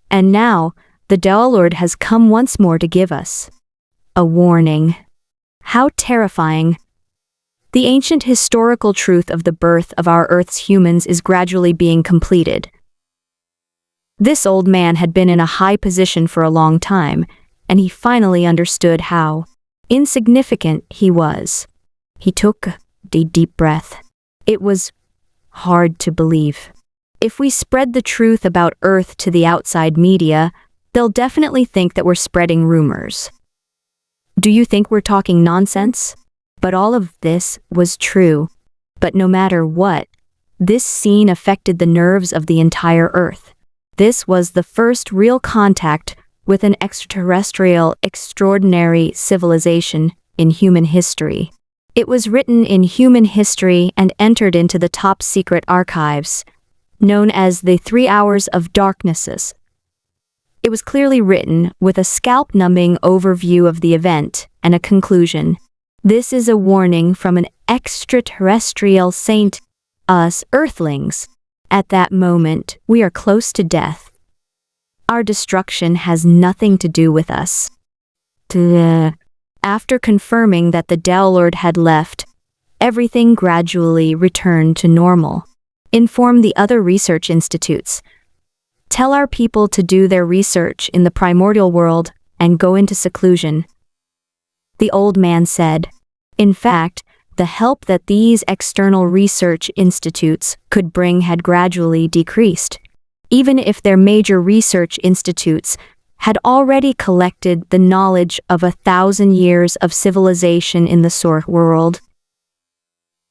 And now, the Tao Lord has come once more to give us a warning. How terrifying! The ancient historical truth of the birth of our Earth's humans is gradually being completed. This old man had been in a high position for a long time, and he finally understood how insignificant he was. He took a deep breath. It was hard to believe. If we spread the truth about Earth to the outside media, They'll definitely think that we're spreading rumors. Do you think we're talking nonsense? But all of this was true. But no matter what, this scene affected the nerves of the entire Earth. This was the first real contact with an extraterrestrial, extraordinary civilization in human history. It was written in human history and entered into the top secret archives, known as the 3 Hours of Darknesses. It was clearly written with a scalp-numbing overview of the event and a conclusion. This is a warning from an extraterrestrial saint, us Earthlings. At that moment, we are close to death. Our destruction has nothing to do with us. After confirming that the Downlord had left, everything gradually returned to normal. Inform the other research institutes. Tell our people to do their research in the primordial world and go into seclusion. The old man said. In fact, the help that these external research institutes could bring had gradually decreased, even if their major research institutes had already collected the knowledge of 1,000 years of civilization in the source world.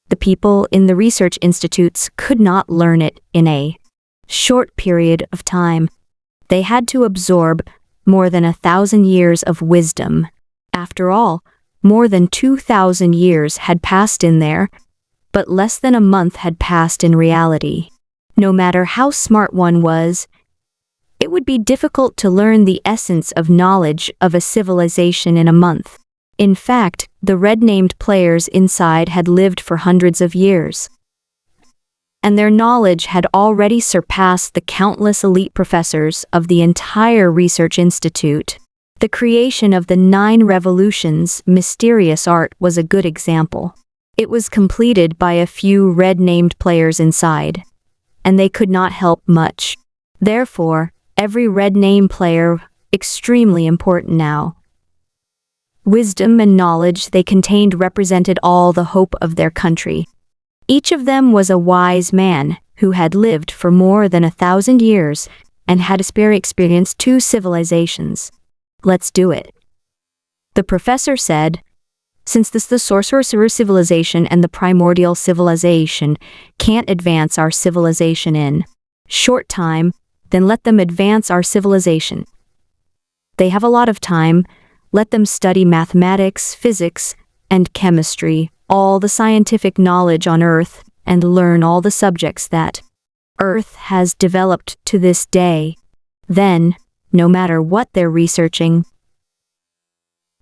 The people in the research institutes could not learn it in a short period of time. They had to absorb more than 1,000 years of wisdom. After all, more than 2,000 years had passed in there, but less than a month had passed in reality. No matter how smart one was, it would be difficult to learn the essence of knowledge of a civilization in a month. In fact, the red-named players inside had lived for hundreds of years, and their knowledge had already surpassed the countless elite professors of the entire research institute. The creation of the 9 revolutions mysterious art was a good example. It was completed by a few red-named players inside, and they could not help much. Therefore, every red-name player extremely important now. Wisdom and knowledge they contained represented all the hope of their country. Each of them was a wise man who had lived for more than 1,000 years and had experienced 2 civilizations. Let's do it. The professor said, since the sorcerer civilization and the primordial civilization can't advance our civilization in short time, then let them advance our civilization. They have a lot of time. Let them study mathematics, physics, and chemistry, all the scientific knowledge on Earth, and learn all the subjects that Earth has developed to this day. Then, no matter what they're researching,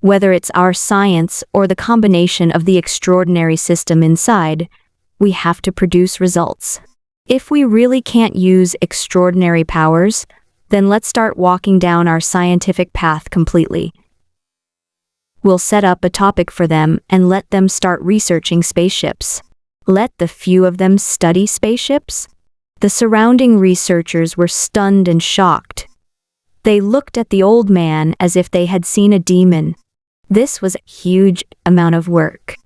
whether it's our science or the combination of the extraordinary system inside, we have to produce results. If we really can't use extraordinary powers, then let's start walking down our scientific path completely. We'll set up a topic for them and let them start researching spaceships. Let the few of them study spaceships? The surrounding researchers were stunned and shocked. They looked at the old man as if they had seen a demon. This was a huge amount of work.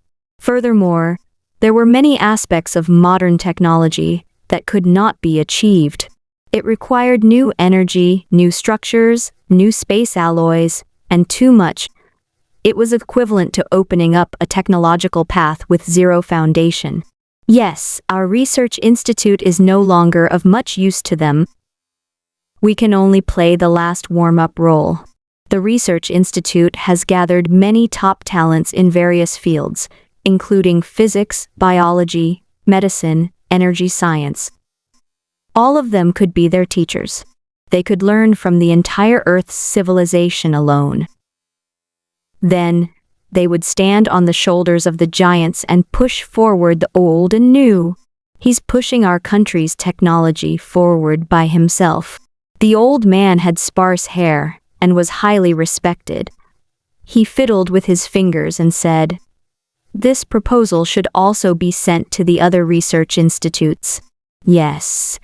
Furthermore, there were many aspects of modern technology that could not be achieved. It required new energy, new structures, new space alloys, and too much. It was equivalent to opening up a technological path with zero foundation. Yes, our research institute is no longer of much use to them. We can only play the last warm-up role. The Research Institute has gathered many top talents in various fields, including physics, biology, medicine, energy science. All of them could be their teachers. They could learn from the entire Earth's civilization alone. Then, they would stand on the shoulders of the giants and push forward the old and new. He's pushing our country's technology forward by himself. The old man had sparse hair and was highly respected. He fiddled with his fingers and said, "This proposal should also be sent to the other research institutes." Yes.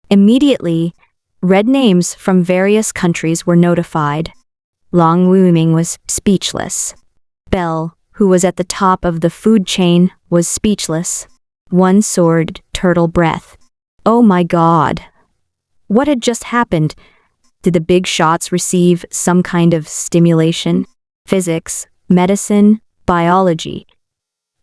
Immediately, red names from various countries were notified. Long Wuming was speechless. Bell, who was at the top of the food chain, was speechless. One sword, turtle breath. Oh my God! What had just happened? Did the big shots receive some kind of stimulation? Physics, medicine, biology.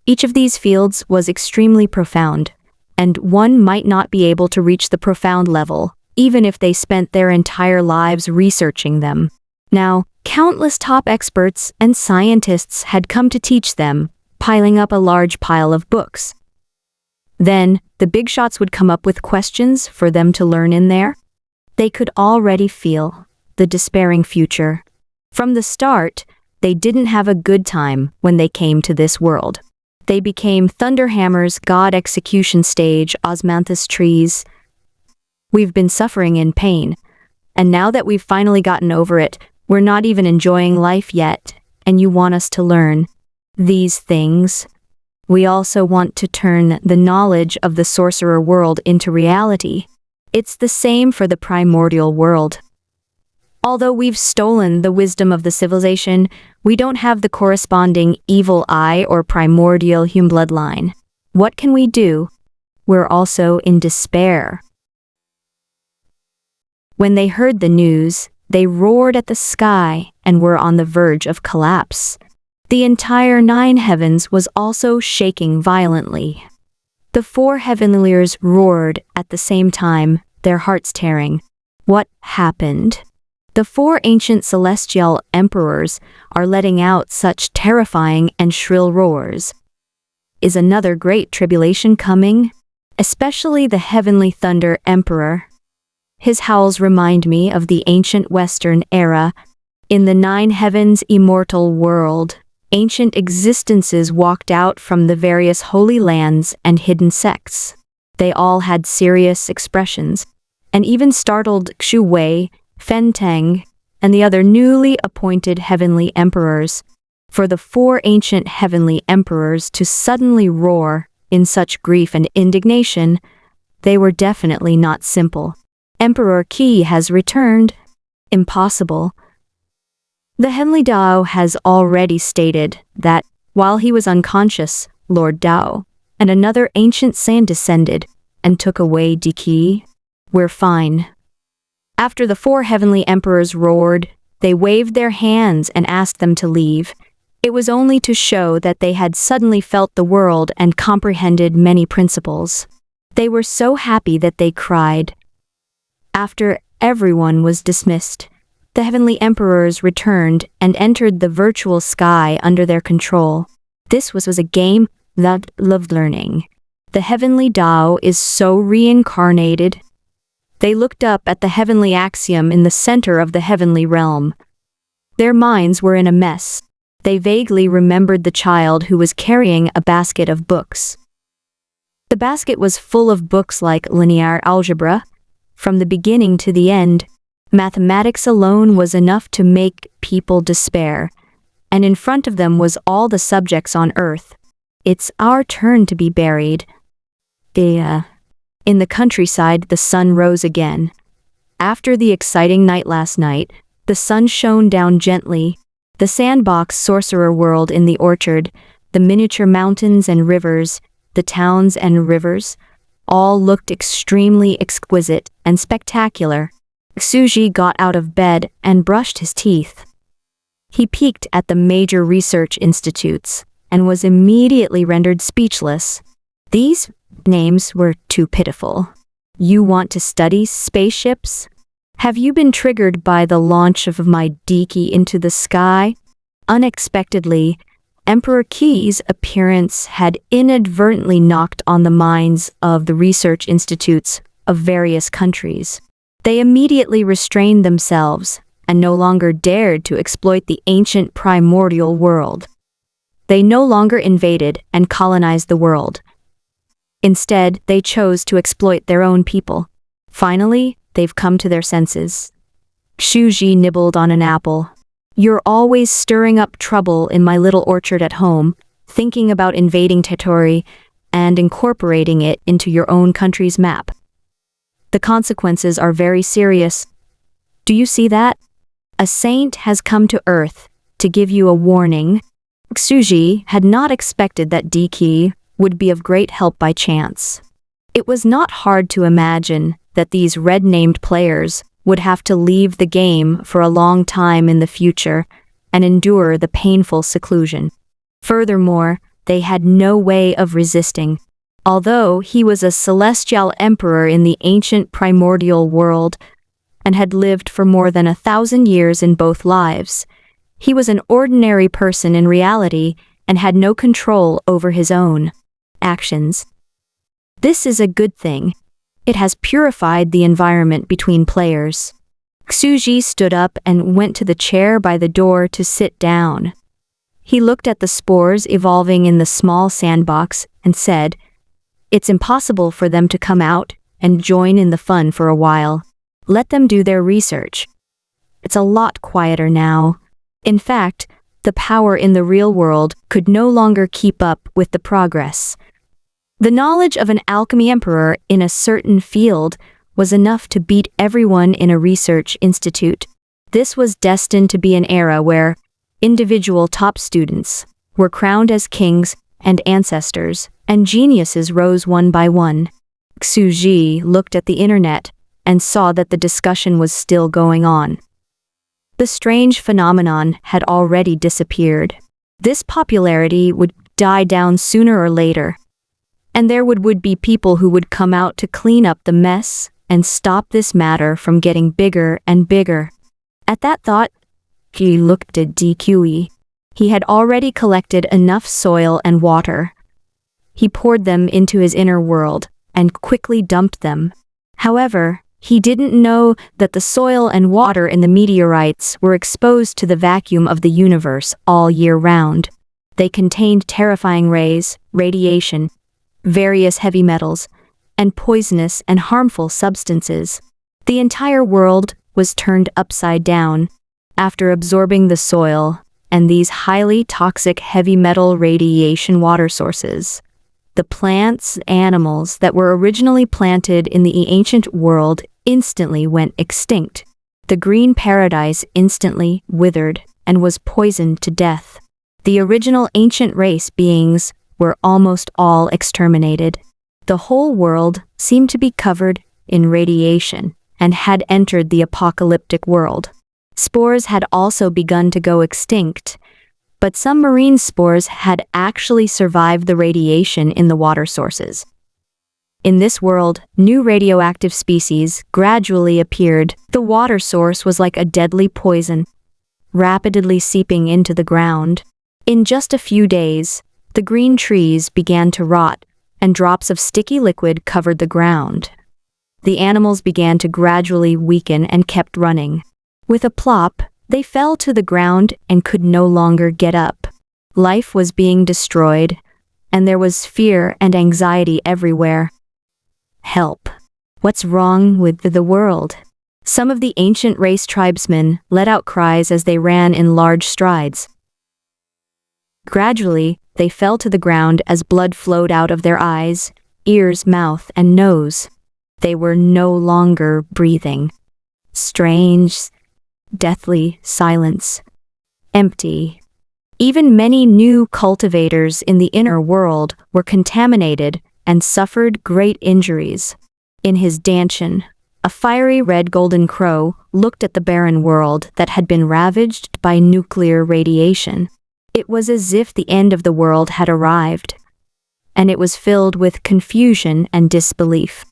Each of these fields was extremely profound, and one might not be able to reach the profound level, even if they spent their entire lives researching them. Now, countless top experts and scientists had come to teach them, piling up a large pile of books. Then, the big shots would come up with questions for them to learn in there. They could already feel the despairing future. From the start, they didn't have a good time when they came to this world. They became Thunderhammer's god execution stage osmanthus trees. We've been suffering in pain, and now that we've finally gotten over it, we're not even enjoying life yet, and you want us to learn these things. We also want to turn the knowledge of the sorcerer world into reality. It's the same for the primordial world. Although we've stolen the wisdom of the civilization, we don't have the corresponding evil eye or primordial human bloodline. What can we do? We're also in despair. When they heard the news, they roared at the sky and were on the verge of collapse. The entire 9 heavens was also shaking violently. The 4 heavenliers roared at the same time, their hearts tearing. What happened? The 4 ancient celestial emperors are letting out such terrifying and shrill roars. Is another great tribulation coming? Especially the heavenly thunder emperor. His howls remind me of the ancient Western era. In the 9 heavens immortal world, ancient existences walked out from the various holy lands and hidden sects. They all had serious expressions, and even startled Xu Wei, Fen Teng, and the other newly appointed heavenly emperors. For the 4 ancient heavenly emperors to suddenly roar in such grief and indignation, they were definitely not simple. Emperor Qi has returned. Impossible. The heavenly Dao has already stated that, while he was unconscious, Lord Dao and another ancient Saiyan descended and took away Di Qi. We're fine. After the 4 heavenly emperors roared, they waved their hands and asked them to leave. It was only to show that they had suddenly felt the world and comprehended many principles. They were so happy that they cried. After everyone was dismissed, the heavenly emperors returned and entered the virtual sky under their control. This was a game that loved learning. The heavenly Tao is so reincarnated. They looked up at the heavenly axiom in the center of the heavenly realm. Their minds were in a mess. They vaguely remembered the child who was carrying a basket of books. The basket was full of books like linear algebra. From the beginning to the end, mathematics alone was enough to make people despair, and in front of them was all the subjects on earth. It's our turn to be buried. In the countryside, the sun rose again. After the exciting night last night, the sun shone down gently. The sandbox sorcerer world in the orchard, the miniature mountains and rivers, the towns and rivers, all looked extremely exquisite and spectacular. Suji got out of bed and brushed his teeth. He peeked at the major research institutes and was immediately rendered speechless. These names were too pitiful. You want to study spaceships? Have you been triggered by the launch of my Diki into the sky? Unexpectedly, Emperor Qi's appearance had inadvertently knocked on the minds of the research institutes of various countries. They immediately restrained themselves and no longer dared to exploit the ancient primordial world. They no longer invaded and colonized the world. Instead, they chose to exploit their own people. Finally, they've come to their senses. Shuji nibbled on an apple. You're always stirring up trouble in my little orchard at home, thinking about invading territory and incorporating it into your own country's map. The consequences are very serious. Do you see that? A saint has come to Earth to give you a warning. Xuji had not expected that Diki would be of great help by chance. It was not hard to imagine that these red-named players would have to leave the game for a long time in the future and endure the painful seclusion. Furthermore, they had no way of resisting. Although he was a celestial emperor in the ancient primordial world and had lived for more than 1,000 years in both lives, he was an ordinary person in reality and had no control over his own actions. This is a good thing. It has purified the environment between players. Xuji stood up and went to the chair by the door to sit down. He looked at the spores evolving in the small sandbox and said, "It's impossible for them to come out and join in the fun for a while. Let them do their research. It's a lot quieter now." In fact, the power in the real world could no longer keep up with the progress. The knowledge of an alchemy emperor in a certain field was enough to beat everyone in a research institute. This was destined to be an era where individual top students were crowned as kings and ancestors, and geniuses rose one by one. Xuji looked at the internet and saw that the discussion was still going on. The strange phenomenon had already disappeared. This popularity would die down sooner or later, and there would be people who would come out to clean up the mess and stop this matter from getting bigger and bigger. At that thought, he looked at DQE. He had already collected enough soil and water. He poured them into his inner world and quickly dumped them. However, he didn't know that the soil and water in the meteorites were exposed to the vacuum of the universe all year round. They contained terrifying rays, radiation, various heavy metals, and poisonous and harmful substances. The entire world was turned upside down. After absorbing the soil and these highly toxic heavy metal radiation water sources, the plants, animals that were originally planted in the ancient world instantly went extinct. The green paradise instantly withered and was poisoned to death. The original ancient race beings were almost all exterminated. The whole world seemed to be covered in radiation and had entered the apocalyptic world. Spores had also begun to go extinct, but some marine spores had actually survived the radiation in the water sources. In this world, new radioactive species gradually appeared. The water source was like a deadly poison, rapidly seeping into the ground. In just a few days, the green trees began to rot, and drops of sticky liquid covered the ground. The animals began to gradually weaken and kept running. With a plop, they fell to the ground and could no longer get up. Life was being destroyed, and there was fear and anxiety everywhere. Help! What's wrong with the world? Some of the ancient race tribesmen let out cries as they ran in large strides. Gradually, they fell to the ground as blood flowed out of their eyes, ears, mouth, and nose. They were no longer breathing. Strange, deathly silence. Empty. Even many new cultivators in the inner world were contaminated and suffered great injuries. In his dantian, a fiery red golden crow looked at the barren world that had been ravaged by nuclear radiation. It was as if the end of the world had arrived, and it was filled with confusion and disbelief.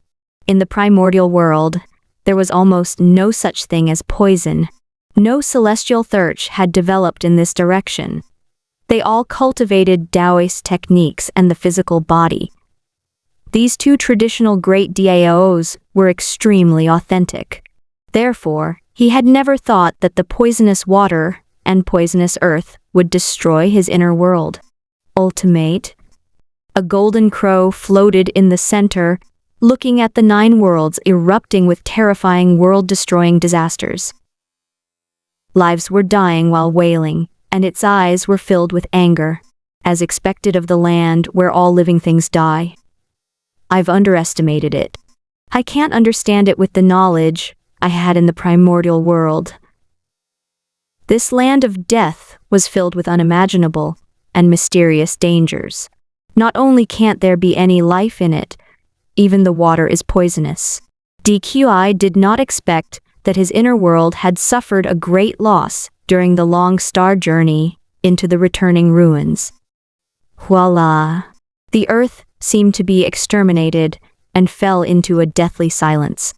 In the primordial world, there was almost no such thing as poison. No celestial thirch had developed in this direction. They all cultivated Taoist techniques and the physical body. These two traditional great DAOs were extremely authentic. Therefore, he had never thought that the poisonous water and poisonous earth would destroy his inner world. Ultimate. A golden crow floated in the center, looking at the 9 worlds erupting with terrifying world-destroying disasters. Lives were dying while wailing, and its eyes were filled with anger, as expected of the land where all living things die. I've underestimated it. I can't understand it with the knowledge I had in the primordial world. This land of death was filled with unimaginable and mysterious dangers. Not only can't there be any life in it, even the water is poisonous. DQI did not expect that his inner world had suffered a great loss during the long star journey into the returning ruins. Voila! The earth seemed to be exterminated and fell into a deathly silence.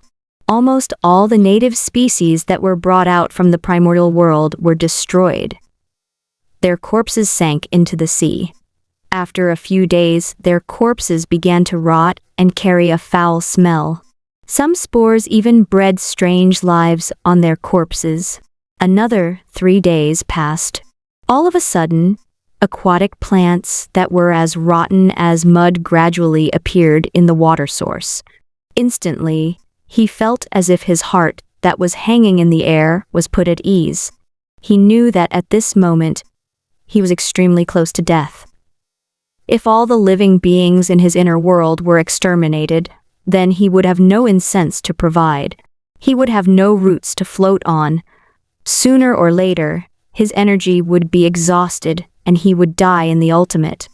Almost all the native species that were brought out from the primordial world were destroyed. Their corpses sank into the sea. After a few days, their corpses began to rot and carry a foul smell. Some spores even bred strange lives on their corpses. Another 3 days passed. All of a sudden, aquatic plants that were as rotten as mud gradually appeared in the water source. Instantly, he felt as if his heart that was hanging in the air was put at ease. He knew that at this moment, he was extremely close to death. If all the living beings in his inner world were exterminated, then he would have no incense to provide. He would have no roots to float on. Sooner or later, his energy would be exhausted and he would die in the ultimate.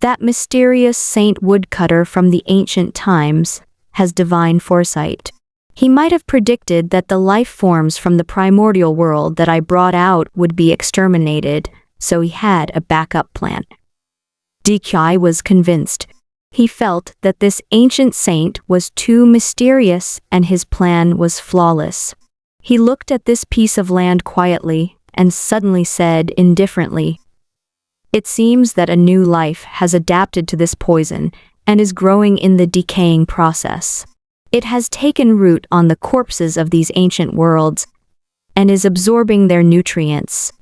That mysterious saint woodcutter from the ancient times has divine foresight. He might have predicted that the life forms from the primordial world that I brought out would be exterminated, so he had a backup plan. Dikai was convinced. He felt that this ancient saint was too mysterious and his plan was flawless. He looked at this piece of land quietly and suddenly said indifferently, "It seems that a new life has adapted to this poison and is growing in the decaying process. It has taken root on the corpses of these ancient worlds and is absorbing their nutrients.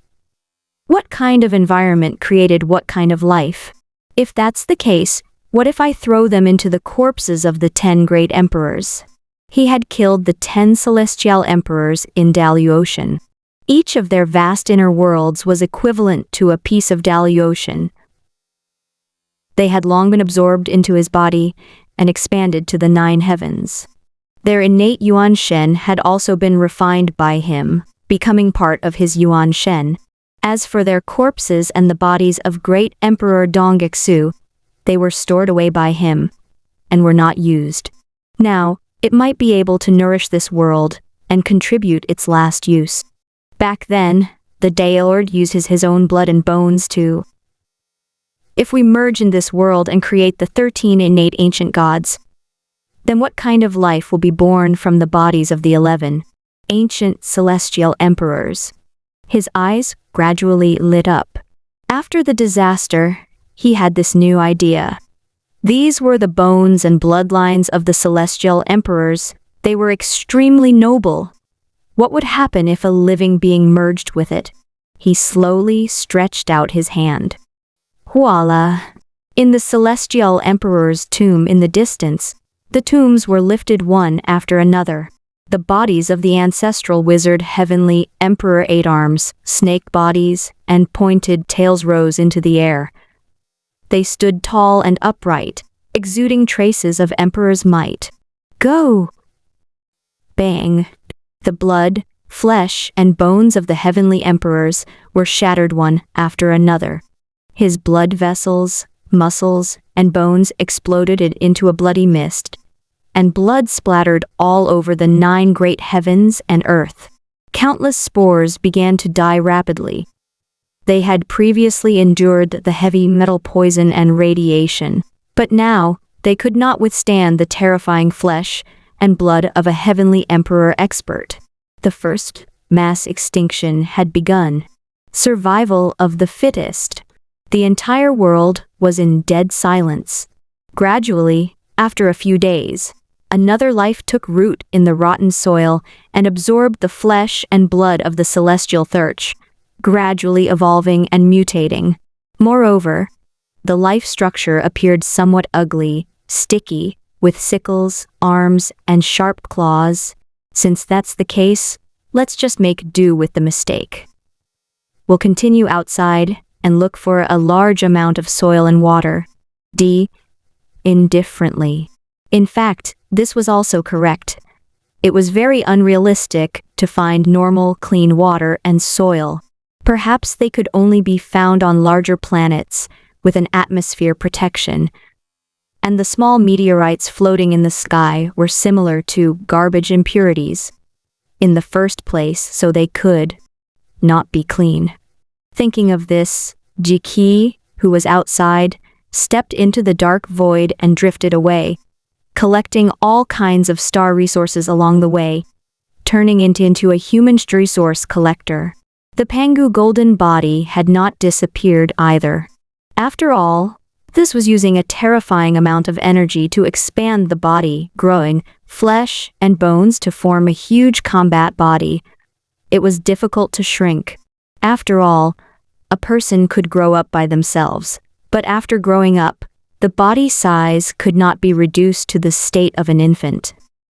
What kind of environment created what kind of life? If that's the case, what if I throw them into the corpses of the 10 great emperors?" He had killed the 10 celestial emperors in Ocean. Each of their vast inner worlds was equivalent to a piece of Ocean. They had long been absorbed into his body and expanded to the 9 heavens. Their innate Yuan Shen had also been refined by him, becoming part of his Yuan Shen. As for their corpses and the bodies of great Emperor Dongxu, they were stored away by him and were not used. Now, it might be able to nourish this world and contribute its last use. Back then, the Daelord uses his own blood and bones to. If we merge in this world and create the 13 innate ancient gods, then what kind of life will be born from the bodies of the 11 ancient celestial emperors? His eyes gradually lit up. After the disaster, he had this new idea. These were the bones and bloodlines of the celestial emperors. They were extremely noble. What would happen if a living being merged with it? He slowly stretched out his hand. Voila! In the celestial emperor's tomb in the distance, the tombs were lifted one after another. The bodies of the ancestral wizard heavenly Emperor 8 Arms, snake bodies, and pointed tails rose into the air. They stood tall and upright, exuding traces of Emperor's might. Go! Bang! The blood, flesh, and bones of the heavenly emperors were shattered one after another. His blood vessels, muscles, and bones exploded into a bloody mist, and blood splattered all over the 9 great heavens and earth. Countless spores began to die rapidly. They had previously endured the heavy metal poison and radiation, but now they could not withstand the terrifying flesh and blood of a heavenly emperor expert. The first mass extinction had begun. Survival of the fittest. The entire world was in dead silence. Gradually, after a few days, another life took root in the rotten soil and absorbed the flesh and blood of the celestial thirch, gradually evolving and mutating. Moreover, the life structure appeared somewhat ugly, sticky, with sickles, arms, and sharp claws. Since that's the case, let's just make do with the mistake. We'll continue outside and look for a large amount of soil and water. Indifferently. In fact, this was also correct. It was very unrealistic to find normal, clean water and soil. Perhaps they could only be found on larger planets with an atmosphere protection, and the small meteorites floating in the sky were similar to garbage impurities. in the first place so they could not be clean. Thinking of this, Jiki, who was outside, stepped into the dark void and drifted away, collecting all kinds of star resources along the way, turning into a human resource collector. The Pangu golden body had not disappeared either. After all, this was using a terrifying amount of energy to expand the body, growing flesh and bones to form a huge combat body. It was difficult to shrink. After all, a person could grow up by themselves, but after growing up, the body size could not be reduced to the state of an infant.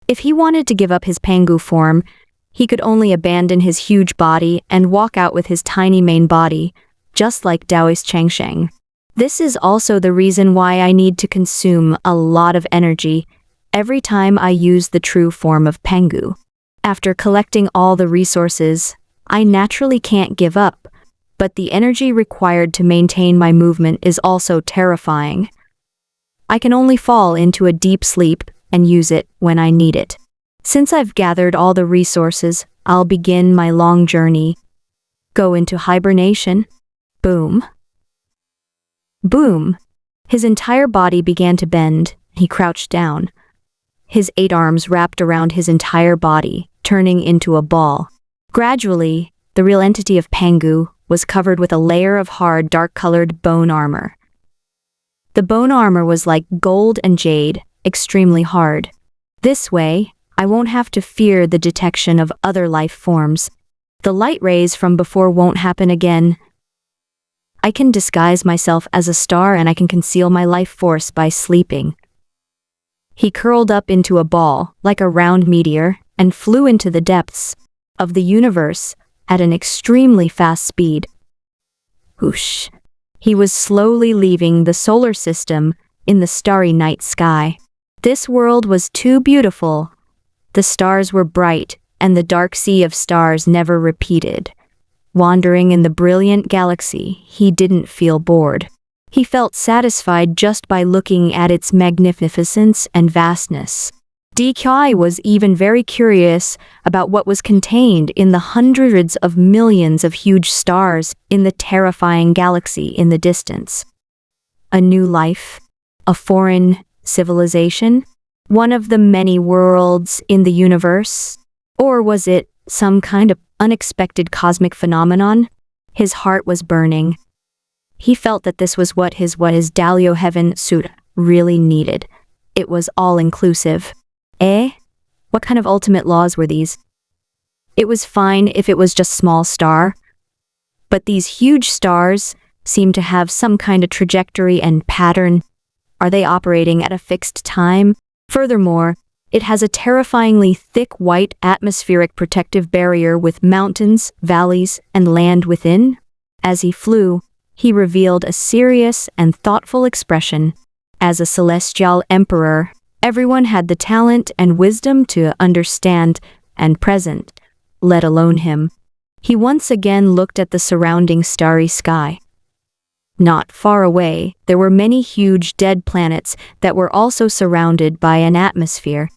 If he wanted to give up his Pangu form, he could only abandon his huge body and walk out with his tiny main body, just like Taoist Changsheng. This is also the reason why I need to consume a lot of energy every time I use the true form of Pangu. After collecting all the resources, I naturally can't give up, but the energy required to maintain my movement is also terrifying. I can only fall into a deep sleep and use it when I need it. Since I've gathered all the resources, I'll begin my long journey. Go into hibernation. Boom. Boom. His entire body began to bend. He crouched down. His 8 arms wrapped around his entire body, turning into a ball. Gradually, the real entity of Pangu was covered with a layer of hard, dark-colored bone armor. The bone armor was like gold and jade, extremely hard. This way, I won't have to fear the detection of other life forms. The light rays from before won't happen again. I can disguise myself as a star and I can conceal my life force by sleeping. He curled up into a ball, like a round meteor, and flew into the depths of the universe at an extremely fast speed. Whoosh! He was slowly leaving the solar system in the starry night sky. This world was too beautiful. The stars were bright, and the dark sea of stars never repeated. Wandering in the brilliant galaxy, he didn't feel bored. He felt satisfied just by looking at its magnificence and vastness. DKI was even very curious about what was contained in the hundreds of millions of huge stars in the terrifying galaxy in the distance. A new life? A foreign civilization? One of the many worlds in the universe? Or was it some kind of unexpected cosmic phenomenon? His heart was burning. He felt that this was what his Dalio heaven suit really needed. It was all-inclusive. What kind of ultimate laws were these? It was fine if it was just small star, but these huge stars seem to have some kind of trajectory and pattern. Are they operating at a fixed time? Furthermore, it has a terrifyingly thick white atmospheric protective barrier with mountains, valleys, and land within. As he flew, he revealed a serious and thoughtful expression. As a celestial emperor, everyone had the talent and wisdom to understand and present, let alone him. He once again looked at the surrounding starry sky. Not far away, there were many huge dead planets that were also surrounded by an atmosphere.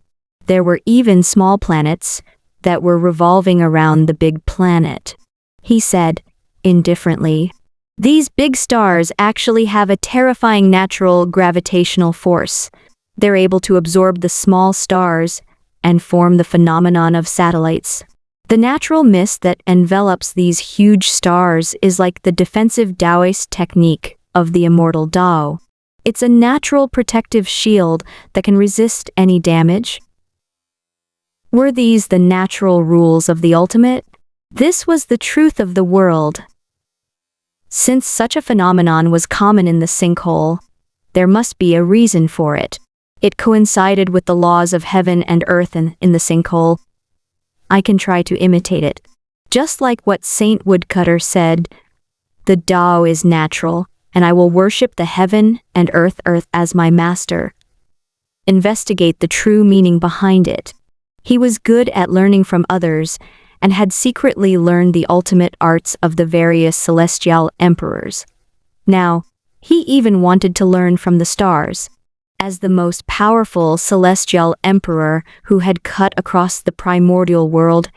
There were even small planets that were revolving around the big planet. He said, indifferently, "These big stars actually have a terrifying natural gravitational force. They're able to absorb the small stars and form the phenomenon of satellites. The natural mist that envelops these huge stars is like the defensive Taoist technique of the immortal Tao. It's a natural protective shield that can resist any damage." Were these the natural rules of the ultimate? This was the truth of the world. Since such a phenomenon was common in the sinkhole, there must be a reason for it. It coincided with the laws of heaven and earth in the sinkhole. I can try to imitate it. Just like what Saint Woodcutter said, "The Tao is natural, and I will worship the heaven and earth as my master." Investigate the true meaning behind it. He was good at learning from others, and had secretly learned the ultimate arts of the various celestial emperors. Now, he even wanted to learn from the stars. As the most powerful celestial emperor who had cut across the primordial world,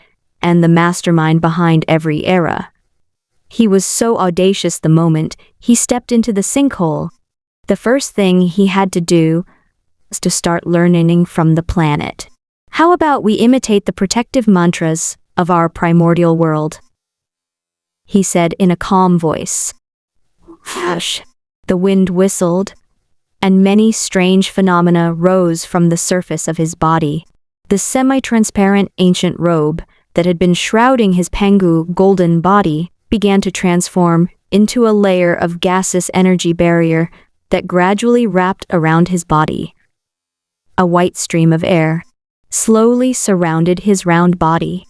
and the mastermind behind every era. He was so audacious the moment he stepped into the sinkhole. The first thing he had to do was to start learning from the planet. How about we imitate the protective mantras of our primordial world? He said in a calm voice. Hush. The wind whistled, and many strange phenomena rose from the surface of his body. The semi-transparent ancient robe that had been shrouding his Pangu golden body began to transform into a layer of gaseous energy barrier that gradually wrapped around his body. A white stream of air slowly surrounded his round body.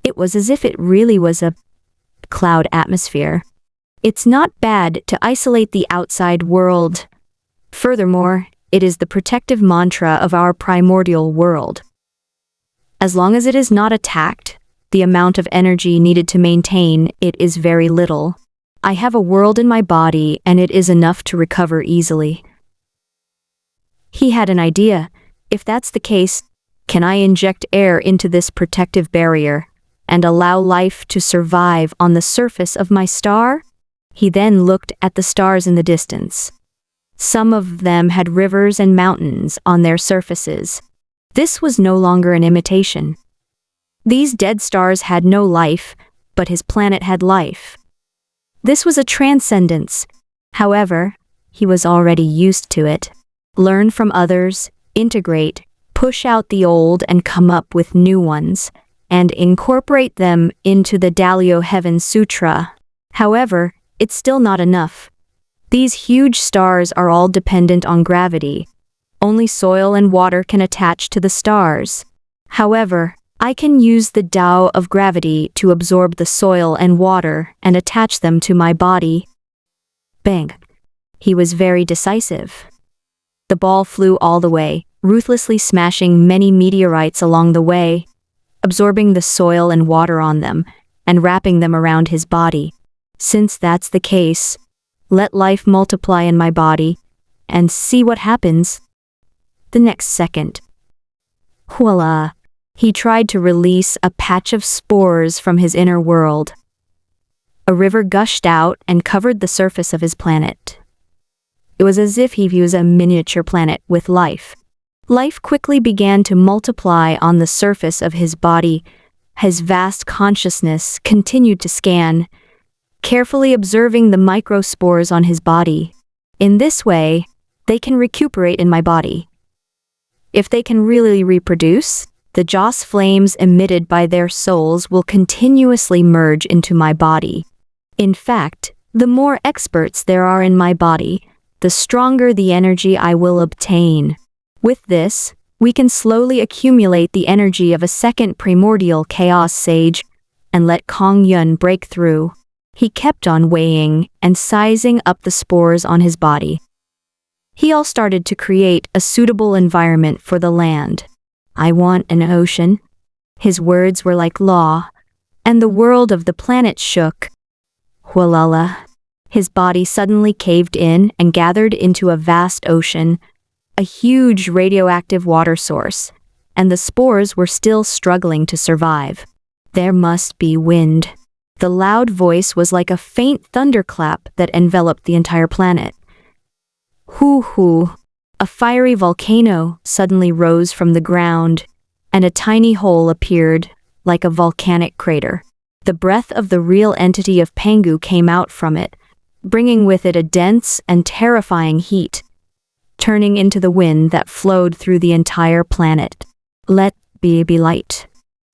It was as if it really was a cloud atmosphere. It's not bad to isolate the outside world. Furthermore, it is the protective mantra of our primordial world. As long as it is not attacked, the amount of energy needed to maintain it is very little. I have a world in my body and it is enough to recover easily. He had an idea. If that's the case, can I inject air into this protective barrier and allow life to survive on the surface of my star? He then looked at the stars in the distance. Some of them had rivers and mountains on their surfaces. This was no longer an imitation. These dead stars had no life, but his planet had life. This was a transcendence. However, he was already used to it. Learn from others, integrate, push out the old and come up with new ones, and incorporate them into the Dalio Heaven Sutra. However, it's still not enough. These huge stars are all dependent on gravity. Only soil and water can attach to the stars. However, I can use the Tao of gravity to absorb the soil and water and attach them to my body. Bang! He was very decisive. The ball flew all the way, ruthlessly smashing many meteorites along the way, absorbing the soil and water on them, and wrapping them around his body. Since that's the case, let life multiply in my body, and see what happens. The next second. Voila! He tried to release a patch of spores from his inner world. A river gushed out and covered the surface of his planet. It was as if he was a miniature planet with life. Life quickly began to multiply on the surface of his body. His vast consciousness continued to scan, carefully observing the microspores on his body. In this way, they can recuperate in my body. If they can really reproduce, the Joss flames emitted by their souls will continuously merge into my body. In fact, the more experts there are in my body, the stronger the energy I will obtain. With this, we can slowly accumulate the energy of a second primordial chaos sage and let Kong Yun break through. He kept on weighing and sizing up the spores on his body. He all started to create a suitable environment for the land. I want an ocean. His words were like law, and the world of the planet shook. Walala. His body suddenly caved in and gathered into a vast ocean, a huge radioactive water source, and the spores were still struggling to survive. There must be wind. The loud voice was like a faint thunderclap that enveloped the entire planet. Hoo-hoo. A fiery volcano suddenly rose from the ground, and a tiny hole appeared, like a volcanic crater. The breath of the real entity of Pangu came out from it, bringing with it a dense and terrifying heat, turning into the wind that flowed through the entire planet. Let be light.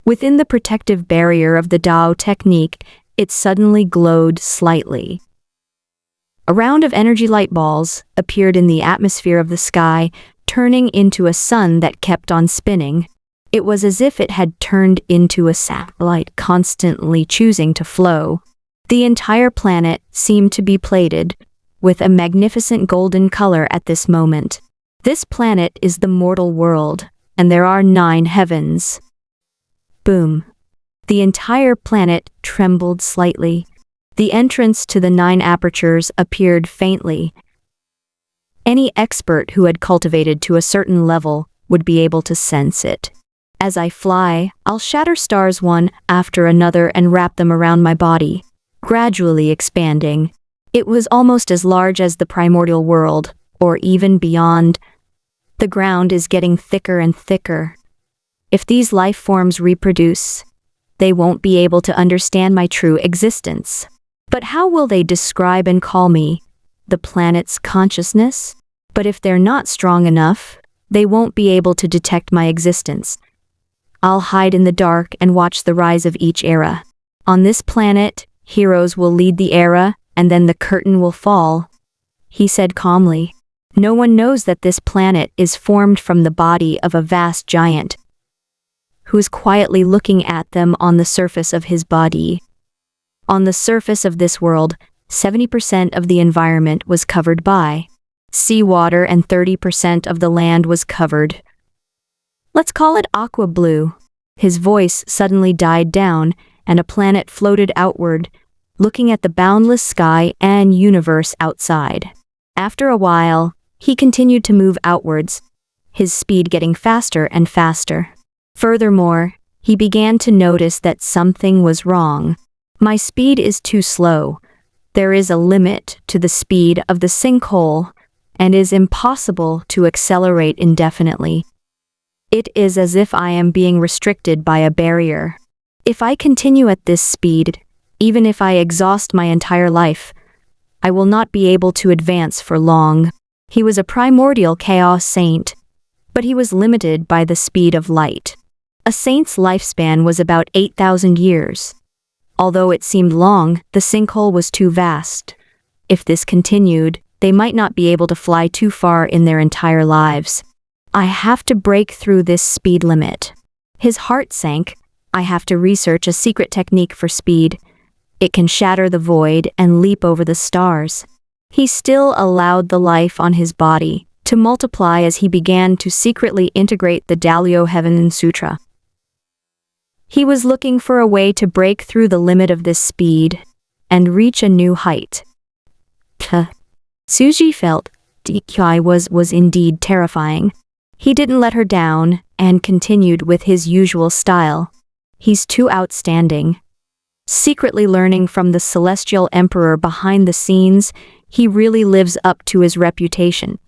Within the protective barrier of the Tao technique, it suddenly glowed slightly. A round of energy light balls appeared in the atmosphere of the sky, turning into a sun that kept on spinning. It was as if it had turned into a satellite constantly choosing to flow. The entire planet seemed to be plated with a magnificent golden color at this moment. This planet is the mortal world, and there are 9 heavens. Boom. The entire planet trembled slightly. The entrance to the 9 apertures appeared faintly. Any expert who had cultivated to a certain level would be able to sense it. As I fly, I'll shatter stars one after another and wrap them around my body, gradually expanding. It was almost as large as the primordial world, or even beyond. The ground is getting thicker and thicker. If these life forms reproduce, they won't be able to understand my true existence. But how will they describe and call me? The planet's consciousness? But if they're not strong enough, they won't be able to detect my existence. I'll hide in the dark and watch the rise of each era. On this planet, heroes will lead the era, and then the curtain will fall. He said calmly. No one knows that this planet is formed from the body of a vast giant, who is quietly looking at them on the surface of his body. On the surface of this world, 70% of the environment was covered by seawater and 30% of the land was covered. Let's call it aqua blue. His voice suddenly died down, and a planet floated outward, looking at the boundless sky and universe outside. After a while, he continued to move outwards, his speed getting faster and faster. Furthermore, he began to notice that something was wrong. My speed is too slow. There is a limit to the speed of the sinkhole, and is impossible to accelerate indefinitely. It is as if I am being restricted by a barrier. If I continue at this speed, even if I exhaust my entire life, I will not be able to advance for long. He was a primordial chaos saint, but he was limited by the speed of light. A saint's lifespan was about 8,000 years. Although it seemed long, the sinkhole was too vast. If this continued, they might not be able to fly too far in their entire lives. I have to break through this speed limit. His heart sank. I have to research a secret technique for speed. It can shatter the void and leap over the stars. He still allowed the life on his body to multiply as he began to secretly integrate the Dalio Heaven Sutra. He was looking for a way to break through the limit of this speed and reach a new height. Suji felt Dikai was indeed terrifying. He didn't let her down and continued with his usual style. He's too outstanding. Secretly learning from the celestial emperor behind the scenes, he really lives up to his reputation.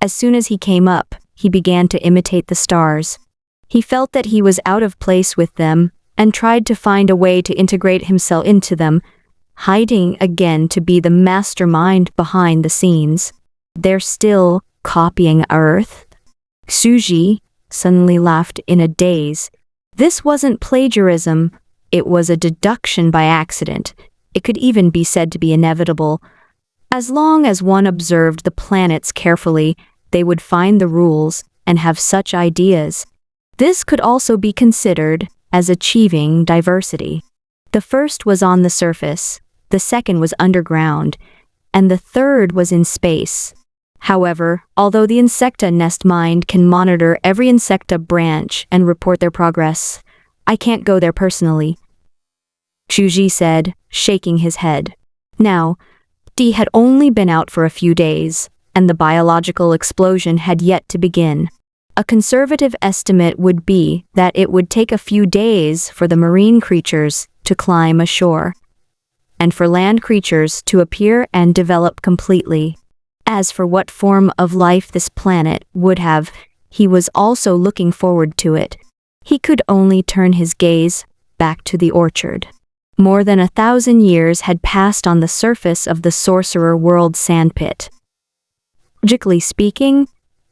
As soon as he came up, he began to imitate the stars. He felt that he was out of place with them and tried to find a way to integrate himself into them, hiding again to be the mastermind behind the scenes. They're still copying Earth? Suji suddenly laughed in a daze. This wasn't plagiarism, it was a deduction by accident. It could even be said to be inevitable. As long as one observed the planets carefully, they would find the rules and have such ideas. This could also be considered as achieving diversity. The first was on the surface, the second was underground, and the third was in space. However, although the Insecta Nest Mind can monitor every Insecta branch and report their progress, I can't go there personally, Shuji said, shaking his head. Now, D had only been out for a few days, and the biological explosion had yet to begin. A conservative estimate would be that it would take a few days for the marine creatures to climb ashore, and for land creatures to appear and develop completely. As for what form of life this planet would have, he was also looking forward to it. He could only turn his gaze back to the orchard. More than 1,000 years had passed on the surface of the Sorcerer World sandpit. Logically speaking,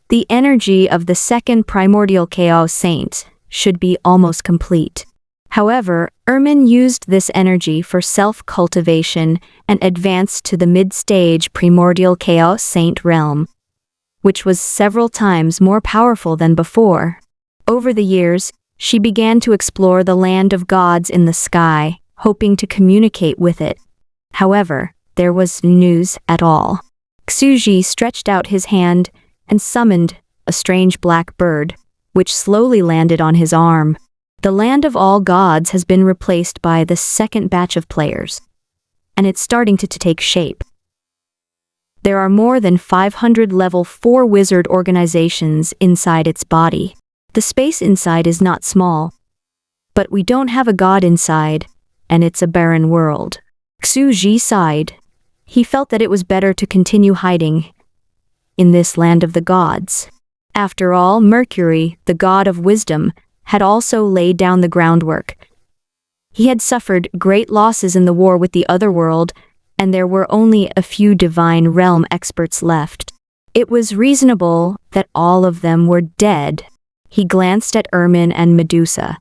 the energy of the second primordial chaos saint should be almost complete. However, Ermin used this energy for self-cultivation and advanced to the mid-stage primordial chaos saint realm, which was several times more powerful than before. Over the years, she began to explore the land of gods in the sky, hoping to communicate with it. However, there was no news at all. Xuji stretched out his hand and summoned a strange black bird, which slowly landed on his arm. The land of all gods has been replaced by the second batch of players, and it's starting to take shape. There are more than 500 level 4 wizard organizations inside its body. The space inside is not small. But we don't have a god inside, and it's a barren world. Xu Ji sighed. He felt that it was better to continue hiding in this land of the gods. After all, Mercury, the god of wisdom, had also laid down the groundwork. He had suffered great losses in the war with the other world, and there were only a few divine realm experts left. It was reasonable that all of them were dead. He glanced at Ermin and Medusa.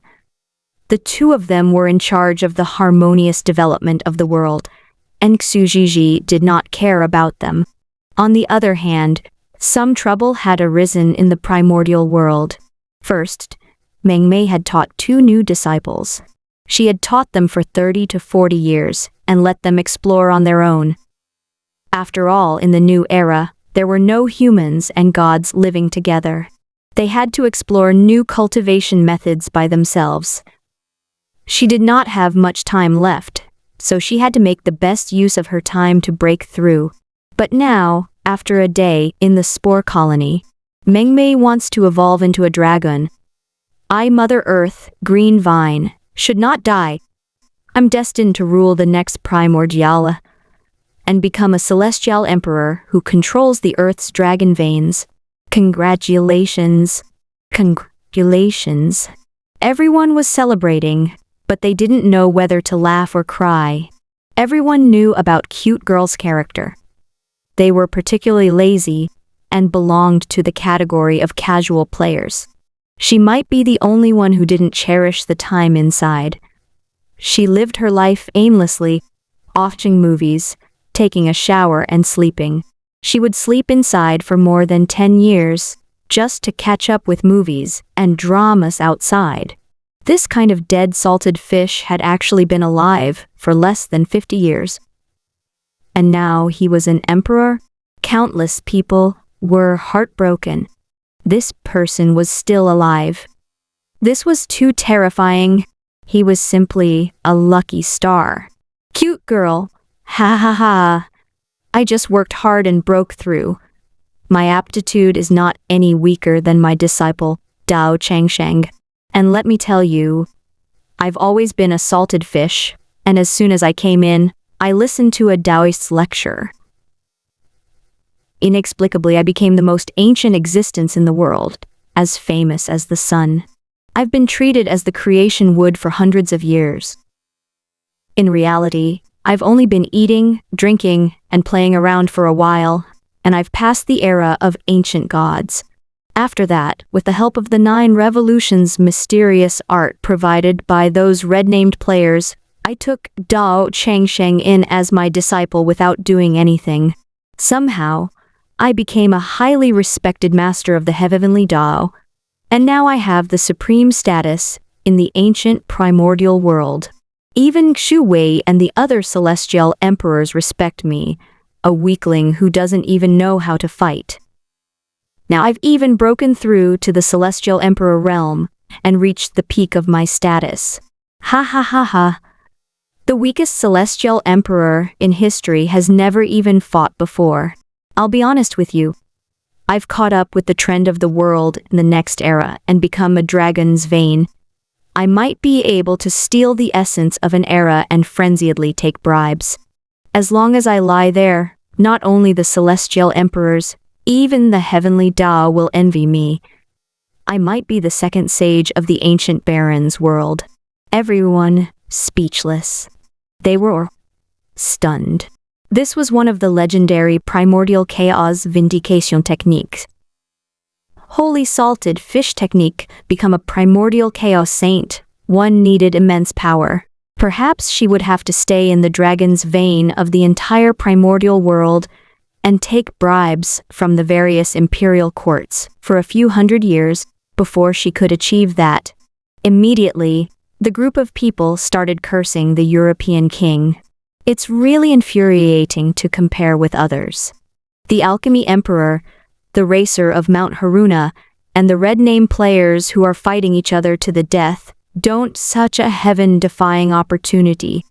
The two of them were in charge of the harmonious development of the world, and Xujiji did not care about them. On the other hand, some trouble had arisen in the primordial world. First, Mengmei had taught two new disciples. She had taught them for 30 to 40 years and let them explore on their own. After all, in the new era, there were no humans and gods living together. They had to explore new cultivation methods by themselves. She did not have much time left, so she had to make the best use of her time to break through. But now, after a day in the spore colony, Mengmei wants to evolve into a dragon. I, Mother Earth, green vine, should not die. I'm destined to rule the next primordial and become a celestial emperor who controls the Earth's dragon veins. Congratulations. Congratulations. Everyone was celebrating, but they didn't know whether to laugh or cry. Everyone knew about cute girl's character. They were particularly lazy and belonged to the category of casual players. She might be the only one who didn't cherish the time inside. She lived her life aimlessly, watching movies, taking a shower and sleeping. She would sleep inside for more than 10 years, just to catch up with movies and dramas outside. This kind of dead salted fish had actually been alive for less than 50 years. And now he was an emperor. Countless people were heartbroken. This person was still alive. This was too terrifying. He was simply a lucky star. Cute girl. Ha ha ha. I just worked hard and broke through. My aptitude is not any weaker than my disciple, Dao Changsheng. And let me tell you, I've always been a salted fish, and as soon as I came in, I listened to a Taoist's lecture. Inexplicably, I became the most ancient existence in the world, as famous as the sun. I've been treated as the creation would for hundreds of years. In reality, I've only been eating, drinking, and playing around for a while, and I've passed the era of ancient gods. After that, with the help of the 9 revolutions mysterious art provided by those red-named players, I took Dao Changsheng in as my disciple without doing anything. Somehow, I became a highly respected master of the heavenly Dao, and now I have the supreme status in the ancient primordial world. Even Xu Wei and the other celestial emperors respect me, a weakling who doesn't even know how to fight. Now I've even broken through to the celestial emperor realm and reached the peak of my status. Ha ha ha ha. The weakest celestial emperor in history has never even fought before. I'll be honest with you. I've caught up with the trend of the world in the next era and become a dragon's vein. I might be able to steal the essence of an era and frenziedly take bribes. As long as I lie there, not only the celestial emperors, even the heavenly Tao will envy me. I might be the second sage of the ancient barons' world. Everyone speechless. They were stunned. This was one of the legendary primordial chaos vindication techniques. Holy salted fish technique, become a primordial chaos saint. One needed immense power. Perhaps she would have to stay in the dragon's vein of the entire primordial world and take bribes from the various imperial courts for a few hundred years before she could achieve that. Immediately, the group of people started cursing the European king. It's really infuriating to compare with others. The alchemy emperor, the racer of Mount Haruna, and the red name players who are fighting each other to the death don't such a heaven-defying opportunity.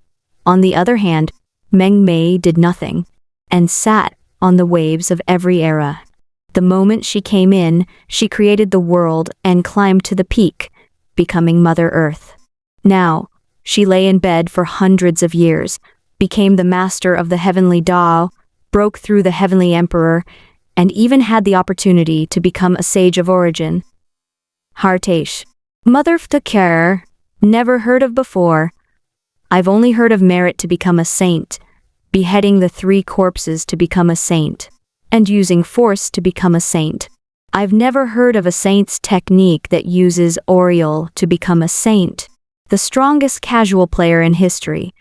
On the other hand, Meng Mei did nothing and sat on the waves of every era. The moment she came in, she created the world and climbed to the peak, becoming Mother Earth. Now, she lay in bed for hundreds of years, became the master of the heavenly Tao, broke through the heavenly emperor, and even had the opportunity to become a sage of origin. Hartesh. Mother Ftakir. Never heard of before. I've only heard of merit to become a saint, beheading the 3 corpses to become a saint, and using force to become a saint. I've never heard of a saint's technique that uses Oriole to become a saint, the strongest casual player in history.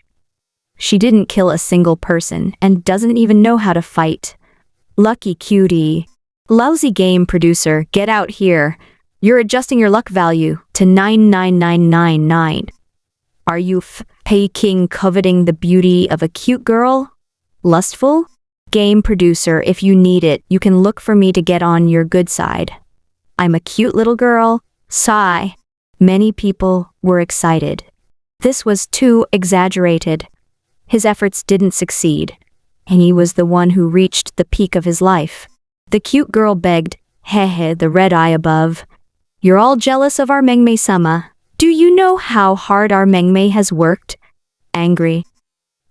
She didn't kill a single person and doesn't even know how to fight. Lucky cutie. Lousy game producer, get out here. You're adjusting your luck value to 99999. Are you faking coveting the beauty of a cute girl? Lustful? Game producer, if you need it, you can look for me to get on your good side. I'm a cute little girl. Sigh. Many people were excited. This was too exaggerated. His efforts didn't succeed, and he was the one who reached the peak of his life. The cute girl begged, Hehe, the red eye above. You're all jealous of our Mengmei-sama. Do you know how hard our Mengmei has worked? Angry.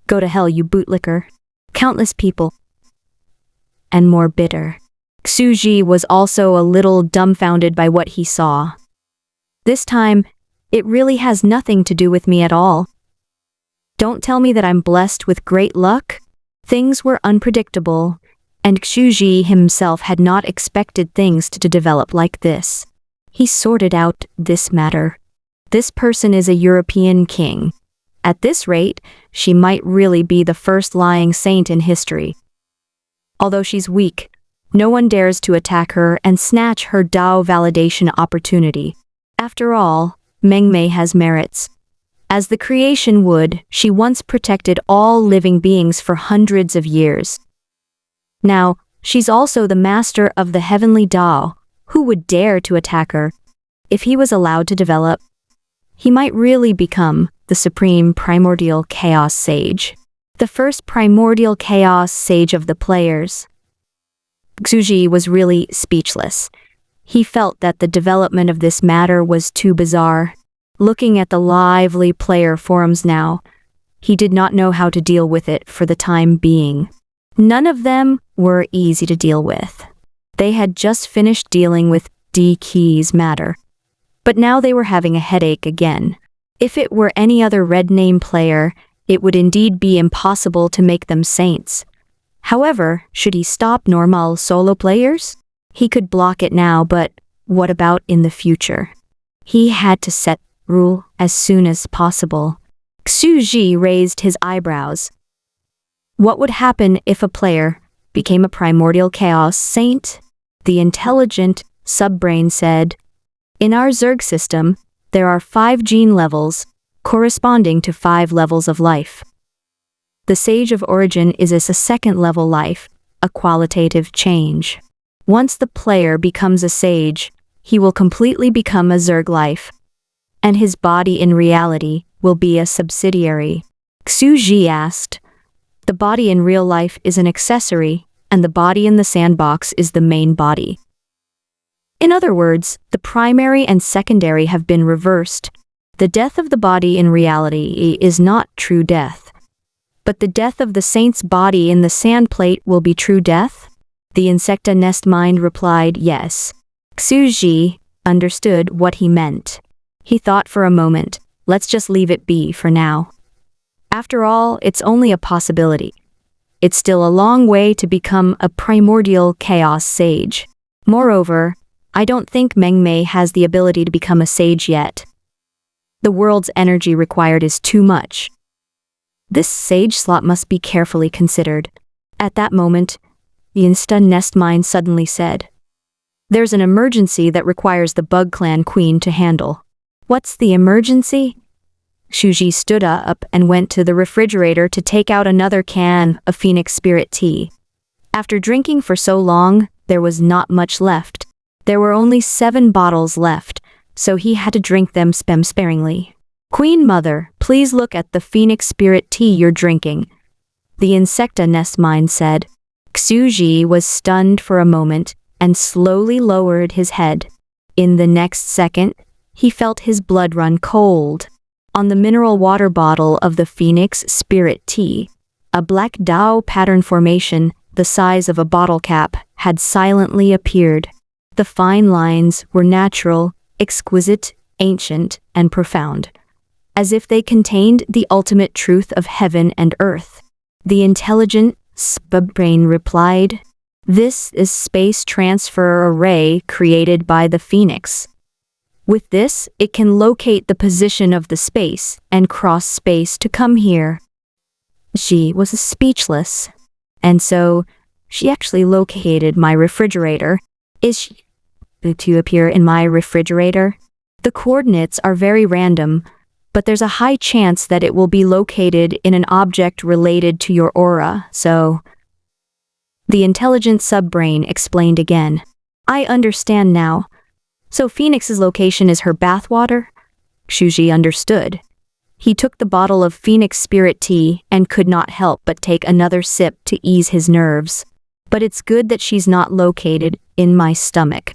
Go to hell, you bootlicker. Countless people. And more bitter. Xuji was also a little dumbfounded by what he saw. This time, it really has nothing to do with me at all. Don't tell me that I'm blessed with great luck. Things were unpredictable, and Xuji himself had not expected things to develop like this. He sorted out this matter. This person is a European king. At this rate, she might really be the first lying saint in history. Although she's weak, no one dares to attack her and snatch her Dao validation opportunity. After all, Mengmei has merits. As the creation would, she once protected all living beings for hundreds of years. Now, she's also the master of the heavenly Dao. Who would dare to attack her? If he was allowed to develop, he might really become the supreme primordial chaos sage. The first primordial chaos sage of the players. Xuji was really speechless. He felt that the development of this matter was too bizarre. Looking at the lively player forums now, he did not know how to deal with it for the time being. None of them were easy to deal with. They had just finished dealing with D-Key's matter. But now they were having a headache again. If it were any other red name player, it would indeed be impossible to make them saints. However, should he stop normal solo players? He could block it now, but what about in the future? He had to set rule as soon as possible. Xuji raised his eyebrows. What would happen if a player became a primordial chaos saint? The intelligent subbrain said, in our Zerg system, there are 5 gene levels, corresponding to 5 levels of life. The Sage of Origin is a second-level life, a qualitative change. Once the player becomes a sage, he will completely become a Zerg life, and his body in reality will be a subsidiary. Xuji asked, the body in real life is an accessory, and the body in the sandbox is the main body. In other words, the primary and secondary have been reversed. The death of the body in reality is not true death. But the death of the saint's body in the sand plate will be true death? The Insecta Nest Mind replied yes. Xuji understood what he meant. He thought for a moment, let's just leave it be for now. After all, it's only a possibility. It's still a long way to become a primordial chaos sage. Moreover, I don't think Mengmei has the ability to become a sage yet. The world's energy required is too much. This sage slot must be carefully considered. At that moment, the Insta Nest Mind suddenly said, there's an emergency that requires the Bug Clan Queen to handle. What's the emergency? Xuji stood up and went to the refrigerator to take out another can of Phoenix Spirit tea. After drinking for so long, there was not much left. There were only 7 bottles left, so he had to drink them sparingly. Queen Mother, please look at the Phoenix Spirit tea you're drinking, the Insecta Nest Mind said. Xuji was stunned for a moment, and slowly lowered his head. In the next second, he felt his blood run cold. On the mineral water bottle of the Phoenix Spirit Tea, a black Tao pattern formation the size of a bottle cap had silently appeared. The fine lines were natural, exquisite, ancient, and profound, as if they contained the ultimate truth of heaven and earth. The intelligent brain replied, "This is space transfer array created by the Phoenix. With this, it can locate the position of the space and cross space to come here." She was speechless, and so she actually located my refrigerator. Is she to appear in my refrigerator? The coordinates are very random, but there's a high chance that it will be located in an object related to your aura, so... The intelligent subbrain explained again. "I understand now. So Phoenix's location is her bathwater?" Shuji understood. He took the bottle of Phoenix Spirit Tea and could not help but take another sip to ease his nerves. But it's good that she's not located in my stomach.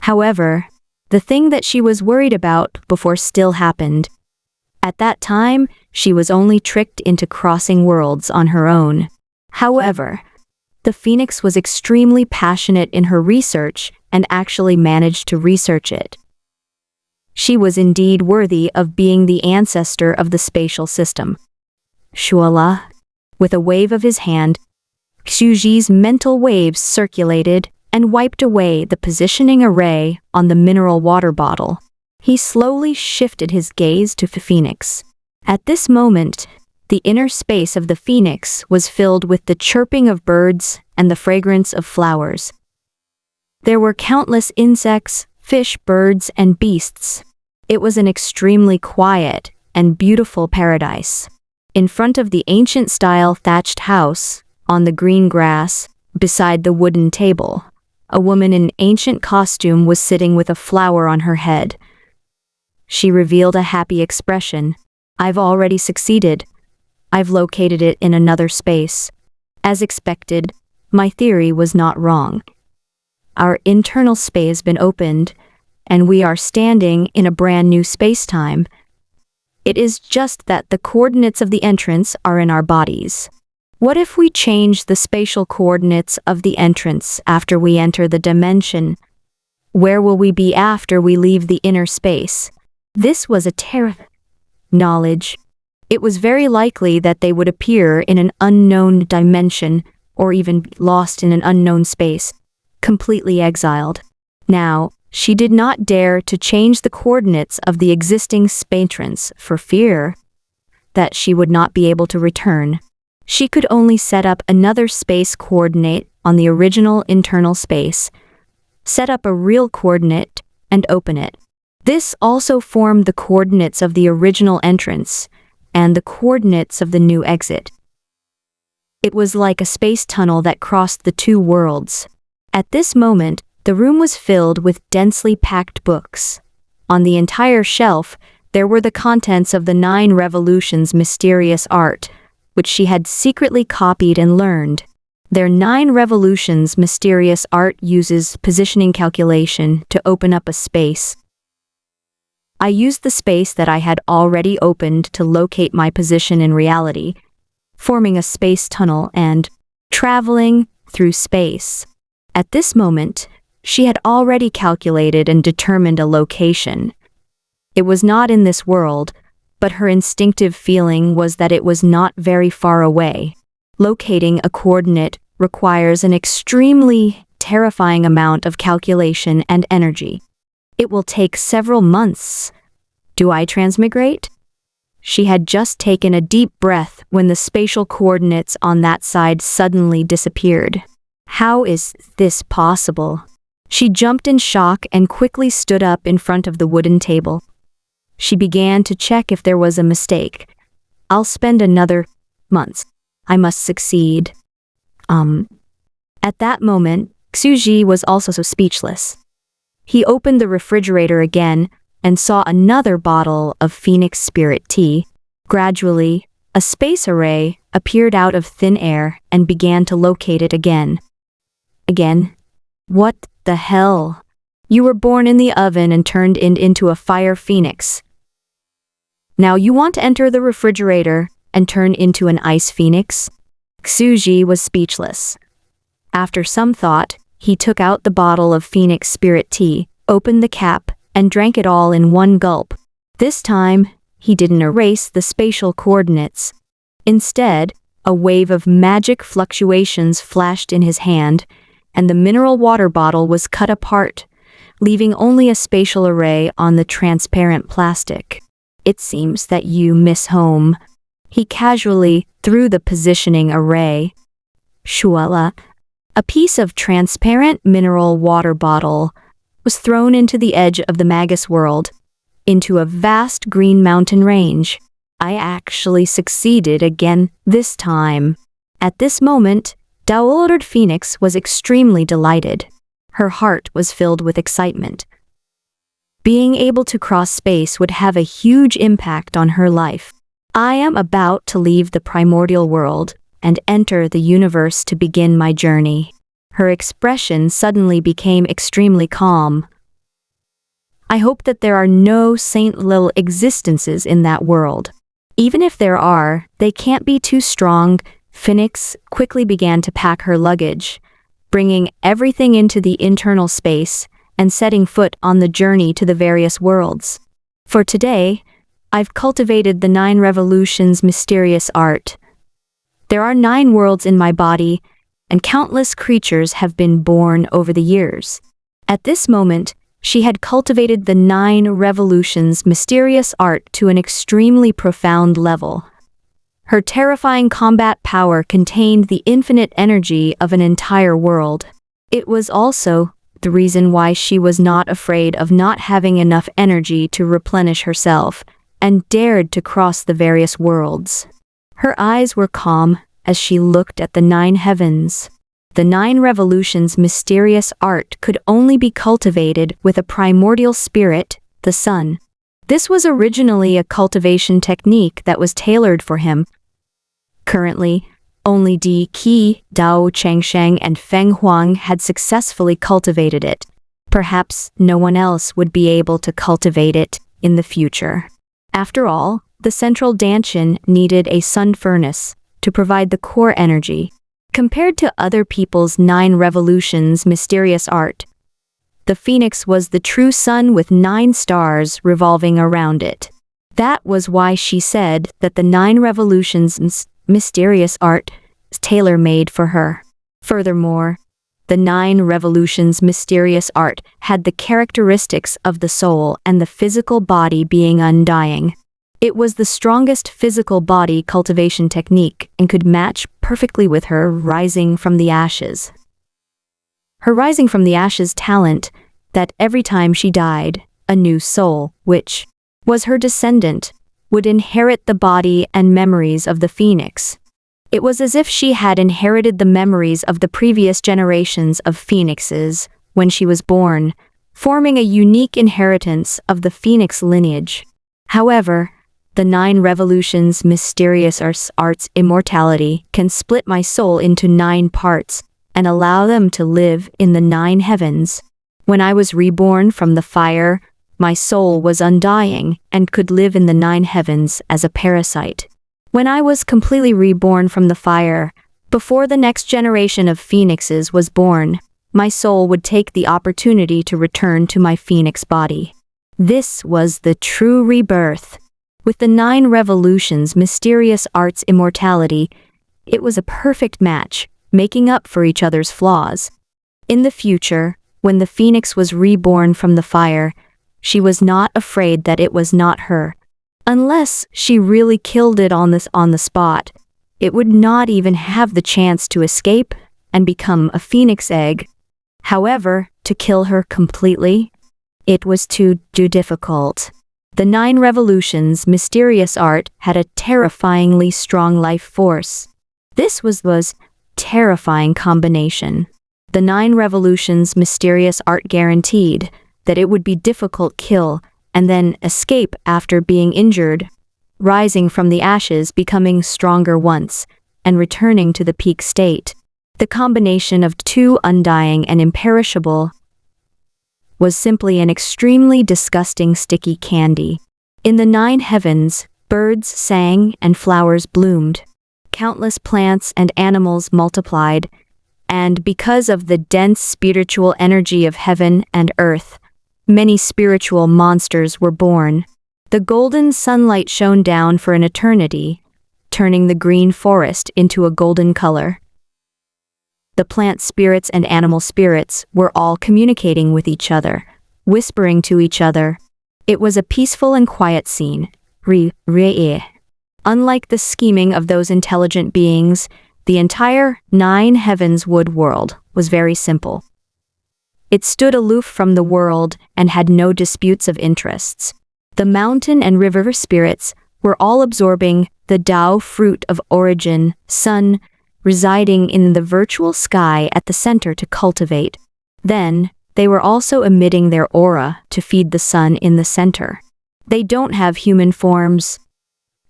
However, the thing that she was worried about before still happened. At that time, she was only tricked into crossing worlds on her own. However, the Phoenix was extremely passionate in her research and actually managed to research it. She was indeed worthy of being the ancestor of the spatial system. Shuala, with a wave of his hand, Xuji's mental waves circulated and wiped away the positioning array on the mineral water bottle. He slowly shifted his gaze to the Phoenix. At this moment, the inner space of the Phoenix was filled with the chirping of birds and the fragrance of flowers. There were countless insects, fish, birds, and beasts. It was an extremely quiet and beautiful paradise. In front of the ancient-style thatched house, on the green grass, beside the wooden table, a woman in ancient costume was sitting with a flower on her head. She revealed a happy expression. "I've already succeeded. I've located it in another space. As expected, my theory was not wrong. Our internal space has been opened, and we are standing in a brand new space-time. It is just that the coordinates of the entrance are in our bodies. What if we change the spatial coordinates of the entrance after we enter the dimension? Where will we be after we leave the inner space?" This was a terrible knowledge. It was very likely that they would appear in an unknown dimension or even lost in an unknown space, completely exiled. Now, she did not dare to change the coordinates of the existing space for fear that she would not be able to return. She could only set up another space coordinate on the original internal space, set up a real coordinate, and open it. This also formed the coordinates of the original entrance and the coordinates of the new exit. It was like a space tunnel that crossed the two worlds. At this moment, the room was filled with densely packed books. On the entire shelf, there were the contents of the 9 Revolutions mysterious art, which she had secretly copied and learned. Their 9 Revolutions mysterious art uses positioning calculation to open up a space. I used the space that I had already opened to locate my position in reality, forming a space tunnel and traveling through space. At this moment, she had already calculated and determined a location. It was not in this world, but her instinctive feeling was that it was not very far away. Locating a coordinate requires an extremely terrifying amount of calculation and energy. It will take several months. Do I transmigrate? She had just taken a deep breath when the spatial coordinates on that side suddenly disappeared. How is this possible? She jumped in shock and quickly stood up in front of the wooden table. She began to check if there was a mistake. I'll spend another month. I must succeed. At that moment, Xuji was also so speechless. He opened the refrigerator again and saw another bottle of Phoenix Spirit Tea. Gradually, a space array appeared out of thin air and began to locate it again. What the hell? You were born in the oven and turned into a fire phoenix. Now you want to enter the refrigerator and turn into an ice phoenix? Xuji was speechless. After some thought, he took out the bottle of phoenix spirit tea, opened the cap, and drank it all in one gulp. This time, he didn't erase the spatial coordinates. Instead, a wave of magic fluctuations flashed in his hand, and the mineral water bottle was cut apart, leaving only a spatial array on the transparent plastic. It seems that you miss home. He casually threw the positioning array. Shuala, a piece of transparent mineral water bottle, was thrown into the edge of the Magus world, into a vast green mountain range. I actually succeeded again this time. At this moment, Daolored Phoenix was extremely delighted. Her heart was filled with excitement. Being able to cross space would have a huge impact on her life. I am about to leave the primordial world and enter the universe to begin my journey. Her expression suddenly became extremely calm. I hope that there are no Saint Lil existences in that world. Even if there are, they can't be too strong. Phoenix quickly began to pack her luggage, bringing everything into the internal space and setting foot on the journey to the various worlds. For today, I've cultivated the 9 revolutions mysterious art. There are 9 worlds in my body, and countless creatures have been born over the years. At this moment, she had cultivated the 9 revolutions mysterious art to an extremely profound level. Her terrifying combat power contained the infinite energy of an entire world. It was also the reason why she was not afraid of not having enough energy to replenish herself, and dared to cross the various worlds. Her eyes were calm as she looked at the 9 heavens. The 9 revolutions mysterious art could only be cultivated with a primordial spirit, the sun. This was originally a cultivation technique that was tailored for him. Currently, only Di Qi, Dao Changsheng, and Feng Huang had successfully cultivated it. Perhaps no one else would be able to cultivate it in the future. After all, the central Danshin needed a sun furnace to provide the core energy. Compared to other people's 9 revolutions mysterious art, the phoenix was the true sun with 9 stars revolving around it. That was why she said that the 9 revolutions mysterious art is tailor-made for her. Furthermore, the 9 revolutions mysterious art had the characteristics of the soul and the physical body being undying. It was the strongest physical body cultivation technique and could match perfectly with her rising from the ashes. Her rising from the ashes talent, that every time she died, a new soul, which was her descendant, would inherit the body and memories of the phoenix. It was as if she had inherited the memories of the previous generations of phoenixes when she was born, forming a unique inheritance of the phoenix lineage. However, the 9 revolutions mysterious art's immortality can split my soul into 9 parts and allow them to live in the 9 heavens. When I was reborn from the fire, my soul was undying and could live in the 9 heavens as a parasite. When I was completely reborn from the fire, before the next generation of phoenixes was born, my soul would take the opportunity to return to my phoenix body. This was the true rebirth. With the 9 revolutions mysterious art's immortality, it was a perfect match, making up for each other's flaws. In the future, when the phoenix was reborn from the fire, she was not afraid that it was not her. Unless she really killed it on the spot, it would not even have the chance to escape and become a phoenix egg. However, to kill her completely, it was too difficult. The 9 revolutions mysterious art had a terrifyingly strong life force. This was terrifying combination. The 9 revolutions mysterious art guaranteed that it would be difficult kill and then escape after being injured, rising from the ashes, becoming stronger once, and returning to the peak state. The combination of 2 undying and imperishable was simply an extremely disgusting sticky candy. In the 9 heavens, birds sang and flowers bloomed. Countless plants and animals multiplied, and because of the dense spiritual energy of heaven and earth, many spiritual monsters were born. The golden sunlight shone down for an eternity, turning the green forest into a golden color. The plant spirits and animal spirits were all communicating with each other, whispering to each other. It was a peaceful and quiet scene. Unlike the scheming of those intelligent beings, the entire 9 heavens wood world was very simple. It stood aloof from the world and had no disputes of interests. The mountain and river spirits were all absorbing the Tao fruit of origin, sun, residing in the virtual sky at the center to cultivate. Then, they were also emitting their aura to feed the sun in the center. They don't have human forms.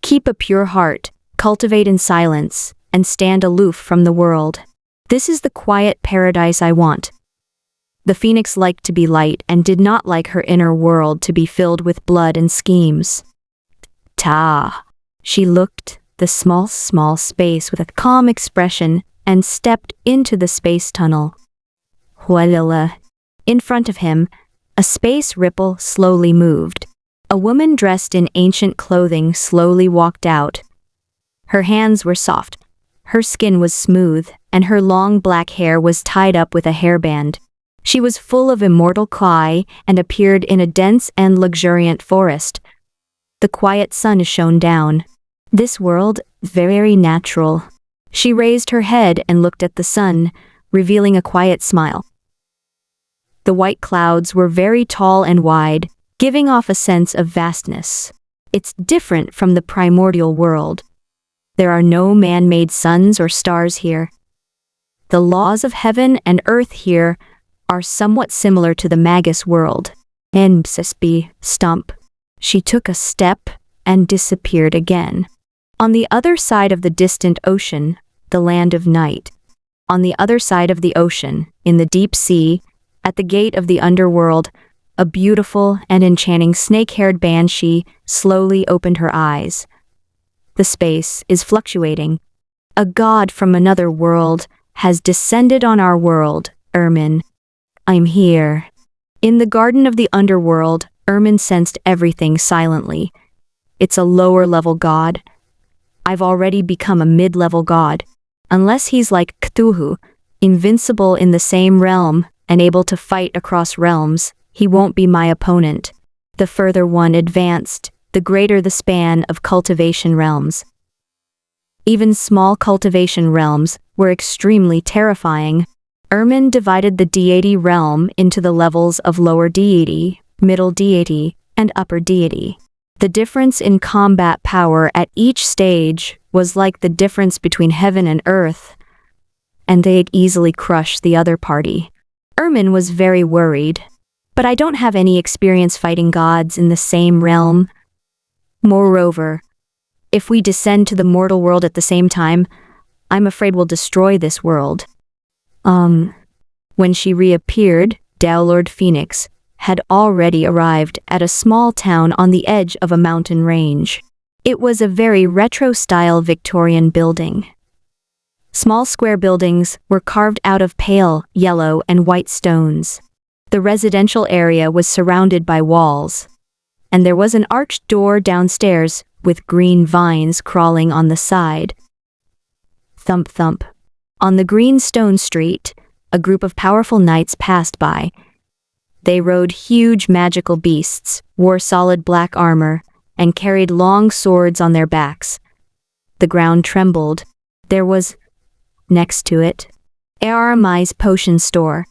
Keep a pure heart, cultivate in silence, and stand aloof from the world. This is the quiet paradise I want. The phoenix liked to be light and did not like her inner world to be filled with blood and schemes. She looked the small space with a calm expression and stepped into the space tunnel. In front of him, a space ripple slowly moved. A woman dressed in ancient clothing slowly walked out. Her hands were soft, her skin was smooth, and her long black hair was tied up with a hairband. She was full of immortal Kai and appeared in a dense and luxuriant forest. The quiet sun shone down. This world, very natural. She raised her head and looked at the sun, revealing a quiet smile. The white clouds were very tall and wide, giving off a sense of vastness. It's different from the primordial world. There are no man-made suns or stars here. The laws of heaven and earth here are somewhat similar to the Magus world. Stump. She took a step and disappeared again. On the other side of the distant ocean, the land of night. On the other side of the ocean, in the deep sea, at the gate of the underworld, a beautiful and enchanting snake-haired banshee slowly opened her eyes. The space is fluctuating. A god from another world has descended on our world, Ermin. I'm here. In the garden of the underworld, Ermin sensed everything silently. It's a lower-level god. I've already become a mid-level god. Unless he's like Cthulhu, invincible in the same realm and able to fight across realms, he won't be my opponent. The further one advanced, the greater the span of cultivation realms. Even small cultivation realms were extremely terrifying. Ermin divided the deity realm into the levels of lower deity, middle deity, and upper deity. The difference in combat power at each stage was like the difference between heaven and earth, and they'd easily crush the other party. Ermin was very worried, but I don't have any experience fighting gods in the same realm. Moreover, if we descend to the mortal world at the same time, I'm afraid we'll destroy this world. When she reappeared, Lord Phoenix had already arrived at a small town on the edge of a mountain range. It was a very retro-style Victorian building. Small square buildings were carved out of pale, yellow, and white stones. The residential area was surrounded by walls, and there was an arched door downstairs with green vines crawling on the side. Thump thump. On the green stone street, a group of powerful knights passed by. They rode huge magical beasts, wore solid black armor, and carried long swords on their backs. The ground trembled. There was, next to it, Aramai's potion store.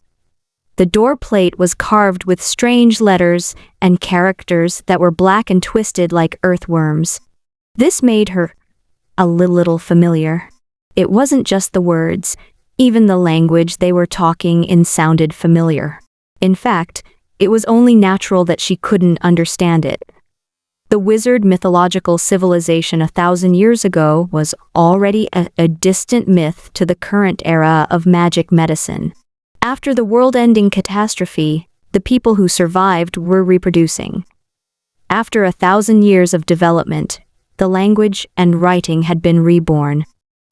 The door plate was carved with strange letters and characters that were black and twisted like earthworms. This made her a little familiar. It wasn't just the words, even the language they were talking in sounded familiar. In fact, it was only natural that she couldn't understand it. The wizard mythological civilization 1,000 years ago was already a distant myth to the current era of magic medicine. After the world-ending catastrophe, The people who survived were reproducing. After 1,000 years of development, the language and writing had been reborn.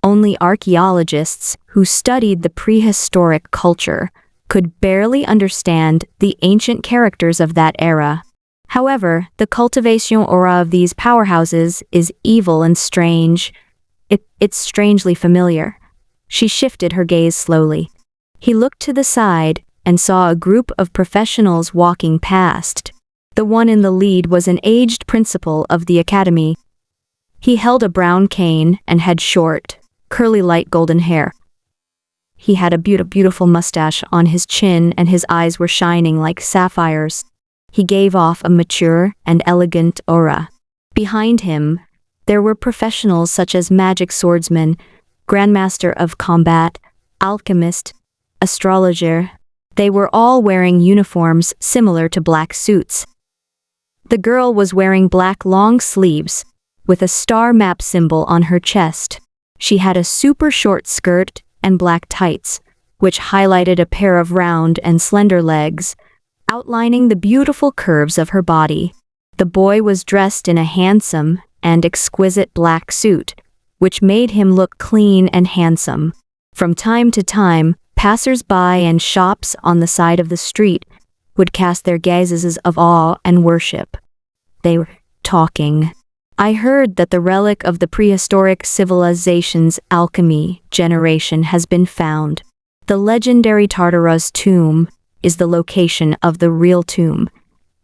Only archaeologists who studied the prehistoric culture could barely understand the ancient characters of that era. However, the cultivation aura of these powerhouses is evil and strange. It's strangely familiar. She shifted her gaze slowly. He looked to the side and saw a group of professionals walking past. The one in the lead was an aged principal of the academy. He held a brown cane and had short, curly light golden hair. He had a beautiful mustache on his chin and his eyes were shining like sapphires. He gave off a mature and elegant aura. Behind him, there were professionals such as magic swordsman, grandmaster of combat, alchemist, astrologer. They were all wearing uniforms similar to black suits. The girl was wearing black long sleeves, with a star map symbol on her chest. She had a super short skirt and black tights, which highlighted a pair of round and slender legs, outlining the beautiful curves of her body. The boy was dressed in a handsome and exquisite black suit, which made him look clean and handsome. From time to time, passers-by and shops on the side of the street would cast their gazes of awe and worship. They were talking. I heard that the relic of the prehistoric civilization's alchemy generation has been found. The legendary Tartarus tomb is the location of the real tomb,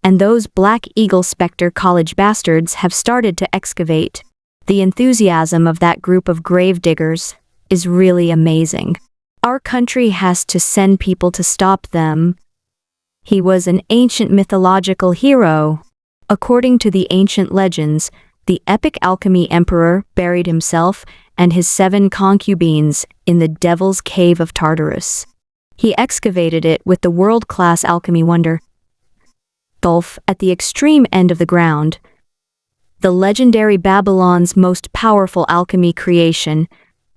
and those Black Eagle Spectre college bastards have started to excavate. The enthusiasm of that group of grave diggers is really amazing. Our country has to send people to stop them. He was an ancient mythological hero. According to the ancient legends, the epic alchemy emperor buried himself and his 7 concubines in the Devil's Cave of Tartarus. He excavated it with the world-class alchemy wonder. Gulf at the extreme end of the ground. The legendary Babylon's most powerful alchemy creation,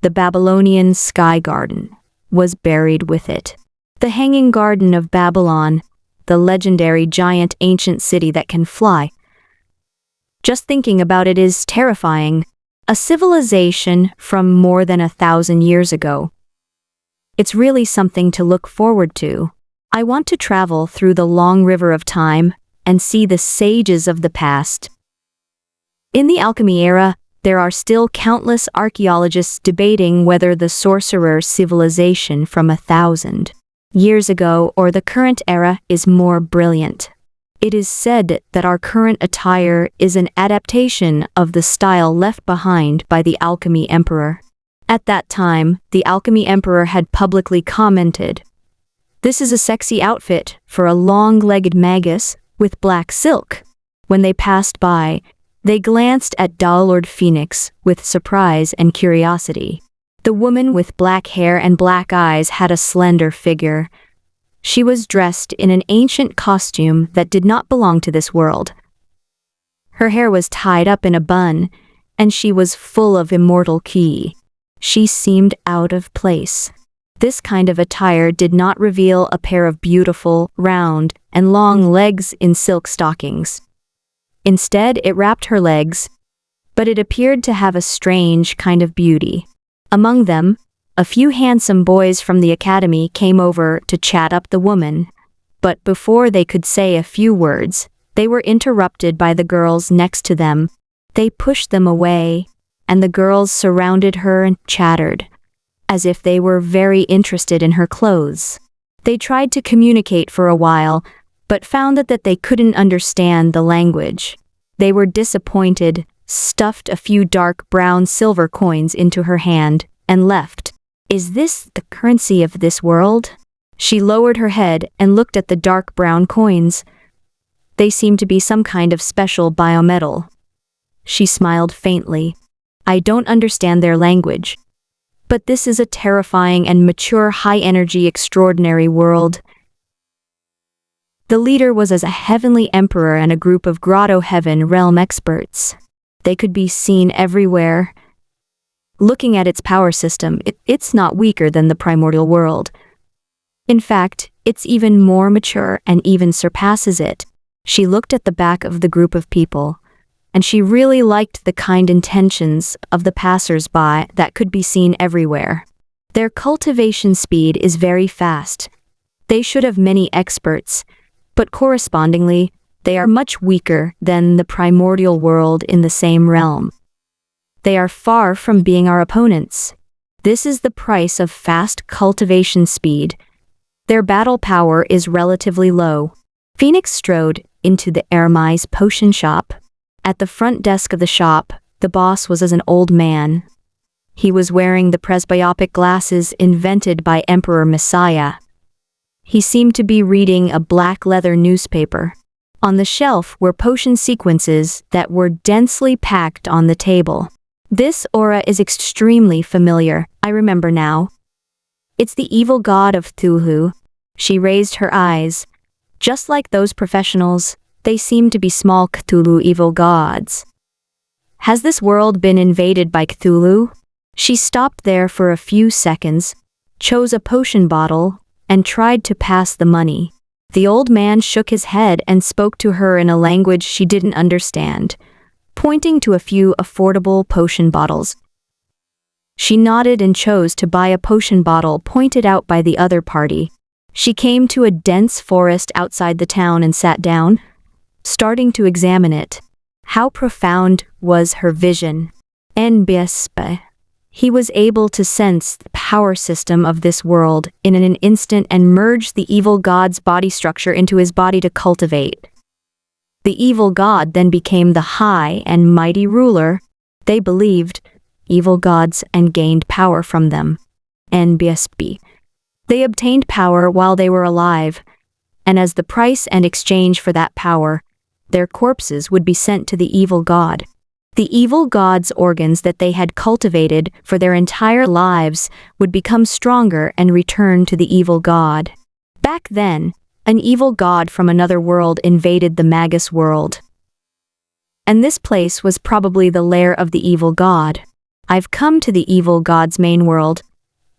the Babylonian Sky Garden, was buried with it. The Hanging Garden of Babylon, the legendary giant ancient city that can fly. Just thinking about it is terrifying. A civilization from more than 1,000 years ago. It's really something to look forward to. I want to travel through the long river of time and see the sages of the past. In the alchemy era, there are still countless archaeologists debating whether the sorcerer civilization from 1,000 years ago or the current era is more brilliant. It is said that our current attire is an adaptation of the style left behind by the alchemy emperor. At that time, the alchemy emperor had publicly commented, "This is a sexy outfit for a long-legged magus with black silk." When they passed by, they glanced at Lord Phoenix with surprise and curiosity. The woman with black hair and black eyes had a slender figure. She was dressed in an ancient costume that did not belong to this world. Her hair was tied up in a bun, and she was full of immortal ki. She seemed out of place. This kind of attire did not reveal a pair of beautiful, round, and long legs in silk stockings. Instead, it wrapped her legs, but it appeared to have a strange kind of beauty. Among them, a few handsome boys from the academy came over to chat up the woman, but before they could say a few words, they were interrupted by the girls next to them. They pushed them away, and the girls surrounded her and chattered, as if they were very interested in her clothes. They tried to communicate for a while, but found that they couldn't understand the language. They were disappointed, stuffed a few dark brown silver coins into her hand, and left. "Is this the currency of this world?" She lowered her head and looked at the dark brown coins. They seemed to be some kind of special biometal. She smiled faintly. "I don't understand their language. But this is a terrifying and mature high-energy extraordinary world." The leader was as a heavenly emperor and a group of Grotto Heaven realm experts. They could be seen everywhere. Looking at its power system, it's not weaker than the primordial world. In fact, It's even more mature and even surpasses it. She looked at the back of the group of people, and she really liked the kind intentions of the passers-by that could be seen everywhere. Their cultivation speed is very fast. They should have many experts, but correspondingly, they are much weaker than the primordial world in the same realm. They are far from being our opponents. This is the price of fast cultivation speed. Their battle power is relatively low. Phoenix strode into the Hermes potion shop. At the front desk of the shop, the boss was as an old man. He was wearing the presbyopic glasses invented by Emperor Messiah. He seemed to be reading a black leather newspaper. On the shelf were potion sequences that were densely packed on the table. This aura is extremely familiar, I remember now. It's the evil god of Cthulhu. She raised her eyes. Just like those professionals, they seem to be small Cthulhu evil gods. Has this world been invaded by Cthulhu? She stopped there for a few seconds, chose a potion bottle, and tried to pass the money. The old man shook his head and spoke to her in a language she didn't understand, pointing to a few affordable potion bottles. She nodded and chose to buy a potion bottle pointed out by the other party. She came to a dense forest outside the town and sat down, starting to examine it. How profound was her vision. NBSP. He was able to sense the power system of this world in an instant and merge the evil god's body structure into his body to cultivate. The evil god then became the high and mighty ruler. They believed evil gods and gained power from them. NBSP. They obtained power while they were alive, and as the price and exchange for that power, their corpses would be sent to the evil god. The evil god's organs that they had cultivated for their entire lives would become stronger and return to the evil god. Back then, an evil god from another world invaded the Magus world. And this place was probably the lair of the evil god. I've come to the evil god's main world,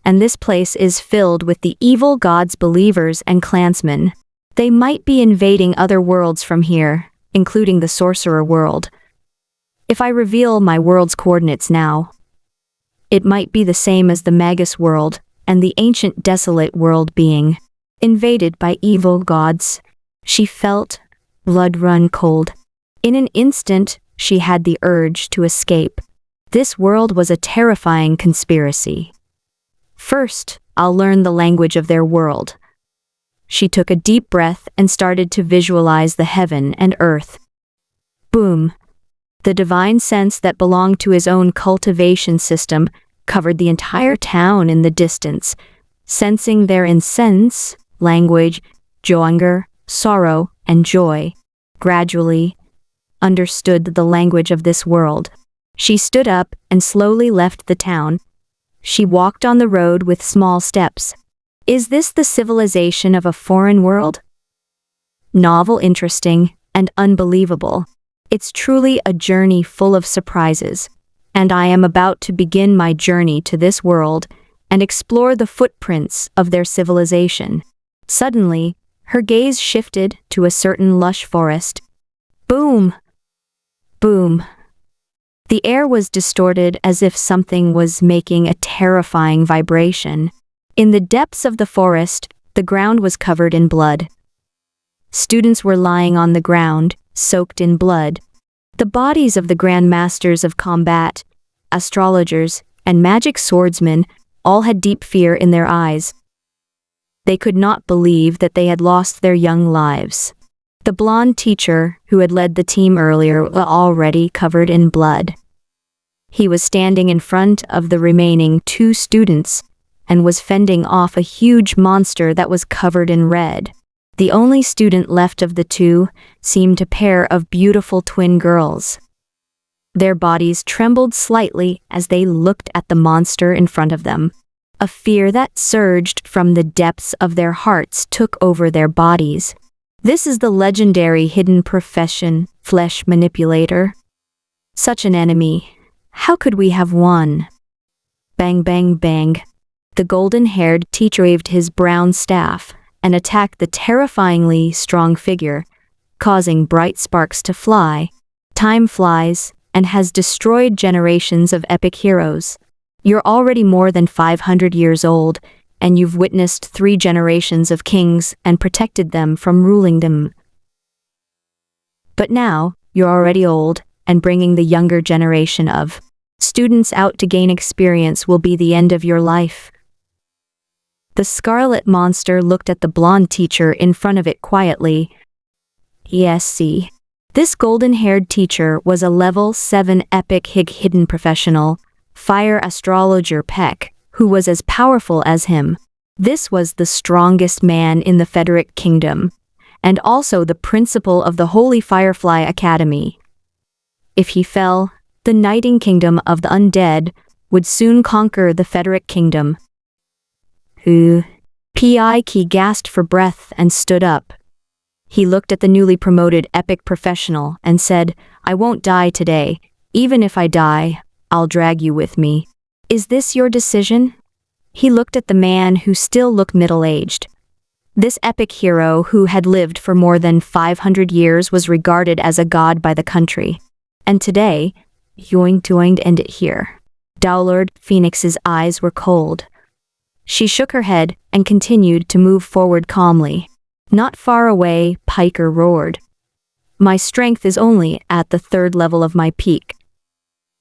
and this place is filled with the evil god's believers and clansmen. They might be invading other worlds from here, including the sorcerer world. If I reveal my world's coordinates now, it might be the same as the Magus world and the ancient desolate world being invaded by evil gods. She felt blood run cold. In an instant, she had the urge to escape. This world was a terrifying conspiracy. First, I'll learn the language of their world. She took a deep breath and started to visualize the heaven and earth. Boom! The divine sense that belonged to his own cultivation system covered the entire town in the distance, sensing their incense, language, anger, sorrow, and joy. Gradually, understood the language of this world. She stood up and slowly left the town. She walked on the road with small steps. Is this the civilization of a foreign world? Novel, interesting, and unbelievable. It's truly a journey full of surprises, and I am about to begin my journey to this world and explore the footprints of their civilization. Suddenly, her gaze shifted to a certain lush forest. Boom! Boom! The air was distorted as if something was making a terrifying vibration. In the depths of the forest, the ground was covered in blood. Students were lying on the ground, soaked in blood. The bodies of the Grand Masters of Combat, astrologers, and magic swordsmen all had deep fear in their eyes. They could not believe that they had lost their young lives. The blonde teacher, who had led the team earlier, was already covered in blood. He was standing in front of the remaining 2 students and was fending off a huge monster that was covered in red. The only student left of the 2 seemed a pair of beautiful twin girls. Their bodies trembled slightly as they looked at the monster in front of them. A fear that surged from the depths of their hearts took over their bodies. This is the legendary hidden profession, flesh manipulator. Such an enemy. How could we have won? Bang, bang, bang. The golden-haired teacher waved his brown staff, and attacked the terrifyingly strong figure, causing bright sparks to fly. Time flies and has destroyed generations of epic heroes. You're already more than 500 years old, and you've witnessed 3 generations of kings and protected them from ruling them. But now, you're already old, and bringing the younger generation of students out to gain experience will be the end of your life. The scarlet monster looked at the blonde teacher in front of it quietly. Yes, see. This golden-haired teacher was a level 7 epic hidden professional, fire astrologer Peck, who was as powerful as him. This was the strongest man in the Federic Kingdom, and also the principal of the Holy Firefly Academy. If he fell, the Knighting Kingdom of the Undead would soon conquer the Federic Kingdom. P.I.K. gasped for breath and stood up. He looked at the newly promoted epic professional and said, "I won't die today. Even if I die, I'll drag you with me. Is this your decision?" He looked at the man who still looked middle-aged. This epic hero who had lived for more than 500 years was regarded as a god by the country. And today, going to end it here. Downward, Phoenix's eyes were cold. She shook her head and continued to move forward calmly. Not far away, Piker roared. "My strength is only at the 3rd level of my peak.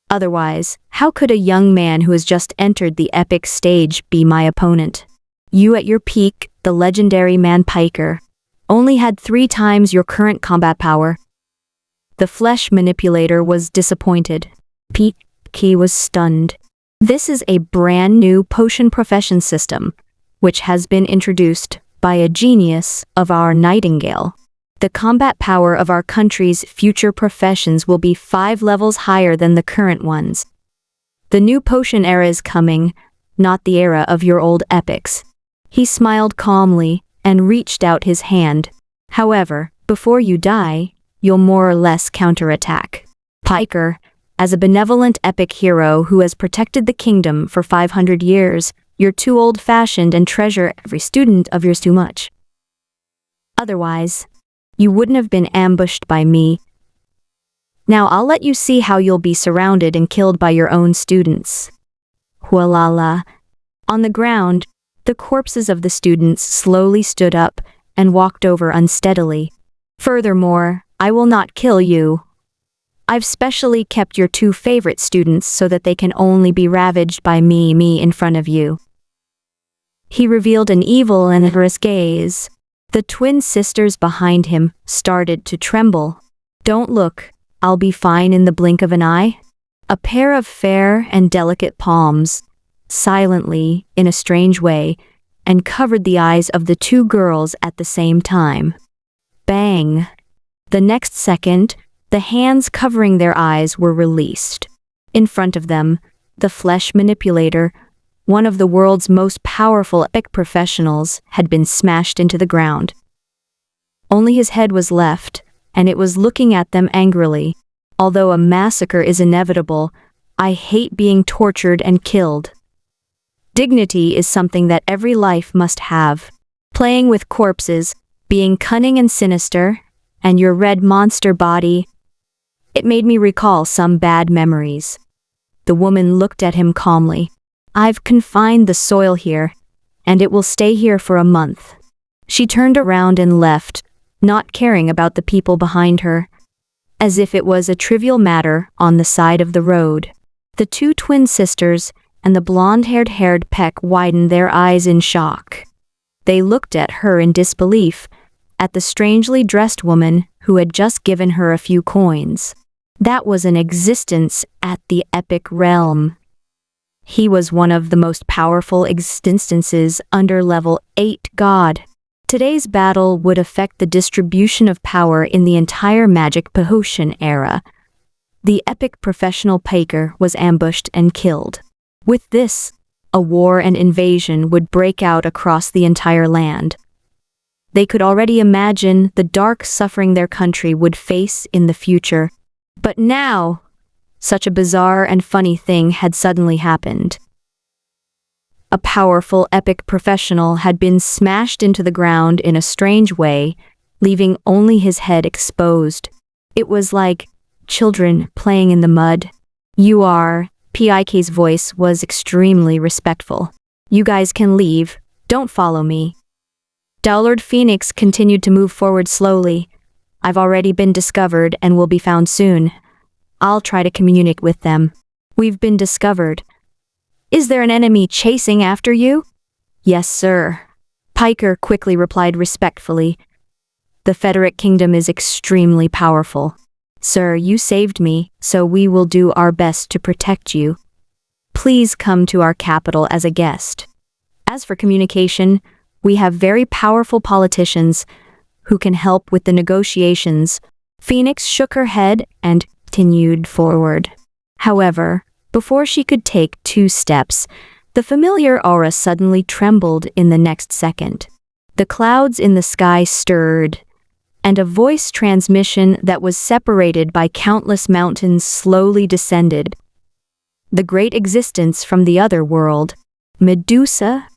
Otherwise, how could a young man who has just entered the epic stage be my opponent? You at your peak, the legendary man Piker, only had 3 times your current combat power." The flesh manipulator was disappointed. P.K. was stunned. This is a brand new potion profession system, which has been introduced by a genius of our Nightingale. The combat power of our country's future professions will be 5 levels higher than the current ones. The new potion era is coming, not the era of your old epics. He smiled calmly and reached out his hand. However, before you die, you'll more or less counterattack. Piker, as a benevolent epic hero who has protected the kingdom for 500 years, you're too old-fashioned and treasure every student of yours too much. Otherwise, you wouldn't have been ambushed by me. Now I'll let you see how you'll be surrounded and killed by your own students. Hualala. On the ground, the corpses of the students slowly stood up and walked over unsteadily. Furthermore, I will not kill you. I've specially kept your 2 favorite students so that they can only be ravaged by me in front of you. He revealed an evil and adverse gaze. The twin sisters behind him started to tremble. "Don't look, I'll be fine in the blink of an eye." A pair of fair and delicate palms, silently, in a strange way, and covered the eyes of the 2 girls at the same time. Bang! The next second, the hands covering their eyes were released. In front of them, the flesh manipulator, one of the world's most powerful epic professionals, had been smashed into the ground. Only his head was left, and it was looking at them angrily. "Although a massacre is inevitable, I hate being tortured and killed. Dignity is something that every life must have. Playing with corpses, being cunning and sinister, and your red monster body. It made me recall some bad memories." The woman looked at him calmly. "I've confined the soil here, and it will stay here for a month." She turned around and left, not caring about the people behind her, as if it was a trivial matter on the side of the road. The 2 twin sisters and the blonde-haired Peck widened their eyes in shock. They looked at her in disbelief, at the strangely dressed woman who had just given her a few coins. That was an existence at the epic realm. He was one of the most powerful existences under level 8 god. Today's battle would affect the distribution of power in the entire magic potion era. The epic professional Piker was ambushed and killed. With this, a war and invasion would break out across the entire land. They could already imagine the dark suffering their country would face in the future. But now, such a bizarre and funny thing had suddenly happened. a powerful epic professional, had been smashed into the ground in a strange way, leaving only his head exposed. It was like children playing in the mud. "You are," Pik's voice was extremely respectful. "You guys can leave. Don't follow me." Lord Phoenix continued to move forward slowly. "I've already been discovered and will be found soon. I'll try to communicate with them." "We've been discovered. Is there an enemy chasing after you?" "Yes, sir." Piker quickly replied respectfully. "The Federate Kingdom is extremely powerful. Sir, you saved me, so we will do our best to protect you. Please come to our capital as a guest. As for communication, we have very powerful politicians who can help with the negotiations." Phoenix shook her head and continued forward. However, before she could take 2 steps, the familiar aura suddenly trembled in the next second. The clouds in the sky stirred, and a voice transmission that was separated by countless mountains slowly descended. "The great existence from the other world, Medusa?"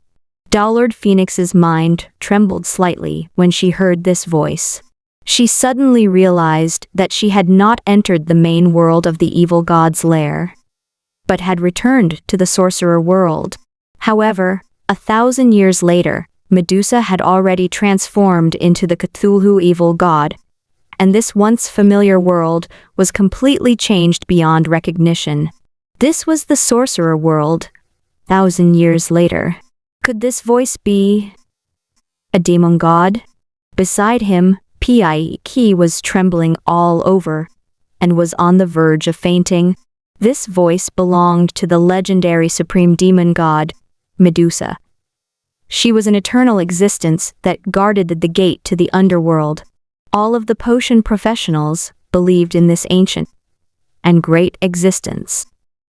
Lord Phoenix's mind trembled slightly when she heard this voice. She suddenly realized that she had not entered the main world of the evil god's lair, but had returned to the sorcerer world. However, 1,000 years later, Medusa had already transformed into the Cthulhu evil god, and this once familiar world was completely changed beyond recognition. This was the sorcerer world, 1,000 years later. Could this voice be a demon god? Beside him, Pike was trembling all over and was on the verge of fainting. This voice belonged to the legendary supreme demon god, Medusa. She was an eternal existence that guarded the gate to the underworld. All of the potion professionals believed in this ancient and great existence.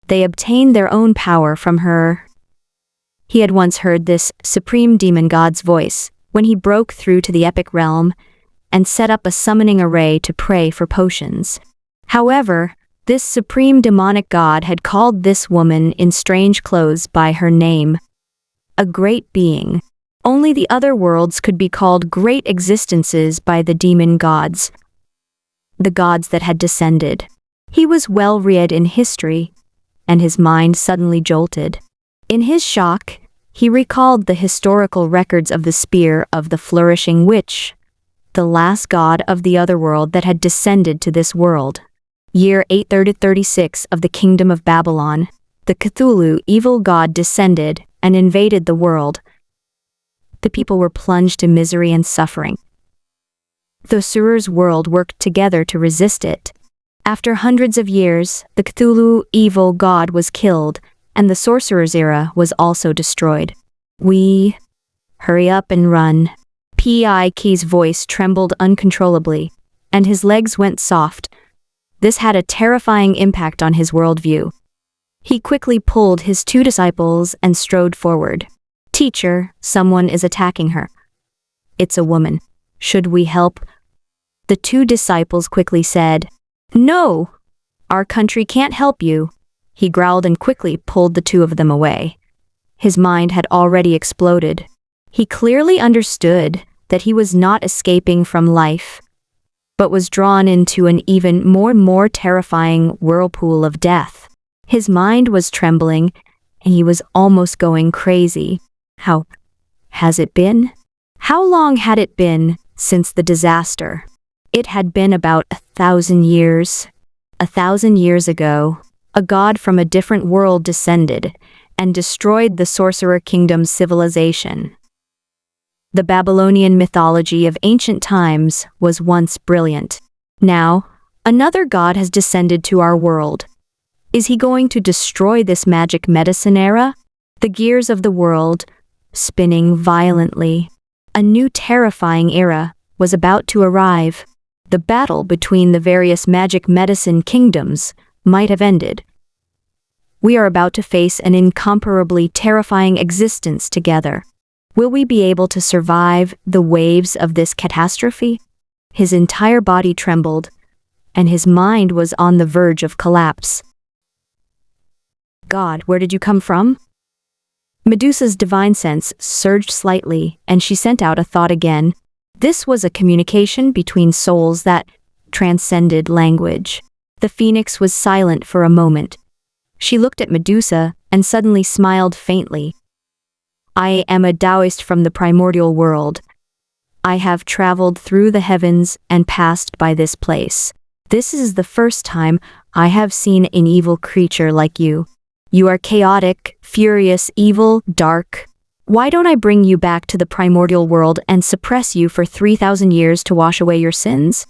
They obtained their own power from her. He had once heard this supreme demon god's voice when he broke through to the epic realm and set up a summoning array to pray for potions. However, this supreme demonic god had called this woman in strange clothes by her name, a great being. Only the other worlds could be called great existences by the demon gods, the gods that had descended. He was well read in history, and his mind suddenly jolted. In his shock, he recalled the historical records of the spear of the flourishing witch, the last god of the other world that had descended to this world. Year 836 of the Kingdom of Babylon, the Cthulhu evil god descended and invaded the world. The people were plunged to misery and suffering. The sorcerer's world worked together to resist it. After hundreds of years, the Cthulhu evil god was killed, and the sorcerer's era was also destroyed. "We hurry up and run." Pike's voice trembled uncontrollably, and his legs went soft. This had a terrifying impact on his worldview. He quickly pulled his 2 disciples and strode forward. "Teacher, someone is attacking her." "It's a woman. Should we help?" The 2 disciples quickly said, "No, our country can't help you." He growled and quickly pulled the 2 of them away. His mind had already exploded. He clearly understood that he was not escaping from life, but was drawn into an even more terrifying whirlpool of death. His mind was trembling, and he was almost going crazy. How has it been? How long had it been since the disaster? It had been about 1,000 years. 1,000 years ago, a god from a different world descended and destroyed the Sorcerer Kingdom's civilization. The Babylonian mythology of ancient times was once brilliant. Now, another god has descended to our world. Is he going to destroy this magic medicine era? The gears of the world, spinning violently. A new terrifying era was about to arrive. The battle between the various magic medicine kingdoms might have ended. We are about to face an incomparably terrifying existence together. Will we be able to survive the waves of this catastrophe? His entire body trembled, and his mind was on the verge of collapse. God, where did you come from? Medusa's divine sense surged slightly, and she sent out a thought again. This was a communication between souls that transcended language. The phoenix was silent for a moment. She looked at Medusa and suddenly smiled faintly. I am a Taoist from the primordial world. I have traveled through the heavens and passed by this place. This is the first time I have seen an evil creature like you. You are chaotic, furious, evil, dark. Why don't I bring you back to the primordial world and suppress you for 3,000 years to wash away your sins?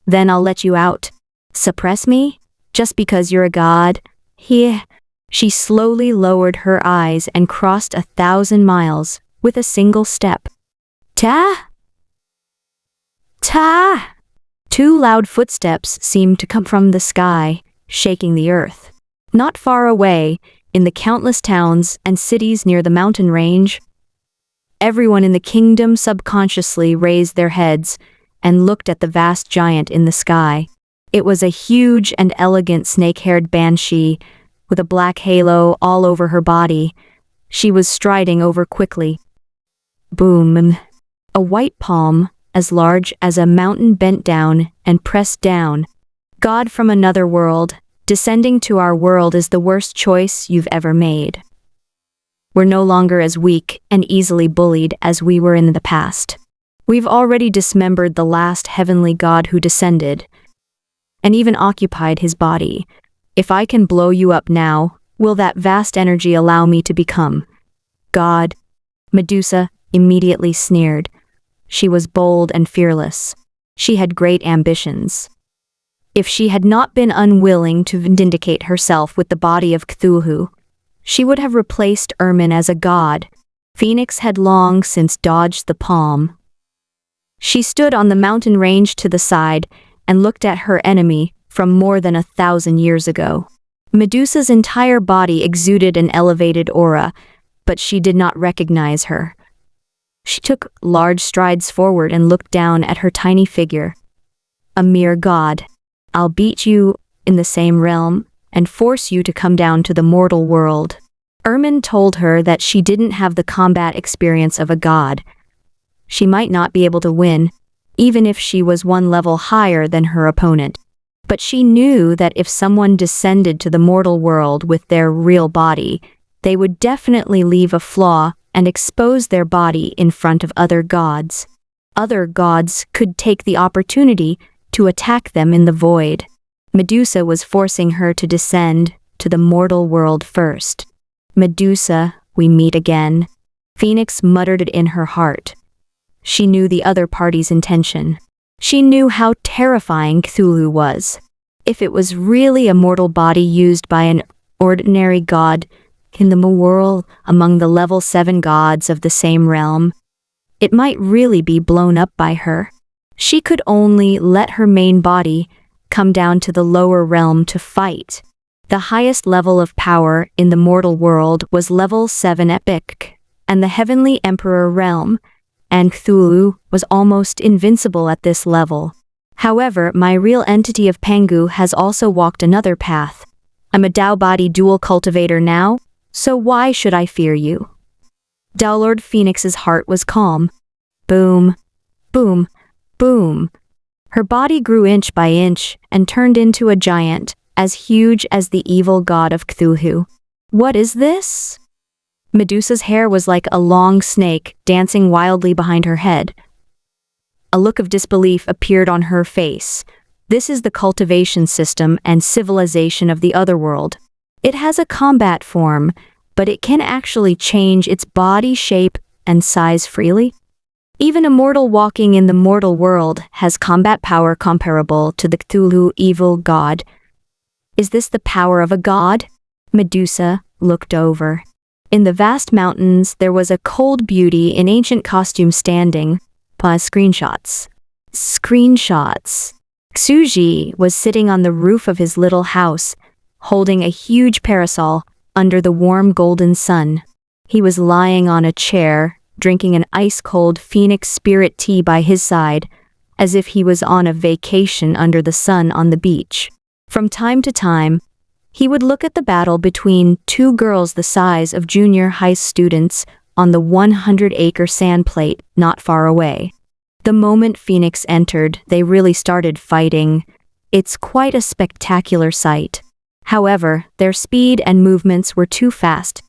Then I'll let you out. Suppress me? Just because you're a god? Here. She slowly lowered her eyes and crossed 1,000 miles with a single step. Ta! Ta! 2 loud footsteps seemed to come from the sky, shaking the earth. Not far away, in the countless towns and cities near the mountain range, everyone in the kingdom subconsciously raised their heads and looked at the vast giant in the sky. It was a huge and elegant snake-haired banshee with a black halo all over her body. She was striding over quickly. Boom! A white palm, as large as a mountain, bent down and pressed down. God from another world, descending to our world is the worst choice you've ever made. We're no longer as weak and easily bullied as we were in the past. We've already dismembered the last heavenly god who descended, and even occupied his body. If I can blow you up now, will that vast energy allow me to become God? Medusa immediately sneered. She was bold and fearless. She had great ambitions. If she had not been unwilling to vindicate herself with the body of Cthulhu, she would have replaced Ermin as a god. Phoenix had long since dodged the palm. She stood on the mountain range to the side and looked at her enemy from more than 1,000 years ago. Medusa's entire body exuded an elevated aura, but she did not recognize her. She took large strides forward and looked down at her tiny figure. A mere god. I'll beat you in the same realm and force you to come down to the mortal world. Ermin told her that she didn't have the combat experience of a god. She might not be able to win, even if she was 1 level higher than her opponent. But she knew that if someone descended to the mortal world with their real body, they would definitely leave a flaw and expose their body in front of other gods. Other gods could take the opportunity to attack them in the void. Medusa was forcing her to descend to the mortal world first. Medusa, we meet again. Phoenix muttered it in her heart. She knew the other party's intention. She knew how terrifying Cthulhu was. If it was really a mortal body used by an ordinary god in the world among the level 7 gods of the same realm, it might really be blown up by her. She could only let her main body come down to the lower realm to fight. The highest level of power in the mortal world was level 7 epic, and the heavenly emperor realm, and Cthulhu was almost invincible at this level. However, my real entity of Pangu has also walked another path. I'm a Tao body dual cultivator now, so why should I fear you? Tao Lord Phoenix's heart was calm. Boom, boom, boom. Her body grew inch by inch and turned into a giant, as huge as the evil god of Cthulhu. What is this? Medusa's hair was like a long snake dancing wildly behind her head. A look of disbelief appeared on her face. This is the cultivation system and civilization of the otherworld. It has a combat form, but it can actually change its body shape and size freely. Even a mortal walking in the mortal world has combat power comparable to the Cthulhu evil god. Is this the power of a god? Medusa looked over. In the vast mountains, there was a cold beauty in ancient costume standing. Screenshots. Xuji was sitting on the roof of his little house, holding a huge parasol under the warm golden sun. He was lying on a chair, drinking an ice-cold Phoenix spirit tea by his side, as if he was on a vacation under the sun on the beach. From time to time, He would look at the battle between two girls the size of junior high students on the 100-acre sand plate not far away. The moment Phoenix entered, they really started fighting. It's quite a spectacular sight. However, their speed and movements were too fast.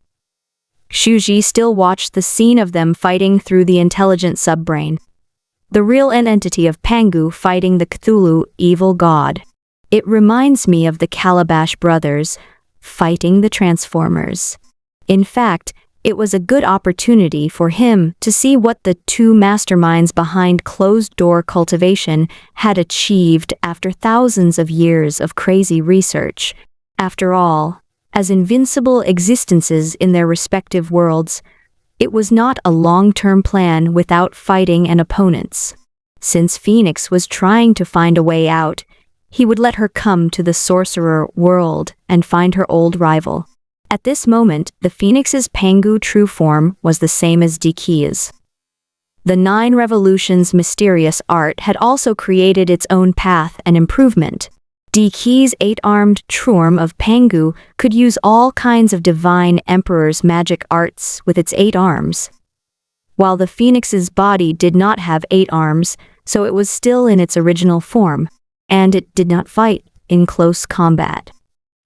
Shuji still watched the scene of them fighting through the intelligent subbrain. The real entity of Pangu fighting the Cthulhu evil god. It reminds me of the Calabash brothers fighting the Transformers. In fact, it was a good opportunity for him to see what the two masterminds behind closed-door cultivation had achieved after thousands of years of crazy research. After all, as invincible existences in their respective worlds, it was not a long-term plan without fighting and opponents. Since Phoenix was trying to find a way out, he would let her come to the sorcerer world and find her old rival. At this moment, the Phoenix's Pangu true form was the same as Diki's. The 9 Revolutions mysterious art had also created its own path and improvement. Diki's 8-armed form of Pangu could use all kinds of divine emperor's magic arts with its 8 arms. While the Phoenix's body did not have 8 arms, so it was still in its original form, and it did not fight in close combat.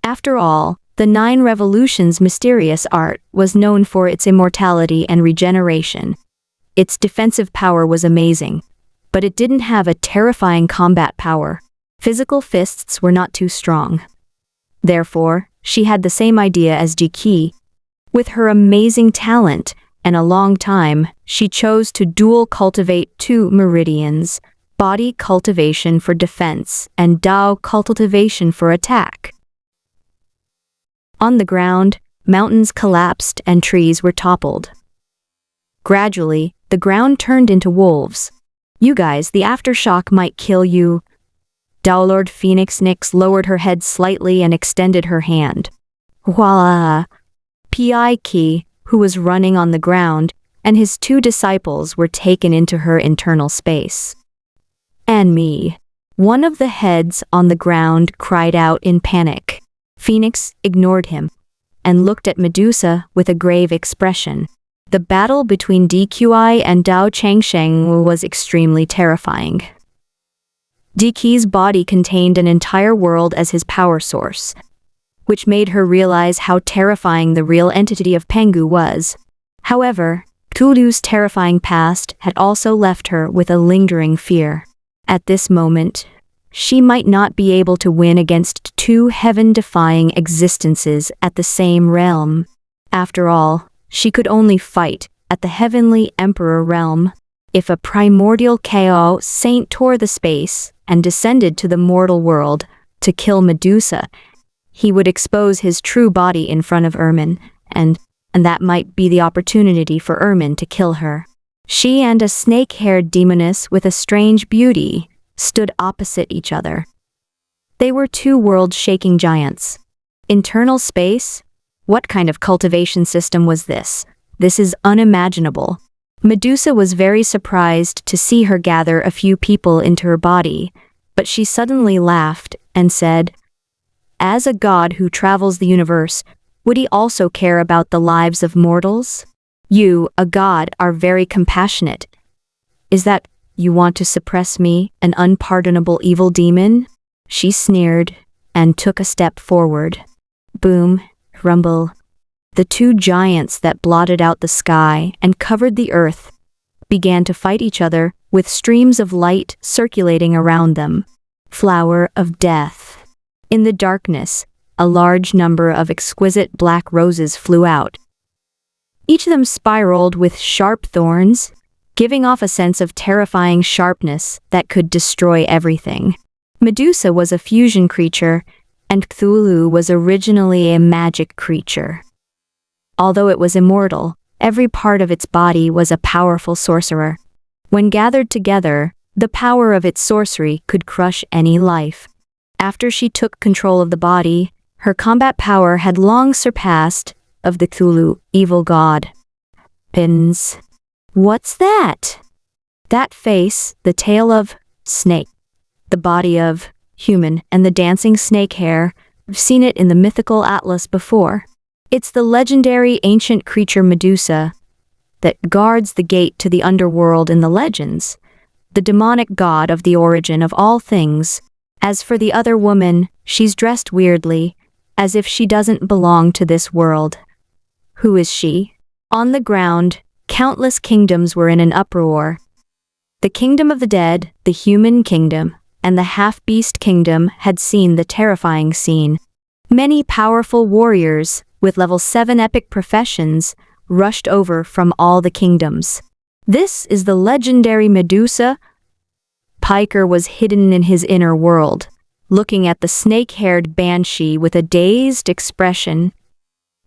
After all, the 9 Revolutions mysterious art was known for its immortality and regeneration. Its defensive power was amazing, but it didn't have a terrifying combat power. Physical fists were not too strong. Therefore, she had the same idea as Jiki. With her amazing talent and a long time, she chose to dual cultivate 2 meridians, body cultivation for defense and Dao cultivation for attack. On the ground, mountains collapsed and trees were toppled. Gradually, the ground turned into wolves. You guys, the aftershock might kill you. Lord Phoenix Nix lowered her head slightly and extended her hand. Voila! Piki, who was running on the ground, and his 2 disciples were taken into her internal space. And me. One of the heads on the ground cried out in panic. Phoenix ignored him and looked at Medusa with a grave expression. The battle between DQI and Dao Changsheng was extremely terrifying. Diki's body contained an entire world as his power source, which made her realize how terrifying the real entity of Pangu was. However, Cthulhu's terrifying past had also left her with a lingering fear. At this moment, she might not be able to win against 2 heaven-defying existences at the same realm. After all, she could only fight at the heavenly emperor realm. If a primordial chaos saint tore the space and descended to the mortal world to kill Medusa, he would expose his true body in front of Ermin, and that might be the opportunity for Ermin to kill her. She and a snake-haired demoness with a strange beauty stood opposite each other. They were 2 world-shaking giants. Internal space? What kind of cultivation system was this? This is unimaginable. Medusa was very surprised to see her gather a few people into her body, but she suddenly laughed and said, "As a god who travels the universe, would he also care about the lives of mortals? You, a god, are very compassionate. Is that you want to suppress me, an unpardonable evil demon?" She sneered and took a step forward. Boom, rumble. The 2 giants that blotted out the sky and covered the earth began to fight each other with streams of light circulating around them. Flower of death. In the darkness, a large number of exquisite black roses flew out. Each of them spiraled with sharp thorns, giving off a sense of terrifying sharpness that could destroy everything. Medusa was a fusion creature, and Cthulhu was originally a magic creature. Although it was immortal, every part of its body was a powerful sorcerer. When gathered together, the power of its sorcery could crush any life. After she took control of the body, her combat power had long surpassed of the Cthulhu evil god. Pins. What's that? That face, the tail of snake, the body of human, and the dancing snake hair I've seen it in the mythical atlas before. It's the legendary ancient creature Medusa that guards the gate to the underworld in the legends, the demonic god of the origin of all things. As for the other woman, she's dressed weirdly, as if she doesn't belong to this world. Who is she? On the ground, countless kingdoms were in an uproar. The kingdom of the dead, the human kingdom, and the half-beast kingdom had seen the terrifying scene. Many powerful warriors, with level 7 epic professions, rushed over from all the kingdoms. This is the legendary Medusa. Piker was hidden in his inner world, looking at the snake-haired banshee with a dazed expression.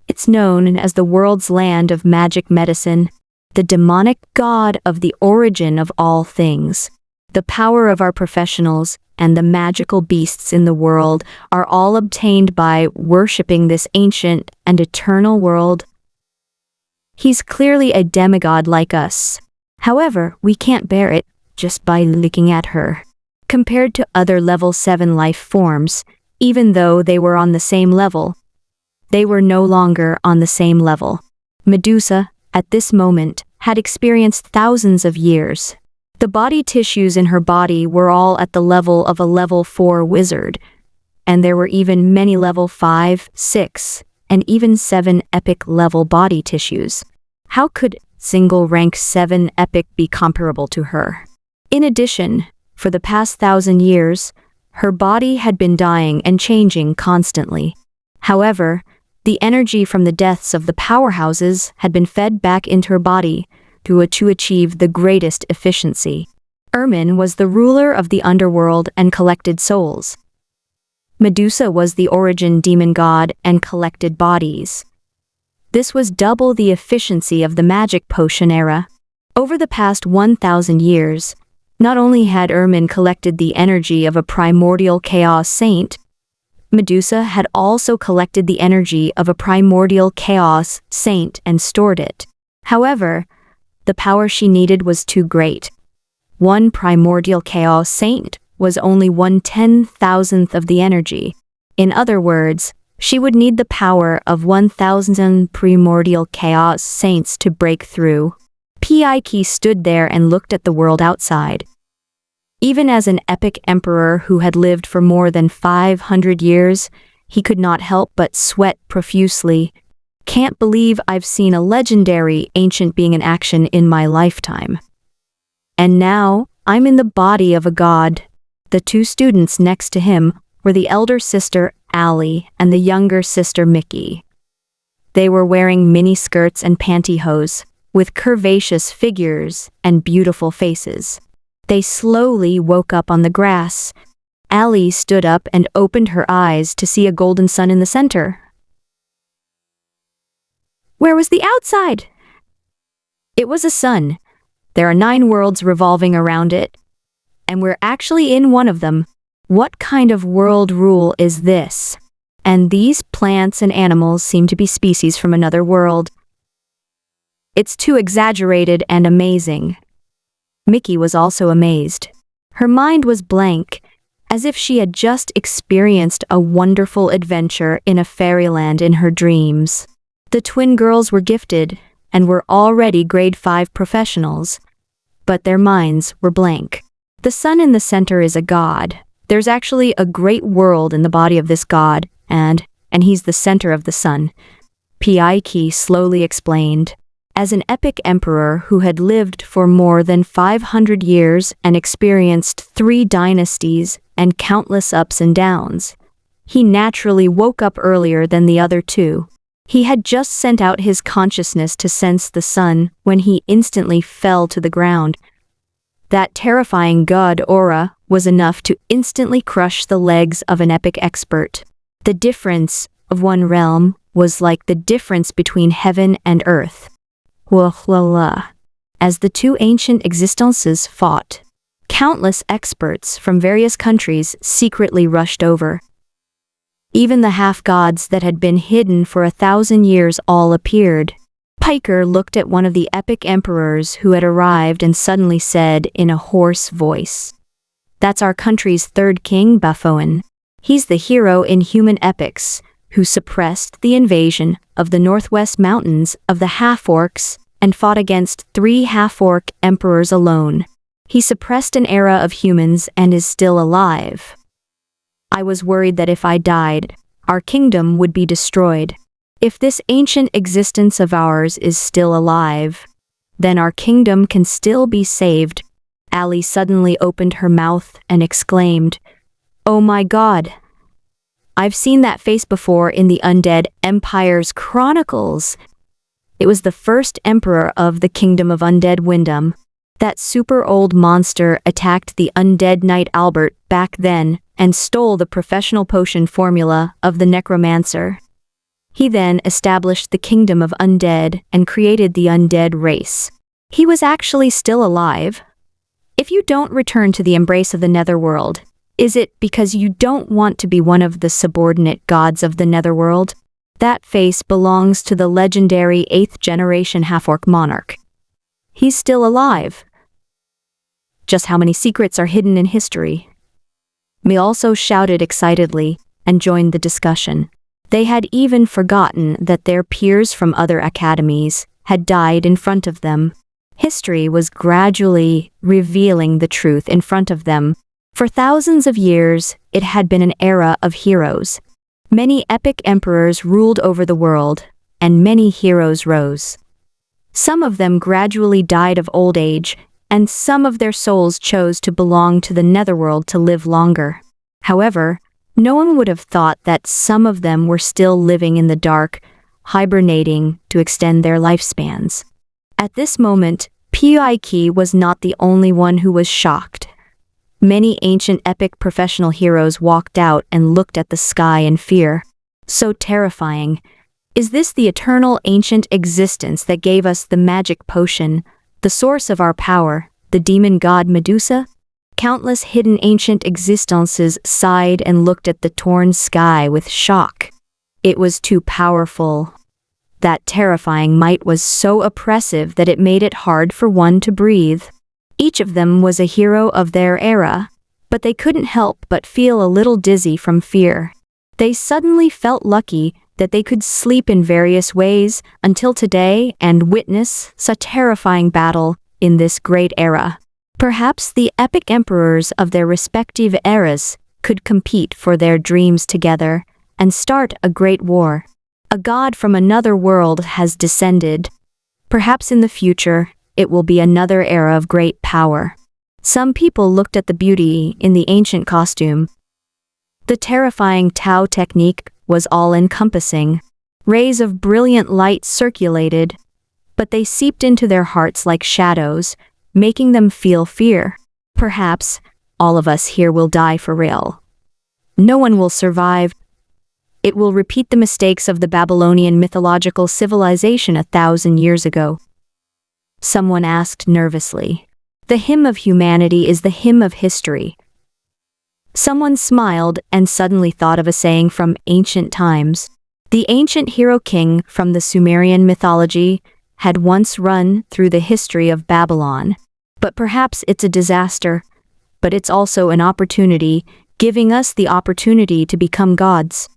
It's known as the world's land of magic medicine, the demonic god of the origin of all things. The power of our professionals and the magical beasts in the world are all obtained by worshipping this ancient and eternal world. He's clearly a demigod like us. However, we can't bear it just by looking at her. Compared to other level 7 life forms, even though they were on the same level, they were no longer on the same level. Medusa, at this moment, had experienced thousands of years. The body tissues in her body were all at the level of a level 4 wizard, and there were even many level 5, 6, and even 7 epic level body tissues. How could single rank 7 epic be comparable to her? In addition, for the past 1,000 years, her body had been dying and changing constantly. However, the energy from the deaths of the powerhouses had been fed back into her body to achieve the greatest efficiency. Ermin was the ruler of the underworld and collected souls. Medusa was the origin demon god and collected bodies. This was double the efficiency of the magic potion era. Over the past 1,000 years, not only had Ermin collected the energy of a primordial chaos saint, Medusa had also collected the energy of a primordial chaos saint and stored it. However, the power she needed was too great. One primordial chaos saint was only 1/10,000th of the energy. In other words, she would need the power of 1,000 primordial chaos saints to break through. Pike stood there and looked at the world outside. Even as an epic emperor who had lived for more than 500 years, he could not help but sweat profusely. Can't believe I've seen a legendary ancient being in action in my lifetime. And now, I'm in the body of a god. The two students next to him were the elder sister, Allie, and the younger sister, Mickey. They were wearing mini skirts and pantyhose, with curvaceous figures and beautiful faces. They slowly woke up on the grass. Allie stood up and opened her eyes to see a golden sun in the center. Where was the outside? It was a sun. There are 9 worlds revolving around it, and we're actually in one of them. What kind of world rule is this? And these plants and animals seem to be species from another world. It's too exaggerated and amazing. Mickey was also amazed. Her mind was blank, as if she had just experienced a wonderful adventure in a fairyland in her dreams. The twin girls were gifted and were already grade 5 professionals, but their minds were blank. The sun in the center is a god. There's actually a great world in the body of this god, and he's the center of the sun. Pike slowly explained. As an epic emperor who had lived for more than 500 years and experienced 3 dynasties and countless ups and downs, he naturally woke up earlier than the other 2. He had just sent out his consciousness to sense the sun when he instantly fell to the ground. That terrifying god aura was enough to instantly crush the legs of an epic expert. The difference of one realm was like the difference between heaven and earth. As the 2 ancient existences fought, countless experts from various countries secretly rushed over. Even the half-gods that had been hidden for 1,000 years all appeared. Piker looked at one of the epic emperors who had arrived and suddenly said in a hoarse voice, "That's our country's 3rd king, Bafoan. He's the hero in human epics who suppressed the invasion of the Northwest Mountains of the half-orcs and fought against 3 half-orc emperors alone. He suppressed an era of humans and is still alive. I was worried that if I died, our kingdom would be destroyed. If this ancient existence of ours is still alive, then our kingdom can still be saved. Ali suddenly opened her mouth and exclaimed, "Oh my God! I've seen that face before in the Undead Empire's Chronicles. It was the first emperor of the Kingdom of Undead Wyndham. That super old monster attacked the undead Knight Albert back then and stole the professional potion formula of the necromancer. He then established the Kingdom of Undead and created the undead race. He was actually still alive. If you don't return to the embrace of the Netherworld, is it because you don't want to be one of the subordinate gods of the Netherworld? That face belongs to the legendary 8th generation half-orc monarch. He's still alive. Just how many secrets are hidden in history?" We also shouted excitedly and joined the discussion. They had even forgotten that their peers from other academies had died in front of them. History was gradually revealing the truth in front of them. For thousands of years, it had been an era of heroes. Many epic emperors ruled over the world, and many heroes rose. Some of them gradually died of old age, and some of their souls chose to belong to the Netherworld to live longer. However, no one would have thought that some of them were still living in the dark, hibernating to extend their lifespans. At this moment, Piki was not the only one who was shocked. Many ancient epic professional heroes walked out and looked at the sky in fear. So terrifying. Is this the eternal ancient existence that gave us the magic potion, the source of our power, the demon god Medusa? Countless hidden ancient existences sighed and looked at the torn sky with shock. It was too powerful. That terrifying might was so oppressive that it made it hard for one to breathe. Each of them was a hero of their era, but they couldn't help but feel a little dizzy from fear. They suddenly felt lucky that they could sleep in various ways until today and witness such a terrifying battle in this great era. Perhaps the epic emperors of their respective eras could compete for their dreams together and start a great war. A god from another world has descended. Perhaps in the future, it will be another era of great power. Some people looked at the beauty in the ancient costume. The terrifying Tao technique was all-encompassing. Rays of brilliant light circulated, but they seeped into their hearts like shadows, making them feel fear. Perhaps all of us here will die for real. No one will survive. It will repeat the mistakes of the Babylonian mythological civilization 1,000 years ago. Someone asked nervously. The hymn of humanity is the hymn of history. Someone smiled and suddenly thought of a saying from ancient times. The ancient hero king from the Sumerian mythology had once run through the history of Babylon. But perhaps it's a disaster, but it's also an opportunity, giving us the opportunity to become gods.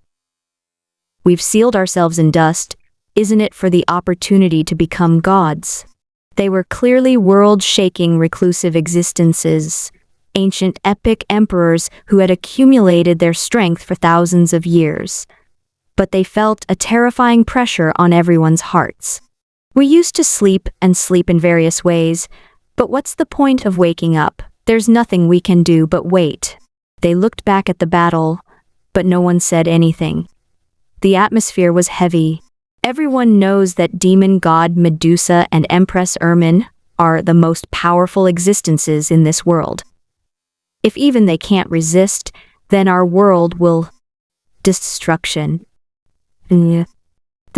We've sealed ourselves in dust, isn't it for the opportunity to become gods? They were clearly world-shaking reclusive existences, ancient epic emperors who had accumulated their strength for thousands of years. But they felt a terrifying pressure on everyone's hearts. We used to sleep and sleep in various ways, but what's the point of waking up? There's nothing we can do but wait. They looked back at the battle, but no one said anything. The atmosphere was heavy. Everyone knows that demon god Medusa and Empress Ermin are the most powerful existences in this world. If even they can't resist, then our world will destruction. The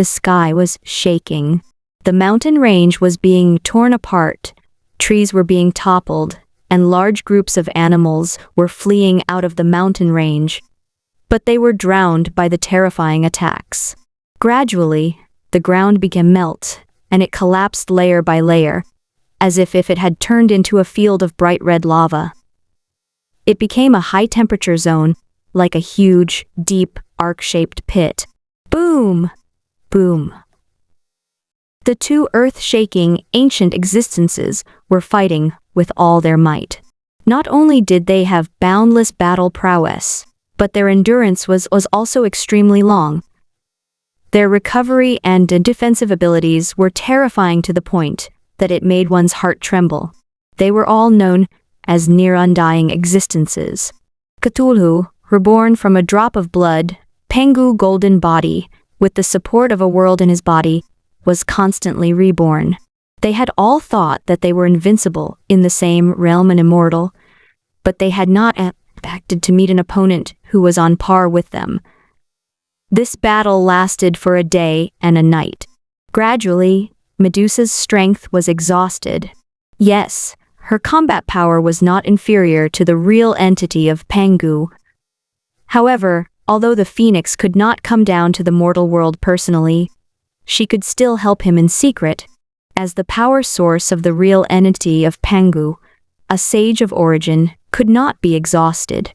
sky was shaking. The mountain range was being torn apart. Trees were being toppled, and large groups of animals were fleeing out of the mountain range. But they were drowned by the terrifying attacks. Gradually, the ground began melt, and it collapsed layer by layer, as if it had turned into a field of bright red lava. It became a high-temperature zone, like a huge, deep, arc-shaped pit. Boom! Boom. The two earth-shaking, ancient existences were fighting with all their might. Not only did they have boundless battle prowess, but their endurance was also extremely long. Their recovery and defensive abilities were terrifying to the point that it made one's heart tremble. They were all known as near-undying existences. Cthulhu, reborn from a drop of blood, Pengu's golden body, with the support of a world in his body, was constantly reborn. They had all thought that they were invincible in the same realm and immortal, but they had not expected to meet an opponent who was on par with them. This battle lasted for a day and a night. Gradually, Medusa's strength was exhausted. Yes, her combat power was not inferior to the real entity of Pengu. However, although the phoenix could not come down to the mortal world personally, she could still help him in secret, as the power source of the real entity of Pengu, a sage of origin, could not be exhausted.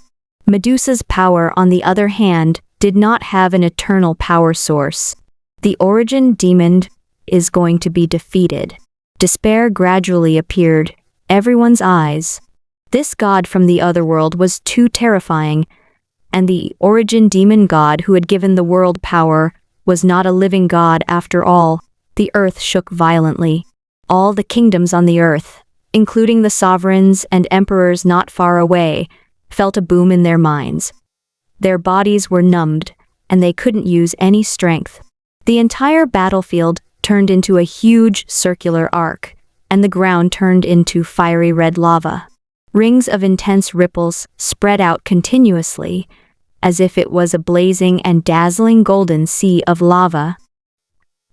Medusa's power, on the other hand, did not have an eternal power source. The origin demon is going to be defeated. Despair gradually appeared everyone's eyes. This god from the other world was too terrifying, and the origin demon god who had given the world power was not a living god after all. The earth shook violently. All the kingdoms on the earth, including the sovereigns and emperors not far away, felt a boom in their minds. Their bodies were numbed, and they couldn't use any strength. The entire battlefield turned into a huge circular arc, and the ground turned into fiery red lava. Rings of intense ripples spread out continuously, as if it was a blazing and dazzling golden sea of lava.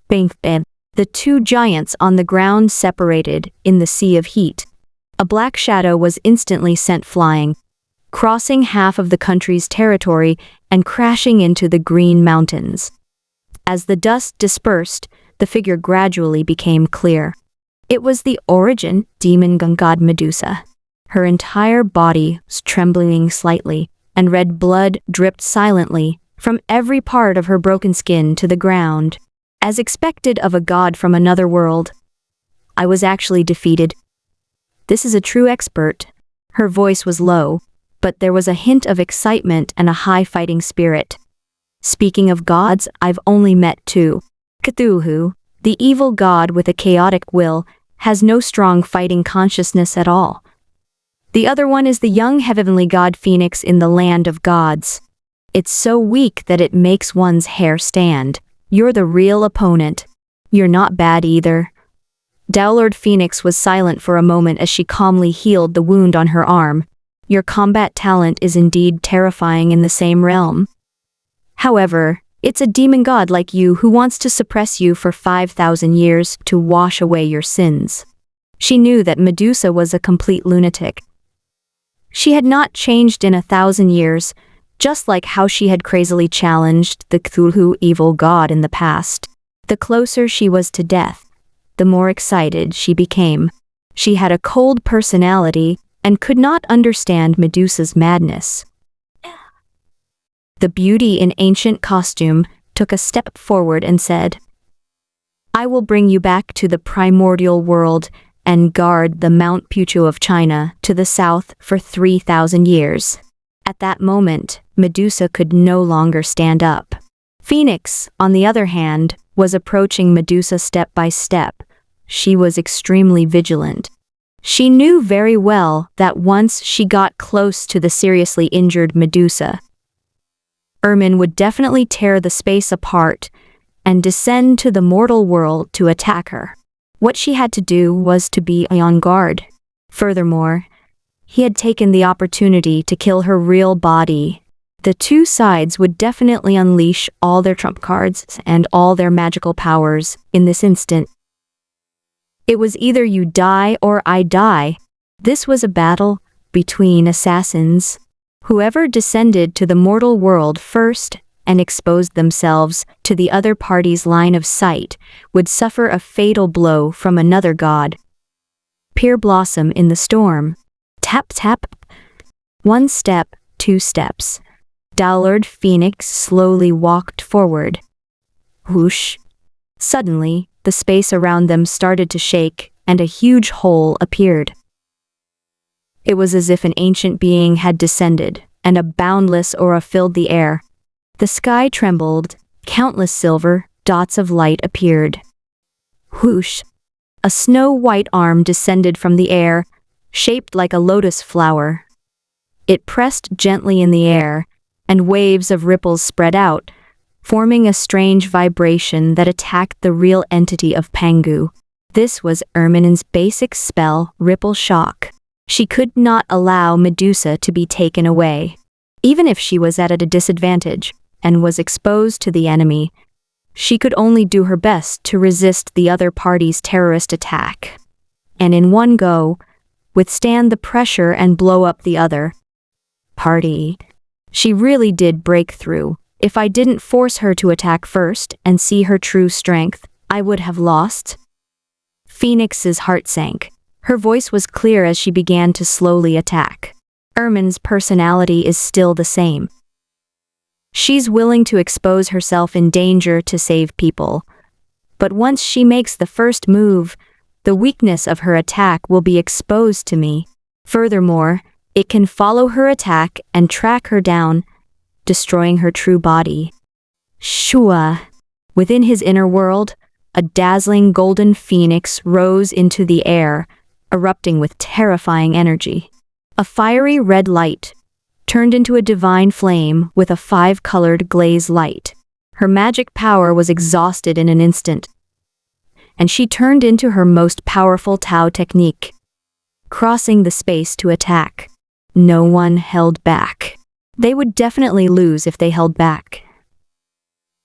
Bang, bang. The two giants on the ground separated in the sea of heat. A black shadow was instantly sent flying, crossing half of the country's territory and crashing into the green mountains. As the dust dispersed, the figure gradually became clear. It was the origin demon god Medusa. Her entire body was trembling slightly, and red blood dripped silently from every part of her broken skin to the ground. As expected of a god from another world, I was actually defeated. This is a true expert. Her voice was low, but there was a hint of excitement and a high fighting spirit. Speaking of gods, I've only met two. Cthulhu, the evil god with a chaotic will, has no strong fighting consciousness at all. The other one is the young heavenly god Phoenix in the land of gods. It's so weak that it makes one's hair stand. You're the real opponent. You're not bad either. Downlord Phoenix was silent for a moment as she calmly healed the wound on her arm. Your combat talent is indeed terrifying in the same realm. However, it's a demon god like you who wants to suppress you for 5,000 years to wash away your sins. She knew that Medusa was a complete lunatic. She had not changed in 1,000 years, just like how she had crazily challenged the Cthulhu evil god in the past. The closer she was to death, the more excited she became. She had a cold personality and could not understand Medusa's madness. The beauty in ancient costume took a step forward and said, "I will bring you back to the primordial world and guard the Mount Puchu of China to the south for 3,000 years." At that moment, Medusa could no longer stand up. Phoenix, on the other hand, was approaching Medusa step by step. She was extremely vigilant. She knew very well that once she got close to the seriously injured Medusa, Ermin would definitely tear the space apart and descend to the mortal world to attack her. What she had to do was to be on guard. Furthermore, he had taken the opportunity to kill her real body. The two sides would definitely unleash all their trump cards and all their magical powers in this instant. It was either you die or I die. This was a battle between assassins. Whoever descended to the mortal world first and exposed themselves to the other party's line of sight would suffer a fatal blow from another god. Pear blossom in the storm. Tap tap. 1 step, 2 steps. Downward Phoenix slowly walked forward. Whoosh! Suddenly, the space around them started to shake, and a huge hole appeared. It was as if an ancient being had descended, and a boundless aura filled the air. The sky trembled, countless silver dots of light appeared. Whoosh! A snow-white arm descended from the air, shaped like a lotus flower. It pressed gently in the air, and waves of ripples spread out, forming a strange vibration that attacked the real entity of Pangu. This was Ermin's basic spell, Ripple Shock. She could not allow Medusa to be taken away. Even if she was at a disadvantage and was exposed to the enemy, she could only do her best to resist the other party's terrorist attack, and in one go, withstand the pressure and blow up the other party. She really did break through. If I didn't force her to attack first and see her true strength, I would have lost. Phoenix's heart sank. Her voice was clear as she began to slowly attack. Ermin's personality is still the same. She's willing to expose herself in danger to save people. But once she makes the first move, the weakness of her attack will be exposed to me. Furthermore, it can follow her attack and track her down, destroying her true body. Shua! Within his inner world, a dazzling golden phoenix rose into the air, erupting with terrifying energy. A fiery red light turned into a divine flame with a 5-colored glaze light. Her magic power was exhausted in an instant, and she turned into her most powerful Tao technique, crossing the space to attack. No one held back. They would definitely lose if they held back.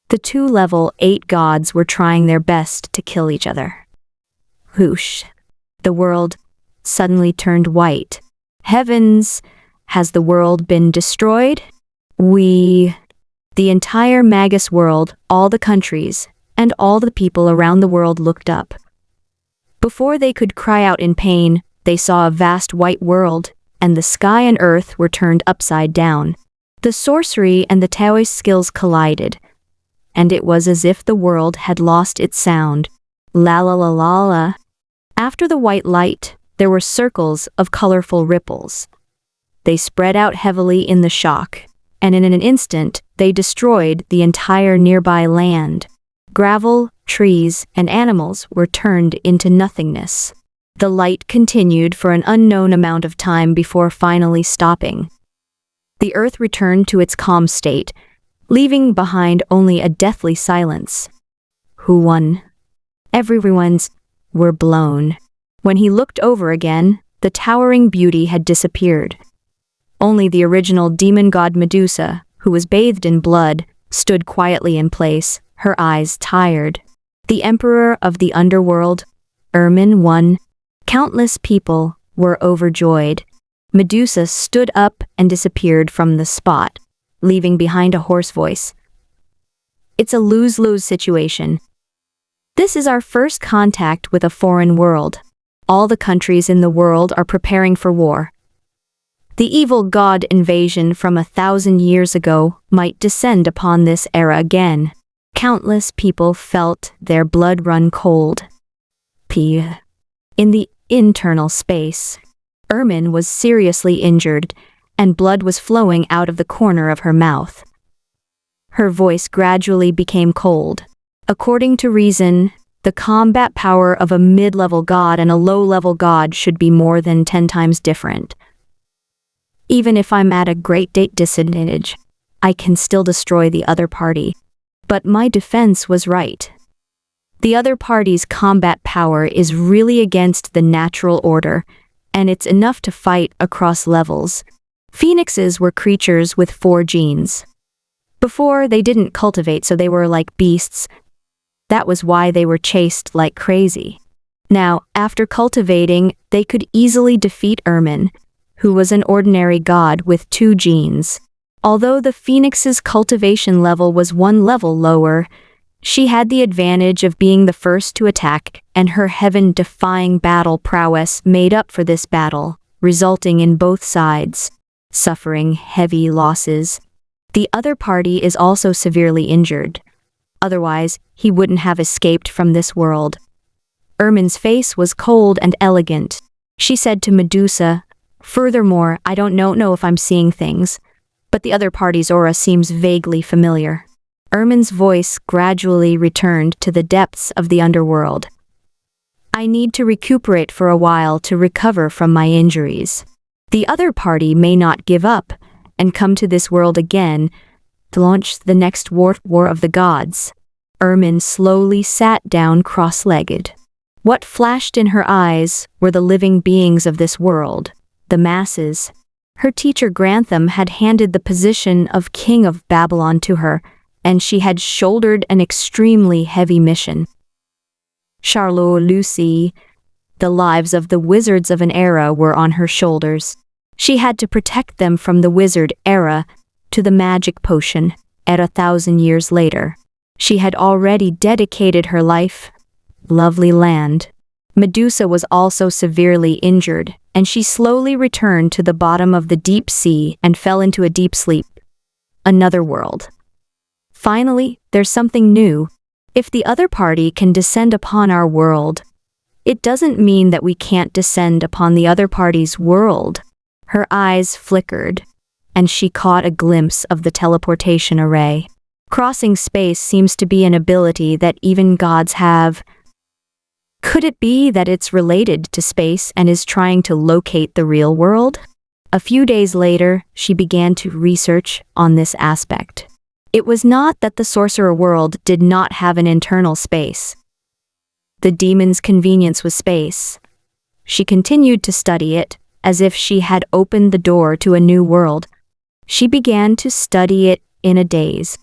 The 2 level 8 gods were trying their best to kill each other. Whoosh! The world suddenly turned white. Heavens! Has the world been destroyed? The entire Magus world, all the countries, and all the people around the world looked up. Before they could cry out in pain, they saw a vast white world, and the sky and earth were turned upside down. The sorcery and the Taoist skills collided, and it was as if the world had lost its sound. La la la la la. After the white light, there were circles of colorful ripples. They spread out heavily in the shock, and in an instant, they destroyed the entire nearby land. Gravel, trees, and animals were turned into nothingness. The light continued for an unknown amount of time before finally stopping. The earth returned to its calm state, leaving behind only a deathly silence. Who won? Everyone's were blown. When he looked over again, the towering beauty had disappeared. Only the original demon god Medusa, who was bathed in blood, stood quietly in place, her eyes tired. The emperor of the underworld, Ermin, won. Countless people were overjoyed. Medusa stood up and disappeared from the spot, leaving behind a hoarse voice. It's a lose-lose situation. This is our first contact with a foreign world. All the countries in the world are preparing for war. The evil god invasion from 1,000 years ago might descend upon this era again. Countless people felt their blood run cold. In the internal space, Ermin was seriously injured, and blood was flowing out of the corner of her mouth. Her voice gradually became cold. According to reason, the combat power of a mid-level god and a low-level god should be more than 10 times different. Even if I'm at a great disadvantage, I can still destroy the other party. But my defense was right. The other party's combat power is really against the natural order, and it's enough to fight across levels. Phoenixes were creatures with 4 genes. Before, they didn't cultivate, so they were like beasts. That was why they were chased like crazy. Now, after cultivating, they could easily defeat Ermin, who was an ordinary god with 2 genes. Although the Phoenix's cultivation level was 1 level lower, she had the advantage of being the first to attack, and her heaven-defying battle prowess made up for this battle, resulting in both sides suffering heavy losses. The other party is also severely injured. Otherwise, he wouldn't have escaped from this world. Ermin's face was cold and elegant. She said to Medusa, "Furthermore, I don't know if I'm seeing things, but the other party's aura seems vaguely familiar." Ermin's voice gradually returned to the depths of the underworld. "I need to recuperate for a while to recover from my injuries. The other party may not give up and come to this world again to launch the next war of the gods." Ermin slowly sat down cross-legged. What flashed in her eyes were the living beings of this world, the masses. Her teacher Grantham had handed the position of King of Babylon to her, and she had shouldered an extremely heavy mission. Charlot Lucy, the lives of the wizards of an era were on her shoulders. She had to protect them from the wizard era to the magic potion at 1,000 years later. She had already dedicated her life. Lovely land. Medusa was also severely injured, and she slowly returned to the bottom of the deep sea and fell into a deep sleep. Another world. Finally, there's something new. If the other party can descend upon our world, it doesn't mean that we can't descend upon the other party's world. Her eyes flickered, and she caught a glimpse of the teleportation array. Crossing space seems to be an ability that even gods have. Could it be that it's related to space and is trying to locate the real world? A few days later, she began to research on this aspect. It was not that the sorcerer world did not have an internal space. The demon's convenience was space. She continued to study it, as if she had opened the door to a new world. She began to study it in a daze.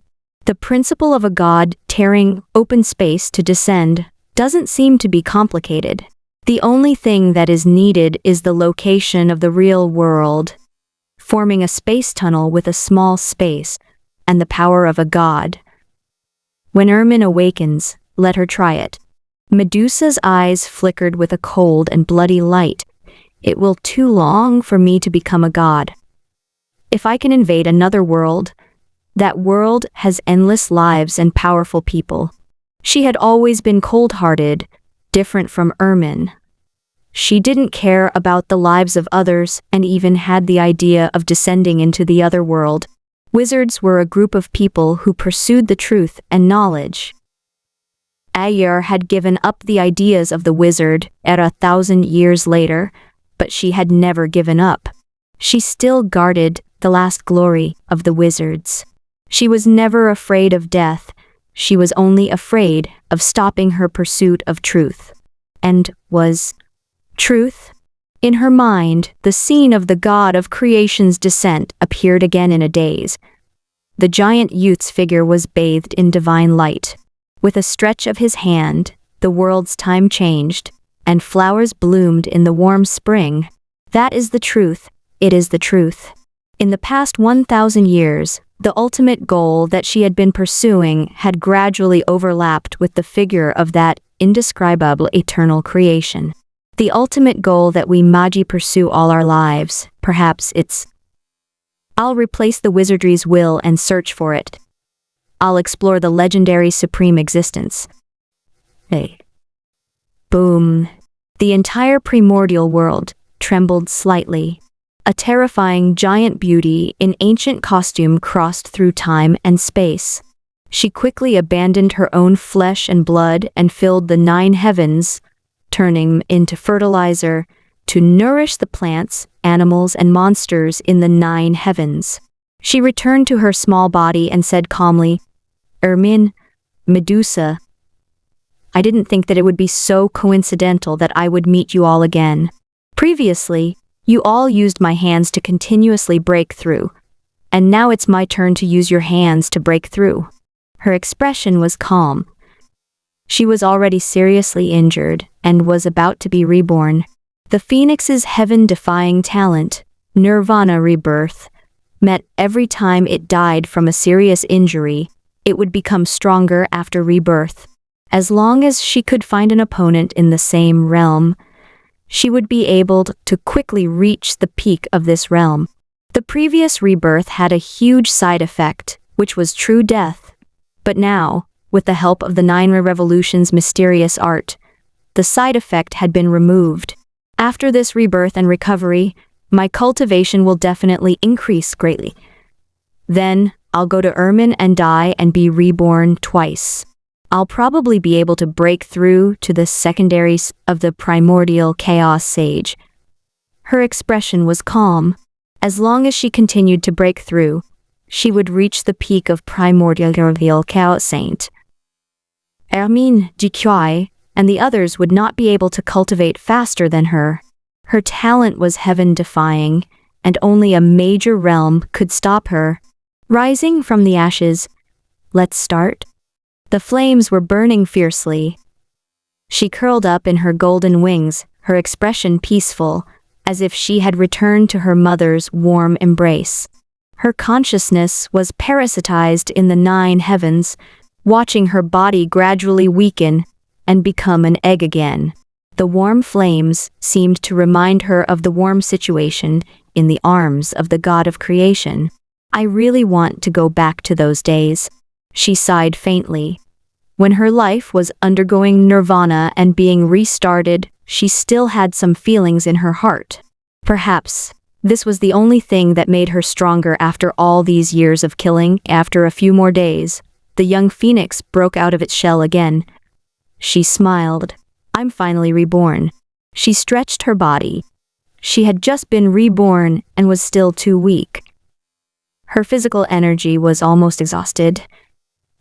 The principle of a god tearing open space to descend doesn't seem to be complicated. The only thing that is needed is the location of the real world, forming a space tunnel with a small space, and the power of a god. When Ermin awakens, let her try it. Medusa's eyes flickered with a cold and bloody light. It will too long for me to become a god. If I can invade another world, that world has endless lives and powerful people. She had always been cold-hearted, different from Ermin. She didn't care about the lives of others and even had the idea of descending into the other world. Wizards were a group of people who pursued the truth and knowledge. Ayar had given up the ideas of the wizard at 1,000 years later, but she had never given up. She still guarded the last glory of the wizards. She was never afraid of death. She was only afraid of stopping her pursuit of truth. And was truth? In her mind, the scene of the god of creation's descent appeared again in a daze. The giant youth's figure was bathed in divine light. With a stretch of his hand, the world's time changed, and flowers bloomed in the warm spring. That is the truth. It is the truth. In the past 1,000 years, the ultimate goal that she had been pursuing had gradually overlapped with the figure of that indescribable eternal creation. The ultimate goal that we magi pursue all our lives, perhaps it's, I'll replace the wizardry's will and search for it. I'll explore the legendary supreme existence. Hey. Boom. The entire primordial world trembled slightly. A terrifying giant beauty in ancient costume crossed through time and space. She quickly abandoned her own flesh and blood and filled the 9 heavens, turning into fertilizer to nourish the plants, animals, and monsters in the 9 heavens. She returned to her small body and said calmly, "Ermin, Medusa, I didn't think that it would be so coincidental that I would meet you all again. Previously, you all used my hands to continuously break through, and now it's my turn to use your hands to break through." Her expression was calm. She was already seriously injured and was about to be reborn. The phoenix's heaven-defying talent, nirvana rebirth, meant every time it died from a serious injury, it would become stronger after rebirth. As long as she could find an opponent in the same realm, she would be able to quickly reach the peak of this realm. The previous rebirth had a huge side effect, which was true death. But now, with the help of the Nine Revolution's mysterious art, the side effect had been removed. After this rebirth and recovery, my cultivation will definitely increase greatly. Then, I'll go to Ermin and die and be reborn twice. I'll probably be able to break through to the secondaries of the primordial chaos sage. Her expression was calm. As long as she continued to break through, she would reach the peak of primordial chaos saint. Ermin, Jiqiai, and the others would not be able to cultivate faster than her. Her talent was heaven-defying, and only a major realm could stop her. Rising from the ashes, let's start. The flames were burning fiercely. She curled up in her golden wings, her expression peaceful, as if she had returned to her mother's warm embrace. Her consciousness was parasitized in the 9 heavens, watching her body gradually weaken and become an egg again. The warm flames seemed to remind her of the warm situation in the arms of the god of creation. I really want to go back to those days, she sighed faintly. When her life was undergoing nirvana and being restarted, she still had some feelings in her heart. Perhaps this was the only thing that made her stronger after all these years of killing. After a few more days, the young phoenix broke out of its shell again. She smiled. I'm finally reborn. She stretched her body. She had just been reborn and was still too weak. Her physical energy was almost exhausted,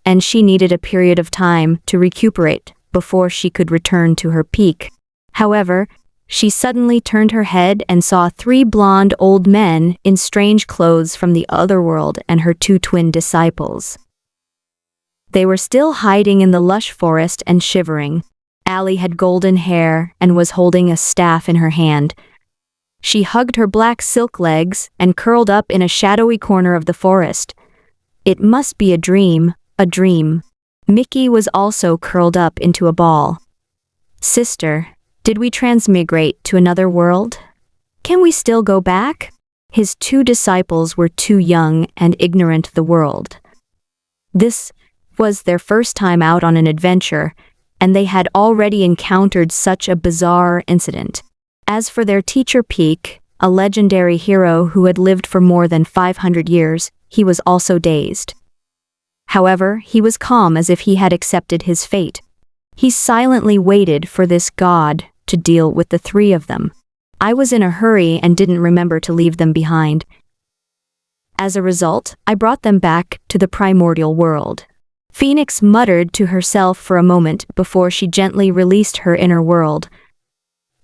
and she needed a period of time to recuperate before she could return to her peak. However, she suddenly turned her head and saw 3 blonde old men in strange clothes from the other world and her 2 twin disciples. They were still hiding in the lush forest and shivering. Allie had golden hair and was holding a staff in her hand. She hugged her black silk legs and curled up in a shadowy corner of the forest. It must be a dream, a dream. Mickey was also curled up into a ball. Sister, did we transmigrate to another world? Can we still go back? His 2 disciples were too young and ignorant of the world. This was their first time out on an adventure, and they had already encountered such a bizarre incident. As for their teacher Peak, a legendary hero who had lived for more than 500 years, he was also dazed. However, he was calm as if he had accepted his fate. He silently waited for this god to deal with the 3 of them. I was in a hurry and didn't remember to leave them behind. As a result, I brought them back to the primordial world. Phoenix muttered to herself for a moment before she gently released her inner world.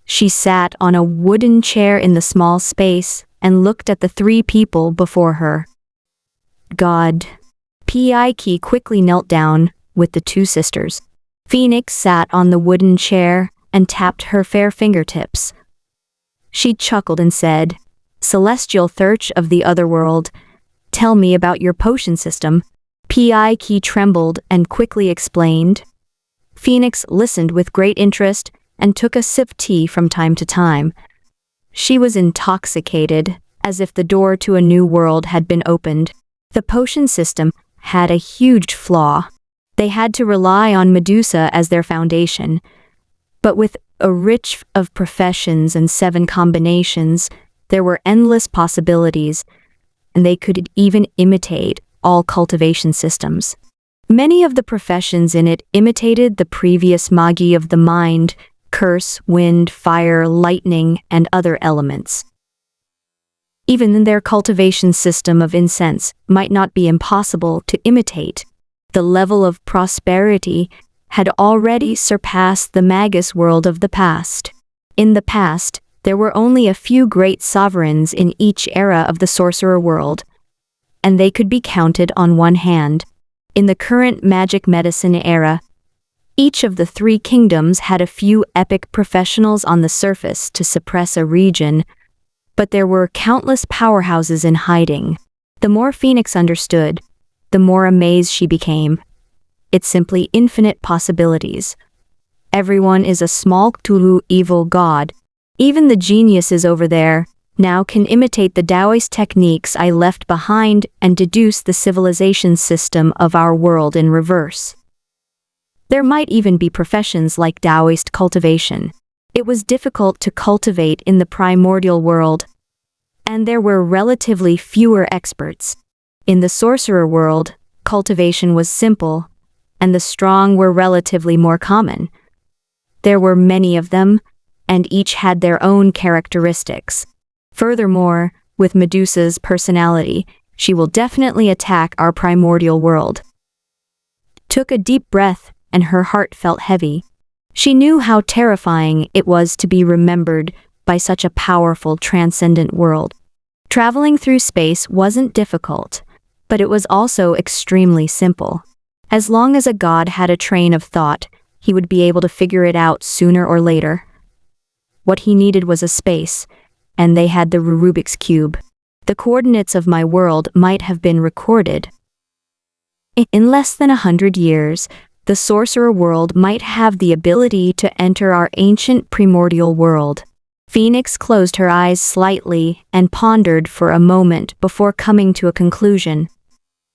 She sat on a wooden chair in the small space and looked at the 3 people before her. God. P.I.K. quickly knelt down with the 2 sisters. Phoenix sat on the wooden chair and tapped her fair fingertips. She chuckled and said, Celestial Thurch of the Otherworld, tell me about your potion system. P.I.K. trembled and quickly explained. Phoenix listened with great interest and took a sip of tea from time to time. She was intoxicated, as if the door to a new world had been opened. The potion system had a huge flaw. They had to rely on Medusa as their foundation. But with a rich of professions and 7 combinations, there were endless possibilities, and they could even imitate all cultivation systems. Many of the professions in it imitated the previous magi of the mind, curse, wind, fire, lightning, and other elements. Even their cultivation system of incense might not be impossible to imitate. The level of prosperity had already surpassed the magus world of the past. In the past, there were only a few great sovereigns in each era of the sorcerer world, and they could be counted on one hand. In the current magic medicine era, each of the 3 kingdoms had a few epic professionals on the surface to suppress a region, but there were countless powerhouses in hiding. The more Phoenix understood, the more amazed she became. It's simply infinite possibilities. Everyone is a small Cthulhu evil god. Even the geniuses over there, now can imitate the Taoist techniques I left behind and deduce the civilization system of our world in reverse. There might even be professions like Taoist cultivation. It was difficult to cultivate in the primordial world, and there were relatively fewer experts. In the sorcerer world, cultivation was simple, and the strong were relatively more common. There were many of them, and each had their own characteristics. Furthermore, with Medusa's personality, she will definitely attack our primordial world. Took a deep breath, and her heart felt heavy. She knew how terrifying it was to be remembered by such a powerful, transcendent world. Traveling through space wasn't difficult, but it was also extremely simple. As long as a god had a train of thought, he would be able to figure it out sooner or later. What he needed was a space, and they had the Rubik's Cube. The coordinates of my world might have been recorded. In less than 100 years, the sorcerer world might have the ability to enter our ancient primordial world. Phoenix closed her eyes slightly and pondered for a moment before coming to a conclusion.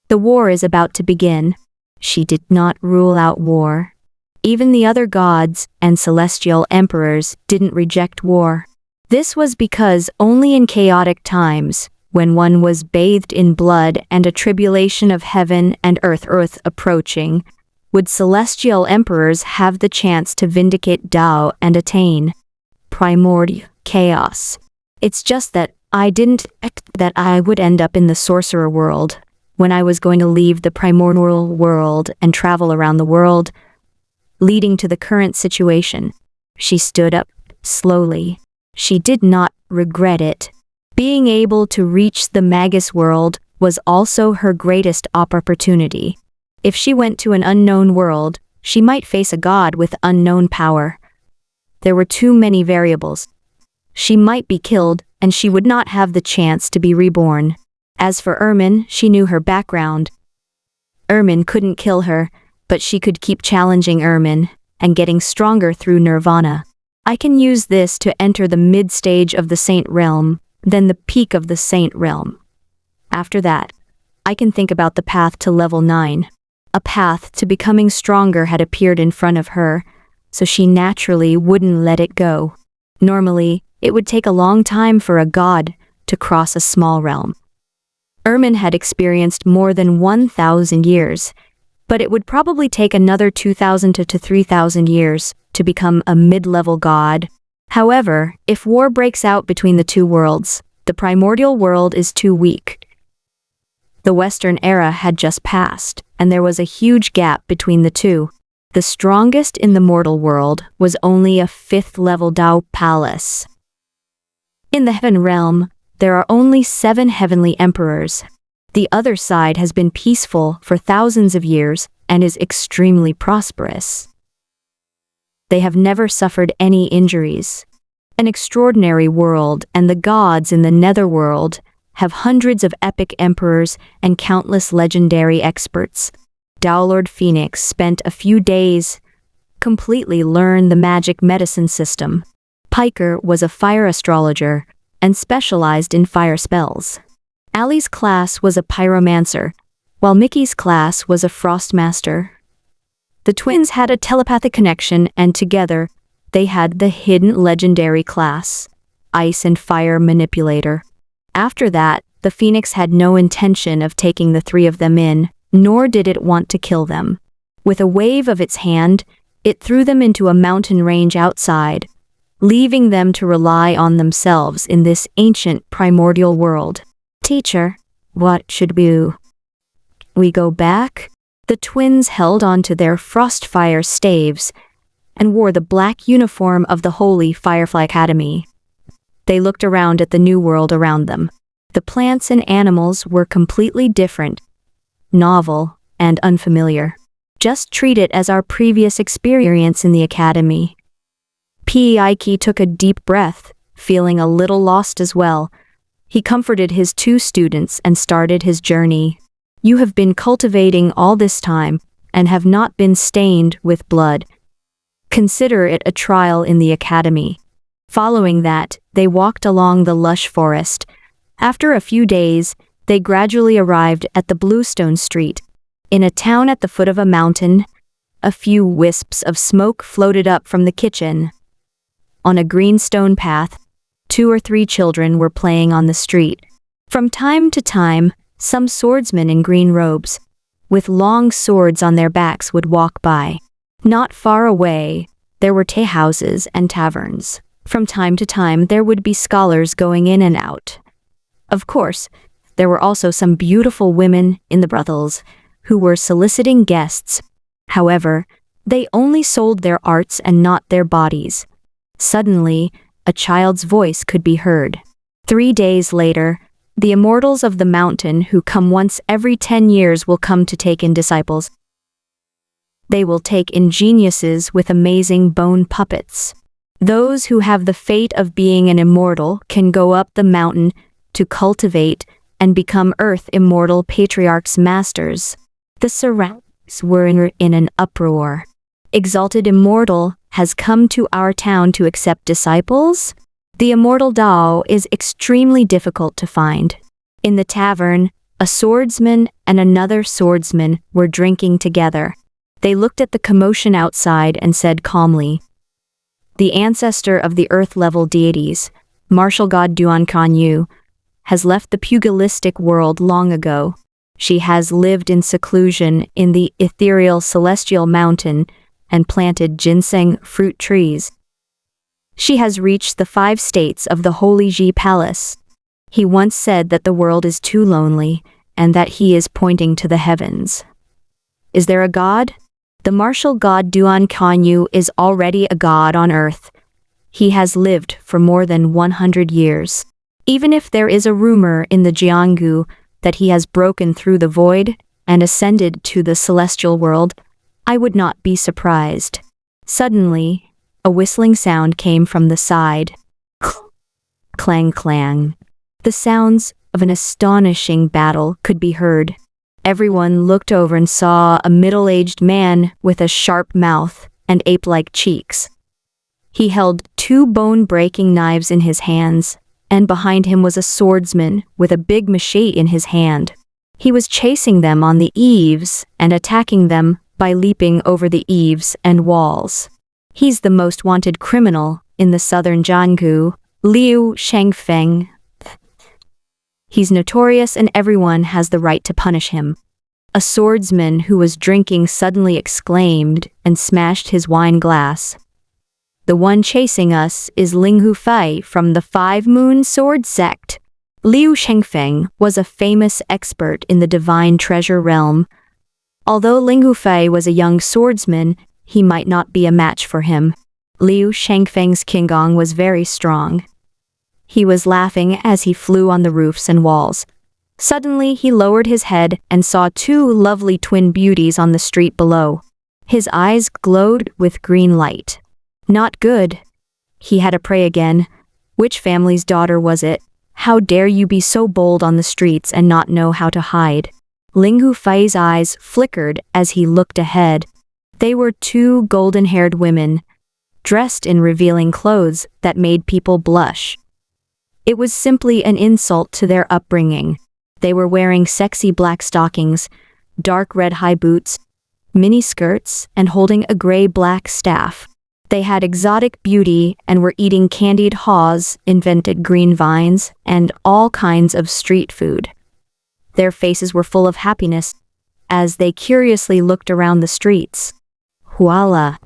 The war is about to begin. She did not rule out war. Even the other gods and celestial emperors didn't reject war. This was because only in chaotic times, when one was bathed in blood and a tribulation of heaven and earth approaching, would celestial emperors have the chance to vindicate Tao and attain primordial chaos. It's just that I didn't expect that I would end up in the sorcerer world when I was going to leave the primordial world and travel around the world, leading to the current situation. She stood up slowly. She did not regret it. Being able to reach the Magus world was also her greatest opportunity. If she went to an unknown world, she might face a god with unknown power. There were too many variables. She might be killed, and she would not have the chance to be reborn. As for Ermin, she knew her background. Ermin couldn't kill her, but she could keep challenging Ermin and getting stronger through nirvana. I can use this to enter the mid-stage of the Saint Realm, then the peak of the Saint Realm. After that, I can think about the path to level 9. A path to becoming stronger had appeared in front of her, so she naturally wouldn't let it go. Normally, it would take a long time for a god to cross a small realm. Ermin had experienced more than 1,000 years, but it would probably take another 2,000 to 3,000 years to become a mid-level god. However, if war breaks out between the two worlds, the primordial world is too weak. The Western era had just passed, and there was a huge gap between the two. The strongest in the mortal world was only a 5th-level Tao palace. In the heaven realm, there are only 7 heavenly emperors. The other side has been peaceful for thousands of years and is extremely prosperous. They have never suffered any injuries. An extraordinary world, and the gods in the netherworld have hundreds of epic emperors and countless legendary experts. Tao Lord Phoenix spent a few days completely learn the magic medicine system. Piker was a fire astrologer and specialized in fire spells. Allie's class was a pyromancer, while Mickey's class was a frostmaster. The twins had a telepathic connection, and together, they had the hidden legendary class, Ice and Fire Manipulator. After that, the Phoenix had no intention of taking the 3 of them in, nor did it want to kill them. With a wave of its hand, it threw them into a mountain range outside, leaving them to rely on themselves in this ancient primordial world. Teacher, what should we do? We go back? The twins held onto their frostfire staves and wore the black uniform of the Holy Firefly Academy. They looked around at the new world around them. The plants and animals were completely different, novel, and unfamiliar. Just treat it as our previous experience in the academy. P.I.K. took a deep breath, feeling a little lost as well. He comforted his 2 students and started his journey. You have been cultivating all this time and have not been stained with blood. Consider it a trial in the academy. Following that, they walked along the lush forest. After a few days, they gradually arrived at the Bluestone Street. In a town at the foot of a mountain, a few wisps of smoke floated up from the kitchen. On a green stone path, 2 or 3 children were playing on the street. From time to time, some swordsmen in green robes, with long swords on their backs, would walk by. Not far away, there were tea houses and taverns. From time to time, there would be scholars going in and out. Of course, there were also some beautiful women in the brothels who were soliciting guests. However, they only sold their arts and not their bodies. Suddenly, a child's voice could be heard. 3 days later, the immortals of the mountain who come once every 10 years will come to take in disciples. They will take in geniuses with amazing bone puppets. Those who have the fate of being an immortal can go up the mountain to cultivate and become earth immortal patriarchs' masters. The surroundings were in an uproar. Exalted immortal has come to our town to accept disciples? The immortal Dao is extremely difficult to find. In the tavern, a swordsman and another swordsman were drinking together. They looked at the commotion outside and said calmly, "The ancestor of the earth-level deities, martial god Duan Kanyu, has left the pugilistic world long ago. She has lived in seclusion in the ethereal celestial mountain and planted ginseng fruit trees. She has reached the 5 states of the Holy Ji Palace. He once said that the world is too lonely and that he is pointing to the heavens. Is there a god? The martial god Duan Kanyu is already a god on earth. He has lived for more than 100 years. Even if there is a rumor in the Jianggu that he has broken through the void and ascended to the celestial world, I would not be surprised." Suddenly, a whistling sound came from the side. Clang clang. The sounds of an astonishing battle could be heard. Everyone looked over and saw a middle-aged man with a sharp mouth and ape-like cheeks. He held 2 bone-breaking knives in his hands, and behind him was a swordsman with a big machete in his hand. He was chasing them on the eaves and attacking them by leaping over the eaves and walls. He's the most wanted criminal in the southern Jianggu, Liu Shangfeng. He's notorious and everyone has the right to punish him. A swordsman who was drinking suddenly exclaimed and smashed his wine glass. "The one chasing us is Ling Hufei from the 5 Moon Sword Sect." Liu Shengfeng was a famous expert in the divine treasure realm. Although Ling Hufei was a young swordsman, he might not be a match for him. Liu Shengfeng's qinggong was very strong. He was laughing as he flew on the roofs and walls. Suddenly he lowered his head and saw 2 lovely twin beauties on the street below. His eyes glowed with green light. Not good. He had to pray again. Which family's daughter was it? How dare you be so bold on the streets and not know how to hide? Ling Hufei's eyes flickered as he looked ahead. They were 2 golden-haired women, dressed in revealing clothes that made people blush. It was simply an insult to their upbringing. They were wearing sexy black stockings, dark red high boots, mini skirts, and holding a gray-black staff. They had exotic beauty and were eating candied haws, invented green vines, and all kinds of street food. Their faces were full of happiness as they curiously looked around the streets. Voila!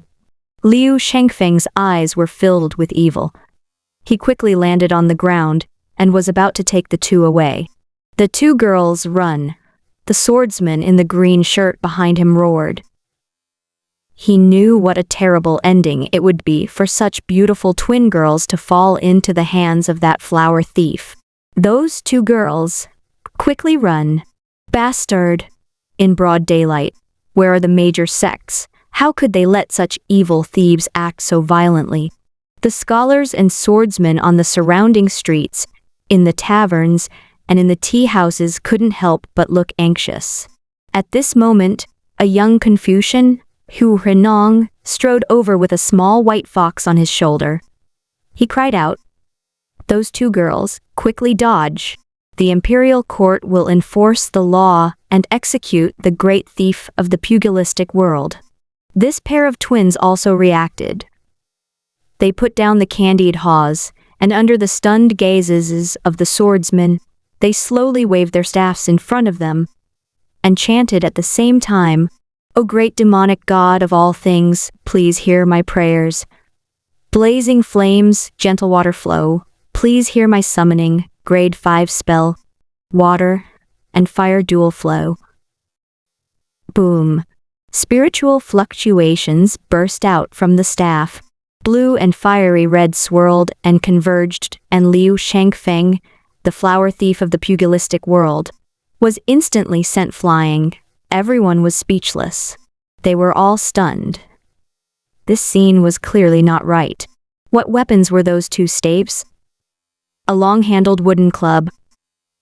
Liu Shengfeng's eyes were filled with evil. He quickly landed on the ground and was about to take the 2 away. The 2 girls run. The swordsman in the green shirt behind him roared. He knew what a terrible ending it would be for such beautiful twin girls to fall into the hands of that flower thief. Those 2 girls, quickly run. Bastard! In broad daylight, where are the major sects? How could they let such evil thieves act so violently? The scholars and swordsmen on the surrounding streets, in the taverns, and in the tea houses couldn't help but look anxious. At this moment, a young Confucian, Hu Renong, strode over with a small white fox on his shoulder. He cried out, Those two girls, quickly dodge. The imperial court will enforce the law and execute the great thief of the pugilistic world. This pair of twins also reacted. They put down the candied haws, and under the stunned gazes of the swordsmen, they slowly waved their staffs in front of them and chanted at the same time, "O great demonic god of all things, please hear my prayers. Blazing flames, gentle water flow, please hear my summoning, grade 5 spell, water and fire dual flow." Boom. Spiritual fluctuations burst out from the staff. Blue and fiery red swirled and converged, and Liu Shangfeng, the flower thief of the pugilistic world, was instantly sent flying. Everyone was speechless. They were all stunned. This scene was clearly not right. What weapons were those two staves? A long-handled wooden club.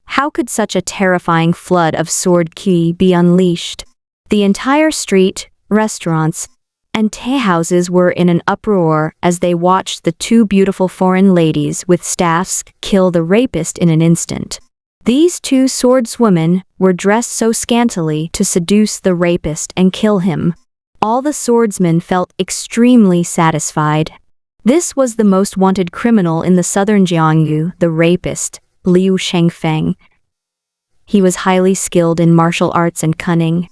How could such a terrifying flood of sword ki be unleashed? The entire street, restaurants, and tea houses were in an uproar as they watched the two beautiful foreign ladies with staffs kill the rapist in an instant. These two swordswomen were dressed so scantily to seduce the rapist and kill him. All the swordsmen felt extremely satisfied. This was the most wanted criminal in the southern Jiangyu, the rapist, Liu Shangfeng. He was highly skilled in martial arts and cunning.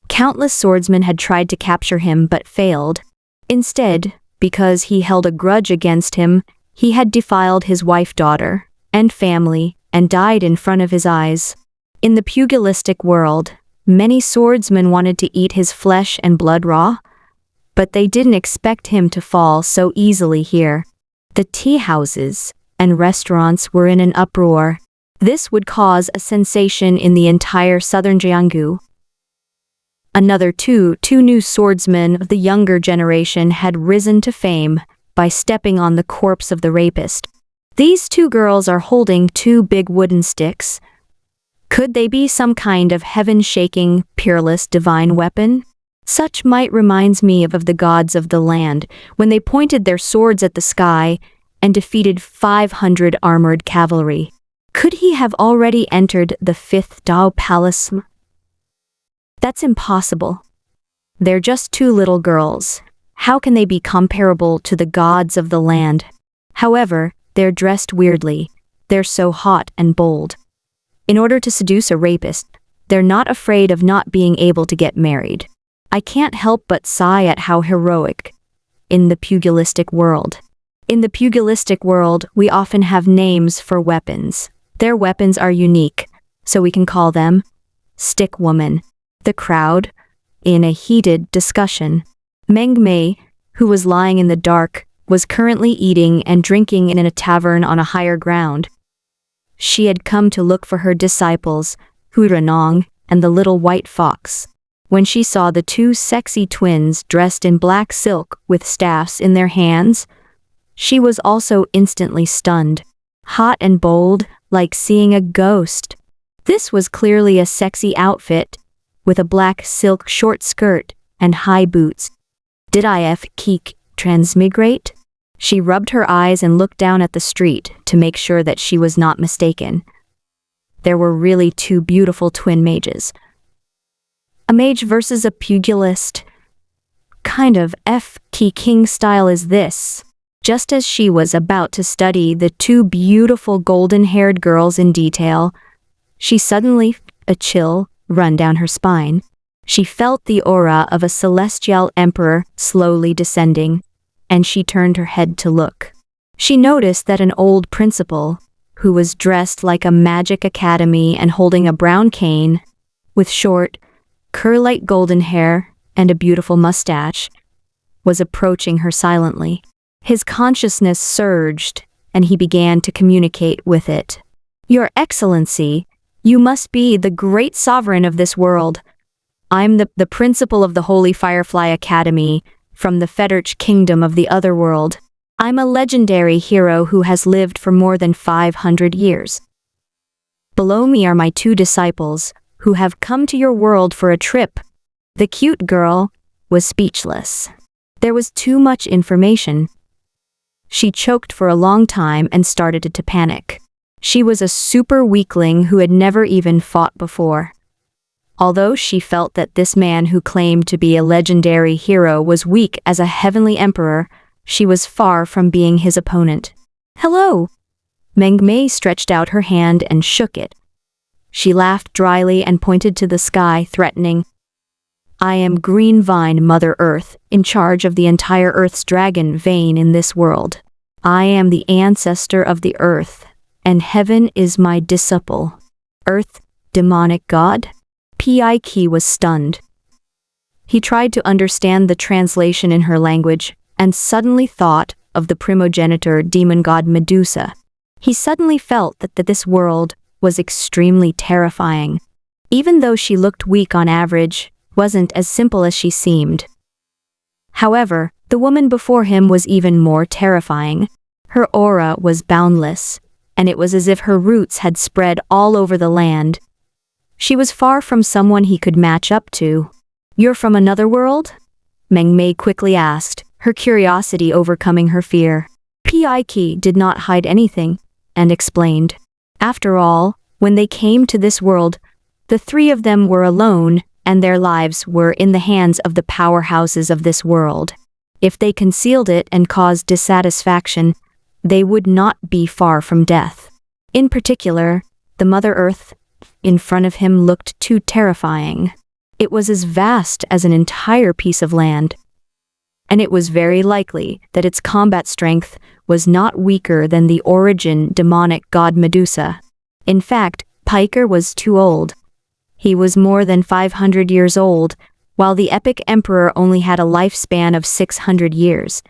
Countless swordsmen had tried to capture him but failed. Instead, because he held a grudge against him, he had defiled his wife, daughter, and family, and died in front of his eyes. In the pugilistic world, many swordsmen wanted to eat his flesh and blood raw, but they didn't expect him to fall so easily here. The tea houses and restaurants were in an uproar. This would cause a sensation in the entire southern Jiangsu. Another two new swordsmen of the younger generation had risen to fame by stepping on the corpse of the rapist. These two girls are holding two big wooden sticks. Could they be some kind of heaven-shaking, peerless divine weapon? Such might reminds me of the gods of the land when they pointed their swords at the sky and defeated 500 armored cavalry. Could he have already entered the 5th Dao Palace? That's impossible. They're just two little girls. How can they be comparable to the gods of the land? However, they're dressed weirdly. They're so hot and bold. In order to seduce a rapist, they're not afraid of not being able to get married. I can't help but sigh at how heroic in the pugilistic world. In the pugilistic world, we often have names for weapons. Their weapons are unique, so we can call them stick woman. The crowd, in a heated discussion. Meng Mei, who was lying in the dark, was currently eating and drinking in a tavern on a higher ground. She had come to look for her disciples, Hu Renong and the little white fox. When she saw the two sexy twins dressed in black silk with staffs in their hands, she was also instantly stunned. Hot and bold, like seeing a ghost. This was clearly a sexy outfit, with a black silk short skirt and high boots. Did I keek transmigrate? She rubbed her eyes and looked down at the street to make sure that she was not mistaken. There were really two beautiful twin mages. A mage versus a pugilist. Kind of King style is this? Just as she was about to study the two beautiful golden-haired girls in detail, she suddenly a chill run down her spine. She felt the aura of a celestial emperor slowly descending, and she turned her head to look. She noticed that an old principal, who was dressed like a magic academy and holding a brown cane, with short, curly golden hair and a beautiful mustache, was approaching her silently. His consciousness surged, and he began to communicate with it. "Your Excellency, you must be the great sovereign of this world. I'm the principal of the Holy Firefly Academy from the Federich Kingdom of the Otherworld. I'm a legendary hero who has lived for more than 500 years. Below me are my two disciples, who have come to your world for a trip." The cute girl was speechless. There was too much information. She choked for a long time and started to panic. She was a super weakling who had never even fought before. Although she felt that this man who claimed to be a legendary hero was weak as a heavenly emperor, she was far from being his opponent. "Hello!" Meng Mei stretched out her hand and shook it. She laughed dryly and pointed to the sky, threatening, "I am Green Vine Mother Earth, in charge of the entire Earth's dragon vein in this world. I am the ancestor of the Earth, and heaven is my disciple." "Earth, demonic god?" Pik was stunned. He tried to understand the translation in her language and suddenly thought of the primogenitor demon god Medusa. He suddenly felt that this world was extremely terrifying. Even though she looked weak on average, wasn't as simple as she seemed. However, the woman before him was even more terrifying. Her aura was boundless, and it was as if her roots had spread all over the land. She was far from someone he could match up to. "You're from another world?" Meng Mei quickly asked, her curiosity overcoming her fear. Pik did not hide anything, and explained. After all, when they came to this world, the three of them were alone, and their lives were in the hands of the powerhouses of this world. If they concealed it and caused dissatisfaction, they would not be far from death. In particular, the Mother Earth in front of him looked too terrifying. It was as vast as an entire piece of land, and it was very likely that its combat strength was not weaker than the origin demonic god Medusa. In fact, Piker was too old. He was more than 500 years old, while the epic emperor only had a lifespan of 600 years.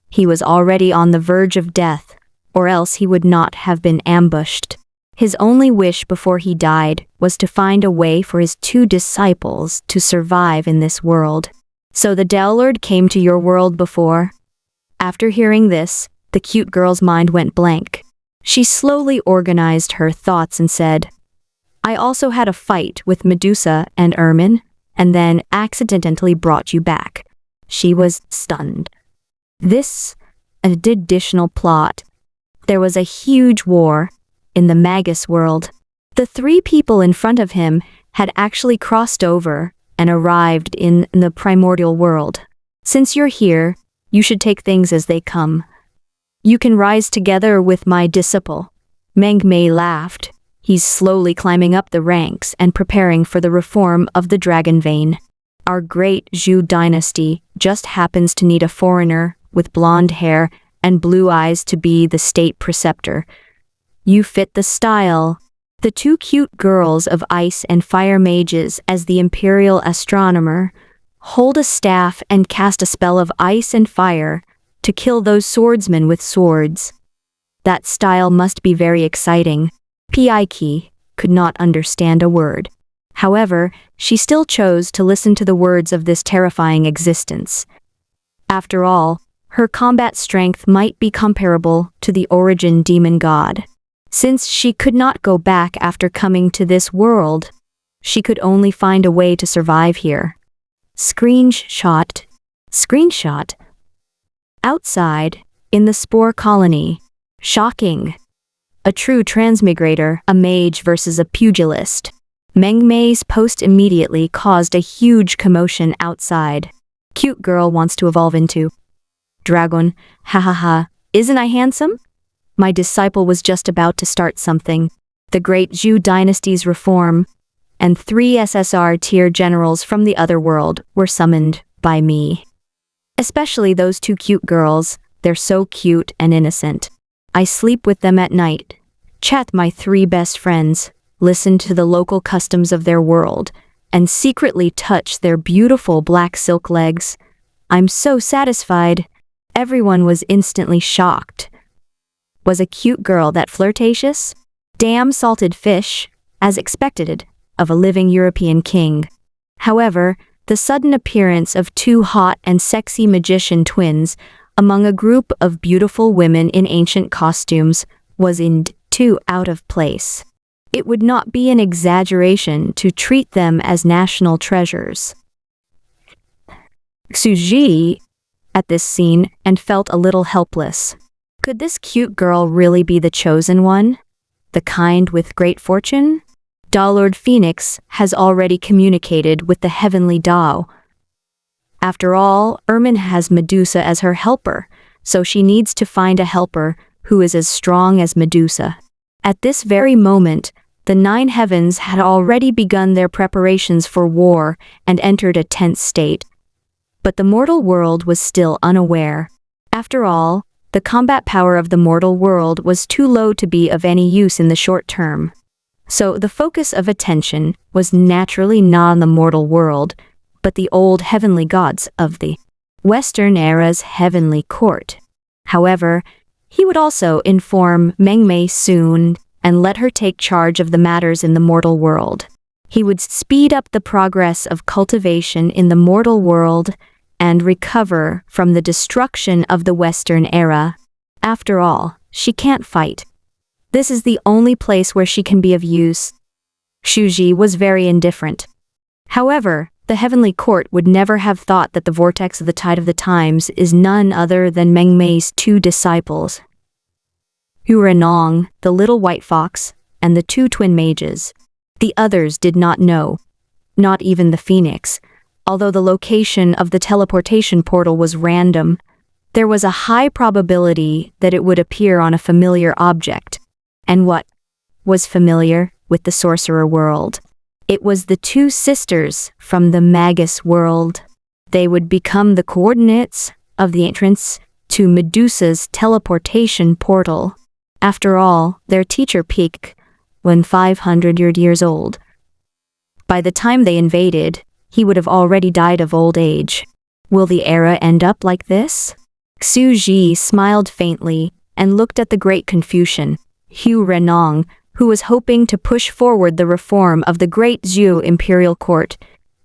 He was already on the verge of death, or else he would not have been ambushed. His only wish before he died was to find a way for his two disciples to survive in this world. "So the Dellord came to your world before?" After hearing this, the cute girl's mind went blank. She slowly organized her thoughts and said, "I also had a fight with Medusa and Ermin, and then accidentally brought you back." She was stunned. This additional plot. There was a huge war in the Magus world. The three people in front of him had actually crossed over and arrived in the primordial world. "Since you're here, you should take things as they come. You can rise together with my disciple." Meng Mei laughed. He's slowly climbing up the ranks and preparing for the reform of the dragon vein. Our great Zhou dynasty just happens to need a foreigner with blonde hair and blue eyes to be the state preceptor. You fit the style. The two cute girls of ice and fire mages as the imperial astronomer hold a staff and cast a spell of ice and fire to kill those swordsmen with swords. That style must be very exciting. Pik could not understand a word. However, she still chose to listen to the words of this terrifying existence. After all, her combat strength might be comparable to the origin demon god. Since she could not go back after coming to this world, she could only find a way to survive here. Screenshot. Outside, in the spore colony. Shocking. A true transmigrator, a mage versus a pugilist. Meng Mei's post immediately caused a huge commotion outside. Cute girl wants to evolve into dragon. Ha, isn't I handsome? My disciple was just about to start something. The great Zhou dynasty's reform, and 3 SSR tier generals from the other world were summoned by me. Especially those two cute girls, they're so cute and innocent. I sleep with them at night, chat my 3 best friends, listen to the local customs of their world, and secretly touch their beautiful black silk legs. I'm so satisfied. Everyone was instantly shocked. Was a cute girl that flirtatious? Damn salted fish, as expected of a living European king. However, the sudden appearance of 2 hot and sexy magician twins among a group of beautiful women in ancient costumes was too out of place. It would not be an exaggeration to treat them as national treasures. Xu Ji at this scene and felt a little helpless. Could this cute girl really be the chosen one? The kind with great fortune? Lord Phoenix has already communicated with the heavenly Tao. After all, Ermin has Medusa as her helper, so she needs to find a helper who is as strong as Medusa. At this very moment, the 9 heavens had already begun their preparations for war and entered a tense state. But the mortal world was still unaware. After all, the combat power of the mortal world was too low to be of any use in the short term. So the focus of attention was naturally not on the mortal world, but the old heavenly gods of the Western era's heavenly court. However, he would also inform Mengmei soon and let her take charge of the matters in the mortal world. He would speed up the progress of cultivation in the mortal world and recover from the destruction of the Western era. After all, she can't fight. This is the only place where she can be of use. Shuji was very indifferent. However, the heavenly court would never have thought that the vortex of the tide of the times is none other than Mengmei's 2 disciples, Hurenong, the little white fox, and the 2 twin mages. The others did not know, not even the phoenix. Although the location of the teleportation portal was random, there was a high probability that it would appear on a familiar object. And what was familiar with the sorcerer world? It was the 2 sisters from the Magus world. They would become the coordinates of the entrance to Medusa's teleportation portal. After all, their teacher peaked when 500 years old. By the time they invaded, he would have already died of old age. Will the era end up like this? Xu Ji smiled faintly and looked at the great Confucian, Hu Renong, who was hoping to push forward the reform of the great Zhou imperial court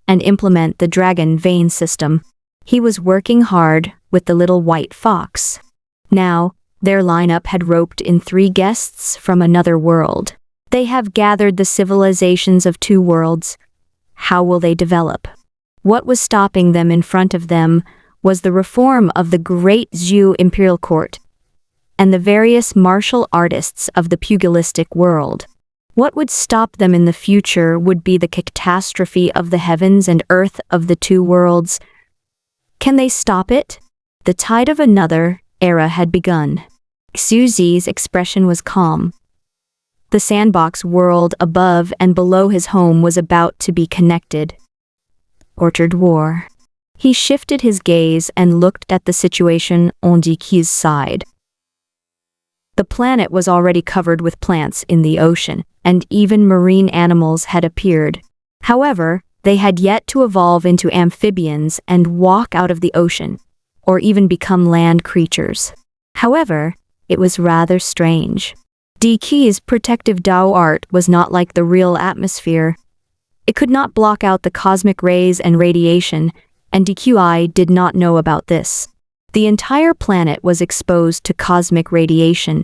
and implement the dragon vein system. He was working hard with the little white fox. Now, their lineup had roped in 3 guests from another world. They have gathered the civilizations of 2 worlds. How will they develop? What was stopping them in front of them was the reform of the great Zhou imperial court and the various martial artists of the pugilistic world. What would stop them in the future would be the catastrophe of the heavens and earth of the 2 worlds. Can they stop it? The tide of another era had begun. Xu Zi's expression was calm. The sandbox world above and below his home was about to be connected. Orchard War. He shifted his gaze and looked at the situation on Diki's side. The planet was already covered with plants in the ocean, and even marine animals had appeared. However, they had yet to evolve into amphibians and walk out of the ocean, or even become land creatures. However, it was rather strange. Diki's protective Dao art was not like the real atmosphere. It could not block out the cosmic rays and radiation, and DQI did not know about this. The entire planet was exposed to cosmic radiation,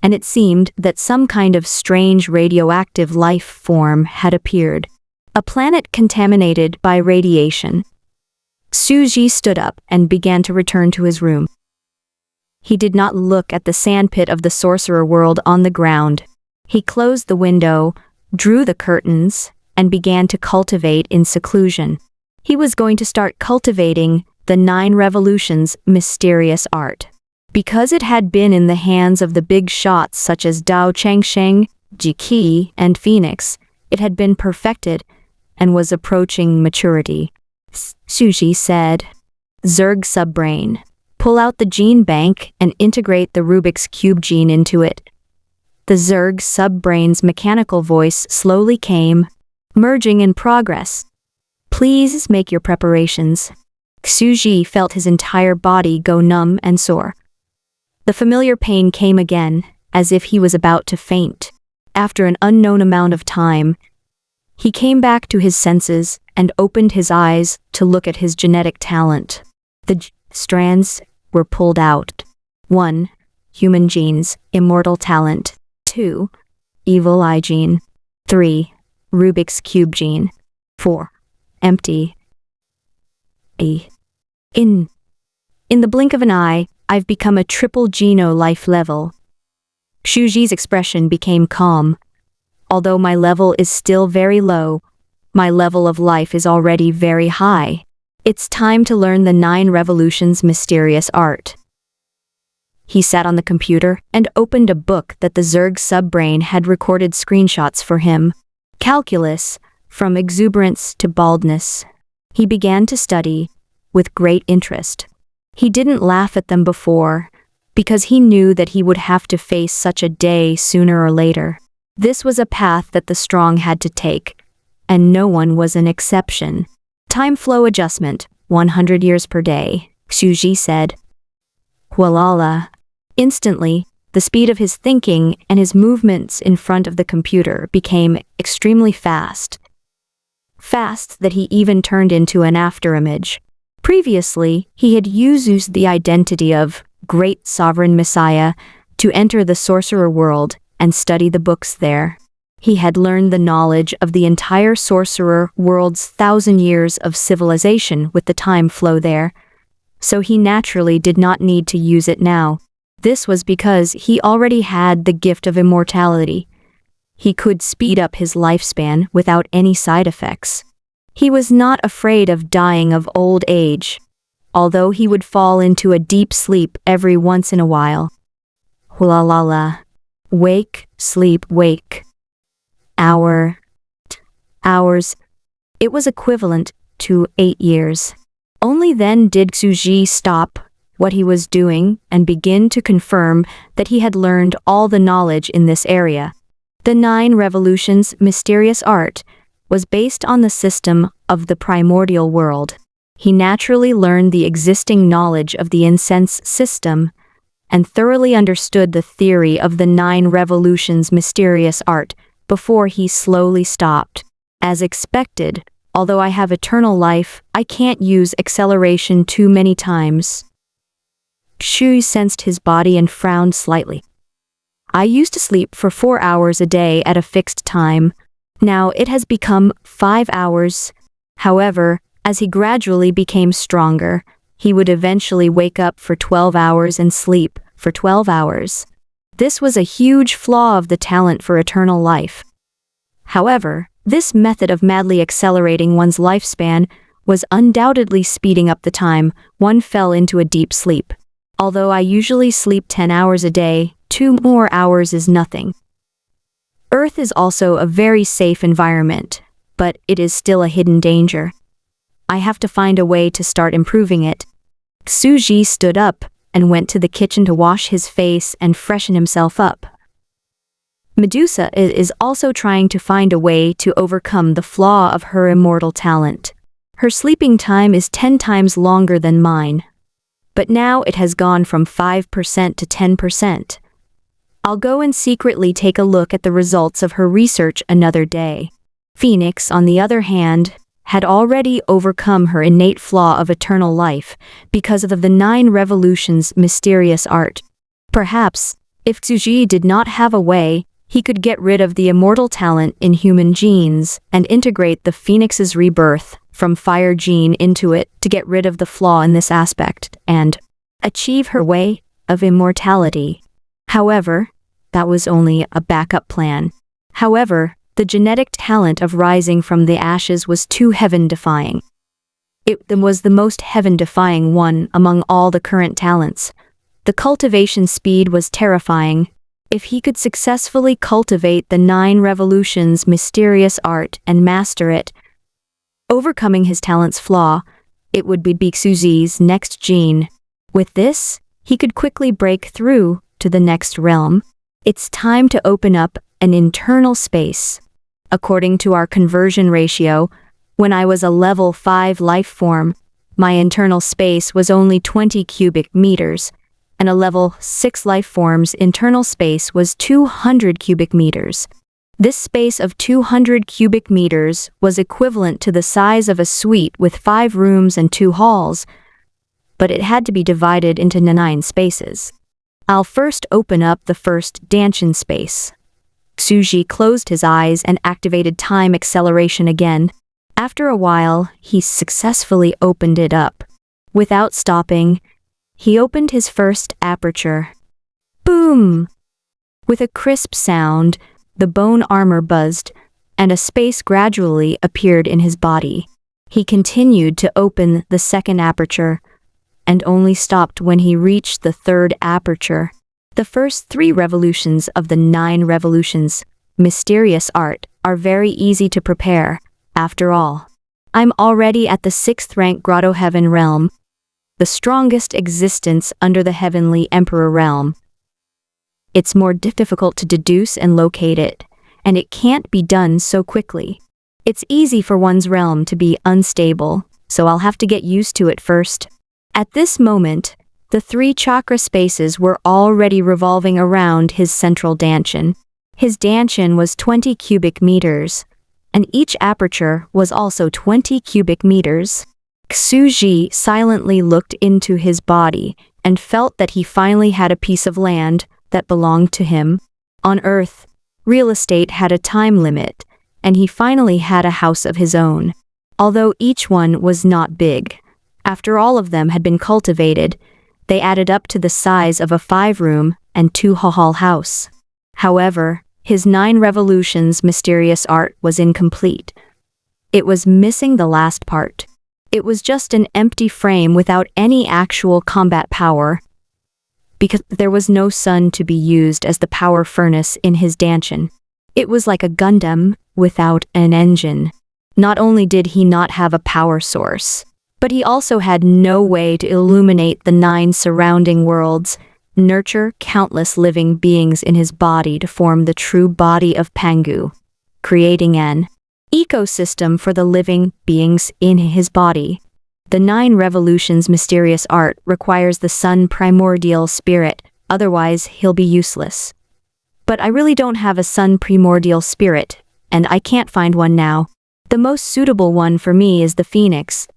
and it seemed that some kind of strange radioactive life form had appeared. A planet contaminated by radiation. Suji stood up and began to return to his room. He did not look at the sandpit of the sorcerer world on the ground. He closed the window, drew the curtains, and began to cultivate in seclusion. He was going to start cultivating the 9 Revolutions' mysterious art. Because it had been in the hands of the big shots such as Dao Changsheng, Jiki, and Phoenix, it had been perfected and was approaching maturity. Suji said, Zerg subbrain. Pull out the gene bank and integrate the Rubik's Cube gene into it. The Zerg subbrain's mechanical voice slowly came, merging in progress. Please make your preparations. Suji felt his entire body go numb and sore. The familiar pain came again, as if he was about to faint. After an unknown amount of time, he came back to his senses and opened his eyes to look at his genetic talent. The strands were pulled out. 1. Human genes, immortal talent. 2. Evil eye gene. 3. Rubik's Cube gene. 4. Empty. In the blink of an eye, I've become a triple Geno life level. Shuji's expression became calm. Although my level is still very low, my level of life is already very high. It's time to learn the 9 revolutions mysterious art. He sat on the computer and opened a book that the Zerg subbrain had recorded screenshots for him. Calculus, from exuberance to baldness. He began to study, with great interest. He didn't laugh at them before, because he knew that he would have to face such a day sooner or later. This was a path that the strong had to take, and no one was an exception. Time flow adjustment, 100 years per day, Shuji said. Walala. Instantly, the speed of his thinking and his movements in front of the computer became extremely fast. Fast that he even turned into an afterimage. Previously, he had used the identity of Great Sovereign Messiah to enter the sorcerer world and study the books there. He had learned the knowledge of the entire sorcerer world's 1,000 years of civilization with the time flow there, so he naturally did not need to use it now. This was because he already had the gift of immortality. He could speed up his lifespan without any side effects. He was not afraid of dying of old age, although he would fall into a deep sleep every once in a while. La la la. Wake, sleep, wake. Hours. It was equivalent to 8 years. Only then did Shuji stop what he was doing and begin to confirm that he had learned all the knowledge in this area. The 9 revolutions mysterious art was based on the system of the primordial world. He naturally learned the existing knowledge of the incense system and thoroughly understood the theory of the 9 revolutions mysterious art before he slowly stopped. As expected, although I have eternal life, I can't use acceleration too many times. Shu sensed his body and frowned slightly. I used to sleep for 4 hours a day at a fixed time. Now it has become 5 hours. However, as he gradually became stronger, he would eventually wake up for 12 hours and sleep for 12 hours. This was a huge flaw of the talent for eternal life. However, this method of madly accelerating one's lifespan was undoubtedly speeding up the time one fell into a deep sleep. Although I usually sleep 10 hours a day, 2 more hours is nothing. Earth is also a very safe environment, but it is still a hidden danger. I have to find a way to start improving it. Shuji stood up and went to the kitchen to wash his face and freshen himself up. Medusa is also trying to find a way to overcome the flaw of her immortal talent. Her sleeping time is 10 times longer than mine. But now it has gone from 5% to 10%. I'll go and secretly take a look at the results of her research another day. Phoenix, on the other hand, had already overcome her innate flaw of eternal life because of the 9 revolutions mysterious art. Perhaps, if Shuji did not have a way, he could get rid of the immortal talent in human genes and integrate the Phoenix's rebirth from fire gene into it to get rid of the flaw in this aspect and achieve her way of immortality. However, that was only a backup plan. However, the genetic talent of rising from the ashes was too heaven-defying. It was the most heaven-defying one among all the current talents. The cultivation speed was terrifying. If he could successfully cultivate the 9 revolutions mysterious art and master it, overcoming his talent's flaw, it would be Shuji's next gene. With this, he could quickly break through to the next realm. It's time to open up an internal space. According to our conversion ratio, when I was a level 5 life form, my internal space was only 20 cubic meters, and a level 6 life form's internal space was 200 cubic meters. This space of 200 cubic meters was equivalent to the size of a suite with 5 rooms and 2 halls, but it had to be divided into 9 spaces. I'll first open up the first Danshin space. Shuji closed his eyes and activated time acceleration again. After a while, he successfully opened it up. Without stopping, He opened his first aperture. Boom! With a crisp sound, the bone armor buzzed, and a space gradually appeared in his body. He continued to open the second aperture, and only stopped when he reached the third aperture. The first 3 revolutions of the 9 revolutions, mysterious art, are very easy to prepare, after all. I'm already at the 6th rank Grotto Heaven realm, the strongest existence under the Heavenly Emperor realm. It's more difficult to deduce and locate it, and it can't be done so quickly. It's easy for one's realm to be unstable, so I'll have to get used to it first. At this moment, the 3 chakra spaces were already revolving around his central dantian. His dantian was 20 cubic meters, and each aperture was also 20 cubic meters. Xuji silently looked into his body and felt that he finally had a piece of land that belonged to him. On Earth, real estate had a time limit, and he finally had a house of his own. Although each one was not big, after all of them had been cultivated, they added up to the size of a 5-room and 2-hall house. However, his 9 revolutions mysterious art was incomplete. It was missing the last part. It was just an empty frame without any actual combat power, because there was no sun to be used as the power furnace in his dantian. It was like a Gundam without an engine. Not only did he not have a power source, but he also had no way to illuminate the 9 surrounding worlds, nurture countless living beings in his body to form the true body of Pangu, creating an ecosystem for the living beings in his body. The 9 revolutions mysterious art requires the sun primordial spirit, otherwise he'll be useless. But I really don't have a sun primordial spirit, and I can't find one now. The most suitable one for me is the phoenix,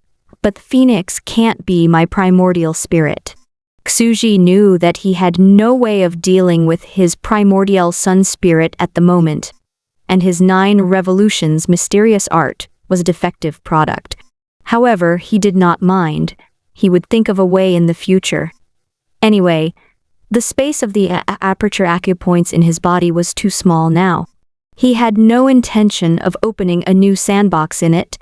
but the phoenix can't be my primordial spirit. Xuji knew that he had no way of dealing with his primordial sun spirit at the moment, and his 9 revolutions mysterious art was a defective product. However, he did not mind. He would think of a way in the future. Anyway, the space of the aperture acupoints in his body was too small now. He had no intention of opening a new sandbox in it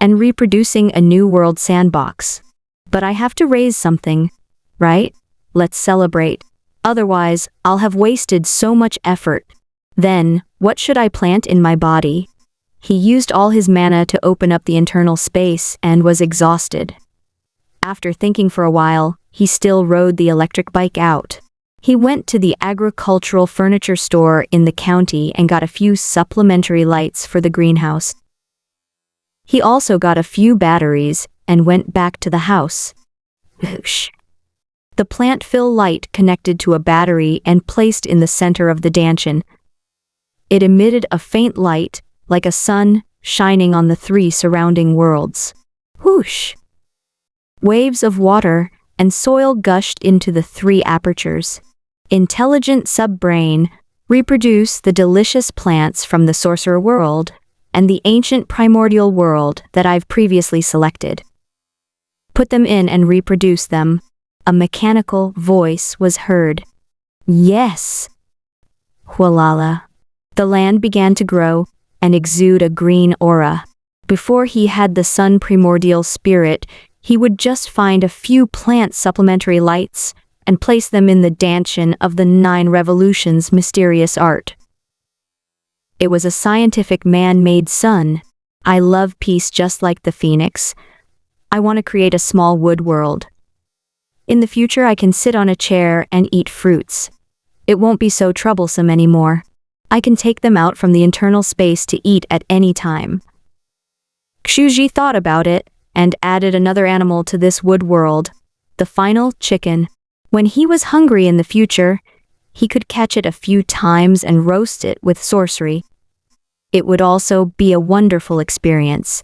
and reproducing a new world sandbox. But I have to raise something, right? Let's celebrate. Otherwise, I'll have wasted so much effort. Then, what should I plant in my body? He used all his mana to open up the internal space and was exhausted. After thinking for a while, he still rode the electric bike out. He went to the agricultural furniture store in the county and got a few supplementary lights for the greenhouse. He also got a few batteries and went back to the house. Whoosh. The plant fill light connected to a battery and placed in the center of the dantian. It emitted a faint light, like a sun, shining on the 3 surrounding worlds. Whoosh! Waves of water and soil gushed into the 3 apertures. Intelligent sub-brain, reproduce the delicious plants from the sorcerer world and the ancient primordial world that I've previously selected. Put them in and reproduce them. A mechanical voice was heard. Yes! Hualala. The land began to grow and exude a green aura. Before he had the sun primordial spirit, he would just find a few plant supplementary lights and place them in the dantian of the 9 revolutions mysterious art. It was a scientific man-made sun. I love peace just like the phoenix. I want to create a small wood world. In the future I can sit on a chair and eat fruits. It won't be so troublesome anymore. I can take them out from the internal space to eat at any time. Xuji thought about it and added another animal to this wood world, the final chicken. When he was hungry in the future, he could catch it a few times and roast it with sorcery. It would also be a wonderful experience.